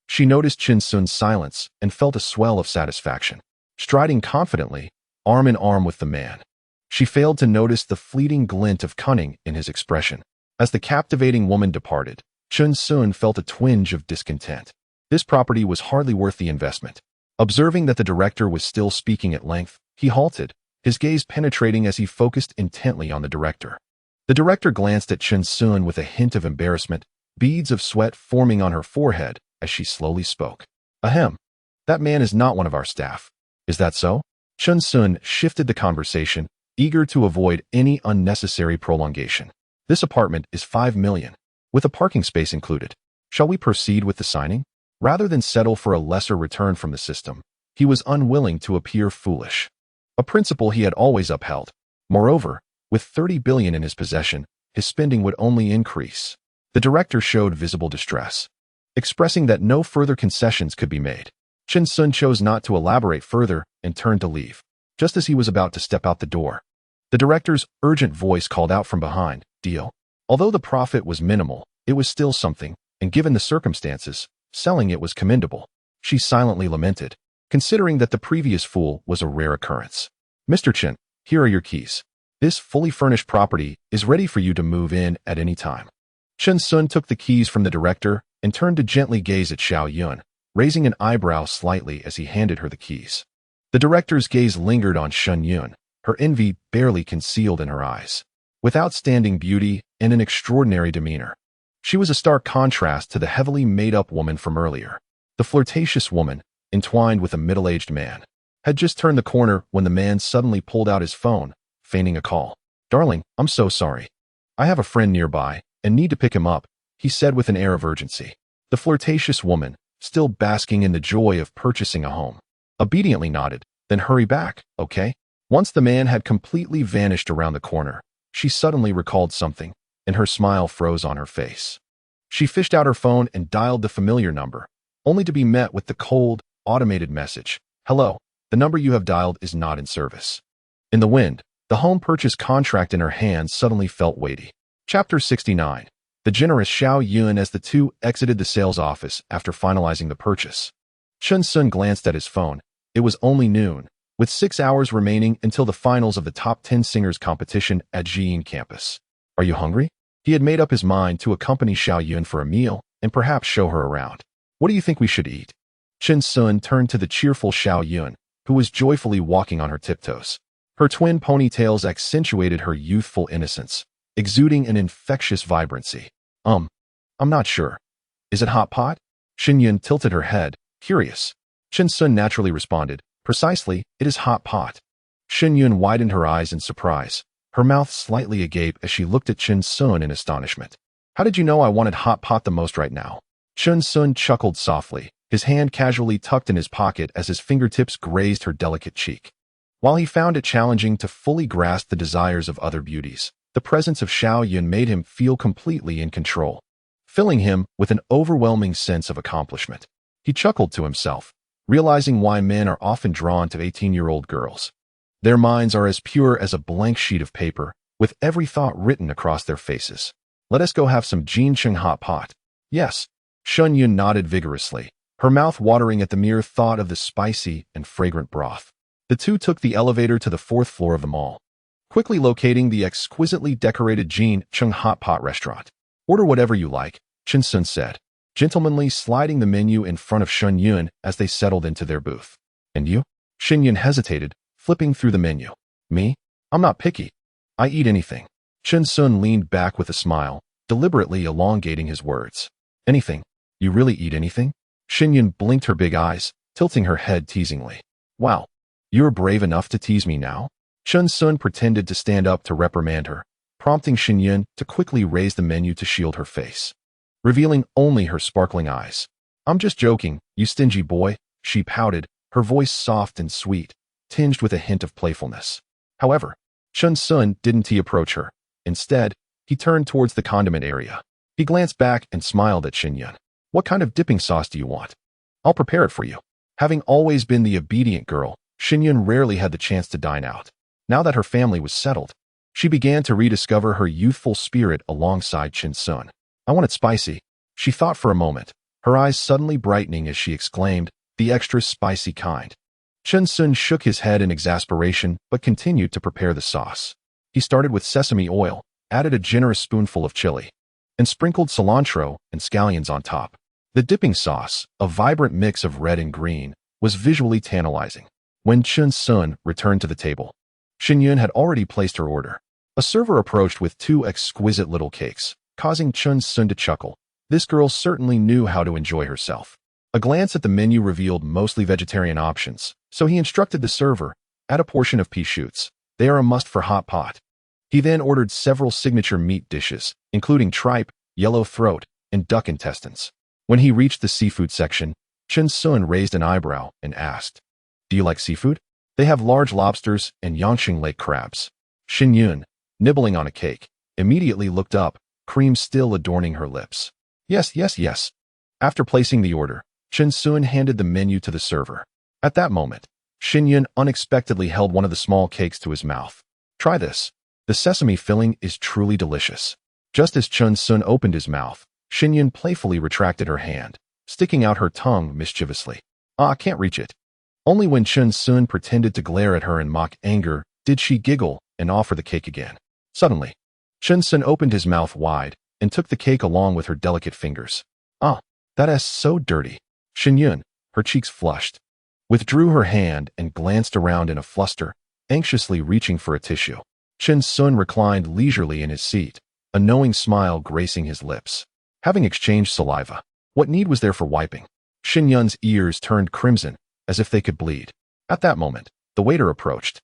Speaker 1: she noticed Chen Sun's silence and felt a swell of satisfaction. Striding confidently, arm in arm with the man, she failed to notice the fleeting glint of cunning in his expression. As the captivating woman departed, Chen Sun felt a twinge of discontent. This property was hardly worth the investment. Observing that the director was still speaking at length, he halted, his gaze penetrating as he focused intently on the director. The director glanced at Chen Sun with a hint of embarrassment, beads of sweat forming on her forehead as she slowly spoke. "Ahem. That man is not one of our staff. Is that so?" Chen Sun shifted the conversation, eager to avoid any unnecessary prolongation. "This apartment is $5 million, with a parking space included. Shall we proceed with the signing?" Rather than settle for a lesser return from the system, he was unwilling to appear foolish, a principle he had always upheld. Moreover, with $30 billion in his possession, his spending would only increase. The director showed visible distress, expressing that no further concessions could be made. Chen Sun chose not to elaborate further and turned to leave. Just as he was about to step out the door, the director's urgent voice called out from behind, "Deal." Although the profit was minimal, it was still something, and given the circumstances, selling it was commendable. She silently lamented, considering that the previous fool was a rare occurrence. Mr. Chen, here are your keys. This fully furnished property is ready for you to move in at any time. Chen Sun took the keys from the director and turned to gently gaze at Xiao Yun, raising an eyebrow slightly as he handed her the keys. The director's gaze lingered on Shen Yun, her envy barely concealed in her eyes. With outstanding beauty and an extraordinary demeanor, she was a stark contrast to the heavily made-up woman from earlier. The flirtatious woman, entwined with a middle-aged man, had just turned the corner when the man suddenly pulled out his phone, feigning a call. "Darling, I'm so sorry. I have a friend nearby and need to pick him up," he said with an air of urgency. The flirtatious woman, still basking in the joy of purchasing a home, obediently nodded, then hurry back, okay? Once the man had completely vanished around the corner, she suddenly recalled something, and her smile froze on her face. She fished out her phone and dialed the familiar number, only to be met with the cold, automated message. "Hello, the number you have dialed is not in service." In the wind, the home purchase contract in her hand suddenly felt weighty. Chapter 69. The generous Xiao Yun. As the two exited the sales office after finalizing the purchase, Chen Sun glanced at his phone. It was only noon, with 6 hours remaining until the finals of the top 10 singers competition at Jiyin campus. "Are you hungry?" He had made up his mind to accompany Xiao Yun for a meal and perhaps show her around. "What do you think we should eat?" Chen Sun turned to the cheerful Xiao Yun, who was joyfully walking on her tiptoes. Her twin ponytails accentuated her youthful innocence, exuding an infectious vibrancy. I'm not sure. Is it hot pot?" Xin Yun tilted her head, curious. Chen Sun naturally responded, "Precisely, it is hot pot." Xin Yun widened her eyes in surprise, her mouth slightly agape as she looked at Chen Sun in astonishment. "How did you know I wanted hot pot the most right now?" Chen Sun chuckled softly, his hand casually tucked in his pocket as his fingertips grazed her delicate cheek. While he found it challenging to fully grasp the desires of other beauties, the presence of Xiao Yun made him feel completely in control, filling him with an overwhelming sense of accomplishment. He chuckled to himself, realizing why men are often drawn to 18-year-old girls. Their minds are as pure as a blank sheet of paper, with every thought written across their faces. "Let us go have some Jincheng hot pot." "Yes." Shen Yun nodded vigorously, her mouth watering at the mere thought of the spicy and fragrant broth. The two took the elevator to the 4th floor of the mall, quickly locating the exquisitely decorated Jincheng hot pot restaurant. "Order whatever you like," Chen Sun said, gentlemanly sliding the menu in front of Shen Yun as they settled into their booth. "And you?" Shen Yun hesitated, flipping through the menu. "Me? I'm not picky. I eat anything." Chen Sun leaned back with a smile, deliberately elongating his words. "Anything? You really eat anything?" Shen Yun blinked her big eyes, tilting her head teasingly. "Wow, you're brave enough to tease me now?" Chen Sun pretended to stand up to reprimand her, prompting Shen Yun to quickly raise the menu to shield her face, revealing only her sparkling eyes. "I'm just joking, you stingy boy," she pouted, her voice soft and sweet, tinged with a hint of playfulness. However, Chen Sun didn't approach her. Instead, he turned towards the condiment area. He glanced back and smiled at Shen Yun. "What kind of dipping sauce do you want? I'll prepare it for you." Having always been the obedient girl, Shen Yun rarely had the chance to dine out. Now that her family was settled, she began to rediscover her youthful spirit alongside Chen Sun. "I want it spicy," she thought for a moment, her eyes suddenly brightening as she exclaimed, "The extra spicy kind." Chen Sun shook his head in exasperation but continued to prepare the sauce. He started with sesame oil, added a generous spoonful of chili, and sprinkled cilantro and scallions on top. The dipping sauce, a vibrant mix of red and green, was visually tantalizing. When Chen Sun returned to the table, Shen Yun had already placed her order. A server approached with 2 exquisite little cakes, causing Chen Sun to chuckle. This girl certainly knew how to enjoy herself. A glance at the menu revealed mostly vegetarian options, so he instructed the server, "Add a portion of pea shoots. They are a must for hot pot." He then ordered several signature meat dishes, including tripe, yellow throat, and duck intestines. When he reached the seafood section, Chen Sun raised an eyebrow and asked, "Do you like seafood?" "They have large lobsters and Yangqing lake crabs." Shen Yun, nibbling on a cake, immediately looked up, cream still adorning her lips. "Yes, yes, yes." After placing the order, Chen Sun handed the menu to the server. At that moment, Shen Yun unexpectedly held one of the small cakes to his mouth. "Try this. The sesame filling is truly delicious." Just as Chen Sun opened his mouth, Shen Yun playfully retracted her hand, sticking out her tongue mischievously. "Ah, I can't reach it." Only when Chun Sun pretended to glare at her in mock anger did she giggle and offer the cake again. Suddenly, Chun Sun opened his mouth wide and took the cake along with her delicate fingers. "Ah, that's so dirty." Shen Yun, her cheeks flushed, withdrew her hand and glanced around in a fluster, anxiously reaching for a tissue. Chun Sun reclined leisurely in his seat, a knowing smile gracing his lips. Having exchanged saliva, what need was there for wiping? Shen Yun's ears turned crimson, as if they could bleed. At that moment, the waiter approached,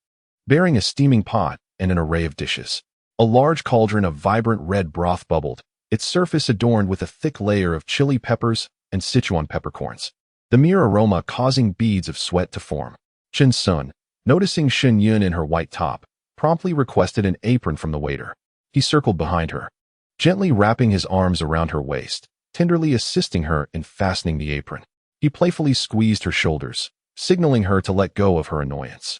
Speaker 1: bearing a steaming pot and an array of dishes. A large cauldron of vibrant red broth bubbled, its surface adorned with a thick layer of chili peppers and Sichuan peppercorns, the mere aroma causing beads of sweat to form. Chun Sun, noticing Shen Yun in her white top, promptly requested an apron from the waiter. He circled behind her, gently wrapping his arms around her waist, tenderly assisting her in fastening the apron. He playfully squeezed her shoulders, signaling her to let go of her annoyance.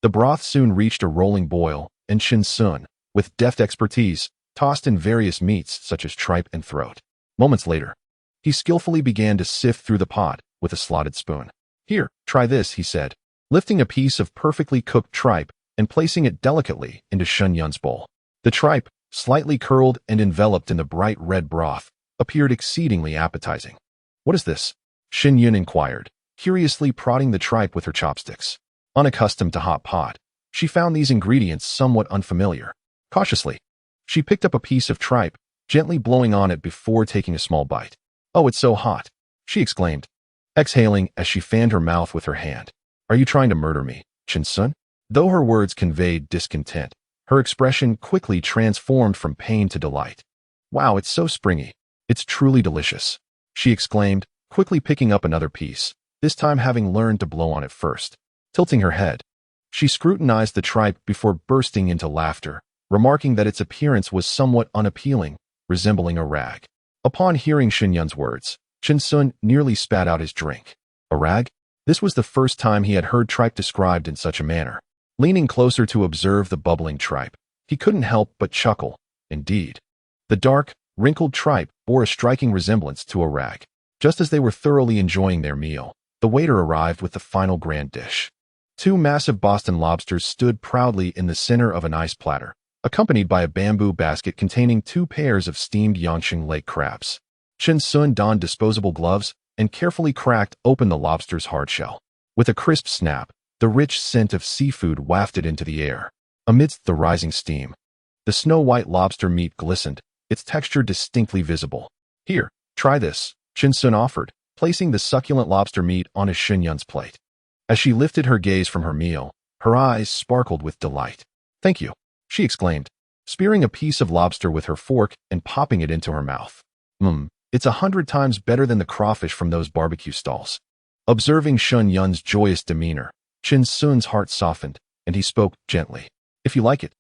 Speaker 1: The broth soon reached a rolling boil, and Chun Sun, with deft expertise, tossed in various meats such as tripe and throat. Moments later, he skillfully began to sift through the pot with a slotted spoon. "Here, try this," he said, lifting a piece of perfectly cooked tripe and placing it delicately into Shen Yun's bowl. The tripe, slightly curled and enveloped in the bright red broth, appeared exceedingly appetizing. "What is this?" Shen Yun inquired, curiously prodding the tripe with her chopsticks. Unaccustomed to hot pot, she found these ingredients somewhat unfamiliar. Cautiously, she picked up a piece of tripe, gently blowing on it before taking a small bite. "Oh, it's so hot," she exclaimed, exhaling as she fanned her mouth with her hand. "Are you trying to murder me, Chun Sun?" Though her words conveyed discontent, her expression quickly transformed from pain to delight. "Wow, it's so springy. It's truly delicious," she exclaimed, quickly picking up another piece, this time having learned to blow on it first. Tilting her head, she scrutinized the tripe before bursting into laughter, remarking that its appearance was somewhat unappealing, resembling a rag. Upon hearing Shen Yun's words, Chun Sun nearly spat out his drink. A rag? This was the first time he had heard tripe described in such a manner. Leaning closer to observe the bubbling tripe, he couldn't help but chuckle. Indeed, the dark, wrinkled tripe bore a striking resemblance to a rag. Just as they were thoroughly enjoying their meal, the waiter arrived with the final grand dish. 2 massive Boston lobsters stood proudly in the center of an ice platter, accompanied by a bamboo basket containing 2 pairs of steamed Yangtze Lake crabs. Chun Sun donned disposable gloves and carefully cracked open the lobster's hard shell. With a crisp snap, the rich scent of seafood wafted into the air. Amidst the rising steam, the snow-white lobster meat glistened, its texture distinctly visible. "Here, try this," Chun Sun offered, placing the succulent lobster meat on his Shen Yun's plate. As she lifted her gaze from her meal, her eyes sparkled with delight. "Thank you," she exclaimed, spearing a piece of lobster with her fork and popping it into her mouth. It's 100 times better than the crawfish from those barbecue stalls." Observing Shen Yun's joyous demeanor, Chun Sun's heart softened, and he spoke gently. "If you like it,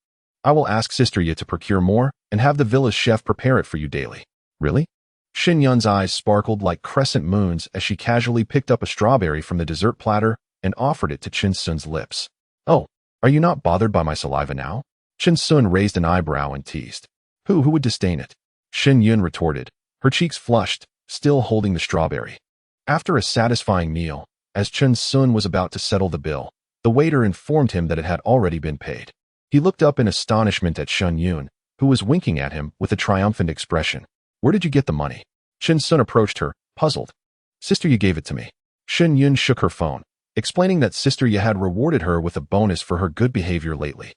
Speaker 1: I will ask Sister Ye to procure more and have the villa's chef prepare it for you daily." "Really?" Shen Yun's eyes sparkled like crescent moons as she casually picked up a strawberry from the dessert platter and offered it to Chun Sun's lips. "Oh, are you not bothered by my saliva now?" Chun Sun raised an eyebrow and teased. Who would disdain it?" Shen Yun retorted, her cheeks flushed, still holding the strawberry. After a satisfying meal, as Chun Sun was about to settle the bill, the waiter informed him that it had already been paid. He looked up in astonishment at Shen Yun, who was winking at him with a triumphant expression. "Where did you get the money?" Chun Sun approached her, puzzled. "Sister Ye gave it to me." Shen Yun shook her phone, explaining that Sister Ye had rewarded her with a bonus for her good behavior lately.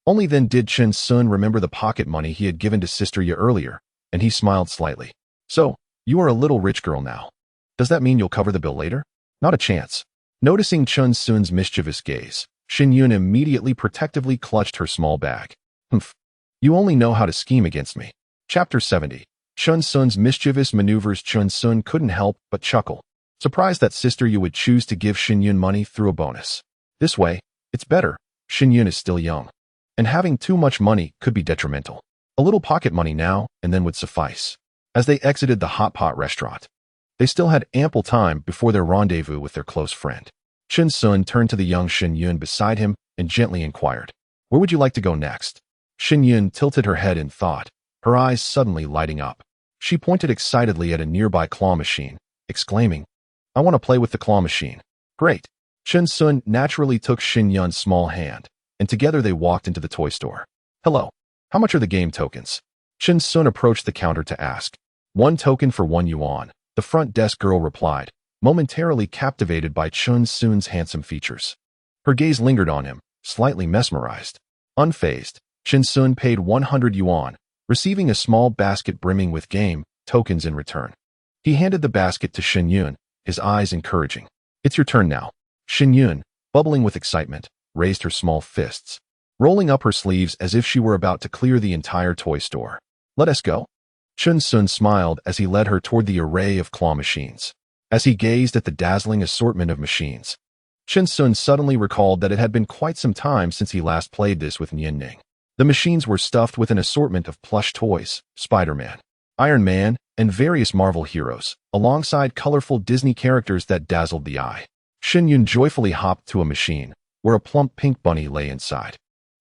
Speaker 1: Only then did Chun Sun remember the pocket money he had given to Sister Ye earlier, and he smiled slightly. "So, you are a little rich girl now. Does that mean you'll cover the bill later?" "Not a chance." Noticing Chun Sun's mischievous gaze, Shen Yun immediately protectively clutched her small bag. "Humph. You only know how to scheme against me." Chapter 70. Chun Sun's mischievous maneuvers. Chun Sun couldn't help but chuckle, surprised that Sister Ye would choose to give Shen Yun money through a bonus. This way, it's better. Shen Yun is still young, and having too much money could be detrimental. A little pocket money now and then would suffice. As they exited the hot pot restaurant, they still had ample time before their rendezvous with their close friend. Chun Sun turned to the young Shen Yun beside him and gently inquired, "Where would you like to go next?" Shen Yun tilted her head in thought, her eyes suddenly lighting up. She pointed excitedly at a nearby claw machine, exclaiming, "I want to play with the claw machine." "Great. Chen Sun naturally took Xin Yun's small hand, and together they walked into the toy store. Hello. How much are the game tokens? Chen Sun approached the counter to ask. 1 token for 1 yuan, the front desk girl replied, momentarily captivated by Chen Sun's handsome features. Her gaze lingered on him, slightly mesmerized. Unfazed, Chen Sun paid 100 yuan, receiving a small basket brimming with game tokens in return. He handed the basket to Xin Yun, his eyes encouraging. It's your turn now. Xin Yun, bubbling with excitement, raised her small fists, rolling up her sleeves as if she were about to clear the entire toy store. Let us go. Chen Sun smiled as he led her toward the array of claw machines. As he gazed at the dazzling assortment of machines, Chen Sun suddenly recalled that it had been quite some time since he last played this with Nian Ning. The machines were stuffed with an assortment of plush toys, Spider-Man, Iron Man, and various Marvel heroes, alongside colorful Disney characters that dazzled the eye. Xin Yun joyfully hopped to a machine, where a plump pink bunny lay inside.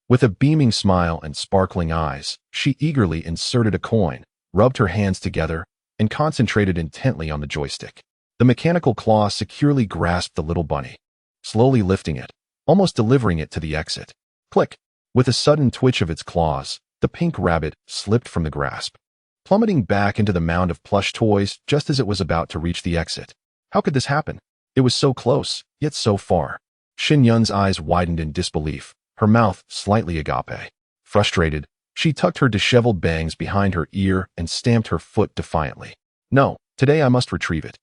Speaker 1: With a beaming smile and sparkling eyes, she eagerly inserted a coin, rubbed her hands together, and concentrated intently on the joystick. The mechanical claw securely grasped the little bunny, slowly lifting it, almost delivering it to the exit. Click! With a sudden twitch of its claws, the pink rabbit slipped from the grasp, plummeting back into the mound of plush toys just as it was about to reach the exit. How could this happen? It was so close, yet so far. Xin Yun's eyes widened in disbelief, her mouth slightly agape. Frustrated, she tucked her disheveled bangs behind her ear and stamped her foot defiantly. No, today I must retrieve it.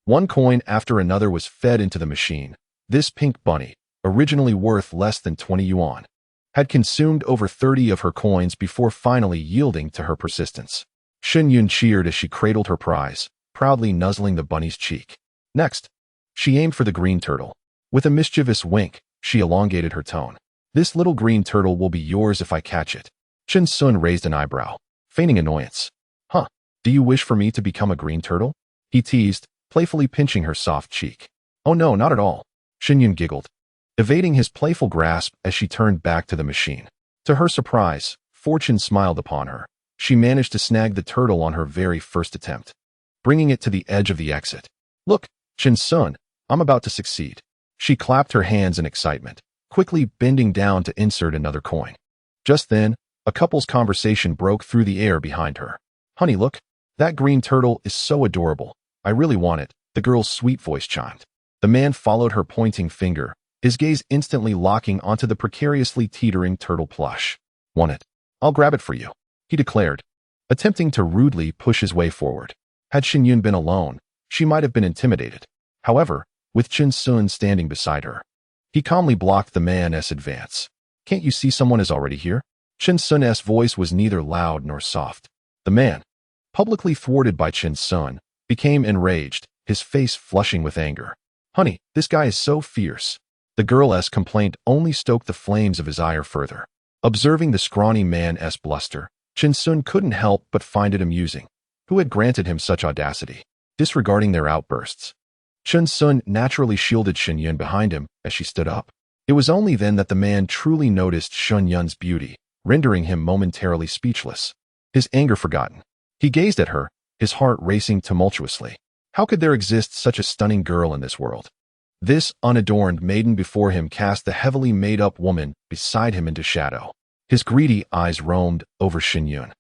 Speaker 1: 1 coin after another was fed into the machine. This pink bunny, originally worth less than 20 yuan, had consumed over 30 of her coins before finally yielding to her persistence. Xin Yun cheered as she cradled her prize, proudly nuzzling the bunny's cheek. Next, she aimed for the green turtle. With a mischievous wink, she elongated her tone. This little green turtle will be yours if I catch it. Chen Sun raised an eyebrow, feigning annoyance. Huh, do you wish for me to become a green turtle? He teased, playfully pinching her soft cheek. Oh no, not at all. Xin Yun giggled, evading his playful grasp as she turned back to the machine. To her surprise, fortune smiled upon her. She managed to snag the turtle on her very first attempt, bringing it to the edge of the exit. Look, Chen Sun, I'm about to succeed. She clapped her hands in excitement, quickly bending down to insert another coin. Just then, a couple's conversation broke through the air behind her. Honey, look, that green turtle is so adorable. I really want it, the girl's sweet voice chimed. The man followed her pointing finger, his gaze instantly locking onto the precariously teetering turtle plush. Want it? I'll grab it for you, he declared, attempting to rudely push his way forward. Had Xin Yun been alone, she might have been intimidated. However, with Chen Sun standing beside her, he calmly blocked the man's advance. Can't you see someone is already here? Chen Sun's voice was neither loud nor soft. The man, publicly thwarted by Chen Sun, became enraged, his face flushing with anger. Honey, this guy is so fierce. The girl's complaint only stoked the flames of his ire further. Observing the scrawny man's bluster, Chen Sun couldn't help but find it amusing. Who had granted him such audacity? Disregarding their outbursts, Chen Sun naturally shielded Xin Yun behind him as she stood up. It was only then that the man truly noticed Xin Yun's beauty, rendering him momentarily speechless. His anger forgotten, he gazed at her, his heart racing tumultuously. How could there exist such a stunning girl in this world? This unadorned maiden before him cast the heavily made-up woman beside him into shadow. His greedy eyes roamed over Xin Yun,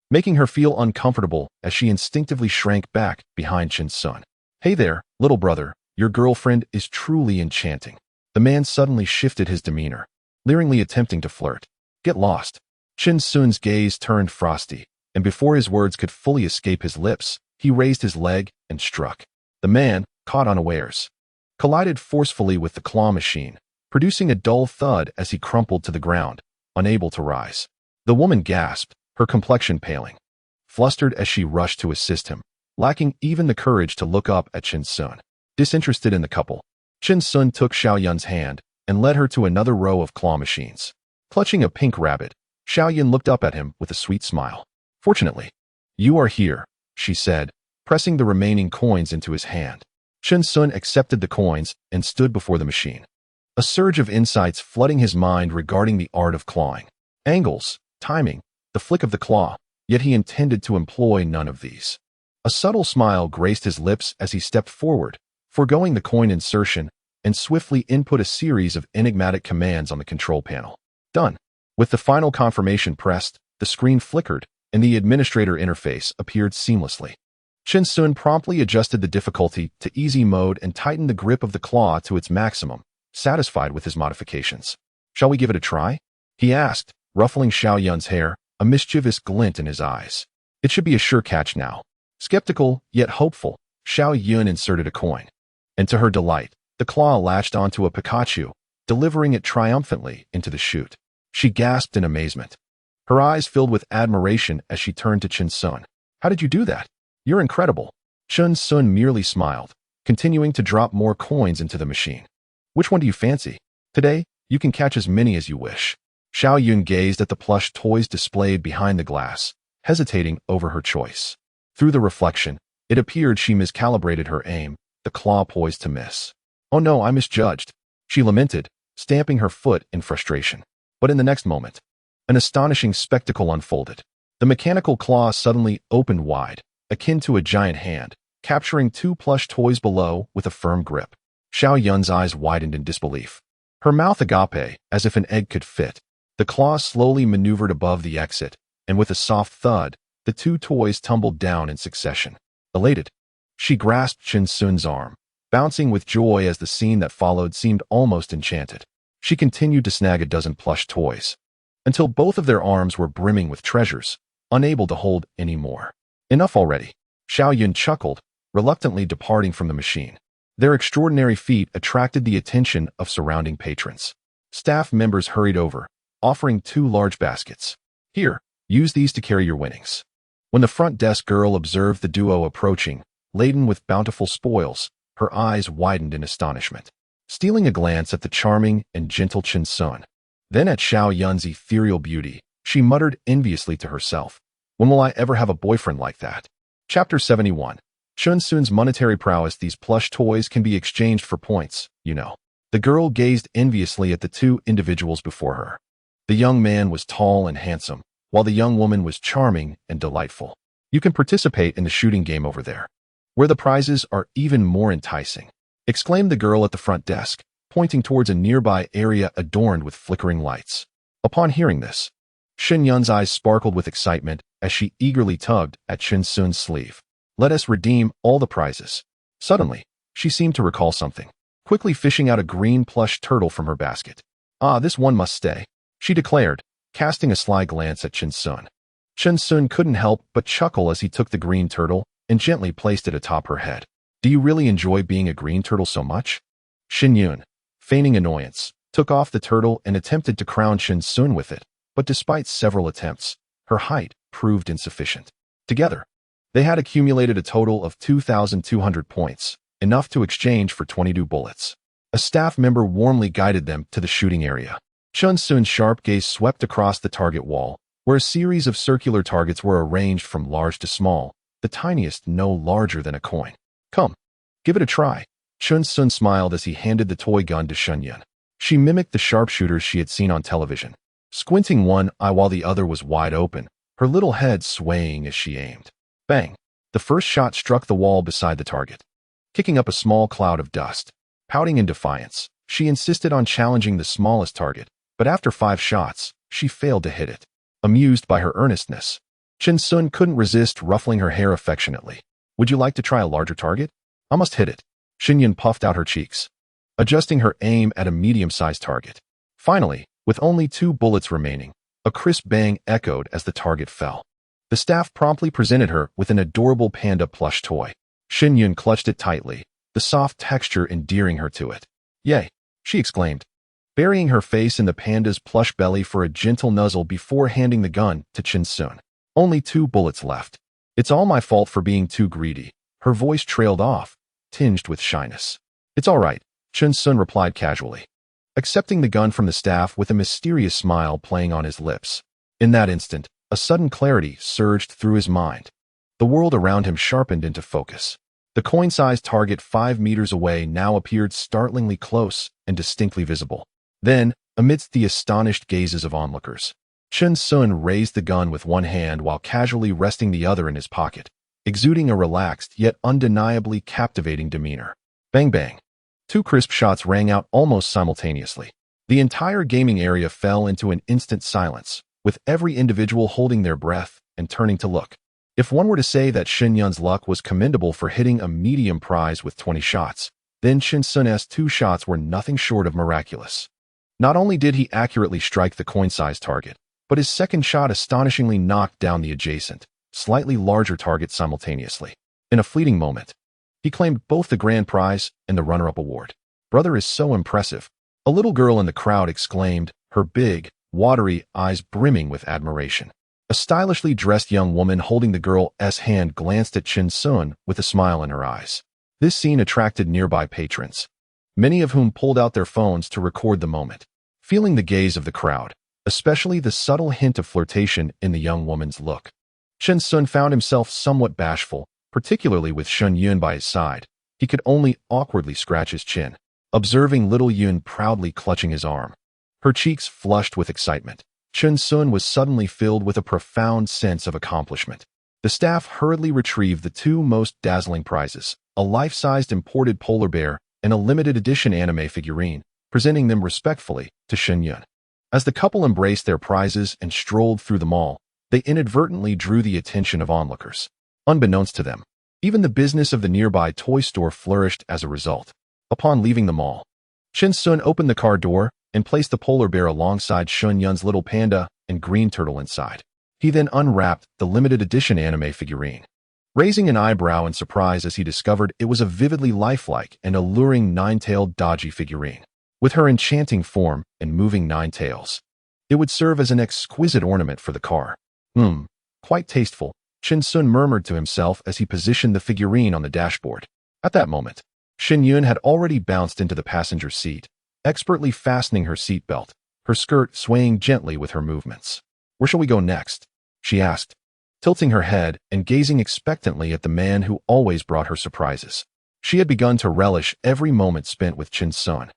Speaker 1: making her feel uncomfortable as she instinctively shrank back behind Chen Sun. Hey there, little brother, your girlfriend is truly enchanting. The man suddenly shifted his demeanor, leeringly attempting to flirt. Get lost. Chen Sun's gaze turned frosty, and before his words could fully escape his lips, he raised his leg and struck. The man, caught unawares, collided forcefully with the claw machine, producing a dull thud as he crumpled to the ground, unable to rise. The woman gasped, her complexion paling, flustered as she rushed to assist him, lacking even the courage to look up at Chen Sun. Disinterested in the couple, Chen Sun took Xiao Yun's hand and led her to another row of claw machines. Clutching a pink rabbit, Xiao Yun looked up at him with a sweet smile. Fortunately, you are here, she said, pressing the remaining coins into his hand. Chen Sun accepted the coins and stood before the machine, a surge of insights flooding his mind regarding the art of clawing. Angles, timing, the flick of the claw, yet he intended to employ none of these. A subtle smile graced his lips as he stepped forward, foregoing the coin insertion and swiftly input a series of enigmatic commands on the control panel. Done. With the final confirmation pressed, the screen flickered, and the administrator interface appeared seamlessly. Chen Sun promptly adjusted the difficulty to easy mode and tightened the grip of the claw to its maximum, satisfied with his modifications. Shall we give it a try? He asked, ruffling Xiao Yun's hair, a mischievous glint in his eyes. It should be a sure catch now. Skeptical, yet hopeful, Xiao Yun inserted a coin. And to her delight, the claw latched onto a Pikachu, delivering it triumphantly into the chute. She gasped in amazement. Her eyes filled with admiration as she turned to Chen Sun. How did you do that? You're incredible. Chen Sun merely smiled, continuing to drop more coins into the machine. Which one do you fancy? Today, you can catch as many as you wish. Xiao Yun gazed at the plush toys displayed behind the glass, hesitating over her choice. Through the reflection, it appeared she miscalibrated her aim, the claw poised to miss. Oh no, I misjudged, she lamented, stamping her foot in frustration. But in the next moment, an astonishing spectacle unfolded. The mechanical claw suddenly opened wide, akin to a giant hand, capturing two plush toys below with a firm grip. Xiao Yun's eyes widened in disbelief. Her mouth agape, as if an egg could fit. The claw slowly maneuvered above the exit, and with a soft thud, the two toys tumbled down in succession. Elated, she grasped Chen Sun's arm, bouncing with joy as the scene that followed seemed almost enchanted. She continued to snag a dozen plush toys, until both of their arms were brimming with treasures, unable to hold any more. Enough already. Xiao Yun chuckled, reluctantly departing from the machine. Their extraordinary feat attracted the attention of surrounding patrons. Staff members hurried over, offering 2 large baskets. Here, use these to carry your winnings. When the front desk girl observed the duo approaching, laden with bountiful spoils, her eyes widened in astonishment. Stealing a glance at the charming and gentle Chen Sun, then at Xiao Yun's ethereal beauty, she muttered enviously to herself, when will I ever have a boyfriend like that? Chapter 71. Chen Sun's monetary prowess. These plush toys can be exchanged for points, you know. The girl gazed enviously at the 2 individuals before her. The young man was tall and handsome, while the young woman was charming and delightful. You can participate in the shooting game over there, where the prizes are even more enticing, exclaimed the girl at the front desk, pointing towards a nearby area adorned with flickering lights. Upon hearing this, Shen Yun's eyes sparkled with excitement as she eagerly tugged at Chen Sun's sleeve. Let us redeem all the prizes. Suddenly, she seemed to recall something, quickly fishing out a green plush turtle from her basket. Ah, this one must stay, she declared, casting a sly glance at Chen Sun. Chen Sun couldn't help but chuckle as he took the green turtle and gently placed it atop her head. Do you really enjoy being a green turtle so much? Shen Yun, feigning annoyance, took off the turtle and attempted to crown Chen Sun with it, but despite several attempts, her height proved insufficient. Together, they had accumulated a total of 2,200 points, enough to exchange for 22 bullets. A staff member warmly guided them to the shooting area. Chen Sun's sharp gaze swept across the target wall, where a series of circular targets were arranged from large to small, the tiniest no larger than a coin. Come, give it a try. Chen Sun smiled as he handed the toy gun to Shen Yun. She mimicked the sharpshooters she had seen on television, squinting one eye while the other was wide open, her little head swaying as she aimed. Bang! The first shot struck the wall beside the target, kicking up a small cloud of dust. Pouting in defiance, she insisted on challenging the smallest target, but after 5 shots, she failed to hit it. Amused by her earnestness, Chen Sun couldn't resist ruffling her hair affectionately. Would you like to try a larger target? I must hit it. Shen Yun puffed out her cheeks, adjusting her aim at a medium-sized target. Finally, with only 2 bullets remaining, a crisp bang echoed as the target fell. The staff promptly presented her with an adorable panda plush toy. Shen Yun clutched it tightly, the soft texture endearing her to it. Yay, she exclaimed, burying her face in the panda's plush belly for a gentle nuzzle before handing the gun to Chen Sun. Only 2 bullets left. It's all my fault for being too greedy. Her voice trailed off, tinged with shyness. It's all right, Chen Sun replied casually, accepting the gun from the staff with a mysterious smile playing on his lips. In that instant, a sudden clarity surged through his mind. The world around him sharpened into focus. The coin-sized target 5 meters away now appeared startlingly close and distinctly visible. Then, amidst the astonished gazes of onlookers, Chen Sun raised the gun with one hand while casually resting the other in his pocket, exuding a relaxed yet undeniably captivating demeanor. Bang bang. Two crisp shots rang out almost simultaneously. The entire gaming area fell into an instant silence, with every individual holding their breath and turning to look. If one were to say that Shen Yun's luck was commendable for hitting a medium prize with 20 shots, then Chen Sun's 2 shots were nothing short of miraculous. Not only did he accurately strike the coin-sized target, but his second shot astonishingly knocked down the adjacent, slightly larger target simultaneously. In a fleeting moment, he claimed both the grand prize and the runner-up award. Brother is so impressive. A little girl in the crowd exclaimed, her big, watery eyes brimming with admiration. A stylishly dressed young woman holding the girl's hand glanced at Chen Sun with a smile in her eyes. This scene attracted nearby patrons, many of whom pulled out their phones to record the moment. Feeling the gaze of the crowd, especially the subtle hint of flirtation in the young woman's look, Chen Sun found himself somewhat bashful, particularly with Shen Yun by his side. He could only awkwardly scratch his chin, observing little Yun proudly clutching his arm. Her cheeks flushed with excitement. Chen Sun was suddenly filled with a profound sense of accomplishment. The staff hurriedly retrieved the 2 most dazzling prizes, a life-sized imported polar bear and a limited edition anime figurine, presenting them respectfully to Shen Yun. As the couple embraced their prizes and strolled through the mall, they inadvertently drew the attention of onlookers. Unbeknownst to them, even the business of the nearby toy store flourished as a result. Upon leaving the mall, Chen Sun opened the car door and placed the polar bear alongside Shen Yun's little panda and green turtle inside. He then unwrapped the limited edition anime figurine, raising an eyebrow in surprise as he discovered it was a vividly lifelike and alluring nine-tailed Dodgy figurine. With her enchanting form and moving 9 tails, it would serve as an exquisite ornament for the car. Quite tasteful, Chen Sun murmured to himself as he positioned the figurine on the dashboard. At that moment, Shen Yun had already bounced into the passenger seat, expertly fastening her seatbelt, her skirt swaying gently with her movements. Where shall we go next? She asked, tilting her head and gazing expectantly at the man who always brought her surprises. She had begun to relish every moment spent with Chen Sun,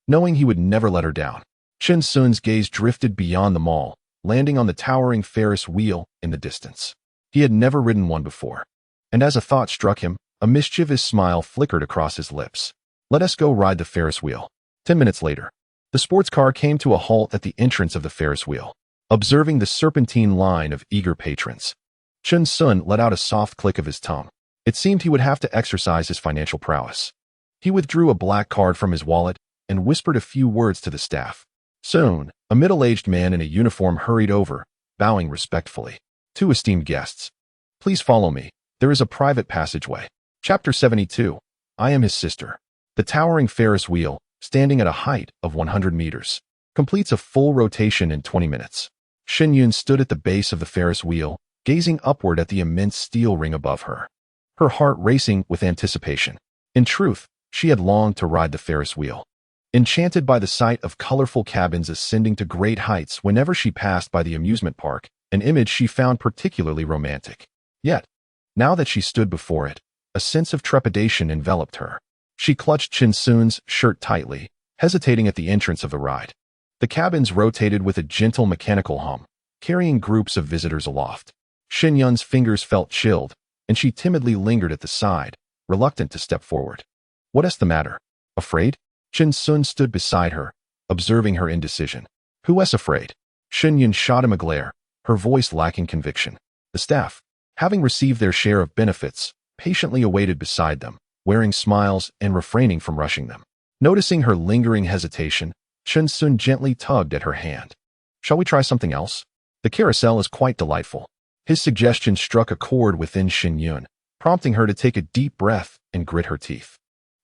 Speaker 1: knowing he would never let her down. Chen Sun's gaze drifted beyond the mall, landing on the towering Ferris wheel in the distance. He had never ridden one before, and as a thought struck him, a mischievous smile flickered across his lips. Let us go ride the Ferris wheel. 10 minutes later, the sports car came to a halt at the entrance of the Ferris wheel. Observing the serpentine line of eager patrons, Chen Sun let out a soft click of his tongue. It seemed he would have to exercise his financial prowess. He withdrew a black card from his wallet and whispered a few words to the staff. Soon, a middle-aged man in a uniform hurried over, bowing respectfully. 2 esteemed guests, please follow me. There is a private passageway. Chapter 72. I am his sister. The towering Ferris wheel, standing at a height of 100 meters, completes a full rotation in 20 minutes. Shen Yun stood at the base of the Ferris wheel, gazing upward at the immense steel ring above her, her heart racing with anticipation. In truth, she had longed to ride the Ferris wheel, enchanted by the sight of colorful cabins ascending to great heights whenever she passed by the amusement park, an image she found particularly romantic. Yet, now that she stood before it, a sense of trepidation enveloped her. She clutched Chen Sun's shirt tightly, hesitating at the entrance of the ride. The cabins rotated with a gentle mechanical hum, carrying groups of visitors aloft. Shen Yun's fingers felt chilled, and she timidly lingered at the side, reluctant to step forward. What's the matter? Afraid? Chen Sun stood beside her, observing her indecision. Who's afraid? Shen Yun shot him a glare, her voice lacking conviction. The staff, having received their share of benefits, patiently awaited beside them, wearing smiles and refraining from rushing them. Noticing her lingering hesitation, Chen Sun gently tugged at her hand. Shall we try something else? The carousel is quite delightful. His suggestion struck a chord within Shen Yun, prompting her to take a deep breath and grit her teeth.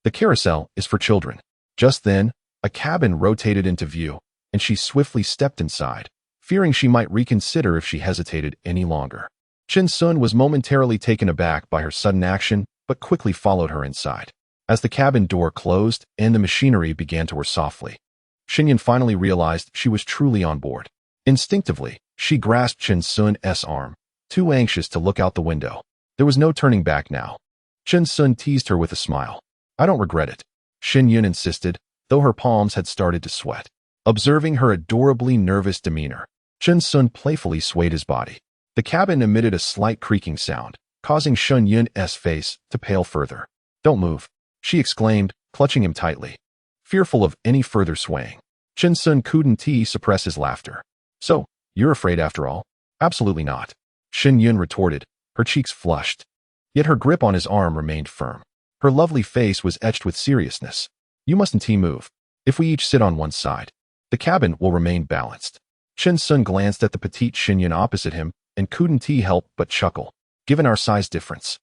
Speaker 1: The carousel is for children. Just then, a cabin rotated into view, and she swiftly stepped inside, fearing she might reconsider if she hesitated any longer. Chen Sun was momentarily taken aback by her sudden action, but quickly followed her inside. As the cabin door closed and the machinery began to whir softly, Shen Yun finally realized she was truly on board. Instinctively, she grasped Chen Sun's arm, too anxious to look out the window. There was no turning back now. Chen Sun teased her with a smile. I don't regret it, Shen Yun insisted, though her palms had started to sweat. Observing her adorably nervous demeanor, Chen Sun playfully swayed his body. The cabin emitted a slight creaking sound, causing Shen Yun's face to pale further. Don't move, she exclaimed, clutching him tightly. Fearful of any further swaying, Chen Sun couldn't suppress his laughter. So, you're afraid after all? Absolutely not. Shen Yun retorted, her cheeks flushed. Yet her grip on his arm remained firm. Her lovely face was etched with seriousness. You mustn't move. If we each sit on one side, the cabin will remain balanced. Chen Sun glanced at the petite Shen Yun opposite him and couldn't help but chuckle. Given our size difference,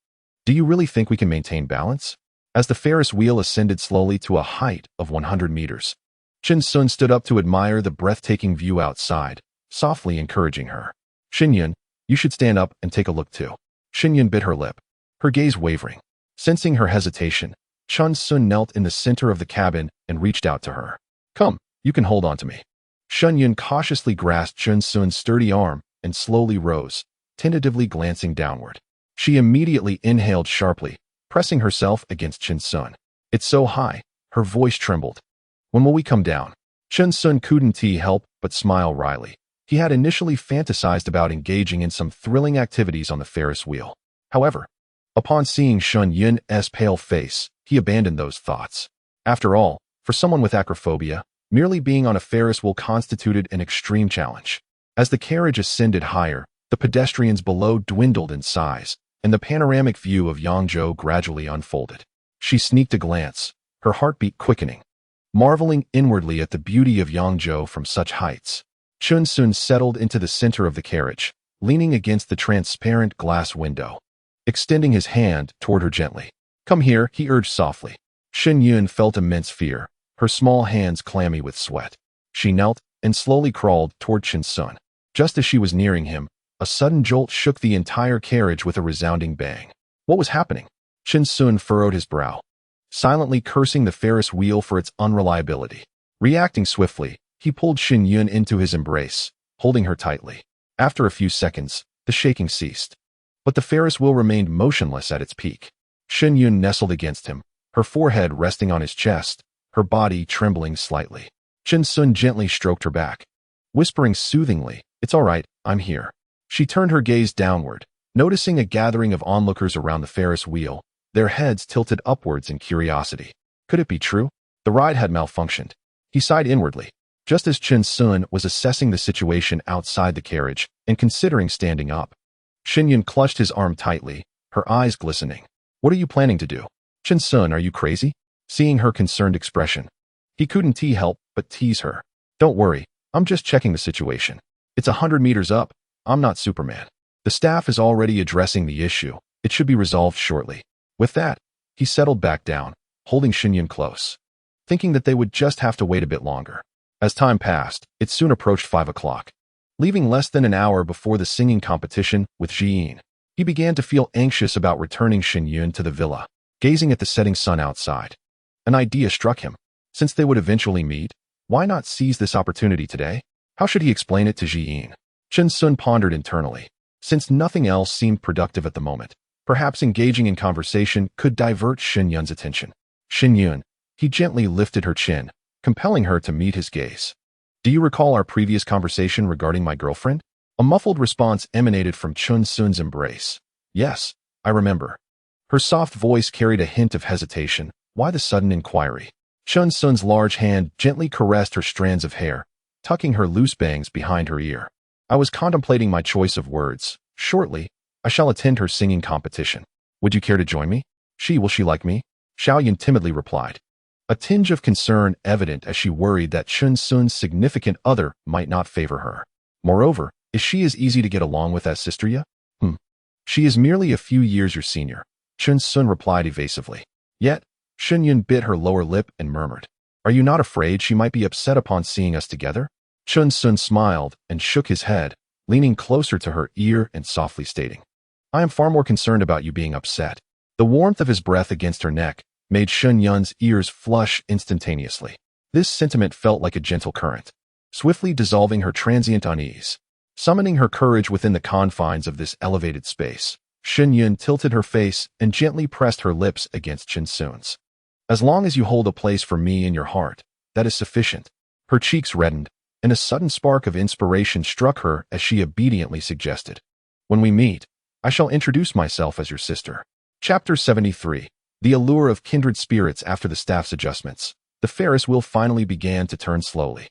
Speaker 1: do you really think we can maintain balance? As the Ferris wheel ascended slowly to a height of 100 meters, Chen Sun stood up to admire the breathtaking view outside, softly encouraging her. Shen Yun, you should stand up and take a look too. Shen Yun bit her lip, her gaze wavering. Sensing her hesitation, Chen Sun knelt in the center of the cabin and reached out to her. Come, you can hold on to me. Shen Yun cautiously grasped Chen Sun's sturdy arm and slowly rose, tentatively glancing downward. She immediately inhaled sharply, pressing herself against Chen Sun. It's so high, her voice trembled. When will we come down? Chen Sun couldn't help but smile wryly. He had initially fantasized about engaging in some thrilling activities on the Ferris wheel. However, upon seeing Shen Yun's pale face, he abandoned those thoughts. After all, for someone with acrophobia, merely being on a Ferris wheel constituted an extreme challenge. As the carriage ascended higher, the pedestrians below dwindled in size, and the panoramic view of Yangzhou gradually unfolded. She sneaked a glance, her heartbeat quickening, marveling inwardly at the beauty of Yangzhou from such heights. Chen Sun settled into the center of the carriage, leaning against the transparent glass window. Extending his hand toward her gently. Come here, he urged softly. Shen Yun felt immense fear, her small hands clammy with sweat. She knelt and slowly crawled toward Chen Sun. Just as she was nearing him, a sudden jolt shook the entire carriage with a resounding bang. What was happening? Chen Sun furrowed his brow, silently cursing the Ferris wheel for its unreliability. Reacting swiftly, he pulled Shen Yun into his embrace, holding her tightly. After a few seconds, the shaking ceased. But the Ferris wheel remained motionless at its peak. Shen Yun nestled against him, her forehead resting on his chest, her body trembling slightly. Chen Sun gently stroked her back, whispering soothingly, It's all right, I'm here. She turned her gaze downward, noticing a gathering of onlookers around the Ferris wheel, their heads tilted upwards in curiosity. Could it be true? The ride had malfunctioned. He sighed inwardly, just as Chen Sun was assessing the situation outside the carriage and considering standing up. Shen Yun clutched his arm tightly, her eyes glistening. What are you planning to do? Chen Sun, are you crazy? Seeing her concerned expression, he couldn't help but tease her. Don't worry, I'm just checking the situation. It's 100 meters up. I'm not Superman. The staff is already addressing the issue. It should be resolved shortly. With that, he settled back down, holding Shen Yun close, thinking that they would just have to wait a bit longer. As time passed, it soon approached 5 o'clock. Leaving less than an hour before the singing competition with Jiyin, he began to feel anxious about returning Shen Yun to the villa, gazing at the setting sun outside. An idea struck him. Since they would eventually meet, why not seize this opportunity today? How should he explain it to Jiyin? Chen Sun pondered internally. Since nothing else seemed productive at the moment, perhaps engaging in conversation could divert Shen Yun's attention. Shen Yun, he gently lifted her chin, compelling her to meet his gaze. Do you recall our previous conversation regarding my girlfriend? A muffled response emanated from Chen Sun's embrace. Yes, I remember. Her soft voice carried a hint of hesitation. Why the sudden inquiry? Chen Sun's large hand gently caressed her strands of hair, tucking her loose bangs behind her ear. I was contemplating my choice of words. Shortly, I shall attend her singing competition. Would you care to join me? Will she like me? Xiaoyan timidly replied, a tinge of concern evident as she worried that Chen Sun's significant other might not favor her. Moreover, is she as easy to get along with as Sister Ye? She is merely a few years your senior, Chen Sun replied evasively. Yet, Shen Yun bit her lower lip and murmured, Are you not afraid she might be upset upon seeing us together? Chen Sun smiled and shook his head, leaning closer to her ear and softly stating, I am far more concerned about you being upset. The warmth of his breath against her neck made Shen Yun's ears flush instantaneously. This sentiment felt like a gentle current, swiftly dissolving her transient unease. Summoning her courage within the confines of this elevated space, Shen Yun tilted her face and gently pressed her lips against Chen Sun's. As long as you hold a place for me in your heart, that is sufficient. Her cheeks reddened, and a sudden spark of inspiration struck her as she obediently suggested. When we meet, I shall introduce myself as your sister. Chapter 73. The allure of kindred spirits after the staff's adjustments. The Ferris wheel finally began to turn slowly.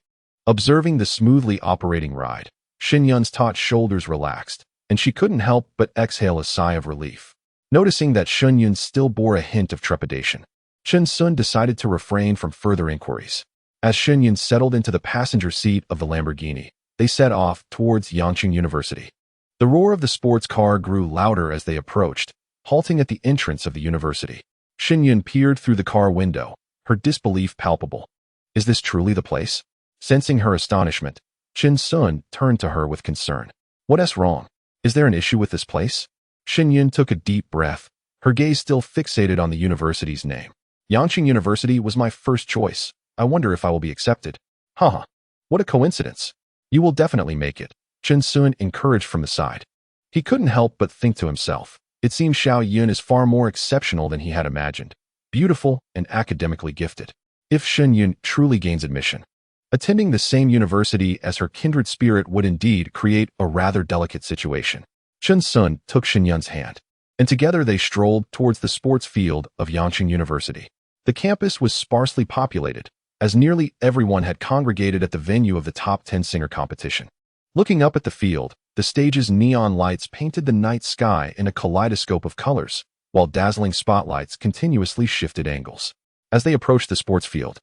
Speaker 1: Observing the smoothly operating ride, Xinyun's taut shoulders relaxed, and she couldn't help but exhale a sigh of relief. Noticing that Xinyun still bore a hint of trepidation, Chen Sun decided to refrain from further inquiries. As Xinyun settled into the passenger seat of the Lamborghini, they set off towards Yangqing University. The roar of the sports car grew louder as they approached, halting at the entrance of the university. Xinyun peered through the car window, her disbelief palpable. Is this truly the place? Sensing her astonishment, Chen Sun turned to her with concern. What's wrong? Is there an issue with this place? Xinyun took a deep breath, her gaze still fixated on the university's name. Yangqing University was my first choice. I wonder if I will be accepted. Haha. What a coincidence. You will definitely make it, Chen Sun encouraged from the side. He couldn't help but think to himself. It seems Xiao Yun is far more exceptional than he had imagined. Beautiful and academically gifted. If Xinyun truly gains admission, attending the same university as her kindred spirit would indeed create a rather delicate situation. Chen Sun took Xinyun's hand, and together they strolled towards the sports field of Yangqing University. The campus was sparsely populated, as nearly everyone had congregated at the venue of the top 10 singer competition. Looking up at the field, the stage's neon lights painted the night sky in a kaleidoscope of colors, while dazzling spotlights continuously shifted angles. As they approached the sports field,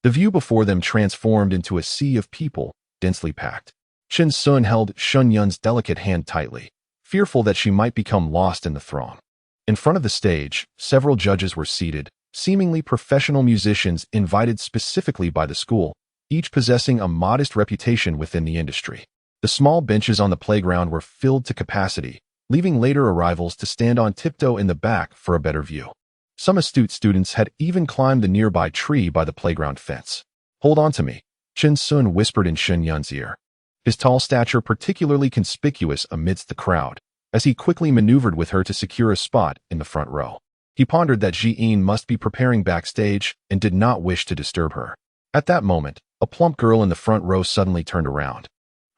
Speaker 1: the view before them transformed into a sea of people, densely packed. Chen Sun held Xinyun's delicate hand tightly, fearful that she might become lost in the throng. In front of the stage, several judges were seated, seemingly professional musicians invited specifically by the school, each possessing a modest reputation within the industry. The small benches on the playground were filled to capacity, leaving later arrivals to stand on tiptoe in the back for a better view. Some astute students had even climbed the nearby tree by the playground fence. Hold on to me, Chen Sun whispered in Xinyun's ear, his tall stature particularly conspicuous amidst the crowd, as he quickly maneuvered with her to secure a spot in the front row. He pondered that Ji-in must be preparing backstage and did not wish to disturb her. At that moment, a plump girl in the front row suddenly turned around,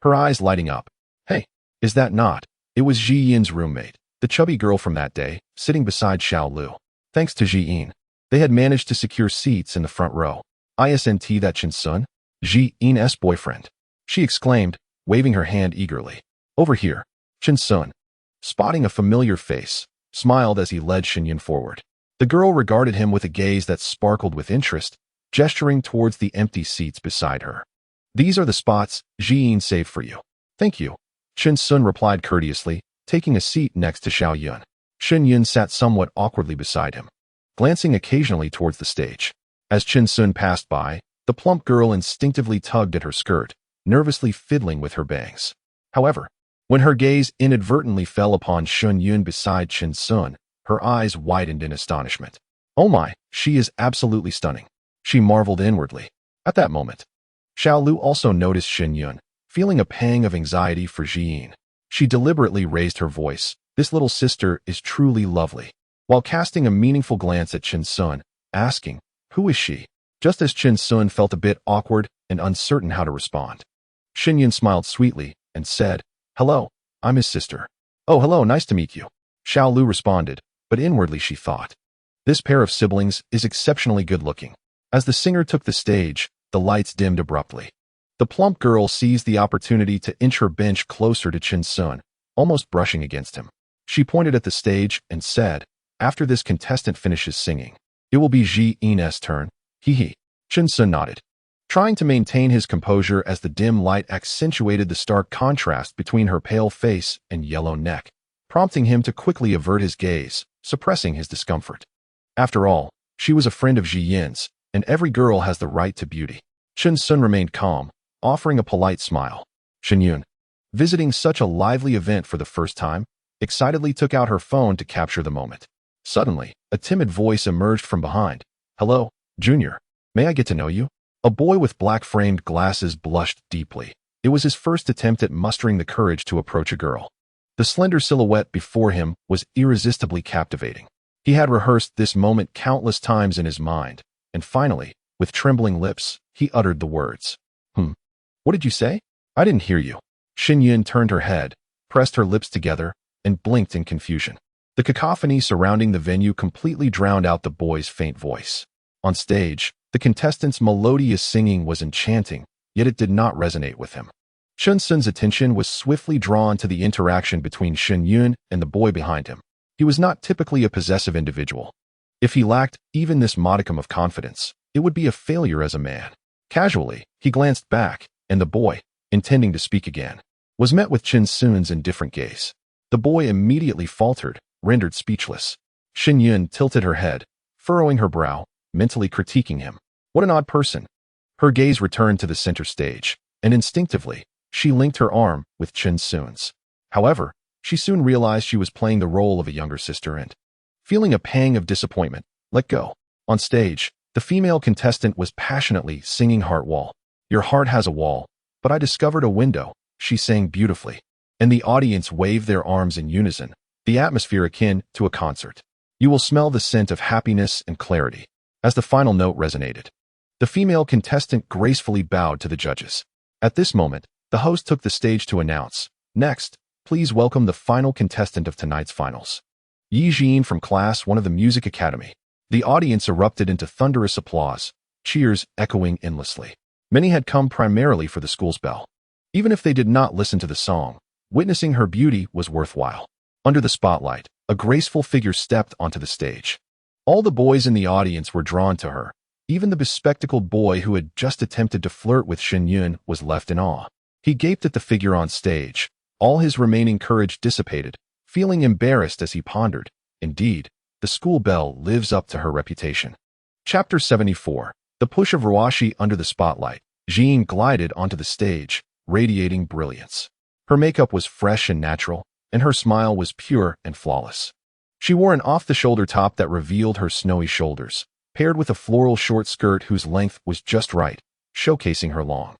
Speaker 1: her eyes lighting up. Hey, is that not? It was Ji-in's roommate, the chubby girl from that day, sitting beside Xiao Lu. Thanks to Ji-in, they had managed to secure seats in the front row. Isn't that Chen Sun? Ji-in's boyfriend, she exclaimed, waving her hand eagerly. Over here, Chen Sun, spotting a familiar face, smiled as he led Xinyun forward. The girl regarded him with a gaze that sparkled with interest, gesturing towards the empty seats beside her. These are the spots Ji-in saved for you. Thank you, Chen Sun replied courteously, taking a seat next to Xiao Yun. Xinyun sat somewhat awkwardly beside him, glancing occasionally towards the stage. As Chen Sun passed by, the plump girl instinctively tugged at her skirt, nervously fiddling with her bangs. However, when her gaze inadvertently fell upon Xinyun beside Chen Sun, her eyes widened in astonishment. Oh my, she is absolutely stunning, she marveled inwardly. At that moment, Xiao Lu also noticed Xinyun, feeling a pang of anxiety for Ji-in. She deliberately raised her voice. This little sister is truly lovely, while casting a meaningful glance at Chen Sun, asking, who is she? Just as Chen Sun felt a bit awkward and uncertain how to respond. Xinyun smiled sweetly and said, hello, I'm his sister. Oh, hello, nice to meet you, Xiao Lu responded, but inwardly she thought, this pair of siblings is exceptionally good-looking. As the singer took the stage, the lights dimmed abruptly. The plump girl seized the opportunity to inch her bench closer to Chen Sun, almost brushing against him. She pointed at the stage and said, after this contestant finishes singing, it will be Ji-in's turn. Hee. Chen Sun nodded, trying to maintain his composure as the dim light accentuated the stark contrast between her pale face and yellow neck, prompting him to quickly avert his gaze, suppressing his discomfort. After all, she was a friend of Ji-in's, and every girl has the right to beauty. Chen Sun remained calm, offering a polite smile. Xinyun, visiting such a lively event for the first time, excitedly took out her phone to capture the moment. Suddenly, a timid voice emerged from behind. Hello, Junior. May I get to know you? A boy with black-framed glasses blushed deeply. It was his first attempt at mustering the courage to approach a girl. The slender silhouette before him was irresistibly captivating. He had rehearsed this moment countless times in his mind, and finally, with trembling lips, he uttered the words. What did you say? I didn't hear you. Xinyun turned her head, pressed her lips together, and blinked in confusion. The cacophony surrounding the venue completely drowned out the boy's faint voice. On stage, the contestant's melodious singing was enchanting, yet it did not resonate with him. Chun Sun's attention was swiftly drawn to the interaction between Shen Yun and the boy behind him. He was not typically a possessive individual. If he lacked even this modicum of confidence, it would be a failure as a man. Casually, he glanced back, and the boy, intending to speak again, was met with Chun Sun's indifferent gaze. The boy immediately faltered, rendered speechless. Shen Yun tilted her head, furrowing her brow, mentally critiquing him. What an odd person. Her gaze returned to the center stage, and instinctively, she linked her arm with Chun Sun's. However, she soon realized she was playing the role of a younger sister and, feeling a pang of disappointment, let go. On stage, the female contestant was passionately singing Heart Wall. Your heart has a wall, but I discovered a window, she sang beautifully. And the audience waved their arms in unison, the atmosphere akin to a concert. You will smell the scent of happiness and clarity. As the final note resonated, the female contestant gracefully bowed to the judges. At this moment, the host took the stage to announce, "Next, please welcome the final contestant of tonight's finals. Yi Jin from Class 1 of the Music Academy." The audience erupted into thunderous applause, cheers echoing endlessly. Many had come primarily for the school's Belle. Even if they did not listen to the song, witnessing her beauty was worthwhile. Under the spotlight, a graceful figure stepped onto the stage. All the boys in the audience were drawn to her. Even the bespectacled boy who had just attempted to flirt with Shen Yun was left in awe. He gaped at the figure on stage. All his remaining courage dissipated, feeling embarrassed as he pondered. Indeed, the school Belle lives up to her reputation. Chapter 74. The push of Ruashi under the spotlight. Jean glided onto the stage, radiating brilliance. Her makeup was fresh and natural, and her smile was pure and flawless. She wore an off-the-shoulder top that revealed her snowy shoulders, paired with a floral short skirt whose length was just right, showcasing her long,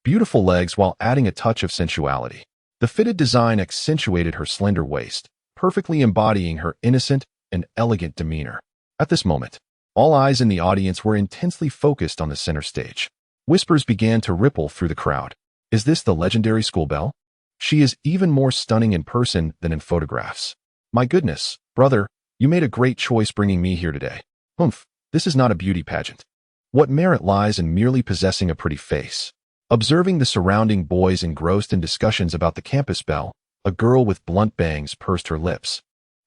Speaker 1: beautiful legs while adding a touch of sensuality. The fitted design accentuated her slender waist, perfectly embodying her innocent and elegant demeanor. At this moment, all eyes in the audience were intensely focused on the center stage. Whispers began to ripple through the crowd. Is this the legendary school Belle? She is even more stunning in person than in photographs. My goodness, brother, you made a great choice bringing me here today. Humph, this is not a beauty pageant. What merit lies in merely possessing a pretty face? Observing the surrounding boys engrossed in discussions about the campus Belle, a girl with blunt bangs pursed her lips,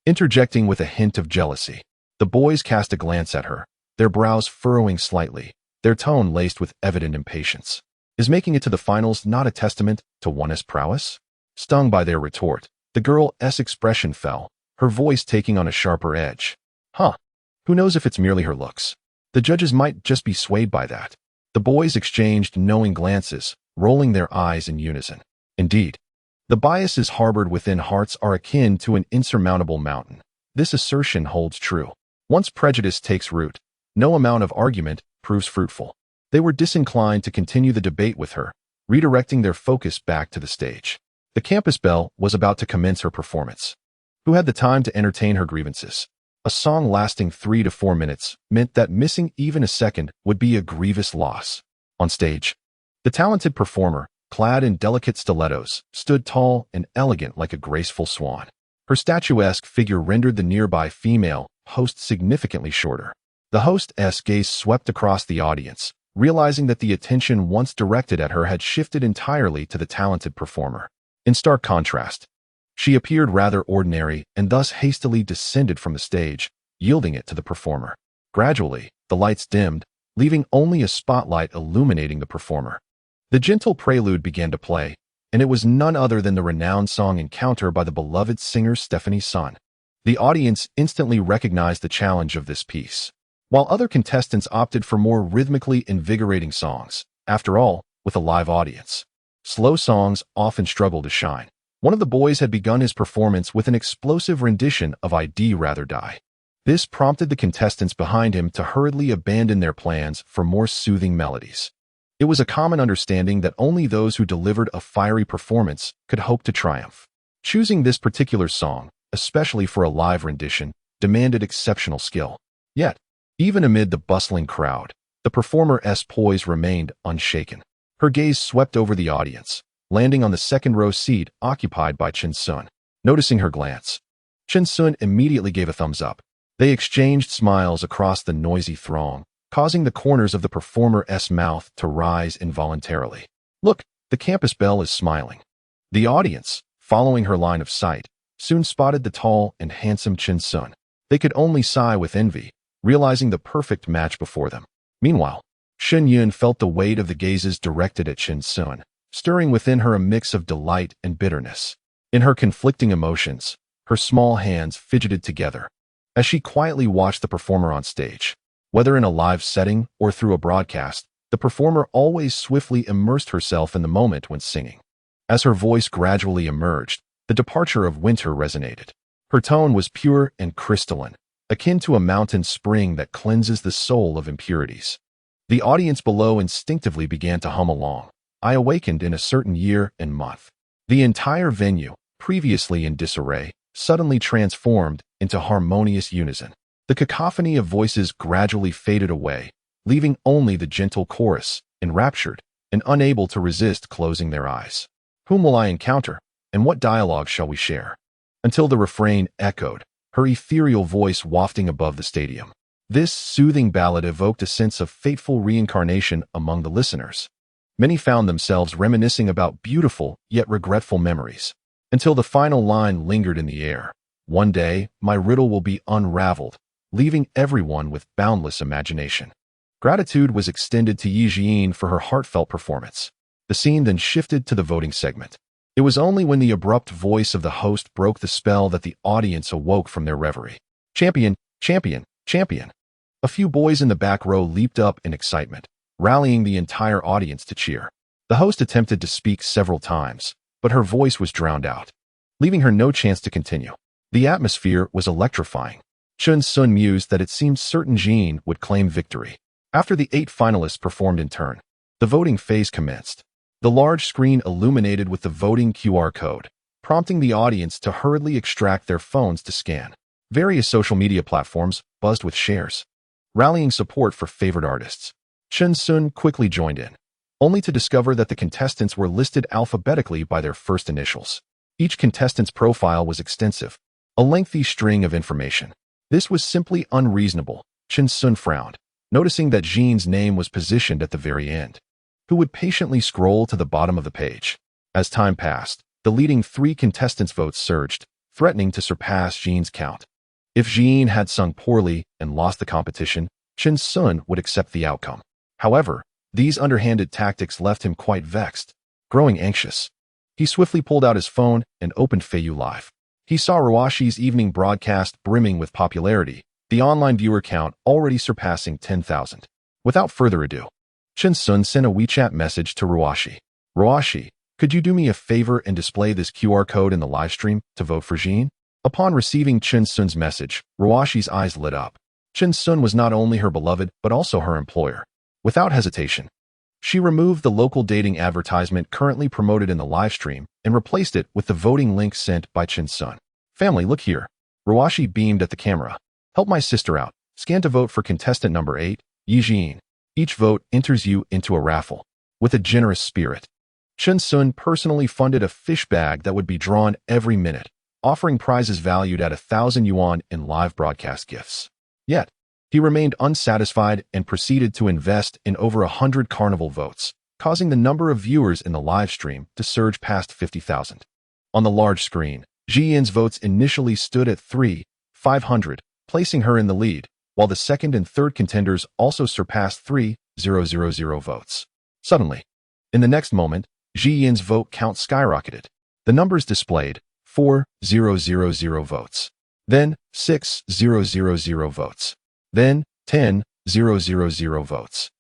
Speaker 1: interjecting with a hint of jealousy. The boys cast a glance at her, their brows furrowing slightly, their tone laced with evident impatience. Is making it to the finals not a testament to one's prowess? Stung by their retort, the girl's expression fell, her voice taking on a sharper edge. Huh. Who knows if it's merely her looks? The judges might just be swayed by that. The boys exchanged knowing glances, rolling their eyes in unison. Indeed, the biases harbored within hearts are akin to an insurmountable mountain. This assertion holds true. Once prejudice takes root, no amount of argument proves fruitful. They were disinclined to continue the debate with her, redirecting their focus back to the stage. The campus Belle was about to commence her performance. Who had the time to entertain her grievances? A song lasting 3 to 4 minutes meant that missing even a second would be a grievous loss. On stage, the talented performer, clad in delicate stilettos, stood tall and elegant like a graceful swan. Her statuesque figure rendered the nearby female host significantly shorter. The host's gaze swept across the audience, realizing that the attention once directed at her had shifted entirely to the talented performer. In stark contrast, she appeared rather ordinary and thus hastily descended from the stage, yielding it to the performer. Gradually, the lights dimmed, leaving only a spotlight illuminating the performer. The gentle prelude began to play, and it was none other than the renowned song Encounter by the beloved singer Stephanie Sun. The audience instantly recognized the challenge of this piece, while other contestants opted for more rhythmically invigorating songs. After all, with a live audience, slow songs often struggle to shine. One of the boys had begun his performance with an explosive rendition of I'd Rather Die. This prompted the contestants behind him to hurriedly abandon their plans for more soothing melodies. It was a common understanding that only those who delivered a fiery performance could hope to triumph. Choosing this particular song, especially for a live rendition, demanded exceptional skill. Yet, even amid the bustling crowd, the performer's poise remained unshaken. Her gaze swept over the audience, landing on the second-row seat occupied by Chun Sun. Noticing her glance, Chen Sun immediately gave a thumbs up. They exchanged smiles across the noisy throng, causing the corners of the performer's mouth to rise involuntarily. Look, the campus belle is smiling. The audience, following her line of sight, soon spotted the tall and handsome Chen Sun. They could only sigh with envy, realizing the perfect match before them. Meanwhile, Shen Yun felt the weight of the gazes directed at Chen Sun, stirring within her a mix of delight and bitterness. In her conflicting emotions, her small hands fidgeted together as she quietly watched the performer on stage. Whether in a live setting or through a broadcast, the performer always swiftly immersed herself in the moment when singing. As her voice gradually emerged, the departure of winter resonated. Her tone was pure and crystalline, akin to a mountain spring that cleanses the soul of impurities. The audience below instinctively began to hum along. I awakened in a certain year and month. The entire venue, previously in disarray, suddenly transformed into harmonious unison. The cacophony of voices gradually faded away, leaving only the gentle chorus, enraptured and unable to resist closing their eyes. Whom will I encounter, and what dialogue shall we share? Until the refrain echoed, her ethereal voice wafting above the stadium. This soothing ballad evoked a sense of fateful reincarnation among the listeners. Many found themselves reminiscing about beautiful yet regretful memories, until the final line lingered in the air. One day, my riddle will be unraveled, leaving everyone with boundless imagination. Gratitude was extended to Yi Jin for her heartfelt performance. The scene then shifted to the voting segment. It was only when the abrupt voice of the host broke the spell that the audience awoke from their reverie. Champion, champion, champion. A few boys in the back row leaped up in excitement, rallying the entire audience to cheer. The host attempted to speak several times, but her voice was drowned out, leaving her no chance to continue. The atmosphere was electrifying. Chen Sun mused that it seemed certain Jean would claim victory. After the 8 finalists performed in turn, the voting phase commenced. The large screen illuminated with the voting QR code, prompting the audience to hurriedly extract their phones to scan. Various social media platforms buzzed with shares, rallying support for favored artists. Chen Sun quickly joined in, only to discover that the contestants were listed alphabetically by their first initials. Each contestant's profile was extensive, a lengthy string of information. This was simply unreasonable. Chen Sun frowned, noticing that Jean's name was positioned at the very end. Who would patiently scroll to the bottom of the page? As time passed, the leading 3 contestants' votes surged, threatening to surpass Jean's count. If Jean had sung poorly and lost the competition, Chen Sun would accept the outcome. However, these underhanded tactics left him quite vexed. Growing anxious, he swiftly pulled out his phone and opened Feiyu Live. He saw Ruashi's evening broadcast brimming with popularity, the online viewer count already surpassing 10,000. Without further ado, Chen Sun sent a WeChat message to Ruashi. Ruashi, could you do me a favor and display this QR code in the live stream to vote for Jean? Upon receiving Chen Sun's message, Ruashi's eyes lit up. Chen Sun was not only her beloved but also her employer. Without hesitation, she removed the local dating advertisement currently promoted in the live stream and replaced it with the voting link sent by Chen Sun. Family, look here. Ruashi beamed at the camera. Help my sister out. Scan to vote for contestant number 8, Yi Jin. Each vote enters you into a raffle. With a generous spirit, Chen Sun personally funded a fish bag that would be drawn every minute, offering prizes valued at 1,000 yuan in live broadcast gifts. Yet, he remained unsatisfied and proceeded to invest in over 100 carnival votes, causing the number of viewers in the live stream to surge past 50,000. On the large screen, Ji Yin's votes initially stood at 3,500, placing her in the lead, while the second and third contenders also surpassed 3,000 votes. Suddenly, in the next moment, Ji Yin's vote count skyrocketed. The numbers displayed 4,000 votes, then 6,000 votes, then 10,000 votes.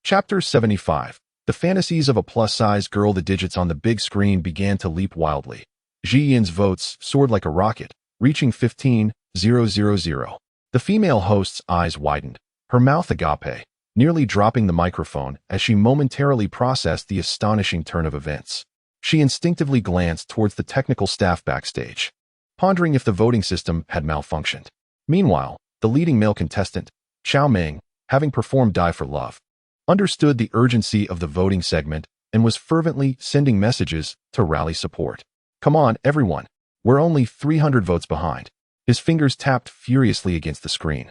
Speaker 1: Chapter 75. The fantasies of a plus-size girl. The digits on the big screen began to leap wildly. Ji Yin's votes soared like a rocket, reaching 15,000. The female host's eyes widened, her mouth agape, nearly dropping the microphone as she momentarily processed the astonishing turn of events. She instinctively glanced towards the technical staff backstage, pondering if the voting system had malfunctioned. Meanwhile, the leading male contestant, Chao Meng, having performed Die for Love, understood the urgency of the voting segment and was fervently sending messages to rally support. Come on, everyone. We're only 300 votes behind. His fingers tapped furiously against the screen.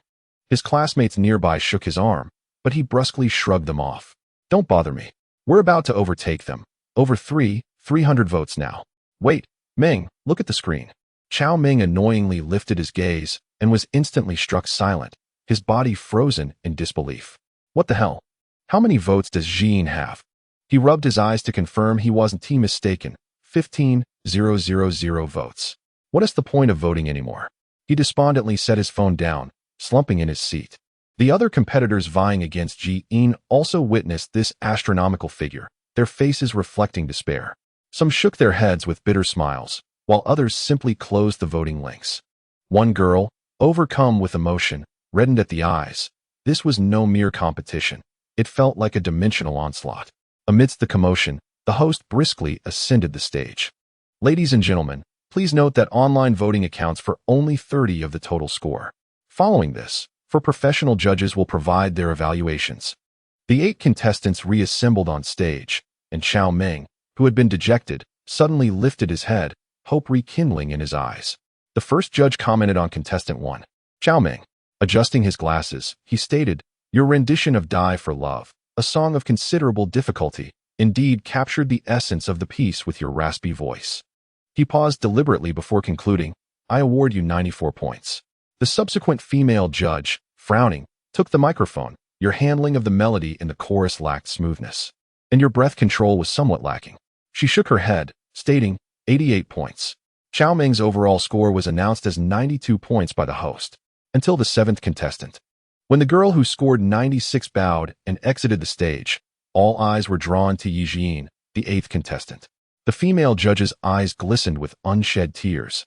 Speaker 1: His classmates nearby shook his arm, but he brusquely shrugged them off. Don't bother me. We're about to overtake them. Over 300 votes now. Wait, Ming, look at the screen. Chao Ming annoyingly lifted his gaze and was instantly struck silent, his body frozen in disbelief. What the hell? How many votes does Jean have? He rubbed his eyes to confirm he wasn't mistaken. 15,000 votes. What is the point of voting anymore? He despondently set his phone down, slumping in his seat. The other competitors vying against Jean also witnessed this astronomical figure, their faces reflecting despair. Some shook their heads with bitter smiles, while others simply closed the voting links. One girl, overcome with emotion, reddened at the eyes. This was no mere competition. It felt like a dimensional onslaught. Amidst the commotion, the host briskly ascended the stage. Ladies and gentlemen, please note that online voting accounts for only 30 of the total score. Following this, professional judges will provide their evaluations. The 8 contestants reassembled on stage, and Chao Ming, who had been dejected, suddenly lifted his head, hope rekindling in his eyes. The first judge commented on contestant 1. Chao Ming. Adjusting his glasses, he stated, "Your rendition of Die for Love, a song of considerable difficulty, indeed captured the essence of the piece with your raspy voice." He paused deliberately before concluding, "I award you 94 points. The subsequent female judge, frowning, took the microphone. "Your handling of the melody in the chorus lacked smoothness, and your breath control was somewhat lacking." She shook her head, stating, 88 points. Chao Ming's overall score was announced as 92 points by the host, until the 7th contestant. When the girl who scored 96 bowed and exited the stage, all eyes were drawn to Yi Jin, the 8th contestant. The female judge's eyes glistened with unshed tears,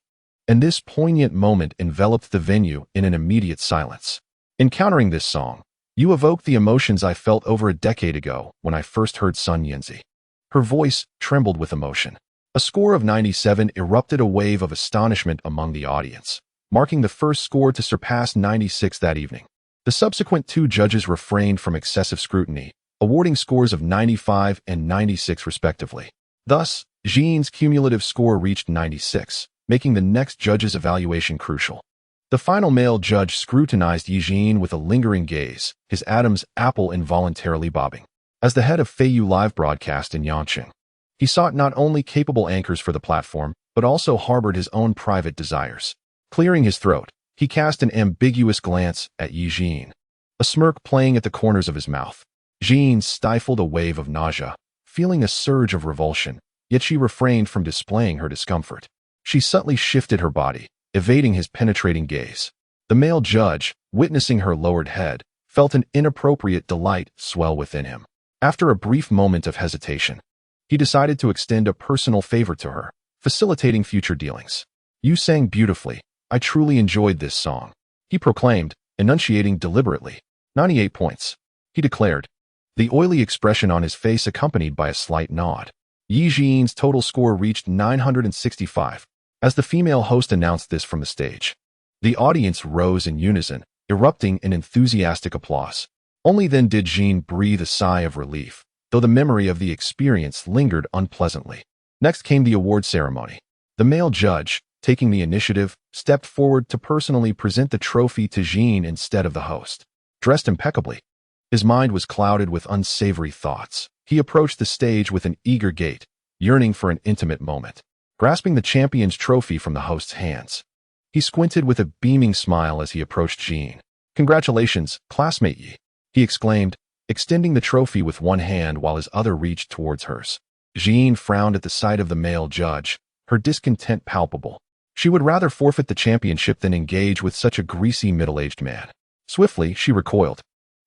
Speaker 1: and this poignant moment enveloped the venue in an immediate silence. Encountering this song, you evoked the emotions I felt over a decade ago when I first heard Sun Yanzi. Her voice trembled with emotion. A score of 97 erupted a wave of astonishment among the audience, marking the first score to surpass 96 that evening. The subsequent 2 judges refrained from excessive scrutiny, awarding scores of 95 and 96 respectively. Thus, Jean's cumulative score reached 96, making the next judge's evaluation crucial. The final male judge scrutinized Yi Jin with a lingering gaze, his Adam's apple involuntarily bobbing. As the head of Feiyu Live Broadcast in Yanqing, he sought not only capable anchors for the platform, but also harbored his own private desires. Clearing his throat, he cast an ambiguous glance at Yi Jin, a smirk playing at the corners of his mouth. Jin stifled a wave of nausea, feeling a surge of revulsion, yet she refrained from displaying her discomfort. She subtly shifted her body, evading his penetrating gaze. The male judge, witnessing her lowered head, felt an inappropriate delight swell within him. After a brief moment of hesitation, he decided to extend a personal favor to her, facilitating future dealings. "You sang beautifully. I truly enjoyed this song," he proclaimed, enunciating deliberately. 98 points, he declared, the oily expression on his face accompanied by a slight nod. Yi Jin's total score reached 965. As the female host announced this from the stage, the audience rose in unison, erupting in enthusiastic applause. Only then did Jin breathe a sigh of relief, though the memory of the experience lingered unpleasantly. Next came the award ceremony. The male judge, taking the initiative, stepped forward to personally present the trophy to Jin instead of the host. Dressed impeccably, his mind was clouded with unsavory thoughts. He approached the stage with an eager gait, yearning for an intimate moment. Grasping the champion's trophy from the host's hands, he squinted with a beaming smile as he approached Jin. "Congratulations, classmate Yi," he exclaimed, extending the trophy with one hand while his other reached towards hers. Jin frowned at the sight of the male judge, her discontent palpable. She would rather forfeit the championship than engage with such a greasy middle-aged man. Swiftly, she recoiled,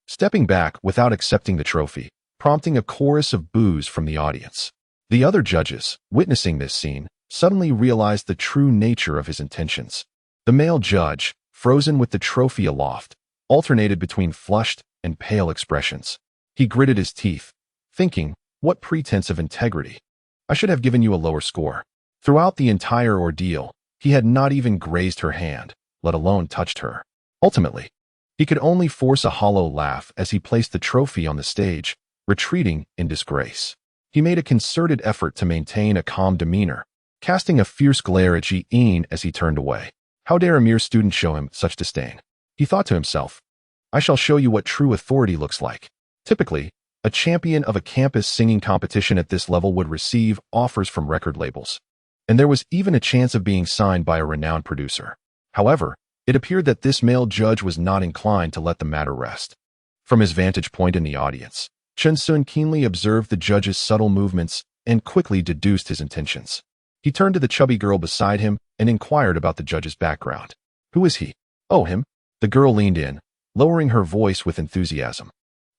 Speaker 1: stepping back without accepting the trophy, prompting a chorus of boos from the audience. The other judges, witnessing this scene, suddenly realized the true nature of his intentions. The male judge, frozen with the trophy aloft, alternated between flushed and pale expressions. He gritted his teeth, thinking, "What pretense of integrity? I should have given you a lower score." Throughout the entire ordeal, he had not even grazed her hand, let alone touched her. Ultimately, he could only force a hollow laugh as he placed the trophy on the stage, retreating in disgrace. He made a concerted effort to maintain a calm demeanor, casting a fierce glare at Ji-in as he turned away. How dare a mere student show him such disdain? He thought to himself, I shall show you what true authority looks like. Typically, a champion of a campus singing competition at this level would receive offers from record labels, and there was even a chance of being signed by a renowned producer. However, it appeared that this male judge was not inclined to let the matter rest. From his vantage point in the audience, Chen Sun keenly observed the judge's subtle movements and quickly deduced his intentions. He turned to the chubby girl beside him and inquired about the judge's background. Who is he? Oh, him? The girl leaned in, lowering her voice with enthusiasm.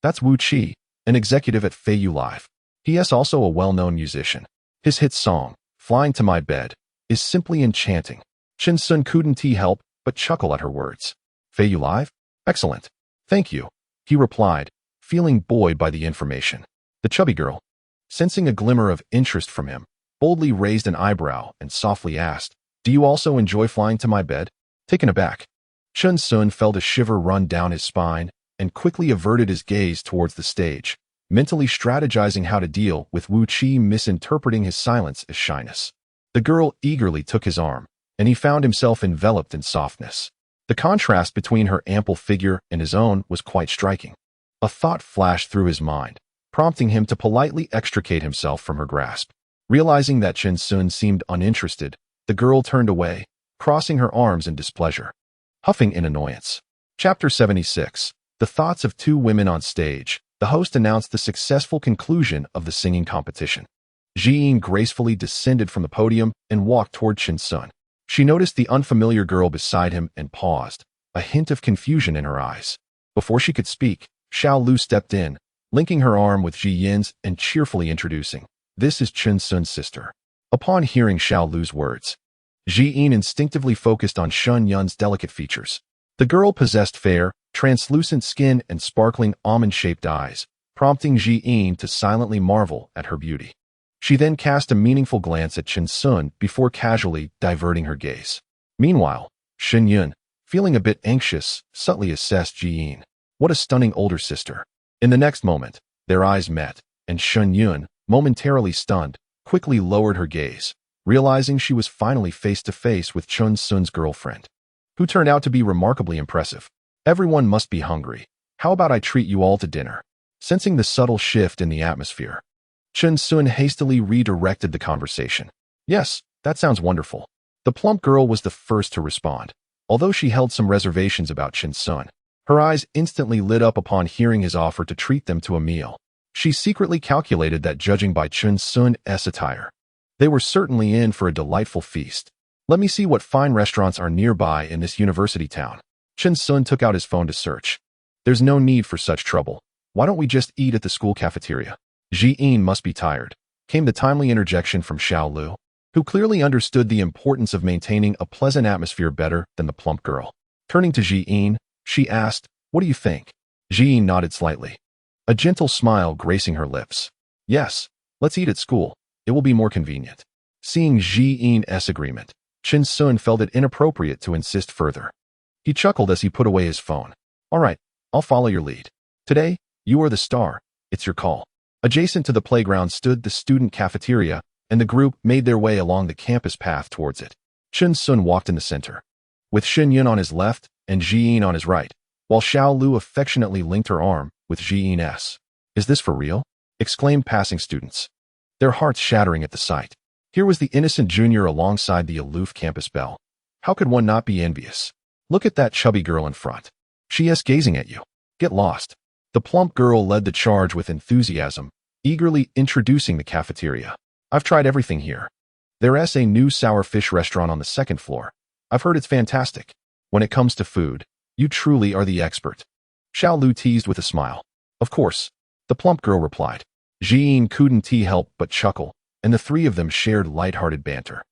Speaker 1: That's Wu Qi, an executive at Feiyu Live. He is also a well-known musician. His hit song, Flying to My Bed, is simply enchanting. Chen Sun couldn't help but chuckle at her words. Feiyu Live? Excellent. Thank you, he replied, feeling buoyed by the information. The chubby girl, sensing a glimmer of interest from him, boldly raised an eyebrow and softly asked, Do you also enjoy flying to my bed? Taken aback, Chen Sun felt a shiver run down his spine and quickly averted his gaze towards the stage, mentally strategizing how to deal with Wu Qi misinterpreting his silence as shyness. The girl eagerly took his arm, and he found himself enveloped in softness. The contrast between her ample figure and his own was quite striking. A thought flashed through his mind, prompting him to politely extricate himself from her grasp. Realizing that Chen Sun seemed uninterested, the girl turned away, crossing her arms in displeasure. Huffing in annoyance. Chapter 76. The Thoughts of Two Women on Stage. The host announced the successful conclusion of the singing competition. Jiyin gracefully descended from the podium and walked toward Chen Sun. She noticed the unfamiliar girl beside him and paused, a hint of confusion in her eyes. Before she could speak, Xiao Lu stepped in, linking her arm with Jiyin's and cheerfully introducing, This is Chen Sun's sister. Upon hearing Xiao Lu's words, Jiyin instinctively focused on Shun Yun's delicate features. The girl possessed fair, translucent skin and sparkling almond-shaped eyes, prompting Jiyin to silently marvel at her beauty. She then cast a meaningful glance at Chen Sun before casually diverting her gaze. Meanwhile, Shen Yun, feeling a bit anxious, subtly assessed Jiyin. What a stunning older sister. In the next moment, their eyes met, and Shen Yun, momentarily stunned, quickly lowered her gaze, realizing she was finally face-to-face with Chen Sun's girlfriend, who turned out to be remarkably impressive. Everyone must be hungry. How about I treat you all to dinner? Sensing the subtle shift in the atmosphere, Chen Sun hastily redirected the conversation. Yes, that sounds wonderful. The plump girl was the first to respond. Although she held some reservations about Chen Sun, her eyes instantly lit up upon hearing his offer to treat them to a meal. She secretly calculated that judging by Chen Sun's attire, they were certainly in for a delightful feast. Let me see what fine restaurants are nearby in this university town. Chen Sun took out his phone to search. There's no need for such trouble. Why don't we just eat at the school cafeteria? Jiyin must be tired, came the timely interjection from Xiao Lu, who clearly understood the importance of maintaining a pleasant atmosphere better than the plump girl. Turning to Jiyin, she asked, What do you think? Jiyin nodded slightly, a gentle smile gracing her lips. Yes, let's eat at school. It will be more convenient. Seeing Jiyin's agreement, Chen Sun felt it inappropriate to insist further. He chuckled as he put away his phone. All right, I'll follow your lead. Today, you are the star. It's your call. Adjacent to the playground stood the student cafeteria, and the group made their way along the campus path towards it. Chen Sun walked in the center, with Shen Yun on his left and Jiyin on his right, while Xiao Lu affectionately linked her arm with Jiyin's. Is this for real? Exclaimed passing students, their hearts shattering at the sight. Here was the innocent junior alongside the aloof campus Belle. How could one not be envious? Look at that chubby girl in front. She is gazing at you. Get lost. The plump girl led the charge with enthusiasm, eagerly introducing the cafeteria. I've tried everything here. There's a new sour fish restaurant on the second floor. I've heard it's fantastic. When it comes to food, you truly are the expert. Xiao Lu teased with a smile. Of course, the plump girl replied. Jiyin couldn't help but chuckle, and the three of them shared light-hearted banter,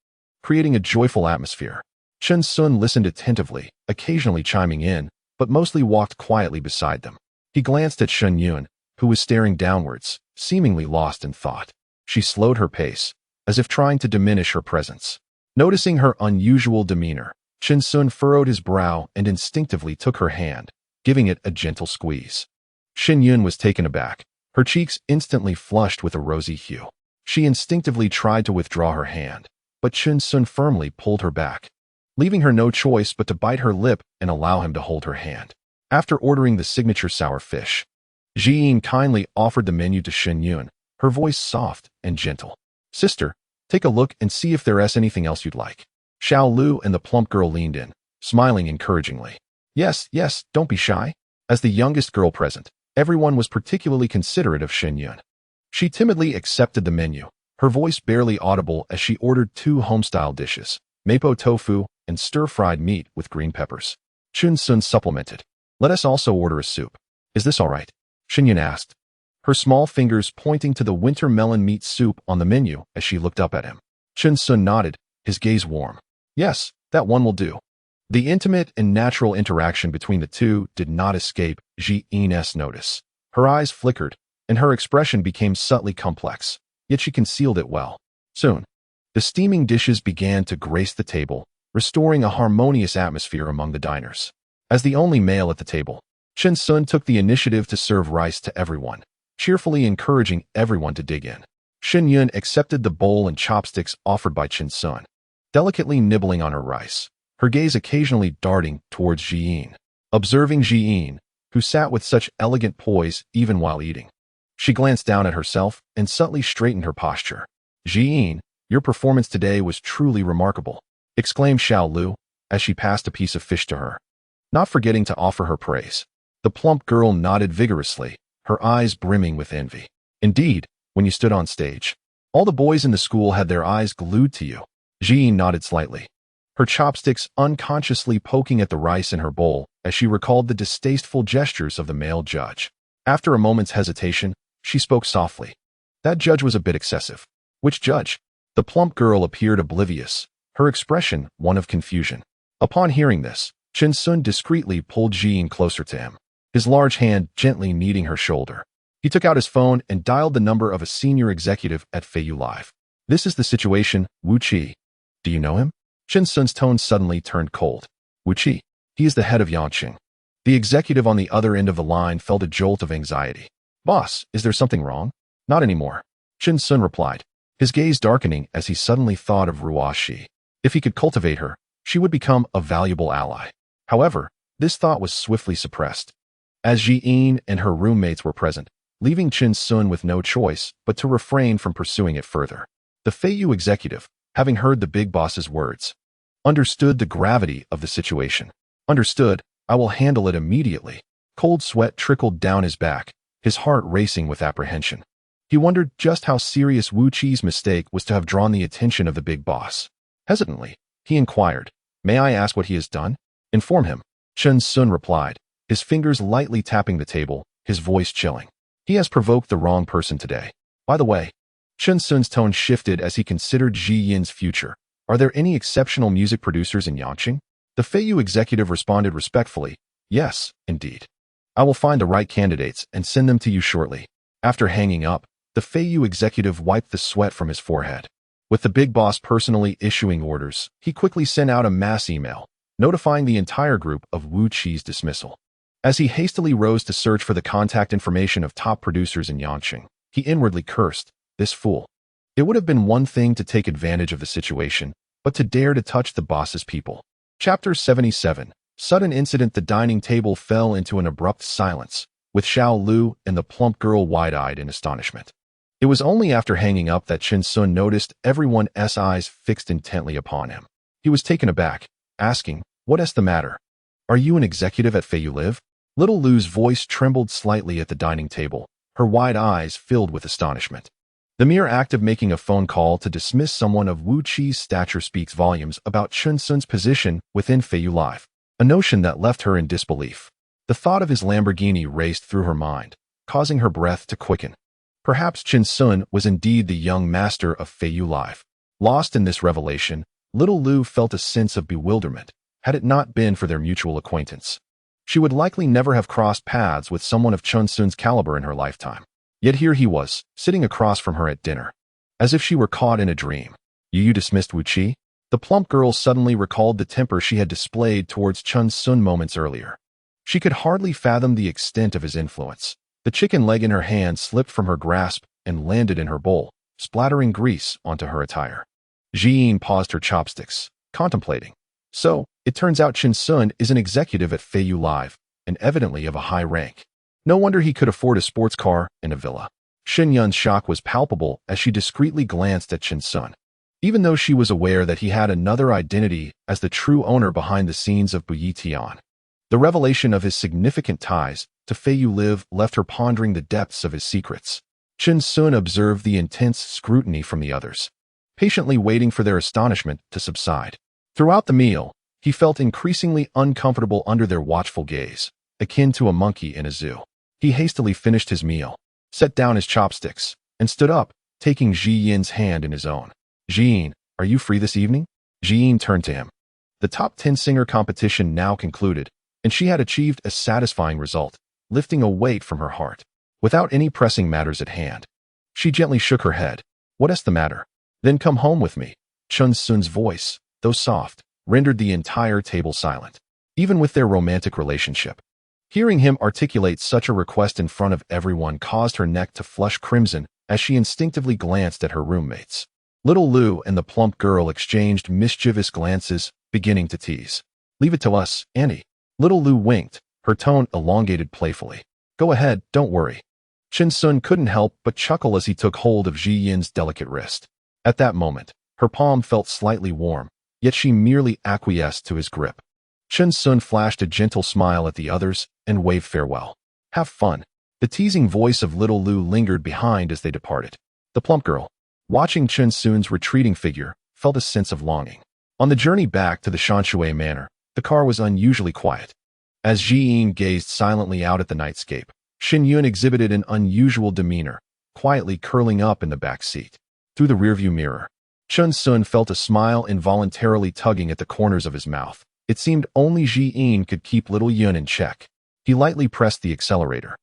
Speaker 1: creating a joyful atmosphere. Chen Sun listened attentively, occasionally chiming in, but mostly walked quietly beside them. He glanced at Shen Yun, who was staring downwards, seemingly lost in thought. She slowed her pace, as if trying to diminish her presence. Noticing her unusual demeanor, Chen Sun furrowed his brow and instinctively took her hand, giving it a gentle squeeze. Shen Yun was taken aback, her cheeks instantly flushed with a rosy hue. She instinctively tried to withdraw her hand, but Chen Sun firmly pulled her back. leaving her no choice but to bite her lip and allow him to hold her hand. After ordering the signature sour fish, Jiyin kindly offered the menu to Shen Yun, her voice soft and gentle. "Sister, take a look and see if there's anything else you'd like." Xiao Lu and the plump girl leaned in, smiling encouragingly. Yes, yes, don't be shy." As the youngest girl present, everyone was particularly considerate of Shen Yun. She timidly accepted the menu, her voice barely audible as she ordered 2 home-style dishes, mapo tofu and stir-fried meat with green peppers. Chun Sun supplemented. "Let us also order a soup. Is this all right?" Shen Yun asked, her small fingers pointing to the winter melon meat soup on the menu as she looked up at him. Chun Sun nodded, his gaze warm. "Yes, that one will do." The intimate and natural interaction between the two did not escape Ji Yin's notice. Her eyes flickered, and her expression became subtly complex, yet she concealed it well. Soon, the steaming dishes began to grace the table, restoring a harmonious atmosphere among the diners. As the only male at the table, Chen Sun took the initiative to serve rice to everyone, cheerfully encouraging everyone to dig in. Shen Yun accepted the bowl and chopsticks offered by Chen Sun, delicately nibbling on her rice, her gaze occasionally darting towards Ji Yin. Observing Ji Yin, who sat with such elegant poise even while eating, she glanced down at herself and subtly straightened her posture. "Ji Yin, your performance today was truly remarkable," exclaimed Xiao Lu as she passed a piece of fish to her, not forgetting to offer her praise. The plump girl nodded vigorously, her eyes brimming with envy. "Indeed, when you stood on stage, all the boys in the school had their eyes glued to you." Ji Yin nodded slightly, her chopsticks unconsciously poking at the rice in her bowl as she recalled the distasteful gestures of the male judge. After a moment's hesitation, she spoke softly. "That judge was a bit excessive." "Which judge?" The plump girl appeared oblivious, her expression one of confusion. Upon hearing this, Chen Sun discreetly pulled Ji Yin closer to him, his large hand gently kneading her shoulder. He took out his phone and dialed the number of a senior executive at Feiyu Live. "This is the situation, Wu Qi. Do you know him?" Chen Sun's tone suddenly turned cold. "Wu Qi. He is the head of Yangqing." The executive on the other end of the line felt a jolt of anxiety. "Boss, is there something wrong?" "Not anymore," Chen Sun replied, his gaze darkening as he suddenly thought of Ruo Shi. If he could cultivate her, she would become a valuable ally. However, this thought was swiftly suppressed, as Ji Yin and her roommates were present, leaving Chen Sun with no choice but to refrain from pursuing it further. The Feiyu executive, having heard the big boss's words, understood the gravity of the situation. "Understood, I will handle it immediately." Cold sweat trickled down his back, his heart racing with apprehension. He wondered just how serious Wu Qi's mistake was to have drawn the attention of the big boss. Hesitantly, he inquired, "May I ask what he has done?" "Inform him," Chen Sun replied, his fingers lightly tapping the table, his voice chilling. "He has provoked the wrong person today. By the way," Chen Sun's tone shifted as he considered Ji Yin's future. "Are there any exceptional music producers in Yangqing?" The Feiyu executive responded respectfully, "Yes, indeed. I will find the right candidates and send them to you shortly." After hanging up, the Feiyu executive wiped the sweat from his forehead. With the big boss personally issuing orders, he quickly sent out a mass email, notifying the entire group of Wu Qi's dismissal. As he hastily rose to search for the contact information of top producers in Yangqing, he inwardly cursed, "This fool." It would have been one thing to take advantage of the situation, but to dare to touch the boss's people. Chapter 77. Sudden incident. The dining table fell into an abrupt silence, with Xiao Lu and the plump girl wide-eyed in astonishment. It was only after hanging up that Chen Sun noticed everyone's eyes fixed intently upon him. He was taken aback, asking, "What's the matter? Are you an executive at Feiyu Live?" Little Lu's voice trembled slightly at the dining table, her wide eyes filled with astonishment. The mere act of making a phone call to dismiss someone of Wu Qi's stature speaks volumes about Chen Sun's position within Feiyu Live, a notion that left her in disbelief. The thought of his Lamborghini raced through her mind, causing her breath to quicken. Perhaps Chen Sun was indeed the young master of Feiyu Live. Lost in this revelation, little Lu felt a sense of bewilderment, had it not been for their mutual acquaintance. She would likely never have crossed paths with someone of Chen Sun's caliber in her lifetime. Yet here he was, sitting across from her at dinner, as if she were caught in a dream. You dismissed Wu Qi?" The plump girl suddenly recalled the temper she had displayed towards Chen Sun moments earlier. She could hardly fathom the extent of his influence. The chicken leg in her hand slipped from her grasp and landed in her bowl, splattering grease onto her attire. Ji Yin paused her chopsticks, contemplating. So, it turns out Chin Sun is an executive at Feiyu Live, and evidently of a high rank. No wonder he could afford a sports car and a villa. Shen Yun's shock was palpable as she discreetly glanced at Chin Sun. Even though she was aware that he had another identity as the true owner behind the scenes of Buyi Tian. The revelation of his significant ties to Feiyu Live left her pondering the depths of his secrets. Chin Sun observed the intense scrutiny from the others, patiently waiting for their astonishment to subside. Throughout the meal, he felt increasingly uncomfortable under their watchful gaze, akin to a monkey in a zoo. He hastily finished his meal, set down his chopsticks, and stood up, taking Ji Yin's hand in his own. Ji Yin, are you free this evening? Ji Yin turned to him. The top 10 singer competition now concluded, and she had achieved a satisfying result, lifting a weight from her heart. Without any pressing matters at hand, she gently shook her head. What is the matter? Then come home with me. Chun Sun's voice, though soft, rendered the entire table silent, even with their romantic relationship. Hearing him articulate such a request in front of everyone caused her neck to flush crimson as she instinctively glanced at her roommates. Little Lu and the plump girl exchanged mischievous glances, beginning to tease. Leave it to us, Annie. Little Lu winked, her tone elongated playfully. Go ahead, don't worry. Chin Sun couldn't help but chuckle as he took hold of Ji Yin's delicate wrist. At that moment, her palm felt slightly warm, yet she merely acquiesced to his grip. Chin Sun flashed a gentle smile at the others and waved farewell. Have fun. The teasing voice of little Lu lingered behind as they departed. The plump girl, watching Chin Sun's retreating figure, felt a sense of longing. On the journey back to the Shanshui Manor, the car was unusually quiet. As Ji Yin gazed silently out at the nightscape, Shen Yun exhibited an unusual demeanor, quietly curling up in the back seat. Through the rearview mirror, Chun Sun felt a smile involuntarily tugging at the corners of his mouth. It seemed only Ji Yin could keep little Yun in check. He lightly pressed the accelerator,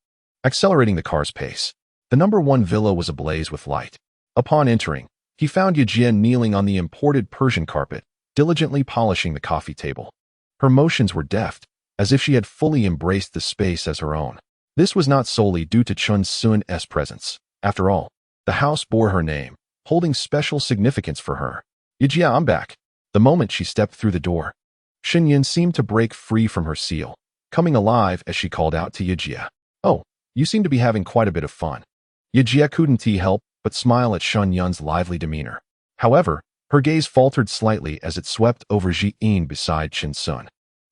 Speaker 1: accelerating the car's pace. The number 1 villa was ablaze with light. Upon entering, he found Yejia kneeling on the imported Persian carpet, diligently polishing the coffee table. Her motions were deft, as if she had fully embraced the space as her own. This was not solely due to Chun Sun's presence. After all, the house bore her name, holding special significance for her. Yejia, I'm back. The moment she stepped through the door, Shen Yun seemed to break free from her seal, coming alive as she called out to Yejia. Oh, you seem to be having quite a bit of fun. Yejia couldn't help but smile at Shen Yun's lively demeanor. However, her gaze faltered slightly as it swept over Ji Yin beside Chin Sun.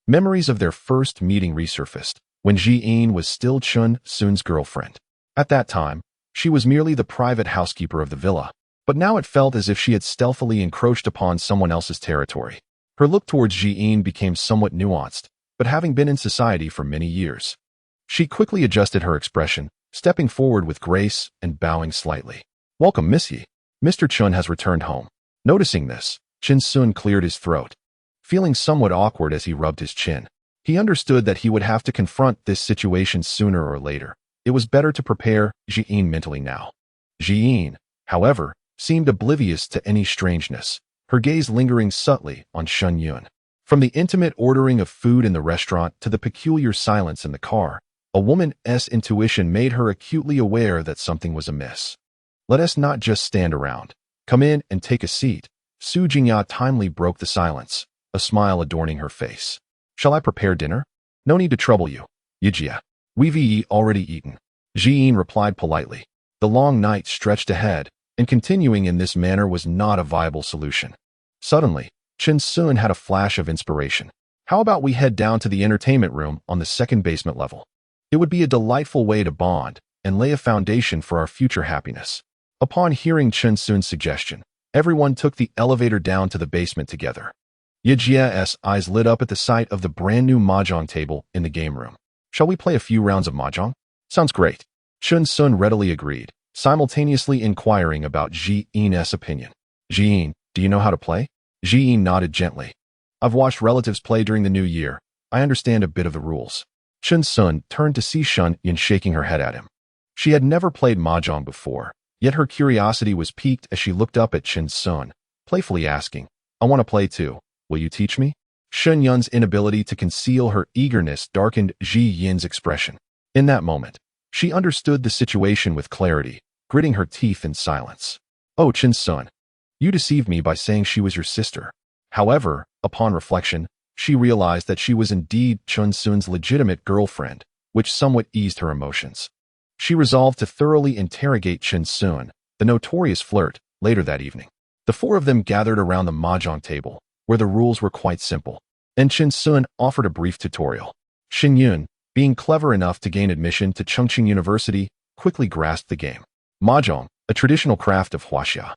Speaker 1: Memories of their first meeting resurfaced, when Ji Yin was still Chun Sun's girlfriend. At that time, she was merely the private housekeeper of the villa, but now it felt as if she had stealthily encroached upon someone else's territory. Her look towards Ji Yin became somewhat nuanced, but having been in society for many years, she quickly adjusted her expression, stepping forward with grace and bowing slightly. Welcome, Miss Yi. Mr. Chun has returned home. Noticing this, Chin Sun cleared his throat, feeling somewhat awkward as he rubbed his chin. He understood that he would have to confront this situation sooner or later. It was better to prepare Ji Yin mentally now. Ji Yin, however, seemed oblivious to any strangeness, her gaze lingering subtly on Shen Yun. From the intimate ordering of food in the restaurant to the peculiar silence in the car, a woman's intuition made her acutely aware that something was amiss. Let us not just stand around. Come in and take a seat. Su Jingya timely broke the silence, a smile adorning her face. Shall I prepare dinner? No need to trouble you. Yejia. We've already eaten. Ji Yin replied politely. The long night stretched ahead, and continuing in this manner was not a viable solution. Suddenly, Chin Sun had a flash of inspiration. How about we head down to the entertainment room on the second basement level? It would be a delightful way to bond and lay a foundation for our future happiness. Upon hearing Chin Sun's suggestion, everyone took the elevator down to the basement together. Yejia's eyes lit up at the sight of the brand new mahjong table in the game room. Shall we play a few rounds of mahjong? Sounds great. Chun Sun readily agreed, simultaneously inquiring about Ji Yin's opinion. Ji Yin, do you know how to play? Ji Yin nodded gently. I've watched relatives play during the new year. I understand a bit of the rules. Chun Sun turned to see Shen Yin shaking her head at him. She had never played mahjong before, yet her curiosity was piqued as she looked up at Chin Sun, playfully asking, I want to play too. Will you teach me? Shen Yun's inability to conceal her eagerness darkened Ji Yin's expression. In that moment, she understood the situation with clarity, gritting her teeth in silence. Oh, Chin Sun, you deceived me by saying she was your sister. However, upon reflection, She realized that she was indeed Chun Sun's legitimate girlfriend, which somewhat eased her emotions. She resolved to thoroughly interrogate Chun Sun, the notorious flirt, later that evening. The four of them gathered around the mahjong table, where the rules were quite simple, and Chun Sun offered a brief tutorial. Xin Yun, being clever enough to gain admission to Chongqing University, quickly grasped the game. Mahjong, a traditional craft of Huaxia,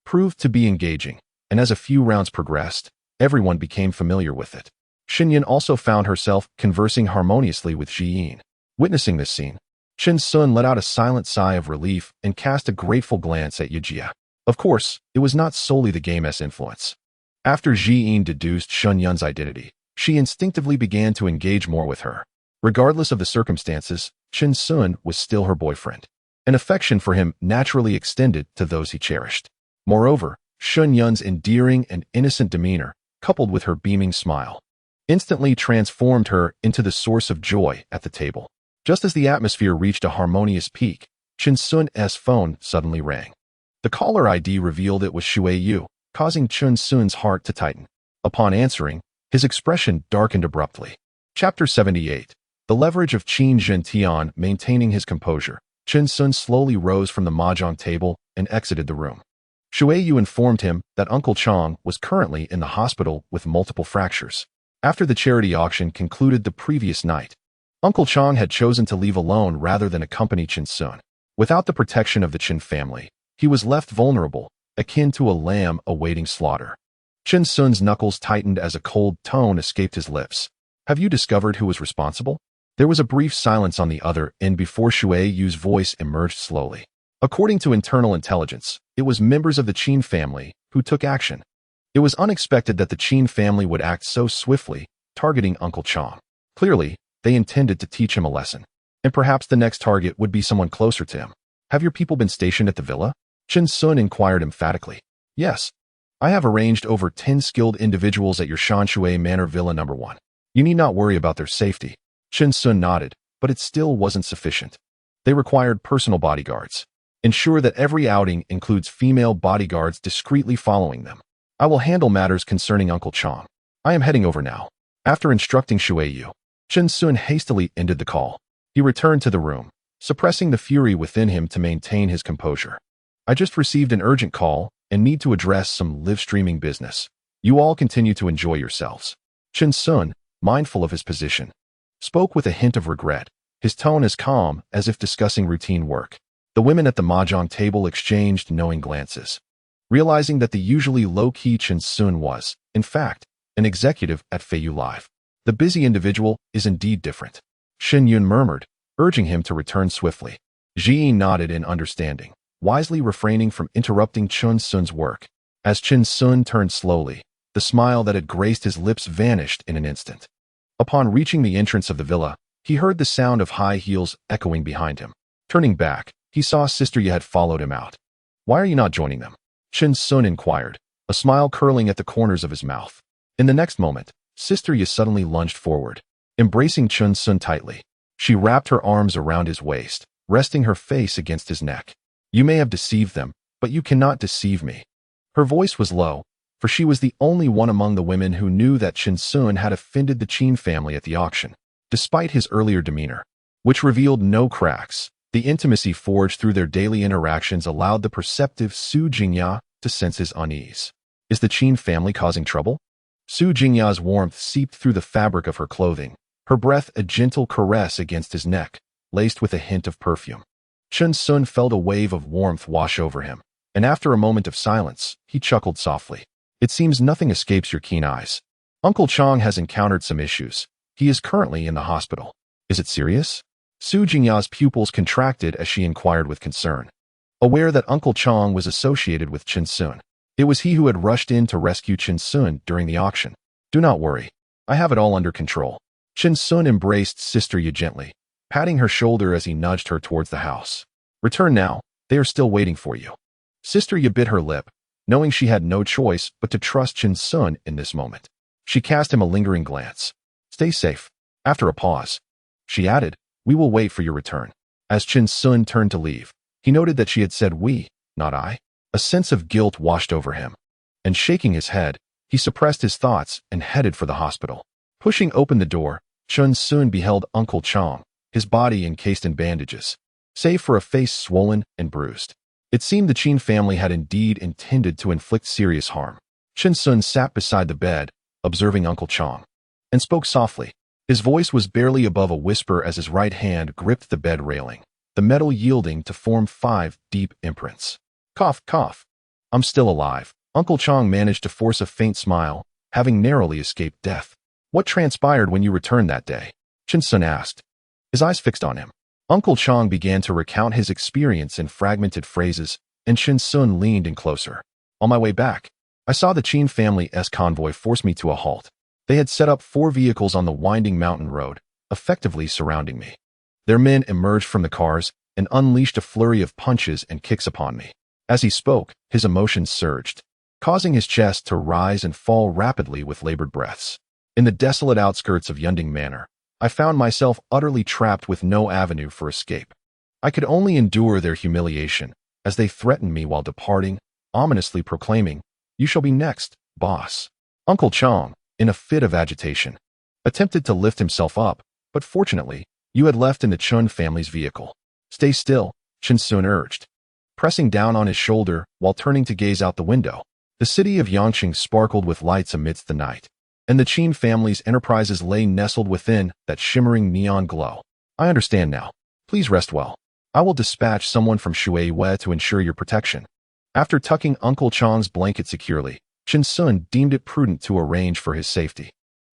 Speaker 1: proved to be engaging, and as a few rounds progressed, everyone became familiar with it. Xin Yun also found herself conversing harmoniously with Ji Yin. Witnessing this scene, Chun Sun let out a silent sigh of relief and cast a grateful glance at Yijia. Of course, it was not solely the game's influence. After Ji Yin deduced Shun Yun's identity, she instinctively began to engage more with her. Regardless of the circumstances, Chun Sun was still her boyfriend. An affection for him naturally extended to those he cherished. Moreover, Shun Yun's endearing and innocent demeanor, coupled with her beaming smile, instantly transformed her into the source of joy at the table. Just as the atmosphere reached a harmonious peak, Chun Sun's phone suddenly rang. The caller ID revealed it was Shui Yu, causing Chun Sun's heart to tighten. Upon answering, his expression darkened abruptly. Chapter 78. The leverage of Qin Zhentian maintaining his composure. Chun Sun slowly rose from the mahjong table and exited the room. Shui Yu informed him that Uncle Chang was currently in the hospital with multiple fractures. After the charity auction concluded the previous night, Uncle Chang had chosen to leave alone rather than accompany Chun Sun. Without the protection of the Qin family, he was left vulnerable, akin to a lamb awaiting slaughter. Chun Sun's knuckles tightened as a cold tone escaped his lips. Have you discovered who was responsible? There was a brief silence on the other end before Shui Yu's voice emerged slowly. According to internal intelligence, it was members of the Qin family who took action. It was unexpected that the Qin family would act so swiftly, targeting Uncle Chang. Clearly, they intended to teach him a lesson. And perhaps the next target would be someone closer to him. Have your people been stationed at the villa? Chun Sun inquired emphatically. Yes. I have arranged over 10 skilled individuals at your Shanshui Manor Villa No. 1. You need not worry about their safety. Chun Sun nodded, but it still wasn't sufficient. They required personal bodyguards. Ensure that every outing includes female bodyguards discreetly following them. I will handle matters concerning Uncle Chang. I am heading over now. After instructing Shui Yu, Chun Sun hastily ended the call. He returned to the room, suppressing the fury within him to maintain his composure. I just received an urgent call and need to address some live streaming business. You all continue to enjoy yourselves. Chun Sun, mindful of his position, spoke with a hint of regret, his tone as calm as if discussing routine work. The women at the mahjong table exchanged knowing glances, realizing that the usually low-key Chun Sun was, in fact, an executive at Feiyu Live. The busy individual is indeed different. Xin Yun murmured, urging him to return swiftly. Ji Yin nodded in understanding, wisely refraining from interrupting Chun Sun's work. As Chun Sun turned slowly, the smile that had graced his lips vanished in an instant. Upon reaching the entrance of the villa, he heard the sound of high heels echoing behind him. Turning back, he saw Sister Ye had followed him out. Why are you not joining them? Chun Sun inquired, a smile curling at the corners of his mouth. In the next moment, Sister Ye suddenly lunged forward, embracing Chun Sun tightly. She wrapped her arms around his waist, resting her face against his neck. You may have deceived them, but you cannot deceive me. Her voice was low, for she was the only one among the women who knew that Chun Sun had offended the Qin family at the auction. Despite his earlier demeanor, which revealed no cracks, the intimacy forged through their daily interactions allowed the perceptive Su Jingya to sense his unease. Is the Qin family causing trouble? Su Jingya's warmth seeped through the fabric of her clothing, her breath a gentle caress against his neck, laced with a hint of perfume. Chun Sun felt a wave of warmth wash over him, and after a moment of silence, he chuckled softly. It seems nothing escapes your keen eyes. Uncle Chang has encountered some issues. He is currently in the hospital. Is it serious? Su Jingya's pupils contracted as she inquired with concern. Aware that Uncle Chang was associated with Chun Sun, it was he who had rushed in to rescue Chun Sun during the auction. Do not worry. I have it all under control. Chun Sun embraced Sister Ye gently, patting her shoulder as he nudged her towards the house. Return now. They are still waiting for you. Sister Ye bit her lip, knowing she had no choice but to trust Chun Sun in this moment. She cast him a lingering glance. Stay safe. After a pause, she added, we will wait for your return. As Chun Sun turned to leave, he noted that she had said we, not I. A sense of guilt washed over him, and shaking his head, He suppressed his thoughts and headed for the hospital. Pushing open the door, Chun soon beheld Uncle Chong, his body encased in bandages, save for a face swollen and bruised. It seemed the Chin family had indeed intended to inflict serious harm. Chun Sun sat beside the bed, observing Uncle Chong, and spoke softly. His voice was barely above a whisper as his right hand gripped the bed railing, the metal yielding to form 5 deep imprints. Cough, cough. I'm still alive. Uncle Chong managed to force a faint smile, having narrowly escaped death. What transpired when you returned that day? Chun Sun asked, his eyes fixed on him. Uncle Chong began to recount his experience in fragmented phrases, and Chun Sun leaned in closer. On my way back, I saw the Chin family's convoy force me to a halt. They had set up 4 vehicles on the winding mountain road, effectively surrounding me. Their men emerged from the cars and unleashed a flurry of punches and kicks upon me. As he spoke, his emotions surged, causing his chest to rise and fall rapidly with labored breaths. In the desolate outskirts of Yunding Manor, I found myself utterly trapped with no avenue for escape. I could only endure their humiliation as they threatened me while departing, ominously proclaiming, "You shall be next, boss." Uncle Chong, in a fit of agitation, attempted to lift himself up, but fortunately, you had left in the Chun family's vehicle. Stay still, Chun Sun urged, pressing down on his shoulder while turning to gaze out the window. The city of Yangqing sparkled with lights amidst the night, and the Chin family's enterprises lay nestled within that shimmering neon glow. I understand now. Please rest well. I will dispatch someone from Shuiwei to ensure your protection. After tucking Uncle Chong's blanket securely, Chun Sun deemed it prudent to arrange for his safety.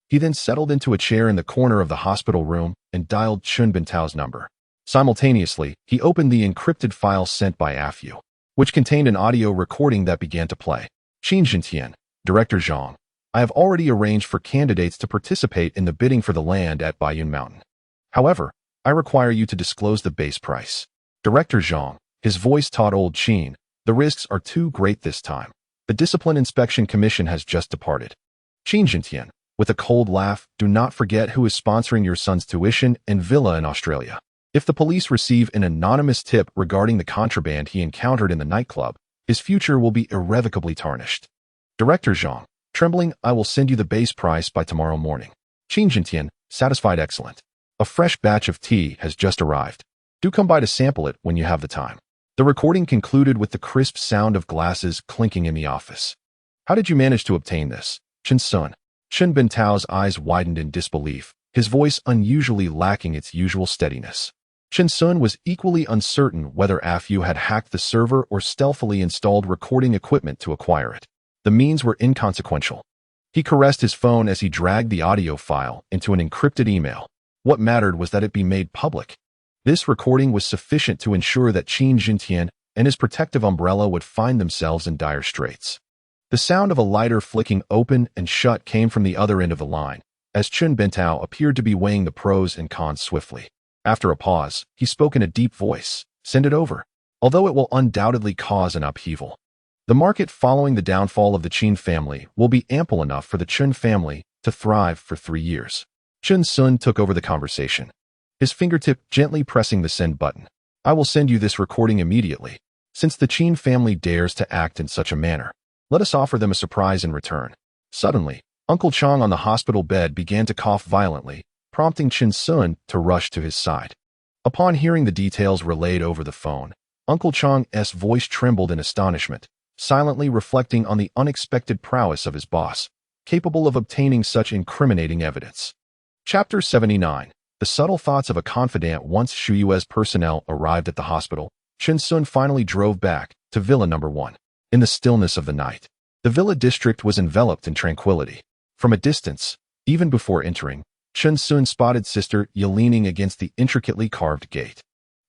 Speaker 1: He then settled into a chair in the corner of the hospital room and dialed Chun Bintao's number. Simultaneously, he opened the encrypted file sent by Afu, which contained an audio recording that began to play. Qin Jintian, Director Zhang, I have already arranged for candidates to participate in the bidding for the land at Baiyun Mountain. However, I require you to disclose the base price. Director Zhang, his voice taught old Qin, the risks are too great this time. The Discipline Inspection Commission has just departed. Qin Jintian, with a cold laugh, do not forget who is sponsoring your son's tuition and villa in Australia. If the police receive an anonymous tip regarding the contraband he encountered in the nightclub, his future will be irrevocably tarnished. Director Zhang, trembling, I will send you the base price by tomorrow morning. Qin Jintian, satisfied, excellent. A fresh batch of tea has just arrived. Do come by to sample it when you have the time. The recording concluded with the crisp sound of glasses clinking in the office. How did you manage to obtain this? Chun Sun. Chun Bintao's eyes widened in disbelief, his voice unusually lacking its usual steadiness. Chun Sun was equally uncertain whether Afu had hacked the server or stealthily installed recording equipment to acquire it. The means were inconsequential. He caressed his phone as he dragged the audio file into an encrypted email. What mattered was that it be made public. This recording was sufficient to ensure that Qin Jintian and his protective umbrella would find themselves in dire straits. The sound of a lighter flicking open and shut came from the other end of the line, as Chun Bintao appeared to be weighing the pros and cons swiftly. After a pause, he spoke in a deep voice. Send it over. Although it will undoubtedly cause an upheaval, the market following the downfall of the Qin family will be ample enough for the Chun family to thrive for 3 years. Chun Sun took over the conversation, his fingertip gently pressing the send button. I will send you this recording immediately. Since the Qin family dares to act in such a manner, let us offer them a surprise in return. Suddenly, Uncle Chong on the hospital bed began to cough violently, prompting Chun Sun to rush to his side. Upon hearing the details relayed over the phone, Uncle Chong's voice trembled in astonishment, silently reflecting on the unexpected prowess of his boss, capable of obtaining such incriminating evidence. Chapter 79. The subtle thoughts of a confidant. Once Shuyue's personnel arrived at the hospital, Chun Sun finally drove back to Villa No. 1. In the stillness of the night, the villa district was enveloped in tranquility. From a distance, even before entering, Chun Sun spotted Sister Yi leaning against the intricately carved gate.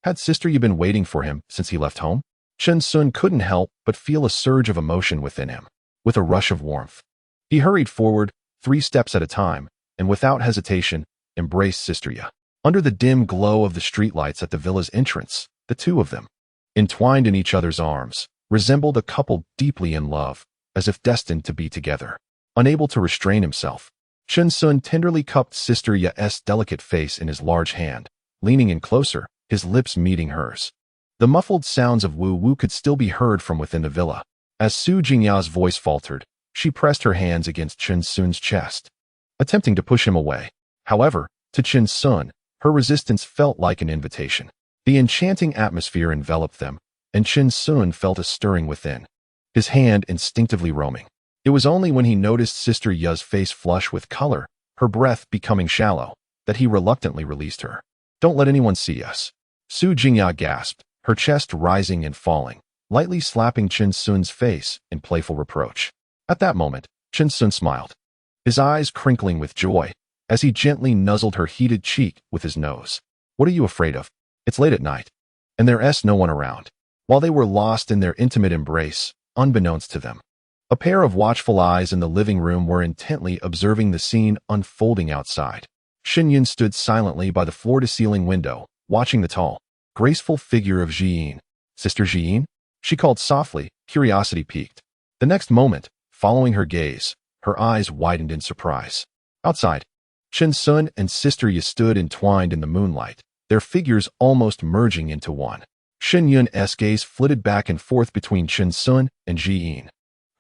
Speaker 1: Had Sister Yi been waiting for him since he left home? Chun Sun couldn't help but feel a surge of emotion within him. With a rush of warmth, he hurried forward, 3 steps at a time, and without hesitation, embraced Sister Yi. Under the dim glow of the streetlights at the villa's entrance, the two of them, entwined in each other's arms, resembled a couple deeply in love, as if destined to be together. Unable to restrain himself, Chun Sun tenderly cupped Sister Yi's delicate face in his large hand, leaning in closer, his lips meeting hers. The muffled sounds of woo-woo could still be heard from within the villa. As Su Jingya's voice faltered, She pressed her hands against Chen Sun's chest, attempting to push him away. However, to Chen Sun, her resistance felt like an invitation. The enchanting atmosphere enveloped them, and Chen Sun felt a stirring within, his hand instinctively roaming. It was only when he noticed Sister Ya's face flush with color, her breath becoming shallow, that he reluctantly released her. "Don't let anyone see us." Su Jingya gasped, her chest rising and falling, lightly slapping Chen Sun's face in playful reproach. At that moment, Chen Sun smiled, his eyes crinkling with joy, as he gently nuzzled her heated cheek with his nose. "What are you afraid of? It's late at night, and there's no one around." While they were lost in their intimate embrace, unbeknownst to them, a pair of watchful eyes in the living room were intently observing the scene unfolding outside. Xinyun stood silently by the floor-to-ceiling window, watching the tall, graceful figure of Jiyin. "Sister Jiyin?" she called softly, curiosity piqued. The next moment, following her gaze, her eyes widened in surprise. Outside, Chen Sun and Sister Yi stood entwined in the moonlight, their figures almost merging into one. Xinyun's gaze flitted back and forth between Chen Sun and Jiyin,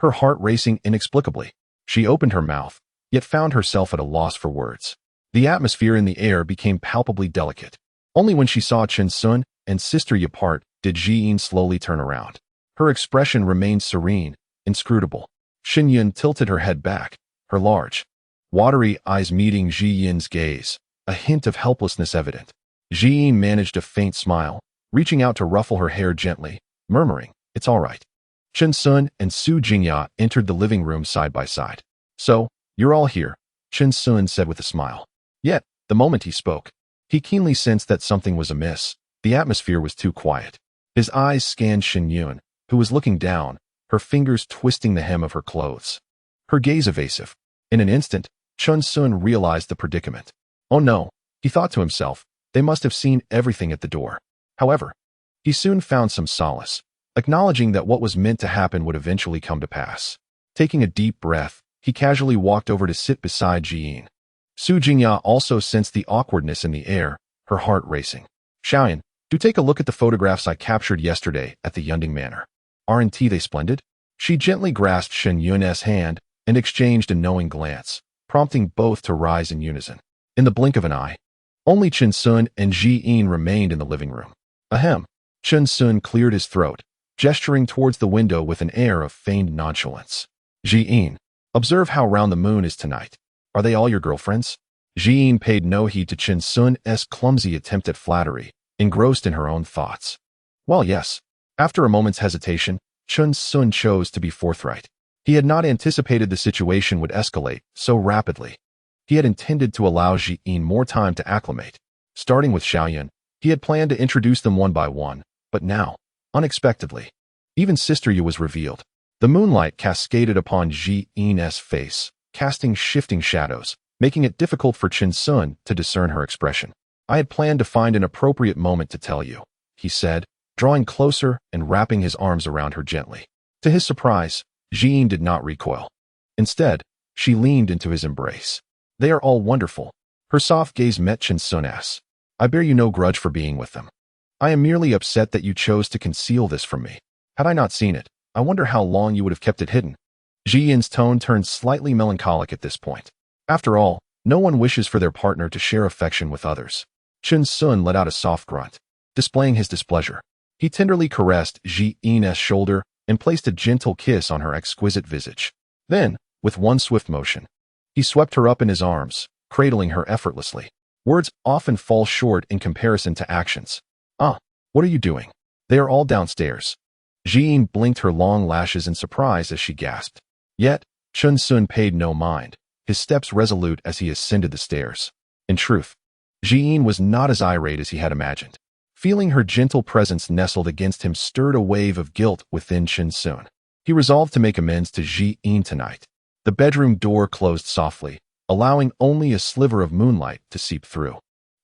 Speaker 1: her heart racing inexplicably. She opened her mouth, yet found herself at a loss for words. The atmosphere in the air became palpably delicate. Only when she saw Chen Sun and Sister Yi apart did Jiyin slowly turn around. Her expression remained serene, inscrutable. Xinyun tilted her head back, her large, watery eyes meeting Jiyin's gaze, a hint of helplessness evident. Jiyin managed a faint smile, reaching out to ruffle her hair gently, murmuring, "It's all right." Chen Sun and Su Jingya entered the living room side by side. "So, you're all here," Chen Sun said with a smile. Yet, the moment he spoke, he keenly sensed that something was amiss. The atmosphere was too quiet. His eyes scanned Xinyun, who was looking down, her fingers twisting the hem of her clothes, her gaze evasive. In an instant, Chen Sun realized the predicament. Oh no, he thought to himself, they must have seen everything at the door. However, he soon found some solace, acknowledging that what was meant to happen would eventually come to pass. Taking a deep breath, he casually walked over to sit beside Jiyin. Su Jingya also sensed the awkwardness in the air, her heart racing. "Xiaoyan, do take a look at the photographs I captured yesterday at the Yunding Manor. Aren't they splendid?" She gently grasped Shen Yun's hand and exchanged a knowing glance, prompting both to rise in unison. In the blink of an eye, only Chen Sun and Jiyin remained in the living room. Ahem. Chen Sun cleared his throat, gesturing towards the window with an air of feigned nonchalance. "Jiyin, observe how round the moon is tonight. Are they all your girlfriends?" Jiyin paid no heed to Chen Sun's clumsy attempt at flattery, engrossed in her own thoughts. "Well, yes." After a moment's hesitation, Chen Sun chose to be forthright. He had not anticipated the situation would escalate so rapidly. He had intended to allow Jiyin more time to acclimate. Starting with Xiaoyan, he had planned to introduce them one by one, but now, unexpectedly, even Sister Yi was revealed. The moonlight cascaded upon Jiyin's face, casting shifting shadows, making it difficult for Chen Sun to discern her expression. "I had planned to find an appropriate moment to tell you," he said, drawing closer and wrapping his arms around her gently. To his surprise, Jiyin did not recoil. Instead, she leaned into his embrace. "They are all wonderful." Her soft gaze met Chen Sun's. "I bear you no grudge for being with them. I am merely upset that you chose to conceal this from me. Had I not seen it, I wonder how long you would have kept it hidden." Jiyin's tone turned slightly melancholic at this point. After all, no one wishes for their partner to share affection with others. Chen Sun let out a soft grunt, displaying his displeasure. He tenderly caressed Jiyin's shoulder and placed a gentle kiss on her exquisite visage. Then, with one swift motion, he swept her up in his arms, cradling her effortlessly. Words often fall short in comparison to actions. "Ah, what are you doing? They are all downstairs." Jiyin blinked her long lashes in surprise as she gasped. Yet, Chen Sun paid no mind, his steps resolute as he ascended the stairs. In truth, Jiyin was not as irate as he had imagined. Feeling her gentle presence nestled against him stirred a wave of guilt within Chen Sun. He resolved to make amends to Jiyin tonight. The bedroom door closed softly, allowing only a sliver of moonlight to seep through.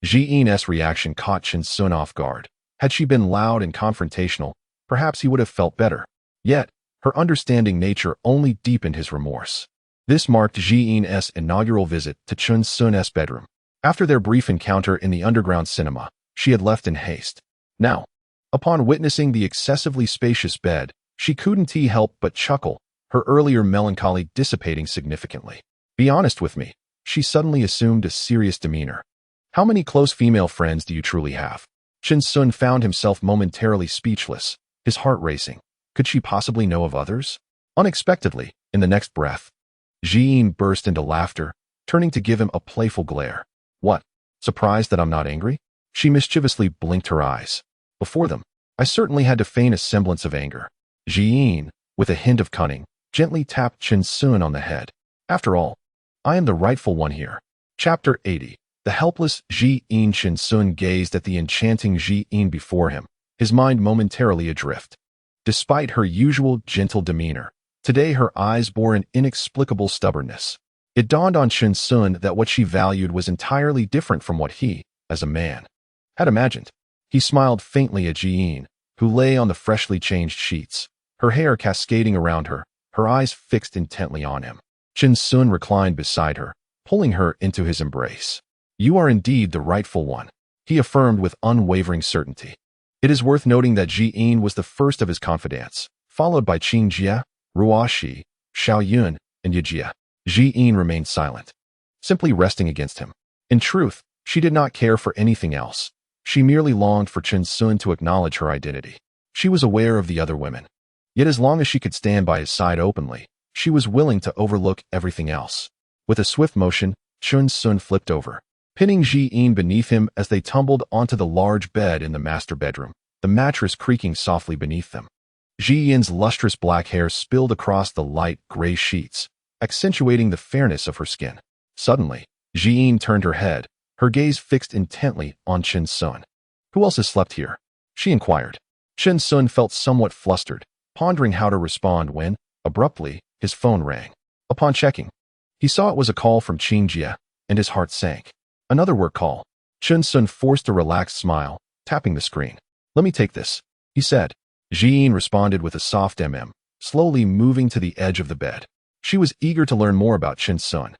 Speaker 1: Jiyin's reaction caught Chen Sun off guard. Had she been loud and confrontational, perhaps he would have felt better. Yet, her understanding nature only deepened his remorse. This marked Jiyin's inaugural visit to Chen Sun's bedroom. After their brief encounter in the underground cinema, she had left in haste. Now, upon witnessing the excessively spacious bed, she couldn't help but chuckle, her earlier melancholy dissipating significantly. Be honest with me. She suddenly assumed a serious demeanor. How many close female friends do you truly have? Chin Sun found himself momentarily speechless, his heart racing. Could she possibly know of others? Unexpectedly, in the next breath, Ji-in burst into laughter, turning to give him a playful glare. What? Surprised that I'm not angry? She mischievously blinked her eyes. Before them, I certainly had to feign a semblance of anger. Ji-in, with a hint of cunning, gently tapped Chin Sun on the head. After all, I am the rightful one here. Chapter 80. The helpless Ji-in. Chin Sun gazed at the enchanting Ji-in before him, his mind momentarily adrift. Despite her usual gentle demeanor, today her eyes bore an inexplicable stubbornness. It dawned on Chin Sun that what she valued was entirely different from what he, as a man, had imagined. He smiled faintly at Ji-in, who lay on the freshly changed sheets, her hair cascading around her, her eyes fixed intently on him. Chin Sun reclined beside her, pulling her into his embrace. You are indeed the rightful one, he affirmed with unwavering certainty. It is worth noting that Ji-in was the first of his confidants, followed by Qing Jie, Ruoxi, Xiao Yun, and Yejia. Ji-in remained silent, simply resting against him. In truth, she did not care for anything else. She merely longed for Chin Sun to acknowledge her identity. She was aware of the other women. Yet as long as she could stand by his side openly, she was willing to overlook everything else. With a swift motion, Chin Sun flipped over, pinning Ji-in beneath him as they tumbled onto the large bed in the master bedroom, the mattress creaking softly beneath them. Ji-in's lustrous black hair spilled across the light gray sheets, accentuating the fairness of her skin. Suddenly, Ji-in turned her head, her gaze fixed intently on Chin Sun. Who else has slept here? She inquired. Chin Sun felt somewhat flustered, pondering how to respond when, abruptly, his phone rang. Upon checking, he saw it was a call from Qing Jie, and his heart sank. Another work call. Chin Sun forced a relaxed smile, tapping the screen. Let me take this, he said. Ji-in responded with a soft slowly moving to the edge of the bed. She was eager to learn more about Chin Sun,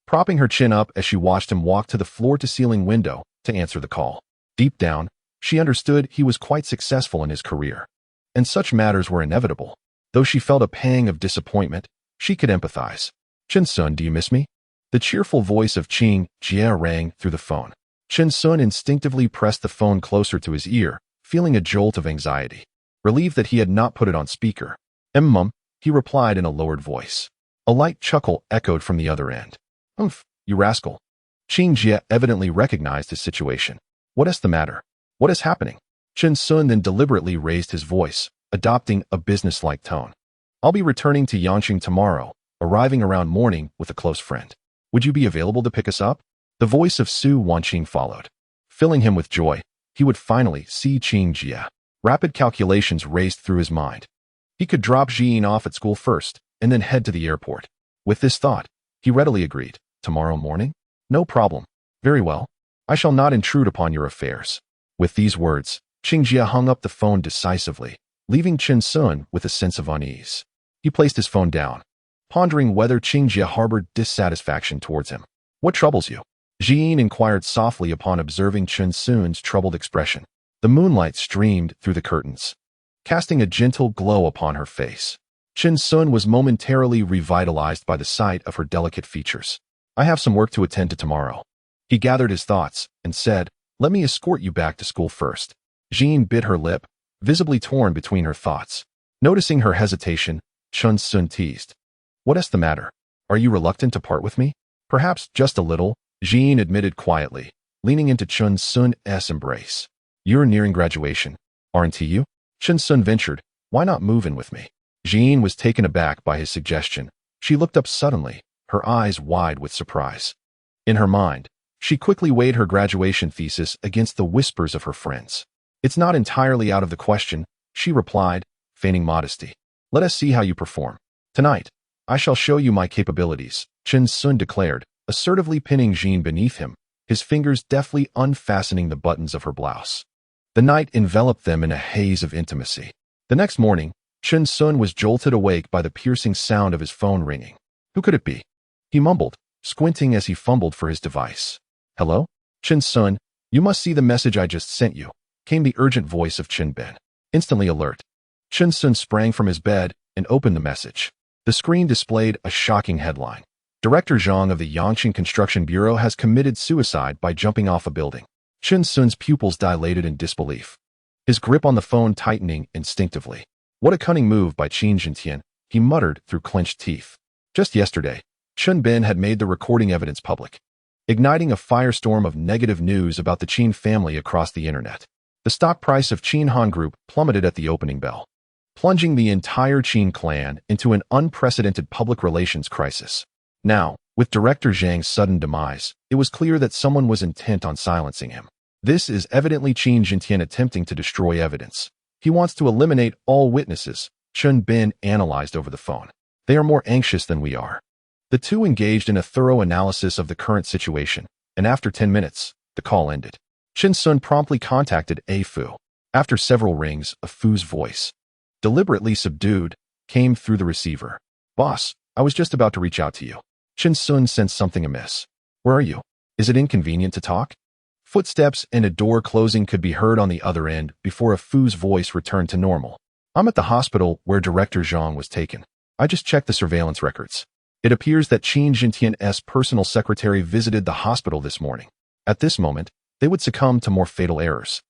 Speaker 1: propping her chin up as she watched him walk to the floor-to-ceiling window to answer the call. Deep down, she understood he was quite successful in his career, and such matters were inevitable. Though she felt a pang of disappointment, she could empathize. Chin Sun, do you miss me? The cheerful voice of Qing Jie rang through the phone. Chin Sun instinctively pressed the phone closer to his ear, feeling a jolt of anxiety. Relieved that he had not put it on speaker. Mum, he replied in a lowered voice. A light chuckle echoed from the other end. Umph, you rascal. Qing Jie evidently recognized his situation. What is the matter? What is happening? Chin Sun then deliberately raised his voice, adopting a businesslike tone. I'll be returning to Yanqing tomorrow, arriving around morning with a close friend. Would you be available to pick us up? The voice of Su Wanqing followed. Filling him with joy, he would finally see Qing Jie. Rapid calculations raced through his mind. He could drop Ji-in off at school first, and then head to the airport. With this thought, he readily agreed. Tomorrow morning? No problem. Very well. I shall not intrude upon your affairs. With these words, Qing Jie hung up the phone decisively, leaving Chin Sun with a sense of unease. He placed his phone down, pondering whether Qing Jie harbored dissatisfaction towards him. What troubles you? Ji-in inquired softly upon observing Chin Sun's troubled expression. The moonlight streamed through the curtains, casting a gentle glow upon her face. Chin Sun was momentarily revitalized by the sight of her delicate features. I have some work to attend to tomorrow. He gathered his thoughts and said, let me escort you back to school first. Ji-in bit her lip, visibly torn between her thoughts. Noticing her hesitation, Chin Sun teased. What is the matter? Are you reluctant to part with me? Perhaps just a little, Ji-in admitted quietly, leaning into Chin Sun's embrace. You're nearing graduation, aren't you? Chin Sun ventured, why not move in with me? Ji-in was taken aback by his suggestion. She looked up suddenly, her eyes wide with surprise. In her mind, she quickly weighed her graduation thesis against the whispers of her friends. It's not entirely out of the question, she replied, feigning modesty. Let us see how you perform. Tonight, I shall show you my capabilities, Chin Sun declared, assertively pinning Ji-in beneath him, his fingers deftly unfastening the buttons of her blouse. The night enveloped them in a haze of intimacy. The next morning, Chin Sun was jolted awake by the piercing sound of his phone ringing. Who could it be? He mumbled, squinting as he fumbled for his device. Hello? Chin Sun, you must see the message I just sent you, came the urgent voice of Chin Ben. Instantly alert, Chin Sun sprang from his bed and opened the message. The screen displayed a shocking headline. Director Zhang of the Yangqing Construction Bureau has committed suicide by jumping off a building. Chen Sun's pupils dilated in disbelief. His grip on the phone tightening instinctively. What a cunning move by Qin Jintian, he muttered through clenched teeth. Just yesterday, Chen Bin had made the recording evidence public, igniting a firestorm of negative news about the Qin family across the internet. The stock price of Qin Han Group plummeted at the opening bell, plunging the entire Qin clan into an unprecedented public relations crisis. Now, with Director Zhang's sudden demise, it was clear that someone was intent on silencing him. This is evidently Qin Jintian attempting to destroy evidence. He wants to eliminate all witnesses, Chen Bin analyzed over the phone. They are more anxious than we are. The two engaged in a thorough analysis of the current situation, and after 10 minutes, the call ended. Chen Sun promptly contacted A Fu. After several rings, A Fu's voice, deliberately subdued, came through the receiver. Boss, I was just about to reach out to you. Chen Sun sensed something amiss. Where are you? Is it inconvenient to talk? Footsteps and a door closing could be heard on the other end before A Fu's voice returned to normal. I'm at the hospital where Director Zhang was taken. I just checked the surveillance records. It appears that Qin Jintian's personal secretary visited the hospital this morning. At this moment, they would succumb to more fatal errors.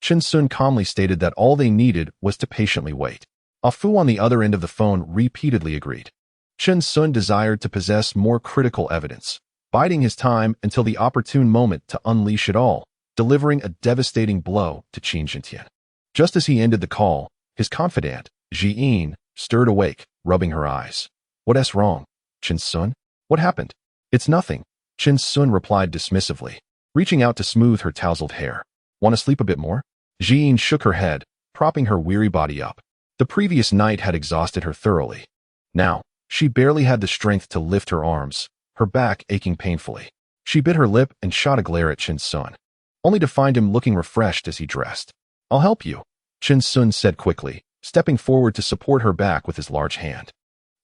Speaker 1: Chen Sun calmly stated that all they needed was to patiently wait. A Fu on the other end of the phone repeatedly agreed. Chen Sun desired to possess more critical evidence, biding his time until the opportune moment to unleash it all, delivering a devastating blow to Qin Jintian. Just as he ended the call, his confidant, Ji Yin, stirred awake, rubbing her eyes. What's wrong, Chen Sun? What happened? It's nothing, Chen Sun replied dismissively, reaching out to smooth her tousled hair. Want to sleep a bit more? Ji Yin shook her head, propping her weary body up. The previous night had exhausted her thoroughly. Now, she barely had the strength to lift her arms, her back aching painfully. She bit her lip and shot a glare at Chen Sun, only to find him looking refreshed as he dressed. I'll help you, Chen Sun said quickly, stepping forward to support her back with his large hand.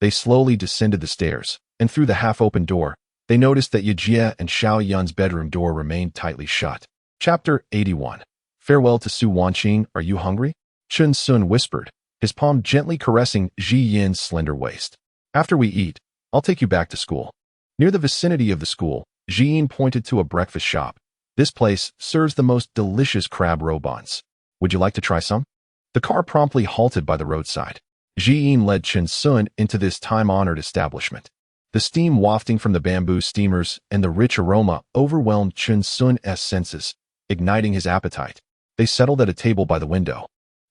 Speaker 1: They slowly descended the stairs, and through the half-open door, they noticed that Yejie and Xiao Yun's bedroom door remained tightly shut. Chapter 81. Farewell to Su Wanqing, are you hungry? Chen Sun whispered, his palm gently caressing Ji Yin's slender waist. After we eat, I'll take you back to school. Near the vicinity of the school, Ji Yin pointed to a breakfast shop. This place serves the most delicious crab roe buns. Would you like to try some? The car promptly halted by the roadside. Ji Yin led Chen Sun into this time-honored establishment. The steam wafting from the bamboo steamers and the rich aroma overwhelmed Chen Sun's senses, igniting his appetite. They settled at a table by the window,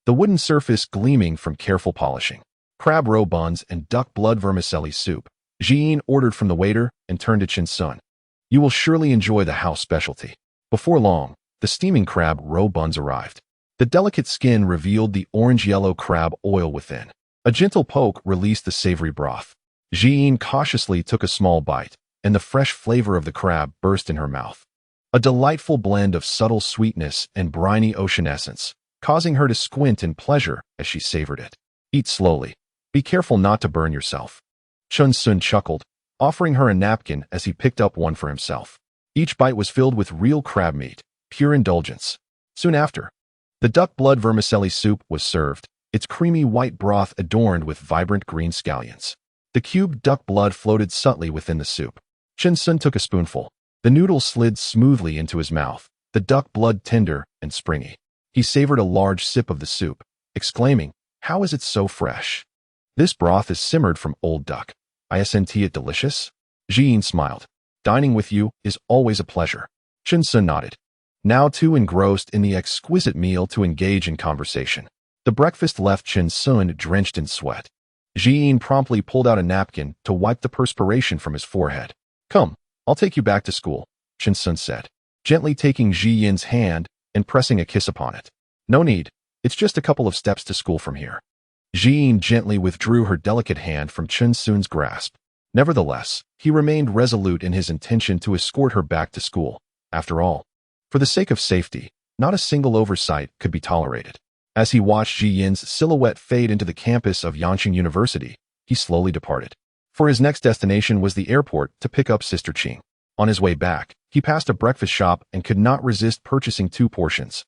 Speaker 1: the wooden surface gleaming from careful polishing. Crab roe buns and duck blood vermicelli soup. Ji Yin ordered from the waiter and turned to Chen Sun. You will surely enjoy the house specialty. Before long, the steaming crab roe buns arrived. The delicate skin revealed the orange-yellow crab oil within. A gentle poke released the savory broth. Ji Yin cautiously took a small bite, and the fresh flavor of the crab burst in her mouth. A delightful blend of subtle sweetness and briny ocean essence, causing her to squint in pleasure as she savored it. Eat slowly. Be careful not to burn yourself. Chen Sun chuckled, offering her a napkin as he picked up one for himself. Each bite was filled with real crab meat, pure indulgence. Soon after, the duck blood vermicelli soup was served, its creamy white broth adorned with vibrant green scallions. The cubed duck blood floated subtly within the soup. Chen Sun took a spoonful. The noodle slid smoothly into his mouth, the duck blood tender and springy. He savored a large sip of the soup, exclaiming, "How is it so fresh? This broth is simmered from old duck. Isn't it delicious?" Ji Yin smiled. Dining with you is always a pleasure. Chen Sun nodded, now too engrossed in the exquisite meal to engage in conversation. The breakfast left Chen Sun drenched in sweat. Ji Yin promptly pulled out a napkin to wipe the perspiration from his forehead. Come, I'll take you back to school, Chen Sun said, gently taking Ji Yin's hand and pressing a kiss upon it. No need, it's just a couple of steps to school from here. Ji Yin gently withdrew her delicate hand from Chen Sun's grasp. Nevertheless, he remained resolute in his intention to escort her back to school. After all, for the sake of safety, not a single oversight could be tolerated. As he watched Ji Yin's silhouette fade into the campus of Yangqing University, he slowly departed. For his next destination was the airport to pick up Sister Qing. On his way back, he passed a breakfast shop and could not resist purchasing 2 portions,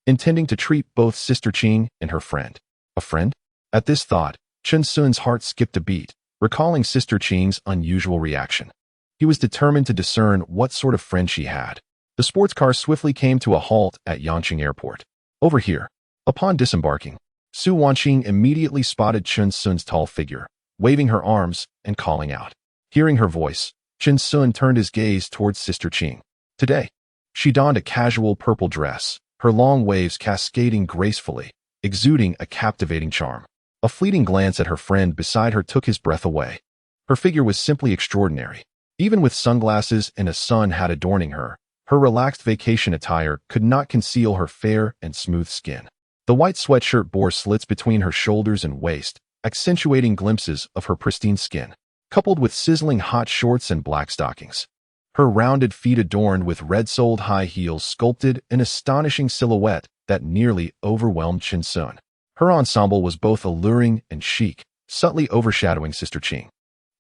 Speaker 1: intending to treat both Sister Qing and her friend. A friend? At this thought, Chen Sun's heart skipped a beat, recalling Sister Qing's unusual reaction. He was determined to discern what sort of friend she had. The sports car swiftly came to a halt at Yanqing Airport. Over here. Upon disembarking, Su Wanqing immediately spotted Chen Sun's tall figure, waving her arms and calling out. Hearing her voice, Chen Sun turned his gaze towards Sister Qing. Today, she donned a casual purple dress, her long waves cascading gracefully, exuding a captivating charm. A fleeting glance at her friend beside her took his breath away. Her figure was simply extraordinary. Even with sunglasses and a sun hat adorning her, her relaxed vacation attire could not conceal her fair and smooth skin. The white sweatshirt bore slits between her shoulders and waist, accentuating glimpses of her pristine skin, coupled with sizzling hot shorts and black stockings. Her rounded feet adorned with red-soled high heels sculpted an astonishing silhouette that nearly overwhelmed Chen Sun. Her ensemble was both alluring and chic, subtly overshadowing Sister Qing.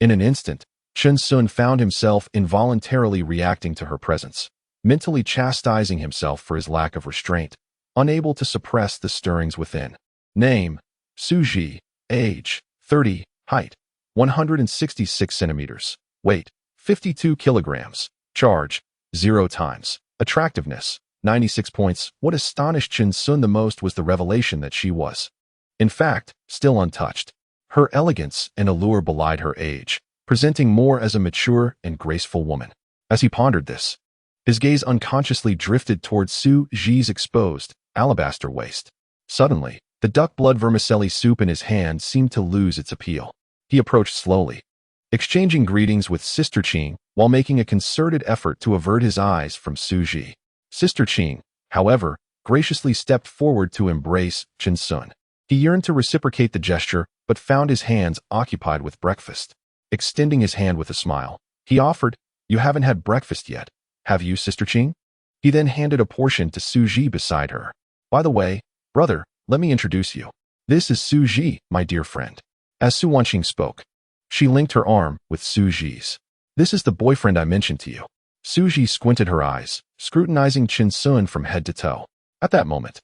Speaker 1: In an instant, Chen Sun found himself involuntarily reacting to her presence, mentally chastising himself for his lack of restraint, unable to suppress the stirrings within. Name: Su Ji. Age: 30. Height: 166 centimeters. Weight: 52 kilograms. Charge: 0 times. Attractiveness: 96 points. What astonished Chen Sun the most was the revelation that she was, in fact, still untouched. Her elegance and allure belied her age, presenting more as a mature and graceful woman. As he pondered this, his gaze unconsciously drifted towards Su Ji's exposed, alabaster waist. Suddenly, the duck-blood vermicelli soup in his hand seemed to lose its appeal. He approached slowly, exchanging greetings with Sister Qing while making a concerted effort to avert his eyes from Su Ji. Sister Qing, however, graciously stepped forward to embrace Chen Sun. He yearned to reciprocate the gesture, but found his hands occupied with breakfast. Extending his hand with a smile, he offered, "You haven't had breakfast yet, have you, Sister Qing?" He then handed a portion to Su Ji beside her. "By the way, brother, let me introduce you. This is Su Ji, my dear friend." As Su Wanqing spoke, she linked her arm with Su Ji's. "This is the boyfriend I mentioned to you." Su Ji squinted her eyes, scrutinizing Chen Sun from head to toe. At that moment,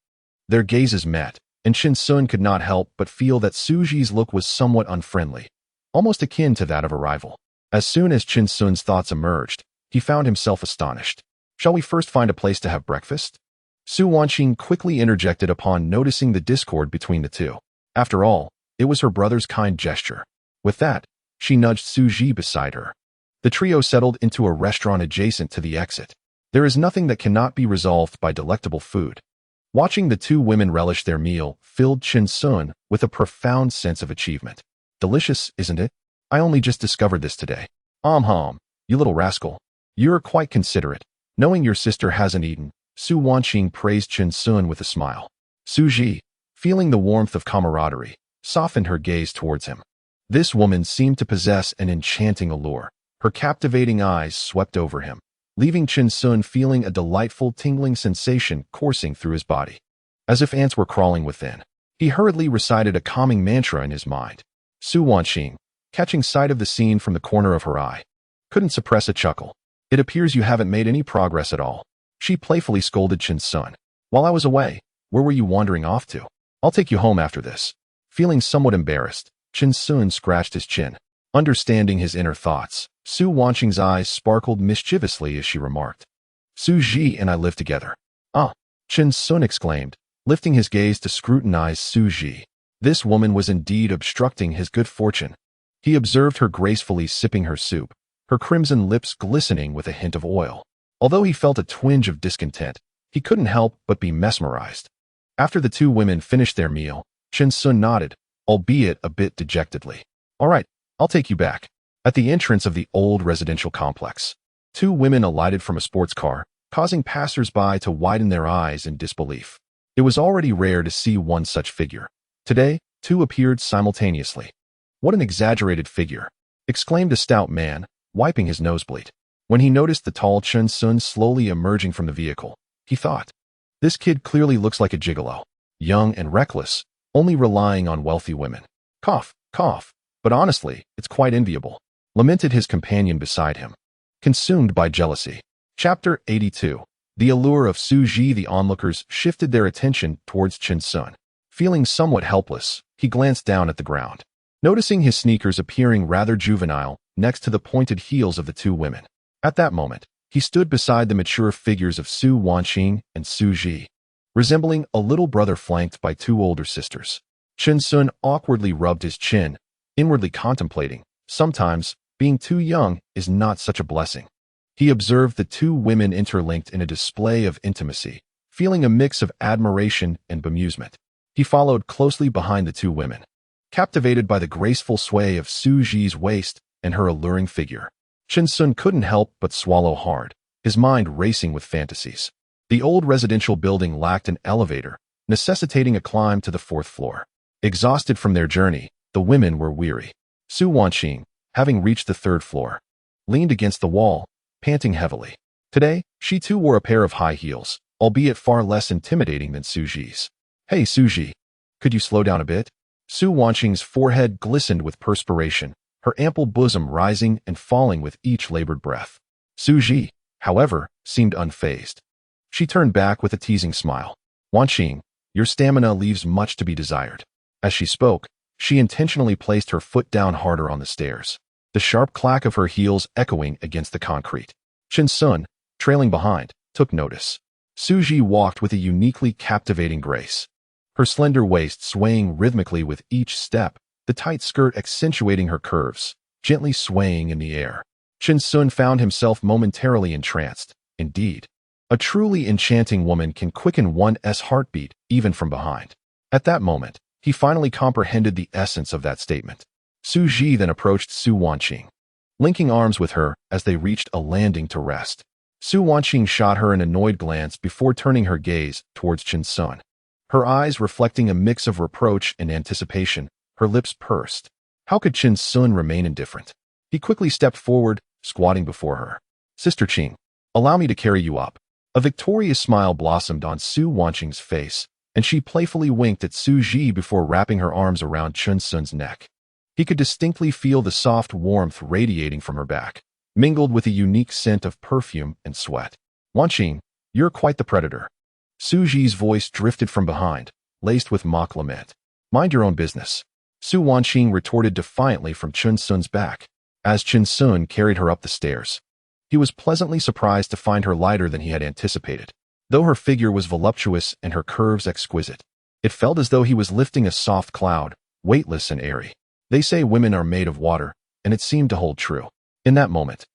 Speaker 1: their gazes met, and Chen Sun could not help but feel that Su Ji's look was somewhat unfriendly, almost akin to that of a rival. As soon as Chen Sun's thoughts emerged, he found himself astonished. "Shall we first find a place to have breakfast?" Su Wanqing quickly interjected upon noticing the discord between the two. After all, it was her brother's kind gesture. With that, she nudged Su Ji beside her. The trio settled into a restaurant adjacent to the exit. There is nothing that cannot be resolved by delectable food. Watching the two women relish their meal filled Chen Sun with a profound sense of achievement. "Delicious, isn't it? I only just discovered this today." You little rascal. You're quite considerate. Knowing your sister hasn't eaten, Su Wanqing praised Chen Sun with a smile. Su Ji, feeling the warmth of camaraderie, softened her gaze towards him. This woman seemed to possess an enchanting allure. Her captivating eyes swept over him, leaving Chen Sun feeling a delightful tingling sensation coursing through his body. As if ants were crawling within, he hurriedly recited a calming mantra in his mind. Su Wanqing, catching sight of the scene from the corner of her eye, couldn't suppress a chuckle. "It appears you haven't made any progress at all." She playfully scolded Chen Sun. "While I was away, where were you wandering off to? I'll take you home after this." Feeling somewhat embarrassed, Chen Sun scratched his chin. Understanding his inner thoughts, Su Wanqing's eyes sparkled mischievously as she remarked, "Su Ji and I live together." "Ah," Chen Sun exclaimed, lifting his gaze to scrutinize Su Ji. This woman was indeed obstructing his good fortune. He observed her gracefully sipping her soup, her crimson lips glistening with a hint of oil. Although he felt a twinge of discontent, he couldn't help but be mesmerized. After the two women finished their meal, Chen Sun nodded, albeit a bit dejectedly. "All right, I'll take you back." At the entrance of the old residential complex, two women alighted from a sports car, causing passers-by to widen their eyes in disbelief. It was already rare to see one such figure. Today, two appeared simultaneously. "What an exaggerated figure!" exclaimed a stout man, wiping his nosebleed. When he noticed the tall Chen Sun slowly emerging from the vehicle, he thought, "This kid clearly looks like a gigolo, young and reckless, only relying on wealthy women." Cough, cough. "But honestly, it's quite enviable," lamented his companion beside him. Consumed by jealousy. Chapter 82. The allure of Su Ji. The onlookers shifted their attention towards Chen Sun. Feeling somewhat helpless, he glanced down at the ground. noticing his sneakers appearing rather juvenile next to the pointed heels of the two women. At that moment, he stood beside the mature figures of Su Wanqing and Su Ji, resembling a little brother flanked by two older sisters. Chen Sun awkwardly rubbed his chin, inwardly contemplating, sometimes, being too young is not such a blessing. He observed the two women interlinked in a display of intimacy, feeling a mix of admiration and bemusement. He followed closely behind the two women, captivated by the graceful sway of Su Ji's waist and her alluring figure. Chen Sun couldn't help but swallow hard, his mind racing with fantasies. The old residential building lacked an elevator, necessitating a climb to the 4th floor. Exhausted from their journey, the women were weary. Su Wanqing, having reached the 3rd floor, leaned against the wall, panting heavily. Today, she too wore a pair of high heels, albeit far less intimidating than Su Ji's. "Hey, Su Ji, could you slow down a bit?" Su Wanqing's forehead glistened with perspiration, her ample bosom rising and falling with each labored breath. Su Ji, however, seemed unfazed. She turned back with a teasing smile. "Wanqing, your stamina leaves much to be desired." As she spoke, she intentionally placed her foot down harder on the stairs, the sharp clack of her heels echoing against the concrete. Chen Sun, trailing behind, took notice. Su Ji walked with a uniquely captivating grace, her slender waist swaying rhythmically with each step, the tight skirt accentuating her curves, gently swaying in the air. Chen Sun found himself momentarily entranced. Indeed, a truly enchanting woman can quicken one's heartbeat even from behind. At that moment, he finally comprehended the essence of that statement. Su Ji then approached Su Wanqing, linking arms with her as they reached a landing to rest. Su Wanqing shot her an annoyed glance before turning her gaze towards Chen Sun, her eyes reflecting a mix of reproach and anticipation. Her lips pursed. How could Chen Sun remain indifferent? He quickly stepped forward, squatting before her. "Sister Qing, allow me to carry you up." A victorious smile blossomed on Su Wanqing's face, and she playfully winked at Su Ji before wrapping her arms around Chen Sun's neck. He could distinctly feel the soft warmth radiating from her back, mingled with a unique scent of perfume and sweat. "Wanqing, you're quite the predator." Su Ji's voice drifted from behind, laced with mock lament. "Mind your own business." Su Wanqing retorted defiantly from Chen Sun's back, as Chen Sun carried her up the stairs. He was pleasantly surprised to find her lighter than he had anticipated. Though her figure was voluptuous and her curves exquisite, it felt as though he was lifting a soft cloud, weightless and airy. They say women are made of water, and it seemed to hold true. In that moment,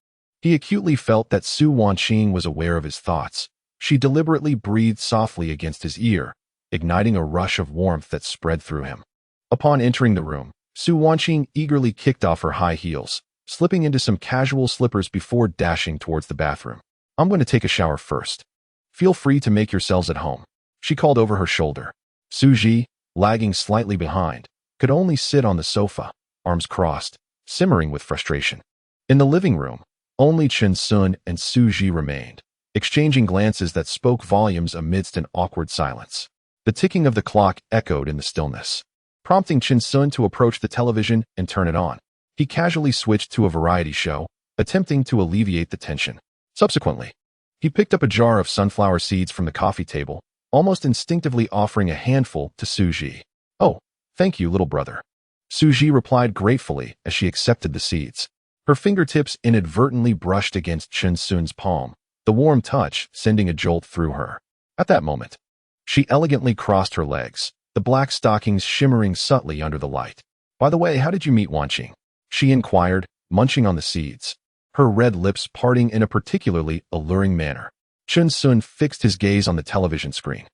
Speaker 1: he acutely felt that Su Wanqing was aware of his thoughts. She deliberately breathed softly against his ear, igniting a rush of warmth that spread through him. Upon entering the room, Su Wanqing eagerly kicked off her high heels, slipping into some casual slippers before dashing towards the bathroom. "I'm going to take a shower first. Feel free to make yourselves at home," she called over her shoulder. Su Ji, lagging slightly behind, could only sit on the sofa, arms crossed, simmering with frustration. In the living room, only Chen Sun and Su Ji remained, exchanging glances that spoke volumes amidst an awkward silence. The ticking of the clock echoed in the stillness, prompting Chen Sun to approach the television and turn it on. He casually switched to a variety show, attempting to alleviate the tension. Subsequently, he picked up a jar of sunflower seeds from the coffee table, almost instinctively offering a handful to Su Ji. "Oh, thank you, little brother." Su Ji replied gratefully as she accepted the seeds. Her fingertips inadvertently brushed against Chen Sun's palm, the warm touch sending a jolt through her. At that moment, she elegantly crossed her legs, the black stockings shimmering subtly under the light. "By the way, how did you meet Wanqing?" she inquired, munching on the seeds, her red lips parting in a particularly alluring manner. Chen Sun fixed his gaze on the television screen,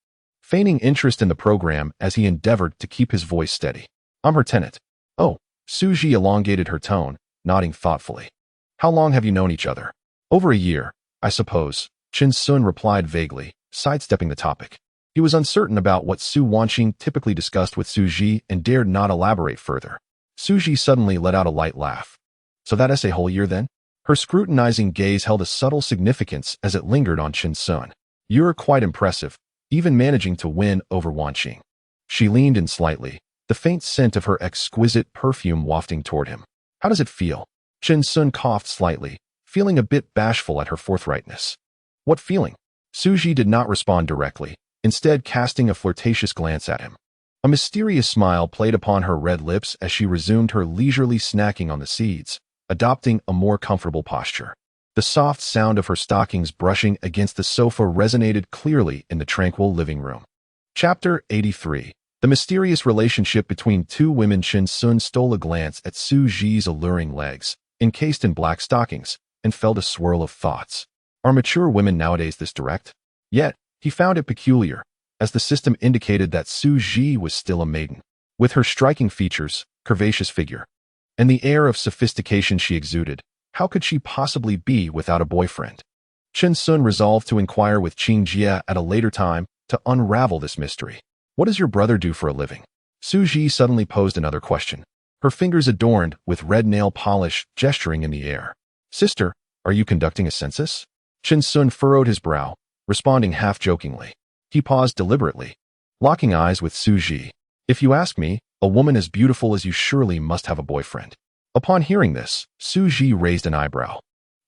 Speaker 1: feigning interest in the program as he endeavored to keep his voice steady. "I'm her tenant." "Oh," Su Ji elongated her tone, nodding thoughtfully. "How long have you known each other?" "Over a year, I suppose," Chen Sun replied vaguely, sidestepping the topic. He was uncertain about what Su Wanqing typically discussed with Su Ji and dared not elaborate further. Su Ji suddenly let out a light laugh. "So that's a whole year then?" Her scrutinizing gaze held a subtle significance as it lingered on Chen Sun. "You're quite impressive, even managing to win over Wanqing." She leaned in slightly, the faint scent of her exquisite perfume wafting toward him. "How does it feel?" Chen Sun coughed slightly, feeling a bit bashful at her forthrightness. "What feeling?" Su Ji did not respond directly, instead casting a flirtatious glance at him. A mysterious smile played upon her red lips as she resumed her leisurely snacking on the seeds, adopting a more comfortable posture. The soft sound of her stockings brushing against the sofa resonated clearly in the tranquil living room. Chapter 83. The mysterious relationship between two women. Shin Sun stole a glance at Su Ji's alluring legs, encased in black stockings, and felt a swirl of thoughts. Are mature women nowadays this direct? Yet, he found it peculiar, as the system indicated that Su Ji was still a maiden. With her striking features, curvaceous figure, and the air of sophistication she exuded, how could she possibly be without a boyfriend? Chen Sun resolved to inquire with Qing Jia at a later time to unravel this mystery. What does your brother do for a living? Su Ji suddenly posed another question, her fingers adorned with red nail polish gesturing in the air. Sister, are you conducting a census? Chen Sun furrowed his brow, responding half-jokingly. He paused deliberately, locking eyes with Su Ji. If you ask me, a woman as beautiful as you surely must have a boyfriend. Upon hearing this, Su Ji raised an eyebrow,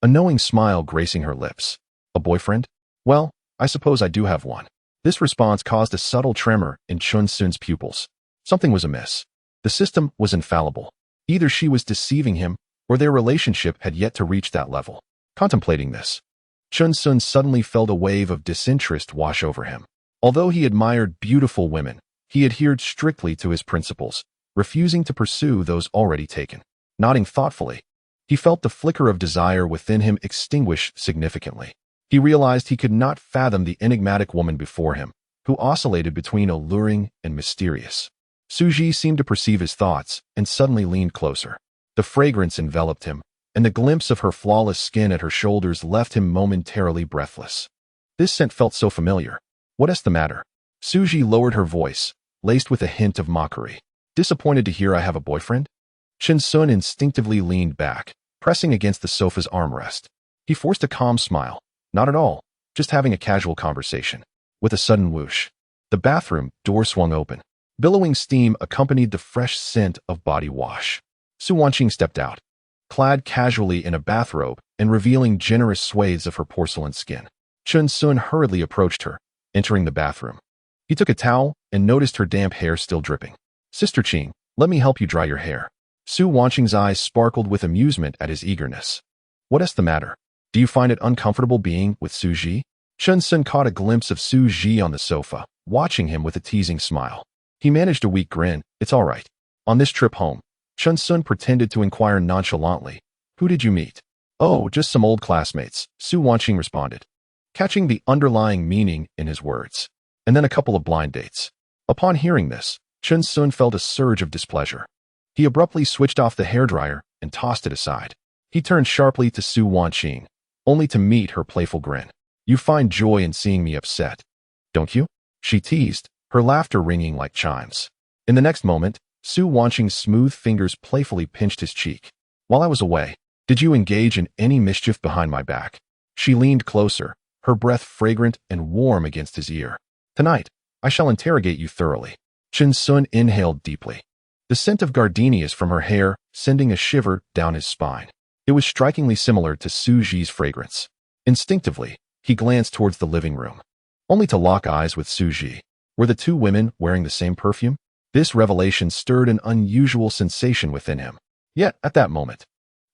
Speaker 1: a knowing smile gracing her lips. A boyfriend? Well, I suppose I do have one. This response caused a subtle tremor in Chen Sun's pupils. Something was amiss. The system was infallible. Either she was deceiving him, or their relationship had yet to reach that level. Contemplating this, Chen Sun suddenly felt a wave of disinterest wash over him. Although he admired beautiful women, he adhered strictly to his principles, refusing to pursue those already taken. Nodding thoughtfully, he felt the flicker of desire within him extinguish significantly. He realized he could not fathom the enigmatic woman before him, who oscillated between alluring and mysterious. Su Ji seemed to perceive his thoughts and suddenly leaned closer. The fragrance enveloped him, and the glimpse of her flawless skin at her shoulders left him momentarily breathless. This scent felt so familiar. What is the matter? Su Ji lowered her voice, laced with a hint of mockery. Disappointed to hear I have a boyfriend? Chen Sun instinctively leaned back, pressing against the sofa's armrest. He forced a calm smile. Not at all, just having a casual conversation. With a sudden whoosh, the bathroom door swung open. Billowing steam accompanied the fresh scent of body wash. Su Wanqing stepped out, clad casually in a bathrobe and revealing generous swathes of her porcelain skin. Chen Sun hurriedly approached her, entering the bathroom. He took a towel and noticed her damp hair still dripping. Sister Qing, let me help you dry your hair. Su Wanqing's eyes sparkled with amusement at his eagerness. What is the matter? Do you find it uncomfortable being with Su Ji? Chen Sun caught a glimpse of Su Ji on the sofa, watching him with a teasing smile. He managed a weak grin. It's all right. On this trip home, Chen Sun pretended to inquire nonchalantly. Who did you meet? Oh, just some old classmates, Su Wanqing responded, catching the underlying meaning in his words. And then a couple of blind dates. Upon hearing this, Chen Sun felt a surge of displeasure. He abruptly switched off the hairdryer and tossed it aside. He turned sharply to Su Wanqing, only to meet her playful grin. You find joy in seeing me upset, don't you? She teased, her laughter ringing like chimes. In the next moment, Su Wanqing's smooth fingers playfully pinched his cheek. While I was away, did you engage in any mischief behind my back? She leaned closer, her breath fragrant and warm against his ear. Tonight, I shall interrogate you thoroughly. Chen Sun inhaled deeply, the scent of gardenias from her hair sending a shiver down his spine. It was strikingly similar to Su Ji's fragrance. Instinctively, he glanced towards the living room, only to lock eyes with Su Ji. Were the two women wearing the same perfume? This revelation stirred an unusual sensation within him. Yet, at that moment,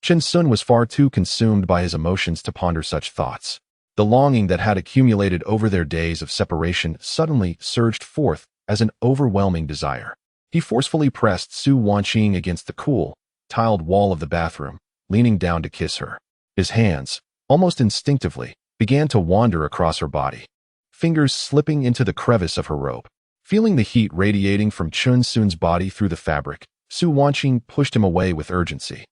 Speaker 1: Chen Sun was far too consumed by his emotions to ponder such thoughts. The longing that had accumulated over their days of separation suddenly surged forth as an overwhelming desire. He forcefully pressed Su Wanqing against the cool, tiled wall of the bathroom, leaning down to kiss her. His hands, almost instinctively, began to wander across her body, fingers slipping into the crevice of her robe. Feeling the heat radiating from Chen Sun's body through the fabric, Su Wanqing pushed him away with urgency,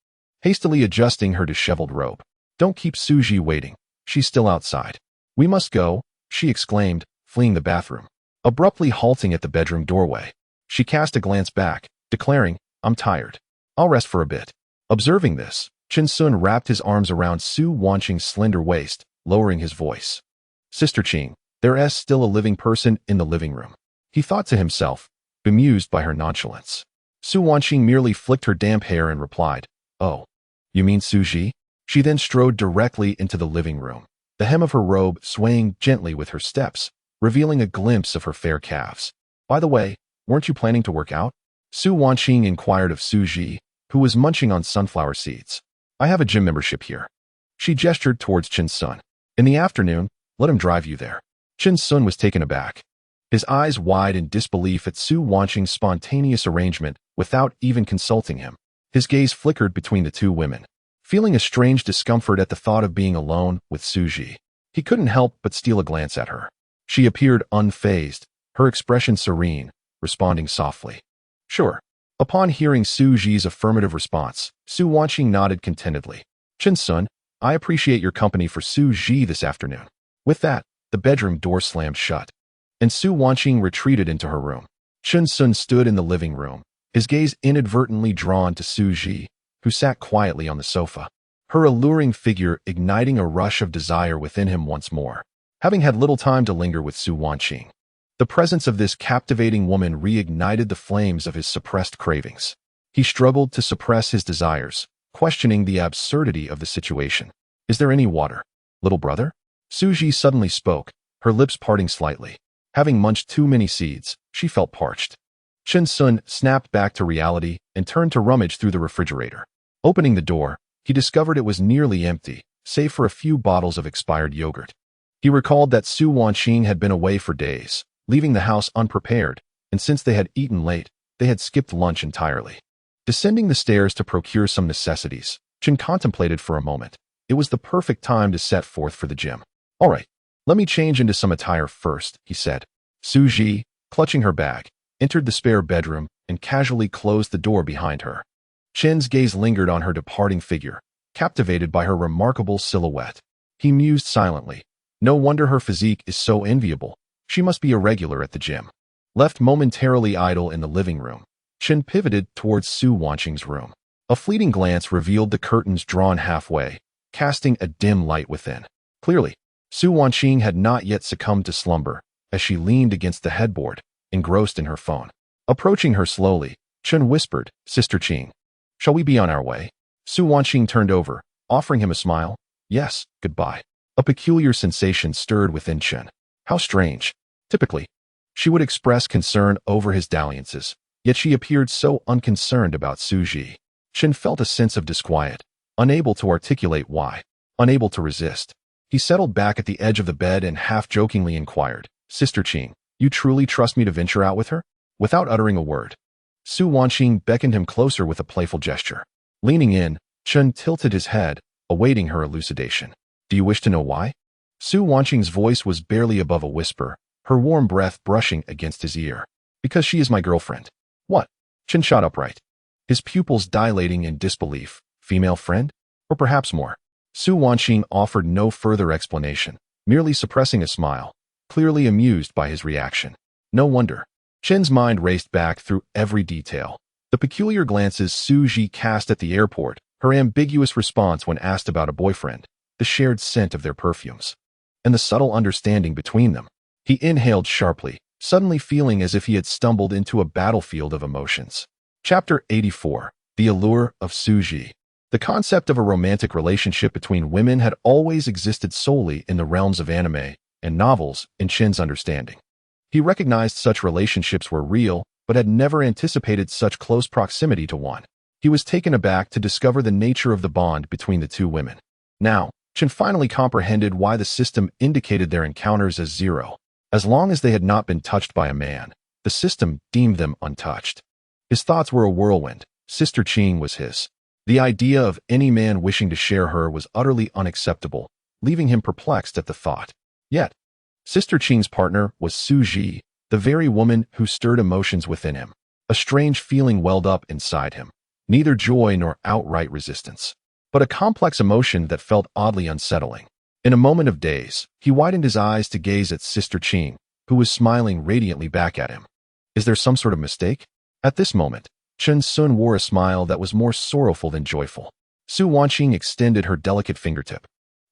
Speaker 1: hastily adjusting her disheveled robe. Don't keep Su Ji waiting. She's still outside. We must go, she exclaimed, fleeing the bathroom. Abruptly halting at the bedroom doorway, she cast a glance back, declaring, I'm tired. I'll rest for a bit. Observing this, Chen Sun wrapped his arms around Su Wanqing's slender waist, lowering his voice. Sister Qing, there's still a living person in the living room. He thought to himself, bemused by her nonchalance. Su Wanqing merely flicked her damp hair and replied, Oh, you mean Su Ji? She then strode directly into the living room, the hem of her robe swaying gently with her steps, revealing a glimpse of her fair calves. By the way, Weren't you planning to work out? Su Wanqing inquired of Su Ji, who was munching on sunflower seeds. I have a gym membership here. She gestured towards Chen Sun. In the afternoon, let him drive you there. Chen Sun was taken aback, his eyes wide in disbelief at Su Wanqing's spontaneous arrangement without even consulting him. His gaze flickered between the two women, feeling a strange discomfort at the thought of being alone with Su Ji. He couldn't help but steal a glance at her. She appeared unfazed, her expression serene, responding softly. Sure. Upon hearing Su Ji's affirmative response, Su Wanqing nodded contentedly. Chen Sun, I appreciate your company for Su Ji this afternoon. With that, the bedroom door slammed shut, and Su Wanqing retreated into her room. Chen Sun stood in the living room, his gaze inadvertently drawn to Su Ji, who sat quietly on the sofa, her alluring figure igniting a rush of desire within him once more. Having had little time to linger with Su Wanqing, the presence of this captivating woman reignited the flames of his suppressed cravings. He struggled to suppress his desires, questioning the absurdity of the situation. Is there any water, little brother? Su Ji suddenly spoke, her lips parting slightly. Having munched too many seeds, she felt parched. Chen Sun snapped back to reality and turned to rummage through the refrigerator. Opening the door, he discovered it was nearly empty, save for a few bottles of expired yogurt. He recalled that Su Wanqing had been away for days, leaving the house unprepared, and since they had eaten late, they had skipped lunch entirely. Descending the stairs to procure some necessities, Chen contemplated for a moment. It was the perfect time to set forth for the gym. All right, let me change into some attire first, he said. Su Ji, clutching her bag, entered the spare bedroom and casually closed the door behind her. Chen's gaze lingered on her departing figure, captivated by her remarkable silhouette. He mused silently. No wonder her physique is so enviable. She must be a regular at the gym. Left momentarily idle in the living room, Chen pivoted towards Su Wanqing's room. A fleeting glance revealed the curtains drawn halfway, casting a dim light within. Clearly, Su Wanqing had not yet succumbed to slumber, as she leaned against the headboard, engrossed in her phone. Approaching her slowly, Chen whispered, Sister Qing, shall we be on our way? Su Wanqing turned over, offering him a smile. Yes, goodbye. A peculiar sensation stirred within Chen. How strange. Typically, she would express concern over his dalliances, yet she appeared so unconcerned about Su Ji. Chen felt a sense of disquiet, unable to articulate why, unable to resist. He settled back at the edge of the bed and half-jokingly inquired, Sister Qing, you truly trust me to venture out with her? Without uttering a word, Su Wanqing beckoned him closer with a playful gesture. Leaning in, Chen tilted his head, awaiting her elucidation. Do you wish to know why? Su Wanqing's voice was barely above a whisper, her warm breath brushing against his ear. Because she is my girlfriend. What? Chen shot upright, his pupils dilating in disbelief. Female friend? Or perhaps more? Su Wanqing offered no further explanation, merely suppressing a smile, clearly amused by his reaction. No wonder. Chen's mind raced back through every detail. The peculiar glances Su Ji cast at the airport, her ambiguous response when asked about a boyfriend, the shared scent of their perfumes, and the subtle understanding between them. He inhaled sharply, suddenly feeling as if he had stumbled into a battlefield of emotions. Chapter 84. The Allure of Su Ji. The concept of a romantic relationship between women had always existed solely in the realms of anime and novels in Chen's understanding. He recognized such relationships were real, but had never anticipated such close proximity to one. He was taken aback to discover the nature of the bond between the two women. Now, Chen finally comprehended why the system indicated their encounters as zero. As long as they had not been touched by a man, the system deemed them untouched. His thoughts were a whirlwind. Sister Qing was his. The idea of any man wishing to share her was utterly unacceptable, leaving him perplexed at the thought. Yet, Sister Qing's partner was Su Ji, the very woman who stirred emotions within him. A strange feeling welled up inside him, neither joy nor outright resistance, but a complex emotion that felt oddly unsettling. In a moment of daze, he widened his eyes to gaze at Sister Qing, who was smiling radiantly back at him. Is there some sort of mistake? At this moment, Chen Sun wore a smile that was more sorrowful than joyful. Su Wanqing extended her delicate fingertip,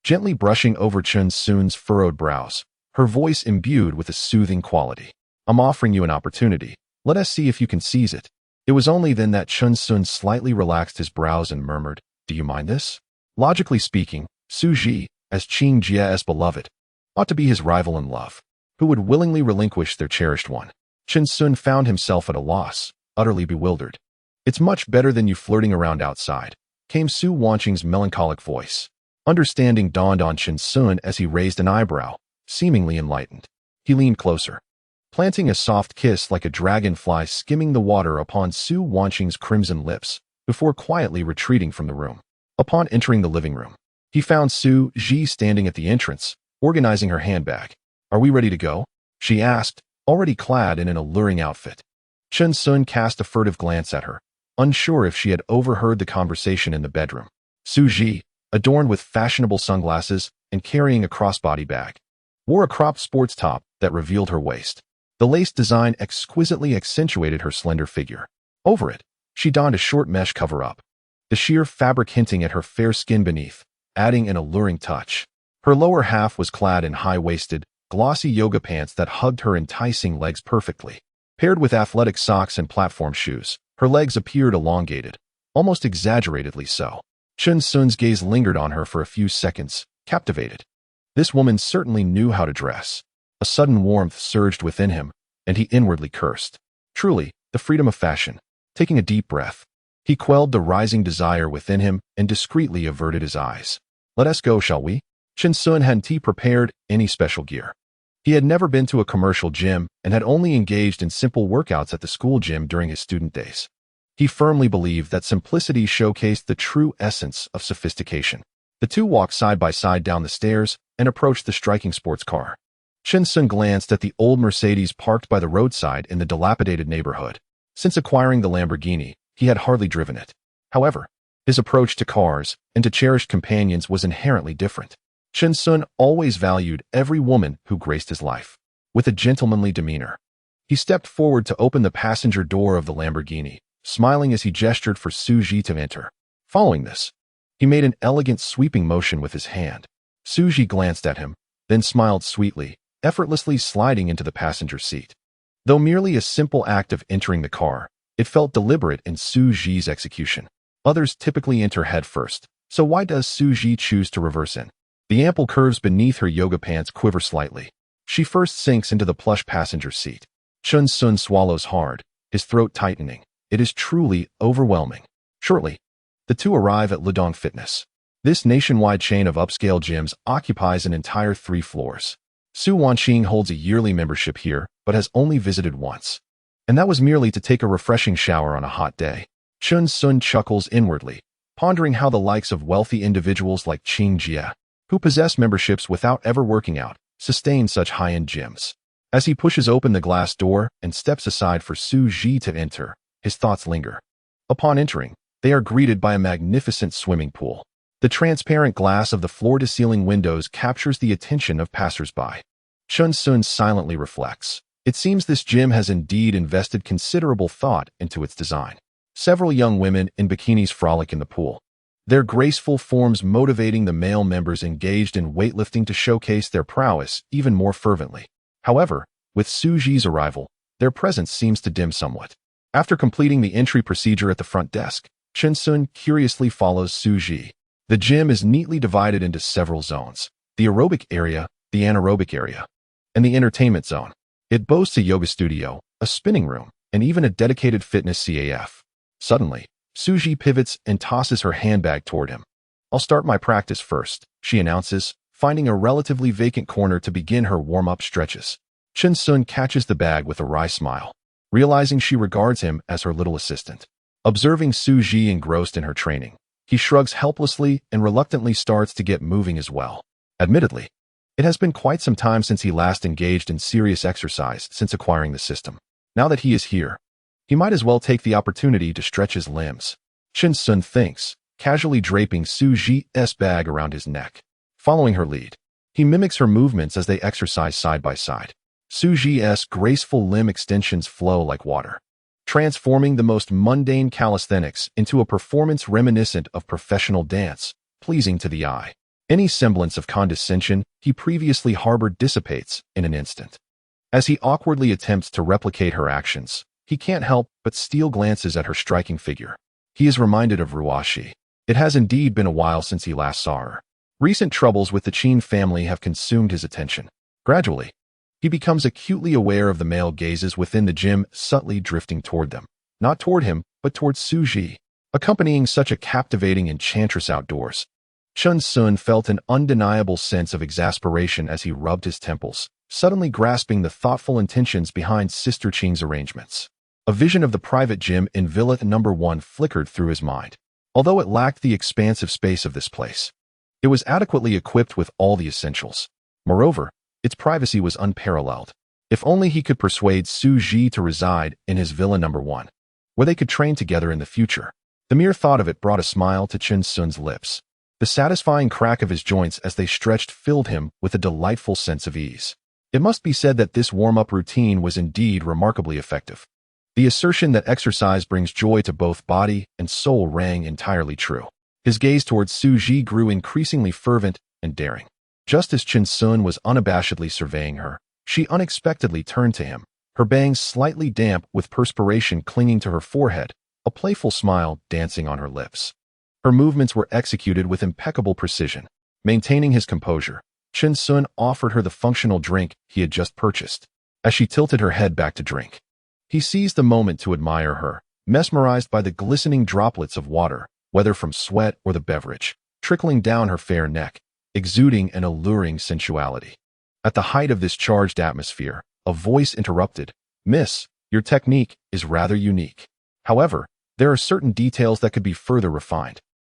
Speaker 1: gently brushing over Chen Sun's furrowed brows, her voice imbued with a soothing quality. I'm offering you an opportunity. Let us see if you can seize it. It was only then that Chen Sun slightly relaxed his brows and murmured, Do you mind this? Logically speaking, Su Ji, as Qing Jie's beloved, ought to be his rival in love. Who would willingly relinquish their cherished one? Chen Sun found himself at a loss, utterly bewildered. "It's much better than you flirting around outside," came Su Wanqing's melancholic voice. Understanding dawned on Chen Sun as he raised an eyebrow, seemingly enlightened. He leaned closer, planting a soft kiss like a dragonfly skimming the water upon Su Wanqing's crimson lips, before quietly retreating from the room. Upon entering the living room, he found Su Ji standing at the entrance, organizing her handbag. "Are we ready to go?" she asked, already clad in an alluring outfit. Chen Sun cast a furtive glance at her, unsure if she had overheard the conversation in the bedroom. Su Ji, adorned with fashionable sunglasses and carrying a crossbody bag, wore a cropped sports top that revealed her waist. The lace design exquisitely accentuated her slender figure. Over it, she donned a short mesh cover-up, the sheer fabric hinting at her fair skin beneath, adding an alluring touch. Her lower half was clad in high-waisted, glossy yoga pants that hugged her enticing legs perfectly. Paired with athletic socks and platform shoes, her legs appeared elongated, almost exaggeratedly so. Chen Sun's gaze lingered on her for a few seconds, captivated. This woman certainly knew how to dress. A sudden warmth surged within him, and he inwardly cursed. Truly, the freedom of fashion. Taking a deep breath, he quelled the rising desire within him and discreetly averted his eyes. "Let us go, shall we?" Chen Sun hadn't prepared any special gear. He had never been to a commercial gym and had only engaged in simple workouts at the school gym during his student days. He firmly believed that simplicity showcased the true essence of sophistication. The two walked side by side down the stairs and approached the striking sports car. Chen Sun glanced at the old Mercedes parked by the roadside in the dilapidated neighborhood. Since acquiring the Lamborghini, he had hardly driven it. However, his approach to cars and to cherished companions was inherently different. Chen Sun always valued every woman who graced his life. With a gentlemanly demeanor, he stepped forward to open the passenger door of the Lamborghini, smiling as he gestured for Su Ji to enter. Following this, he made an elegant sweeping motion with his hand. Su Ji glanced at him, then smiled sweetly, effortlessly sliding into the passenger seat. Though merely a simple act of entering the car, it felt deliberate in Su Ji's execution. Others typically enter head first, so why does Su Ji choose to reverse in? The ample curves beneath her yoga pants quiver slightly. She first sinks into the plush passenger seat. Chen Sun swallows hard, his throat tightening. It is truly overwhelming. Shortly, the two arrive at Lidong Fitness. This nationwide chain of upscale gyms occupies an entire 3 floors. Su Wanqing holds a yearly membership here, but has only visited once. And that was merely to take a refreshing shower on a hot day. Chen Sun chuckles inwardly, pondering how the likes of wealthy individuals like Qing Jie, who possess memberships without ever working out, sustain such high-end gyms. As he pushes open the glass door and steps aside for Su Ji to enter, his thoughts linger. Upon entering, they are greeted by a magnificent swimming pool. The transparent glass of the floor-to-ceiling windows captures the attention of passers-by. Chen Sun silently reflects. It seems this gym has indeed invested considerable thought into its design. Several young women in bikinis frolic in the pool, their graceful forms motivating the male members engaged in weightlifting to showcase their prowess even more fervently. However, with Su Ji's arrival, their presence seems to dim somewhat. After completing the entry procedure at the front desk, Chen Sun curiously follows Su Ji. The gym is neatly divided into several zones: the aerobic area, the anaerobic area, and the entertainment zone. It boasts a yoga studio, a spinning room, and even a dedicated fitness CAF. Suddenly, Su Ji pivots and tosses her handbag toward him. "I'll start my practice first," she announces, finding a relatively vacant corner to begin her warm-up stretches. Chen Sun catches the bag with a wry smile, realizing she regards him as her little assistant. Observing Su Ji engrossed in her training, he shrugs helplessly and reluctantly starts to get moving as well. Admittedly, it has been quite some time since he last engaged in serious exercise since acquiring the system. Now that he is here, he might as well take the opportunity to stretch his limbs. Chen Sun thinks, casually draping Su Ji's bag around his neck. Following her lead, he mimics her movements as they exercise side by side. Su Ji's graceful limb extensions flow like water, transforming the most mundane calisthenics into a performance reminiscent of professional dance, pleasing to the eye. Any semblance of condescension he previously harbored dissipates in an instant. As he awkwardly attempts to replicate her actions, he can't help but steal glances at her striking figure. He is reminded of Ruashi. It has indeed been a while since he last saw her. Recent troubles with the Qin family have consumed his attention. Gradually, He becomes acutely aware of the male gazes within the gym subtly drifting toward them. Not toward him, but toward Suji. Accompanying such a captivating enchantress outdoors, Chun Sun felt an undeniable sense of exasperation as he rubbed his temples, suddenly grasping the thoughtful intentions behind Sister Qing's arrangements. A vision of the private gym in Villa Number 1 flickered through his mind. Although it lacked the expansive space of this place, it was adequately equipped with all the essentials. Moreover, its privacy was unparalleled. If only he could persuade Su Ji to reside in his Villa Number 1, where they could train together in the future. The mere thought of it brought a smile to Chun Sun's lips. The satisfying crack of his joints as they stretched filled him with a delightful sense of ease. It must be said that this warm-up routine was indeed remarkably effective. The assertion that exercise brings joy to both body and soul rang entirely true. His gaze towards Su Ji grew increasingly fervent and daring. Just as Chun Sun was unabashedly surveying her, she unexpectedly turned to him, her bangs slightly damp with perspiration clinging to her forehead, a playful smile dancing on her lips. Her movements were executed with impeccable precision. Maintaining his composure, Chun Sun offered her the functional drink he had just purchased. As she tilted her head back to drink, he seized the moment to admire her, mesmerized by the glistening droplets of water, whether from sweat or the beverage, trickling down her fair neck, exuding an alluring sensuality. At the height of this charged atmosphere, a voice interrupted, "Miss, your technique is rather unique. However, there are certain details that could be further refined."